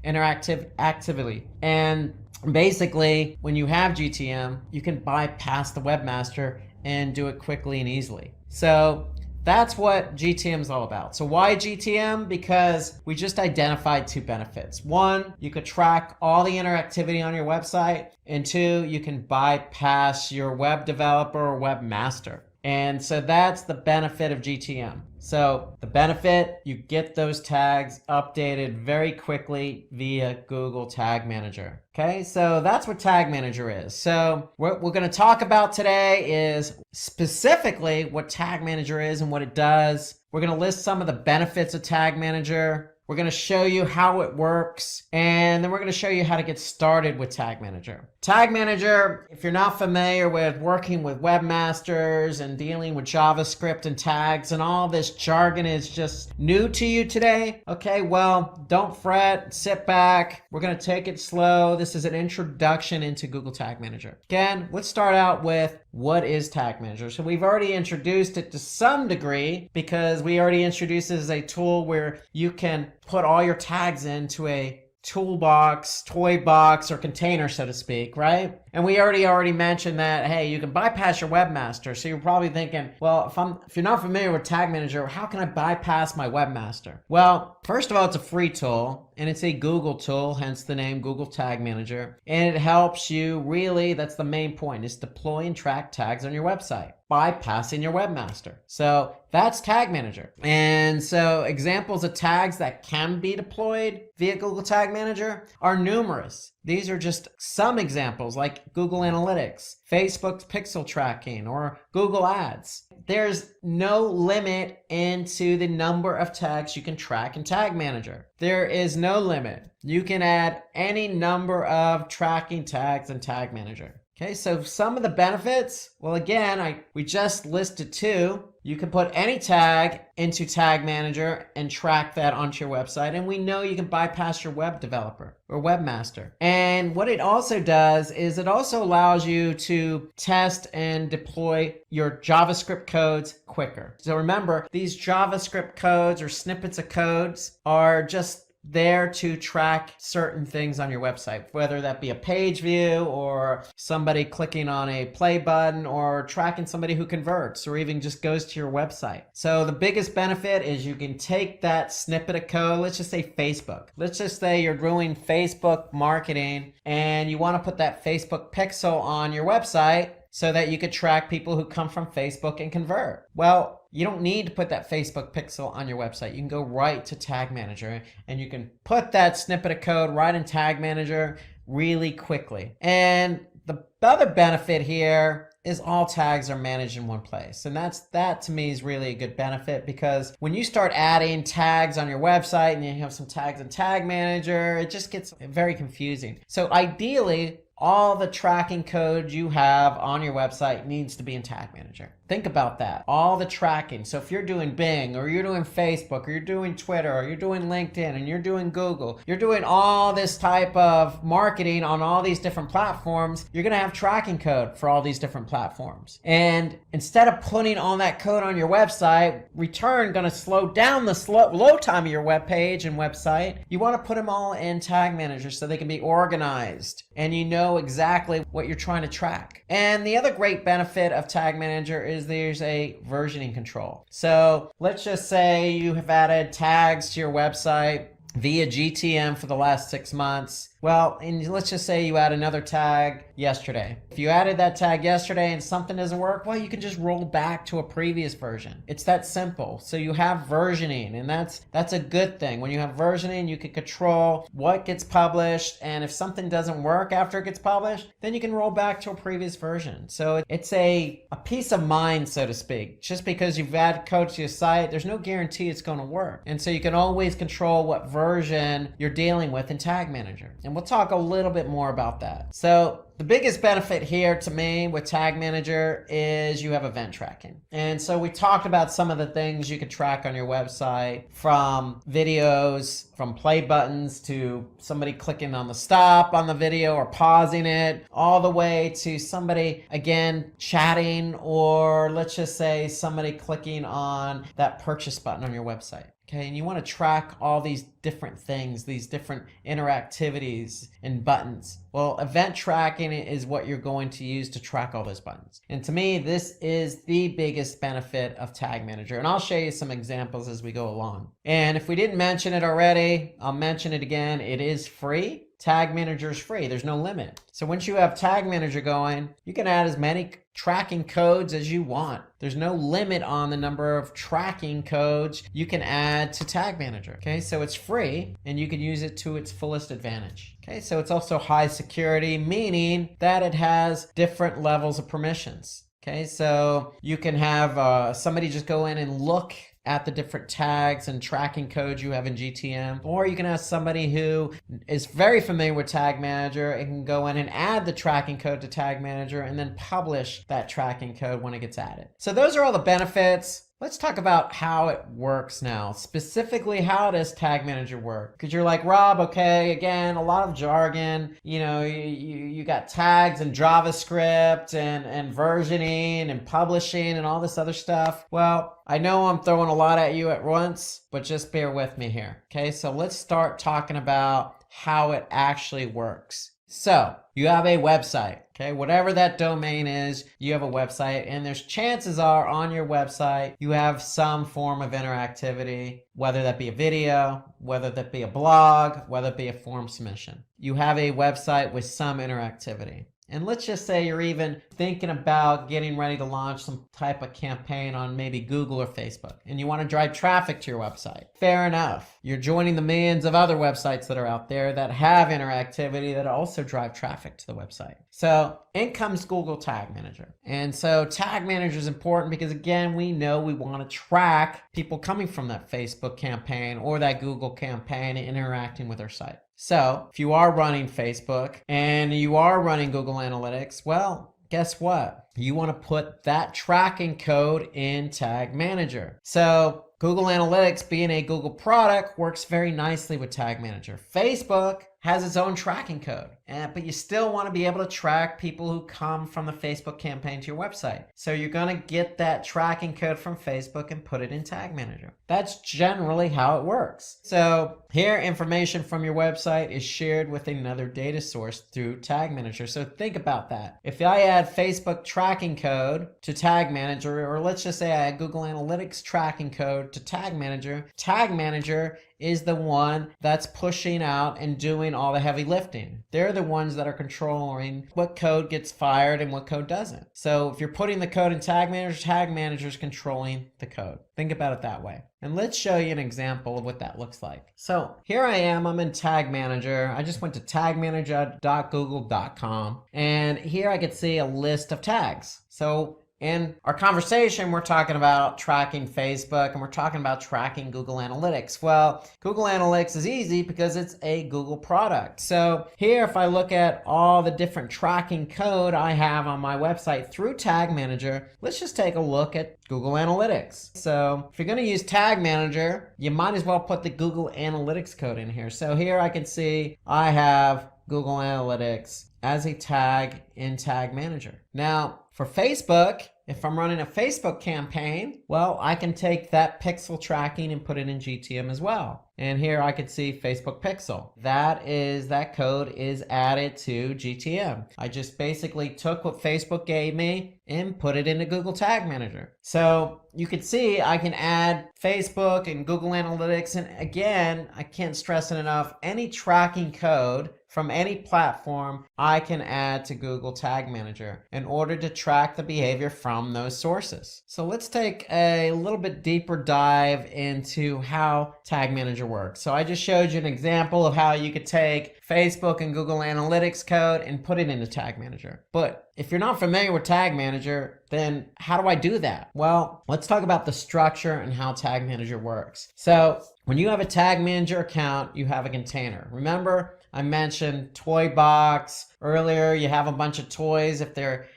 interactively. And basically, when you have GTM, you can bypass the webmaster and do it quickly and easily. So that's what GTM is all about. So why GTM? Because we just identified two benefits. One, you could track all the interactivity on your website. And two, you can bypass your web developer or webmaster. And so that's the benefit of GTM. So the benefit, you get those tags updated very quickly via Google Tag Manager. Okay, so that's what Tag Manager is. So what we're going to talk about today is specifically what Tag Manager is and what it does. We're going to list some of the benefits of Tag Manager. We're going to show you how it works, and then we're going to show you how to get started with Tag Manager. Tag Manager, if you're not familiar with working with webmasters and dealing with JavaScript and tags and all this jargon is just new to you today, okay, well, don't fret, sit back. We're going to take it slow. This is an introduction into Google Tag Manager. Again, let's start out with what is Tag Manager. So we've already introduced it to some degree because we already introduced it as a tool where you can put all your tags into a toolbox, toy box, or container, so to speak, right? And we already mentioned that, hey, you can bypass your webmaster. So you're probably thinking, well, if you're not familiar with Tag Manager, how can I bypass my webmaster? Well, first of all, it's a free tool, and it's a Google tool, hence the name Google Tag Manager. And it helps you really, that's the main point, is deploy and track tags on your website, bypassing your webmaster. So that's Tag Manager. And so examples of tags that can be deployed via Google Tag Manager are numerous. These are just some examples like Google Analytics, Facebook's pixel tracking, or Google Ads. There's no limit into the number of tags you can track in Tag Manager. There is no limit. You can add any number of tracking tags in Tag Manager. Okay, so some of the benefits, well, again, we just listed two. You can put any tag into Tag Manager and track that onto your website. And we know you can bypass your web developer or webmaster. And what it also does is it also allows you to test and deploy your JavaScript codes quicker. So remember, these JavaScript codes or snippets of codes are just there to track certain things on your website, whether that be a page view or somebody clicking on a play button or tracking somebody who converts or even just goes to your website. So the biggest benefit is you can take that snippet of code, let's just say Facebook. Let's just say you're doing Facebook marketing and you want to put that Facebook pixel on your website so that you could track people who come from Facebook and convert. Well, you don't need to put that Facebook pixel on your website. You can go right to Tag Manager and you can put that snippet of code right in Tag Manager really quickly. And the other benefit here is all tags are managed in one place. And that to me is really a good benefit, because when you start adding tags on your website and you have some tags in Tag Manager, it just gets very confusing. So ideally, all the tracking code you have on your website needs to be in Tag Manager. Think about that. All the tracking. So if you're doing Bing or you're doing Facebook or you're doing Twitter or you're doing LinkedIn and you're doing Google, you're doing all this type of marketing on all these different platforms, you're going to have tracking code for all these different platforms. And instead of putting all that code on your website, return going to slow down the load time of your web page and website. You want to put them all in Tag Manager so they can be organized and you know exactly what you're trying to track. And the other great benefit of Tag Manager is there's a versioning control. So let's just say you have added tags to your website via GTM for the last 6 months. Well, and let's just say you add another tag yesterday. If you added that tag yesterday and something doesn't work, well, you can just roll back to a previous version. It's that simple. So you have versioning, and that's a good thing. When you have versioning, you can control what gets published, and if something doesn't work after it gets published, then you can roll back to a previous version. So it's a peace of mind, so to speak. Just because you've added code to your site, there's no guarantee it's going to work. And so you can always control what version you're dealing with in Tag Manager. And we'll talk a little bit more about that. So the biggest benefit here to me with Tag Manager is you have event tracking. And so we talked about some of the things you could track on your website, from videos, from play buttons to somebody clicking on the stop on the video or pausing it, all the way to somebody, again, chatting, or let's just say somebody clicking on that purchase button on your website. Okay, and you want to track all these different things, these different interactivities and buttons. Well, event tracking is what you're going to use to track all those buttons. And to me, this is the biggest benefit of Tag Manager. And I'll show you some examples as we go along. And if we didn't mention it already, I'll mention it again. It is free. Tag Manager is free. There's no limit. So once you have Tag Manager going, you can add as many tracking codes as you want. There's no limit on the number of tracking codes you can add to Tag Manager. Okay, so it's free and you can use it to its fullest advantage. Okay, so it's also high security, meaning that it has different levels of permissions. Okay, so you can have somebody just go in and look at the different tags and tracking codes you have in GTM, or you can ask somebody who is very familiar with Tag Manager and can go in and add the tracking code to Tag Manager and then publish that tracking code when it gets added. So those are all the benefits. Let's talk about how it works now. Specifically, how does Tag Manager work? Because you're like, Rob, okay, again, a lot of jargon. You know, you got tags and JavaScript and versioning and publishing and all this other stuff. Well, I know I'm throwing a lot at you at once, but just bear with me here. Okay, so let's start talking about how it actually works. So you have a website, okay? Whatever that domain is, you have a website, and there's chances are on your website you have some form of interactivity, whether that be a video, whether that be a blog, whether it be a form submission. You have a website with some interactivity. And let's just say you're even thinking about getting ready to launch some type of campaign on maybe Google or Facebook, and you want to drive traffic to your website. Fair enough. You're joining the millions of other websites that are out there that have interactivity that also drive traffic to the website. So in comes Google Tag Manager. And so Tag Manager is important because, again, we know we want to track people coming from that Facebook campaign or that Google campaign and interacting with our site. So if you are running Facebook and you are running Google Analytics, well, guess what? You want to put that tracking code in Tag Manager. So Google Analytics, being a Google product, works very nicely with Tag Manager. Facebook has its own tracking code, but you still want to be able to track people who come from the Facebook campaign to your website. So you're going to get that tracking code from Facebook and put it in Tag Manager. That's generally how it works. So here, information from your website is shared with another data source through Tag Manager. So think about that. If I add Facebook tracking code to Tag Manager, or let's just say I add Google Analytics tracking code to Tag Manager is the one that's pushing out and doing all the heavy lifting. They're the ones that are controlling what code gets fired and what code doesn't. So if you're putting the code in Tag Manager is controlling the code. Think about it that way. And let's show you an example of what that looks like. So here I am, I'm in Tag Manager. I just went to tagmanager.google.com, and here I could see a list of tags. So In our conversation, we're talking about tracking Facebook and we're talking about tracking Google Analytics. Well, Google Analytics is easy because it's a Google product. So here, if I look at all the different tracking code I have on my website through Tag Manager, let's just take a look at Google Analytics. So if you're going to use Tag Manager, you might as well put the Google Analytics code in here. So here I can see I have Google Analytics as a tag in Tag Manager. Now, for Facebook, if I'm running a Facebook campaign, well, I can take that pixel tracking and put it in GTM as well. And here I could see Facebook pixel. That code is added to GTM. I just basically took what Facebook gave me and put it into Google Tag Manager. So you can see I can add Facebook and Google Analytics. And again, I can't stress it enough, any tracking code from any platform I can add to Google Tag Manager in order to track the behavior from those sources. So let's take a little bit deeper dive into how Tag Manager works. So I just showed you an example of how you could take Facebook and Google Analytics code and put it into Tag Manager. But if you're not familiar with Tag Manager, then how do I do that? Well, let's talk about the structure and how Tag Manager works. So when you have a Tag Manager account, you have a container. Remember, I mentioned toy box earlier. You have a bunch of toys. If they're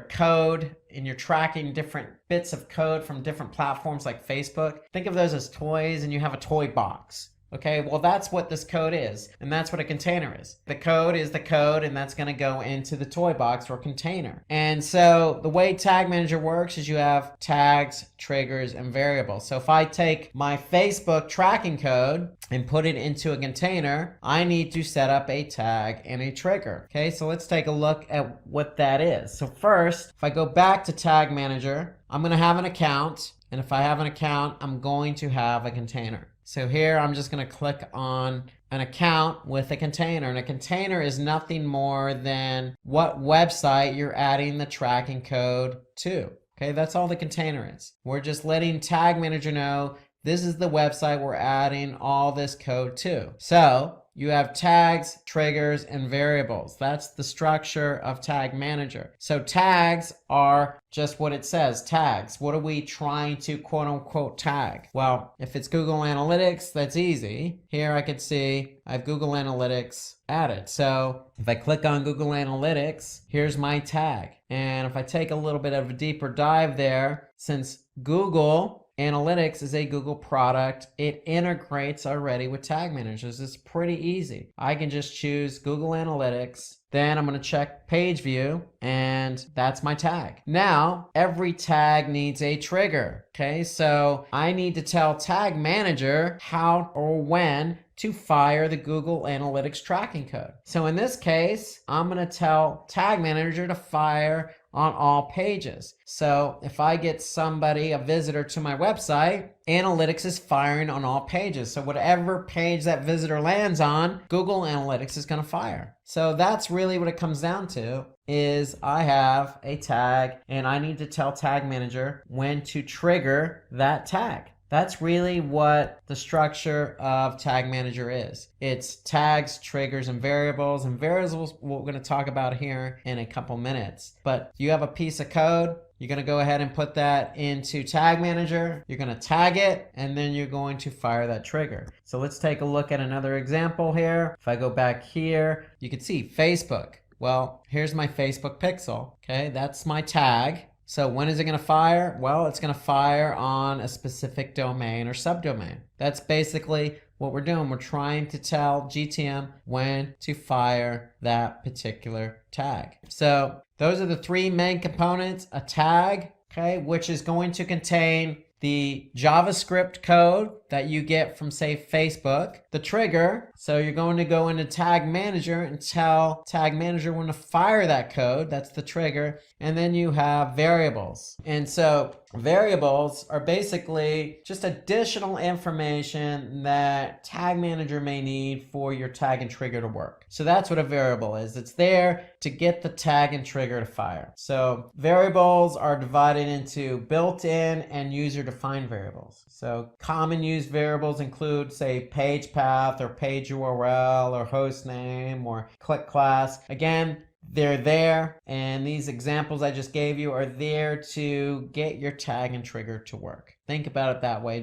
code and you're tracking different bits of code from different platforms like Facebook, think of those as toys, and you have a toy box. Okay, well, that's what this code is, and that's what a container is. The code is the code, and that's going to go into the toy box or container. And so the way Tag Manager works is you have tags, triggers, and variables. So if I take my Facebook tracking code and put it into a container, I need to set up a tag and a trigger. Okay, so let's take a look at what that is. So first, if I go back to Tag Manager, I'm going to have an account, and if I have an account, I'm going to have a container. So here I'm just going to click on an account with a container. And a container is nothing more than what website you're adding the tracking code to. Okay, that's all the container is. We're just letting Tag Manager know this is the website we're adding all this code to. So you have tags, triggers, and variables. That's the structure of Tag Manager. So tags are just what it says, tags. What are we trying to quote unquote tag? Well, if it's Google Analytics, that's easy. Here I could see I have Google Analytics added. So if I click on Google Analytics, here's my tag. And if I take a little bit of a deeper dive there, since Google Analytics is a Google product, it integrates already with Tag Managers. It's pretty easy. I can just choose Google Analytics, then I'm going to check page view, and that's my tag. Now, every tag needs a trigger. Okay, so I need to tell Tag Manager how or when to fire the Google Analytics tracking code. So in this case, I'm going to tell Tag Manager to fire on all pages. So if I get somebody, a visitor to my website, Analytics is firing on all pages. So whatever page that visitor lands on, Google Analytics is going to fire. So that's really what it comes down to, is I have a tag and I need to tell Tag Manager when to trigger that tag. That's really what the structure of Tag Manager is. It's tags, triggers, and variables. And variables we're going to talk about here in a couple minutes. But you have a piece of code. You're going to go ahead and put that into Tag Manager. You're going to tag it, and then you're going to fire that trigger. So let's take a look at another example here. If I go back here, you can see Facebook. Well, here's my Facebook pixel. Okay, that's my tag. So when is it going to fire? Well, it's going to fire on a specific domain or subdomain. That's basically what we're doing. We're trying to tell GTM when to fire that particular tag. So those are the three main components: a tag, okay, which is going to contain the JavaScript code that you get from, say, Facebook, the trigger. So you're going to go into Tag Manager and tell Tag Manager when to fire that code. That's the trigger. And then you have variables. And so variables are basically just additional information that Tag Manager may need for your tag and trigger to work. So that's what a variable is. It's there to get the tag and trigger to fire. So variables are divided into built-in and user-defined variables. So common use variables include, say, page path or page URL or host name or click class. Again, They're there, and these examples I just gave you are there to get your tag and trigger to work. Think about it that way.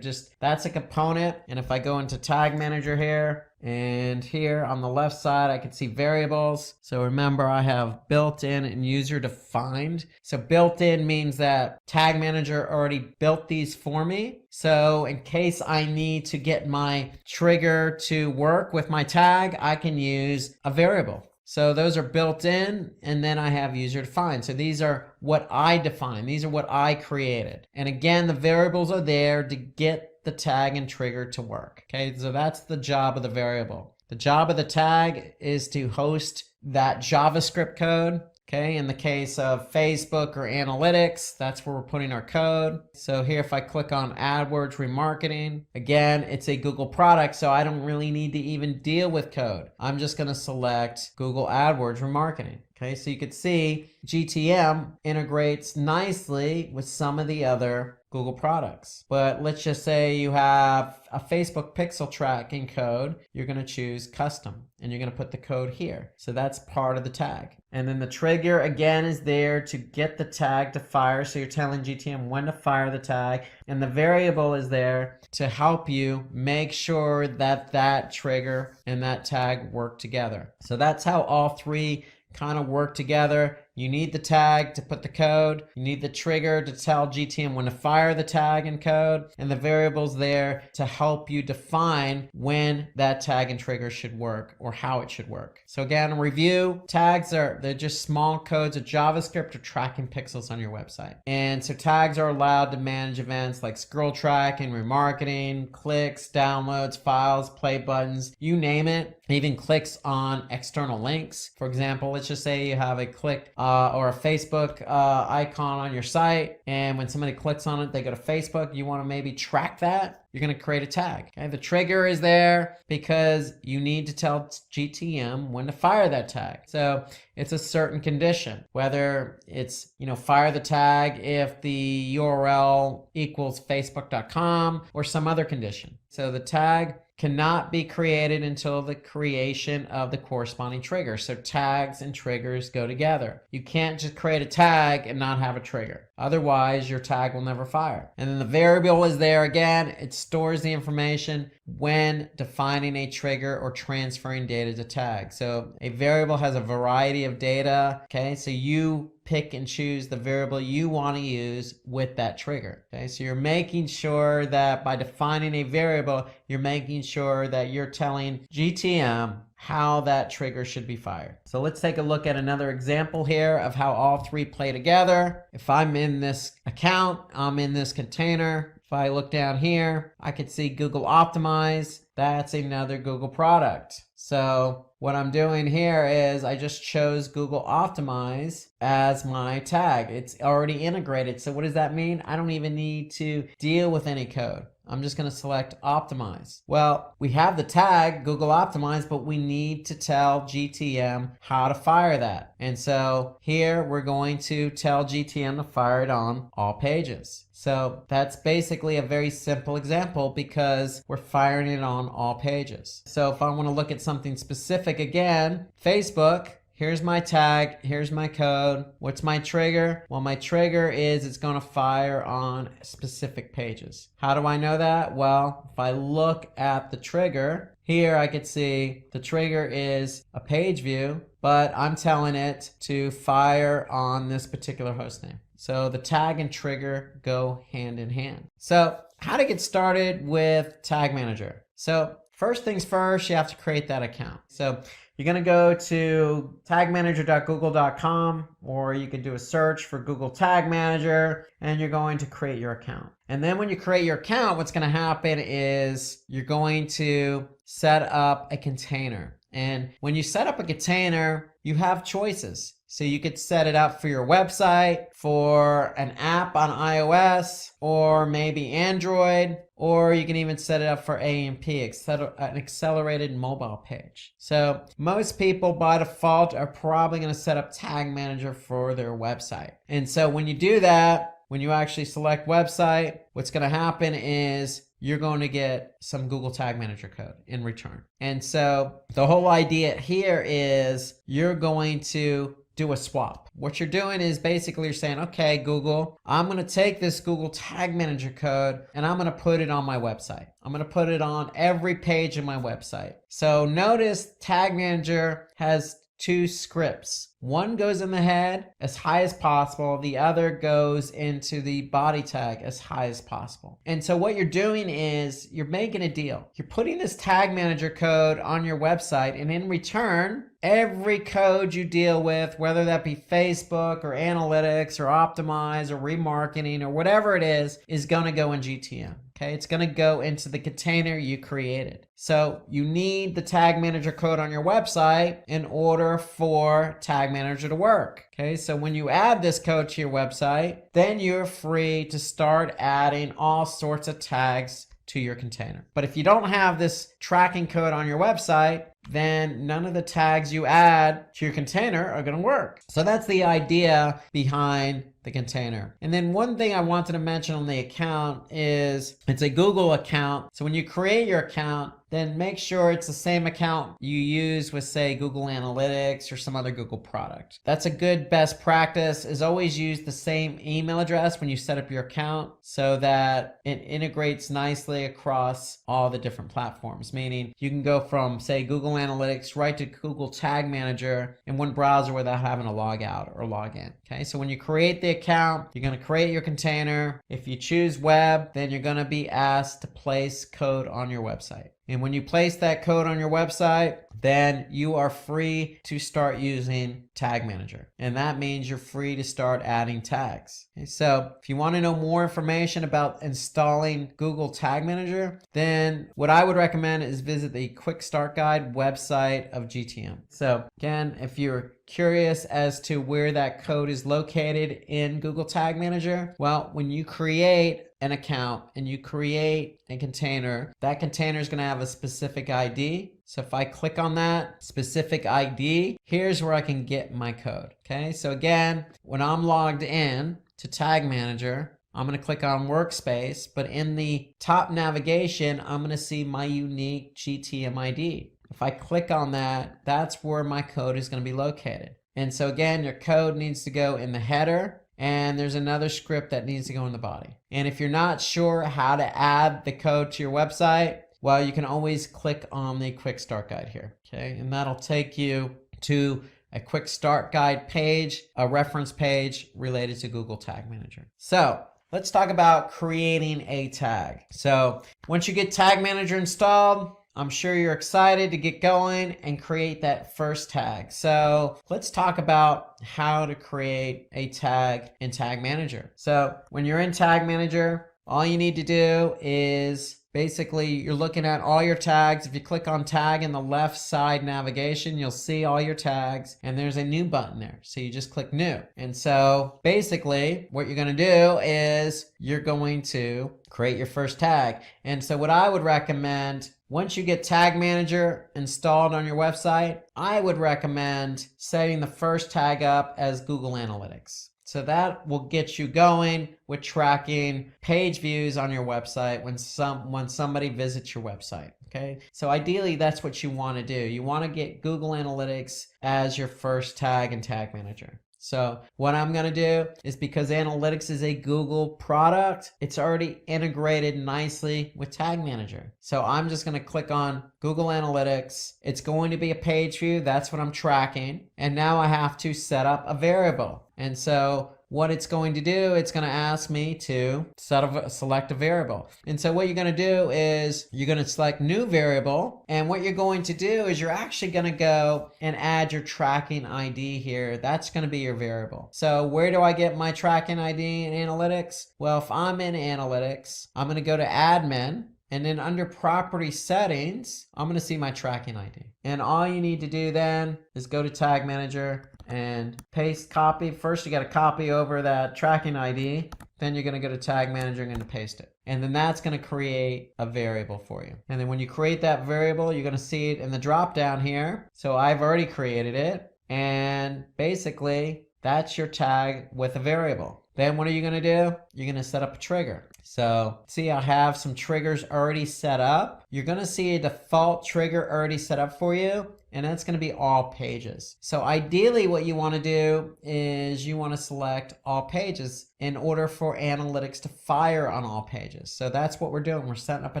That's a component. And if I go into Tag Manager here, and here on the left side, I can see variables. So remember, I have built-in and user-defined. So built-in means that Tag Manager already built these for me. So in case I need to get my trigger to work with my tag, I can use a variable. So those are built in, and then I have user defined. So these are what I define. These are what I created. And again, the variables are there to get the tag and trigger to work. Okay, so that's the job of the variable. The job of the tag is to host that JavaScript code. Okay, in the case of Facebook or analytics, that's where we're putting our code. So here, if I click on AdWords remarketing, again, it's a Google product, so I don't really need to even deal with code. I'm just gonna select Google AdWords remarketing. Okay, so you can see GTM integrates nicely with some of the other Google products. But let's just say you have a Facebook pixel tracking code. You're going to choose custom and you're going to put the code here. So that's part of the tag. And then the trigger again is there to get the tag to fire. So you're telling GTM when to fire the tag. And the variable is there to help you make sure that that trigger and that tag work together. So that's how all three kind of work together. You need the tag to put the code. You need the trigger to tell GTM when to fire the tag and code. And the variables there to help you define when that tag and trigger should work or how it should work. So again, review, they're just small codes of JavaScript or tracking pixels on your website. And so tags are allowed to manage events like scroll tracking, remarketing, clicks, downloads, files, play buttons, you name it. Even clicks on external links. For example, let's just say you have a click or a Facebook icon on your site, and when somebody clicks on it, they go to Facebook. You want to maybe track that. You're going to create a tag. Okay? The trigger is there because you need to tell GTM when to fire that tag. So it's a certain condition, whether it's, fire the tag if the URL equals facebook.com or some other condition. So the tag cannot be created until the creation of the corresponding trigger. So tags and triggers go together. You can't just create a tag and not have a trigger. Otherwise, your tag will never fire. And then the variable is there again. It stores the information when defining a trigger or transferring data to tag. So a variable has a variety of data. Okay, so you pick and choose the variable you want to use with that trigger. Okay, so you're making sure that by defining a variable, you're making sure that you're telling GTM how that trigger should be fired. So let's take a look at another example here of how all three play together. If I'm in this account, I'm in this container. If I look down here, I can see Google Optimize. That's another Google product. So what I'm doing here is I just chose Google Optimize as my tag. It's already integrated. So what does that mean? I don't even need to deal with any code. I'm just going to select Optimize. Well, we have the tag Google Optimize, but we need to tell GTM how to fire that. And so here we're going to tell GTM to fire it on all pages. So that's basically a very simple example because we're firing it on all pages. So if I want to look at something specific again, Facebook, here's my tag, here's my code. What's my trigger? Well, my trigger is it's going to fire on specific pages. How do I know that? Well, if I look at the trigger, here I could see the trigger is a page view, but I'm telling it to fire on this particular hostname. So the tag and trigger go hand in hand. So how to get started with Tag Manager. So first things first, you have to create that account. So you're going to go to tagmanager.google.com, or you can do a search for Google Tag Manager, and you're going to create your account. And then when you create your account, what's going to happen is you're going to set up a container. And when you set up a container, you have choices. So you could set it up for your website, for an app on iOS, or maybe Android, or you can even set it up for AMP, an accelerated mobile page. So most people by default are probably going to set up Tag Manager for their website. And so when you do that, when you actually select website, what's going to happen is you're going to get some Google Tag Manager code in return. And so the whole idea here is you're going to do a swap. What you're doing is basically you're saying, okay, Google, I'm going to take this Google Tag Manager code and I'm going to put it on my website. I'm going to put it on every page of my website. So notice Tag Manager has two scripts. One goes in the head as high as possible. The other goes into the body tag as high as possible. And so what you're doing is you're making a deal. You're putting this Tag Manager code on your website, and in return, every code you deal with, whether that be Facebook or analytics or optimize or remarketing or whatever it is going to go in GTM. Okay, it's going to go into the container you created. So you need the Tag Manager code on your website in order for Tag Manager to work. Okay, so when you add this code to your website, then you're free to start adding all sorts of tags to your container. But if you don't have this tracking code on your website, then none of the tags you add to your container are going to work. So that's the idea behind the container. And then one thing I wanted to mention on the account is it's a Google account. So when you create your account, then make sure it's the same account you use with, say, Google Analytics or some other Google product. That's a good best practice, is always use the same email address when you set up your account so that it integrates nicely across all the different platforms. Meaning you can go from, say, Google Analytics right to Google Tag Manager in one browser without having to log out or log in. Okay, so when you create the account, you're going to create your container. If you choose web, then you're going to be asked to place code on your website. And when you place that code on your website, then you are free to start using Tag Manager. And that means you're free to start adding tags. Okay, so if you want to know more information about installing Google Tag Manager, then what I would recommend is visit the Quick Start Guide website of GTM. So again, if you're curious as to where that code is located in Google Tag Manager, well, when you create an account and you create a container, that container is going to have a specific ID. So if I click on that specific ID, here's where I can get my code. Okay, so again, when I'm logged in to Tag Manager, I'm going to click on Workspace, but in the top navigation, I'm going to see my unique GTM ID. If I click on that, that's where my code is going to be located. And so again, your code needs to go in the header, and there's another script that needs to go in the body. And if you're not sure how to add the code to your website, well, you can always click on the Quick Start Guide here. Okay, and that'll take you to a Quick Start Guide page, a reference page related to Google Tag Manager. So let's talk about creating a tag. So once you get Tag Manager installed, I'm sure you're excited to get going and create that first tag. So let's talk about how to create a tag in Tag Manager. So when you're in Tag Manager, all you need to do is basically you're looking at all your tags. If you click on tag in the left side navigation, you'll see all your tags, and there's a new button there. So you just click new. And so basically what you're going to do is you're going to create your first tag. And so what I would recommend, once you get Tag Manager installed on your website, I would recommend setting the first tag up as Google Analytics. So that will get you going with tracking page views on your website when somebody visits your website. Okay, so ideally that's what you want to do. You want to get Google Analytics as your first tag in Tag Manager. So what I'm going to do is, because Analytics is a Google product, it's already integrated nicely with Tag Manager. So I'm just going to click on Google Analytics. It's going to be a page view. That's what I'm tracking. And now I have to set up a variable. And so what it's going to do, it's going to ask me to select a variable. And so what you're going to do is you're going to select new variable. And what you're going to do is you're actually going to go and add your tracking ID here. That's going to be your variable. So where do I get my tracking ID in Analytics? Well, if I'm in Analytics, I'm going to go to Admin. And then under Property Settings, I'm going to see my tracking ID. And all you need to do then is go to Tag Manager and paste copy. First, you got to copy over that tracking ID. Then you're going to go to Tag Manager and going to paste it. And then that's going to create a variable for you. And then when you create that variable, you're going to see it in the drop down here. So I've already created it. And basically, that's your tag with a variable. then what are you going to do? You're going to set up a trigger. So see, I have some triggers already set up. You're going to see a default trigger already set up for you, and that's going to be all pages. So ideally what you want to do is you want to select all pages in order for analytics to fire on all pages. So that's what we're doing. We're setting up a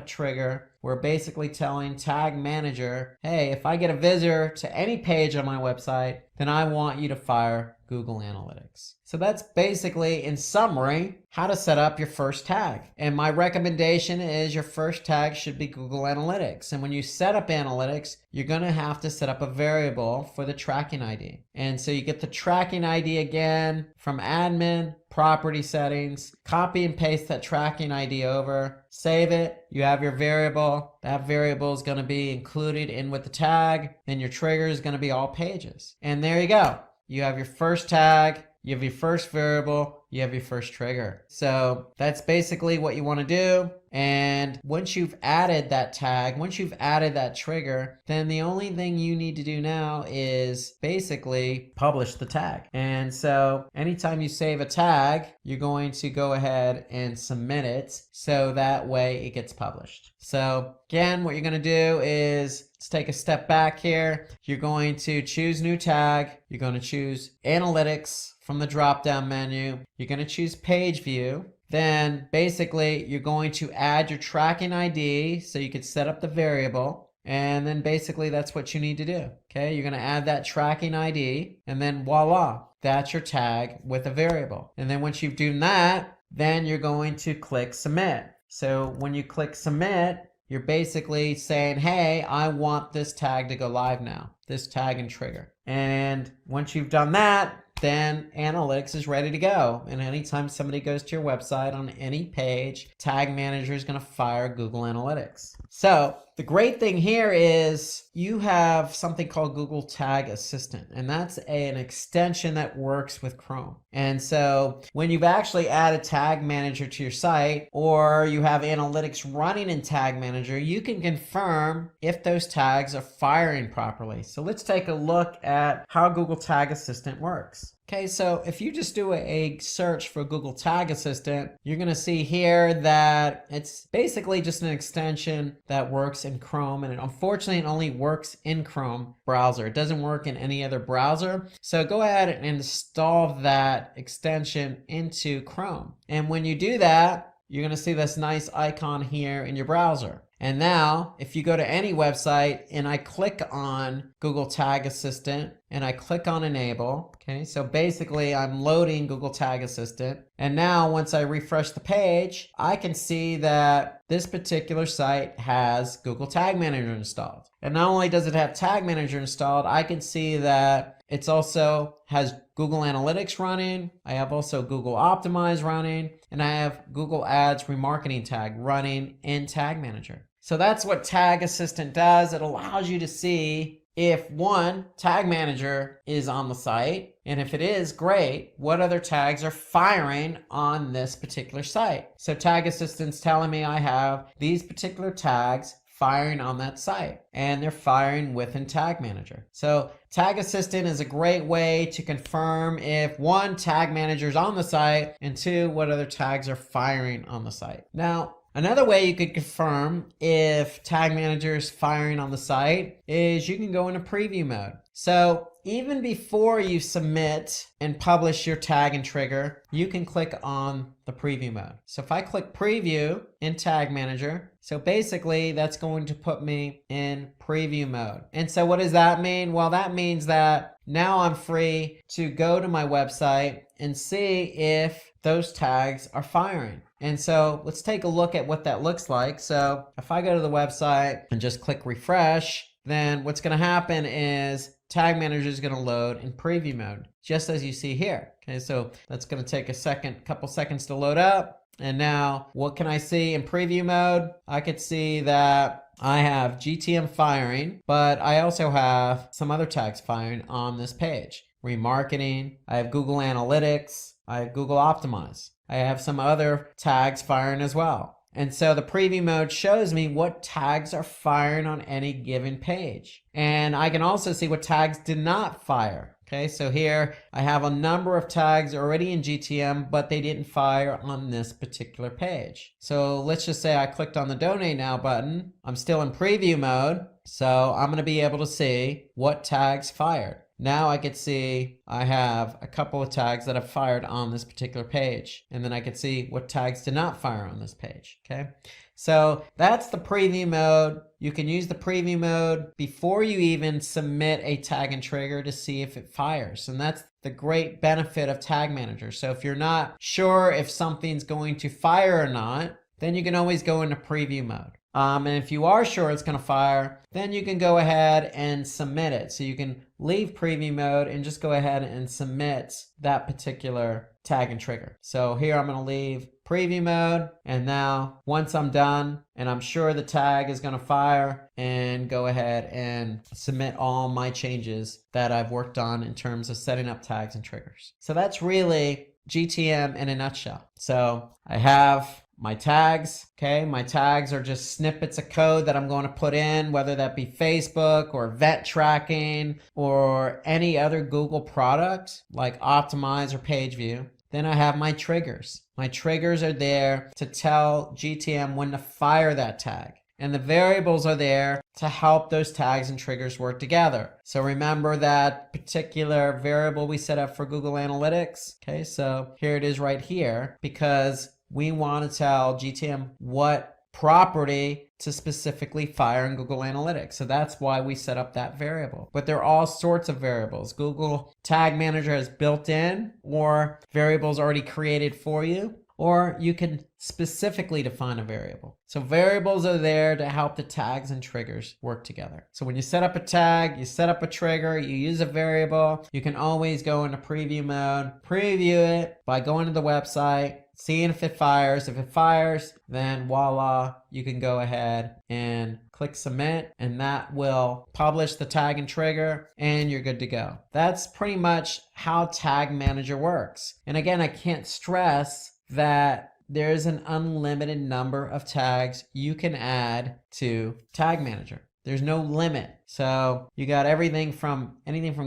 trigger. We're basically telling Tag Manager, hey, if I get a visitor to any page on my website, then I want you to fire Google Analytics. So that's basically, in summary, how to set up your first tag. And my recommendation is your first tag should be Google Analytics. And when you set up analytics, you're going to have to set up a variable for the tracking ID. And so you get the tracking ID again from admin, property settings, copy and paste that tracking ID over, save it, you have your variable. That variable is going to be included in with the tag, then your trigger is going to be all pages. And there you go. You have your first tag, you have your first variable, you have your first trigger. So that's basically what you want to do. And once you've added that tag, once you've added that trigger, then the only thing you need to do now is basically publish the tag. And so anytime you save a tag, you're going to go ahead and submit it so that way it gets published. So again, what you're going to do is let's take a step back here. You're going to choose new tag. You're going to choose analytics from the drop down menu. You're going to choose page view. Then basically you're going to add your tracking ID so you could set up the variable. And then basically that's what you need to do. Okay, you're going to add that tracking ID and then voila, that's your tag with a variable. And then once you've done that, then you're going to click submit. So when you click submit, you're basically saying, hey, I want this tag to go live now, this tag and trigger. And once you've done that, then analytics is ready to go. And anytime somebody goes to your website on any page, Tag Manager is going to fire Google Analytics. So the great thing here is you have something called Google Tag Assistant, and that's an extension that works with Chrome. And so when you've actually added Tag Manager to your site, or you have analytics running in Tag Manager, you can confirm if those tags are firing properly. So let's take a look at how Google Tag Assistant works. Okay, so if you just do a search for Google Tag Assistant, you're going to see here that it's basically just an extension that works in Chrome, and unfortunately it only works in Chrome browser. It doesn't work in any other browser. So go ahead and install that extension into Chrome. And when you do that, you're going to see this nice icon here in your browser. And now, if you go to any website and I click on Google Tag Assistant and I click on Enable, okay, so basically I'm loading Google Tag Assistant. And now once I refresh the page, I can see that this particular site has Google Tag Manager installed. And not only does it have Tag Manager installed, I can see that it's also has Google Analytics running. I have also Google Optimize running, and I have Google Ads Remarketing Tag running in Tag Manager. So that's what Tag Assistant does. It allows you to see if one, Tag Manager is on the site, and if it is, great, what other tags are firing on this particular site. So Tag Assistant's telling me I have these particular tags firing on that site, and they're firing within Tag Manager. So Tag Assistant is a great way to confirm if one, Tag Manager is on the site, and two, what other tags are firing on the site. Now, another way you could confirm if Tag Manager is firing on the site is you can go into preview mode. So even before you submit and publish your tag and trigger, you can click on the preview mode. So if I click preview in Tag Manager, so basically that's going to put me in preview mode. And so what does that mean? Well, that means that now I'm free to go to my website and see if those tags are firing. And so let's take a look at what that looks like. So if I go to the website and just click refresh, then what's going to happen is Tag Manager is going to load in preview mode, just as you see here. Okay, so that's going to take a couple seconds to load up. And now what can I see in preview mode? I could see that I have GTM firing, but I also have some other tags firing on this page. Remarketing, I have Google Analytics, I have Google Optimize. I have some other tags firing as well. And so the preview mode shows me what tags are firing on any given page. And I can also see what tags did not fire. Okay, so here I have a number of tags already in GTM, but they didn't fire on this particular page. So let's just say I clicked on the Donate Now button. I'm still in preview mode, so I'm going to be able to see what tags fired. Now I can see I have a couple of tags that have fired on this particular page, and then I can see what tags did not fire on this page. Okay, so that's the preview mode. You can use the preview mode before you even submit a tag and trigger to see if it fires. And that's the great benefit of Tag Manager. So if you're not sure if something's going to fire or not, then you can always go into preview mode. And if you are sure it's going to fire, then you can go ahead and submit it. So you can leave preview mode and just go ahead and submit that particular tag and trigger. So here I'm going to leave preview mode, and now once I'm done and I'm sure the tag is going to fire, and go ahead and submit all my changes that I've worked on in terms of setting up tags and triggers. So that's really GTM in a nutshell. So I have my tags. Okay, my tags are just snippets of code that I'm going to put in, whether that be Facebook or event tracking or any other Google product like Optimize or PageView. Then I have my triggers. My triggers are there to tell GTM when to fire that tag. And the variables are there to help those tags and triggers work together. So remember that particular variable we set up for Google Analytics. Okay, so here it is right here, because we want to tell GTM what property to specifically fire in Google Analytics. So that's why we set up that variable. But there are all sorts of variables. Google Tag Manager has built in, or variables already created for you, or you can specifically define a variable. So variables are there to help the tags and triggers work together. So when you set up a tag, you set up a trigger, you use a variable, you can always go into preview mode, preview it by going to the website, seeing if it fires. If it fires, then voila, you can go ahead and click submit, and that will publish the tag and trigger, and you're good to go. That's pretty much how Tag Manager works. And again, I can't stress that there's an unlimited number of tags you can add to Tag Manager. There's no limit. So you got anything from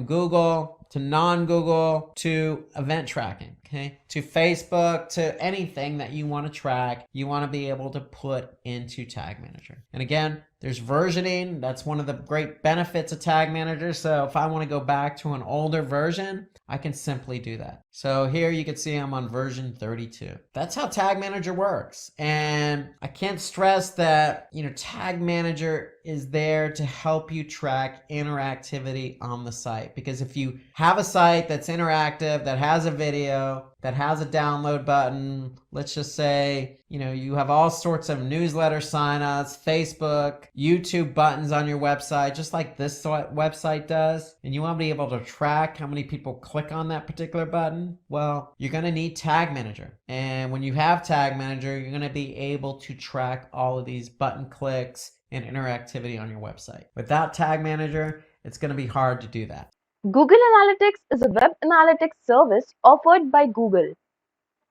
Google to non-Google to event tracking, okay? To Facebook, to anything that you want to track, you want to be able to put into Tag Manager. And again, there's versioning. That's one of the great benefits of Tag Manager. So if I want to go back to an older version, I can simply do that. So here you can see I'm on version 32. That's how Tag Manager works. And I can't stress that, Tag Manager is there to help you track interactivity on the site. Because if you have a site that's interactive, that has a video, that has a download button, let's just say, you have all sorts of newsletter signups, Facebook, YouTube buttons on your website, just like this website does, and you want to be able to track how many people click on that particular button, well, you're going to need Tag Manager. And when you have Tag Manager, you're going to be able to track all of these button clicks and interactivity on your website. Without Tag Manager, it's going to be hard to do that. Google Analytics is a web analytics service offered by Google.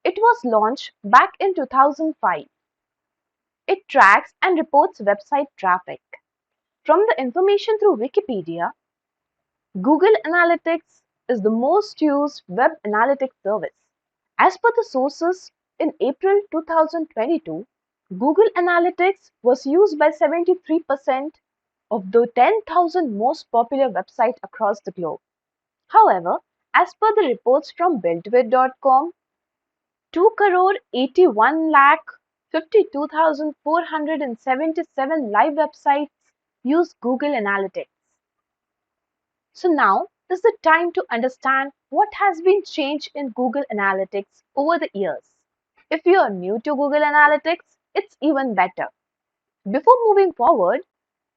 It was launched back in 2005. It tracks and reports website traffic. From the information through Wikipedia, Google Analytics is the most used web analytics service. As per the sources, in April 2022, Google Analytics was used by 73% of the 10,000 most popular websites across the globe. However, as per the reports from buildwith.com, 2,81,52,477 live websites use Google Analytics. So now is the time to understand what has been changed in Google Analytics over the years. If you are new to Google Analytics, it's even better. Before moving forward,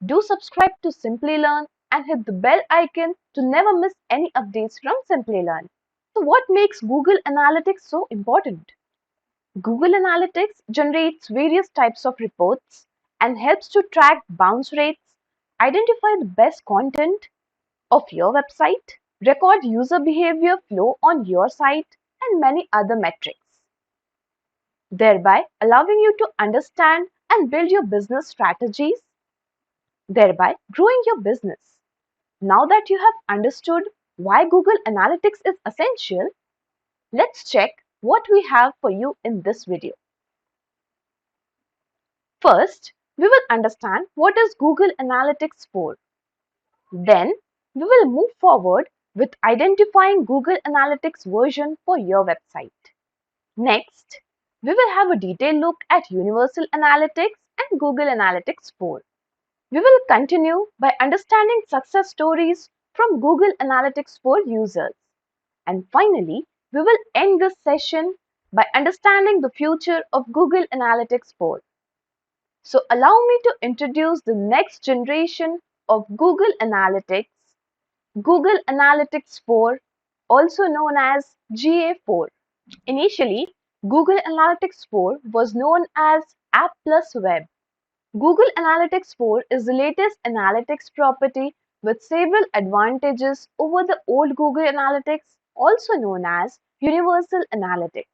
do subscribe to Simplilearn and hit the bell icon to never miss any updates from Simplilearn. So what makes Google Analytics so important? Google Analytics generates various types of reports and helps to track bounce rates, identify the best content of your website, record user behavior flow on your site, and many other metrics. thereby allowing you to understand and build your business strategies, thereby growing your business. Now that you have understood why Google Analytics is essential, let's check what we have for you in this video. First, we will understand what is Google Analytics for. Then, we will move forward with identifying Google Analytics version for your website. Next, we will have a detailed look at Universal Analytics and Google Analytics 4. We will continue by understanding success stories from Google Analytics 4 users. And finally, we will end this session by understanding the future of Google Analytics 4. So allow me to introduce the next generation of Google Analytics, Google Analytics 4, also known as GA4. Initially, Google Analytics 4 was known as App Plus Web. Google Analytics 4 is the latest analytics property with several advantages over the old Google Analytics, also known as Universal Analytics.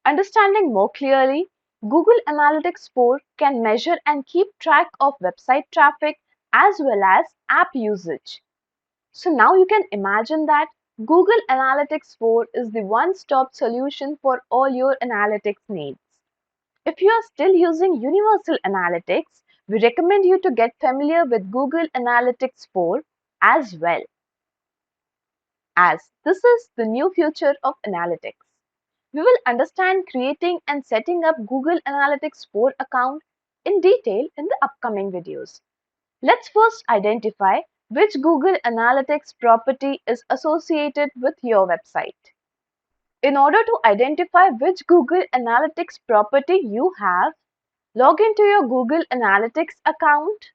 Understanding more clearly, Google Analytics 4 can measure and keep track of website traffic as well as app usage. So now you can imagine that Google Analytics 4 is the one-stop solution for all your analytics needs. If you are still using Universal Analytics, we recommend you to get familiar with Google Analytics 4 as well, as this is the new future of analytics. We will understand creating and setting up Google Analytics 4 account in detail in the upcoming videos. Let's first identify which Google Analytics property is associated with your website. In order to identify which Google Analytics property you have, log into your Google Analytics account.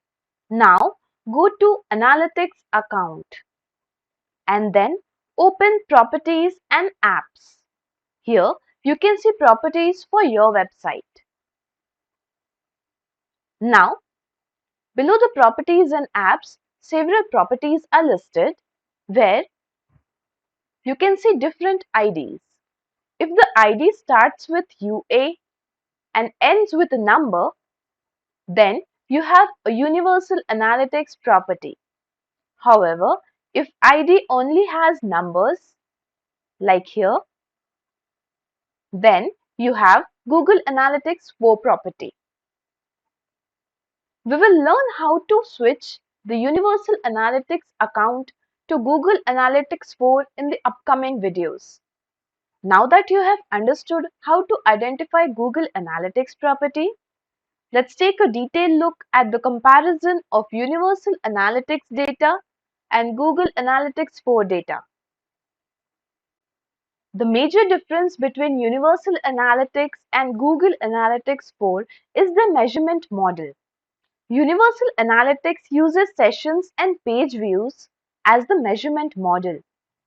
Now go to Analytics account and then open Properties and Apps. Here you can see properties for your website. Now, below the properties and apps, several properties are listed where you can see different IDs. If the ID starts with UA and ends with a number, then you have a Universal Analytics property. However, if ID only has numbers, like here, then you have Google Analytics 4 property. We will learn how to switch the Universal Analytics account to Google Analytics 4 in the upcoming videos. Now that you have understood how to identify Google Analytics property, let's take a detailed look at the comparison of Universal Analytics data and Google Analytics 4 data. The major difference between Universal Analytics and Google Analytics 4 is the measurement model. Universal Analytics uses sessions and page views as the measurement model,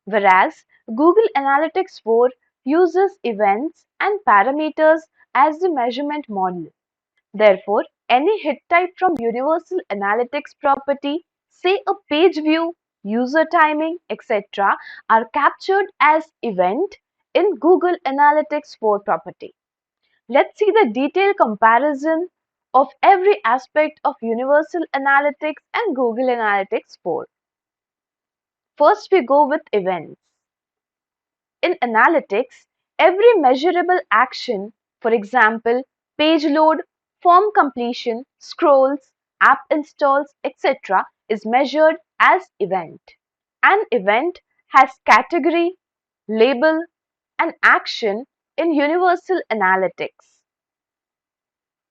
whereas Google Analytics 4 uses events and parameters as the measurement model. Therefore, any hit type from Universal Analytics property, say a page view, user timing, etc., are captured as event in Google Analytics 4 property. Let's see the detailed comparison of every aspect of Universal Analytics and Google Analytics 4. First, we go with events. In analytics, every measurable action, for example, page load, form completion, scrolls, app installs, etc., is measured as event. An event has category, label, and action in Universal Analytics.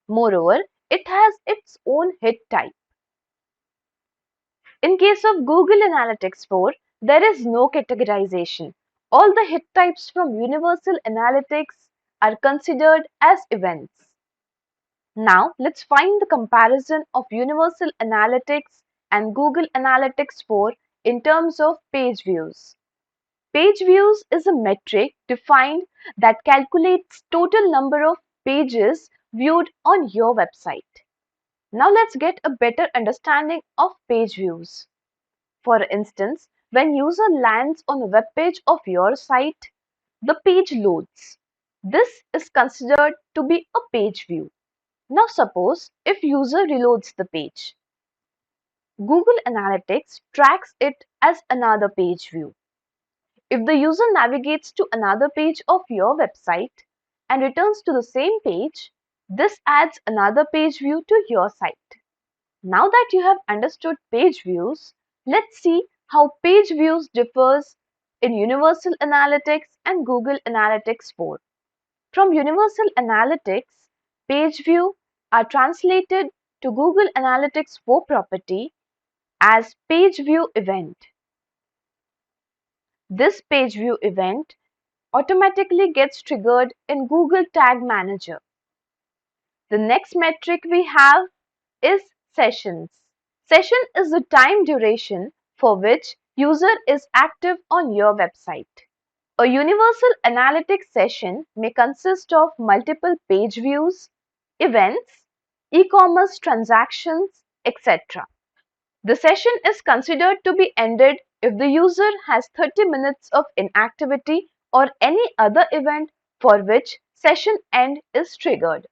Moreover, it has its own hit type. In case of Google Analytics 4, there is no categorization. All the hit types from Universal Analytics are considered as events. Now, let's find the comparison of Universal Analytics and Google Analytics 4 in terms of page views. Page views is a metric defined that calculates total number of pages viewed on your website. Now let's get a better understanding of page views. For instance, when user lands on a web page of your site, the page loads. This is considered to be a page view. Now suppose if user reloads the page, Google Analytics tracks it as another page view. If the user navigates to another page of your website and returns to the same page, this adds another page view to your site. Now that you have understood page views, let's see how page views differs in Universal Analytics and Google Analytics 4. From Universal Analytics, page view are translated to Google Analytics 4 property as page view event. This page view event automatically gets triggered in Google Tag Manager. The next metric we have is sessions. Session is the time duration for which user is active on your website. A universal analytics session may consist of multiple page views, events, e-commerce transactions, etc. The session is considered to be ended if the user has 30 minutes of inactivity or any other event for which session end is triggered.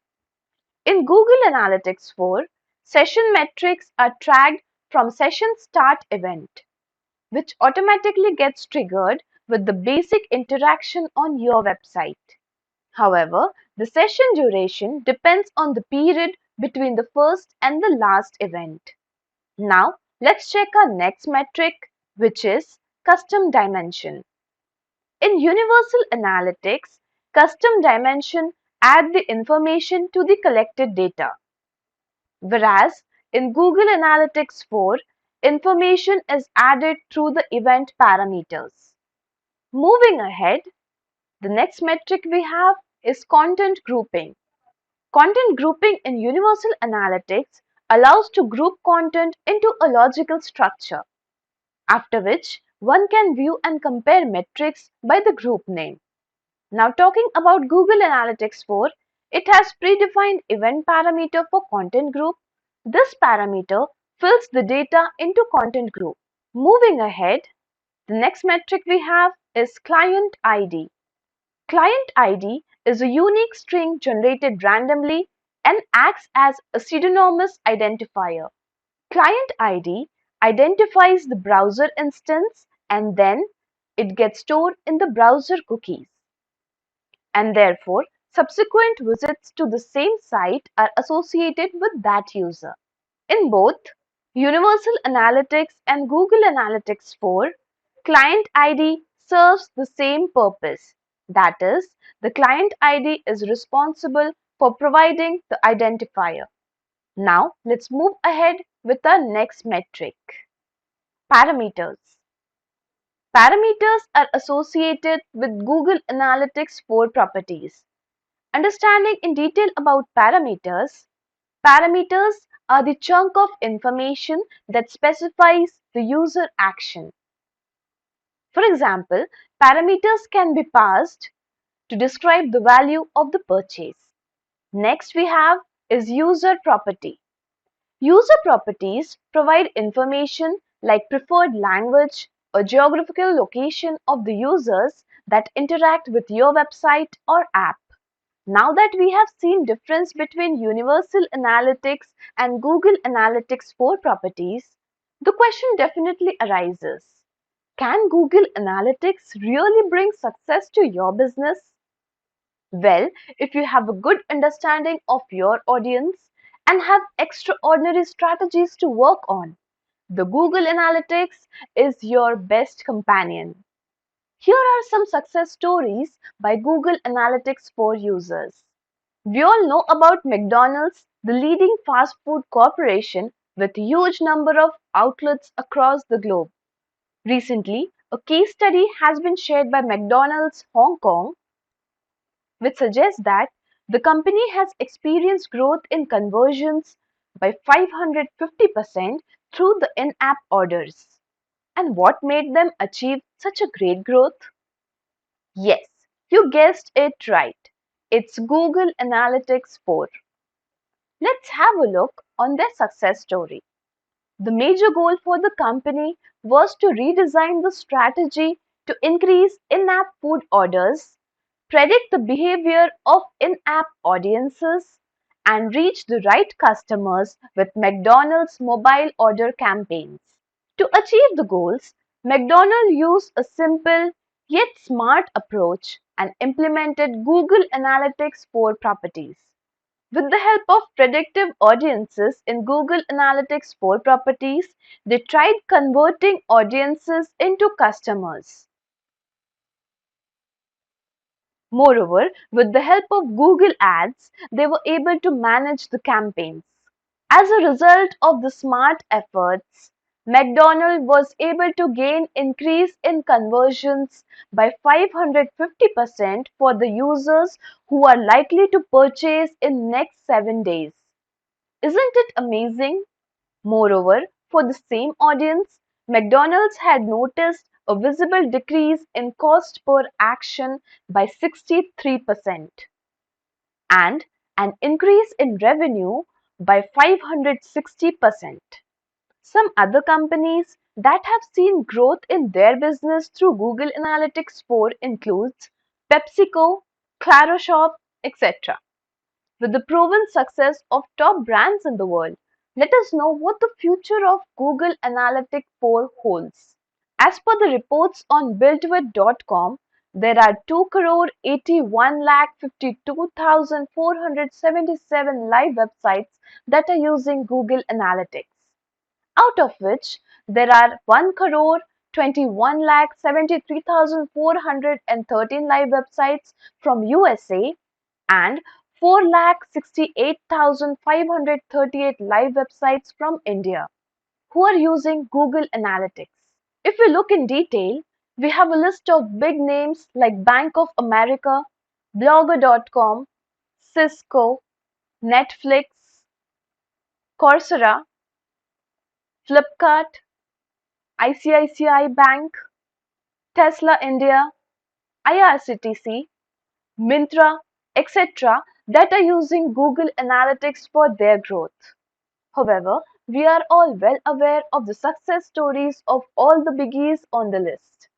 In Google Analytics 4, session metrics are tracked from session start event, which automatically gets triggered with the basic interaction on your website. However, the session duration depends on the period between the first and the last event. Now, let's check our next metric, which is custom dimension. In Universal Analytics, custom dimension add the information to the collected data. Whereas in Google Analytics 4, information is added through the event parameters. Moving ahead, the next metric we have is content grouping. Content grouping in Universal Analytics allows to group content into a logical structure, after which one can view and compare metrics by the group name. Now talking about Google Analytics 4, it has predefined event parameter for content group. This parameter fills the data into content group. Moving ahead, the next metric we have is client ID. Client ID is a unique string generated randomly and acts as a pseudonymous identifier. Client ID identifies the browser instance and then it gets stored in the browser cookies. And therefore, subsequent visits to the same site are associated with that user. In both Universal Analytics and Google Analytics 4, client ID serves the same purpose. That is, the client ID is responsible for providing the identifier. Now, let's move ahead with our next metric. Parameters. Parameters are associated with Google Analytics 4 properties. Understanding in detail about parameters, parameters are the chunk of information that specifies the user action. For example, parameters can be passed to describe the value of the purchase. Next we have is user property. User properties provide information like preferred language or geographical location of the users that interact with your website or app. Now that we have seen difference between Universal Analytics and Google Analytics 4 properties, the question definitely arises. Can Google Analytics really bring success to your business? Well, if you have a good understanding of your audience and have extraordinary strategies to work on, the Google Analytics is your best companion. Here are some success stories by Google Analytics 4 users. We all know about McDonald's, the leading fast food corporation with a huge number of outlets across the globe. Recently, a case study has been shared by McDonald's Hong Kong, which suggests that the company has experienced growth in conversions by 550% through the in-app orders. And what made them achieve such a great growth? Yes, you guessed it right. It's Google Analytics 4. Let's have a look on their success story. The major goal for the company was to redesign the strategy to increase in-app food orders, predict the behavior of in-app audiences, and reach the right customers with McDonald's mobile order campaigns. To achieve the goals, McDonald's used a simple yet smart approach and implemented Google Analytics 4 properties. With the help of predictive audiences in Google Analytics 4 properties, they tried converting audiences into customers. Moreover, with the help of Google Ads, they were able to manage the campaigns. As a result of the smart efforts, McDonald's was able to gain increase in conversions by 550% for the users who are likely to purchase in next 7 days. Isn't it amazing? Moreover, for the same audience, McDonald's had noticed a visible decrease in cost per action by 63% and an increase in revenue by 560%. Some other companies that have seen growth in their business through Google Analytics 4 includes PepsiCo, Claro Shop, etc. With the proven success of top brands in the world, let us know what the future of Google Analytics 4 holds. As per the reports on buildwith.com, there are 2,81,52,477 live websites that are using Google Analytics, out of which there are 1,21,73,413 live websites from USA and 4,68,538 live websites from India who are using Google Analytics. If we look in detail, we have a list of big names like Bank of America, Blogger.com, Cisco, Netflix, Coursera, Flipkart, ICICI Bank, Tesla India, IRCTC, Myntra, etc. that are using Google Analytics for their growth. However, we are all well aware of the success stories of all the biggies on the list.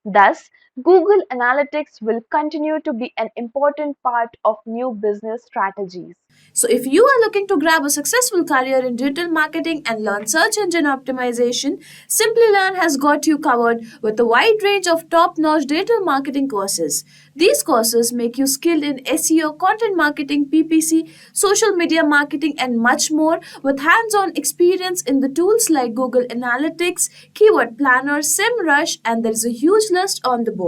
Thus, Google Analytics will continue to be an important part of new business strategies. So, if you are looking to grab a successful career in digital marketing and learn search engine optimization, Simplilearn has got you covered with a wide range of top-notch digital marketing courses. These courses make you skilled in SEO, content marketing, PPC, social media marketing, and much more with hands-on experience in the tools like Google Analytics, Keyword Planner, SEMrush, and there is a huge list on the board.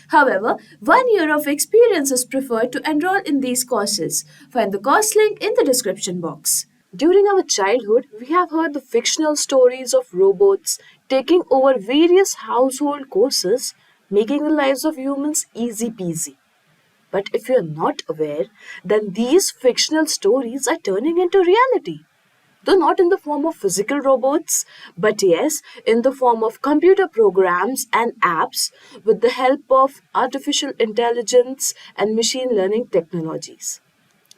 However, 1 year of experience is preferred to enroll in these courses. Find the course link in the description box. During our childhood, we have heard the fictional stories of robots taking over various household courses, making the lives of humans easy peasy. But if you're not aware, then these fictional stories are turning into reality. Though not in the form of physical robots, but yes, in the form of computer programs and apps with the help of artificial intelligence and machine learning technologies.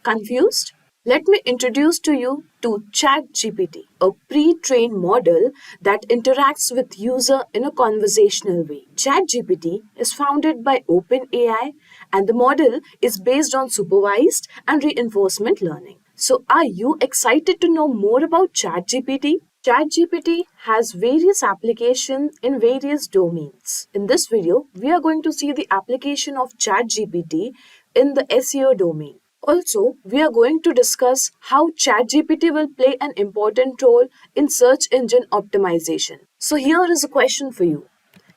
Confused? Let me introduce to you to ChatGPT, a pre-trained model that interacts with user in a conversational way. ChatGPT is founded by OpenAI and the model is based on supervised and reinforcement learning. So are you excited to know more about ChatGPT? ChatGPT has various applications in various domains. In this video, we are going to see the application of ChatGPT in the SEO domain. Also, we are going to discuss how ChatGPT will play an important role in search engine optimization. So here is a question for you.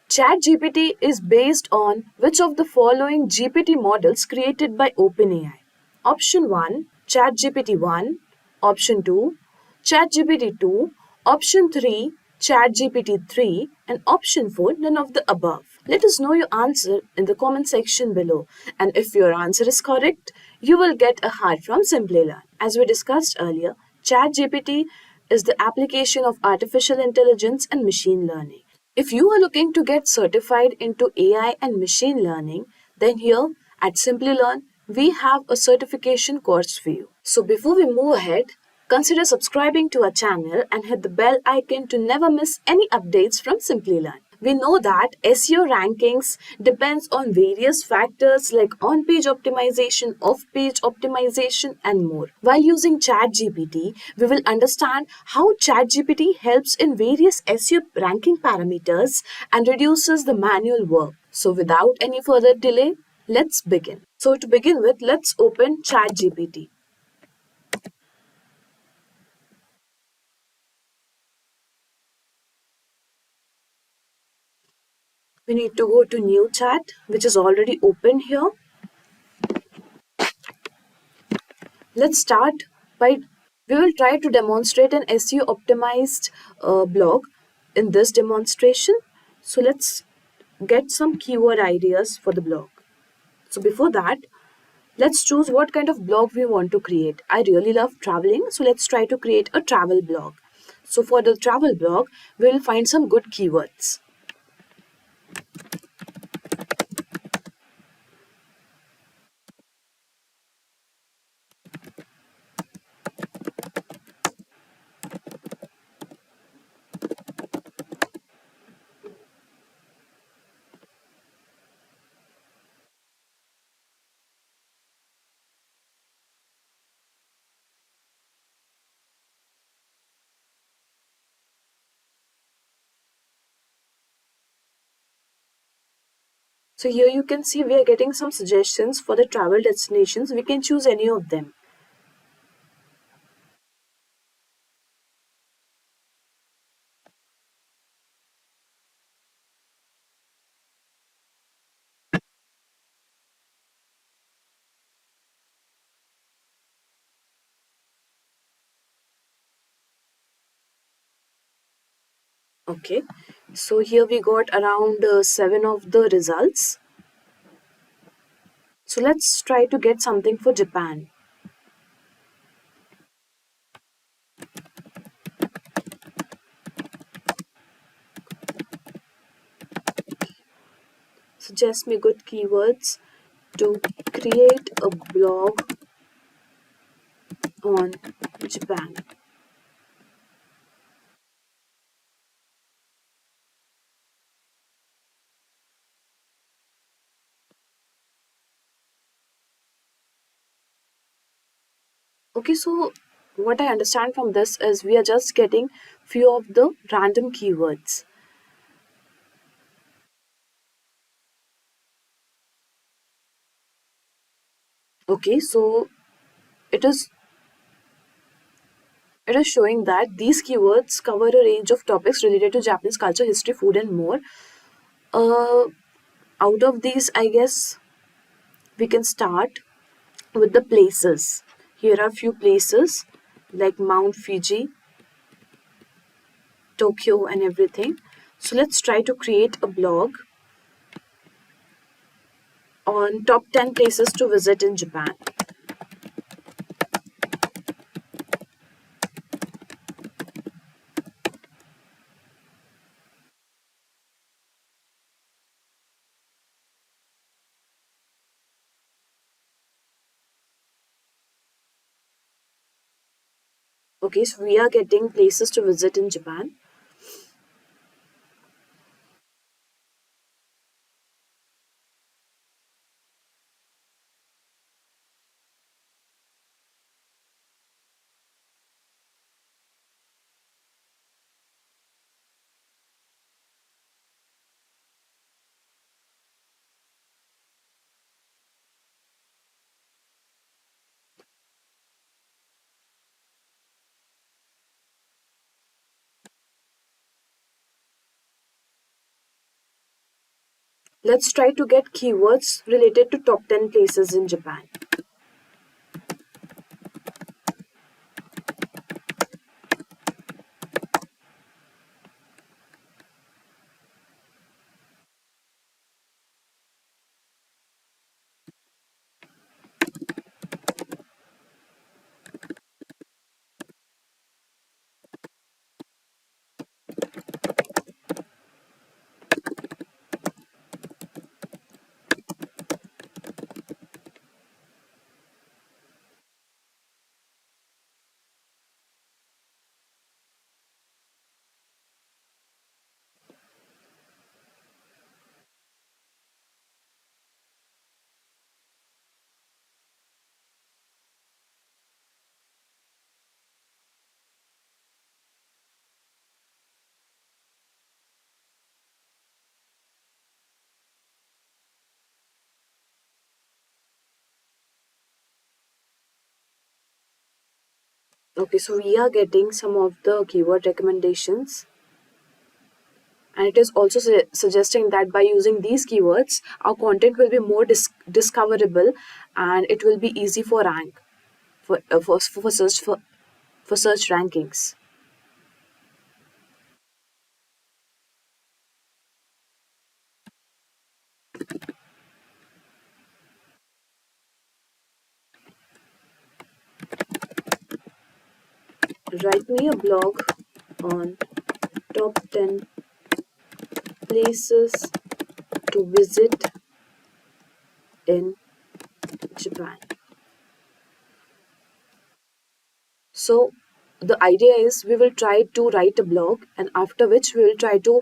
ChatGPT is based on which of the following GPT models created by OpenAI? Option 1, ChatGPT 1, option 2, ChatGPT 2, option 3, ChatGPT 3, and option 4, none of the above. Let us know your answer in the comment section below, and if your answer is correct, you will get a heart from Simplilearn. As we discussed earlier, ChatGPT is the application of artificial intelligence and machine learning. If you are looking to get certified into AI and machine learning, then here at Simplilearn, we have a certification course for you. So before we move ahead, consider subscribing to our channel and hit the bell icon to never miss any updates from Simplilearn. We know that SEO rankings depends on various factors like on-page optimization, off-page optimization and more. While using ChatGPT, we will understand how ChatGPT helps in various SEO ranking parameters and reduces the manual work. So without any further delay, let's begin. So to begin with, let's open ChatGPT. We need to go to new chat, which is already open here. Let's start by, we will try to demonstrate an SEO optimized blog in this demonstration. So let's get some keyword ideas for the blog. So before that, let's choose what kind of blog we want to create. I really love traveling, so let's try to create a travel blog. So for the travel blog, we'll find some good keywords. So here you can see we are getting some suggestions for the travel destinations. We can choose any of them. Okay, so here we got around 7 of the results. So let's try to get something for Japan. Suggest me good keywords to create a blog on Japan. Okay, so what I understand from this is we are just getting few of the random keywords. Okay, so it is showing that these keywords cover a range of topics related to Japanese culture, history, food, and more. Out of these, I guess we can start with the places. Here are few places like Mount Fuji, Tokyo, and everything. So let's try to create a blog on top 10 places to visit in Japan. Okay, so we are getting places to visit in Japan. Let's try to get keywords related to top 10 places in Japan. Okay, so we are getting some of the keyword recommendations, and it is also suggesting that by using these keywords our content will be more discoverable, and it will be easy for rank for search rankings. Write me a blog on top 10 places to visit in Japan. So the idea is we will try to write a blog, and after which we will try to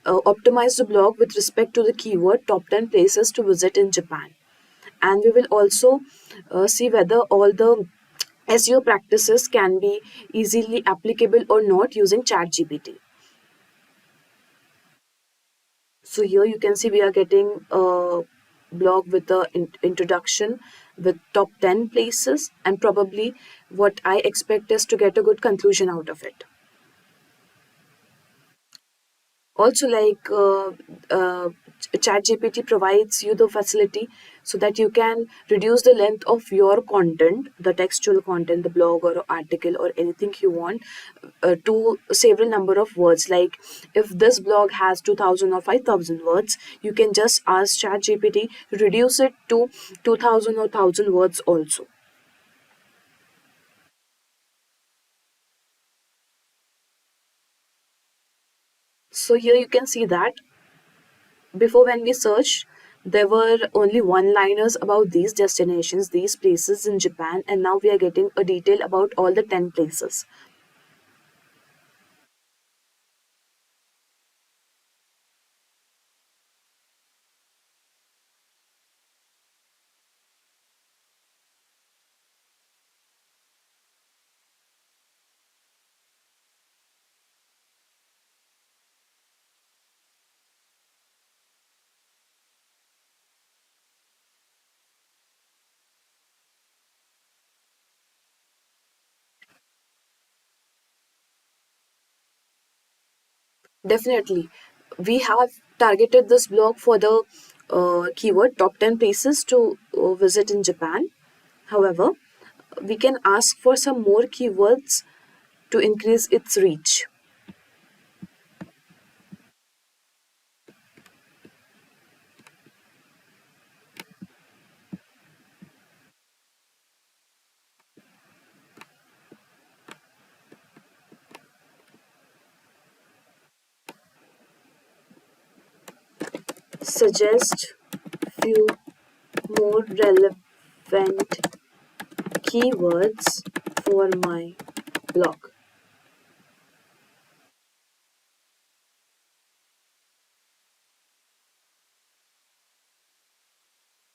optimize the blog with respect to the keyword top 10 places to visit in Japan. And we will also see whether all the SEO practices can be easily applicable or not using ChatGPT. So here you can see we are getting a blog with the introduction with top 10 places, and probably what I expect is to get a good conclusion out of it. Also, like ChatGPT provides you the facility so that you can reduce the length of your content, the textual content, the blog or article or anything you want, to several number of words. Like if this blog has 2000 or 5000 words, you can just ask ChatGPT to reduce it to 2000 or 1000 words also. So here you can see that before, when we searched, there were only one liners about these destinations, these places in Japan, and now we are getting a detail about all the 10 places. Definitely. We have targeted this blog for the keyword top 10 places to visit in Japan. However, we can ask for some more keywords to increase its reach. Suggest few more relevant keywords for my blog.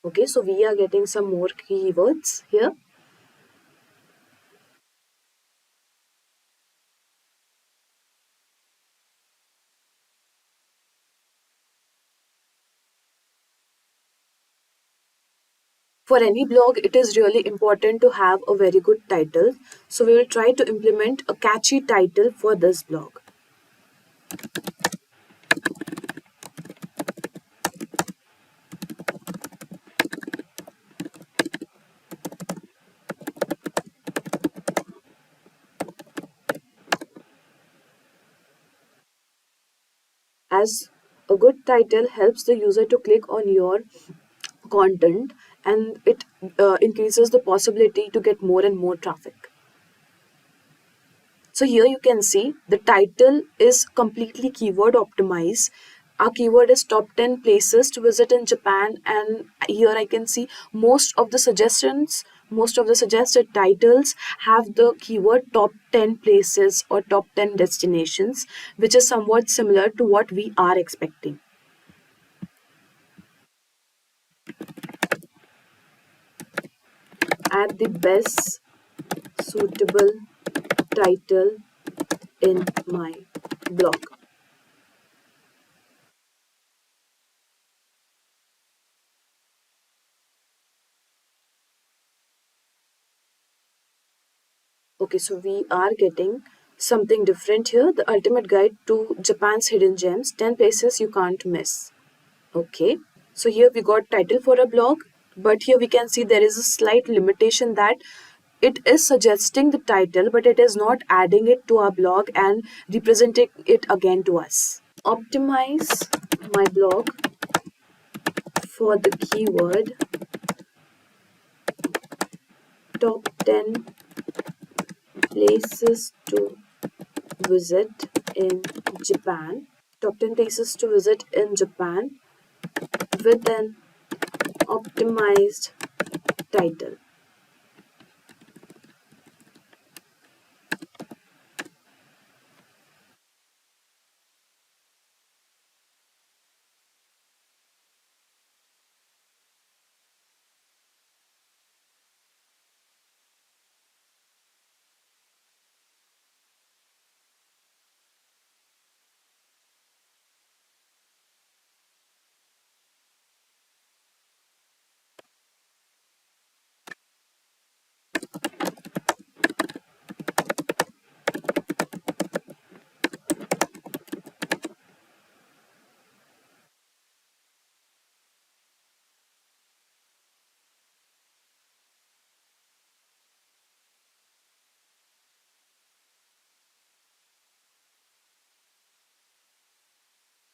Okay, so we are getting some more keywords here. For any blog, it is really important to have a very good title. So we will try to implement a catchy title for this blog. As a good title helps the user to click on your content, and it increases the possibility to get more and more traffic. So here you can see the title is completely keyword optimized. Our keyword is top 10 places to visit in Japan, and here I can see most of the suggested titles have the keyword top 10 places or top 10 destinations, which is somewhat similar to what we are expecting. Add the best suitable title in my blog. Okay, so we are getting something different here. The ultimate guide to Japan's hidden gems, 10 places you can't miss. Okay, so here we got title for a blog, but here we can see there is a slight limitation that it is suggesting the title, but it is not adding it to our blog and representing it again to us. Optimize my blog for the keyword top 10 places to visit in Japan. Top 10 places to visit in Japan with an optimized title.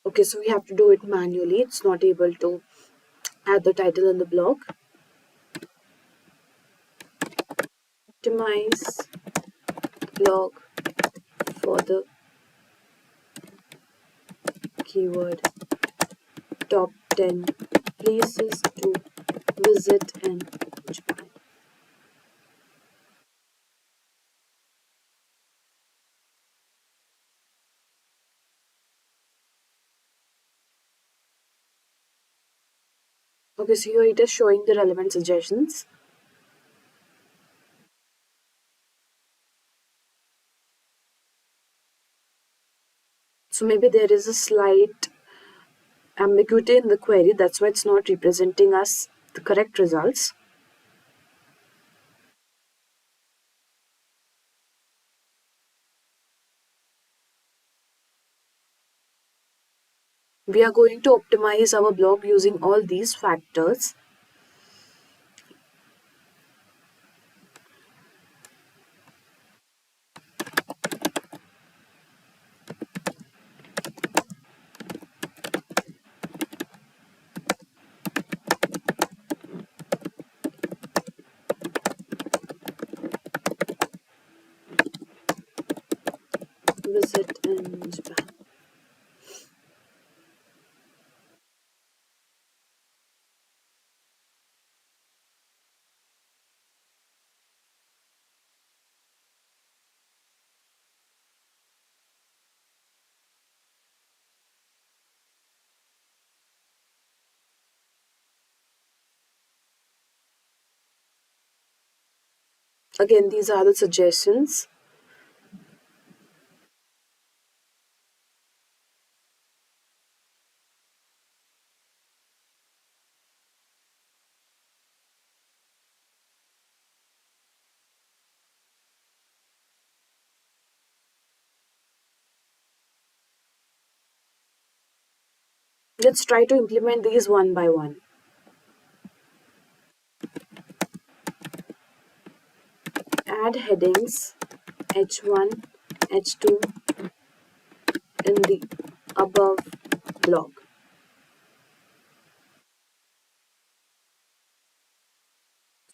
Okay, so we have to do it manually. It's not able to add the title in the blog. Optimize blog for the keyword top 10 places to visit in Japan. Okay, so here it is showing the relevant suggestions. So maybe there is a slight ambiguity in the query, that's why it's not representing us the correct results. We are going to optimize our blog using all these factors. Visit in Japan. Again, these are the suggestions. Let's try to implement these one by one. Add headings H1, H2 in the above blog.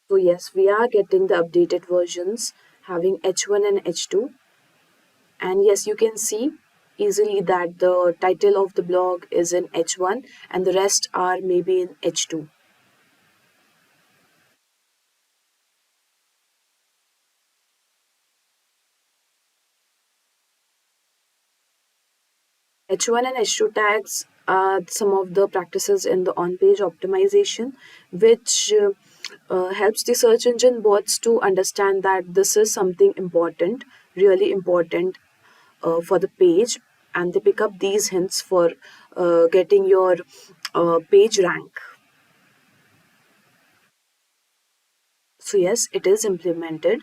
So yes, we are getting the updated versions having H1 and H2. And yes, you can see easily that the title of the blog is in H1 and the rest are maybe in H2. H1 and H2 tags are some of the practices in the on-page optimization, which helps the search engine bots to understand that this is something important, really important for the page, and they pick up these hints for getting your page rank. So yes, it is implemented.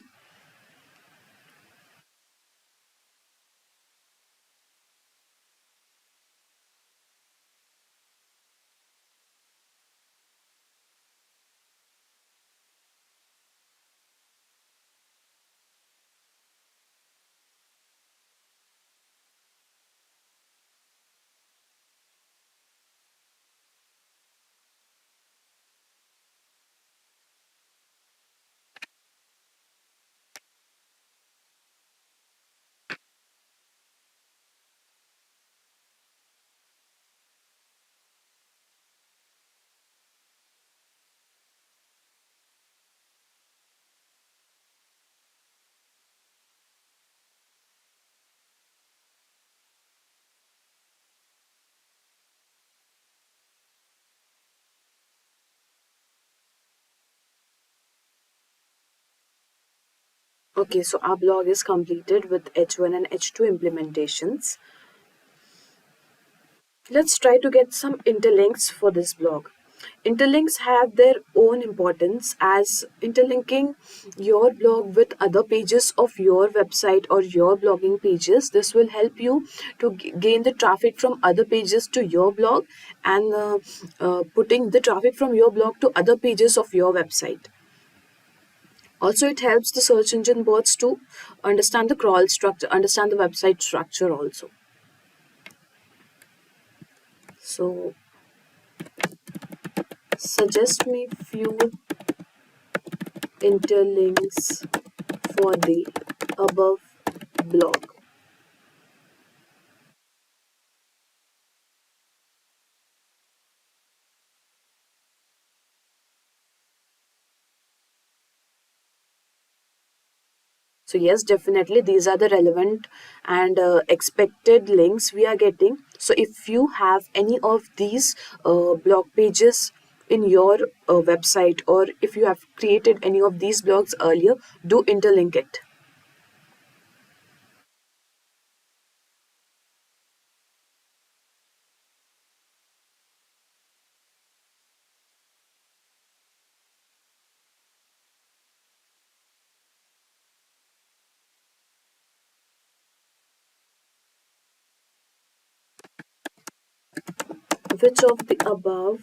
Okay, so our blog is completed with H1 and H2 implementations. Let's try to get some interlinks for this blog. Interlinks have their own importance, as interlinking your blog with other pages of your website or your blogging pages. This will help you to gain the traffic from other pages to your blog, and putting the traffic from your blog to other pages of your website. Also, it helps the search engine bots to understand the crawl structure, understand the website structure also. So, suggest me few interlinks for the above blog. So yes, definitely these are the relevant and expected links we are getting. So if you have any of these blog pages in your website, or if you have created any of these blogs earlier, do interlink it. Which of the above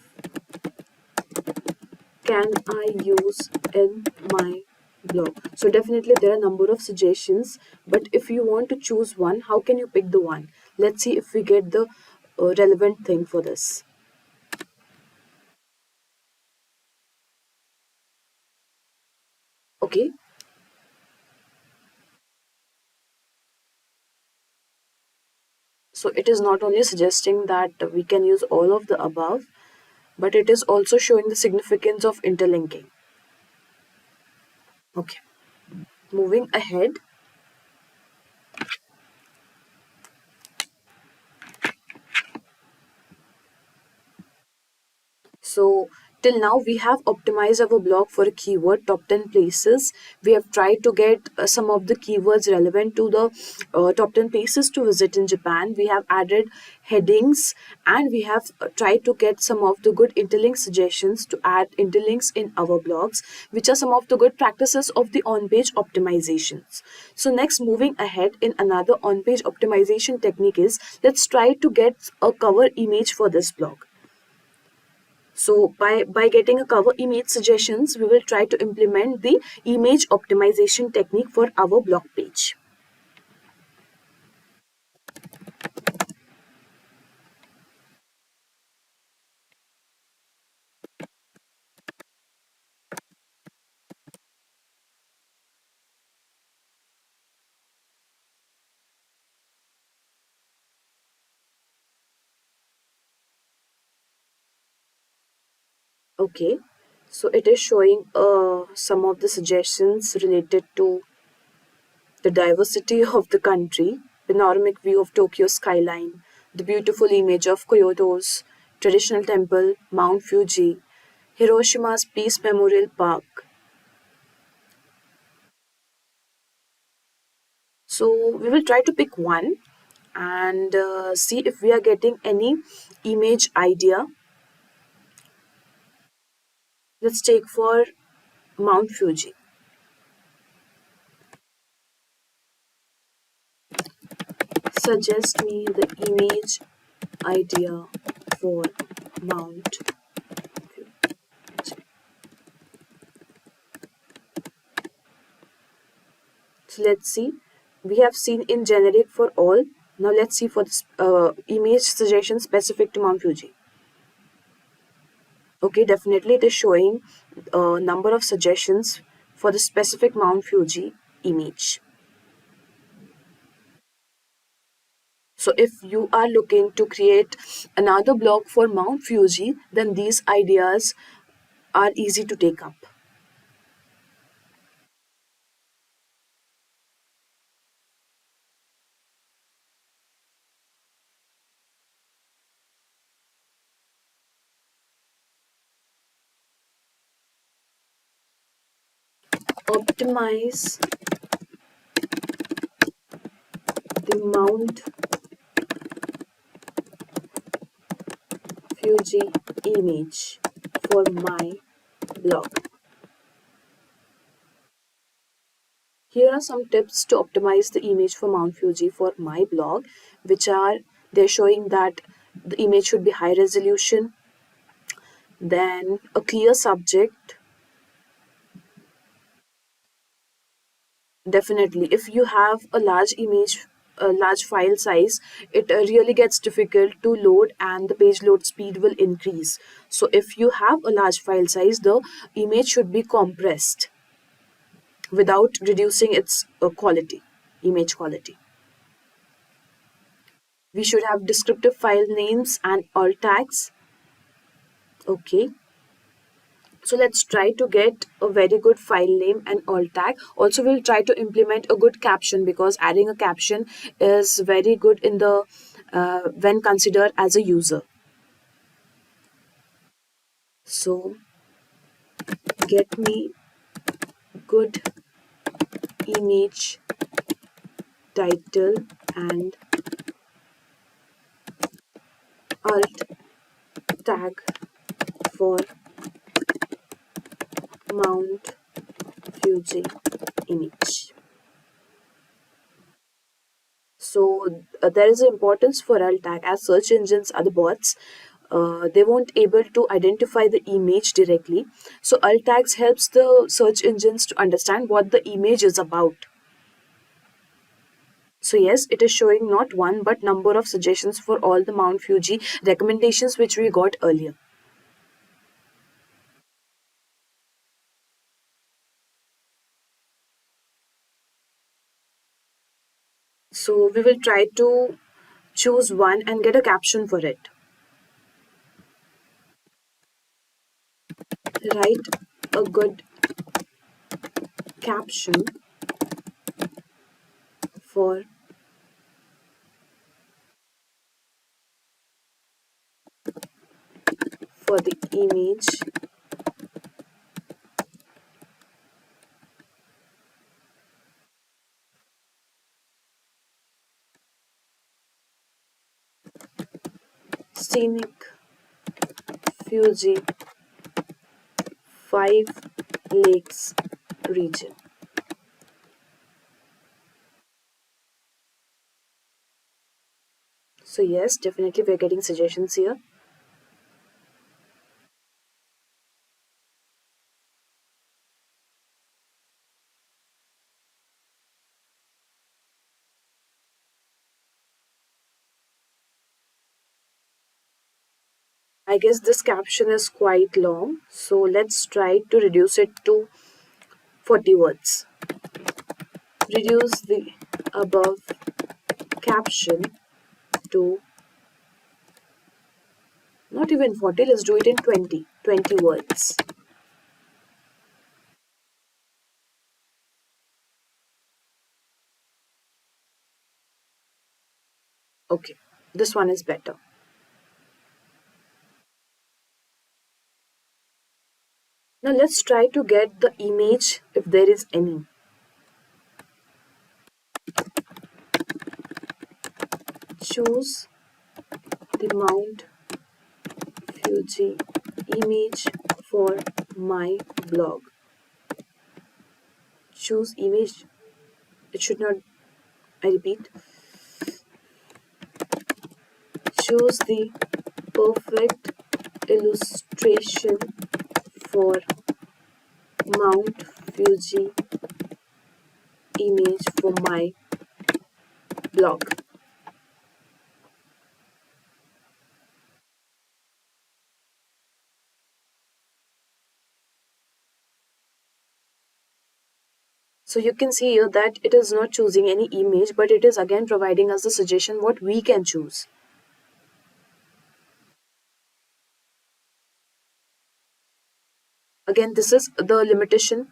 can I use in my blog? So definitely there are a number of suggestions, but if you want to choose one, how can you pick the one? Let's see if we get the relevant thing for this. Okay, so it is not only suggesting that we can use all of the above, but it is also showing the significance of interlinking. Okay, moving ahead. So till now we have optimized our blog for a keyword top 10 places. We have tried to get some of the keywords relevant to the top 10 places to visit in Japan. We have added headings, and we have tried to get some of the good interlink suggestions to add interlinks in our blogs, which are some of the good practices of the on-page optimizations. So next, moving ahead, in another on-page optimization technique is, let's try to get a cover image for this blog. So by getting a cover image suggestions, we will try to implement the image optimization technique for our blog page. Okay, so it is showing some of the suggestions related to the diversity of the country, panoramic view of Tokyo skyline, the beautiful image of Kyoto's traditional temple, Mount Fuji, Hiroshima's Peace Memorial Park. So we will try to pick one and see if we are getting any image idea. Let's take for Mount Fuji. Suggest me the image idea for Mount Fuji. So let's see. We have seen in generic for all. Now let's see for this image suggestion specific to Mount Fuji. Okay, definitely it is showing a number of suggestions for the specific Mount Fuji image. So if you are looking to create another blog for Mount Fuji, then these ideas are easy to take up. Optimize the Mount Fuji image for my blog. Here are some tips to optimize the image for Mount Fuji for my blog, which are they're showing that the image should be high resolution, then a clear subject. Definitely, if you have a large image, a large file size, it really gets difficult to load and the page load speed will increase. So if you have a large file size, the image should be compressed without reducing its image quality. We should have descriptive file names and alt tags. Okay. So let's try to get a very good file name and alt tag. Also, we'll try to implement a good caption because adding a caption is very good in the when considered as a user. So get me good image title and alt tag for Mount Fuji image. So there is importance for alt tag as search engines are the bots. They won't able to identify the image directly. So alt tags helps the search engines to understand what the image is about. So yes, it is showing not one but number of suggestions for all the Mount Fuji recommendations which we got earlier. So we will try to choose one and get a caption for it. Write a good caption for the image scenic Fuji 5 lakes region. So yes, definitely we're getting suggestions here. I guess this caption is quite long, so let's try to reduce it to 40 words. Reduce the above caption to not even 40, let's do it in 20 words. Okay, this one is better. Now let's try to get the image if there is any. Choose the Mount Fuji image for my blog. Choose image. It should not, I repeat. Choose the perfect illustration for Mount Fuji image for my blog. So you can see here that it is not choosing any image, but it is again providing us the suggestion what we can choose. Again, this is the limitation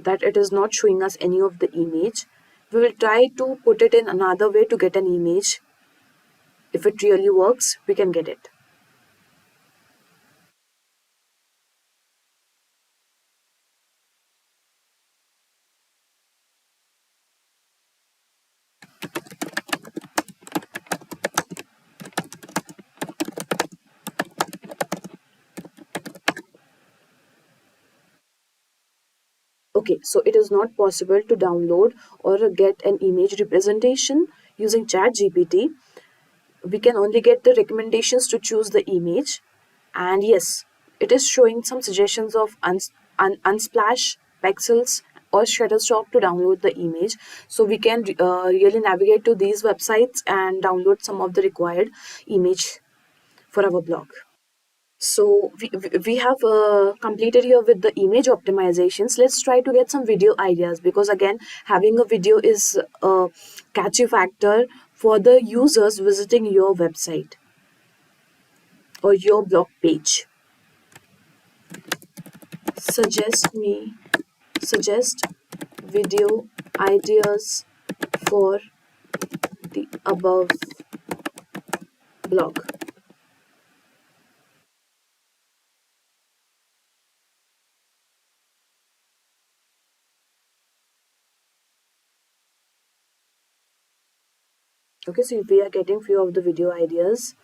that it is not showing us any of the image. We will try to put it in another way to get an image. If it really works, we can get it. Okay, so it is not possible to download or get an image representation using ChatGPT. We can only get the recommendations to choose the image. And yes, it is showing some suggestions of Unsplash, Pexels, or Shutterstock to download the image. So we can really navigate to these websites and download some of the required image for our blog. So we have completed here with the image optimizations. Let's try to get some video ideas, because again, having a video is a catchy factor for the users visiting your website or your blog page. Suggest video ideas for the above blog. Okay, so we are getting few of the video ideas.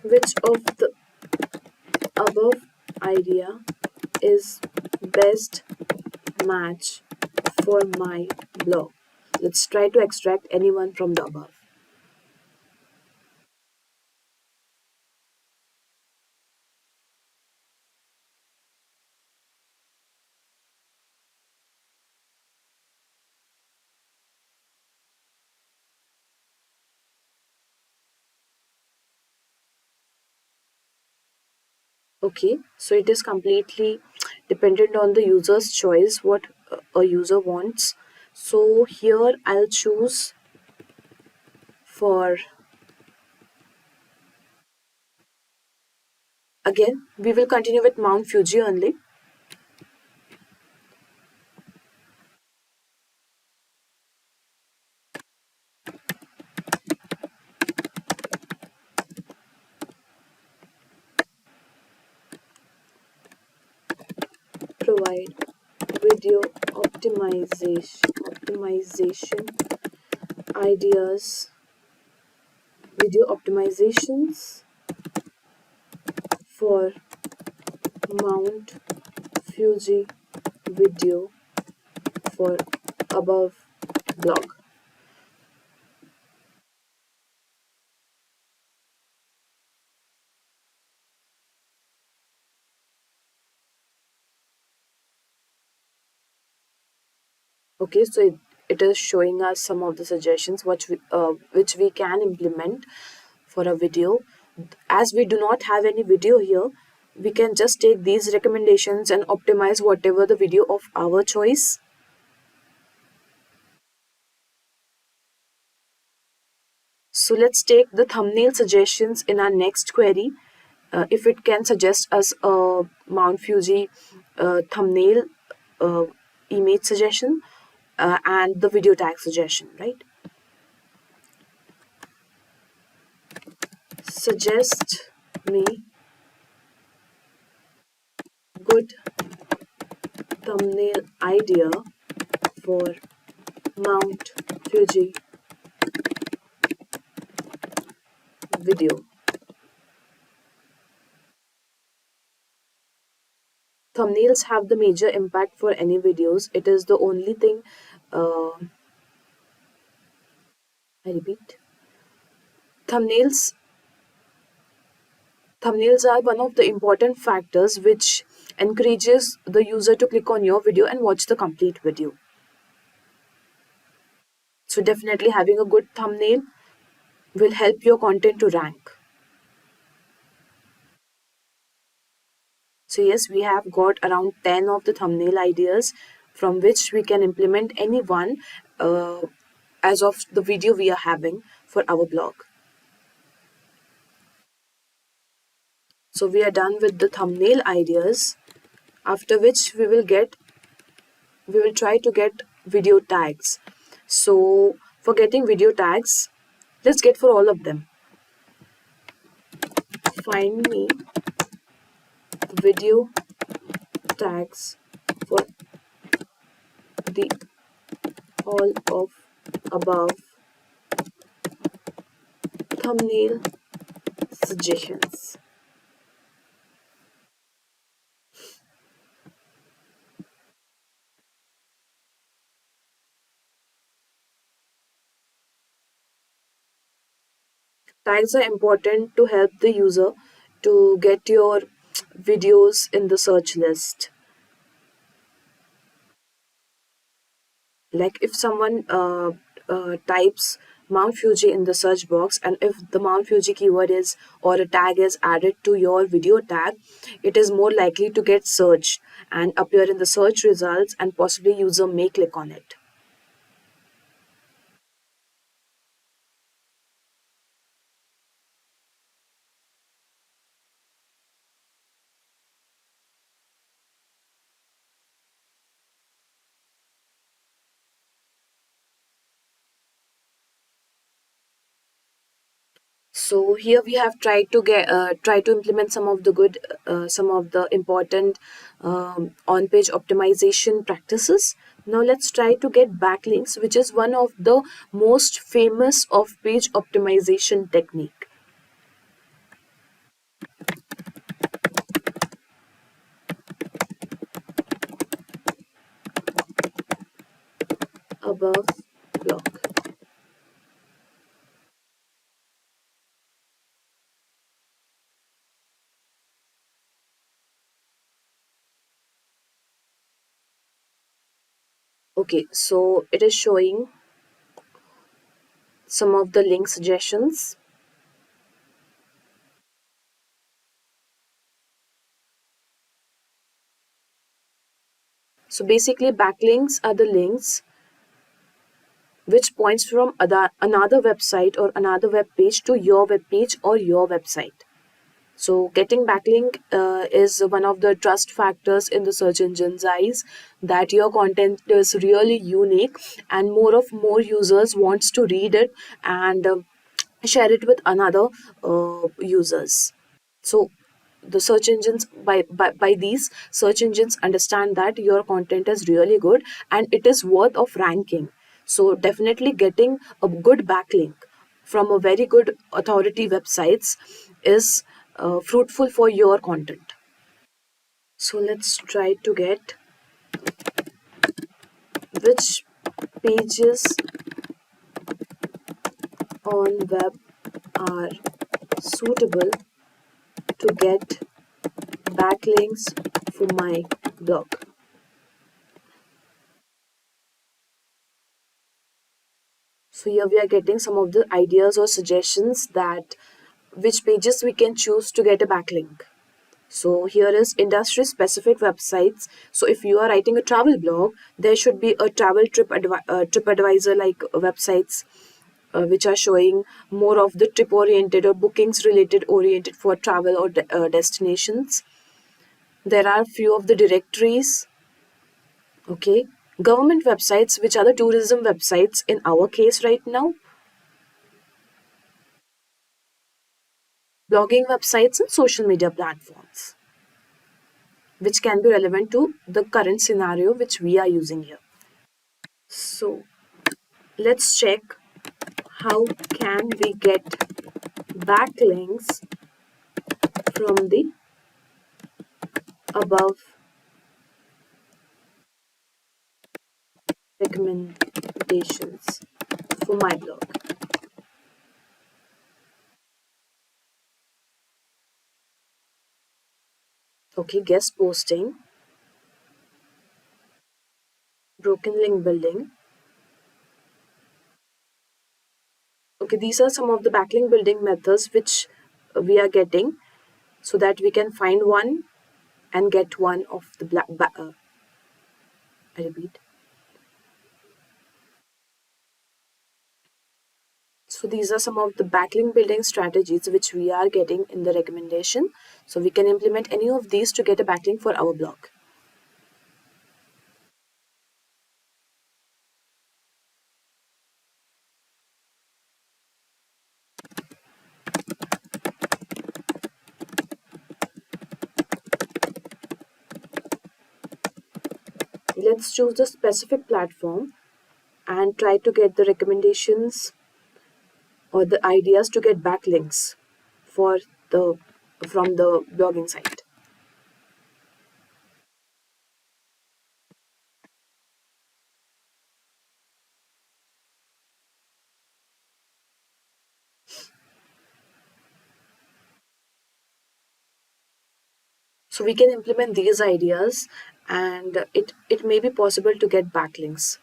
Which of the above idea is best match for my blog? Let's try to extract anyone from the above. Okay, so it is completely dependent on the user's choice what a user wants. So here I'll choose for, again we will continue with Mount Fuji only. Provide video optimization ideas, video optimizations for Mount Fuji video for above blog. Okay, so it is showing us some of the suggestions which we can implement for a video. As we do not have any video here, we can just take these recommendations and optimize whatever the video of our choice. So let's take the thumbnail suggestions in our next query. If it can suggest us a Mount Fuji thumbnail image suggestion and the video tag suggestion, right? Suggest me good thumbnail idea for Mount Fuji video. Thumbnails have the major impact for any videos. It is the only thing, I repeat, thumbnails are one of the important factors which encourages the user to click on your video and watch the complete video. So definitely having a good thumbnail will help your content to rank. So yes, we have got around 10 of the thumbnail ideas from which we can implement any one as of the video we are having for our blog. So we are done with the thumbnail ideas, after which we will try to get video tags. So for getting video tags, let's get for all of them. Find me video tags for the all of above thumbnail suggestions. Tags are important to help the user to get your videos in the search list. Like if someone types Mount Fuji in the search box, and if the Mount Fuji keyword is or a tag is added to your video tag, it is more likely to get searched and appear in the search results, and possibly user may click on it. So here we have tried to implement some of the important on-page optimization practices. Now let's try to get backlinks, which is one of the most famous off-page optimization technique. Above block. Okay, so it is showing some of the link suggestions. So basically backlinks are the links which points from another website or another web page to your web page or your website. So getting backlink is one of the trust factors in the search engine's eyes, that your content is really unique and more users wants to read it and share it with another users. So the search engines, by these search engines understand that your content is really good and it is worth of ranking. So definitely getting a good backlink from a very good authority websites is fruitful for your content. So let's try to get which pages on web are suitable to get backlinks for my blog. So here we are getting some of the ideas or suggestions that which pages we can choose to get a backlink. So here is industry specific websites. So if you are writing a travel blog, there should be a travel TripAdvisor like websites which are showing more of the trip oriented or bookings related oriented for travel or destinations. There are few of the directories. Okay, government websites, which are the tourism websites in our case right now. Blogging websites and social media platforms, which can be relevant to the current scenario which we are using here. So let's check how can we get backlinks from the above recommendations for my blog. Okay, guest posting, broken link building. Okay, these are some of the backlink building methods which we are getting, so that we can find one and get one of the I repeat. So these are some of the backlink building strategies which we are getting in the recommendation. So we can implement any of these to get a backlink for our blog. Let's choose a specific platform and try to get the recommendations or the ideas to get backlinks for the from the blogging site. So we can implement these ideas and it may be possible to get backlinks.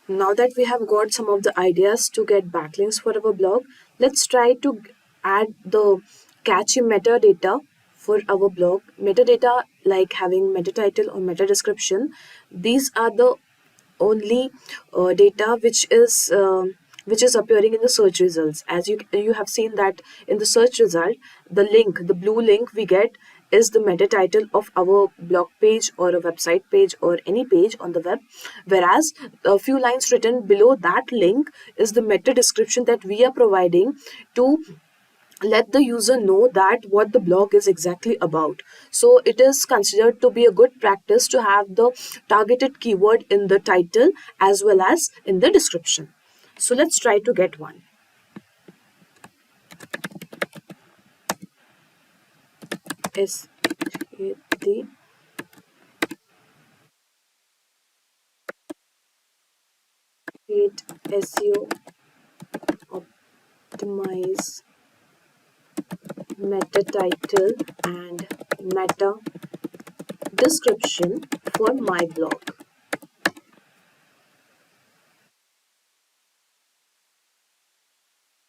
Now that we have got some of the ideas to get backlinks for our blog, let's try to add the catchy metadata for our blog. Metadata like having meta title or meta description. These are the only data which is appearing in the search results. As you have seen that in the search result, the blue link we get is the meta title of our blog page or a website page or any page on the web, whereas a few lines written below that link is the meta description that we are providing to let the user know that what the blog is exactly about. So it is considered to be a good practice to have the targeted keyword in the title as well as in the description. So let's try to get one. Is the create SEO optimize meta title and meta description for my blog.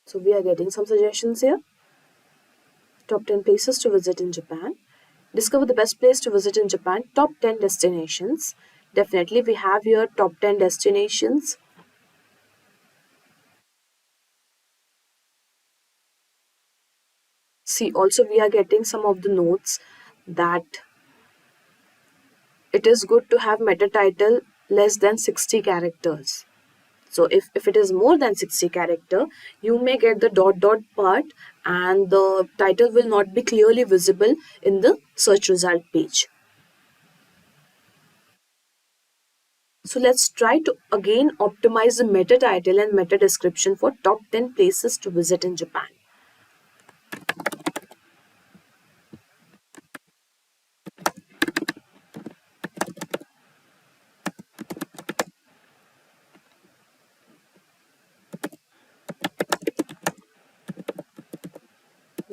So we are getting some suggestions here. Top 10 places to visit in Japan. Discover the best place to visit in Japan. Top 10 destinations. Definitely we have here top 10 destinations. See, also we are getting some of the notes that it is good to have meta title less than 60 characters. So if it is more than 60 character, you may get the dot part and the title will not be clearly visible in the search result page. So let's try to again optimize the meta title and meta description for top 10 places to visit in Japan.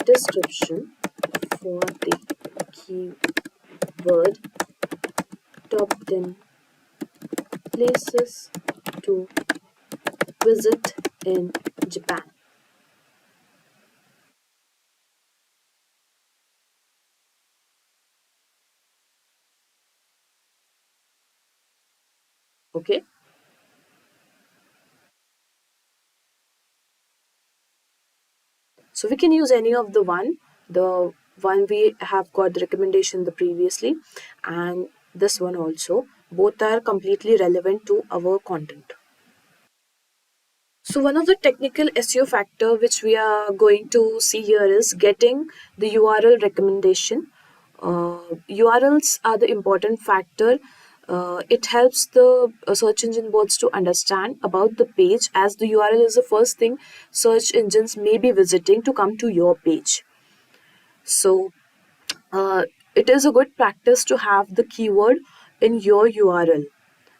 Description for the keyword top 10 places to visit in Japan. Okay. So we can use any of the one we have got the recommendation the previously and this one also. Both are completely relevant to our content. So one of the technical SEO factor which we are going to see here is getting the URL recommendation. URLs are the important factor. It helps the search engine bots to understand about the page, as the URL is the first thing search engines may be visiting to come to your page. So it is a good practice to have the keyword in your URL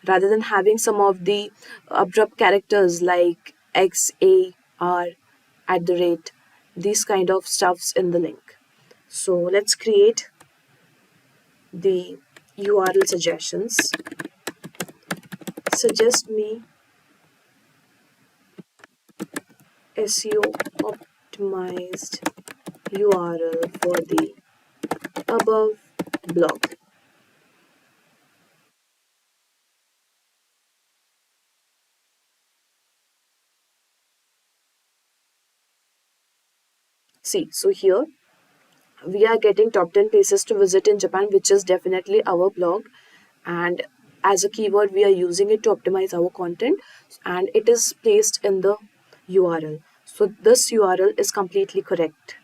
rather than having some of the abrupt characters like XAR, at the rate, these kind of stuffs in the link. So let's create the URL suggestions. Suggest me SEO optimized URL for the above blog. See, so here we are getting top 10 places to visit in Japan, which is definitely our blog. And as a keyword, we are using it to optimize our content, and it is placed in the URL. So this URL is completely correct.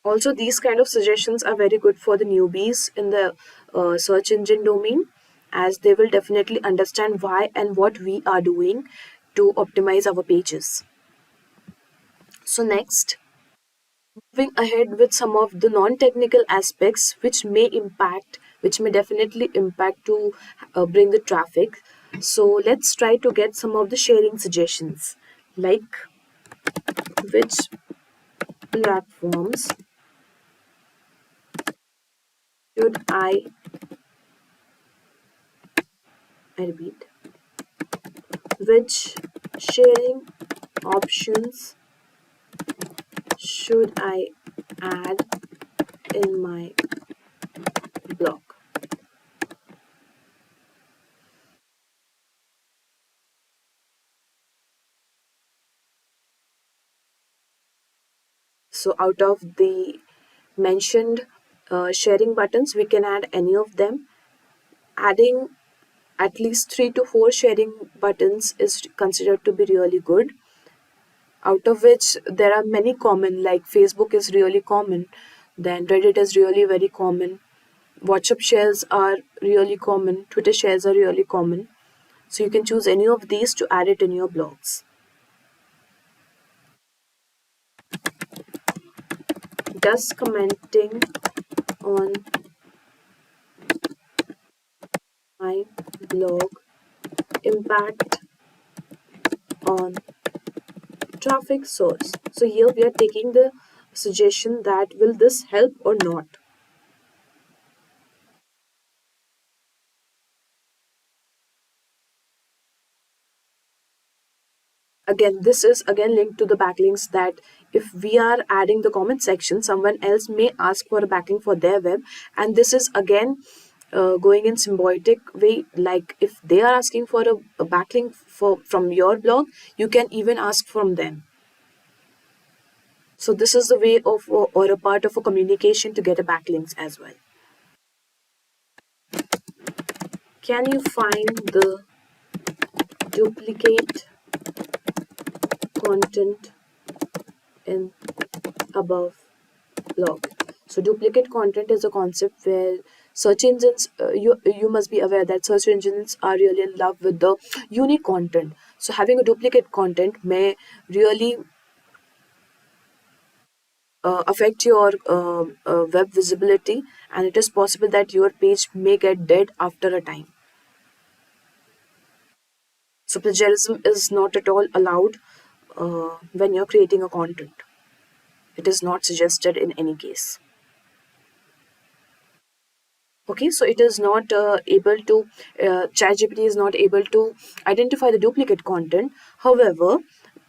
Also, these kind of suggestions are very good for the newbies in the search engine domain, as they will definitely understand why and what we are doing to optimize our pages. So next, moving ahead with some of the non-technical aspects which may definitely impact to bring the traffic. So let's try to get some of the sharing suggestions, like which platforms should I repeat, which sharing options should I add in my blog? So out of the mentioned sharing buttons, we can add any of them. Adding at least 3 to 4 sharing buttons is considered to be really good, out of which there are many common, like Facebook is really common, then Reddit is really very common, WhatsApp shares are really common, Twitter shares are really common. So you can choose any of these to add it in your blogs. Does commenting on my blog impact on traffic source? So here we are taking the suggestion that will this help or not. Again, this is again linked to the backlinks, that if we are adding the comment section, someone else may ask for a backlink for their web, and this is again going in symbiotic way. Like if they are asking for a backlink from your blog, you can even ask from them. So this is the way of or a part of a communication to get a backlinks as well. Can you find the duplicate content in above blog? So duplicate content is a concept where search engines, you must be aware that search engines are really in love with the unique content. So having a duplicate content may really affect your web visibility, and it is possible that your page may get dead after a time. So plagiarism is not at all allowed when you're creating a content. It is not suggested in any case. Okay, so it is not able to, ChatGPT is not able to identify the duplicate content. However,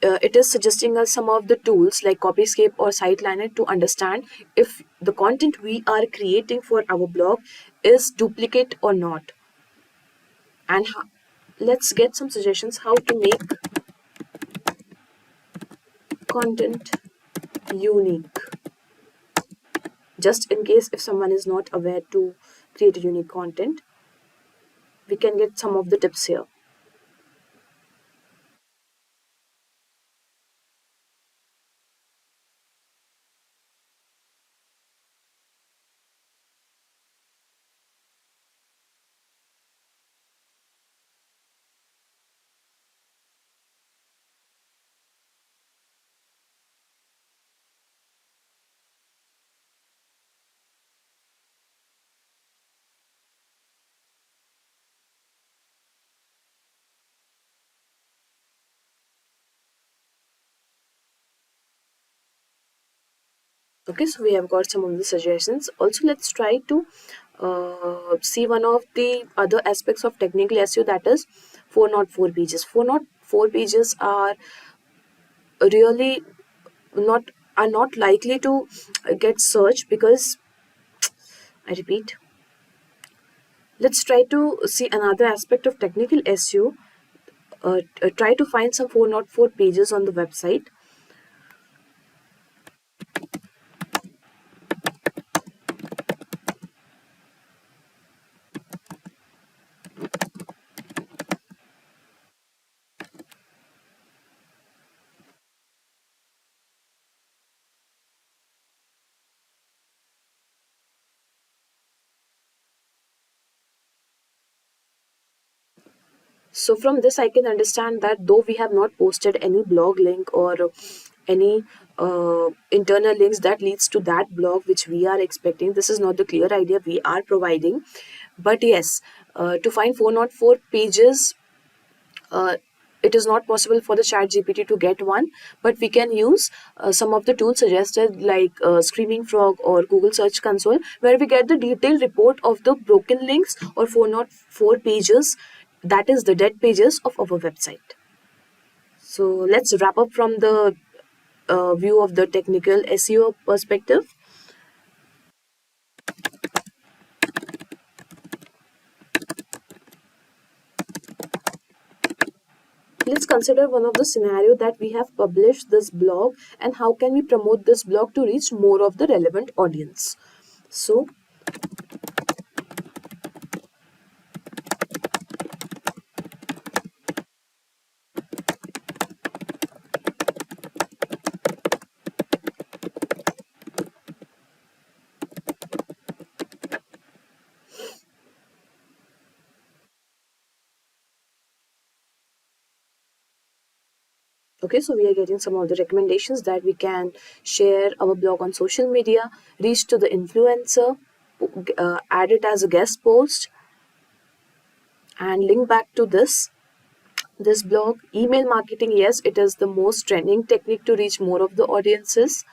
it is suggesting us some of the tools like Copyscape or Siteliner to understand if the content we are creating for our blog is duplicate or not. And let's get some suggestions how to make content unique. Just in case if someone is not aware to create a unique content, we can get some of the tips here. Okay, so we have got some of the suggestions. Also, let's try to see one of the other aspects of technical SEO, that is 404 pages. 404 pages are really not are not likely to get searched because, I repeat, let's try to see another aspect of technical SEO. Try to find some 404 pages on the website. So from this, I can understand that though we have not posted any blog link or any internal links that leads to that blog which we are expecting, this is not the clear idea we are providing. But yes, to find 404 pages, uh, it is not possible for the chat GPT to get one, but we can use some of the tools suggested like Screaming Frog or Google Search Console, where we get the detailed report of the broken links or 404 pages, that is the dead pages of our website. So let's wrap up from the view of the technical SEO perspective. Let's consider one of the scenario that we have published this blog and how can we promote this blog to reach more of the relevant audience. So okay, so we are getting some of the recommendations that we can share our blog on social media, reach to the influencer, add it as a guest post, and link back to this blog. Email marketing, yes, it is the most trending technique to reach more of the audiences.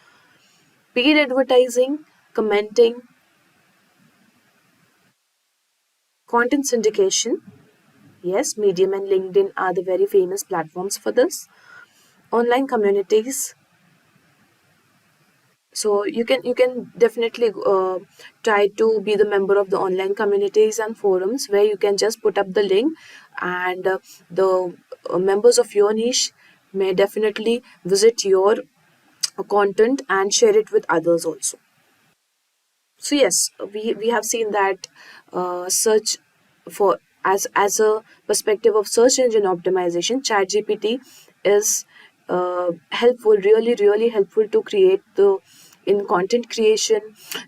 Paid advertising, commenting, content syndication. Yes, Medium and LinkedIn are the very famous platforms for this. Online communities, so you can definitely try to be the member of the online communities and forums where you can just put up the link, and the members of your niche may definitely visit your content and share it with others also. So yes, we have seen that search for as a perspective of search engine optimization, ChatGPT is helpful, really helpful to create the in content creation,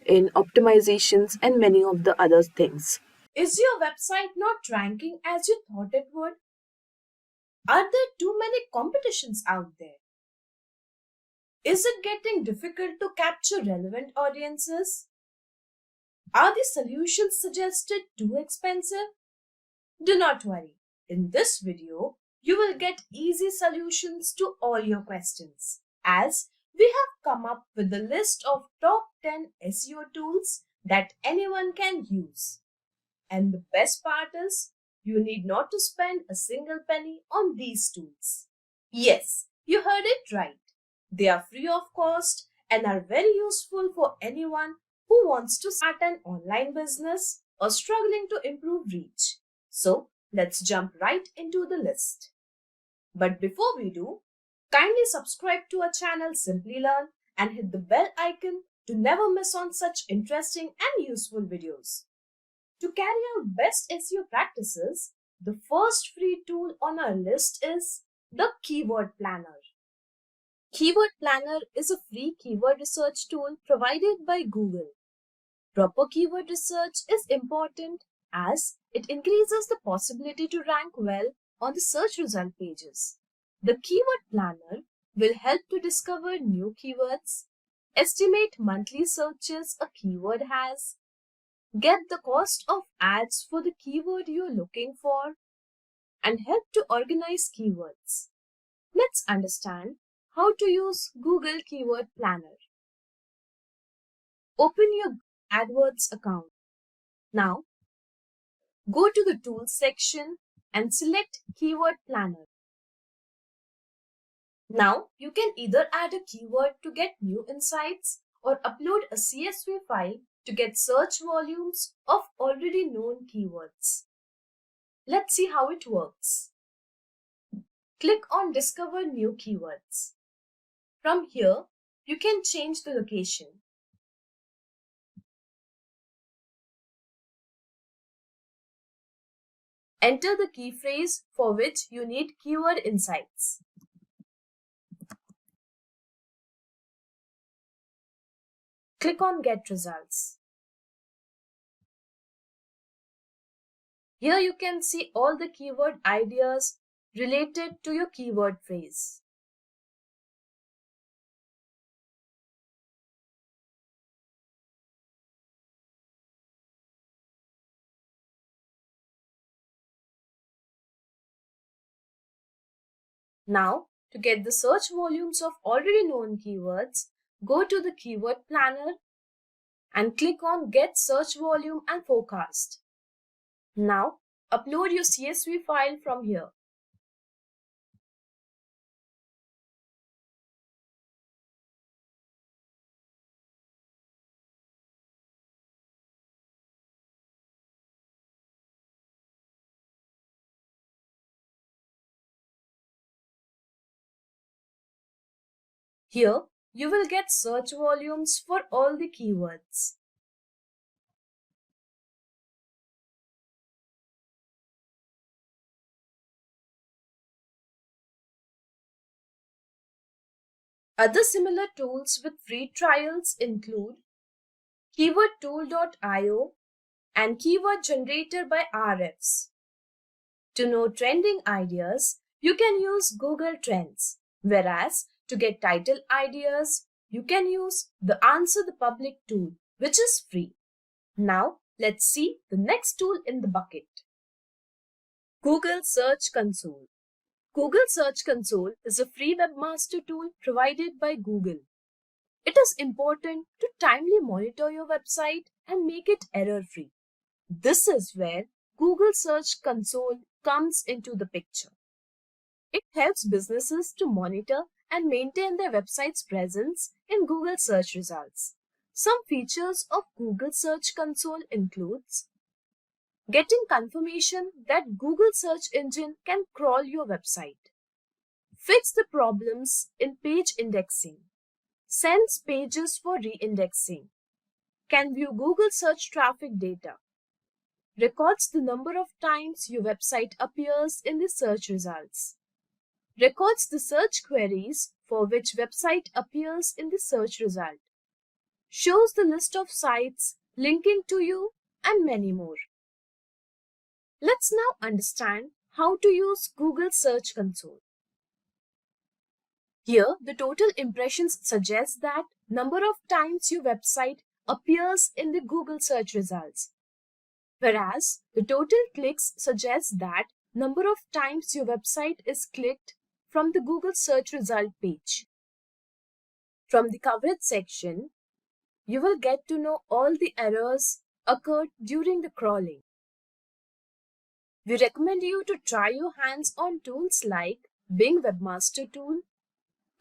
in optimizations, and many of the other things. Is your website not ranking as you thought it would? Are there too many competitions out there? Is it getting difficult to capture relevant audiences? Are the solutions suggested too expensive? Do not worry. In this video, you will get easy solutions to all your questions, as we have come up with a list of top 10 SEO tools that anyone can use. And the best part is, you need not to spend a single penny on these tools. Yes, you heard it right. They are free of cost and are very useful for anyone who wants to start an online business or struggling to improve reach. So, let's jump right into the list. But before we do, kindly subscribe to our channel Simplilearn and hit the bell icon to never miss on such interesting and useful videos. To carry out best SEO practices, the first free tool on our list is the Keyword Planner. Keyword Planner is a free keyword research tool provided by Google. Proper keyword research is important as it increases the possibility to rank well on the search result pages. The Keyword Planner will help to discover new keywords, estimate monthly searches a keyword has, get the cost of ads for the keyword you're looking for, and help to organize keywords. Let's understand how to use Google Keyword Planner. Open your AdWords account. Now, go to the Tools section and select Keyword Planner. Now, you can either add a keyword to get new insights or upload a CSV file to get search volumes of already known keywords. Let's see how it works. Click on Discover New Keywords. From here, you can change the location. Enter the key phrase for which you need keyword insights. Click on Get Results. Here you can see all the keyword ideas related to your keyword phrase. Now, to get the search volumes of already known keywords, go to the Keyword Planner and click on Get Search Volume and Forecast. Now, upload your CSV file from here. Here, you will get search volumes for all the keywords. Other similar tools with free trials include keywordtool.io and Keyword Generator by Ahrefs. To know trending ideas, you can use Google Trends, whereas to get title ideas, you can use the Answer the Public tool, which is free. Now, let's see the next tool in the bucket. Google Search Console. Google Search Console is a free webmaster tool provided by Google. It is important to timely monitor your website and make it error-free. This is where Google Search Console comes into the picture. It helps businesses to monitor and maintain their website's presence in Google search results. Some features of Google Search Console includes getting confirmation that Google search engine can crawl your website, fix the problems in page indexing, sends pages for re-indexing, can view Google search traffic data, records the number of times your website appears in the search results, records the search queries for which website appears in the search result, shows the list of sites linking to you, and many more. Let's now understand how to use Google Search Console. Here, the total impressions suggests that number of times your website appears in the Google search results, whereas the total clicks suggests that number of times your website is clicked from the Google search result page. From the coverage section, you will get to know all the errors occurred during the crawling. We recommend you to try your hands on tools like Bing Webmaster Tool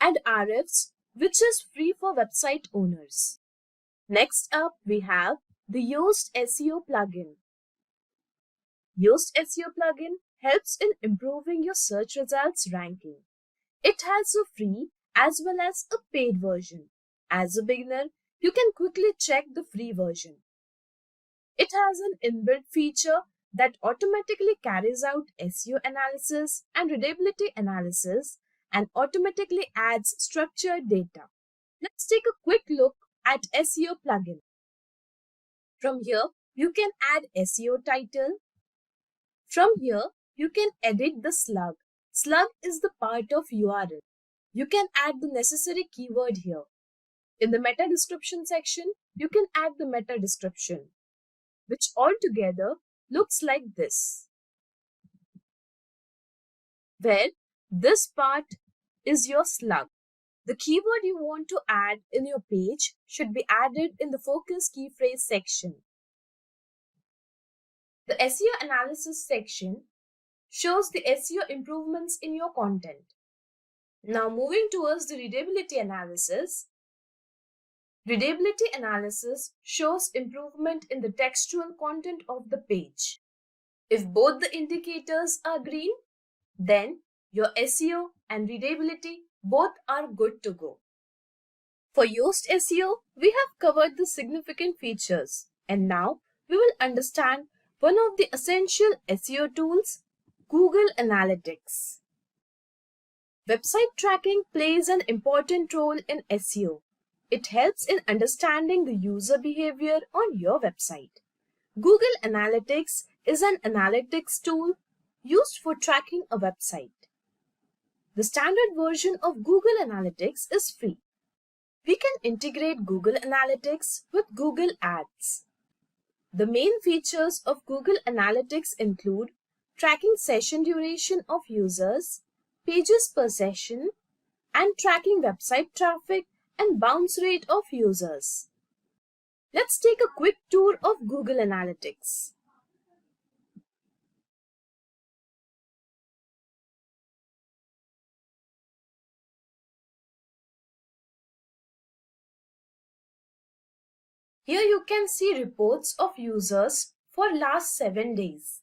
and Ahrefs, which is free for website owners. Next up, we have the Yoast SEO plugin. Yoast SEO plugin helps in improving your search results ranking. It has a free as well as a paid version. As a beginner, you can quickly check the free version. It has an inbuilt feature that automatically carries out SEO analysis and readability analysis and automatically adds structured data. Let's take a quick look at SEO plugin. From here, you can add SEO title. From here, you can edit the slug. Slug is the part of URL. You can add the necessary keyword here. In the meta description section, you can add the meta description, which altogether looks like this, where this part is your slug. The keyword you want to add in your page should be added in the focus key phrase section. The SEO analysis section shows the SEO improvements in your content. Now moving towards the readability analysis. Readability analysis shows improvement in the textual content of the page. If both the indicators are green, then your SEO and readability both are good to go. For Yoast SEO, we have covered the significant features, and now we will understand one of the essential SEO tools, Google Analytics. Website tracking plays an important role in SEO. It helps in understanding the user behavior on your website. Google Analytics is an analytics tool used for tracking a website. The standard version of Google Analytics is free. We can integrate Google Analytics with Google Ads. The main features of Google Analytics include tracking session duration of users, pages per session, and tracking website traffic and bounce rate of users. Let's take a quick tour of Google Analytics. Here you can see reports of users for last 7 days.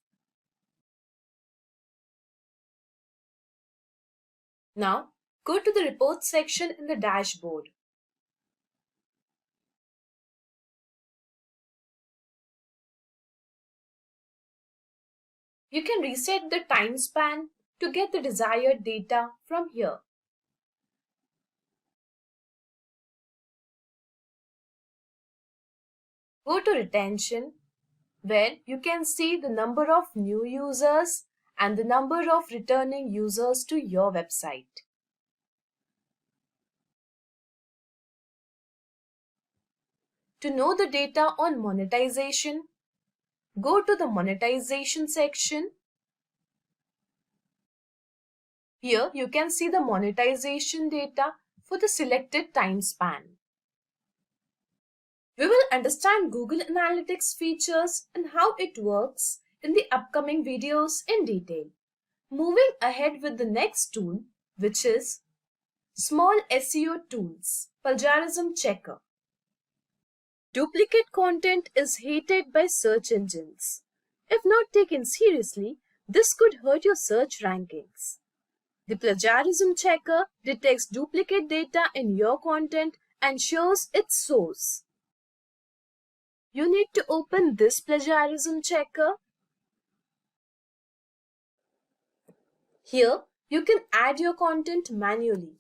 Now, go to the reports section in the dashboard. You can reset the time span to get the desired data from here. Go to retention, where you can see the number of new users and the number of returning users to your website. To know the data on monetization, go to the monetization section. Here you can see the monetization data for the selected time span. We will understand Google Analytics features and how it works in the upcoming videos in detail. Moving ahead with the next tool, which is Small SEO Tools, Plagiarism Checker. Duplicate content is hated by search engines. If not taken seriously, this could hurt your search rankings. The Plagiarism Checker detects duplicate data in your content and shows its source. You need to open this Plagiarism Checker. Here, you can add your content manually.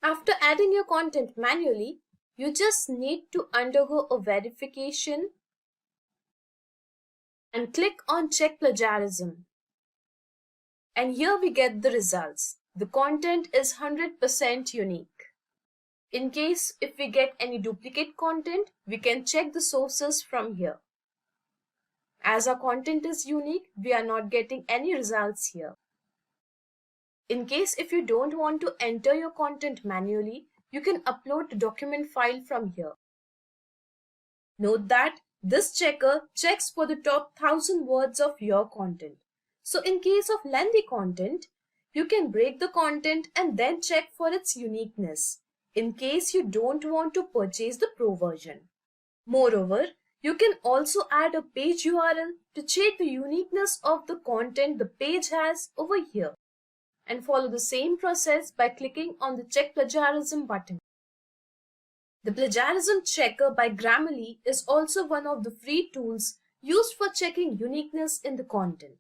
After adding your content manually, you just need to undergo a verification and click on Check Plagiarism. And here we get the results. The content is 100% unique. In case if we get any duplicate content, we can check the sources from here. As our content is unique, we are not getting any results here. In case if you don't want to enter your content manually, you can upload the document file from here. Note that this checker checks for the top 1000 words of your content. So in case of lengthy content, You can break the content and then check for its uniqueness in case you don't want to purchase the Pro version. Moreover, you can also add a page URL to check the uniqueness of the content the page has over here, and follow the same process by clicking on the Check Plagiarism button. The Plagiarism Checker by Grammarly is also one of the free tools used for checking uniqueness in the content.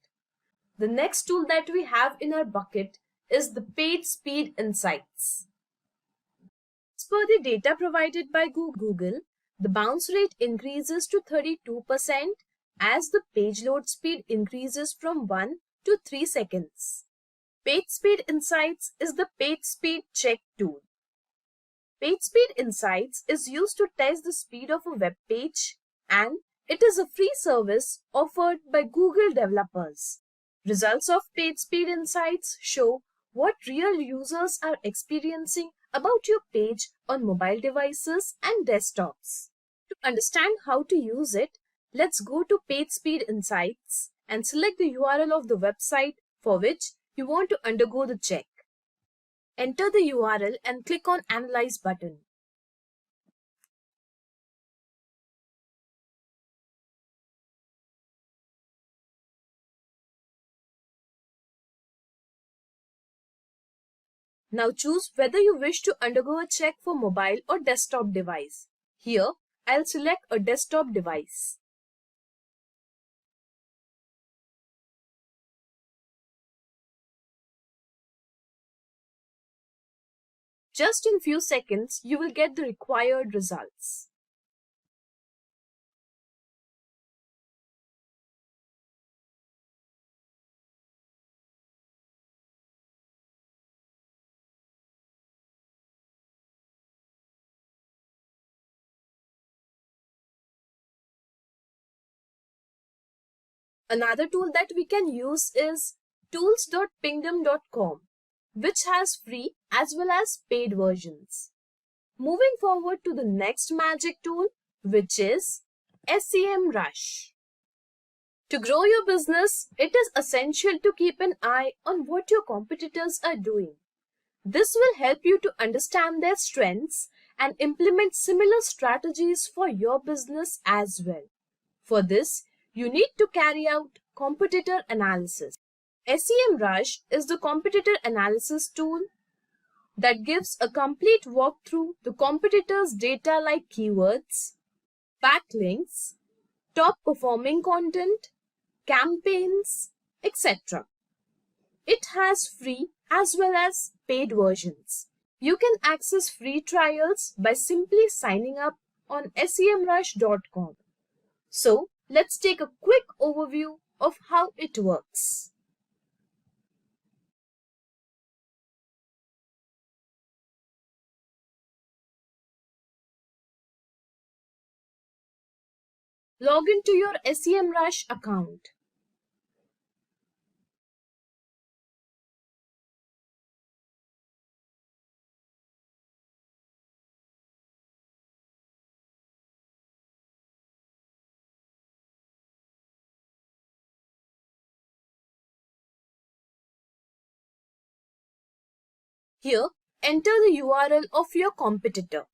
The next tool that we have in our bucket is the Page Speed Insights. As per the data provided by Google, the bounce rate increases to 32% as the page load speed increases from 1 to 3 seconds. Page Speed Insights is the page speed check tool. Page Speed Insights is used to test the speed of a web page, and it is a free service offered by Google developers. Results of Page Speed Insights show what real users are experiencing about your page on mobile devices and desktops. To understand how to use it, let's go to Page Speed Insights and select the URL of the website for which you want to undergo the check. Enter the URL and click on Analyze button. Now choose whether you wish to undergo a check for mobile or desktop device. Here, I'll select a desktop device. Just in few seconds, you will get the required results. Another tool that we can use is tools.pingdom.com, which has free as well as paid versions. Moving forward to the next magic tool, which is SEMrush. To grow your business, it is essential to keep an eye on what your competitors are doing. This will help you to understand their strengths and implement similar strategies for your business as well. For this, you need to carry out competitor analysis. SEMrush is the competitor analysis tool that gives a complete walkthrough the competitors' data like keywords, backlinks, top performing content, campaigns, etc. It has free as well as paid versions. You can access free trials by simply signing up on semrush.com. So, let's take a quick overview of how it works. Log into your SEMrush account. Here, enter the URL of your competitor.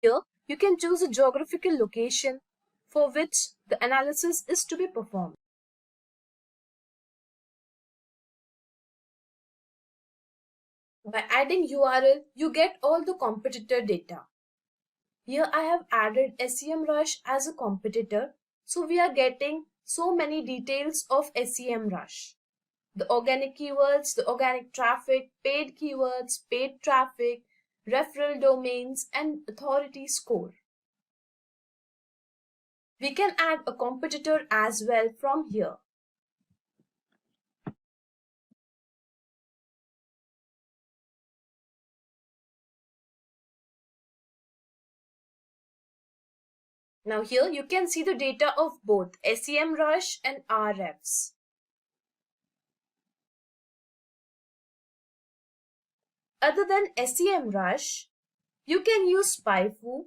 Here, you can choose a geographical location for which the analysis is to be performed. By adding URL, you get all the competitor data. Here I have added SEMrush as a competitor, so we are getting so many details of SEMrush. The organic keywords, the organic traffic, paid keywords, paid traffic, referral domains, and authority score. We can add a competitor as well from here. Now here you can see the data of both SEMrush and Ahrefs. Other than SEMrush, you can use SpyFu,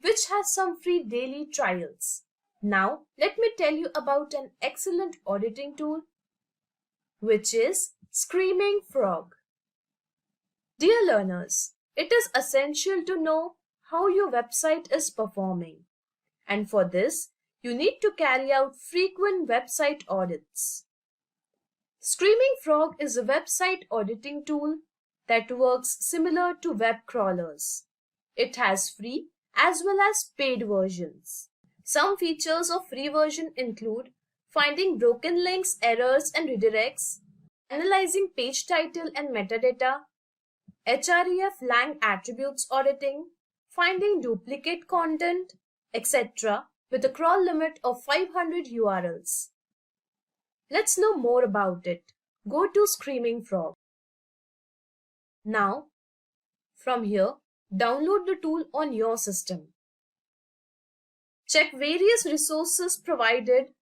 which has some free daily trials. Now, let me tell you about an excellent auditing tool, which is Screaming Frog. Dear learners, it is essential to know how your website is performing. And for this, you need to carry out frequent website audits. Screaming Frog is a website auditing tool that works similar to web crawlers. It has free as well as paid versions. Some features of free version include finding broken links, errors and redirects, analyzing page title and metadata, href lang attributes auditing, finding duplicate content, etc. with a crawl limit of 500 URLs. Let's know more about it. Go to Screaming Frog. Now, from here, download the tool on your system. Check various resources provided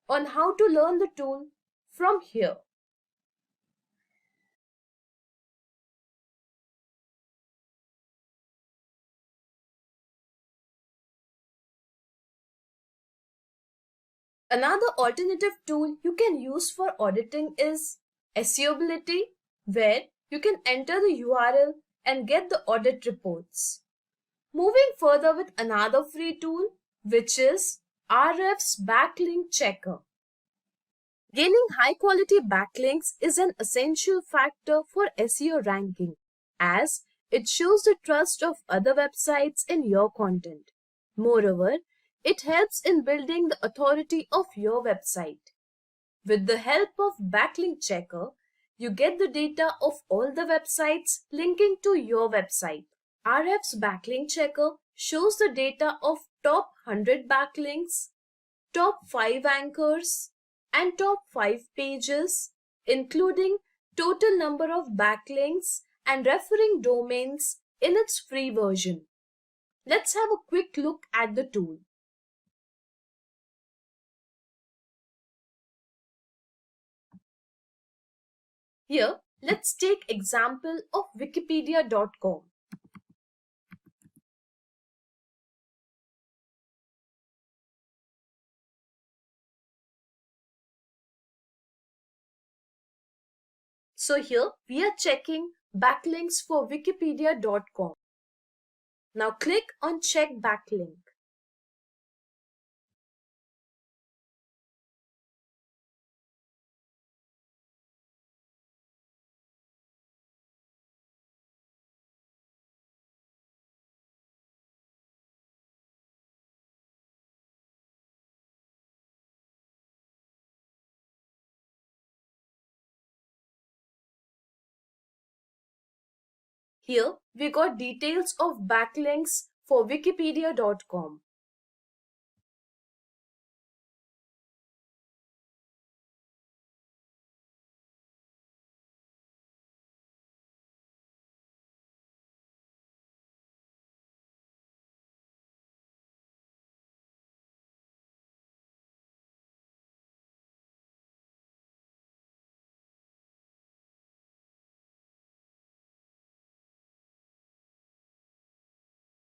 on how to learn the tool from here. Another alternative tool you can use for auditing is SEObility, where you can enter the URL and get the audit reports. Moving further with another free tool, which is Ahrefs Backlink Checker. Gaining high quality backlinks is an essential factor for SEO ranking, as it shows the trust of other websites in your content. Moreover, it helps in building the authority of your website. With the help of Backlink Checker, you get the data of all the websites linking to your website. Ahrefs Backlink Checker shows the data of top 100 backlinks, top 5 anchors, and top 5 pages, including total number of backlinks and referring domains in its free version. Let's have a quick look at the tool. Here, let's take example of wikipedia.com. So here we are checking backlinks for wikipedia.com. Now click on check backlink. Here we got details of backlinks for wikipedia.com.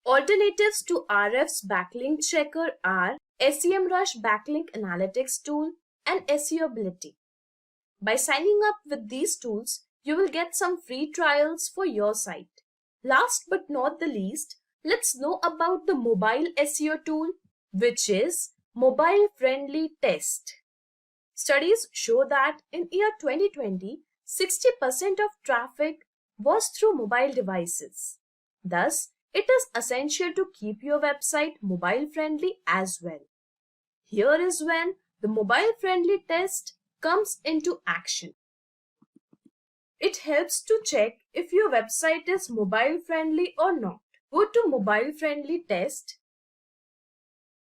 Alternatives to Ahrefs Backlink Checker are SEMrush Backlink Analytics tool and SEObility. By signing up with these tools, you will get some free trials for your site. Last but not the least, let's know about the mobile SEO tool, which is Mobile Friendly Test. Studies show that in year 2020, 60% of traffic was through mobile devices. Thus, it is essential to keep your website mobile friendly as well. Here is when the mobile friendly test comes into action. It helps to check if your website is mobile friendly or not. Go to Mobile Friendly Test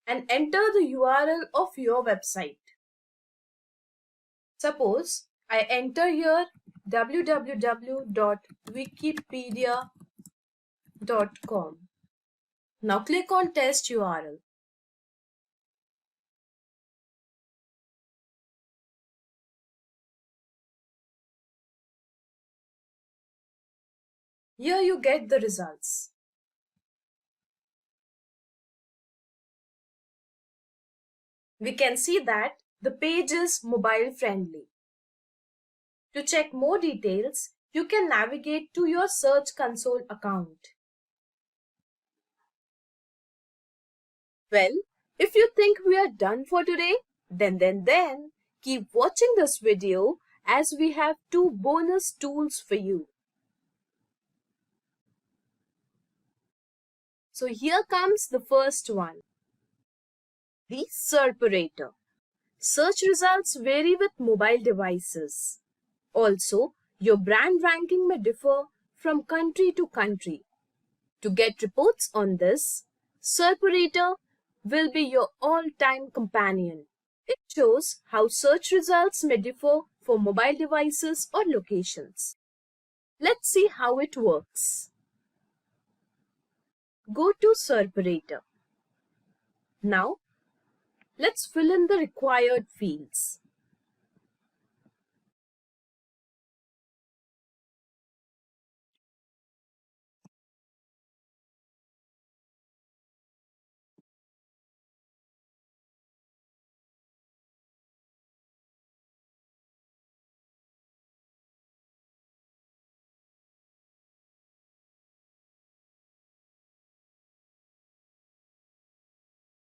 and enter the URL of your website. Suppose I enter here www.wikipedia.com. Now click on Test URL. Here you get the results. We can see that the page is mobile friendly. To check more details, you can navigate to your Search Console account. Well, if you think we are done for today, then keep watching this video as we have 2 bonus tools for you. So here comes the first one, the Serperator. Search results vary with mobile devices. Also, your brand ranking may differ from country to country. To get reports on this, Serperator will be your all-time companion. It shows how search results may differ for mobile devices or locations. Let's see how it works. Go to Serperator. Now, let's fill in the required fields.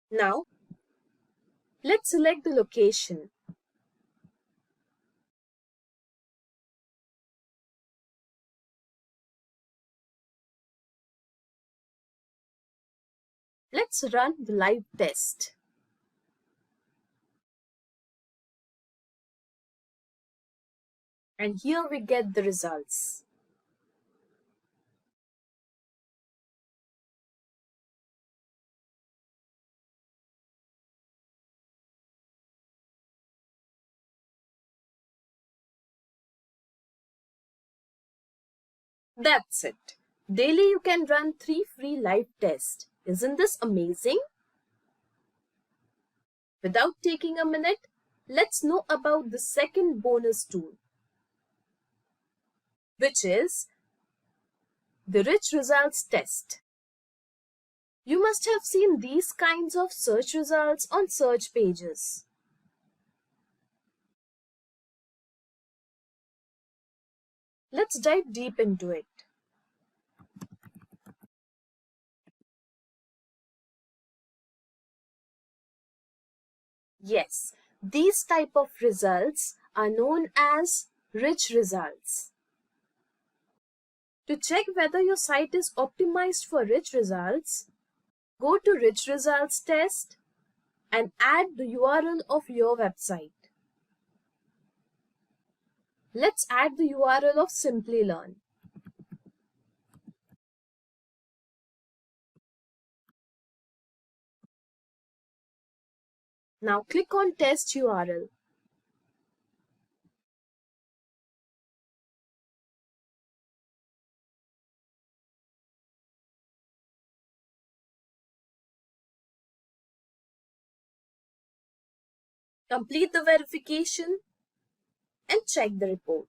Now, let's select the location. Let's run the live test. And here we get the results. That's it. Daily you can run 3 free live tests. Isn't this amazing? Without taking a minute, let's know about the second bonus tool, which is the Rich Results Test. You must have seen these kinds of search results on search pages. Let's dive deep into it. Yes, these type of results are known as rich results. To check whether your site is optimized for rich results, go to Rich Results Test and add the URL of your website. Let's add the URL of Simplilearn. Now click on Test URL. Complete the verification and check the report.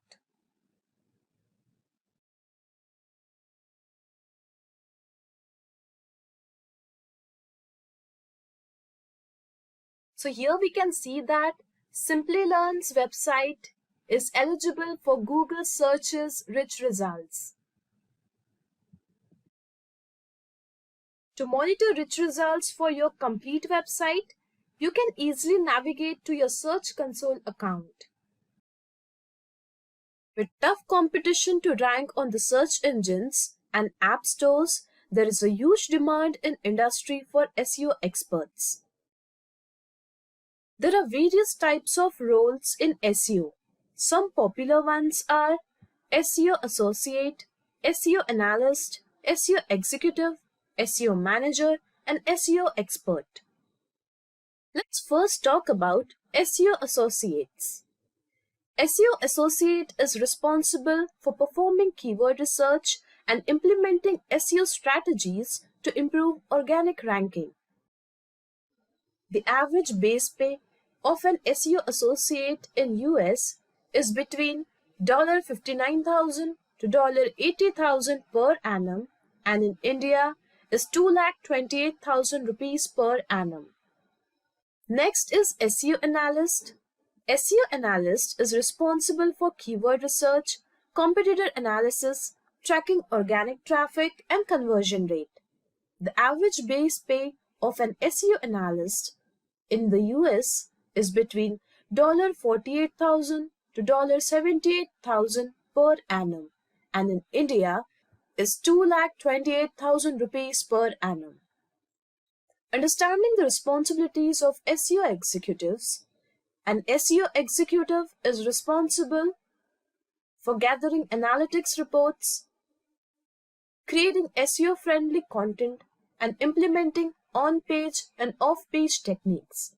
So here we can see that Simplilearn's website is eligible for Google Search's rich results. To monitor rich results for your complete website, you can easily navigate to your Search Console account. With tough competition to rank on the search engines and app stores, there is a huge demand in industry for SEO experts. There are various types of roles in SEO. Some popular ones are SEO Associate, SEO Analyst, SEO Executive, SEO Manager, and SEO Expert. Let's first talk about SEO Associates. SEO Associate is responsible for performing keyword research and implementing SEO strategies to improve organic ranking. The average base pay of an SEO associate in US is between $59,000 to $80,000 per annum, and in India is 2,28,000 rupees per annum. Next is SEO analyst. SEO analyst is responsible for keyword research, competitor analysis, tracking organic traffic, and conversion rate. The average base pay of an SEO analyst in the US is between $48,000 to $78,000 per annum, and in India is 2,28,000 rupees per annum. Understanding the responsibilities of SEO executives. An SEO executive is responsible for gathering analytics reports, creating SEO-friendly content, and implementing on-page and off-page techniques.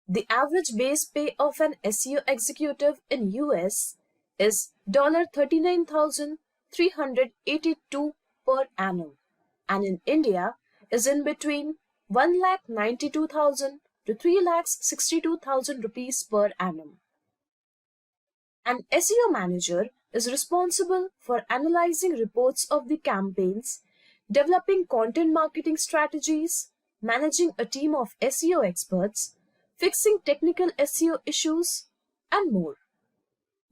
The average base pay of an SEO executive in US is $39,382 per annum, and in India is in between 1,92,000 to 3,62,000 rupees per annum. An SEO manager is responsible for analyzing reports of the campaigns, developing content marketing strategies, managing a team of SEO experts, fixing technical SEO issues, and more.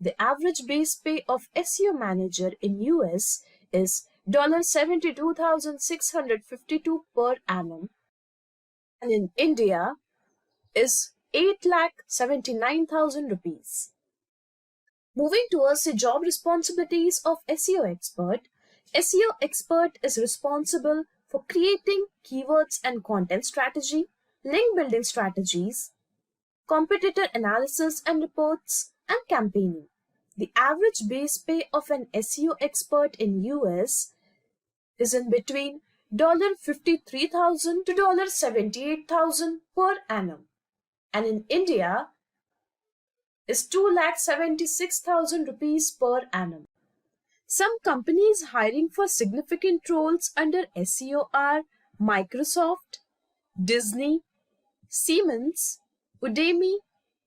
The average base pay of SEO manager in US is $72,652 per annum, and in India is 8,79,000 rupees. Moving towards the job responsibilities of SEO expert, SEO expert is responsible for creating keywords and content strategy, link building strategies, competitor analysis and reports, and campaigning. The average base pay of an SEO expert in US is in between $53,000 to $78,000 per annum, and in India is 2,76,000 rupees per annum. Some companies hiring for significant roles under SEO are Microsoft, Disney, Siemens, Udemy,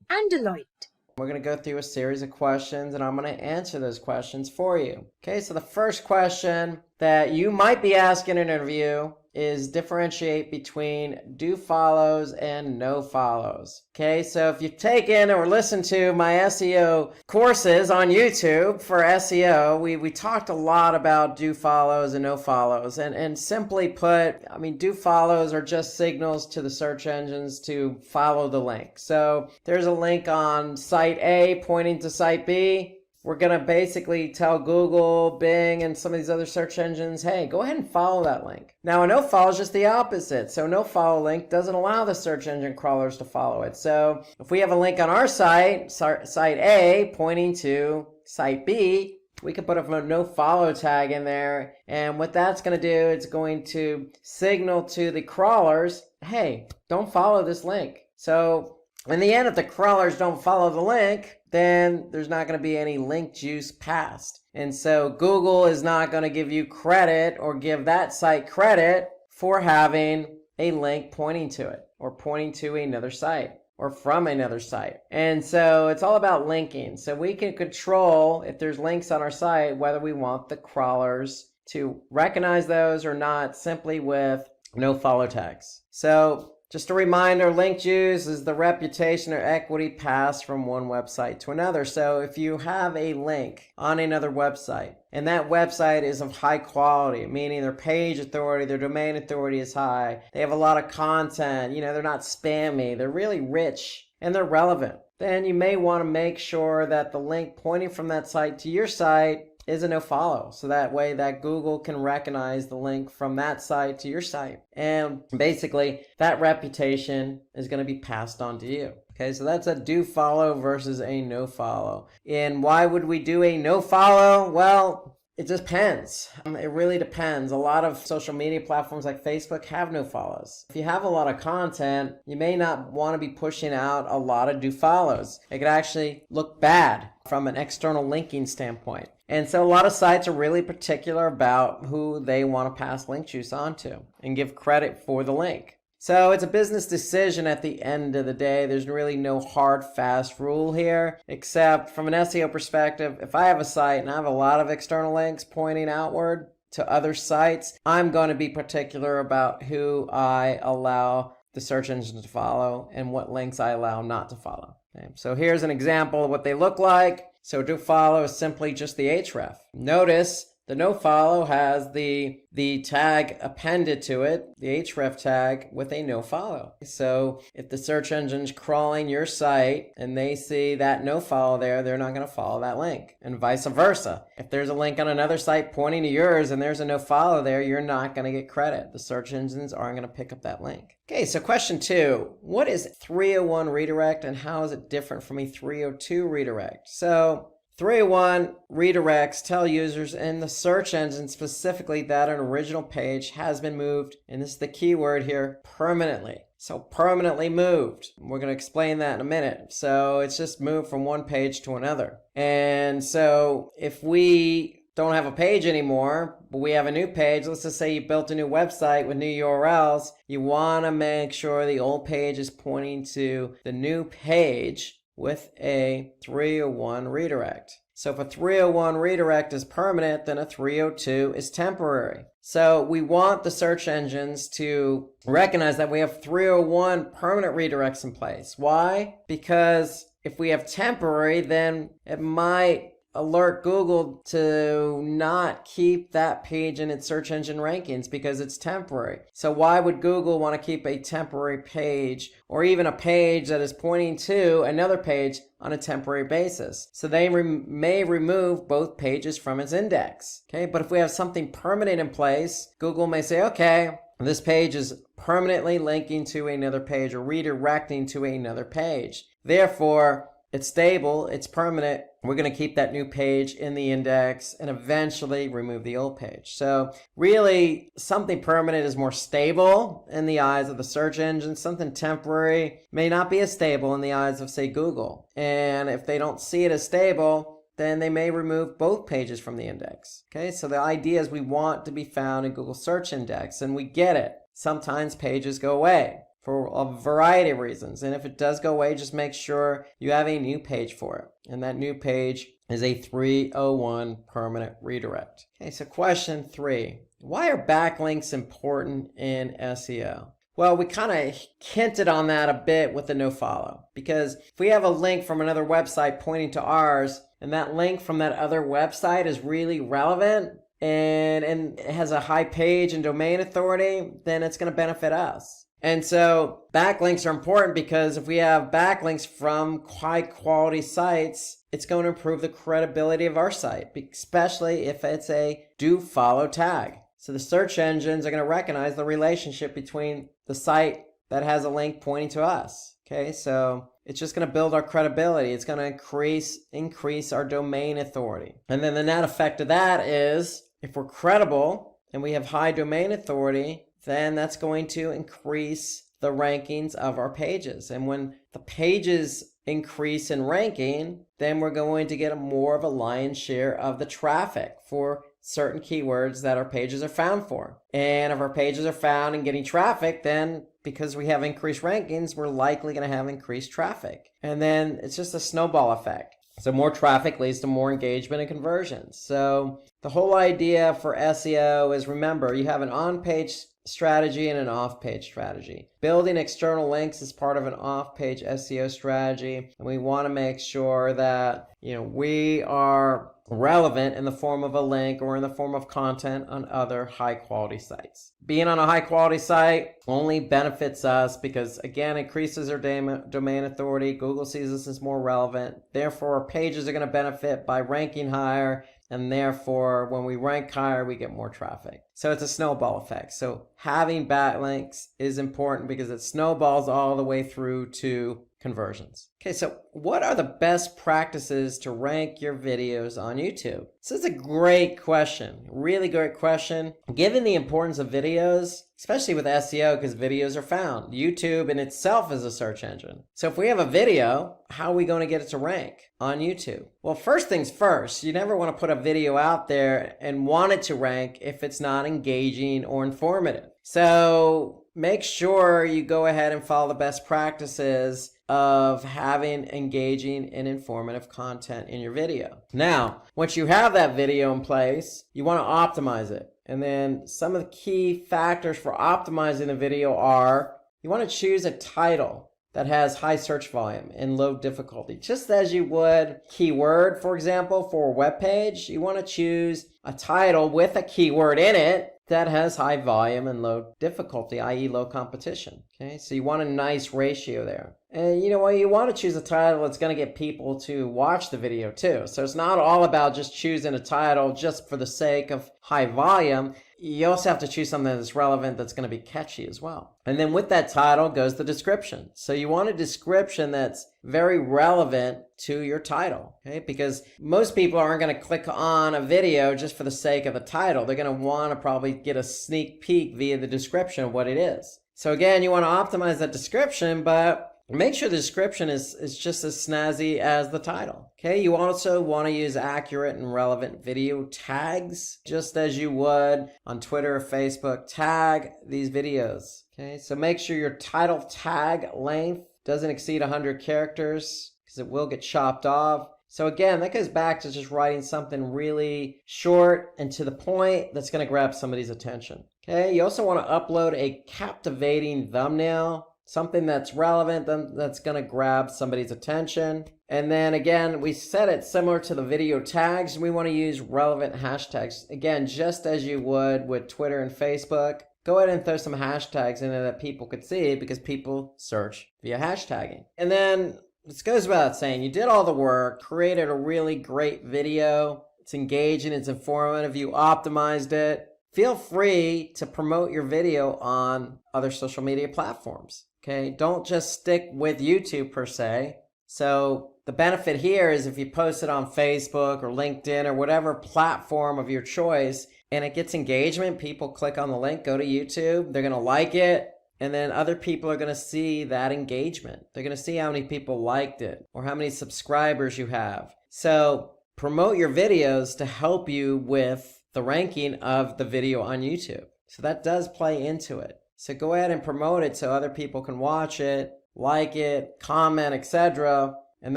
and Deloitte. We're going to go through a series of questions and I'm going to answer those questions for you. Okay, so the first question that you might be asking in an interview is differentiate between do follows and no follows. Okay, so if you've taken or listened to my SEO courses on YouTube for SEO, we talked a lot about do follows and no follows. And simply put, I mean, do follows are just signals to the search engines to follow the link. So there's a link on site A pointing to site B. We're going to basically tell Google, Bing, and some of these other search engines, hey, go ahead and follow that link. Now, a no-follow is just the opposite. So no-follow link doesn't allow the search engine crawlers to follow it. So if we have a link on our site, site A, pointing to site B, we can put a no-follow tag in there. And what that's going to do, it's going to signal to the crawlers, hey, don't follow this link. So in the end, if the crawlers don't follow the link, then there's not going to be any link juice passed. And so Google is not going to give you credit or give that site credit for having a link pointing to it or pointing to another site or from another site. And so it's all about linking. So we can control if there's links on our site, whether we want the crawlers to recognize those or not, simply with no follow tags. So just a reminder, link juice is the reputation or equity passed from one website to another. So if you have a link on another website and that website is of high quality, meaning their page authority, their domain authority is high, they have a lot of content, they're not spammy, they're really rich and they're relevant, then you may want to make sure that the link pointing from that site to your site is a no follow. So that way that Google can recognize the link from that site to your site. And basically that reputation is going to be passed on to you. Okay, so that's a do follow versus a no follow. And why would we do a no follow? Well, it depends. It really depends. A lot of social media platforms like Facebook have no follows. If you have a lot of content, you may not want to be pushing out a lot of do follows. It could actually look bad from an external linking standpoint. And so a lot of sites are really particular about who they want to pass link juice onto and give credit for the link. So it's a business decision at the end of the day. There's really no hard, fast rule here, except from an SEO perspective, if I have a site and I have a lot of external links pointing outward to other sites, I'm going to be particular about who I allow the search engine to follow and what links I allow not to follow. Okay, so here's an example of what they look like. So do follow is simply just the href. Notice the no follow has the tag appended to it, the href tag with a no follow. So if the search engine's crawling your site and they see that no follow there, they're not going to follow that link, and vice versa. If there's a link on another site pointing to yours and there's a no follow there, you're not going to get credit. The search engines aren't going to pick up that link. Okay, so question 2, what is 301 redirect and how is it different from a 302 redirect? So 301 redirects tell users in the search engine specifically that an original page has been moved, and this is the keyword here, permanently. So permanently moved. We're going to explain that in a minute. So it's just moved from one page to another. And so if we don't have a page anymore, but we have a new page, let's just say you built a new website with new URLs, you want to make sure the old page is pointing to the new page with a 301 redirect. So if a 301 redirect is permanent, then a 302 is temporary. So we want the search engines to recognize that we have 301 permanent redirects in place. Why? Because if we have temporary, then it might alert Google to not keep that page in its search engine rankings because it's temporary. So why would Google want to keep a temporary page or even a page that is pointing to another page on a temporary basis? So they may remove both pages from its index. Okay, but if we have something permanent in place, Google may say, okay, this page is permanently linking to another page or redirecting to another page. Therefore, it's stable, it's permanent. We're going to keep that new page in the index and eventually remove the old page. So really, something permanent is more stable in the eyes of the search engine. Something temporary may not be as stable in the eyes of, say, Google. And if they don't see it as stable, then they may remove both pages from the index. Okay, so the idea is we want to be found in Google Search Index, and we get it. Sometimes pages go away for a variety of reasons. And if it does go away, just make sure you have a new page for it. And that new page is a 301 permanent redirect. Okay, so question 3. Why are backlinks important in SEO? Well, we kind of hinted on that a bit with the nofollow. Because if we have a link from another website pointing to ours, and that link from that other website is really relevant, and it has a high page and domain authority, then it's going to benefit us. And so backlinks are important because if we have backlinks from high quality sites, it's going to improve the credibility of our site, especially if it's a do follow tag. So the search engines are going to recognize the relationship between the site that has a link pointing to us. Okay, so it's just going to build our credibility. It's going to increase our domain authority. And then the net effect of that is if we're credible and we have high domain authority, then that's going to increase the rankings of our pages. And when the pages increase in ranking, then we're going to get more of a lion's share of the traffic for certain keywords that our pages are found for. And if our pages are found and getting traffic, then because we have increased rankings, we're likely going to have increased traffic. And then it's just a snowball effect. So more traffic leads to more engagement and conversions. So the whole idea for SEO is, remember, you have an on-page strategy and an off-page strategy. Building external links is part of an off-page SEO strategy, and we want to make sure that we are relevant in the form of a link or in the form of content on other high-quality sites. Being on a high-quality site only benefits us because, again, increases our domain authority. Google sees us as more relevant. Therefore, our pages are going to benefit by ranking higher, and therefore, when we rank higher, we get more traffic. So it's a snowball effect. So having backlinks is important because it snowballs all the way through to conversions. Okay, so what are the best practices to rank your videos on YouTube? This is a great question, really great question. Given the importance of videos, especially with SEO, because videos are found. YouTube in itself is a search engine. So if we have a video, how are we going to get it to rank on YouTube? Well, first things first, you never want to put a video out there and want it to rank if it's not engaging or informative. So make sure you go ahead and follow the best practices of having engaging and informative content in your video. Now, once you have that video in place, you want to optimize it. And then some of the key factors for optimizing the video are, you want to choose a title that has high search volume and low difficulty. Just as you would keyword, for example, for a web page, you want to choose a title with a keyword in it that has high volume and low difficulty, i.e. low competition. Okay, so you want a nice ratio there. And you know what, you want to choose a title that's going to get people to watch the video too. So it's not all about just choosing a title just for the sake of high volume. You also have to choose something that's relevant, that's going to be catchy as well. And then with that title goes the description. So you want a description that's very relevant to your title, okay? Because most people aren't going to click on a video just for the sake of the title. They're going to want to probably get a sneak peek via the description of what it is. So again, you want to optimize that description, but make sure the description is just as snazzy as the title. Okay, you also want to use accurate and relevant video tags, just as you would on Twitter or Facebook. Tag these videos. Okay, so make sure your title tag length doesn't exceed 100 characters because it will get chopped off. So again, that goes back to just writing something really short and to the point that's going to grab somebody's attention. Okay, you also want to upload a captivating thumbnail, something that's relevant, that's going to grab somebody's attention. And then again, we set it similar to the video tags. We want to use relevant hashtags. Again, just as you would with Twitter and Facebook, go ahead and throw some hashtags in there that people could see because people search via hashtagging. And then this goes without saying, you did all the work, created a really great video. It's engaging, it's informative, you optimized it. Feel free to promote your video on other social media platforms. Okay, don't just stick with YouTube per se. So the benefit here is if you post it on Facebook or LinkedIn or whatever platform of your choice and it gets engagement, people click on the link, go to YouTube, they're going to like it, and then other people are going to see that engagement. They're going to see how many people liked it or how many subscribers you have. So promote your videos to help you with the ranking of the video on YouTube. So that does play into it. So go ahead and promote it so other people can watch it, like it, comment, etc. And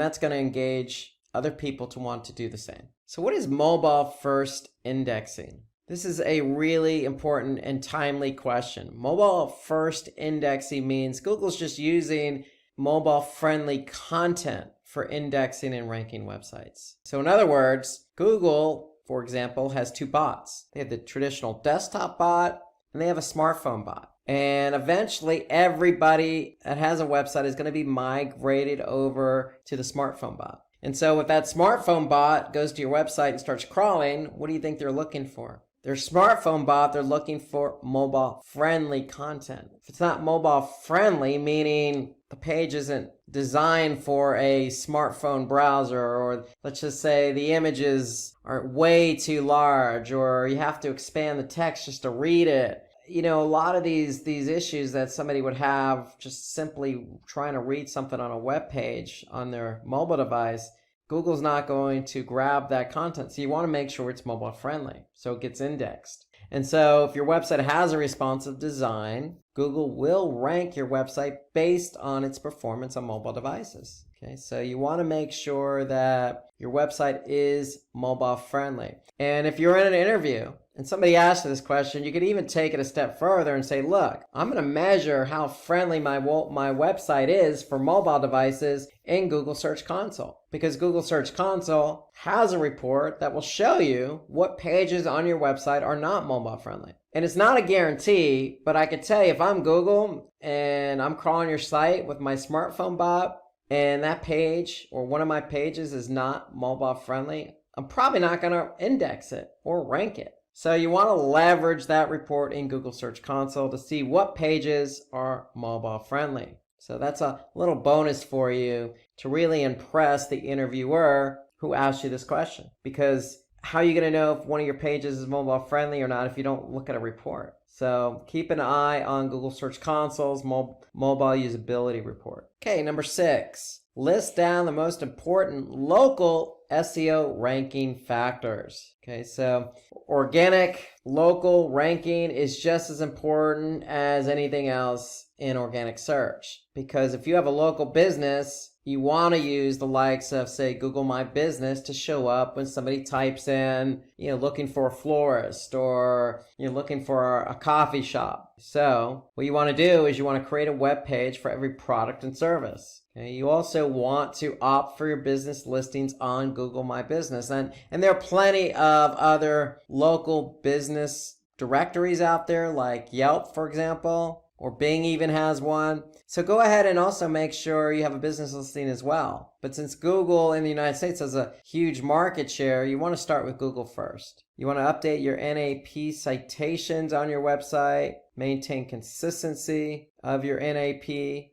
that's going to engage other people to want to do the same. So what is mobile first indexing? This is a really important and timely question. Mobile first indexing means Google's just using mobile friendly content for indexing and ranking websites. So in other words, Google, for example, has two bots. They have the traditional desktop bot and they have a smartphone bot. And eventually everybody that has a website is going to be migrated over to the smartphone bot. And so if that smartphone bot goes to your website and starts crawling, what do you think they're looking for? Their smartphone bot, they're looking for mobile friendly content. If it's not mobile friendly, meaning the page isn't designed for a smartphone browser, or let's just say the images are way too large, or you have to expand the text just to read it. You know, a lot of these issues that somebody would have just simply trying to read something on a web page on their mobile device, Google's not going to grab that content. So you want to make sure it's mobile friendly so it gets indexed. And so if your website has a responsive design, Google will rank your website based on its performance on mobile devices. Okay, so you want to make sure that your website is mobile friendly. And if you're in an interview and somebody asks you this question, you could even take it a step further and say, look, I'm going to measure how friendly my website is for mobile devices in Google Search Console. Because Google Search Console has a report that will show you what pages on your website are not mobile friendly. And it's not a guarantee, but I could tell you if I'm Google and I'm crawling your site with my smartphone bot and that page or one of my pages is not mobile friendly, I'm probably not going to index it or rank it. So you want to leverage that report in Google Search Console to see what pages are mobile friendly. So that's a little bonus for you to really impress the interviewer who asked you this question. Because how are you going to know if one of your pages is mobile friendly or not if you don't look at a report? So keep an eye on Google Search Console's mobile usability report. Okay, number 6. List down the most important local SEO ranking factors. Okay, so organic local ranking is just as important as anything else in organic search. Because if you have a local business you want to use the likes of, say, Google My Business to show up when somebody types in, looking for a florist or looking for a coffee shop. So what you want to do is you want to create a web page for every product and service. Okay? You also want to opt for your business listings on Google My Business. And there are plenty of other local business directories out there, like Yelp, for example, or Bing even has one. So go ahead and also make sure you have a business listing as well. But since Google in the United States has a huge market share, you want to start with Google first. You want to update your NAP citations on your website, maintain consistency of your NAP.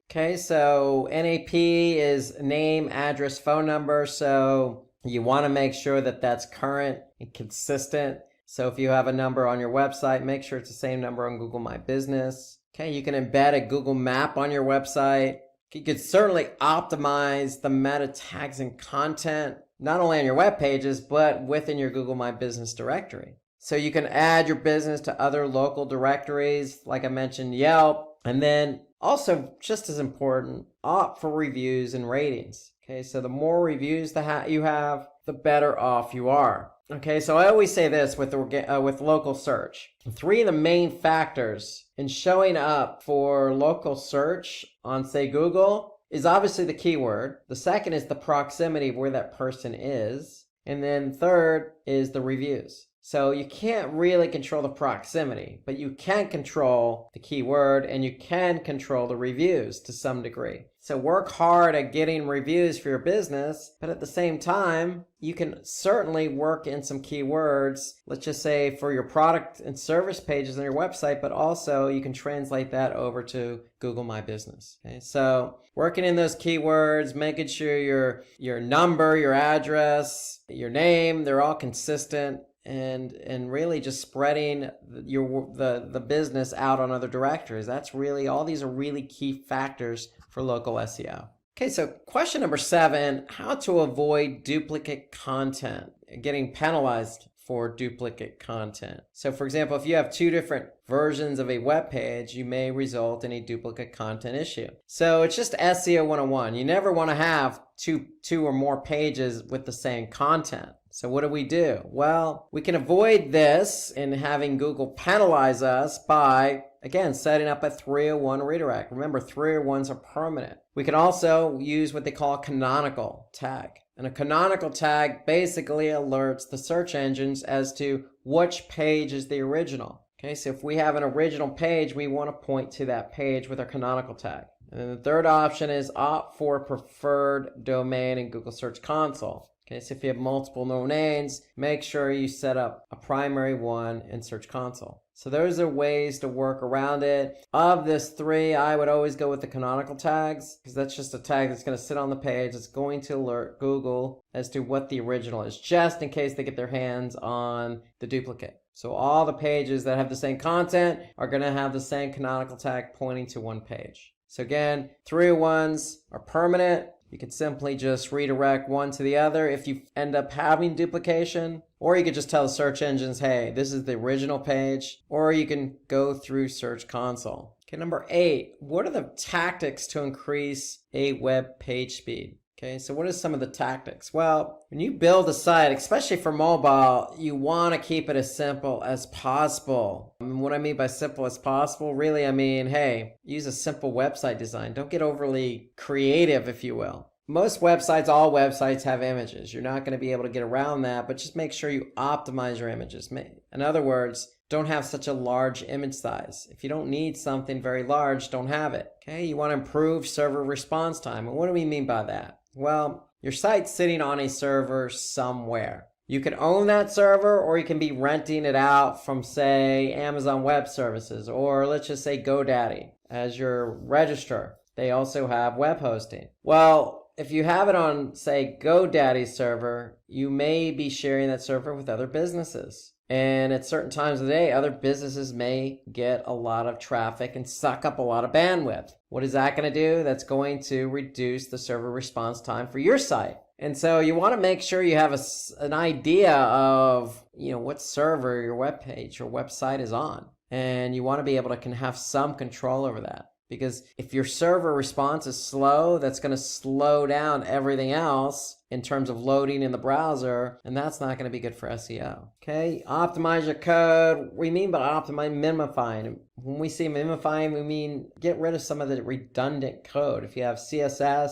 Okay, so NAP is name, address, phone number. So you want to make sure that that's current and consistent. So if you have a number on your website, make sure it's the same number on Google My Business. Okay, you can embed a Google map on your website. You could certainly optimize the meta tags and content, not only on your web pages, but within your Google My Business directory. So you can add your business to other local directories, like I mentioned, Yelp. And then also, just as important, opt for reviews and ratings. Okay, so the more reviews you have, the better off you are. Okay, so I always say this with local search. 3 of the main factors in showing up for local search on, say, Google is obviously the keyword. The second is the proximity of where that person is. And then third is the reviews. So you can't really control the proximity, but you can control the keyword and you can control the reviews to some degree. So work hard at getting reviews for your business, but at the same time, you can certainly work in some keywords, let's just say for your product and service pages on your website, but also you can translate that over to Google My Business. Okay, so working in those keywords, making sure your number, your address, your name, they're all consistent. And really just spreading the business out on other directories. That's really, all these are really key factors for local SEO. Okay, so question number 7, how to avoid duplicate content, getting penalized for duplicate content. So for example, if you have 2 different versions of a web page, you may result in a duplicate content issue. So it's just SEO 101. You never want to have two or more pages with the same content. So what do? Well, we can avoid this in having Google penalize us by, again, setting up a 301 redirect. Remember, 301s are permanent. We can also use what they call a canonical tag. And a canonical tag basically alerts the search engines as to which page is the original. Okay, so if we have an original page, we want to point to that page with our canonical tag. And then the third option is opt for preferred domain in Google Search Console. Okay, so if you have multiple domains, make sure you set up a primary one in Search Console. So those are ways to work around it. Of this 3, I would always go with the canonical tags, because that's just a tag that's going to sit on the page. It's going to alert Google as to what the original is, just in case they get their hands on the duplicate. So all the pages that have the same content are going to have the same canonical tag pointing to one page. So again, 301s are permanent. You can simply just redirect one to the other if you end up having duplication, or you could just tell the search engines, hey, this is the original page, or you can go through Search Console. Okay, number 8, what are the tactics to increase a web page speed? Okay, so what are some of the tactics? Well, when you build a site, especially for mobile, you want to keep it as simple as possible. And what I mean by simple as possible, really I mean, hey, use a simple website design. Don't get overly creative, if you will. Most websites, all websites have images. You're not going to be able to get around that, but just make sure you optimize your images. In other words, don't have such a large image size. If you don't need something very large, don't have it. Okay, you want to improve server response time. And what do we mean by that? Well, your site's sitting on a server somewhere. You can own that server, or you can be renting it out from, say, Amazon Web Services, or let's just say GoDaddy as your registrar. They also have web hosting. Well, if you have it on, say, GoDaddy's server, you may be sharing that server with other businesses. And at certain times of the day, other businesses may get a lot of traffic and suck up a lot of bandwidth. What is that going to do? That's going to reduce the server response time for your site. And so you want to make sure you have an idea of, what server your web page or website is on. And you want to be able to have some control over that. Because if your server response is slow, that's going to slow down everything else in terms of loading in the browser, and that's not going to be good for SEO. Okay, optimize your code. What we mean by optimize, minifying. When we say minifying, we mean get rid of some of the redundant code. If you have CSS,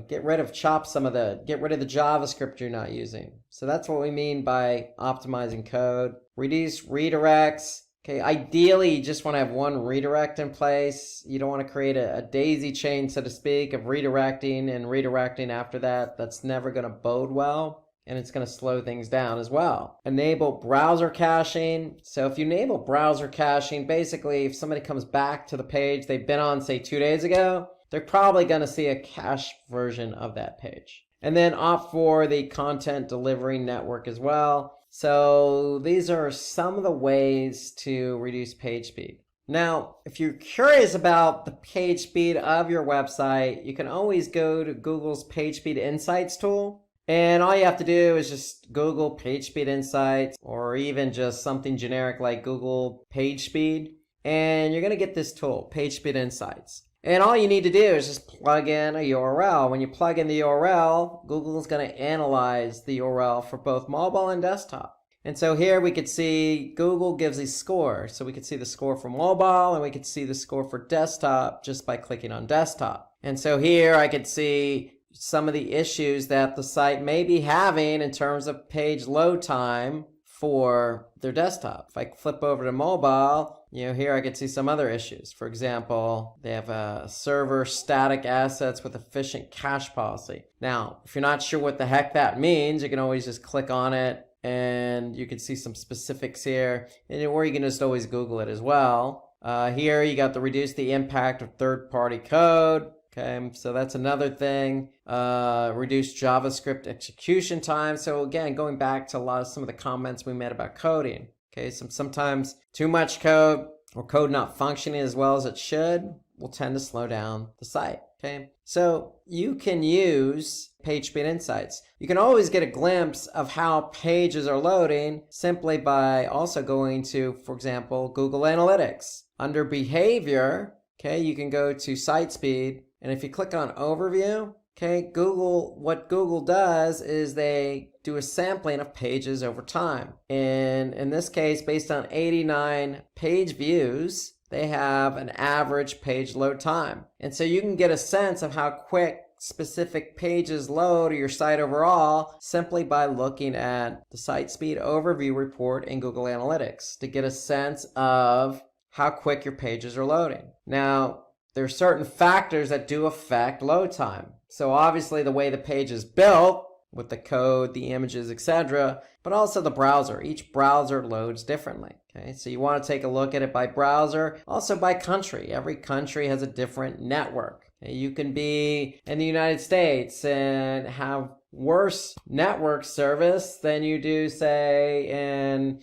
get rid of the JavaScript you're not using. So that's what we mean by optimizing code. Reduce redirects. Okay, ideally, you just want to have one redirect in place. You don't want to create a daisy chain, so to speak, of redirecting and redirecting after that. That's never going to bode well, and it's going to slow things down as well. Enable browser caching. So if you enable browser caching, basically, if somebody comes back to the page they've been on, say, 2 days ago, they're probably going to see a cached version of that page. And then opt for the content delivery network as well. So these are some of the ways to reduce page speed. Now, if you're curious about the page speed of your website, you can always go to Google's Page Speed Insights tool. And all you have to do is just Google Page Speed Insights, or even just something generic like Google Page Speed. And you're going to get this tool, Page Speed Insights. And all you need to do is just plug in a URL. When you plug in the URL, Google is going to analyze the URL for both mobile and desktop. And so here we could see Google gives a score. So we could see the score for mobile and we could see the score for desktop just by clicking on desktop. And so here I could see some of the issues that the site may be having in terms of page load time for their desktop. If I flip over to mobile, here I could see some other issues. For example, they have a server static assets with efficient cache policy. Now, if you're not sure what the heck that means, you can always just click on it and you can see some specifics here. Or you can just always Google it as well. Here you got to reduce the impact of third-party code. Okay, so that's another thing. Reduce JavaScript execution time. So again, going back to some of the comments we made about coding. Okay, sometimes too much code or code not functioning as well as it should will tend to slow down the site. Okay, so you can use Page Speed Insights. You can always get a glimpse of how pages are loading simply by also going to, for example, Google Analytics. Under Behavior, okay, you can go to Site Speed. And if you click on Overview, okay, what Google does is they do a sampling of pages over time. And in this case, based on 89 page views, they have an average page load time. And so you can get a sense of how quick specific pages load or your site overall simply by looking at the Site Speed Overview report in Google Analytics to get a sense of how quick your pages are loading. Now, there are certain factors that do affect load time. So obviously the way the page is built with the code, the images, etc., but also the browser. Each browser loads differently. Okay, so you want to take a look at it by browser, also by country. Every country has a different network. Okay, you can be in the United States and have worse network service than you do, say, in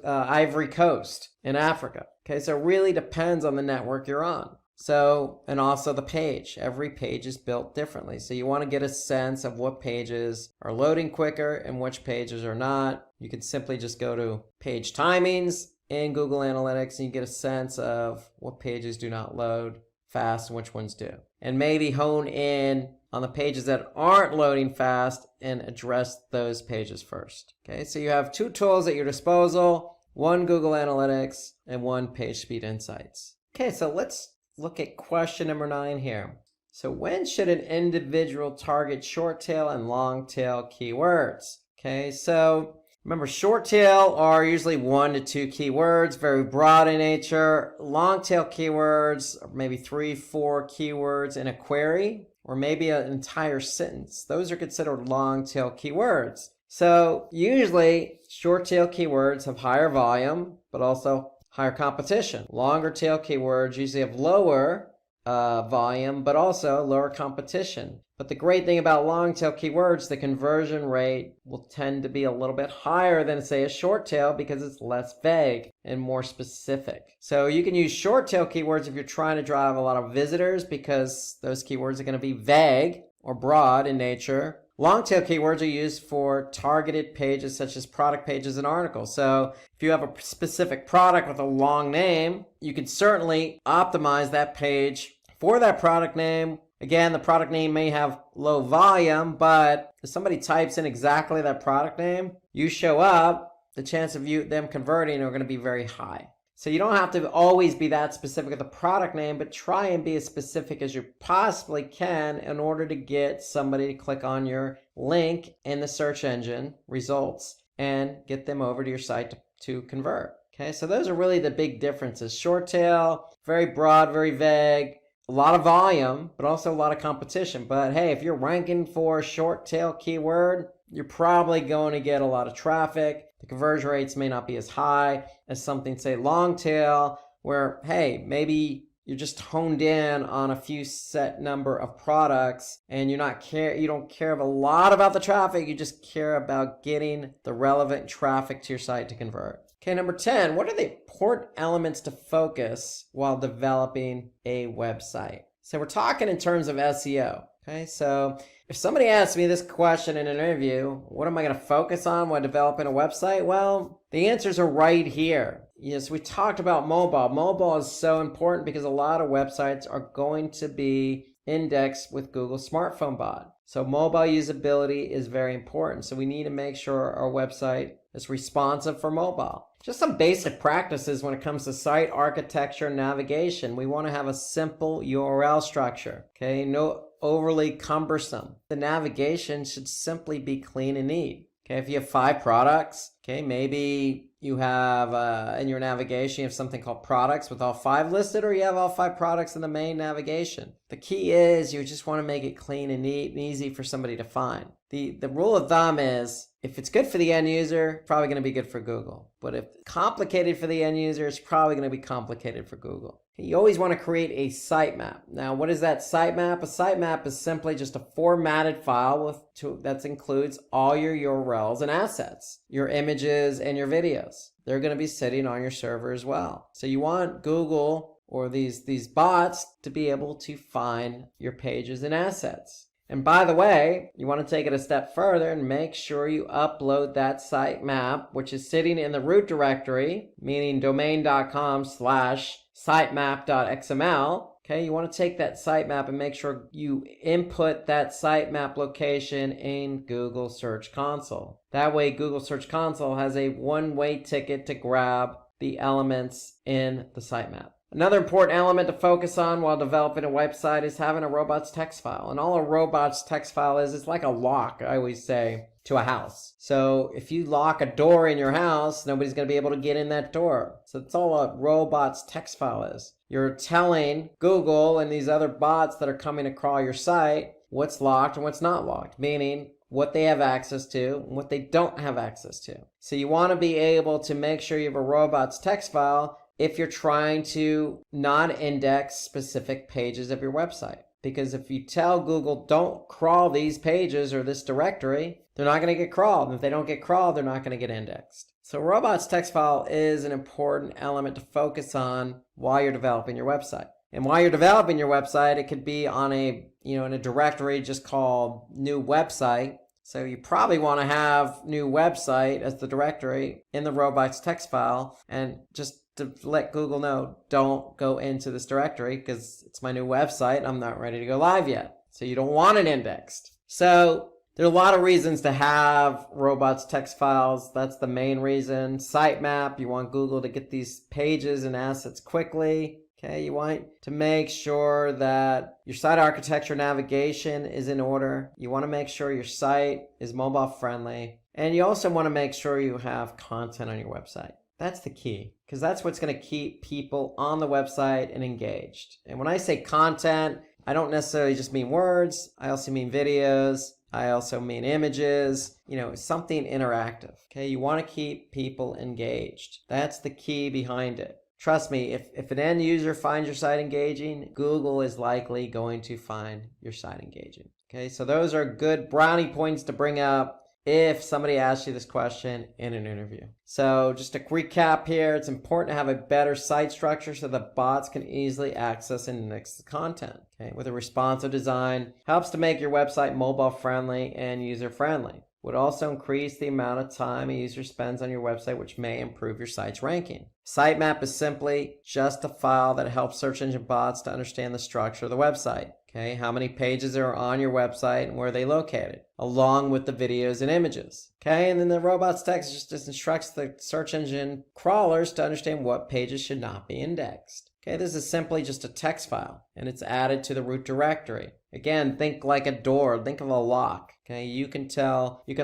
Ivory Coast in Africa. Okay, so it really depends on the network you're on. So, and also the page. Every page is built differently. So you want to get a sense of what pages are loading quicker and which pages are not. You can simply just go to page timings in Google Analytics and you get a sense of what pages do not load fast and which ones do. And maybe hone in on the pages that aren't loading fast and address those pages first. Okay, so you have two tools at your disposal, one Google Analytics and one Page Speed Insights. Okay, so let's look at question number 9 here. So when should an individual target short tail and long tail keywords? Okay, so remember, short tail are usually 1 to 2 keywords, very broad in nature. Long tail keywords are maybe 3, 4 keywords in a query, or maybe an entire sentence. Those are considered long tail keywords. So usually short tail keywords have higher volume, but also higher competition. Longer tail keywords usually have lower volume, but also lower competition. But the great thing about long tail keywords, the conversion rate will tend to be a little bit higher than, say, a short tail because it's less vague and more specific. So you can use short tail keywords if you're trying to drive a lot of visitors because those keywords are going to be vague or broad in nature. Long tail keywords are used for targeted pages such as product pages and articles. So if you have a specific product with a long name, you can certainly optimize that page for that product name. Again, the product name may have low volume, but if somebody types in exactly that product name, you show up, the chance of them converting are going to be very high. So you don't have to always be that specific with the product name, but try and be as specific as you possibly can in order to get somebody to click on your link in the search engine results and get them over to your site to convert. Okay, so those are really the big differences. Short tail, very broad, very vague, a lot of volume, but also a lot of competition. But hey, if you're ranking for a short tail keyword, you're probably going to get a lot of traffic. The conversion rates may not be as high as something, say, long tail, where, hey, maybe you're just honed in on a few set number of products and you don't care a lot about the traffic. You just care about getting the relevant traffic to your site to convert. Okay, number 10, what are the important elements to focus while developing a website? So we're talking in terms of SEO. Okay, so if somebody asks me this question in an interview, what am I going to focus on while developing a website? Well, the answers are right here. Yes, we talked about mobile. Mobile is so important because a lot of websites are going to be indexed with Google Smartphone Bot. So mobile usability is very important. So we need to make sure our website is responsive for mobile. Just some basic practices when it comes to site architecture and navigation. We want to have a simple URL structure. Okay, no overly cumbersome. The navigation should simply be clean and neat. Okay, if you have 5 products, okay, maybe you have in your navigation, you have something called products with all 5 listed, or you have all 5 products in the main navigation. The key is you just want to make it clean and neat and easy for somebody to find. The rule of thumb is if it's good for the end user, it's probably going to be good for Google. But if it's complicated for the end user, it's probably going to be complicated for Google. You always want to create a sitemap. Now, what is that sitemap? A sitemap is simply just a formatted file that includes all your URLs and assets, your images and your videos. They're going to be sitting on your server as well. So you want Google or these bots to be able to find your pages and assets. And by the way, you want to take it a step further and make sure you upload that sitemap, which is sitting in the root directory, meaning domain.com/sitemap.xml. Okay, you want to take that sitemap and make sure you input that sitemap location in Google Search Console. That way, Google Search Console has a one-way ticket to grab the elements in the sitemap. Another important element to focus on while developing a website is having a robots text file. And all a robots text file is, it's like a lock, I always say, to a house. So if you lock a door in your house, nobody's going to be able to get in that door. So that's all a robots text file is. You're telling Google and these other bots that are coming to crawl your site what's locked and what's not locked, meaning what they have access to and what they don't have access to. So you want to be able to make sure you have a robots text file if you're trying to not index specific pages of your website. Because if you tell Google, don't crawl these pages or this directory, they're not going to get crawled. And if they don't get crawled, they're not going to get indexed. So robots text file is an important element to focus on while you're developing your website. And while you're developing your website, it could be on in a directory just called new website. So you probably want to have new website as the directory in the robots text file, and just to let Google know, don't go into this directory because it's my new website. I'm not ready to go live yet. So you don't want it indexed. So there are a lot of reasons to have robots text files. That's the main reason. Sitemap, you want Google to get these pages and assets quickly. Okay, you want to make sure that your site architecture navigation is in order. You want to make sure your site is mobile friendly. And you also want to make sure you have content on your website. That's the key, because that's what's going to keep people on the website and engaged. And when I say content, I don't necessarily just mean words. I also mean videos. I also mean images, something interactive. Okay, you want to keep people engaged. That's the key behind it. Trust me, if an end user finds your site engaging, Google is likely going to find your site engaging. Okay, so those are good brownie points to bring up if somebody asks you this question in an interview. So just to recap here, it's important to have a better site structure so that bots can easily access and index the content. Okay, with a responsive design, helps to make your website mobile friendly and user friendly. Would also increase the amount of time a user spends on your website, which may improve your site's ranking. Sitemap is simply just a file that helps search engine bots to understand the structure of the website. Okay, how many pages are on your website and where are they located, along with the videos and images. Okay, and then the robots text just instructs the search engine crawlers to understand what pages should not be indexed. Okay, this is simply just a text file, and it's added to the root directory. Again, think like a door, think of a lock. Okay, you can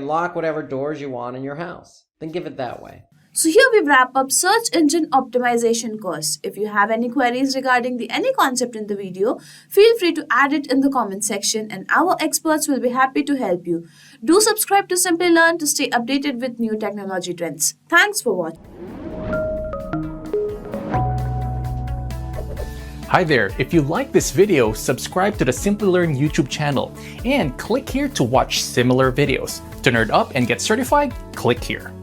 lock whatever doors you want in your house. Think of it that way. So here we wrap up search engine optimization course. If you have any queries regarding any concept in the video, feel free to add it in the comment section and our experts will be happy to help you. Do subscribe to Simplilearn to stay updated with new technology trends. Thanks for watching. Hi there, if you like this video, subscribe to the Simplilearn YouTube channel and click here to watch similar videos. To nerd up and get certified, click here.